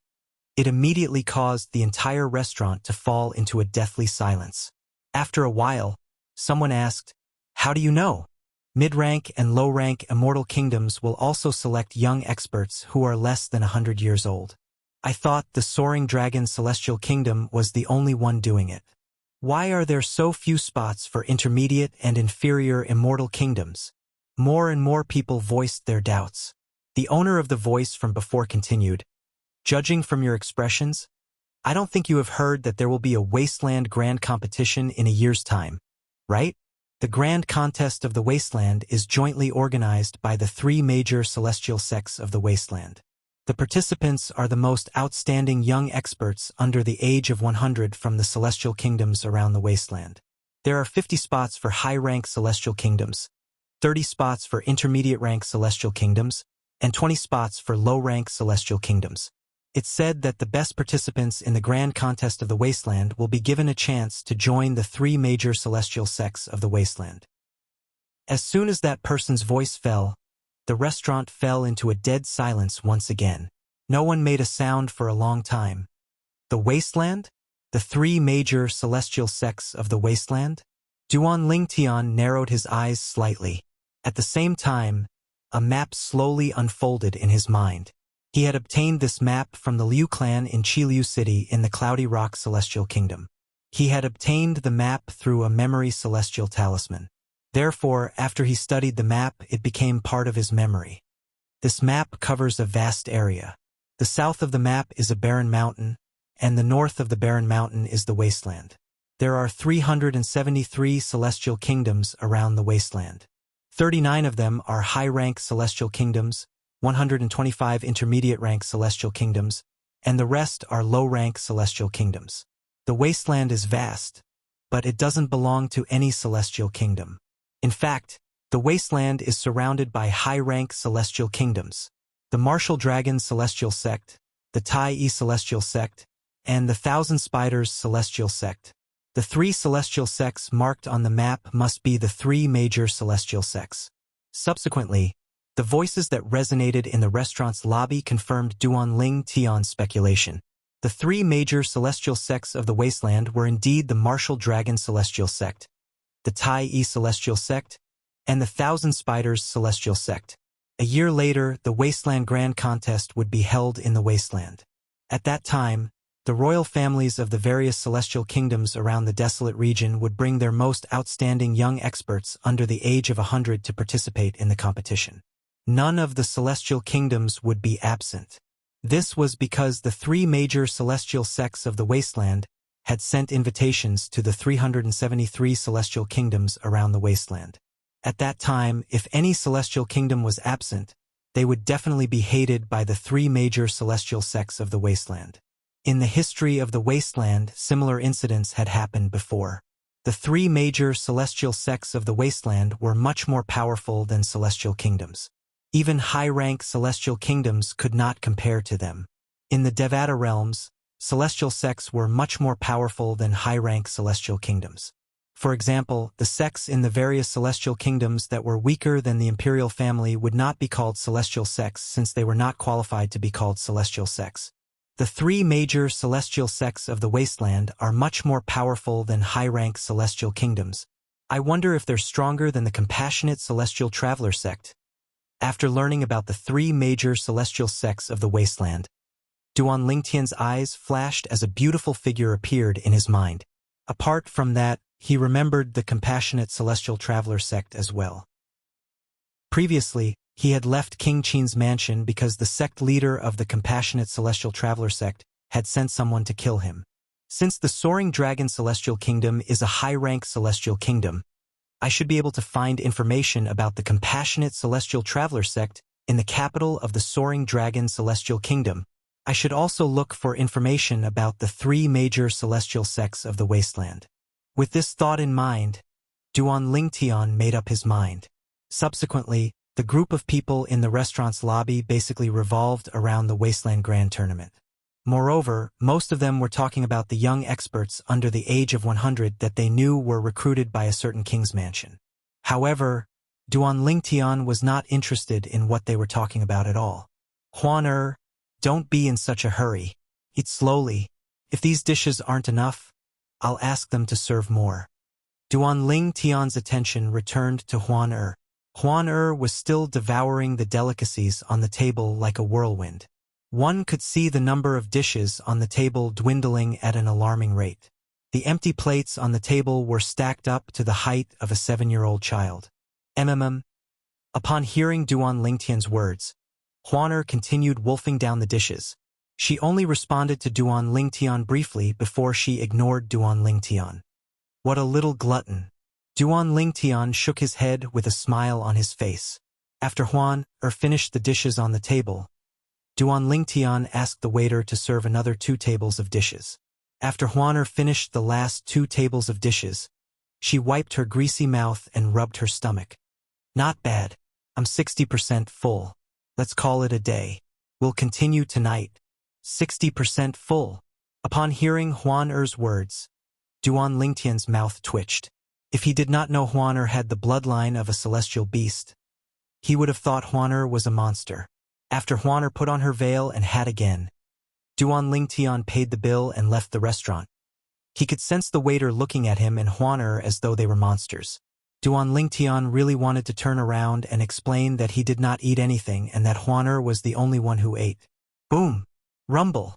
it immediately caused the entire restaurant to fall into a deathly silence. After a while, someone asked, "How do you know?" Mid-rank and low-rank immortal kingdoms will also select young experts who are less than 100 years old. I thought the Soaring Dragon Celestial Kingdom was the only one doing it. Why are there so few spots for intermediate and inferior immortal kingdoms? More and more people voiced their doubts. The owner of the voice from before continued, "Judging from your expressions, I don't think you have heard that there will be a Wasteland Grand Competition in a year's time, right? The Grand Contest of the Wasteland is jointly organized by the 3 major celestial sects of the Wasteland. The participants are the most outstanding young experts under the age of 100 from the celestial kingdoms around the Wasteland. There are 50 spots for high-rank celestial kingdoms, 30 spots for intermediate-rank celestial kingdoms, and 20 spots for low-rank celestial kingdoms. It's said that the best participants in the Grand Contest of the Wasteland will be given a chance to join the 3 major celestial sects of the Wasteland." As soon as that person's voice fell, the restaurant fell into a dead silence once again. No one made a sound for a long time. The Wasteland? The 3 major celestial sects of the Wasteland? Duan Lingtian narrowed his eyes slightly. At the same time, a map slowly unfolded in his mind. He had obtained this map from the Liu clan in Qiliu City in the Cloudy Rock Celestial Kingdom. He had obtained the map through a memory celestial talisman. Therefore, after he studied the map, it became part of his memory. This map covers a vast area. The south of the map is a barren mountain, and the north of the barren mountain is the Wasteland. There are 373 celestial kingdoms around the Wasteland. 39 of them are high-rank celestial kingdoms, 125 intermediate-rank celestial kingdoms, and the rest are low-rank celestial kingdoms. The Wasteland is vast, but it doesn't belong to any celestial kingdom. In fact, the Wasteland is surrounded by high-rank celestial kingdoms. The Martial Dragon Celestial Sect, the Tai Yi Celestial Sect, and the Thousand Spiders Celestial Sect. The 3 celestial sects marked on the map must be the 3 major celestial sects. Subsequently, the voices that resonated in the restaurant's lobby confirmed Duan Ling Tian's speculation. The 3 major celestial sects of the Wasteland were indeed the Martial Dragon Celestial Sect, the Tai Yi Celestial Sect, and the Thousand Spiders Celestial Sect. A year later, the Wasteland Grand Contest would be held in the Wasteland. At that time, the royal families of the various celestial kingdoms around the desolate region would bring their most outstanding young experts under the age of 100 to participate in the competition. None of the celestial kingdoms would be absent. This was because the 3 major celestial sects of the Wasteland had sent invitations to the 373 celestial kingdoms around the Wasteland. At that time, if any celestial kingdom was absent, they would definitely be hated by the 3 major celestial sects of the Wasteland. In the history of the Wasteland, similar incidents had happened before. The 3 major celestial sects of the Wasteland were much more powerful than celestial kingdoms. Even high-rank celestial kingdoms could not compare to them. In the Devata realms, celestial sects were much more powerful than high-rank celestial kingdoms. For example, the sects in the various celestial kingdoms that were weaker than the imperial family would not be called celestial sects since they were not qualified to be called celestial sects. The three major celestial sects of the wasteland are much more powerful than high-rank celestial kingdoms. I wonder if they're stronger than the compassionate celestial traveler sect. After learning about the three major celestial sects of the wasteland, Duan Lingtian's eyes flashed as a beautiful figure appeared in his mind. Apart from that, he remembered the compassionate celestial traveler sect as well. Previously, he had left King Qin's mansion because the sect leader of the compassionate celestial traveler sect had sent someone to kill him. Since the Soaring Dragon Celestial Kingdom is a high-rank celestial kingdom, I should be able to find information about the compassionate celestial traveler sect in the capital of the Soaring Dragon Celestial Kingdom. I should also look for information about the three major celestial sects of the wasteland. With this thought in mind, Duan Lingtian made up his mind. Subsequently, the group of people in the restaurant's lobby basically revolved around the Wasteland Grand Tournament. Moreover, most of them were talking about the young experts under the age of 100 that they knew were recruited by a certain king's mansion. However, Duan Lingtian was not interested in what they were talking about at all. Huan don't be in such a hurry. Eat slowly. If these dishes aren't enough, I'll ask them to serve more. Duan Lingtian's attention returned to Huan Huan was still devouring the delicacies on the table like a whirlwind. One could see the number of dishes on the table dwindling at an alarming rate. The empty plates on the table were stacked up to the height of a 7-year-old child. Upon hearing Duan Lingtian's words, Huan continued wolfing down the dishes. She only responded to Duan Lingtian briefly before she ignored Duan Lingtian. What a little glutton. Duan Lingtian shook his head with a smile on his face. After Huan finished the dishes on the table, Duan Lingtian asked the waiter to serve another 2 tables of dishes. After Huan finished the last 2 tables of dishes, she wiped her greasy mouth and rubbed her stomach. Not bad. I'm 60% full. Let's call it a day. We'll continue tonight. 60% full. Upon hearing Huan words, Duan Lingtian's mouth twitched. If he did not know Huan had the bloodline of a celestial beast, he would have thought Huan was a monster. After Huan put on her veil and hat again, Duan Lingtian paid the bill and left the restaurant. He could sense the waiter looking at him and Huan as though they were monsters. Duan Lingtian really wanted to turn around and explain that he did not eat anything and that Huan was the only one who ate. Boom! Rumble!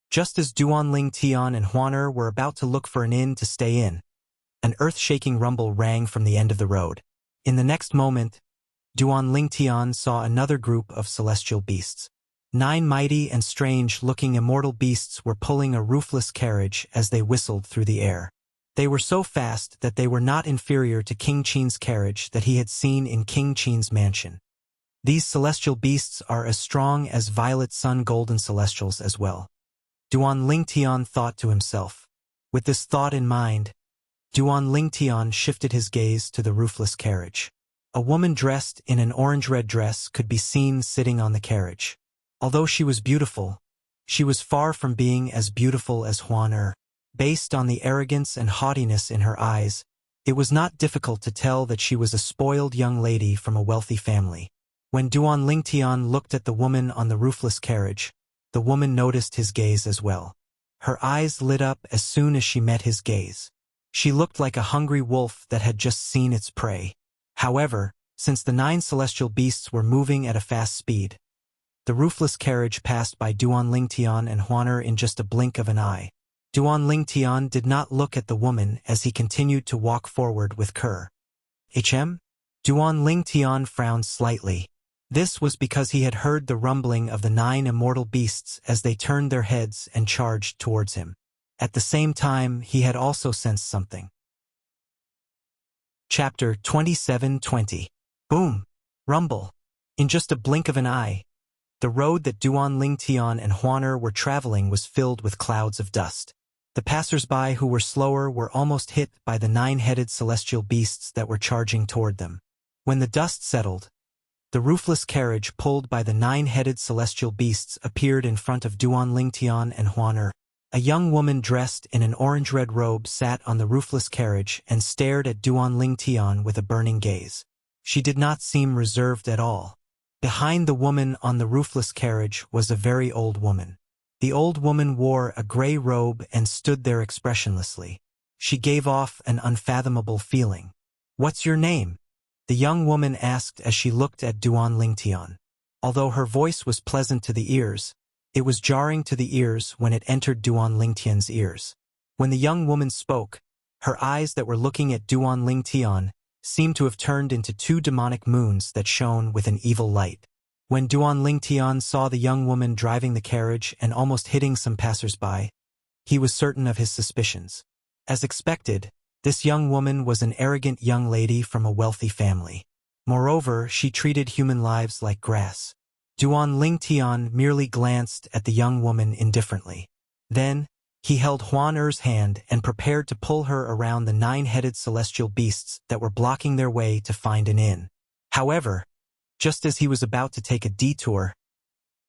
Just as Duan Lingtian and Huan were about to look for an inn to stay in, an earth-shaking rumble rang from the end of the road. In the next moment, Duan Lingtian saw another group of celestial beasts. 9 mighty and strange-looking immortal beasts were pulling a roofless carriage as they whistled through the air. They were so fast that they were not inferior to King Qin's carriage that he had seen in King Qin's mansion. These celestial beasts are as strong as violet sun golden celestials as well. Duan Lingtian thought to himself. With this thought in mind, Duan Lingtian shifted his gaze to the roofless carriage. A woman dressed in an orange-red dress could be seen sitting on the carriage. Although she was beautiful, she was far from being as beautiful as Huan. Based on the arrogance and haughtiness in her eyes, it was not difficult to tell that she was a spoiled young lady from a wealthy family. When Duan Lingtian looked at the woman on the roofless carriage, the woman noticed his gaze as well. Her eyes lit up as soon as she met his gaze. She looked like a hungry wolf that had just seen its prey. However, since the 9 celestial beasts were moving at a fast speed, the roofless carriage passed by Duan Lingtian and Huan in just a blink of an eye. Duan Lingtian did not look at the woman as he continued to walk forward with Duan Lingtian frowned slightly. This was because he had heard the rumbling of the 9 immortal beasts as they turned their heads and charged towards him. At the same time, he had also sensed something. Chapter 27:20. Boom! Rumble! In just a blink of an eye, the road that Duan Lingtian and Huan were traveling was filled with clouds of dust. The passers-by who were slower were almost hit by the 9-headed celestial beasts that were charging toward them. When the dust settled, the roofless carriage pulled by the 9-headed celestial beasts appeared in front of Duan Lingtian and Huan. A young woman dressed in an orange-red robe sat on the roofless carriage and stared at Duan Lingtian with a burning gaze. She did not seem reserved at all. Behind the woman on the roofless carriage was a very old woman. The old woman wore a gray robe and stood there expressionlessly. She gave off an unfathomable feeling. "What's your name?" the young woman asked as she looked at Duan Lingtian. Although her voice was pleasant to the ears, it was jarring to the ears when it entered Duan Lingtian's ears. When the young woman spoke, her eyes that were looking at Duan Lingtian seemed to have turned into two demonic moons that shone with an evil light. When Duan Lingtian saw the young woman driving the carriage and almost hitting some passers-by, he was certain of his suspicions. As expected, this young woman was an arrogant young lady from a wealthy family. Moreover, she treated human lives like grass. Duan Lingtian merely glanced at the young woman indifferently. Then, he held Huan Er's hand and prepared to pull her around the 9-headed celestial beasts that were blocking their way to find an inn. However, just as he was about to take a detour,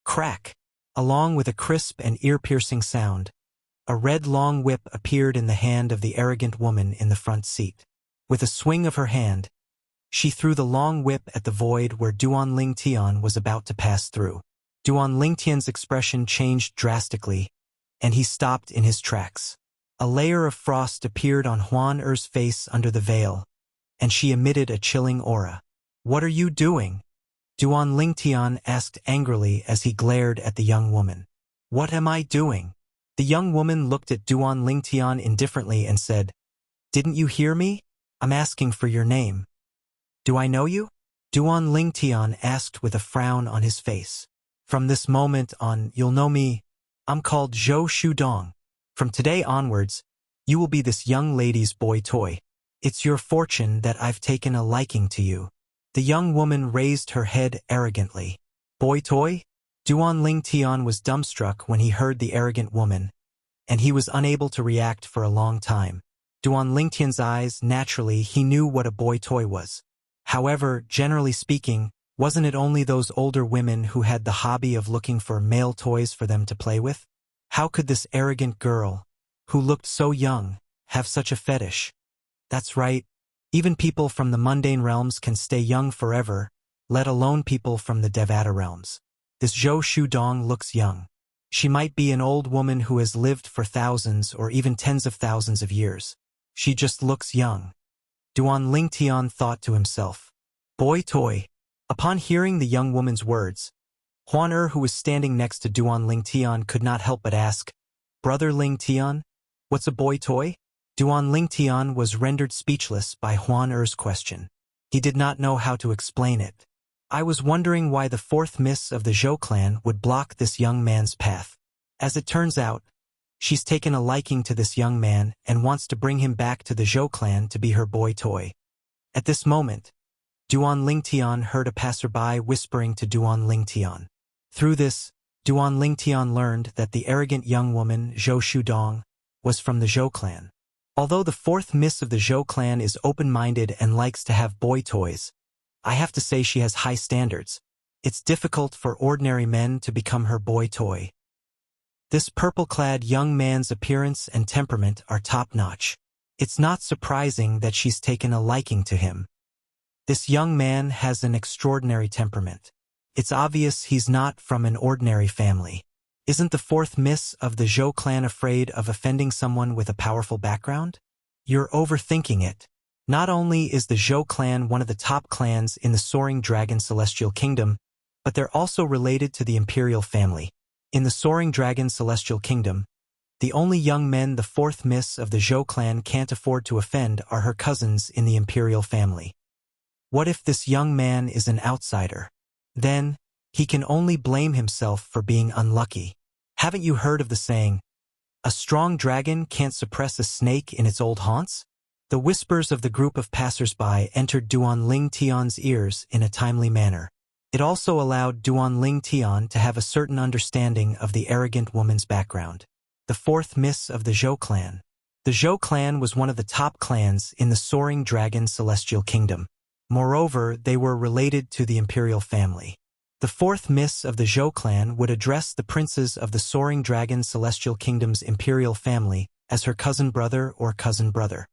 crack! Along with a crisp and ear-piercing sound, a red long whip appeared in the hand of the arrogant woman in the front seat. With a swing of her hand, she threw the long whip at the void where Duan Lingtian was about to pass through. Duan Lingtian's expression changed drastically, and he stopped in his tracks. A layer of frost appeared on Huan Er's face under the veil, and she emitted a chilling aura. "What are you doing?" Duan Lingtian asked angrily as he glared at the young woman. "What am I doing?" The young woman looked at Duan Lingtian indifferently and said, "Didn't you hear me? I'm asking for your name." "Do I know you?" Duan Lingtian asked with a frown on his face. "From this moment on, you'll know me. I'm called Zhou Shudong. From today onwards, you will be this young lady's boy toy. It's your fortune that I've taken a liking to you." The young woman raised her head arrogantly. "Boy toy?" Duan Lingtian was dumbstruck when he heard the arrogant woman, and he was unable to react for a long time. Duan Lingtian's eyes, naturally, he knew what a boy toy was. However, generally speaking, wasn't it only those older women who had the hobby of looking for male toys for them to play with? How could this arrogant girl, who looked so young, have such a fetish? That's right, even people from the mundane realms can stay young forever, let alone people from the Devata realms. This Zhou Shudong looks young. She might be an old woman who has lived for thousands or even tens of thousands of years. She just looks young. Duan Lingtian thought to himself. Boy toy. Upon hearing the young woman's words, Huan Er, who was standing next to Duan Lingtian, could not help but ask, "Brother Lingtian, what's a boy toy?" Duan Lingtian was rendered speechless by Huan Er's question. He did not know how to explain it. "I was wondering why the fourth miss of the Zhou clan would block this young man's path. As it turns out, she's taken a liking to this young man and wants to bring him back to the Zhou clan to be her boy toy." At this moment, Duan Lingtian heard a passerby whispering to Duan Lingtian. Through this, Duan Lingtian learned that the arrogant young woman, Zhou Shudong, was from the Zhou clan. Although the fourth miss of the Zhou clan is open-minded and likes to have boy toys, I have to say she has high standards. It's difficult for ordinary men to become her boy toy. This purple-clad young man's appearance and temperament are top-notch. It's not surprising that she's taken a liking to him. This young man has an extraordinary temperament. It's obvious he's not from an ordinary family. Isn't the fourth miss of the Zhou clan afraid of offending someone with a powerful background? You're overthinking it. Not only is the Zhou clan one of the top clans in the Soaring Dragon Celestial Kingdom, but they're also related to the Imperial family. In the Soaring Dragon Celestial Kingdom, the only young men the fourth miss of the Zhou clan can't afford to offend are her cousins in the Imperial family. What if this young man is an outsider? Then, he can only blame himself for being unlucky. Haven't you heard of the saying, "A strong dragon can't suppress a snake in its old haunts"? The whispers of the group of passers-by entered Duan Lingtian's ears in a timely manner. It also allowed Duan Lingtian to have a certain understanding of the arrogant woman's background. The fourth miss of the Zhou clan. The Zhou clan was one of the top clans in the Soaring Dragon Celestial Kingdom. Moreover, they were related to the Imperial family. The fourth miss of the Zhou clan would address the princes of the Soaring Dragon Celestial Kingdom's imperial family as her cousin brother or cousin brother.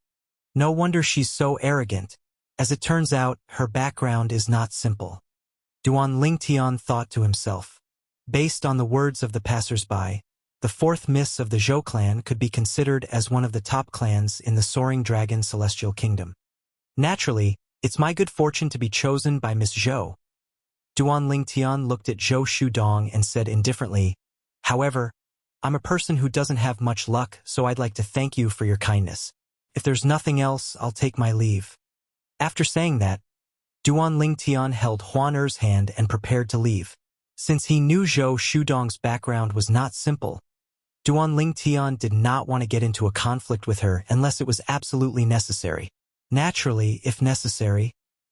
No wonder she's so arrogant. As it turns out, her background is not simple. Duan Lingtian thought to himself. Based on the words of the passers-by, the fourth miss of the Zhou clan could be considered as one of the top clans in the Soaring Dragon Celestial Kingdom. Naturally, it's my good fortune to be chosen by Miss Zhou. Duan Lingtian looked at Zhou Shudong and said indifferently, "However, I'm a person who doesn't have much luck, so I'd like to thank you for your kindness. If there's nothing else, I'll take my leave." After saying that, Duan Lingtian held Huan Er's hand and prepared to leave. Since he knew Zhou Shudong's background was not simple, Duan Lingtian did not want to get into a conflict with her unless it was absolutely necessary. Naturally, if necessary,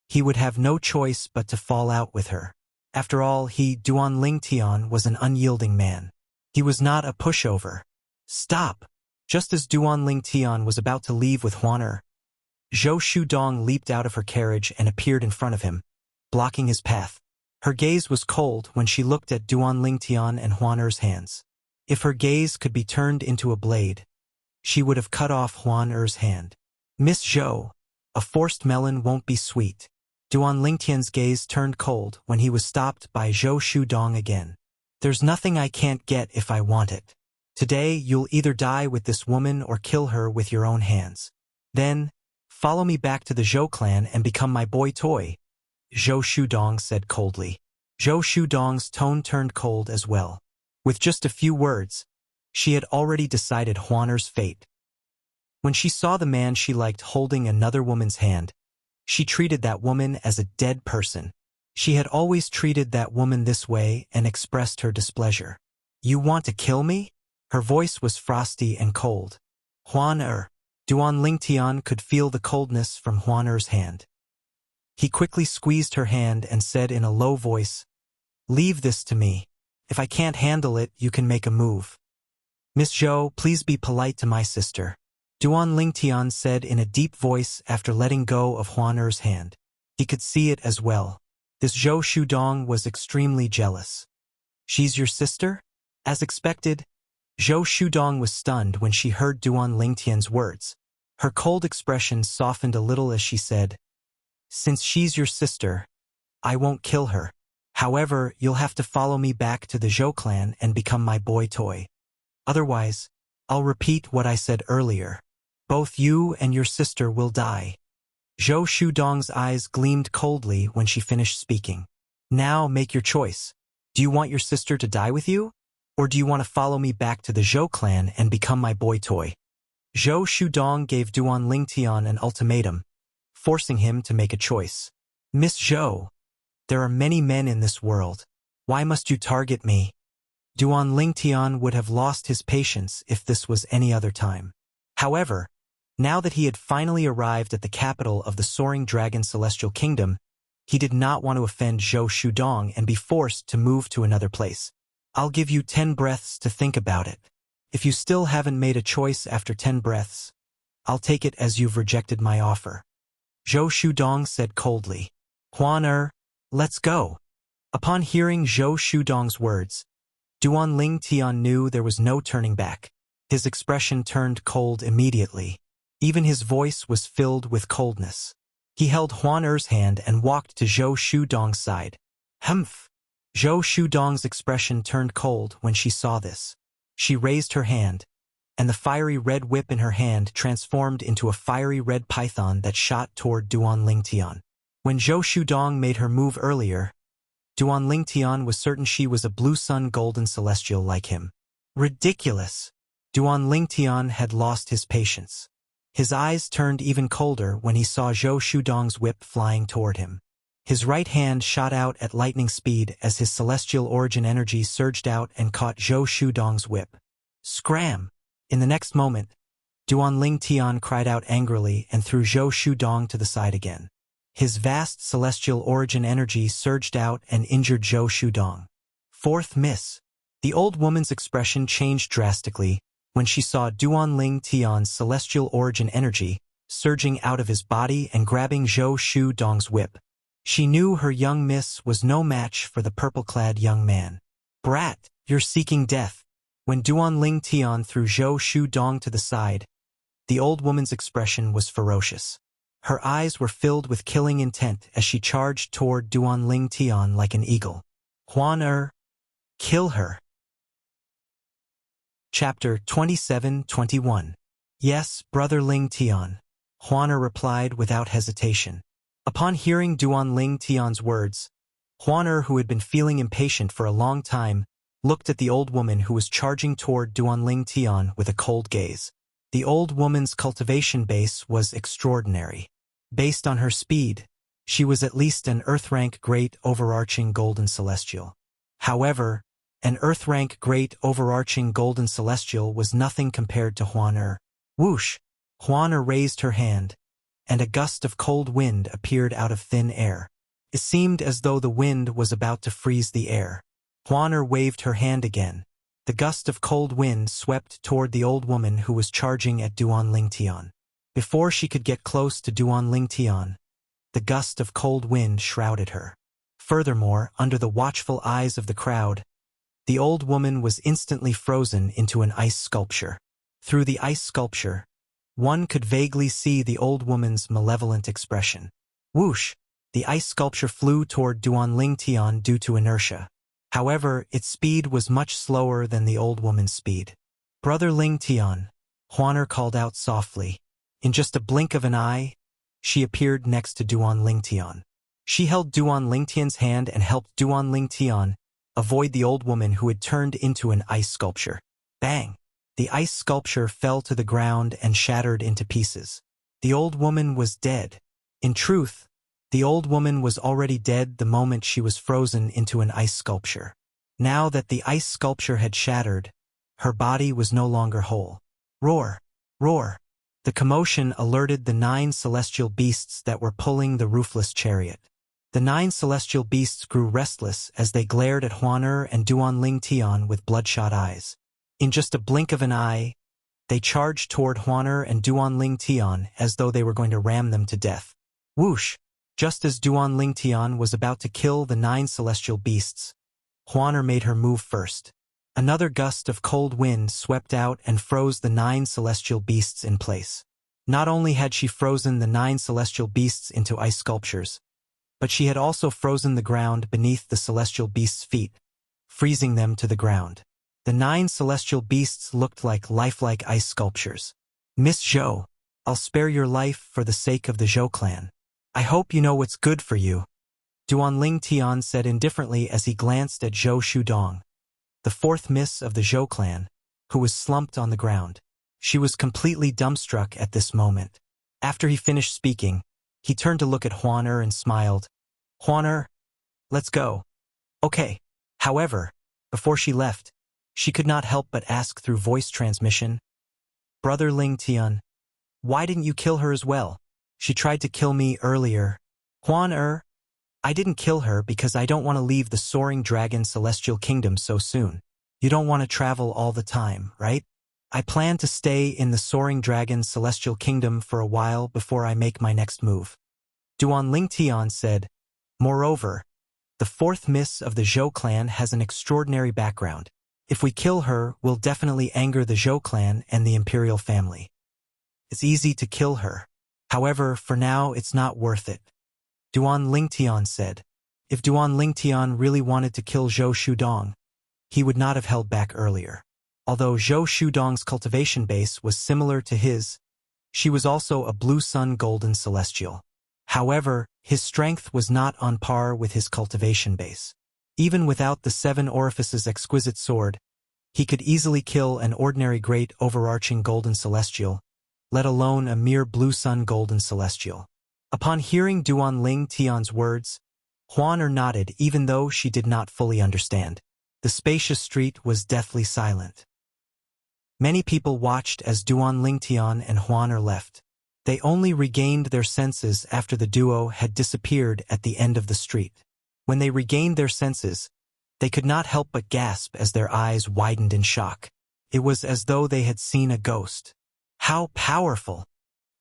he would have no choice but to fall out with her. After all, Duan Lingtian, was an unyielding man. He was not a pushover. "Stop!" Just as Duan Lingtian was about to leave with Huan Er, Zhou Shudong leaped out of her carriage and appeared in front of him, blocking his path. Her gaze was cold when she looked at Duan Lingtian and Huan Er's hands. If her gaze could be turned into a blade, she would have cut off Huan Er's hand. "Miss Zhou, a forced melon won't be sweet." Duan Lingtian's gaze turned cold when he was stopped by Zhou Shudong again. "There's nothing I can't get if I want it. Today you'll either die with this woman or kill her with your own hands. Then, follow me back to the Zhou clan and become my boy toy," Zhou Shudong said coldly. Zhou Shudong's tone turned cold as well. With just a few words, she had already decided Huan Er's fate. When she saw the man she liked holding another woman's hand, she treated that woman as a dead person. She had always treated that woman this way and expressed her displeasure. "You want to kill me?" Her voice was frosty and cold. "Huan Er." Duan Lingtian could feel the coldness from Huan Er's hand. He quickly squeezed her hand and said in a low voice, "Leave this to me. If I can't handle it, you can make a move." "Miss Zhou, please be polite to my sister," Duan Lingtian said in a deep voice after letting go of Huan Er's hand. He could see it as well. This Zhou Shudong was extremely jealous. "She's your sister?" As expected, Zhou Shudong was stunned when she heard Duan Lingtian's words. Her cold expression softened a little as she said, "Since she's your sister, I won't kill her. However, you'll have to follow me back to the Zhou clan and become my boy toy. Otherwise, I'll repeat what I said earlier. Both you and your sister will die." Zhou Shudong's eyes gleamed coldly when she finished speaking. "Now make your choice. Do you want your sister to die with you? Or do you want to follow me back to the Zhou clan and become my boy toy?" Zhou Shudong gave Duan Lingtian an ultimatum, forcing him to make a choice. "Miss Zhou, there are many men in this world. Why must you target me?" Duan Lingtian would have lost his patience if this was any other time. However, now that he had finally arrived at the capital of the Soaring Dragon Celestial Kingdom, he did not want to offend Zhou Shudong and be forced to move to another place. "I'll give you 10 breaths to think about it. If you still haven't made a choice after 10 breaths, I'll take it as you've rejected my offer," Zhou Shudong said coldly. "Huan Er, let's go." Upon hearing Zhou Shudong's words, Duan Lingtian knew there was no turning back. His expression turned cold immediately. Even his voice was filled with coldness. He held Huan Er's hand and walked to Zhou Shudong's side. "Humph!" Zhou Shudong's expression turned cold when she saw this. She raised her hand, and the fiery red whip in her hand transformed into a fiery red python that shot toward Duan Lingtian. When Zhou Shudong made her move earlier, Duan Lingtian was certain she was a blue sun golden celestial like him. Ridiculous! Duan Lingtian had lost his patience. His eyes turned even colder when he saw Zhou Shudong's whip flying toward him. His right hand shot out at lightning speed as his celestial origin energy surged out and caught Zhou Shudong's whip. Scram! In the next moment, Duan Lingtian cried out angrily and threw Zhou Shudong to the side again. His vast celestial origin energy surged out and injured Zhou Shudong. Fourth miss. The old woman's expression changed drastically when she saw Duan Lingtian's celestial origin energy surging out of his body and grabbing Zhou Shudong's whip. She knew her young miss was no match for the purple-clad young man. "Brat, you're seeking death." When Duan Ling Tian threw Zhou Shu Dong to the side, the old woman's expression was ferocious. Her eyes were filled with killing intent as she charged toward Duan Ling Tian like an eagle. "Huan kill her." Chapter 27-21. "Yes, Brother Ling Tian," Huan replied without hesitation. Upon hearing Duan Ling Tian's words, Huan, who had been feeling impatient for a long time, looked at the old woman who was charging toward Duan Ling Tian with a cold gaze. The old woman's cultivation base was extraordinary. Based on her speed, she was at least an Earth-rank great overarching golden celestial. However, an Earth-rank great overarching golden celestial was nothing compared to Huan. Whoosh! Huan raised her hand, and a gust of cold wind appeared out of thin air. It seemed as though the wind was about to freeze the air. Huan waved her hand again. The gust of cold wind swept toward the old woman who was charging at Duan Ling Tian. Before she could get close to Duan Ling Tian, the gust of cold wind shrouded her. Furthermore, under the watchful eyes of the crowd, the old woman was instantly frozen into an ice sculpture. Through the ice sculpture, one could vaguely see the old woman's malevolent expression. Whoosh! The ice sculpture flew toward Duan Ling Tian due to inertia. However, its speed was much slower than the old woman's speed. "Brother Ling Tian," Huan called out softly. In just a blink of an eye, she appeared next to Duan Ling Tian. She held Duan Ling Tian's hand and helped Duan Ling Tian avoid the old woman who had turned into an ice sculpture. Bang! The ice sculpture fell to the ground and shattered into pieces. The old woman was dead. In truth, the old woman was already dead the moment she was frozen into an ice sculpture. Now that the ice sculpture had shattered, her body was no longer whole. Roar! Roar! The commotion alerted the 9 celestial beasts that were pulling the roofless chariot. The 9 celestial beasts grew restless as they glared at Huan and Duan Ling Tian with bloodshot eyes. In just a blink of an eye, they charged toward Huan and Duan Ling Tian as though they were going to ram them to death. Whoosh! Just as Duan Ling Tian was about to kill the 9 celestial beasts, Huan made her move first. Another gust of cold wind swept out and froze the 9 celestial beasts in place. Not only had she frozen the 9 celestial beasts into ice sculptures, but she had also frozen the ground beneath the celestial beasts' feet, freezing them to the ground. The 9 celestial beasts looked like lifelike ice sculptures. "Miss Zhou, I'll spare your life for the sake of the Zhou clan. I hope you know what's good for you," Duan Ling Tian said indifferently as he glanced at Zhou Shu Dong, the 4th miss of the Zhou clan, who was slumped on the ground. She was completely dumbstruck at this moment. After he finished speaking, he turned to look at Huan and smiled. "Huan, let's go." "Okay." However, before she left, she could not help but ask through voice transmission, "Brother Ling Tian, why didn't you kill her as well? She tried to kill me earlier." "Huan, I didn't kill her because I don't want to leave the Soaring Dragon Celestial Kingdom so soon. You don't want to travel all the time, right? I plan to stay in the Soaring Dragon Celestial Kingdom for a while before I make my next move," Duan Ling Tian said. "Moreover, the 4th miss of the Zhou clan has an extraordinary background. If we kill her, we'll definitely anger the Zhou clan and the imperial family. It's easy to kill her. However, for now it's not worth it," Duan Ling Tian said. If Duan Ling Tian really wanted to kill Zhou Shu Dong, he would not have held back earlier. Although Zhou Shu Dong's cultivation base was similar to his, she was also a blue sun golden celestial. However, his strength was not on par with his cultivation base. Even without the 7 orifices exquisite sword, he could easily kill an ordinary great overarching golden celestial, let alone a mere blue sun golden celestial. Upon hearing Duan Ling Tian's words, Huan nodded even though she did not fully understand. The spacious street was deathly silent. Many people watched as Duan Ling Tian and Huan left. They only regained their senses after the duo had disappeared at the end of the street. When they regained their senses, they could not help but gasp as their eyes widened in shock. It was as though they had seen a ghost. How powerful!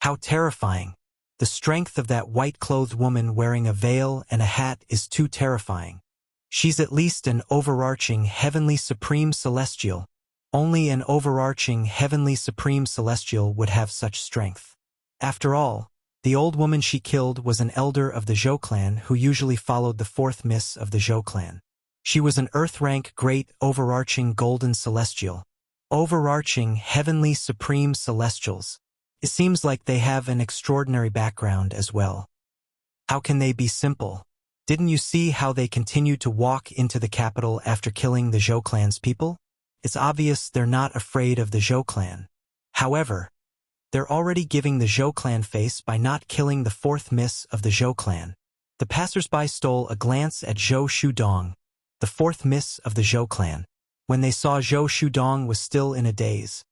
How terrifying! The strength of that white-clothed woman wearing a veil and a hat is too terrifying. She's at least an overarching heavenly supreme celestial. Only an overarching heavenly supreme celestial would have such strength. After all, the old woman she killed was an elder of the Zhou clan who usually followed the fourth miss of the Zhou clan. She was an earth-rank great overarching golden celestial. Overarching heavenly supreme celestials. It seems like they have an extraordinary background as well. How can they be simple? Didn't you see how they continued to walk into the capital after killing the Zhou clan's people? It's obvious they're not afraid of the Zhou clan. However, they're already giving the Zhou clan face by not killing the fourth miss of the Zhou clan. The passersby stole a glance at Zhou Shudong, the fourth miss of the Zhou clan. When they saw Zhou Shudong was still in a daze,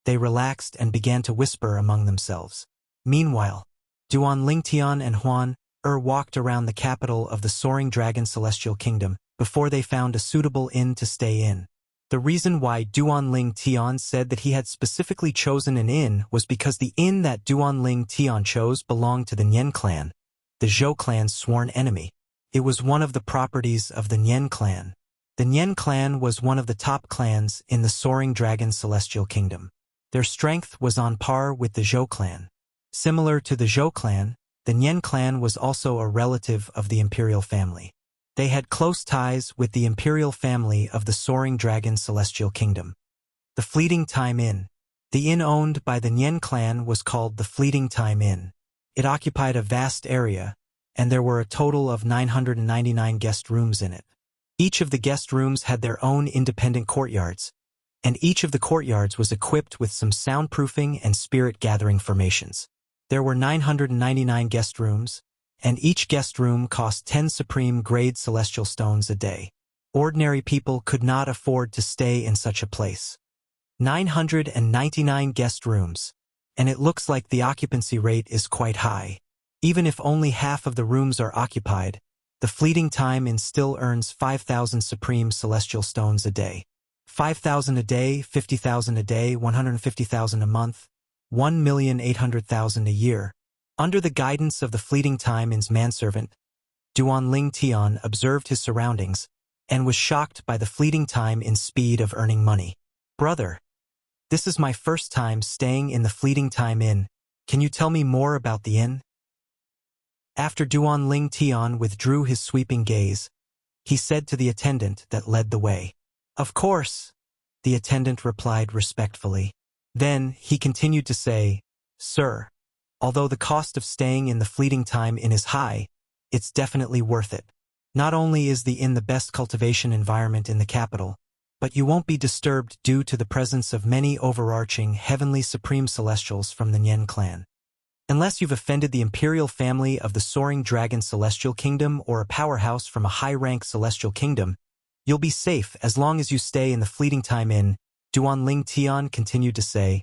they relaxed and began to whisper among themselves. Meanwhile, Duan Lingtian and Huan walked around the capital of the Soaring Dragon Celestial Kingdom before they found a suitable inn to stay in. The reason why Duan Lingtian said that he had specifically chosen an inn was because the inn that Duan Lingtian chose belonged to the Nian clan, the Zhou clan's sworn enemy. It was one of the properties of the Nian clan. The Nian clan was one of the top clans in the Soaring Dragon Celestial Kingdom. Their strength was on par with the Zhou clan. Similar to the Zhou clan, the Nian clan was also a relative of the imperial family. They had close ties with the imperial family of the Soaring Dragon Celestial Kingdom. The Fleeting Time Inn. The inn owned by the Nian clan was called the Fleeting Time Inn. It occupied a vast area, and there were a total of 999 guest rooms in it. Each of the guest rooms had their own independent courtyards, and each of the courtyards was equipped with some soundproofing and spirit-gathering formations. There were 999 guest rooms, and each guest room cost 10 supreme-grade celestial stones a day. Ordinary people could not afford to stay in such a place. 999 guest rooms, and it looks like the occupancy rate is quite high. Even if only half of the rooms are occupied, the Fleeting Time Inn still earns 5,000 supreme celestial stones a day. 5,000 a day, 50,000 a day, 150,000 a month, 1,800,000 a year. Under the guidance of the Fleeting Time Inn's manservant, Duan Lingtian observed his surroundings and was shocked by the Fleeting Time Inn's speed of earning money. Brother, this is my first time staying in the Fleeting Time Inn. Can you tell me more about the inn? After Duan Lingtian withdrew his sweeping gaze, he said to the attendant that led the way. Of course, the attendant replied respectfully. Then he continued to say, Sir, although the cost of staying in the Fleeting Time Inn is high, it's definitely worth it. Not only is the inn the best cultivation environment in the capital, but you won't be disturbed due to the presence of many overarching heavenly supreme celestials from the Nian clan. Unless you've offended the imperial family of the Soaring Dragon Celestial Kingdom or a powerhouse from a high-rank celestial kingdom, you'll be safe as long as you stay in the Fleeting Time Inn, Duan Lingtian continued to say.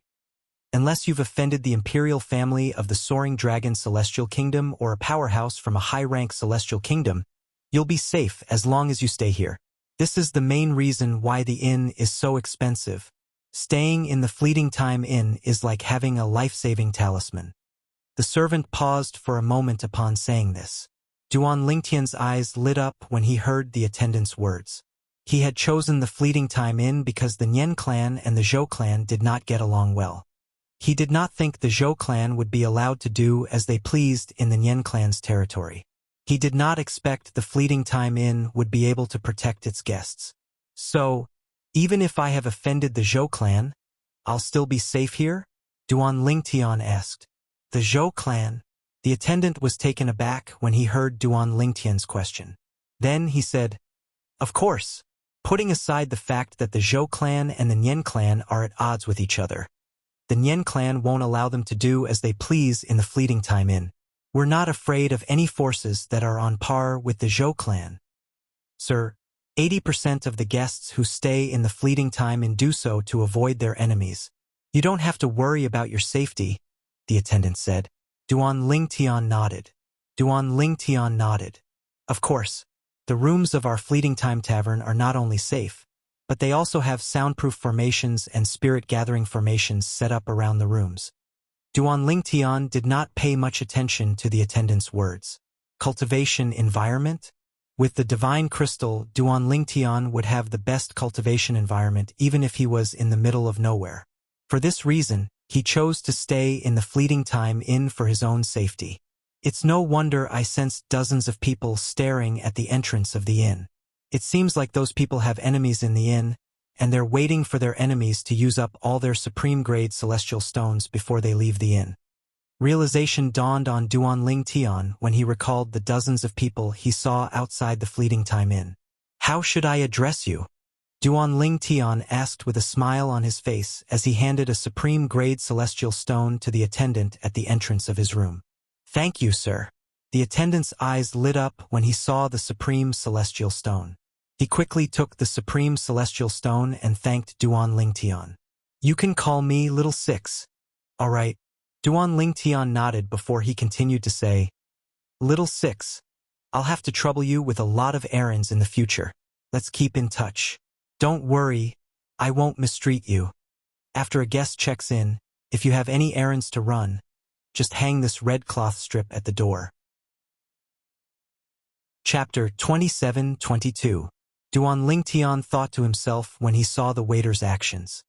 Unless you've offended the imperial family of the Soaring Dragon Celestial Kingdom or a powerhouse from a high-rank celestial kingdom, you'll be safe as long as you stay here. This is the main reason why the inn is so expensive. Staying in the Fleeting Time Inn is like having a life-saving talisman. The servant paused for a moment upon saying this. Duan Lingtian's eyes lit up when he heard the attendant's words. He had chosen the Fleeting Time Inn because the Nian clan and the Zhou clan did not get along well. He did not think the Zhou clan would be allowed to do as they pleased in the Nian clan's territory. He did not expect the Fleeting Time Inn would be able to protect its guests. So, even if I have offended the Zhou clan, I'll still be safe here? Duan Lingtian asked. The Zhou clan? The attendant was taken aback when he heard Duan Lingtian's question. Then he said, Of course, putting aside the fact that the Zhou clan and the Nian clan are at odds with each other. The Nian clan won't allow them to do as they please in the Fleeting Time Inn. We're not afraid of any forces that are on par with the Zhou clan. Sir, 80% of the guests who stay in the Fleeting Time Inn do so to avoid their enemies. You don't have to worry about your safety, the attendant said. Duan Lingtian nodded. Duan Lingtian nodded. Of course, the rooms of our Fleeting Time Tavern are not only safe, but they also have soundproof formations and spirit-gathering formations set up around the rooms. Duan Lingtian did not pay much attention to the attendant's words. Cultivation environment? With the divine crystal, Duan Lingtian would have the best cultivation environment even if he was in the middle of nowhere. For this reason, he chose to stay in the Fleeting Time Inn for his own safety. It's no wonder I sensed dozens of people staring at the entrance of the inn. It seems like those people have enemies in the inn, and they're waiting for their enemies to use up all their supreme-grade celestial stones before they leave the inn. Realization dawned on Duan Lingtian when he recalled the dozens of people he saw outside the Fleeting Time Inn. "How should I address you?" Duan Lingtian asked with a smile on his face as he handed a supreme-grade celestial stone to the attendant at the entrance of his room. "Thank you, sir." The attendant's eyes lit up when he saw the supreme celestial stone. He quickly took the supreme celestial stone and thanked Duan Lingtian. "You can call me Little Six." "All right." Duan Lingtian nodded before he continued to say, "Little Six, I'll have to trouble you with a lot of errands in the future. Let's keep in touch. Don't worry, I won't mistreat you. After a guest checks in, if you have any errands to run, just hang this red cloth strip at the door." Chapter 27-22. Duan Lingtian thought to himself when he saw the waiter's actions.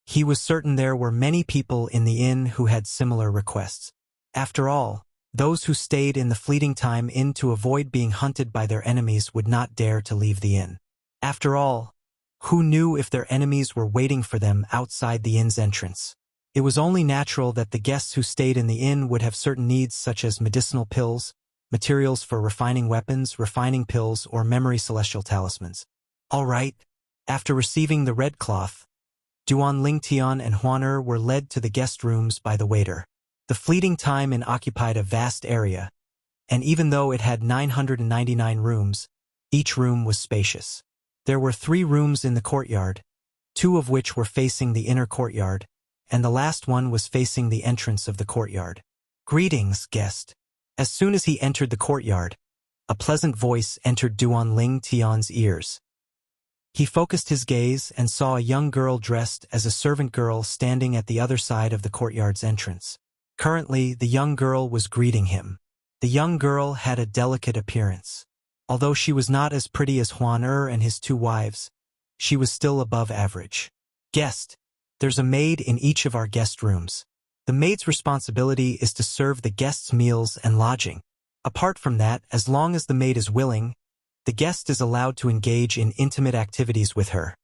He was certain there were many people in the inn who had similar requests. After all, those who stayed in the Fleeting Time Inn to avoid being hunted by their enemies would not dare to leave the inn. After all, who knew if their enemies were waiting for them outside the inn's entrance? It was only natural that the guests who stayed in the inn would have certain needs such as medicinal pills, materials for refining weapons, refining pills, or memory celestial talismans. All right. After receiving the red cloth, Duan Lingtian and Huaner were led to the guest rooms by the waiter. The Fleeting Time Inn occupied a vast area, and even though it had 999 rooms, each room was spacious. There were 3 rooms in the courtyard, 2 of which were facing the inner courtyard, and the last one was facing the entrance of the courtyard. "Greetings, guest." As soon as he entered the courtyard, a pleasant voice entered Duan Lingtian's ears. He focused his gaze and saw a young girl dressed as a servant girl standing at the other side of the courtyard's entrance. Currently, the young girl was greeting him. The young girl had a delicate appearance. Although she was not as pretty as Huaner and his 2 wives, she was still above average. "Guest, there's a maid in each of our guest rooms. The maid's responsibility is to serve the guests' meals and lodging. Apart from that, as long as the maid is willing, the guest is allowed to engage in intimate activities with her,"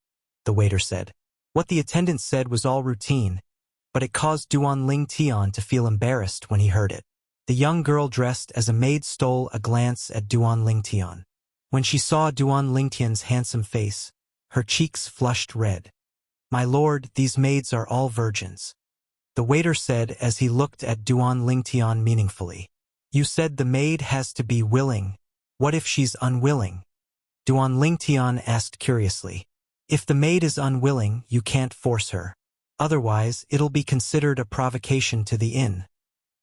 the waiter said. What the attendant said was all routine, but it caused Duan Lingtian to feel embarrassed when he heard it. The young girl dressed as a maid stole a glance at Duan Lingtian. When she saw Duan Lingtian's handsome face, her cheeks flushed red. "My lord, these maids are all virgins," the waiter said as he looked at Duan Lingtian meaningfully. "You said the maid has to be willing. What if she's unwilling?" Duan Lingtian asked curiously. "If the maid is unwilling, you can't force her. Otherwise, it'll be considered a provocation to the inn,"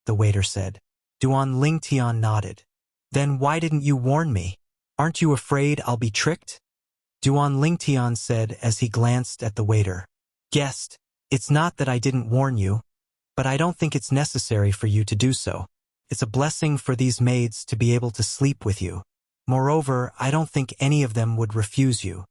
the waiter said. Duan Lingtian nodded. "Then why didn't you warn me? Aren't you afraid I'll be tricked?" Duan Lingtian said as he glanced at the waiter. "Guest, it's not that I didn't warn you, but I don't think it's necessary for you to do so. It's a blessing for these maids to be able to sleep with you. Moreover, I don't think any of them would refuse you."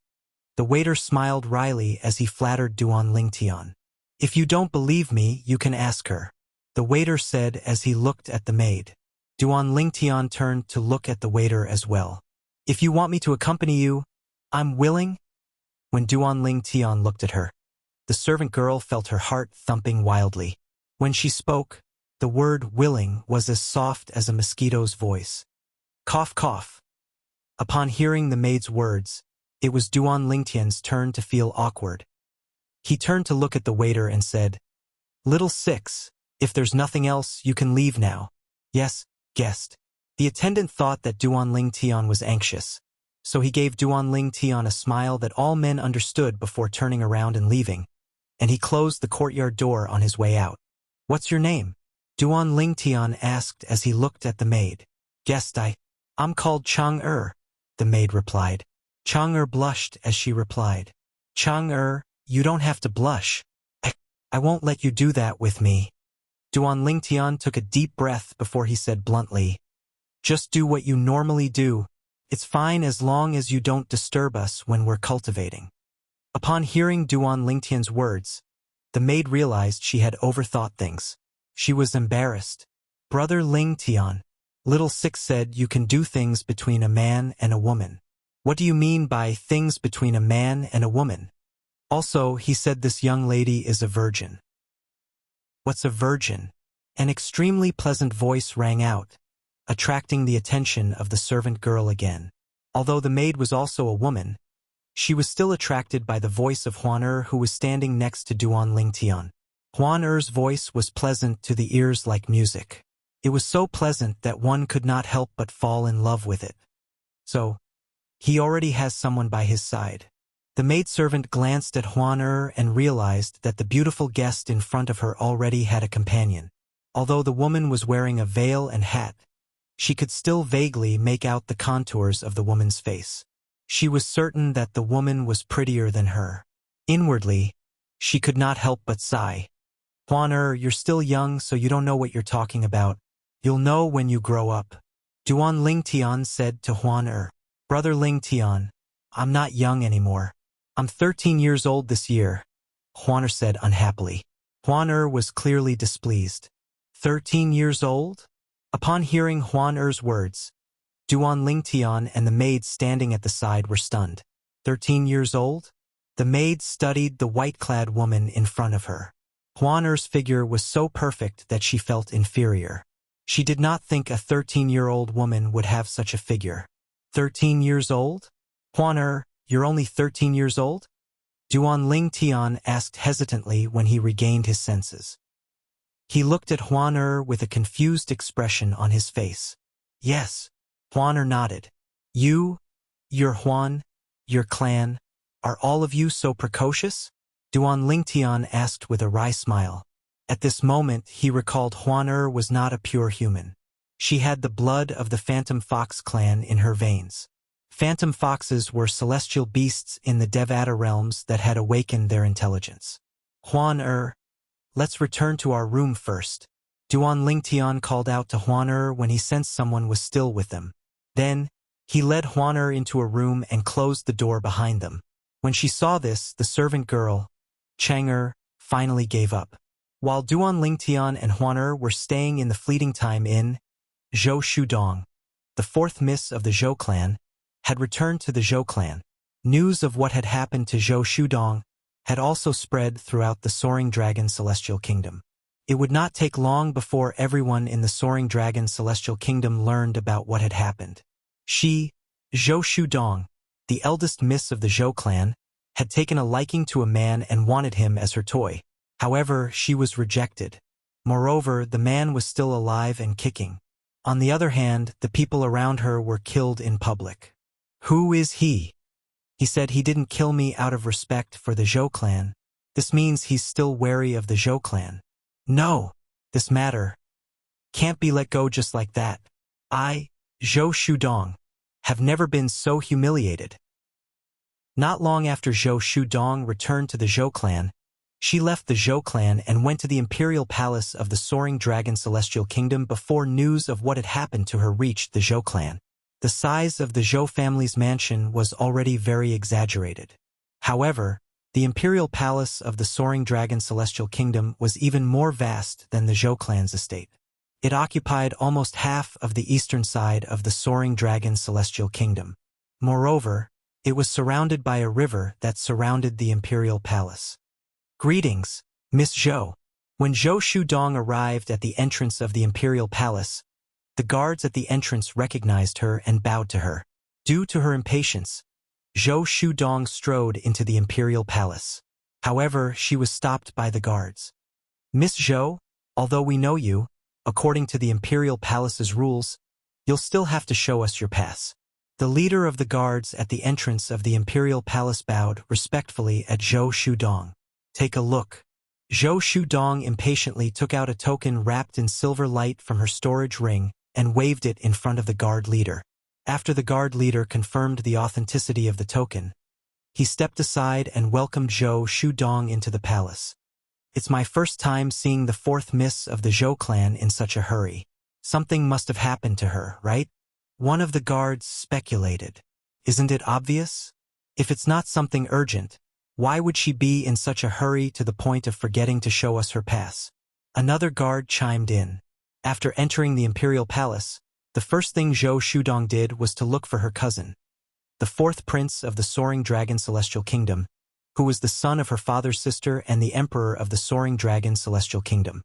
The waiter smiled wryly as he flattered Duan Lingtian. "If you don't believe me, you can ask her," the waiter said as he looked at the maid. Duan Lingtian turned to look at the waiter as well. "If you want me to accompany you, I'm willing." When Duan Lingtian looked at her, the servant girl felt her heart thumping wildly. When she spoke, the word willing was as soft as a mosquito's voice. Cough, cough. Upon hearing the maid's words, it was Duan Lingtian's turn to feel awkward. He turned to look at the waiter and said, "Little Six, if there's nothing else, you can leave now." "Yes, guest." The attendant thought that Duan Lingtian was anxious, so he gave Duan Lingtian a smile that all men understood before turning around and leaving, and he closed the courtyard door on his way out. "What's your name?" Duan Lingtian asked as he looked at the maid. "Guest, I'm called Chang'er," the maid replied. Chang'er blushed as she replied. "Chang'er, you don't have to blush. I won't let you do that with me." Duan Lingtian took a deep breath before he said bluntly, "Just do what you normally do. It's fine as long as you don't disturb us when we're cultivating." Upon hearing Duan Lingtian's words, the maid realized she had overthought things. She was embarrassed. "Brother Lingtian," Little Six said, "you can do things between a man and a woman." "What do you mean by things between a man and a woman?" "Also, he said this young lady is a virgin." "What's a virgin?" An extremely pleasant voice rang out, attracting the attention of the servant girl again. Although the maid was also a woman, she was still attracted by the voice of Huan Er, who was standing next to Duan Lingtian. Huan Er's voice was pleasant to the ears like music. It was so pleasant that one could not help but fall in love with it. So, he already has someone by his side. The maidservant glanced at Huan Er and realized that the beautiful guest in front of her already had a companion. Although the woman was wearing a veil and hat, she could still vaguely make out the contours of the woman's face. She was certain that the woman was prettier than her. Inwardly, she could not help but sigh. "Huan Er, you're still young, so you don't know what you're talking about. You'll know when you grow up." Duan Lingtian said to Huan Er, "Brother Lingtian, I'm not young anymore. I'm 13 years old this year," Huan Er said unhappily. Huan Er was clearly displeased. 13 years old? Upon hearing Huan Er's words, Duan Lingtian and the maid standing at the side were stunned. 13 years old? The maid studied the white-clad woman in front of her. Huan Er's figure was so perfect that she felt inferior. She did not think a 13-year-old woman would have such a figure. 13 years old? "Huan Er, you're only 13 years old?" Duan Lingtian asked hesitantly when he regained his senses. He looked at Huan Er with a confused expression on his face. "Yes." Huan Er nodded. Your Huan, your clan, are all of you so precocious?" Duan Lingtian asked with a wry smile. At this moment he recalled Huan Er was not a pure human. She had the blood of the Phantom Fox clan in her veins. Phantom foxes were celestial beasts in the Devata realms that had awakened their intelligence. "Huan Er, let's return to our room first." Duan Lingtian called out to Huan Er when he sensed someone was still with them. Then, he led Huan Er into a room and closed the door behind them. When she saw this, the servant girl, Chang Er, finally gave up. While Duan Lingtian and Huan Er were staying in the fleeting time inn, Zhou Shudong, the fourth miss of the Zhou clan, had returned to the Zhou clan. News of what had happened to Zhou Shudong had also spread throughout the Soaring Dragon Celestial Kingdom. It would not take long before everyone in the Soaring Dragon Celestial Kingdom learned about what had happened. She, Zhou Shudong, the eldest miss of the Zhou clan, had taken a liking to a man and wanted him as her toy. However, she was rejected. Moreover, the man was still alive and kicking. On the other hand, the people around her were killed in public. "Who is he?" He said, "He didn't kill me out of respect for the Zhou clan. This means he's still wary of the Zhou clan. No, this matter can't be let go just like that. I, Zhou Shudong, have never been so humiliated." Not long after Zhou Shudong returned to the Zhou clan, she left the Zhou clan and went to the imperial palace of the Soaring Dragon Celestial Kingdom before news of what had happened to her reached the Zhou clan. The size of the Zhou family's mansion was already very exaggerated. However, the imperial palace of the Soaring Dragon Celestial Kingdom was even more vast than the Zhou clan's estate. It occupied almost half of the eastern side of the Soaring Dragon Celestial Kingdom. Moreover, it was surrounded by a river that surrounded the imperial palace. "Greetings, Miss Zhou." When Zhou Shudong arrived at the entrance of the imperial palace, the guards at the entrance recognized her and bowed to her. Due to her impatience, Zhou Shudong strode into the imperial palace. However, she was stopped by the guards. "Miss Zhou, although we know you, according to the imperial palace's rules, you'll still have to show us your pass." The leader of the guards at the entrance of the imperial palace bowed respectfully at Zhou Shudong. "Take a look." Zhou Shudong impatiently took out a token wrapped in silver light from her storage ring and waved it in front of the guard leader. After the guard leader confirmed the authenticity of the token, he stepped aside and welcomed Zhou Shudong into the palace. It's my first time seeing the fourth miss of the Zhou clan in such a hurry. Something must have happened to her, right? One of the guards speculated. Isn't it obvious? If it's not something urgent, why would she be in such a hurry to the point of forgetting to show us her pass? Another guard chimed in. After entering the imperial palace, the first thing Zhou Shudong did was to look for her cousin, the fourth prince of the Soaring Dragon Celestial Kingdom, who was the son of her father's sister and the emperor of the Soaring Dragon Celestial Kingdom.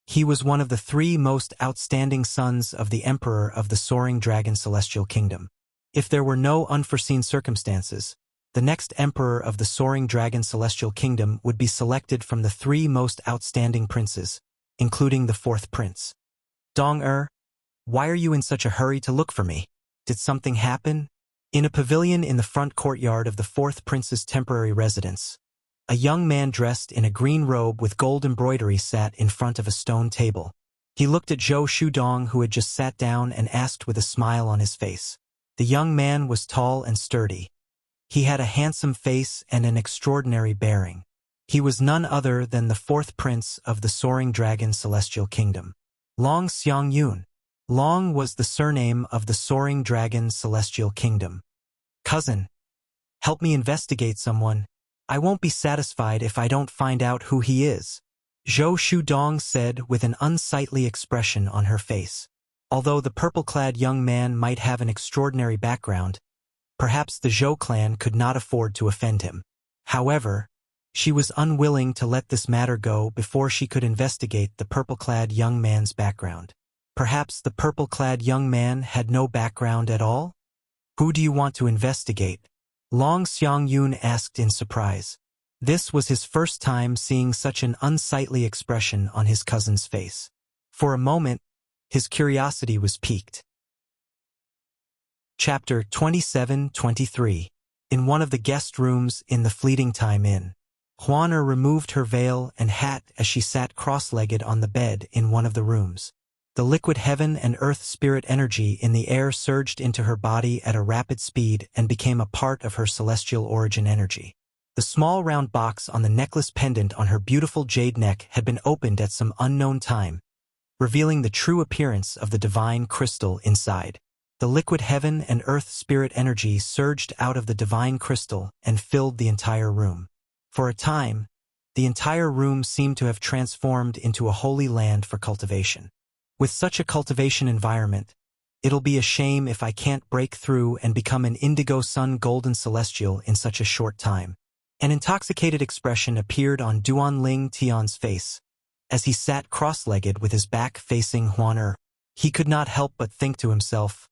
He was one of the three most outstanding sons of the emperor of the Soaring Dragon Celestial Kingdom. If there were no unforeseen circumstances, the next emperor of the Soaring Dragon Celestial Kingdom would be selected from the three most outstanding princes, including the fourth prince. Dong-er, why are you in such a hurry to look for me? Did something happen? In a pavilion in the front courtyard of the fourth prince's temporary residence, a young man dressed in a green robe with gold embroidery sat in front of a stone table. He looked at Zhou Shudong, who had just sat down, and asked with a smile on his face. The young man was tall and sturdy. He had a handsome face and an extraordinary bearing. He was none other than the fourth prince of the Soaring Dragon Celestial Kingdom, Long Xiangyun. Long was the surname of the Soaring Dragon Celestial Kingdom. Cousin, help me investigate someone. I won't be satisfied if I don't find out who he is, Zhou Shudong said with an unsightly expression on her face. Although the purple-clad young man might have an extraordinary background, perhaps the Zhou clan could not afford to offend him. However, she was unwilling to let this matter go before she could investigate the purple-clad young man's background. Perhaps the purple-clad young man had no background at all? Who do you want to investigate? Long Xiangyun asked in surprise. This was his first time seeing such an unsightly expression on his cousin's face. For a moment, his curiosity was piqued. Chapter 27-23. In one of the guest rooms in the Fleeting Time Inn, Huaner removed her veil and hat as she sat cross-legged on the bed in one of the rooms. The liquid heaven and earth spirit energy in the air surged into her body at a rapid speed and became a part of her celestial origin energy. The small round box on the necklace pendant on her beautiful jade neck had been opened at some unknown time, revealing the true appearance of the divine crystal inside. The liquid heaven and earth spirit energy surged out of the divine crystal and filled the entire room. For a time, the entire room seemed to have transformed into a holy land for cultivation. With such a cultivation environment, it'll be a shame if I can't break through and become an indigo sun golden celestial in such a short time. An intoxicated expression appeared on Duanling Tian's face. As he sat cross-legged with his back facing Huaner, he could not help but think to himself,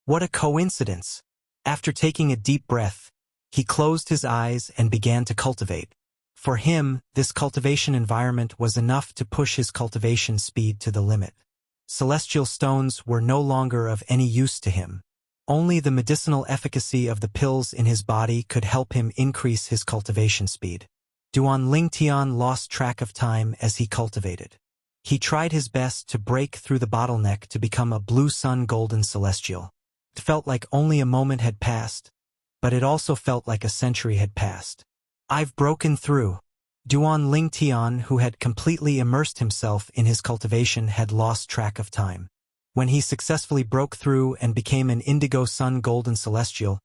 what a coincidence! After taking a deep breath, he closed his eyes and began to cultivate. For him, this cultivation environment was enough to push his cultivation speed to the limit. Celestial stones were no longer of any use to him. Only the medicinal efficacy of the pills in his body could help him increase his cultivation speed. Duanling Tian lost track of time as he cultivated. He tried his best to break through the bottleneck to become a blue sun golden celestial. It felt like only a moment had passed, but it also felt like a century had passed. I've broken through. Duanling Tian, who had completely immersed himself in his cultivation, had lost track of time. When he successfully broke through and became an indigo sun golden celestial,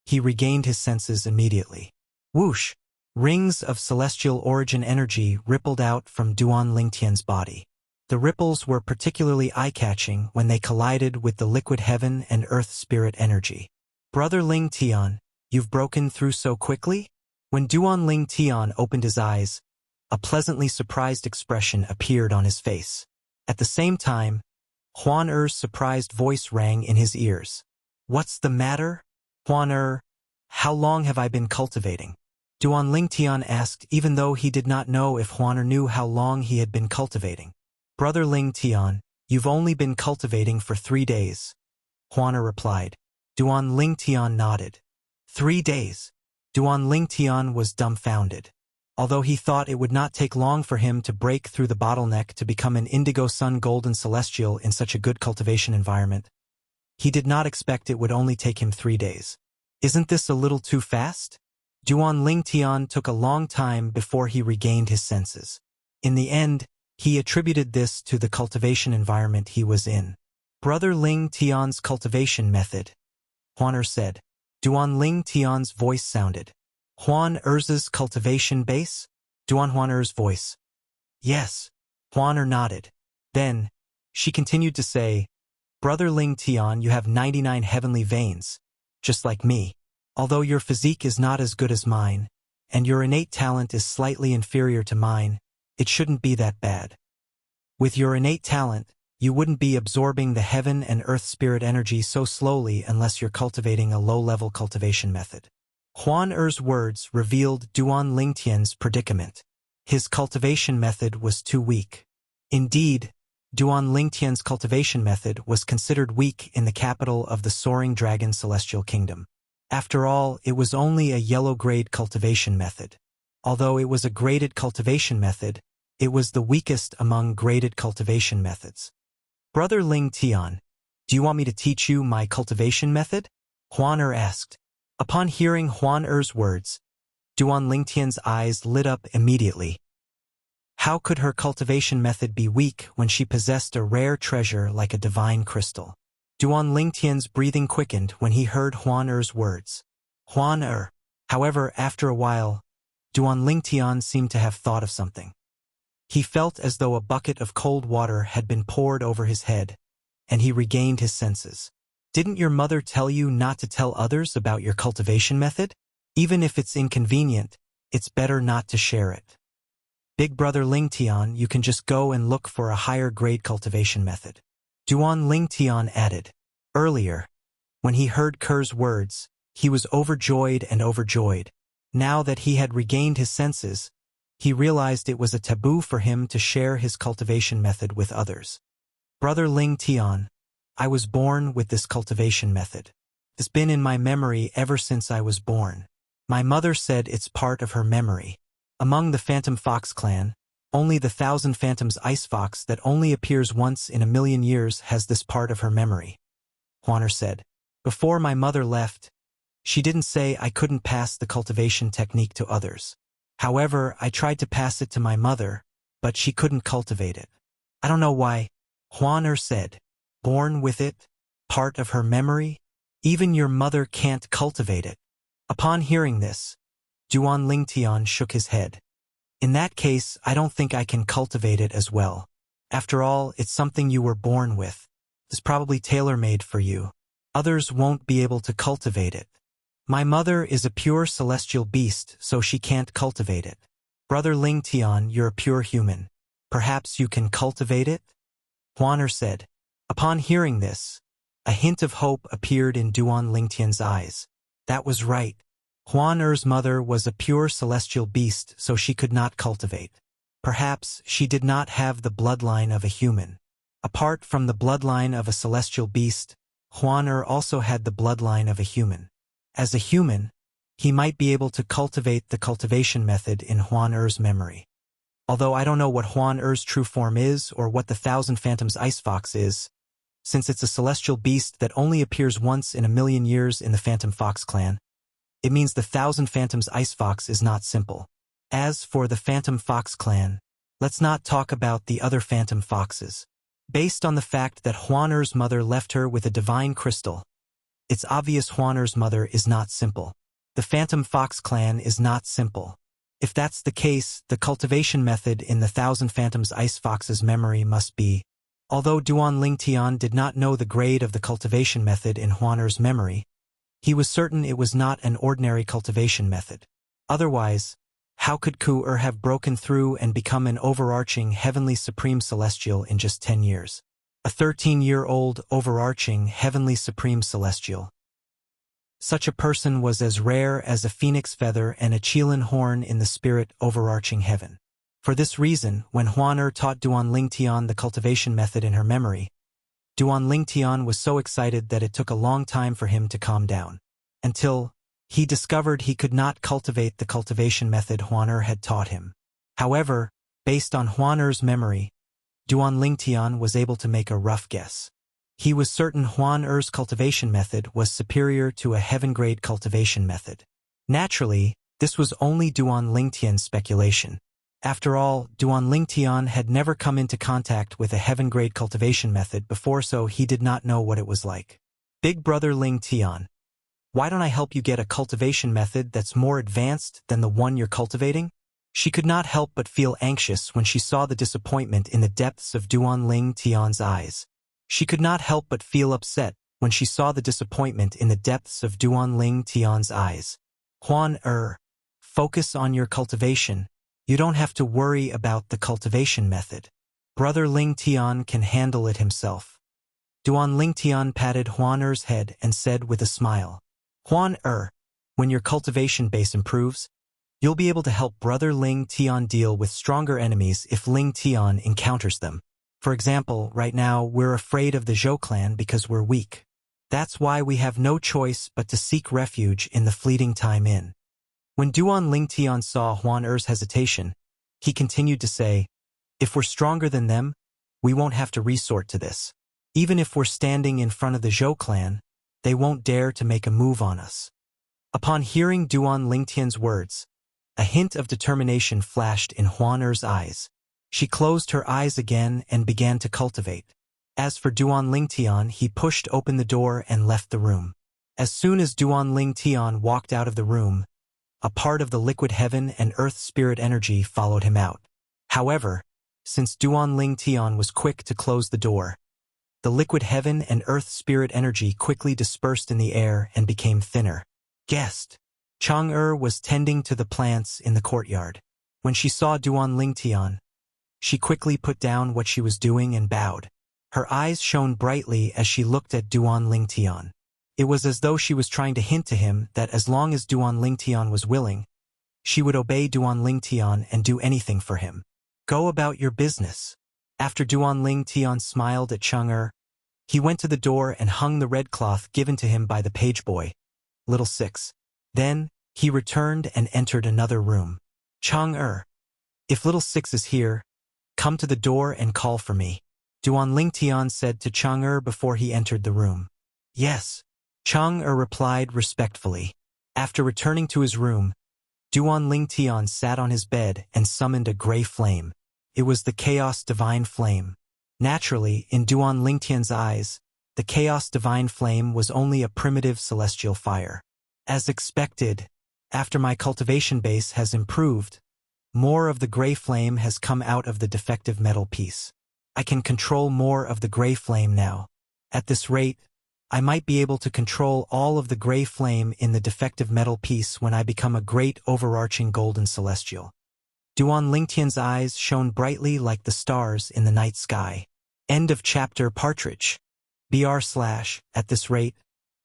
he regained his senses immediately. Whoosh! Rings of celestial origin energy rippled out from Duanling Tian's body. The ripples were particularly eye-catching when they collided with the liquid heaven and earth spirit energy. Brother Ling Tian, you've broken through so quickly? When Duanling Tian opened his eyes, a pleasantly surprised expression appeared on his face. At the same time, Huaner's surprised voice rang in his ears. What's the matter? Huaner, how long have I been cultivating? Duanling Tian asked, even though he did not know if Huaner knew how long he had been cultivating. Brother Ling Tian, you've only been cultivating for 3 days, Huaner replied. Duanling Tian nodded. 3 days. Duanling Tian was dumbfounded. Although he thought it would not take long for him to break through the bottleneck to become an indigo sun golden celestial in such a good cultivation environment, he did not expect it would only take him 3 days. Isn't this a little too fast? Duanling Tian took a long time before he regained his senses. In the end, he attributed this to the cultivation environment he was in. Brother Ling Tian's cultivation method, Huan said. Duan Ling Tian's voice sounded. Huan Er's cultivation base? Huan Er's voice. Yes. Huan nodded. Then, she continued to say, Brother Ling Tian, you have 99 heavenly veins, just like me. Although your physique is not as good as mine, and your innate talent is slightly inferior to mine, it shouldn't be that bad. With your innate talent, you wouldn't be absorbing the heaven and earth spirit energy so slowly unless you're cultivating a low-level cultivation method. Huan Er's words revealed Duan Lingtian's predicament. His cultivation method was too weak. Indeed, Duan Lingtian's cultivation method was considered weak in the capital of the Soaring Dragon Celestial Kingdom. After all, it was only a yellow-grade cultivation method. Although it was a graded cultivation method, it was the weakest among graded cultivation methods. Brother Ling Tian, do you want me to teach you my cultivation method? Huan asked. Upon hearing Huan Er's words, Duan Lingtian's eyes lit up immediately. How could her cultivation method be weak when she possessed a rare treasure like a divine crystal? Duan Lingtian's breathing quickened when he heard Huan Er's words. Huan Er. However, after a while, Duan Lingtian seemed to have thought of something. He felt as though a bucket of cold water had been poured over his head, and he regained his senses. Didn't your mother tell you not to tell others about your cultivation method? Even if it's inconvenient, it's better not to share it. Big brother Ling Tian, you can just go and look for a higher grade cultivation method. Duan Ling Tian added. Earlier, when he heard Ker's words, he was overjoyed and overjoyed. Now that he had regained his senses, he realized it was a taboo for him to share his cultivation method with others. Brother Ling Tian, I was born with this cultivation method. It's been in my memory ever since I was born. My mother said it's part of her memory. Among the Phantom Fox clan, only the Thousand Phantoms Ice Fox that only appears once in a million years has this part of her memory. Huan said. Before my mother left, she didn't say I couldn't pass the cultivation technique to others. However, I tried to pass it to my mother, but she couldn't cultivate it. I don't know why. Huan said. Born with it? Part of her memory? Even your mother can't cultivate it. Upon hearing this, Duan Lingtian shook his head. In that case, I don't think I can cultivate it as well. After all, it's something you were born with. It's probably tailor-made for you. Others won't be able to cultivate it. My mother is a pure celestial beast, so she can't cultivate it. Brother Ling Tian, you're a pure human. Perhaps you can cultivate it? Huan said. Upon hearing this, a hint of hope appeared in Duan Lingtian's eyes. That was right. Huan Er's mother was a pure celestial beast, so she could not cultivate. Perhaps she did not have the bloodline of a human. Apart from the bloodline of a celestial beast, Huan also had the bloodline of a human. As a human, he might be able to cultivate the cultivation method in Huan Er's memory. Although I don't know what Huan Er's true form is or what the Thousand Phantoms Ice Fox is, since it's a celestial beast that only appears once in a million years in the Phantom Fox clan, it means the Thousand Phantoms Ice Fox is not simple. As for the Phantom Fox clan, let's not talk about the other Phantom Foxes. Based on the fact that Huan Er's mother left her with a divine crystal, it's obvious Huan Er's mother is not simple. The Phantom Fox clan is not simple. If that's the case, the cultivation method in the Thousand Phantoms Ice Fox's memory must be. Although Duan Lingtian did not know the grade of the cultivation method in Huan Er's memory, he was certain it was not an ordinary cultivation method. Otherwise, how could Ku have broken through and become an overarching heavenly supreme celestial in just 10 years? A 13-year-old overarching heavenly supreme celestial. Such a person was as rare as a phoenix feather and a Qilin horn in the spirit overarching heaven. For this reason, when Huan taught Duan Lingtian the cultivation method in her memory, Duan Lingtian was so excited that it took a long time for him to calm down, until he discovered he could not cultivate the cultivation method Huan had taught him. However, based on Huan memory, Duan Lingtian was able to make a rough guess. He was certain Huan cultivation method was superior to a heaven-grade cultivation method. Naturally, this was only Duan Lingtian's speculation. After all, Duan Lingtian had never come into contact with a heaven-grade cultivation method before, so he did not know what it was like. Big brother Lingtian, why don't I help you get a cultivation method that's more advanced than the one you're cultivating? She could not help but feel anxious when she saw the disappointment in the depths of Duan Lingtian's eyes. She could not help but feel upset when she saw the disappointment in the depths of Duan Lingtian's eyes. Huan focus on your cultivation. You don't have to worry about the cultivation method. Brother Lingtian can handle it himself. Duan Lingtian patted Huan head and said with a smile, Huan when your cultivation base improves, you'll be able to help Brother Lingtian deal with stronger enemies if Lingtian encounters them. For example, right now we're afraid of the Zhou clan because we're weak. That's why we have no choice but to seek refuge in the Fleeting Time Inn. When Duan Lingtian saw Huan hesitation, he continued to say, if we're stronger than them, we won't have to resort to this. Even if we're standing in front of the Zhou clan, they won't dare to make a move on us. Upon hearing Duan Lingtian's words, a hint of determination flashed in Huan eyes. She closed her eyes again and began to cultivate. As for Duan Lingtian, he pushed open the door and left the room. As soon as Duan Lingtian walked out of the room, a part of the liquid heaven and earth spirit energy followed him out. However, since Duan Lingtian was quick to close the door, the liquid heaven and earth spirit energy quickly dispersed in the air and became thinner. Guest. Chang'er was tending to the plants in the courtyard. When she saw Duan Lingtian, she quickly put down what she was doing and bowed. Her eyes shone brightly as she looked at Duan Lingtian. It was as though she was trying to hint to him that as long as Duan Lingtian was willing, she would obey Duan Lingtian and do anything for him. Go about your business. After Duan Lingtian smiled at Chang'er, he went to the door and hung the red cloth given to him by the page boy, Little Six. Then, he returned and entered another room. Chang'er, if Little Six is here, come to the door and call for me. Duan Lingtian said to Chang'er before he entered the room. Yes. Chang'er replied respectfully. After returning to his room, Duan Lingtian sat on his bed and summoned a gray flame. It was the Chaos Divine Flame. Naturally, in Duan Lingtian's eyes, the Chaos Divine Flame was only a primitive celestial fire. As expected, after my cultivation base has improved, more of the gray flame has come out of the defective metal piece. I can control more of the gray flame now. At this rate, I might be able to control all of the gray flame in the defective metal piece when I become a great overarching golden celestial. Duan Lingtian's eyes shone brightly like the stars in the night sky. End of chapter. Partridge. At this rate,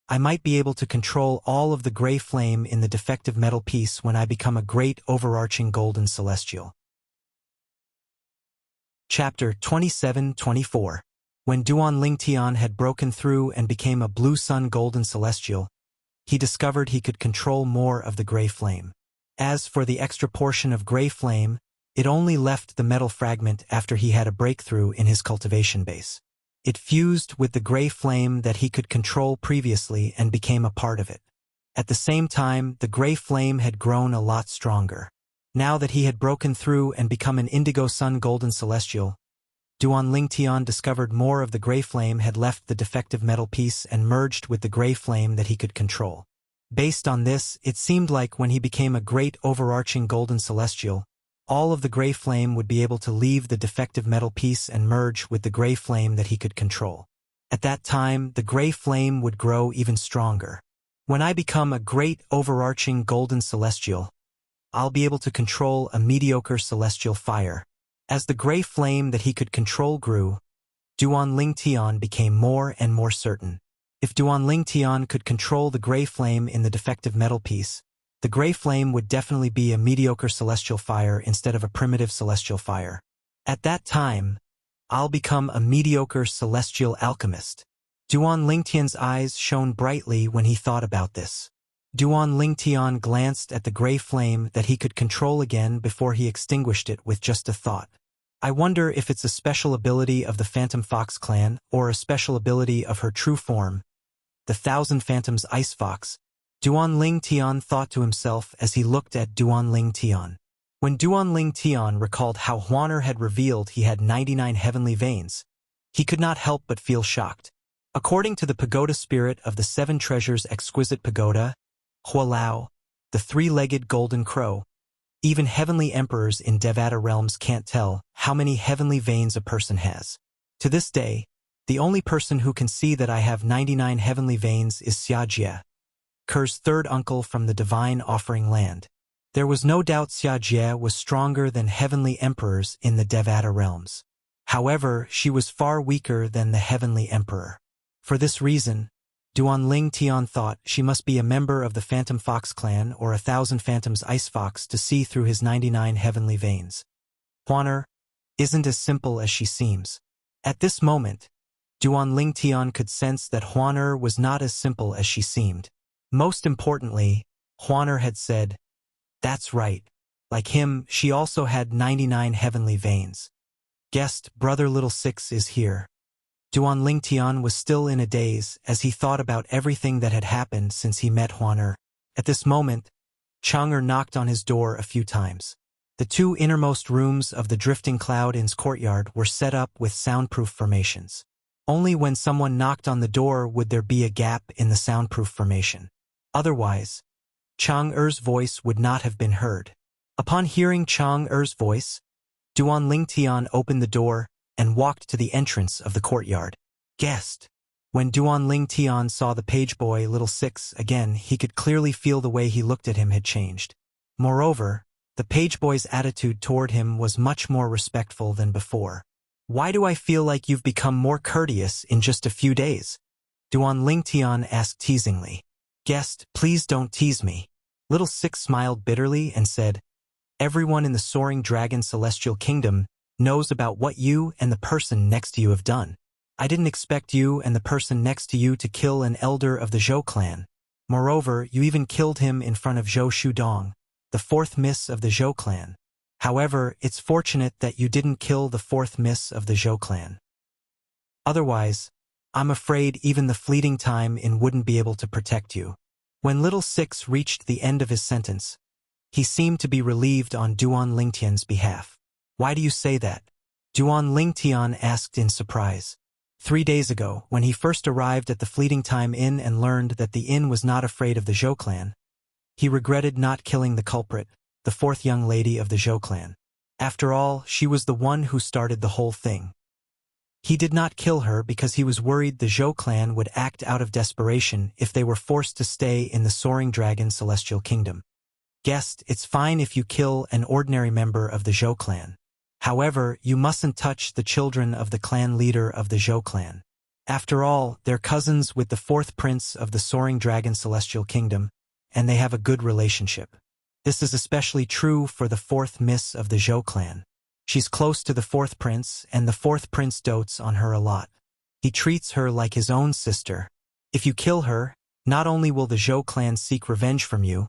I might be able to control all of the gray flame in the defective metal piece when I become a great overarching golden celestial. Chapter 27-24. When Duan Lingtian had broken through and became a blue sun golden celestial, he discovered he could control more of the gray flame. As for the extra portion of gray flame, it only left the metal fragment after he had a breakthrough in his cultivation base. It fused with the gray flame that he could control previously and became a part of it. At the same time, the gray flame had grown a lot stronger. Now that he had broken through and become an indigo sun golden celestial, Duan Lingtian discovered more of the gray flame had left the defective metal piece and merged with the gray flame that he could control. Based on this, it seemed like when he became a great overarching golden celestial, all of the gray flame would be able to leave the defective metal piece and merge with the gray flame that he could control. At that time, the gray flame would grow even stronger. When I become a great overarching golden celestial, I'll be able to control a mediocre celestial fire. As the gray flame that he could control grew, Duan Lingtian became more and more certain. If Duan Lingtian could control the gray flame in the defective metal piece, the gray flame would definitely be a mediocre celestial fire instead of a primitive celestial fire. At that time, I'll become a mediocre celestial alchemist. Duan Lingtian's eyes shone brightly when he thought about this. Duan Lingtian glanced at the gray flame that he could control again before he extinguished it with just a thought. I wonder if it's a special ability of the Phantom Fox clan or a special ability of her true form, the Thousand Phantoms Ice Fox. Duan Lingtian thought to himself as he looked at Duan Lingtian. When Duanling Tian recalled how Huaner had revealed he had 99 heavenly veins, he could not help but feel shocked. According to the pagoda spirit of the Seven Treasures exquisite pagoda, Hualao, the three-legged golden crow, even heavenly emperors in Devata realms can't tell how many heavenly veins a person has. To this day, the only person who can see that I have 99 heavenly veins is Xiajie, Ker's third uncle from the divine offering land. There was no doubt Xiajie was stronger than heavenly emperors in the Devata realms. However, she was far weaker than the heavenly emperor. For this reason, Duanling Tian thought she must be a member of the Phantom Fox clan or 1,000 Phantoms Ice Fox to see through his 99 heavenly veins. Huaner isn't as simple as she seems. At this moment, Duanling Tian could sense that Huaner was not as simple as she seemed. Most importantly, Huaner had said, "That's right. Like him, she also had 99 heavenly veins." Guest, Brother Little Six is here. Duanling Tian was still in a daze as he thought about everything that had happened since he met Huaner. At this moment, Chang'er knocked on his door a few times. The two innermost rooms of the Drifting Cloud Inn's courtyard were set up with soundproof formations. Only when someone knocked on the door would there be a gap in the soundproof formation. Otherwise, Chang'er's voice would not have been heard. Upon hearing Chang'er's voice, Duanling Tian opened the door and walked to the entrance of the courtyard. Guest. When Duanling Tian saw the page boy Little Six again, he could clearly feel the way he looked at him had changed. Moreover, the page boy's attitude toward him was much more respectful than before. "Why do I feel like you've become more courteous in just a few days?" Duanling Tian asked teasingly. "Guest, please don't tease me." Little Six smiled bitterly and said, "Everyone in the Soaring Dragon Celestial Kingdom knows about what you and the person next to you have done. I didn't expect you and the person next to you to kill an elder of the Zhou clan. Moreover, you even killed him in front of Zhou Shudong, the fourth miss of the Zhou clan. However, it's fortunate that you didn't kill the fourth miss of the Zhou clan. Otherwise, I'm afraid even the fleeting time in wouldn't be able to protect you." When Little Six reached the end of his sentence, he seemed to be relieved on Duanling Tian's behalf. "Why do you say that?" Duanling Tian asked in surprise. 3 days ago, when he first arrived at the Fleeting Time Inn and learned that the inn was not afraid of the Zhou clan, he regretted not killing the culprit, the fourth young lady of the Zhou clan. After all, she was the one who started the whole thing. He did not kill her because he was worried the Zhou clan would act out of desperation if they were forced to stay in the Soaring Dragon Celestial Kingdom. Guest, it's fine if you kill an ordinary member of the Zhou clan. However, you mustn't touch the children of the clan leader of the Zhou clan. After all, they're cousins with the fourth prince of the Soaring Dragon Celestial Kingdom, and they have a good relationship. This is especially true for the fourth miss of the Zhou clan. She's close to the fourth prince, and the fourth prince dotes on her a lot. He treats her like his own sister. If you kill her, not only will the Zhou clan seek revenge from you,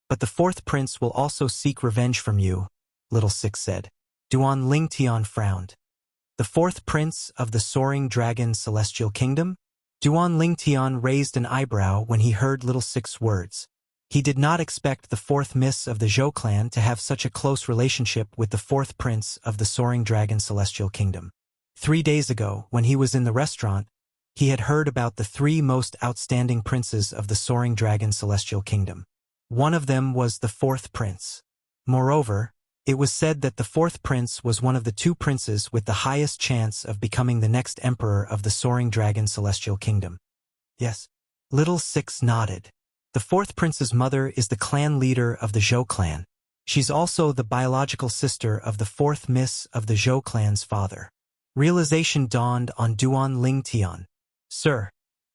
but the fourth prince will also seek revenge from you, Little Six said. Duanling Tian frowned. The fourth prince of the Soaring Dragon Celestial Kingdom? Duanling Tian raised an eyebrow when he heard Little Six's words. He did not expect the fourth miss of the Zhou clan to have such a close relationship with the fourth prince of the Soaring Dragon Celestial Kingdom. 3 days ago, when he was in the restaurant, he had heard about the 3 most outstanding princes of the Soaring Dragon Celestial Kingdom. One of them was the fourth prince. Moreover, it was said that the fourth prince was one of the 2 princes with the highest chance of becoming the next emperor of the Soaring Dragon Celestial Kingdom. Yes. Little Six nodded. The fourth prince's mother is the clan leader of the Zhou clan. She's also the biological sister of the fourth miss of the Zhou clan's father. Realization dawned on Duanling Tian. "Sir,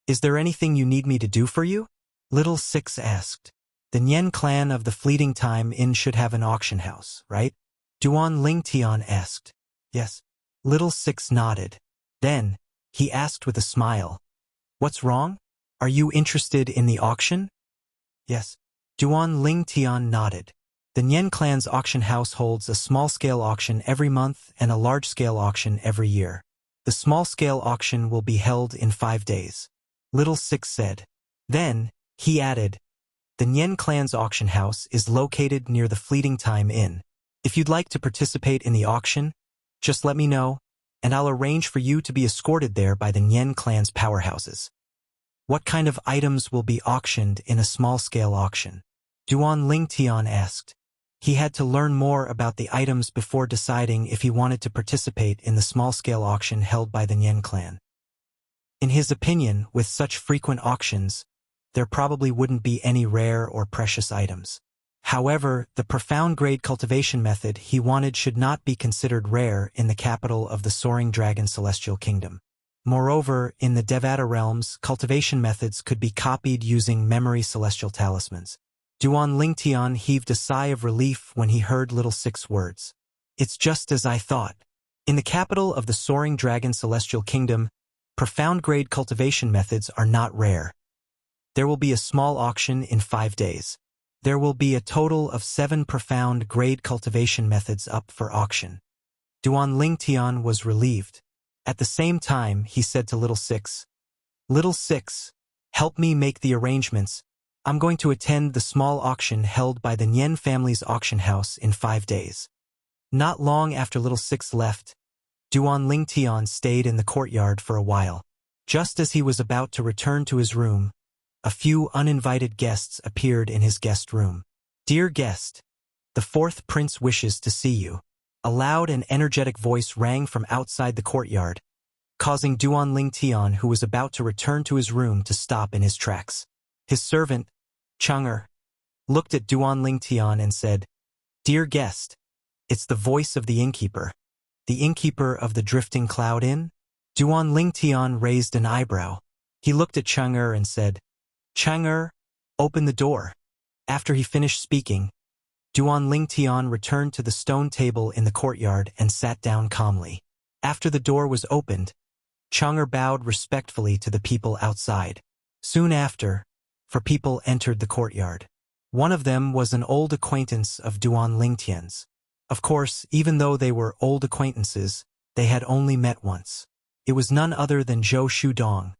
is there anything you need me to do for you?" Little Six asked. "The Nian clan of the Fleeting Time Inn should have an auction house, right?" Duanling Tian asked. "Yes." Little Six nodded. Then, he asked with a smile, "What's wrong? Are you interested in the auction?" "Yes." Duanling Tian nodded. The Nian clan's auction house holds a small-scale auction every month and a large-scale auction every year. The small-scale auction will be held in 5 days. Little Six said. Then, he added, "The Nian clan's auction house is located near the Fleeting Time Inn. If you'd like to participate in the auction, just let me know, and I'll arrange for you to be escorted there by the Nyen clan's powerhouses. What kind of items will be auctioned in a small-scale auction? Duan Lingtian asked. He had to learn more about the items before deciding if he wanted to participate in the small-scale auction held by the Nyen clan. In his opinion, with such frequent auctions, there probably wouldn't be any rare or precious items. However, the profound grade cultivation method he wanted should not be considered rare in the capital of the Soaring Dragon Celestial Kingdom. Moreover, in the Devata realms, cultivation methods could be copied using memory celestial talismans. Duan Lingtian heaved a sigh of relief when he heard Little Six's words. It's just as I thought. In the capital of the Soaring Dragon Celestial Kingdom, profound grade cultivation methods are not rare. There will be a small auction in 5 days. There will be a total of 7 profound grade cultivation methods up for auction. Duan Lingtian was relieved. At the same time, he said to Little Six, Little Six, help me make the arrangements. I'm going to attend the small auction held by the Nyen family's auction house in 5 days. Not long after Little Six left, Duan Lingtian stayed in the courtyard for a while. Just as he was about to return to his room, a few uninvited guests appeared in his guest room. Dear guest, the 4th prince wishes to see you. A loud and energetic voice rang from outside the courtyard, causing Duan Lingtian, who was about to return to his room, to stop in his tracks. His servant, Chang'er, looked at Duan Lingtian and said, Dear guest, it's the voice of the innkeeper. The innkeeper of the Drifting Cloud Inn? Duan Lingtian raised an eyebrow. He looked at Chang'er and said, Chang'er, open the door. After he finished speaking, Duan Lingtian returned to the stone table in the courtyard and sat down calmly. After the door was opened, Chang'er bowed respectfully to the people outside. Soon after, 4 people entered the courtyard. One of them was an old acquaintance of Duan Lingtian's. Of course, even though they were old acquaintances, they had only met once. It was none other than Zhou Shudong,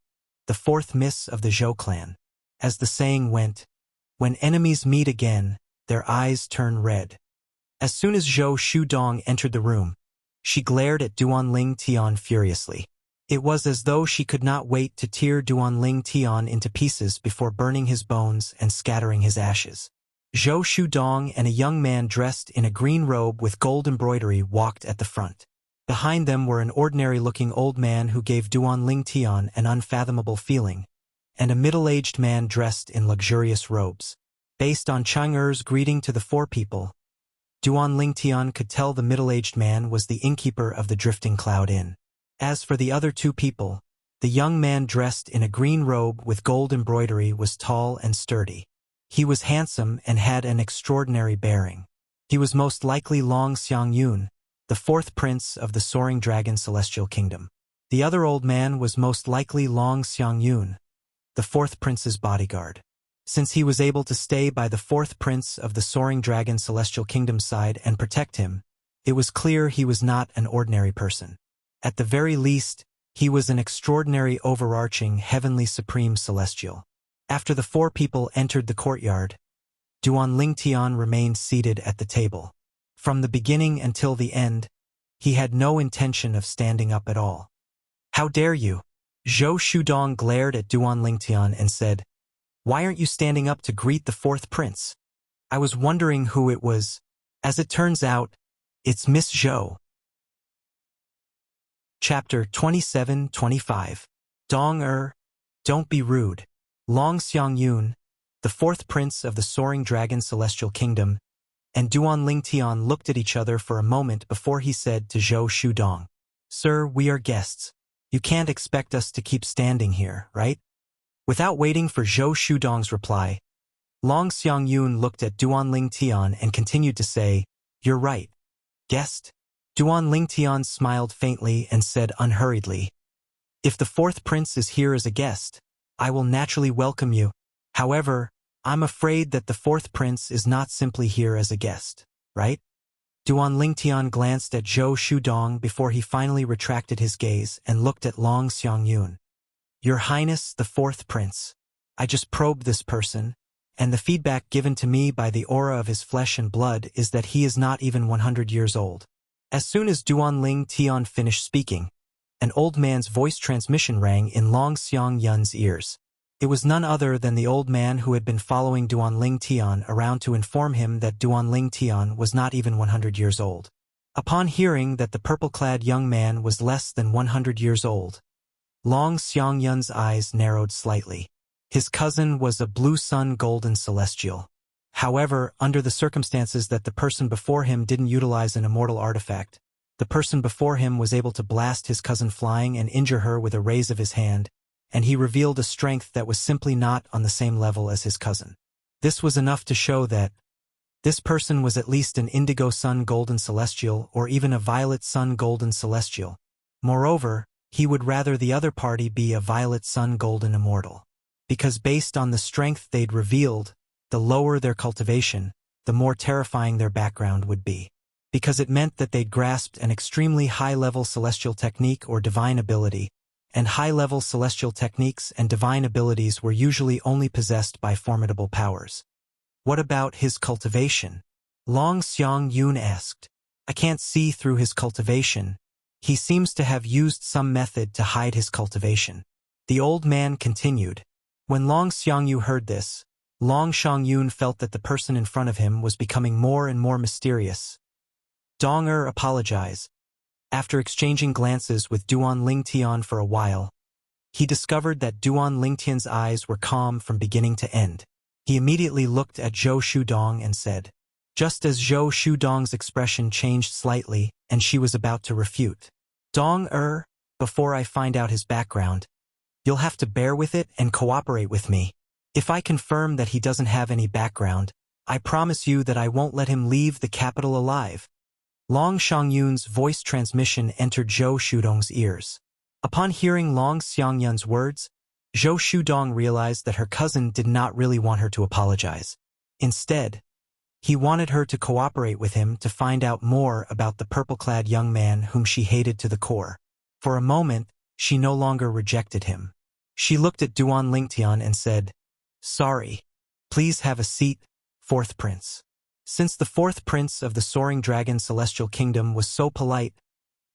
the 4th miss of the Zhou clan. As the saying went, when enemies meet again, their eyes turn red. As soon as Zhou Shudong entered the room, she glared at Duan Lingtian furiously. It was as though she could not wait to tear Duan Lingtian into pieces before burning his bones and scattering his ashes. Zhou Shudong and a young man dressed in a green robe with gold embroidery walked at the front. Behind them were an ordinary-looking old man who gave Duan Lingtian an unfathomable feeling, and a middle-aged man dressed in luxurious robes. Based on Chang'er's greeting to the 4 people, Duan Lingtian could tell the middle-aged man was the innkeeper of the Drifting Cloud Inn. As for the other 2 people, the young man dressed in a green robe with gold embroidery was tall and sturdy. He was handsome and had an extraordinary bearing. He was most likely Long Xiangyun, the 4th prince of the Soaring Dragon Celestial Kingdom. The other old man was most likely Long Xiangyun, the 4th prince's bodyguard. Since he was able to stay by the 4th prince of the Soaring Dragon Celestial Kingdom's side and protect him, it was clear he was not an ordinary person. At the very least, he was an extraordinary overarching heavenly supreme celestial. After the 4 people entered the courtyard, Duan Lingtian remained seated at the table. From the beginning until the end, he had no intention of standing up at all. How dare you? Zhou Shudong glared at Duan Lingtian and said, Why aren't you standing up to greet the 4th prince? I was wondering who it was. As it turns out, it's Miss Zhou. Chapter 27-25. Dong don't be rude. Long Xiangyun, the 4th prince of the Soaring Dragon Celestial Kingdom, and Duan Lingtian looked at each other for a moment before he said to Zhou Shudong, Sir, we are guests. You can't expect us to keep standing here, right? Without waiting for Zhou Shudong's reply, Long Xiangyun looked at Duan Lingtian and continued to say, You're right. Guest? Duan Lingtian smiled faintly and said unhurriedly, If the 4th prince is here as a guest, I will naturally welcome you. However, I'm afraid that the 4th prince is not simply here as a guest, right? Duan Lingtian glanced at Zhou Shudong before he finally retracted his gaze and looked at Long Xiangyun. Your Highness, the 4th prince. I just probed this person, and the feedback given to me by the aura of his flesh and blood is that he is not even 100 years old. As soon as Duanling Tian finished speaking, an old man's voice transmission rang in Long Xiangyun's ears. It was none other than the old man who had been following Duanling Tian around to inform him that Duanling Tian was not even 100 years old. Upon hearing that the purple-clad young man was less than 100 years old, Long Xiangyun's eyes narrowed slightly. His cousin was a blue sun golden celestial. However, under the circumstances that the person before him didn't utilize an immortal artifact, the person before him was able to blast his cousin flying and injure her with a raise of his hand, and he revealed a strength that was simply not on the same level as his cousin. This was enough to show that this person was at least an indigo sun golden celestial or even a violet sun golden celestial. Moreover, he would rather the other party be a violet sun golden immortal. Because based on the strength they'd revealed, the lower their cultivation, the more terrifying their background would be. Because it meant that they'd grasped an extremely high-level celestial technique or divine ability, and high-level celestial techniques and divine abilities were usually only possessed by formidable powers. What about his cultivation? Long Xiangyun asked. I can't see through his cultivation. He seems to have used some method to hide his cultivation. The old man continued. When Long Xiangyu heard this, Long Xiangyun felt that the person in front of him was becoming more and more mysterious. Dong apologized. After exchanging glances with Duanling Tian for a while, he discovered that Duanling Tian's eyes were calm from beginning to end. He immediately looked at Zhou Shudong and said, just as Zhou Shudong's expression changed slightly and she was about to refute, Dong before I find out his background, you'll have to bear with it and cooperate with me. If I confirm that he doesn't have any background, I promise you that I won't let him leave the capital alive. Long Xiangyun's voice transmission entered Zhou Shudong's ears. Upon hearing Long Xiangyun's words, Zhou Shudong realized that her cousin did not really want her to apologize. Instead, he wanted her to cooperate with him to find out more about the purple-clad young man whom she hated to the core. For a moment, she no longer rejected him. She looked at Duanling Tian and said, sorry. Please have a seat, fourth prince. Since the fourth prince of the Soaring Dragon Celestial Kingdom was so polite,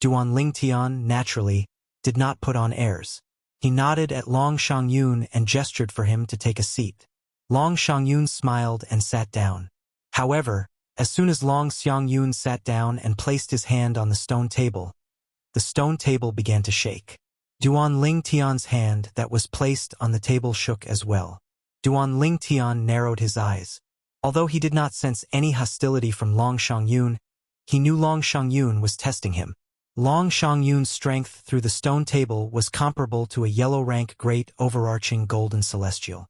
Duanling Tian, naturally, did not put on airs. He nodded at Long Xiangyun and gestured for him to take a seat. Long Xiangyun smiled and sat down. However, as soon as Long Xiangyun sat down and placed his hand on the stone table began to shake. Duanling Tian's hand that was placed on the table shook as well. Duanling Tian narrowed his eyes. Although he did not sense any hostility from Long Xiangyun, he knew Long Xiangyun was testing him. Long Xiangyun's strength through the stone table was comparable to a yellow-rank great overarching golden celestial.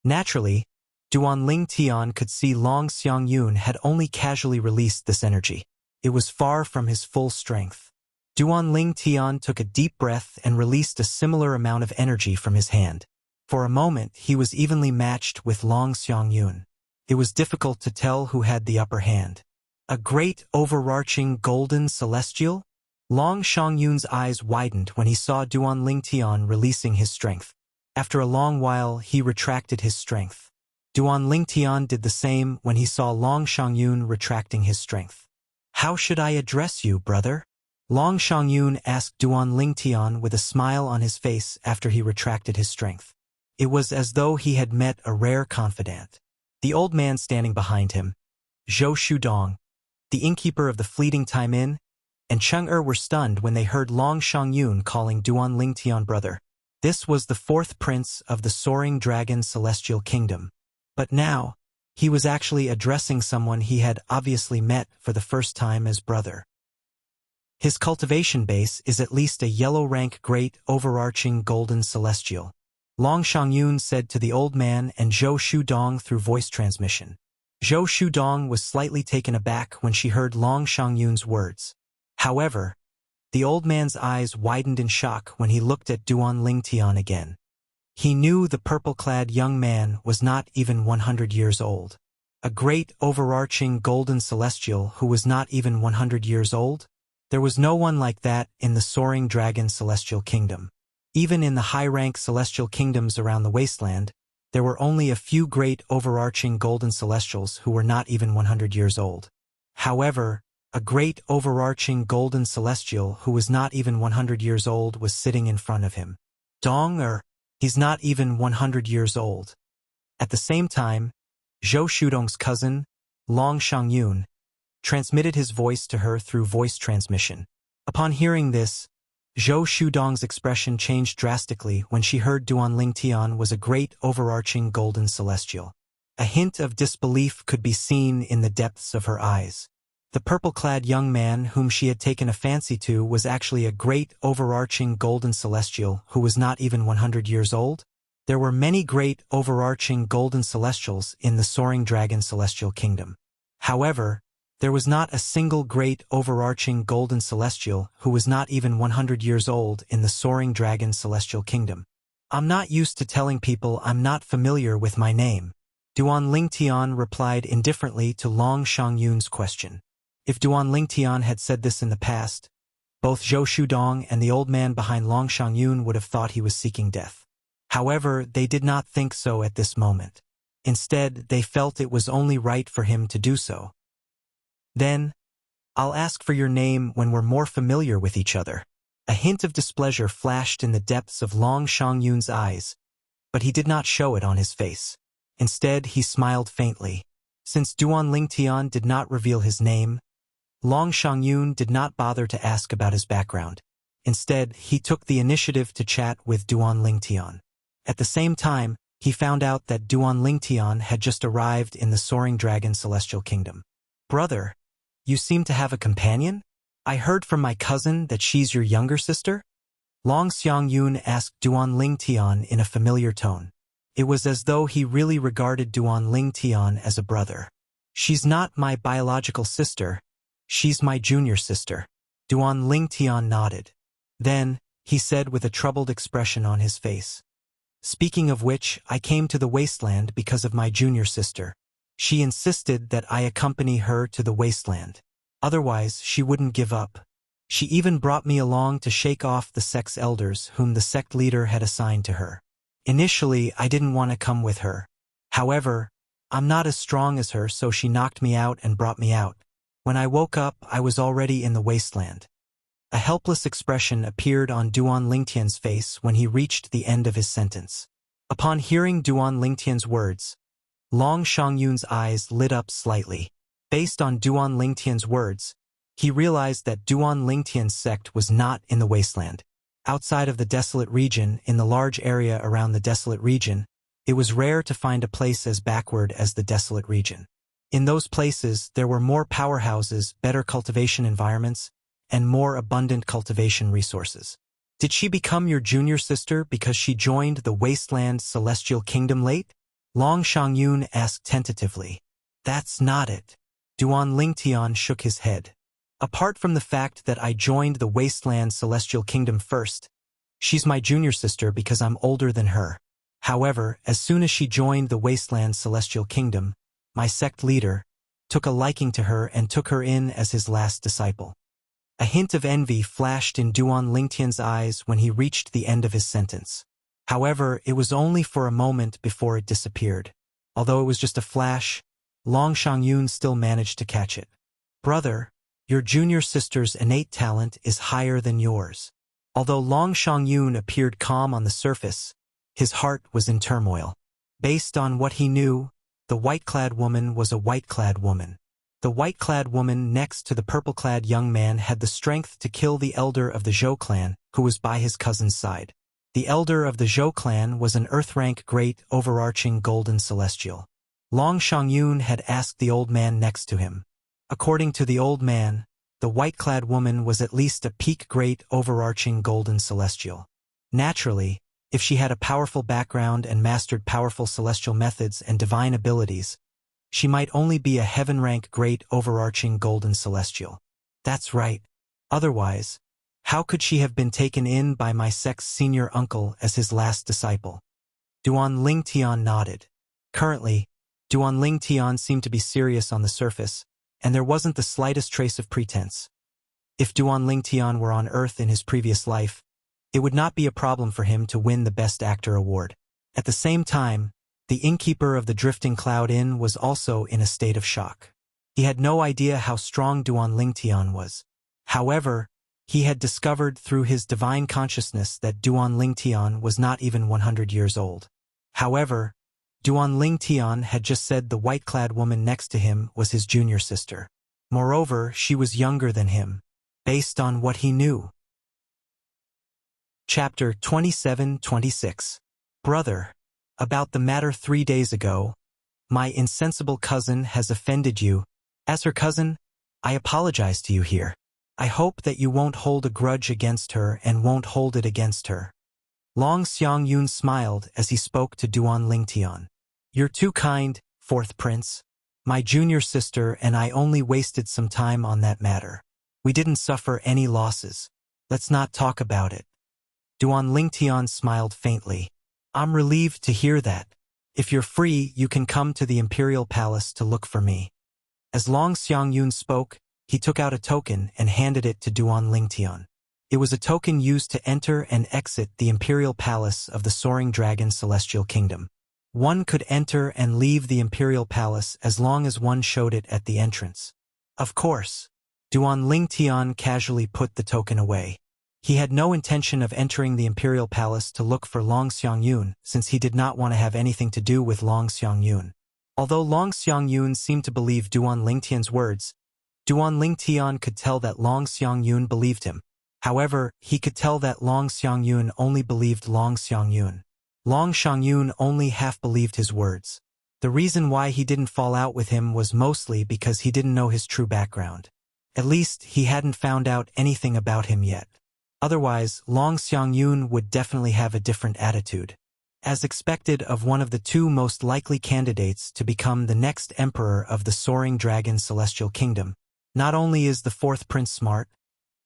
Naturally, Duanling Tian could see Long Xiangyun had only casually released this energy. It was far from his full strength. Duanling Tian took a deep breath and released a similar amount of energy from his hand. For a moment, he was evenly matched with Long Xiangyun. It was difficult to tell who had the upper hand. A great overarching golden celestial? Long Xiangyun's eyes widened when he saw Duanling Tian releasing his strength. After a long while, he retracted his strength. Duanling Tian did the same when he saw Long Xiangyun retracting his strength. How should I address you, brother? Long Xiangyun asked Duanling Tian with a smile on his face after he retracted his strength. It was as though he had met a rare confidant. The old man standing behind him, Zhou Shudong, the innkeeper of the Fleeting Time Inn, and Cheng were stunned when they heard Long Xiangyun calling Duanling Tian brother. This was the fourth prince of the Soaring Dragon Celestial Kingdom. But now, he was actually addressing someone he had obviously met for the first time as brother. His cultivation base is at least a yellow-rank great overarching golden celestial. Long Xiangyun said to the old man and Zhou Shudong through voice transmission. Zhou Shudong was slightly taken aback when she heard Long Xiangyun's words. However, the old man's eyes widened in shock when he looked at Duanling Tian again. He knew the purple-clad young man was not even 100 years old. A great overarching golden celestial who was not even 100 years old? There was no one like that in the Soaring Dragon Celestial Kingdom. Even in the high-rank celestial kingdoms around the wasteland, there were only a few great overarching golden celestials who were not even 100 years old. However, a great overarching golden celestial who was not even 100 years old was sitting in front of him. He's not even 100 years old. At the same time, Zhou Shudong's cousin, Long Shangyun, transmitted his voice to her through voice transmission. Upon hearing this, Zhou Shudong's expression changed drastically when she heard Duan Lingtian was a great overarching golden celestial. A hint of disbelief could be seen in the depths of her eyes. The purple-clad young man whom she had taken a fancy to was actually a great overarching golden celestial who was not even 100 years old. There were many great overarching golden celestials in the Soaring Dragon Celestial Kingdom. However, there was not a single great overarching golden celestial who was not even 100 years old in the Soaring Dragon Celestial Kingdom. I'm not used to telling people I'm not familiar with my name. Duan Lingtian replied indifferently to Long Shangyun's question. If Duan Lingtian had said this in the past, both Zhou Shudong and the old man behind Long Shangyun would have thought he was seeking death. However, they did not think so at this moment. Instead, they felt it was only right for him to do so. Then, I'll ask for your name when we're more familiar with each other. A hint of displeasure flashed in the depths of Long Shangyun's eyes, but he did not show it on his face. Instead, he smiled faintly. Since Duan Lingtian did not reveal his name, Long Shangyun did not bother to ask about his background. Instead, he took the initiative to chat with Duan Lingtian. At the same time, he found out that Duan Lingtian had just arrived in the Soaring Dragon Celestial Kingdom. Brother, you seem to have a companion? I heard from my cousin that she's your younger sister? Long Xiangyun asked Duan Lingtian in a familiar tone. It was as though he really regarded Duan Lingtian as a brother. She's not my biological sister. She's my junior sister. Duan Lingtian nodded. Then, he said with a troubled expression on his face. Speaking of which, I came to the wasteland because of my junior sister. She insisted that I accompany her to the wasteland. Otherwise, she wouldn't give up. She even brought me along to shake off the sect's elders whom the sect leader had assigned to her. Initially, I didn't want to come with her. However, I'm not as strong as her, so she knocked me out and brought me out. When I woke up, I was already in the wasteland. A helpless expression appeared on Duan Lingtian's face when he reached the end of his sentence. Upon hearing Duan Lingtian's words, Long Shangyun's eyes lit up slightly. Based on Duan Lingtian's words, he realized that Duan Lingtian's sect was not in the wasteland. Outside of the desolate region, in the large area around the desolate region, it was rare to find a place as backward as the desolate region. In those places, there were more powerhouses, better cultivation environments, and more abundant cultivation resources. Did she become your junior sister because she joined the Wasteland Celestial Kingdom late? Long Shangyun asked tentatively. That's not it. Duan Lingtian shook his head. Apart from the fact that I joined the Wasteland Celestial Kingdom first, she's my junior sister because I'm older than her. However, as soon as she joined the Wasteland Celestial Kingdom, my sect leader took a liking to her and took her in as his last disciple. A hint of envy flashed in Duan Lingtian's eyes when he reached the end of his sentence. However, it was only for a moment before it disappeared. Although it was just a flash, Long Shangyun still managed to catch it. Brother, your junior sister's innate talent is higher than yours. Although Long Shangyun appeared calm on the surface, his heart was in turmoil. Based on what he knew, the white-clad woman was a white-clad woman. The white-clad woman next to the purple-clad young man had the strength to kill the elder of the Zhou clan, who was by his cousin's side. The elder of the Zhou clan was an Earth-rank great overarching golden celestial. Long Shangyun had asked the old man next to him. According to the old man, the white-clad woman was at least a peak great overarching golden celestial. Naturally, if she had a powerful background and mastered powerful celestial methods and divine abilities, she might only be a heaven-rank great overarching golden celestial. That's right. Otherwise, how could she have been taken in by my sect's senior uncle as his last disciple? Duan Lingtian nodded. Currently, Duan Lingtian seemed to be serious on the surface, and there wasn't the slightest trace of pretense. If Duan Lingtian were on Earth in his previous life, it would not be a problem for him to win the Best Actor award. At the same time, The innkeeper of the Drifting Cloud Inn was also in a state of shock. He had no idea how strong Duan Lingtian was. However, he had discovered through his divine consciousness that Duan Lingtian was not even 100 years old. However, Duan Lingtian had just said the white-clad woman next to him was his junior sister. Moreover, she was younger than him, based on what he knew. Chapter 27-26. Brother, about the matter 3 days ago, my insensible cousin has offended you. As her cousin, I apologize to you here. I hope that you won't hold a grudge against her and won't hold it against her. Long Xiangyun smiled as he spoke to Duan Lingtian. You're too kind, fourth prince. My junior sister and I only wasted some time on that matter. We didn't suffer any losses. Let's not talk about it. Duan Lingtian smiled faintly. I'm relieved to hear that. If you're free, you can come to the Imperial Palace to look for me. As Long Xiangyun spoke, he took out a token and handed it to Duan Lingtian. It was a token used to enter and exit the Imperial Palace of the Soaring Dragon Celestial Kingdom. One could enter and leave the Imperial Palace as long as one showed it at the entrance. Of course. Duan Lingtian casually put the token away. He had no intention of entering the Imperial Palace to look for Long Xiangyun, since he did not want to have anything to do with Long Xiangyun. Although Long Xiangyun seemed to believe Duan Lingtian's words, Duan Lingtian could tell that Long Xiangyun believed him. However, he could tell that Long Xiangyun only believed Long Xiangyun. Long Xiangyun only half believed his words. The reason why he didn't fall out with him was mostly because he didn't know his true background. At least, he hadn't found out anything about him yet. Otherwise, Long Xiangyun would definitely have a different attitude. As expected of one of the two most likely candidates to become the next emperor of the Soaring Dragon Celestial Kingdom, not only is the fourth prince smart,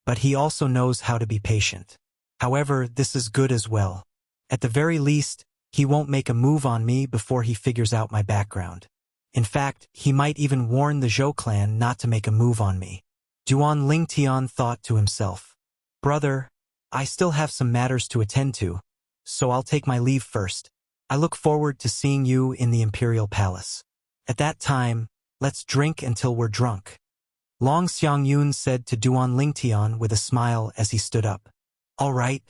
but he also knows how to be patient. However, this is good as well. At the very least, he won't make a move on me before he figures out my background. In fact, he might even warn the Zhou clan not to make a move on me. Duan Lingtian thought to himself. Brother, I still have some matters to attend to, so I'll take my leave first. I look forward to seeing you in the Imperial Palace. At that time, let's drink until we're drunk. Long Xiangyun said to Duan Lingtian with a smile as he stood up. All right.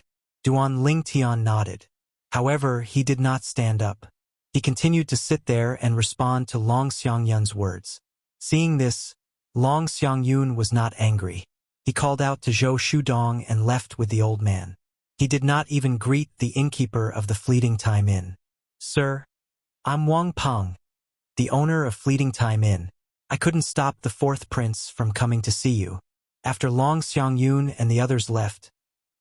Duan Lingtian nodded. However, he did not stand up. He continued to sit there and respond to Long Xiangyun's words. Seeing this, Long Xiangyun was not angry. He called out to Zhou Shudong and left with the old man. He did not even greet the innkeeper of the Fleeting Time Inn. Sir, I'm Wang Peng, the owner of Fleeting Time Inn. I couldn't stop the fourth prince from coming to see you. After Long Xiangyun and the others left,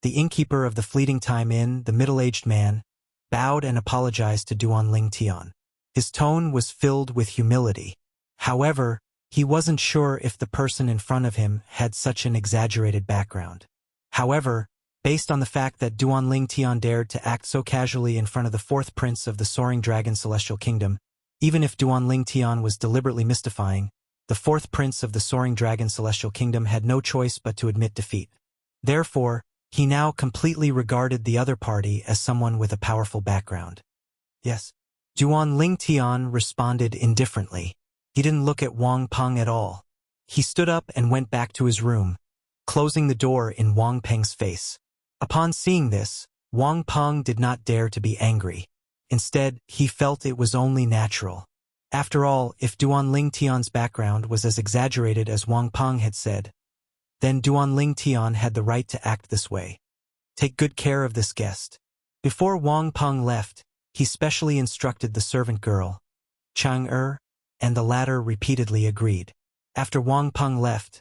the innkeeper of the Fleeting Time Inn, the middle-aged man, bowed and apologized to Duan Lingtian. His tone was filled with humility. However, he wasn't sure if the person in front of him had such an exaggerated background. However, based on the fact that Duan Lingtian dared to act so casually in front of the fourth prince of the Soaring Dragon Celestial Kingdom, even if Duan Lingtian was deliberately mystifying, the fourth prince of the Soaring Dragon Celestial Kingdom had no choice but to admit defeat. Therefore, he now completely regarded the other party as someone with a powerful background. Yes. Duan Lingtian responded indifferently. He didn't look at Wang Peng at all. He stood up and went back to his room, closing the door in Wang Peng's face. Upon seeing this, Wang Peng did not dare to be angry. Instead, he felt it was only natural. After all, if Duan Lingtian's background was as exaggerated as Wang Peng had said, then Duan Lingtian had the right to act this way. Take good care of this guest. Before Wang Peng left, he specially instructed the servant girl, Chang'er, and the latter repeatedly agreed. After Wang Peng left,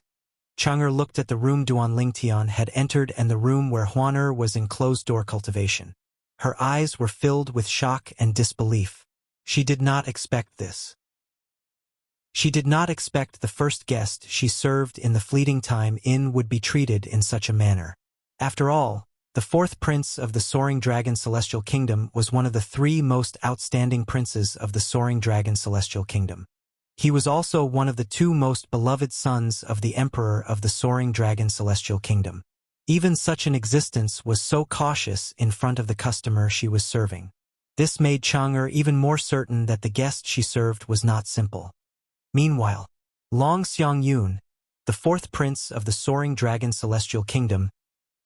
Chang'er looked at the room Duan Lingtian had entered and the room where Huaner was in closed-door cultivation. Her eyes were filled with shock and disbelief. She did not expect this. She did not expect the first guest she served in the Fleeting Time Inn would be treated in such a manner. After all, the fourth prince of the Soaring Dragon Celestial Kingdom was one of the 3 most outstanding princes of the Soaring Dragon Celestial Kingdom. He was also one of the 2 most beloved sons of the Emperor of the Soaring Dragon Celestial Kingdom. Even such an existence was so cautious in front of the customer she was serving. This made Chang'er even more certain that the guest she served was not simple. Meanwhile, Long Xiangyun, the fourth prince of the Soaring Dragon Celestial Kingdom,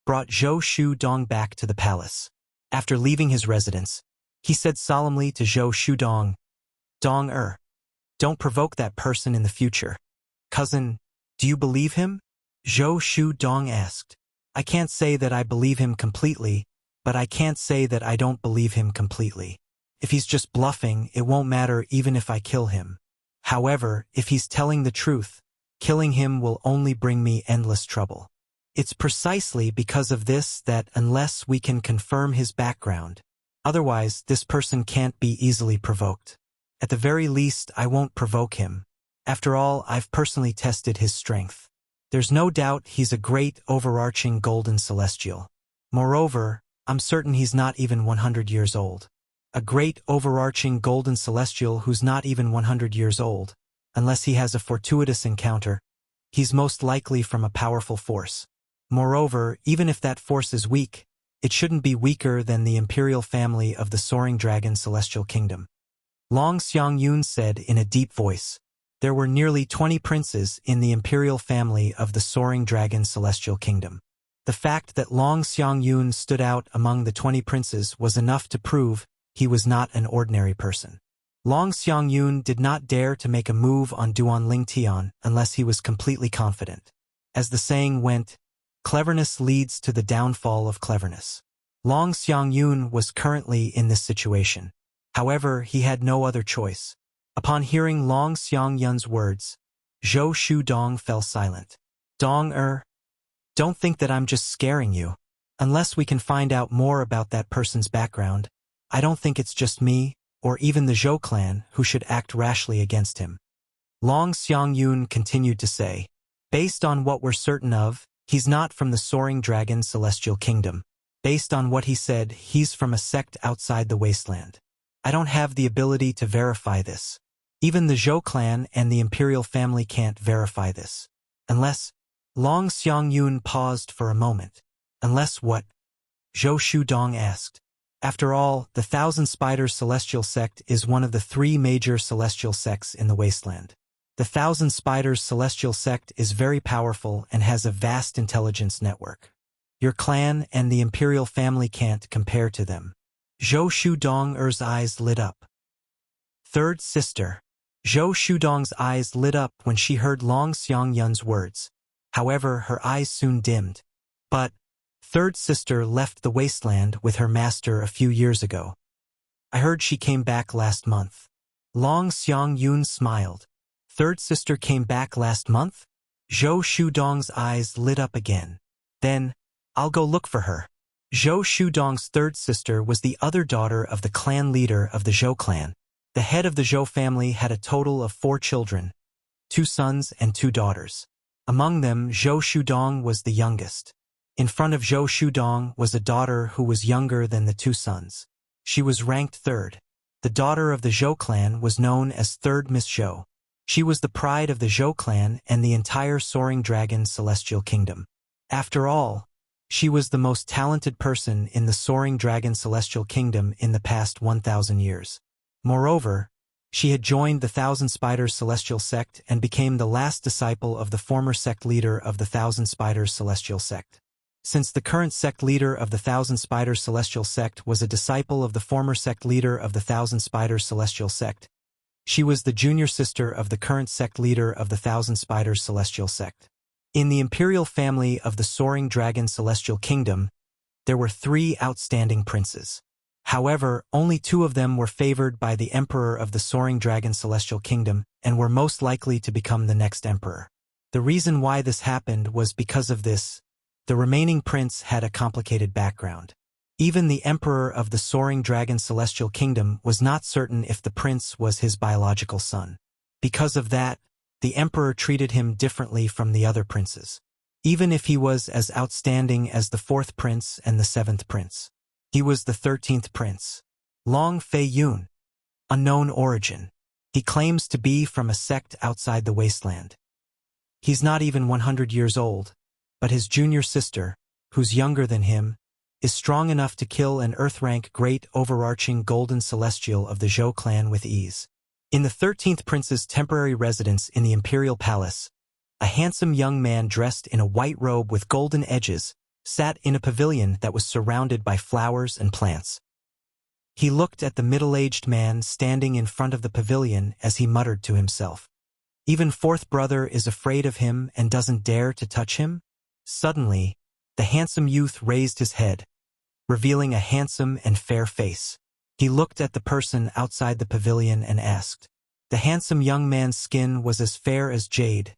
brought Zhou Shudong back to the palace. After leaving his residence, he said solemnly to Zhou Shudong, "Dong-er, don't provoke that person in the future. Cousin, do you believe him?" Zhou Shudong asked. "I can't say that I believe him completely, but I can't say that I don't believe him completely. If he's just bluffing, it won't matter even if I kill him. However, if he's telling the truth, killing him will only bring me endless trouble. It's precisely because of this that unless we can confirm his background, otherwise this person can't be easily provoked. At the very least, I won't provoke him. After all, I've personally tested his strength. There's no doubt he's a great overarching golden celestial. Moreover, I'm certain he's not even 100 years old. A great overarching golden celestial who's not even 100 years old, unless he has a fortuitous encounter, he's most likely from a powerful force. Moreover, even if that force is weak, it shouldn't be weaker than the imperial family of the Soaring Dragon Celestial Kingdom." Long Xiangyun said in a deep voice. There were nearly 20 princes in the imperial family of the Soaring Dragon Celestial Kingdom. The fact that Long Xiangyun stood out among the 20 princes was enough to prove he was not an ordinary person. Long Xiangyun did not dare to make a move on Duanling Tian unless he was completely confident. As the saying went, cleverness leads to the downfall of cleverness. Long Xiangyun was currently in this situation. However, he had no other choice. Upon hearing Long Xiangyun's words, Zhou Shudong fell silent. "Dong-er, don't think that I'm just scaring you. Unless we can find out more about that person's background, I don't think it's just me, or even the Zhou clan, who should act rashly against him." Long Xiangyun continued to say, "Based on what we're certain of, he's not from the Soaring Dragon Celestial Kingdom. Based on what he said, he's from a sect outside the wasteland. I don't have the ability to verify this. Even the Zhou clan and the imperial family can't verify this. Unless—" Long Xiangyun paused for a moment. "Unless what?" Zhou Shudong asked. After all, the Thousand Spiders Celestial Sect is one of the 3 major celestial sects in the wasteland. The Thousand Spiders Celestial Sect is very powerful and has a vast intelligence network. Your clan and the imperial family can't compare to them. Zhou Shudong's eyes lit up. Third sister. Zhou Shudong's eyes lit up when she heard Long Xiangyun's words. However, her eyes soon dimmed. "But third sister left the wasteland with her master a few years ago. I heard she came back last month." Long Xiangyun smiled. "Third sister came back last month?" Zhou Shudong's eyes lit up again. "Then, I'll go look for her." Zhou Shudong's third sister was the other daughter of the clan leader of the Zhou clan. The head of the Zhou family had a total of 4 children, 2 sons and 2 daughters. Among them, Zhou Shudong was the youngest. In front of Zhou Shudong was a daughter who was younger than the 2 sons. She was ranked 3rd. The daughter of the Zhou clan was known as 3rd Miss Zhou. She was the pride of the Zhou clan and the entire Soaring Dragon Celestial Kingdom. After all, she was the most talented person in the Soaring Dragon Celestial Kingdom in the past 1,000 years. Moreover, she had joined the Thousand Spiders Celestial Sect and became the last disciple of the former sect leader of the Thousand Spiders Celestial Sect. Since the current sect leader of the Thousand Spiders Celestial Sect was a disciple of the former sect leader of the Thousand Spiders Celestial Sect, she was the junior sister of the current sect leader of the Thousand Spiders Celestial Sect. In the imperial family of the Soaring Dragon Celestial Kingdom, there were 3 outstanding princes. However, only 2 of them were favored by the emperor of the Soaring Dragon Celestial Kingdom and were most likely to become the next emperor. The reason why this happened was because of this. The remaining prince had a complicated background. Even the emperor of the Soaring Dragon Celestial Kingdom was not certain if the prince was his biological son. Because of that, the emperor treated him differently from the other princes. Even if he was as outstanding as the 4th prince and the 7th prince. He was the 13th prince. Long Fei Yun. Unknown origin. He claims to be from a sect outside the wasteland. He's not even 100 years old, but his junior sister, who's younger than him, is strong enough to kill an Earth-rank great overarching golden celestial of the Zhou clan with ease. In the 13th prince's temporary residence in the imperial palace, a handsome young man dressed in a white robe with golden edges sat in a pavilion that was surrounded by flowers and plants. He looked at the middle-aged man standing in front of the pavilion as he muttered to himself. Even fourth brother is afraid of him and doesn't dare to touch him? Suddenly, the handsome youth raised his head, revealing a handsome and fair face. He looked at the person outside the pavilion and asked. The handsome young man's skin was as fair as jade,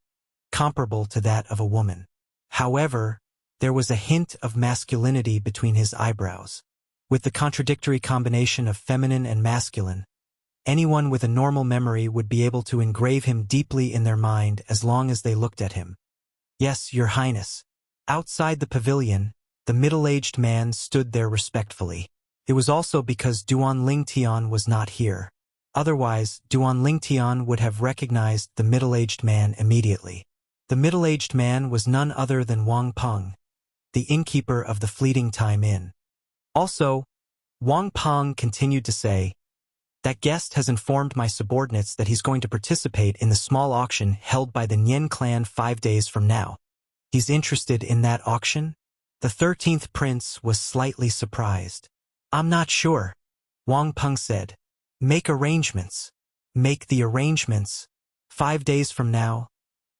comparable to that of a woman. However, there was a hint of masculinity between his eyebrows. With the contradictory combination of feminine and masculine, anyone with a normal memory would be able to engrave him deeply in their mind as long as they looked at him. Yes, Your Highness. Outside the pavilion, the middle-aged man stood there respectfully. It was also because Duan Lingtian was not here. Otherwise, Duan Lingtian would have recognized the middle-aged man immediately. The middle-aged man was none other than Wang Peng, the innkeeper of the Fleeting Time Inn. Also, Wang Peng continued to say, "That guest has informed my subordinates that he's going to participate in the small auction held by the Nian clan 5 days from now. He's interested in that auction?" The 13th prince was slightly surprised. "I'm not sure," Wang Peng said. "Make arrangements. Make the arrangements. 5 days from now,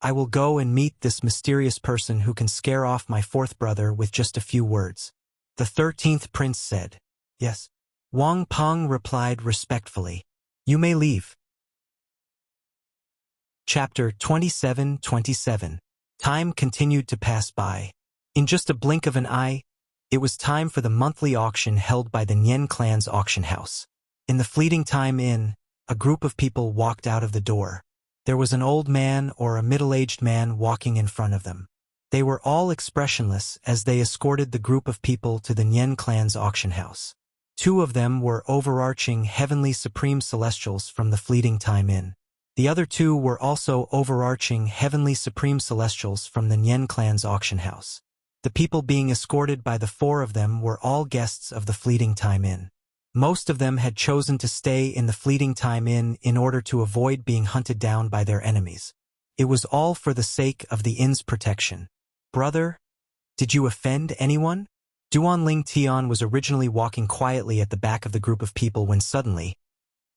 I will go and meet this mysterious person who can scare off my fourth brother with just a few words." The 13th prince said, "Yes." Wang Peng replied respectfully, "You may leave." Chapter 27:27. Time continued to pass by. In just a blink of an eye, it was time for the monthly auction held by the Nian clan's auction house. In the Fleeting Time Inn, a group of people walked out of the door. There was an old man or a middle-aged man walking in front of them. They were all expressionless as they escorted the group of people to the Nian clan's auction house. 2 of them were overarching heavenly supreme celestials from the Fleeting Time Inn. The other 2 were also overarching heavenly supreme celestials from the Nian clan's auction house. The people being escorted by the 4 of them were all guests of the Fleeting Time Inn. Most of them had chosen to stay in the Fleeting Time Inn in order to avoid being hunted down by their enemies. It was all for the sake of the inn's protection. "Brother, did you offend anyone?" Duan Lingtian was originally walking quietly at the back of the group of people when suddenly,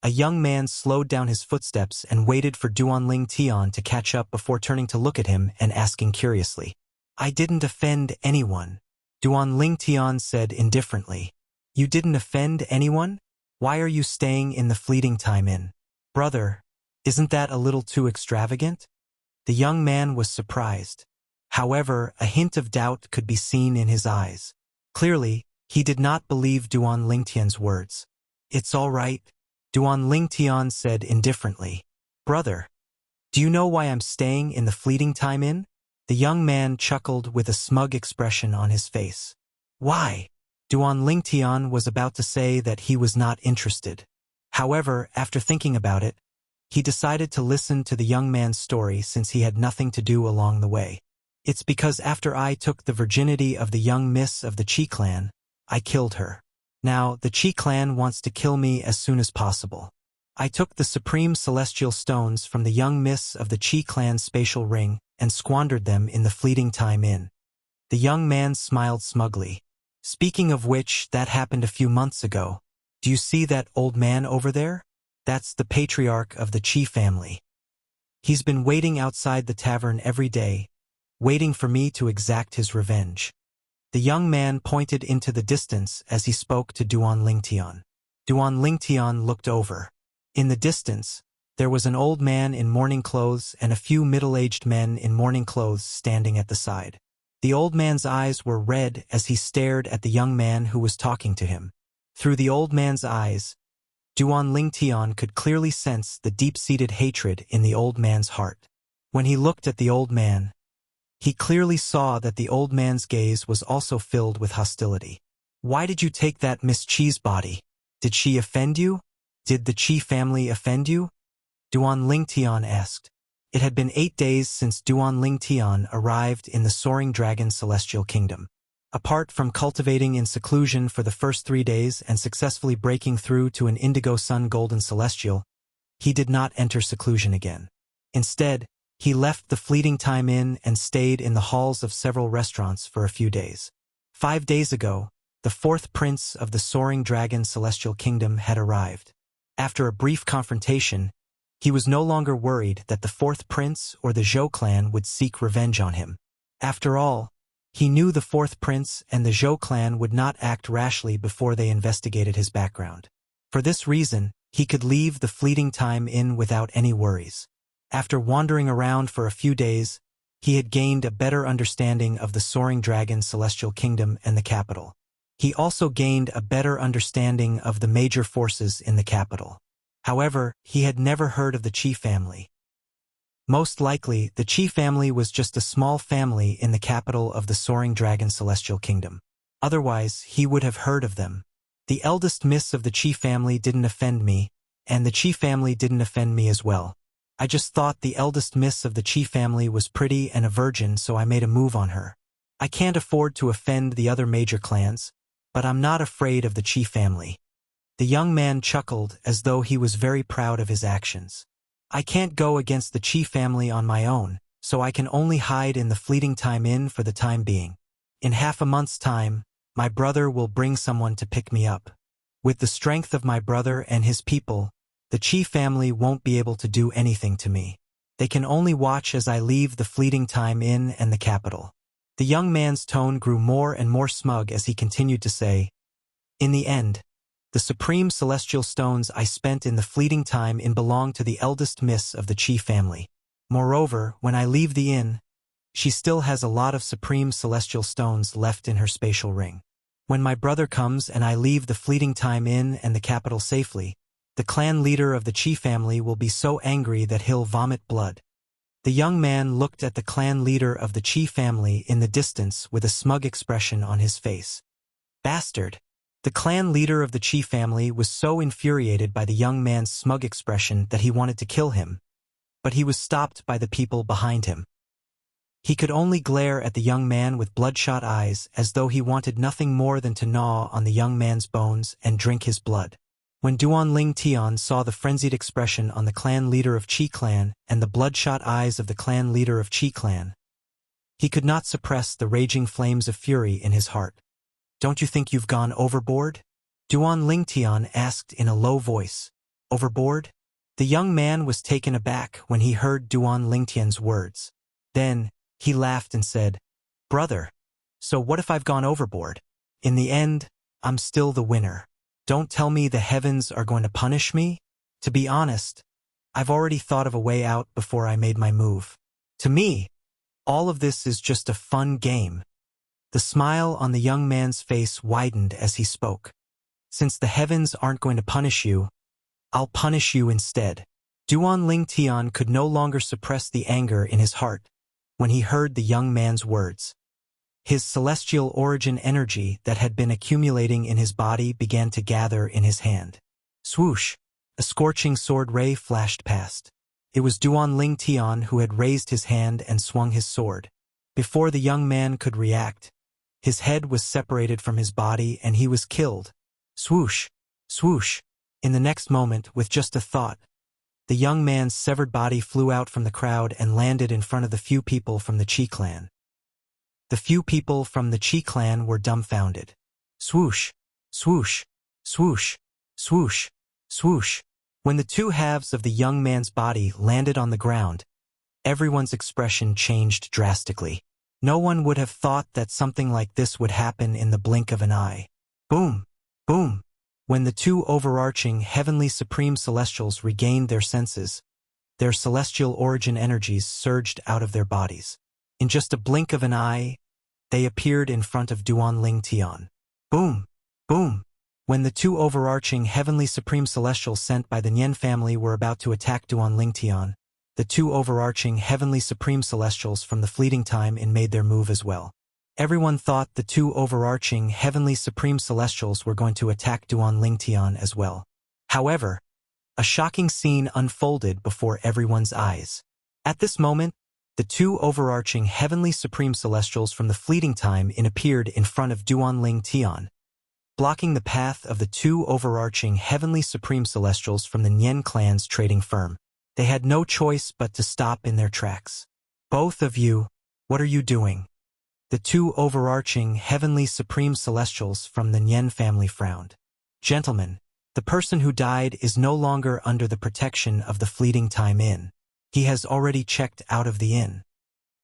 a young man slowed down his footsteps and waited for Duan Lingtian to catch up before turning to look at him and asking curiously. "I didn't offend anyone," Duan Lingtian said indifferently. "You didn't offend anyone? Why are you staying in the Fleeting Time Inn?" "Brother, isn't that a little too extravagant?" The young man was surprised. However, a hint of doubt could be seen in his eyes. Clearly, he did not believe Duan Lingtian's words. "It's all right," Duan Lingtian said indifferently. "Brother, do you know why I'm staying in the Fleeting Time Inn?" The young man chuckled with a smug expression on his face. "Why?" Duan Lingtian was about to say that he was not interested. However, after thinking about it, he decided to listen to the young man's story since he had nothing to do along the way. "It's because after I took the virginity of the young miss of the Qi clan, I killed her. Now, the Qi clan wants to kill me as soon as possible. I took the supreme celestial stones from the young miss of the Qi clan's spatial ring and squandered them in the Fleeting Time Inn." The young man smiled smugly. "Speaking of which, that happened a few months ago. Do you see that old man over there? That's the patriarch of the Qi family. He's been waiting outside the tavern every day, waiting for me to exact his revenge." The young man pointed into the distance as he spoke to Duan Lingtian. Duan Lingtian looked over. In the distance, there was an old man in mourning clothes and a few middle-aged men in mourning clothes standing at the side. The old man's eyes were red as he stared at the young man who was talking to him. Through the old man's eyes, Duan Lingtian could clearly sense the deep-seated hatred in the old man's heart. When he looked at the old man, he clearly saw that the old man's gaze was also filled with hostility. "Why did you take that Miss Qi's body? Did she offend you? Did the Qi family offend you?" Duan Lingtian asked. It had been 8 days since Duan Lingtian arrived in the Soaring Dragon Celestial Kingdom. Apart from cultivating in seclusion for the first 3 days and successfully breaking through to an indigo sun golden celestial, he did not enter seclusion again. Instead, he left the Fleeting Time Inn and stayed in the halls of several restaurants for a few days. 5 days ago, the fourth prince of the Soaring Dragon Celestial Kingdom had arrived. After a brief confrontation, he was no longer worried that the fourth prince or the Zhou clan would seek revenge on him. After all, he knew the fourth prince and the Zhou clan would not act rashly before they investigated his background. For this reason, he could leave the Fleeting Time Inn without any worries. After wandering around for a few days, he had gained a better understanding of the Soaring Dragon Celestial Kingdom and the capital. He also gained a better understanding of the major forces in the capital. However, he had never heard of the Qi family. Most likely, the Qi family was just a small family in the capital of the Soaring Dragon Celestial Kingdom. Otherwise, he would have heard of them. The eldest miss of the Qi family didn't offend me, and the Qi family didn't offend me as well. I just thought the eldest miss of the Qi family was pretty and a virgin, so I made a move on her. I can't afford to offend the other major clans, but I'm not afraid of the Qi family. The young man chuckled as though he was very proud of his actions. I can't go against the Qi family on my own, so I can only hide in the Fleeting Time Inn for the time being. In half a month's time, my brother will bring someone to pick me up. With the strength of my brother and his people, the Qi family won't be able to do anything to me. They can only watch as I leave the Fleeting Time Inn and the capital. The young man's tone grew more and more smug as he continued to say, "In the end, the supreme celestial stones I spent in the Fleeting Time Inn belong to the eldest miss of the Qi family. Moreover, when I leave the inn, she still has a lot of supreme celestial stones left in her spatial ring. When my brother comes and I leave the Fleeting Time Inn and the capital safely, the clan leader of the Qi family will be so angry that he'll vomit blood." The young man looked at the clan leader of the Qi family in the distance with a smug expression on his face. Bastard! The clan leader of the Qi family was so infuriated by the young man's smug expression that he wanted to kill him, but he was stopped by the people behind him. He could only glare at the young man with bloodshot eyes as though he wanted nothing more than to gnaw on the young man's bones and drink his blood. When Duanling Tian saw the frenzied expression on the clan leader of Qi clan and the bloodshot eyes of the clan leader of Qi clan, he could not suppress the raging flames of fury in his heart. "Don't you think you've gone overboard?" Duanling Tian asked in a low voice. "Overboard?" The young man was taken aback when he heard Duanling Tian's words. Then, he laughed and said, "Brother, so what if I've gone overboard? In the end, I'm still the winner. Don't tell me the heavens are going to punish me? To be honest, I've already thought of a way out before I made my move. To me, all of this is just a fun game." The smile on the young man's face widened as he spoke. "Since the heavens aren't going to punish you, I'll punish you instead." Duanling Tian could no longer suppress the anger in his heart when he heard the young man's words. His celestial origin energy that had been accumulating in his body began to gather in his hand. Swoosh! A scorching sword ray flashed past. It was Duanling Tian who had raised his hand and swung his sword. Before the young man could react, his head was separated from his body and he was killed. Swoosh! Swoosh! In the next moment, with just a thought, the young man's severed body flew out from the crowd and landed in front of the few people from the Qi clan. The few people from the Qi clan were dumbfounded. Swoosh! Swoosh! Swoosh! Swoosh! Swoosh! When the two halves of the young man's body landed on the ground, everyone's expression changed drastically. No one would have thought that something like this would happen in the blink of an eye. Boom! Boom! When the two overarching heavenly supreme celestials regained their senses, their celestial origin energies surged out of their bodies. In just a blink of an eye, they appeared in front of Duanling Tian. Boom! Boom! When the two overarching heavenly supreme celestials sent by the Nian family were about to attack Duanling Tian, the two overarching heavenly supreme celestials from the Fleeting Time Inn made their move as well. Everyone thought the two overarching heavenly supreme celestials were going to attack Duanling Tian as well. However, a shocking scene unfolded before everyone's eyes. At this moment, the two overarching heavenly supreme celestials from the fleeting time in appeared in front of Duanling Tian, blocking the path of the two overarching heavenly supreme celestials from the Nian clan's trading firm. They had no choice but to stop in their tracks. Both of you, what are you doing? The two overarching heavenly supreme celestials from the Nian family frowned. Gentlemen, the person who died is no longer under the protection of the fleeting time inn. He has already checked out of the inn.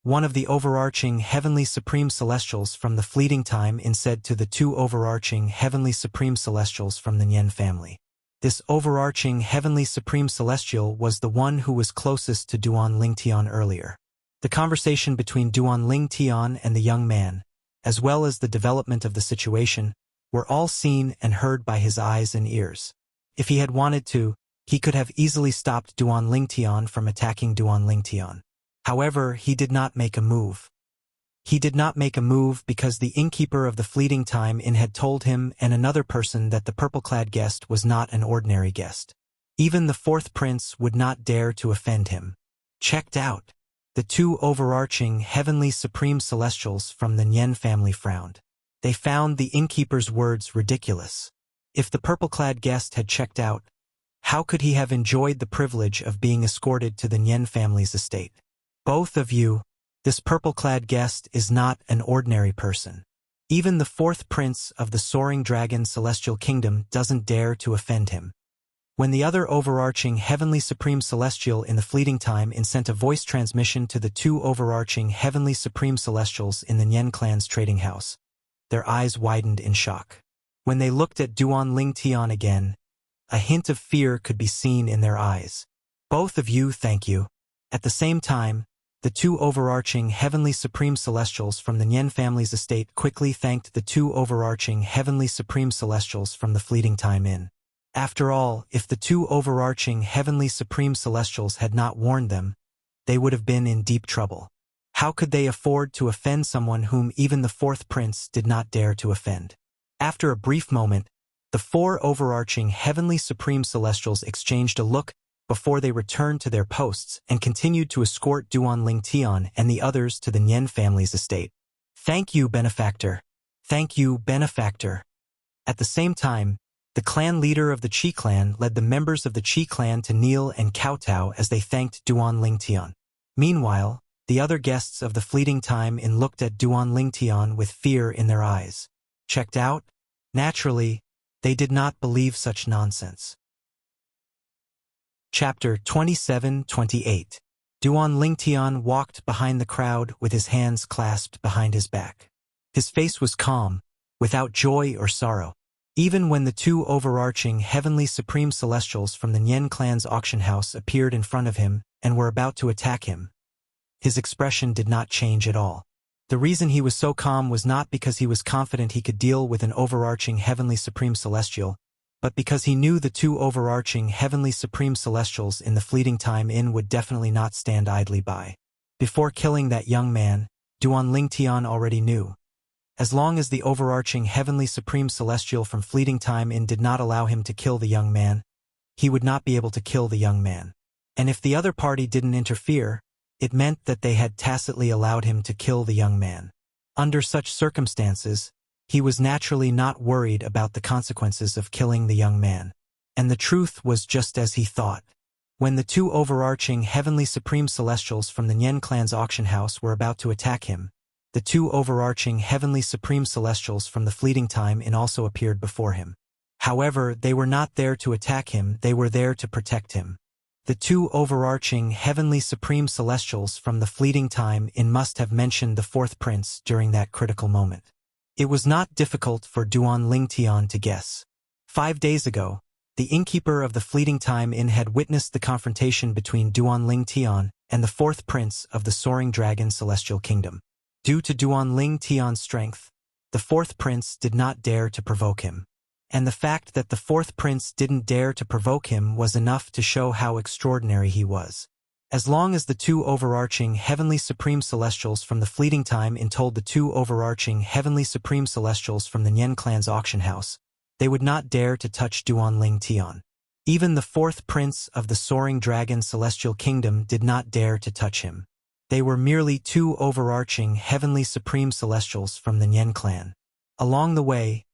One of the overarching heavenly supreme celestials from the fleeting time inn said to the two overarching heavenly supreme celestials from the Nian family. This overarching heavenly supreme celestial was the one who was closest to Duanling Tian earlier. The conversation between Duanling Tian and the young man, as well as the development of the situation, were all seen and heard by his eyes and ears. If he had wanted to, he could have easily stopped Duanling Tian from attacking Duanling Tian. However, he did not make a move. He did not make a move because the innkeeper of the fleeting time inn had told him and another person that the purple-clad guest was not an ordinary guest. Even the fourth prince would not dare to offend him. Checked out. The two overarching heavenly supreme celestials from the Nian family frowned. They found the innkeeper's words ridiculous. If the purple-clad guest had checked out, how could he have enjoyed the privilege of being escorted to the Nian family's estate? Both of you, this purple-clad guest is not an ordinary person. Even the fourth prince of the Soaring Dragon Celestial Kingdom doesn't dare to offend him. When the other overarching heavenly supreme celestial in the fleeting time sent a voice transmission to the two overarching heavenly supreme celestials in the Nian clan's trading house, their eyes widened in shock. When they looked at Duanling Tian again, a hint of fear could be seen in their eyes. Both of you, thank you. At the same time, the two overarching heavenly supreme celestials from the Nian family's estate quickly thanked the two overarching heavenly supreme celestials from the fleeting time inn. After all, if the two overarching heavenly supreme celestials had not warned them, they would have been in deep trouble. How could they afford to offend someone whom even the fourth prince did not dare to offend? After a brief moment, the four overarching heavenly supreme celestials exchanged a look before they returned to their posts and continued to escort Duanling Tian and the others to the Nian family's estate. Thank you, benefactor. Thank you, benefactor. At the same time, the clan leader of the Qi clan led the members of the Qi clan to kneel and kowtow as they thanked Duanling Tian. Meanwhile, the other guests of the fleeting time inn looked at Duanling Tian with fear in their eyes. Checked out? Naturally, they did not believe such nonsense. Chapter 27-28. Duanling Tian walked behind the crowd with his hands clasped behind his back. His face was calm, without joy or sorrow. Even when the two overarching heavenly supreme celestials from the Nian clan's auction house appeared in front of him and were about to attack him, his expression did not change at all. The reason he was so calm was not because he was confident he could deal with an overarching heavenly supreme celestial, but because he knew the two overarching heavenly supreme celestials in the fleeting time inn would definitely not stand idly by. Before killing that young man, Duanling Tian already knew. As long as the overarching heavenly supreme celestial from fleeting time inn did not allow him to kill the young man, he would not be able to kill the young man. And if the other party didn't interfere, it meant that they had tacitly allowed him to kill the young man. Under such circumstances, he was naturally not worried about the consequences of killing the young man. And the truth was just as he thought. When the two overarching heavenly supreme celestials from the Nian clan's auction house were about to attack him, the two overarching heavenly supreme celestials from the fleeting time inn also appeared before him. However, they were not there to attack him, they were there to protect him. The two overarching heavenly supreme celestials from the fleeting time inn must have mentioned the fourth prince during that critical moment. It was not difficult for Duanling Tian to guess. 5 days ago, the innkeeper of the fleeting time inn had witnessed the confrontation between Duanling Tian and the fourth prince of the Soaring Dragon Celestial Kingdom. Due to Duanling Tian's strength, the fourth prince did not dare to provoke him. And the fact that the fourth prince didn't dare to provoke him was enough to show how extraordinary he was. As long as the two overarching heavenly supreme celestials from the fleeting time inn told the two overarching heavenly supreme celestials from the Nian clan's auction house, they would not dare to touch Duanling Tian. Even the fourth prince of the Soaring Dragon Celestial Kingdom did not dare to touch him. They were merely two overarching heavenly supreme celestials from the Nyen clan. Along the way,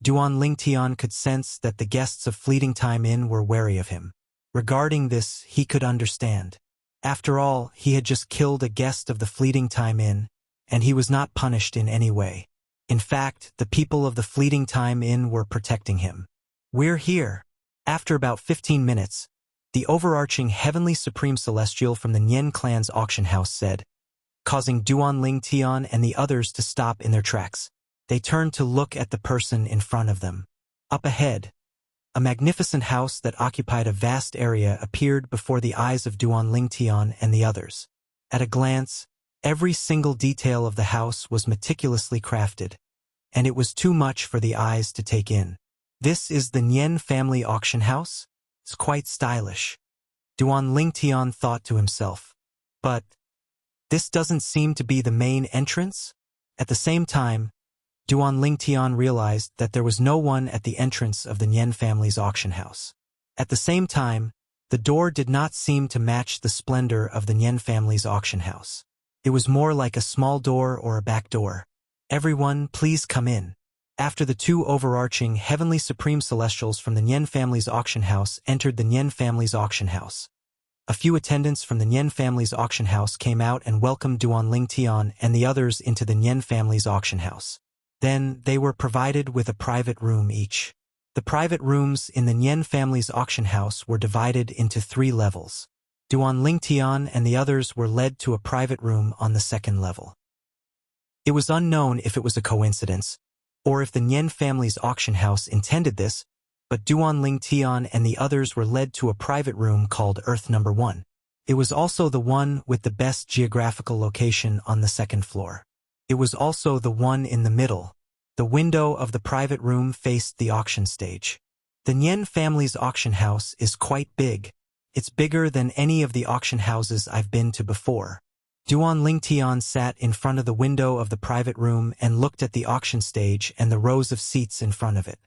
Duan Lingtian could sense that the guests of Fleeting Time Inn were wary of him. Regarding this, he could understand. After all, he had just killed a guest of the Fleeting Time Inn, and he was not punished in any way. In fact, the people of the Fleeting Time Inn were protecting him. "We're here." After about 15 minutes, the overarching heavenly supreme celestial from the Nyen clan's auction house said, causing Duan Lingtian and the others to stop in their tracks. They turned to look at the person in front of them. Up ahead, a magnificent house that occupied a vast area appeared before the eyes of Duan Lingtian and the others. At a glance, every single detail of the house was meticulously crafted, and it was too much for the eyes to take in. "This is the Nyen family auction house? It's quite stylish," Duan Lingtian thought to himself. But this doesn't seem to be the main entrance? At the same time, Duan Lingtian realized that there was no one at the entrance of the Nyen family's auction house. At the same time, the door did not seem to match the splendor of the Nyen family's auction house. It was more like a small door or a back door. "Everyone, please come in." After the two overarching heavenly supreme celestials from the Nyen family's auction house entered the Nyen family's auction house, a few attendants from the Nyen family's auction house came out and welcomed Duan Lingtian and the others into the Nyen family's auction house. Then they were provided with a private room each. The private rooms in the Nyen family's auction house were divided into 3 levels. Duan Lingtian and the others were led to a private room on the 2nd level. It was unknown if it was a coincidence, or if the Nyen family's auction house intended this, but Duan Lingtian and the others were led to a private room called Earth Number 1. It was also the one with the best geographical location on the 2nd floor. It was also the one in the middle. The window of the private room faced the auction stage. The Nyen family's auction house is quite big. It's bigger than any of the auction houses I've been to before. Duan Lingtian sat in front of the window of the private room and looked at the auction stage and the rows of seats in front of it.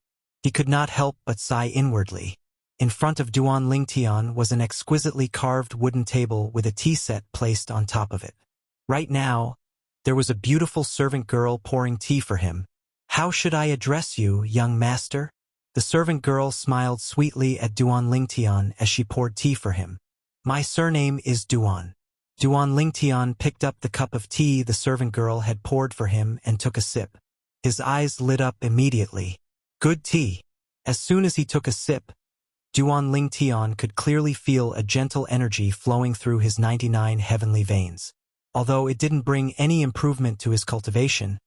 He could not help but sigh inwardly. In front of Duan Lingtian was an exquisitely carved wooden table with a tea set placed on top of it. Right now, there was a beautiful servant girl pouring tea for him. "How should I address you, young master?" The servant girl smiled sweetly at Duan Lingtian as she poured tea for him. "My surname is Duan." Duan Lingtian picked up the cup of tea the servant girl had poured for him and took a sip. His eyes lit up immediately. Good tea. As soon as he took a sip, Duan Lingtian could clearly feel a gentle energy flowing through his 99 heavenly veins. Although it didn't bring any improvement to his cultivation,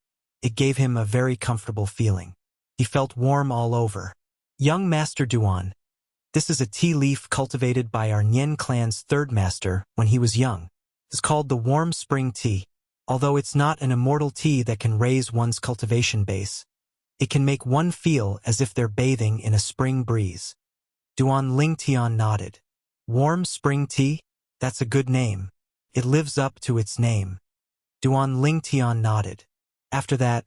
it gave him a very comfortable feeling. He felt warm all over. "Young Master Duan, this is a tea leaf cultivated by our Nyen clan's 3rd master when he was young. It's called the warm spring tea. Although it's not an immortal tea that can raise one's cultivation base, it can make one feel as if they're bathing in a spring breeze." Duan Lingtian nodded. "Warm spring tea? That's a good name. It lives up to its name." Duan Lingtian nodded. After that,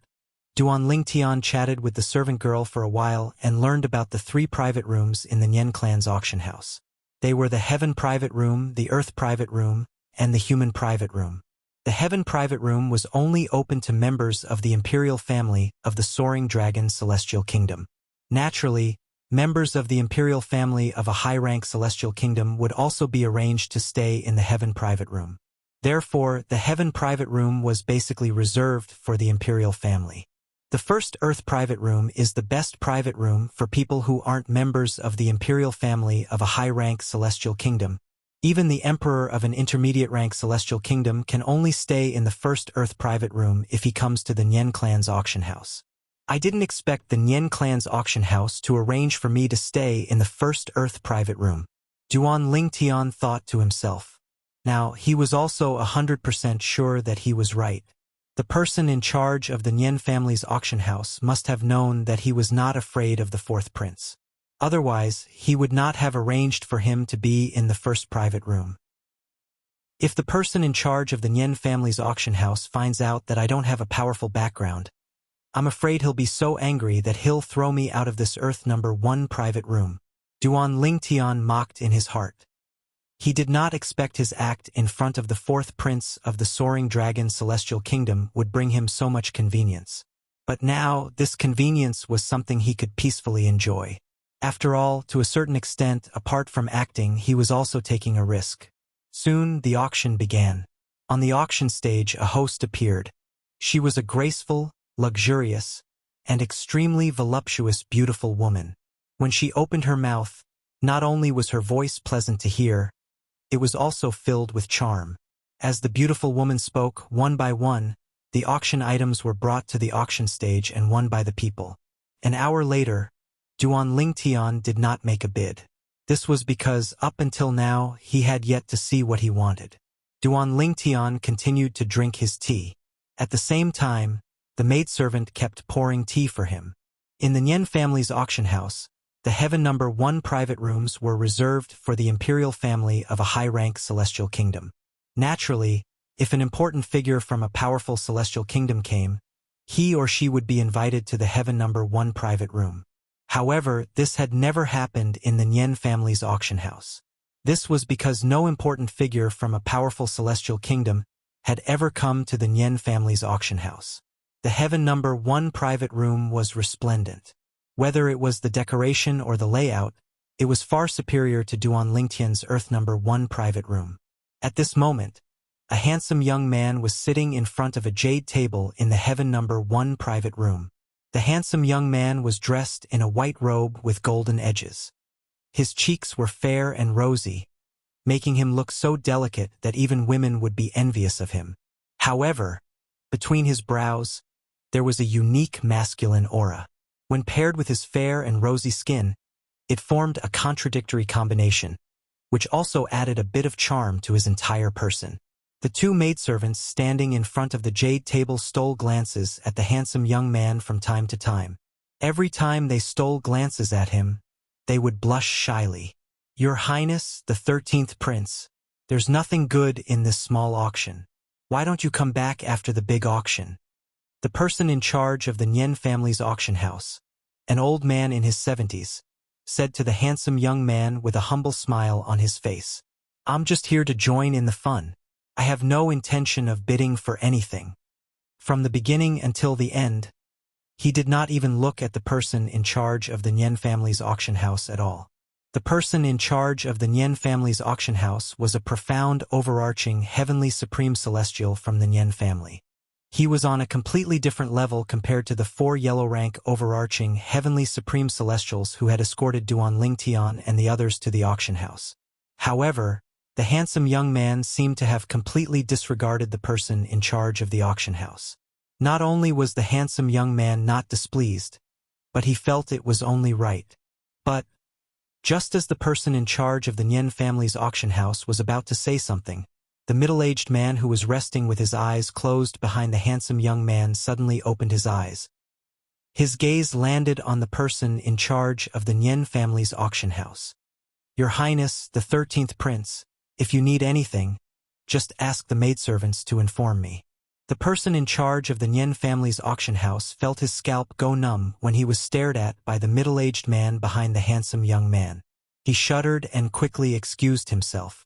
Duan Lingtian chatted with the servant girl for a while and learned about the 3 private rooms in the Nyen clan's auction house. They were the Heaven private room, the Earth private room, and the Human private room. The Heaven private room was only open to members of the imperial family of the Soaring Dragon Celestial Kingdom. Naturally, members of the imperial family of a high-rank celestial kingdom would also be arranged to stay in the Heaven private room. Therefore, the Heaven private room was basically reserved for the imperial family. The first Earth private room is the best private room for people who aren't members of the imperial family of a high-rank celestial kingdom. Even the emperor of an intermediate-rank celestial kingdom can only stay in the first Earth private room if he comes to the Nyen clan's auction house. I didn't expect the Nyen clan's auction house to arrange for me to stay in the first Earth private room, Duan Lingtian thought to himself. Now, he was also 100% sure that he was right. The person in charge of the Nyen family's auction house must have known that he was not afraid of the 4th prince. Otherwise, he would not have arranged for him to be in the first private room. If the person in charge of the Nyen family's auction house finds out that I don't have a powerful background, I'm afraid he'll be so angry that he'll throw me out of this Earth Number 1 private room, Duan Lingtian mocked in his heart. He did not expect his act in front of the fourth prince of the Soaring Dragon Celestial Kingdom would bring him so much convenience. But now, this convenience was something he could peacefully enjoy. After all, to a certain extent, apart from acting, he was also taking a risk. Soon, the auction began. On the auction stage, a host appeared. She was a graceful, luxurious, and extremely voluptuous beautiful woman. When she opened her mouth, not only was her voice pleasant to hear, it was also filled with charm. As the beautiful woman spoke, one by one, the auction items were brought to the auction stage and won by the people. An hour later, Duan Lingtian did not make a bid. This was because, up until now, he had yet to see what he wanted. Duan Lingtian continued to drink his tea. At the same time, the maidservant kept pouring tea for him. In the Nian family's auction house, the Heaven No. 1 private rooms were reserved for the imperial family of a high-rank celestial kingdom. Naturally, if an important figure from a powerful celestial kingdom came, he or she would be invited to the Heaven No. 1 private room. However, this had never happened in the Nian family's auction house. This was because no important figure from a powerful celestial kingdom had ever come to the Nian family's auction house. The Heaven No. 1 private room was resplendent. Whether it was the decoration or the layout, it was far superior to Duan Lingtian's Earth No. 1 private room. At this moment, a handsome young man was sitting in front of a jade table in the Heaven No. 1 private room. The handsome young man was dressed in a white robe with golden edges. His cheeks were fair and rosy, making him look so delicate that even women would be envious of him. However, between his brows, there was a unique masculine aura. When paired with his fair and rosy skin, it formed a contradictory combination, which also added a bit of charm to his entire person. The two maidservants standing in front of the jade table stole glances at the handsome young man from time to time. Every time they stole glances at him, they would blush shyly. "Your Highness, the 13th Prince, there's nothing good in this small auction. Why don't you come back after the big auction?" The person in charge of the Nian family's auction house, an old man in his 70s, said to the handsome young man with a humble smile on his face, "I'm just here to join in the fun. I have no intention of bidding for anything." From the beginning until the end, he did not even look at the person in charge of the Nian family's auction house at all. The person in charge of the Nian family's auction house was a profound, overarching, heavenly supreme celestial from the Nian family. He was on a completely different level compared to the 4 yellow-rank overarching, heavenly supreme celestials who had escorted Duan Lingtian and the others to the auction house. However, the handsome young man seemed to have completely disregarded the person in charge of the auction house. Not only was the handsome young man not displeased, but he felt it was only right. But, just as the person in charge of the Nian family's auction house was about to say something, the middle-aged man who was resting with his eyes closed behind the handsome young man suddenly opened his eyes. His gaze landed on the person in charge of the Nian family's auction house. "Your Highness, the 13th Prince, if you need anything, just ask the maidservants to inform me." The person in charge of the Nian family's auction house felt his scalp go numb when he was stared at by the middle-aged man behind the handsome young man. He shuddered and quickly excused himself.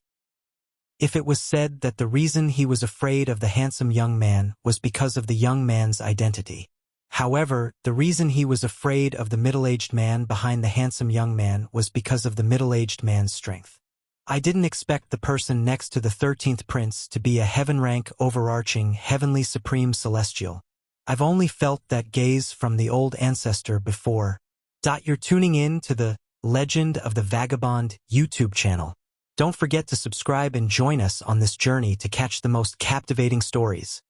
If it was said that the reason he was afraid of the handsome young man was because of the young man's identity. However, the reason he was afraid of the middle-aged man behind the handsome young man was because of the middle-aged man's strength. "I didn't expect the person next to the 13th Prince to be a heaven-rank overarching heavenly supreme celestial. I've only felt that gaze from the old ancestor before." You're tuning in to the Legend of the Vagabond YouTube channel. Don't forget to subscribe and join us on this journey to catch the most captivating stories.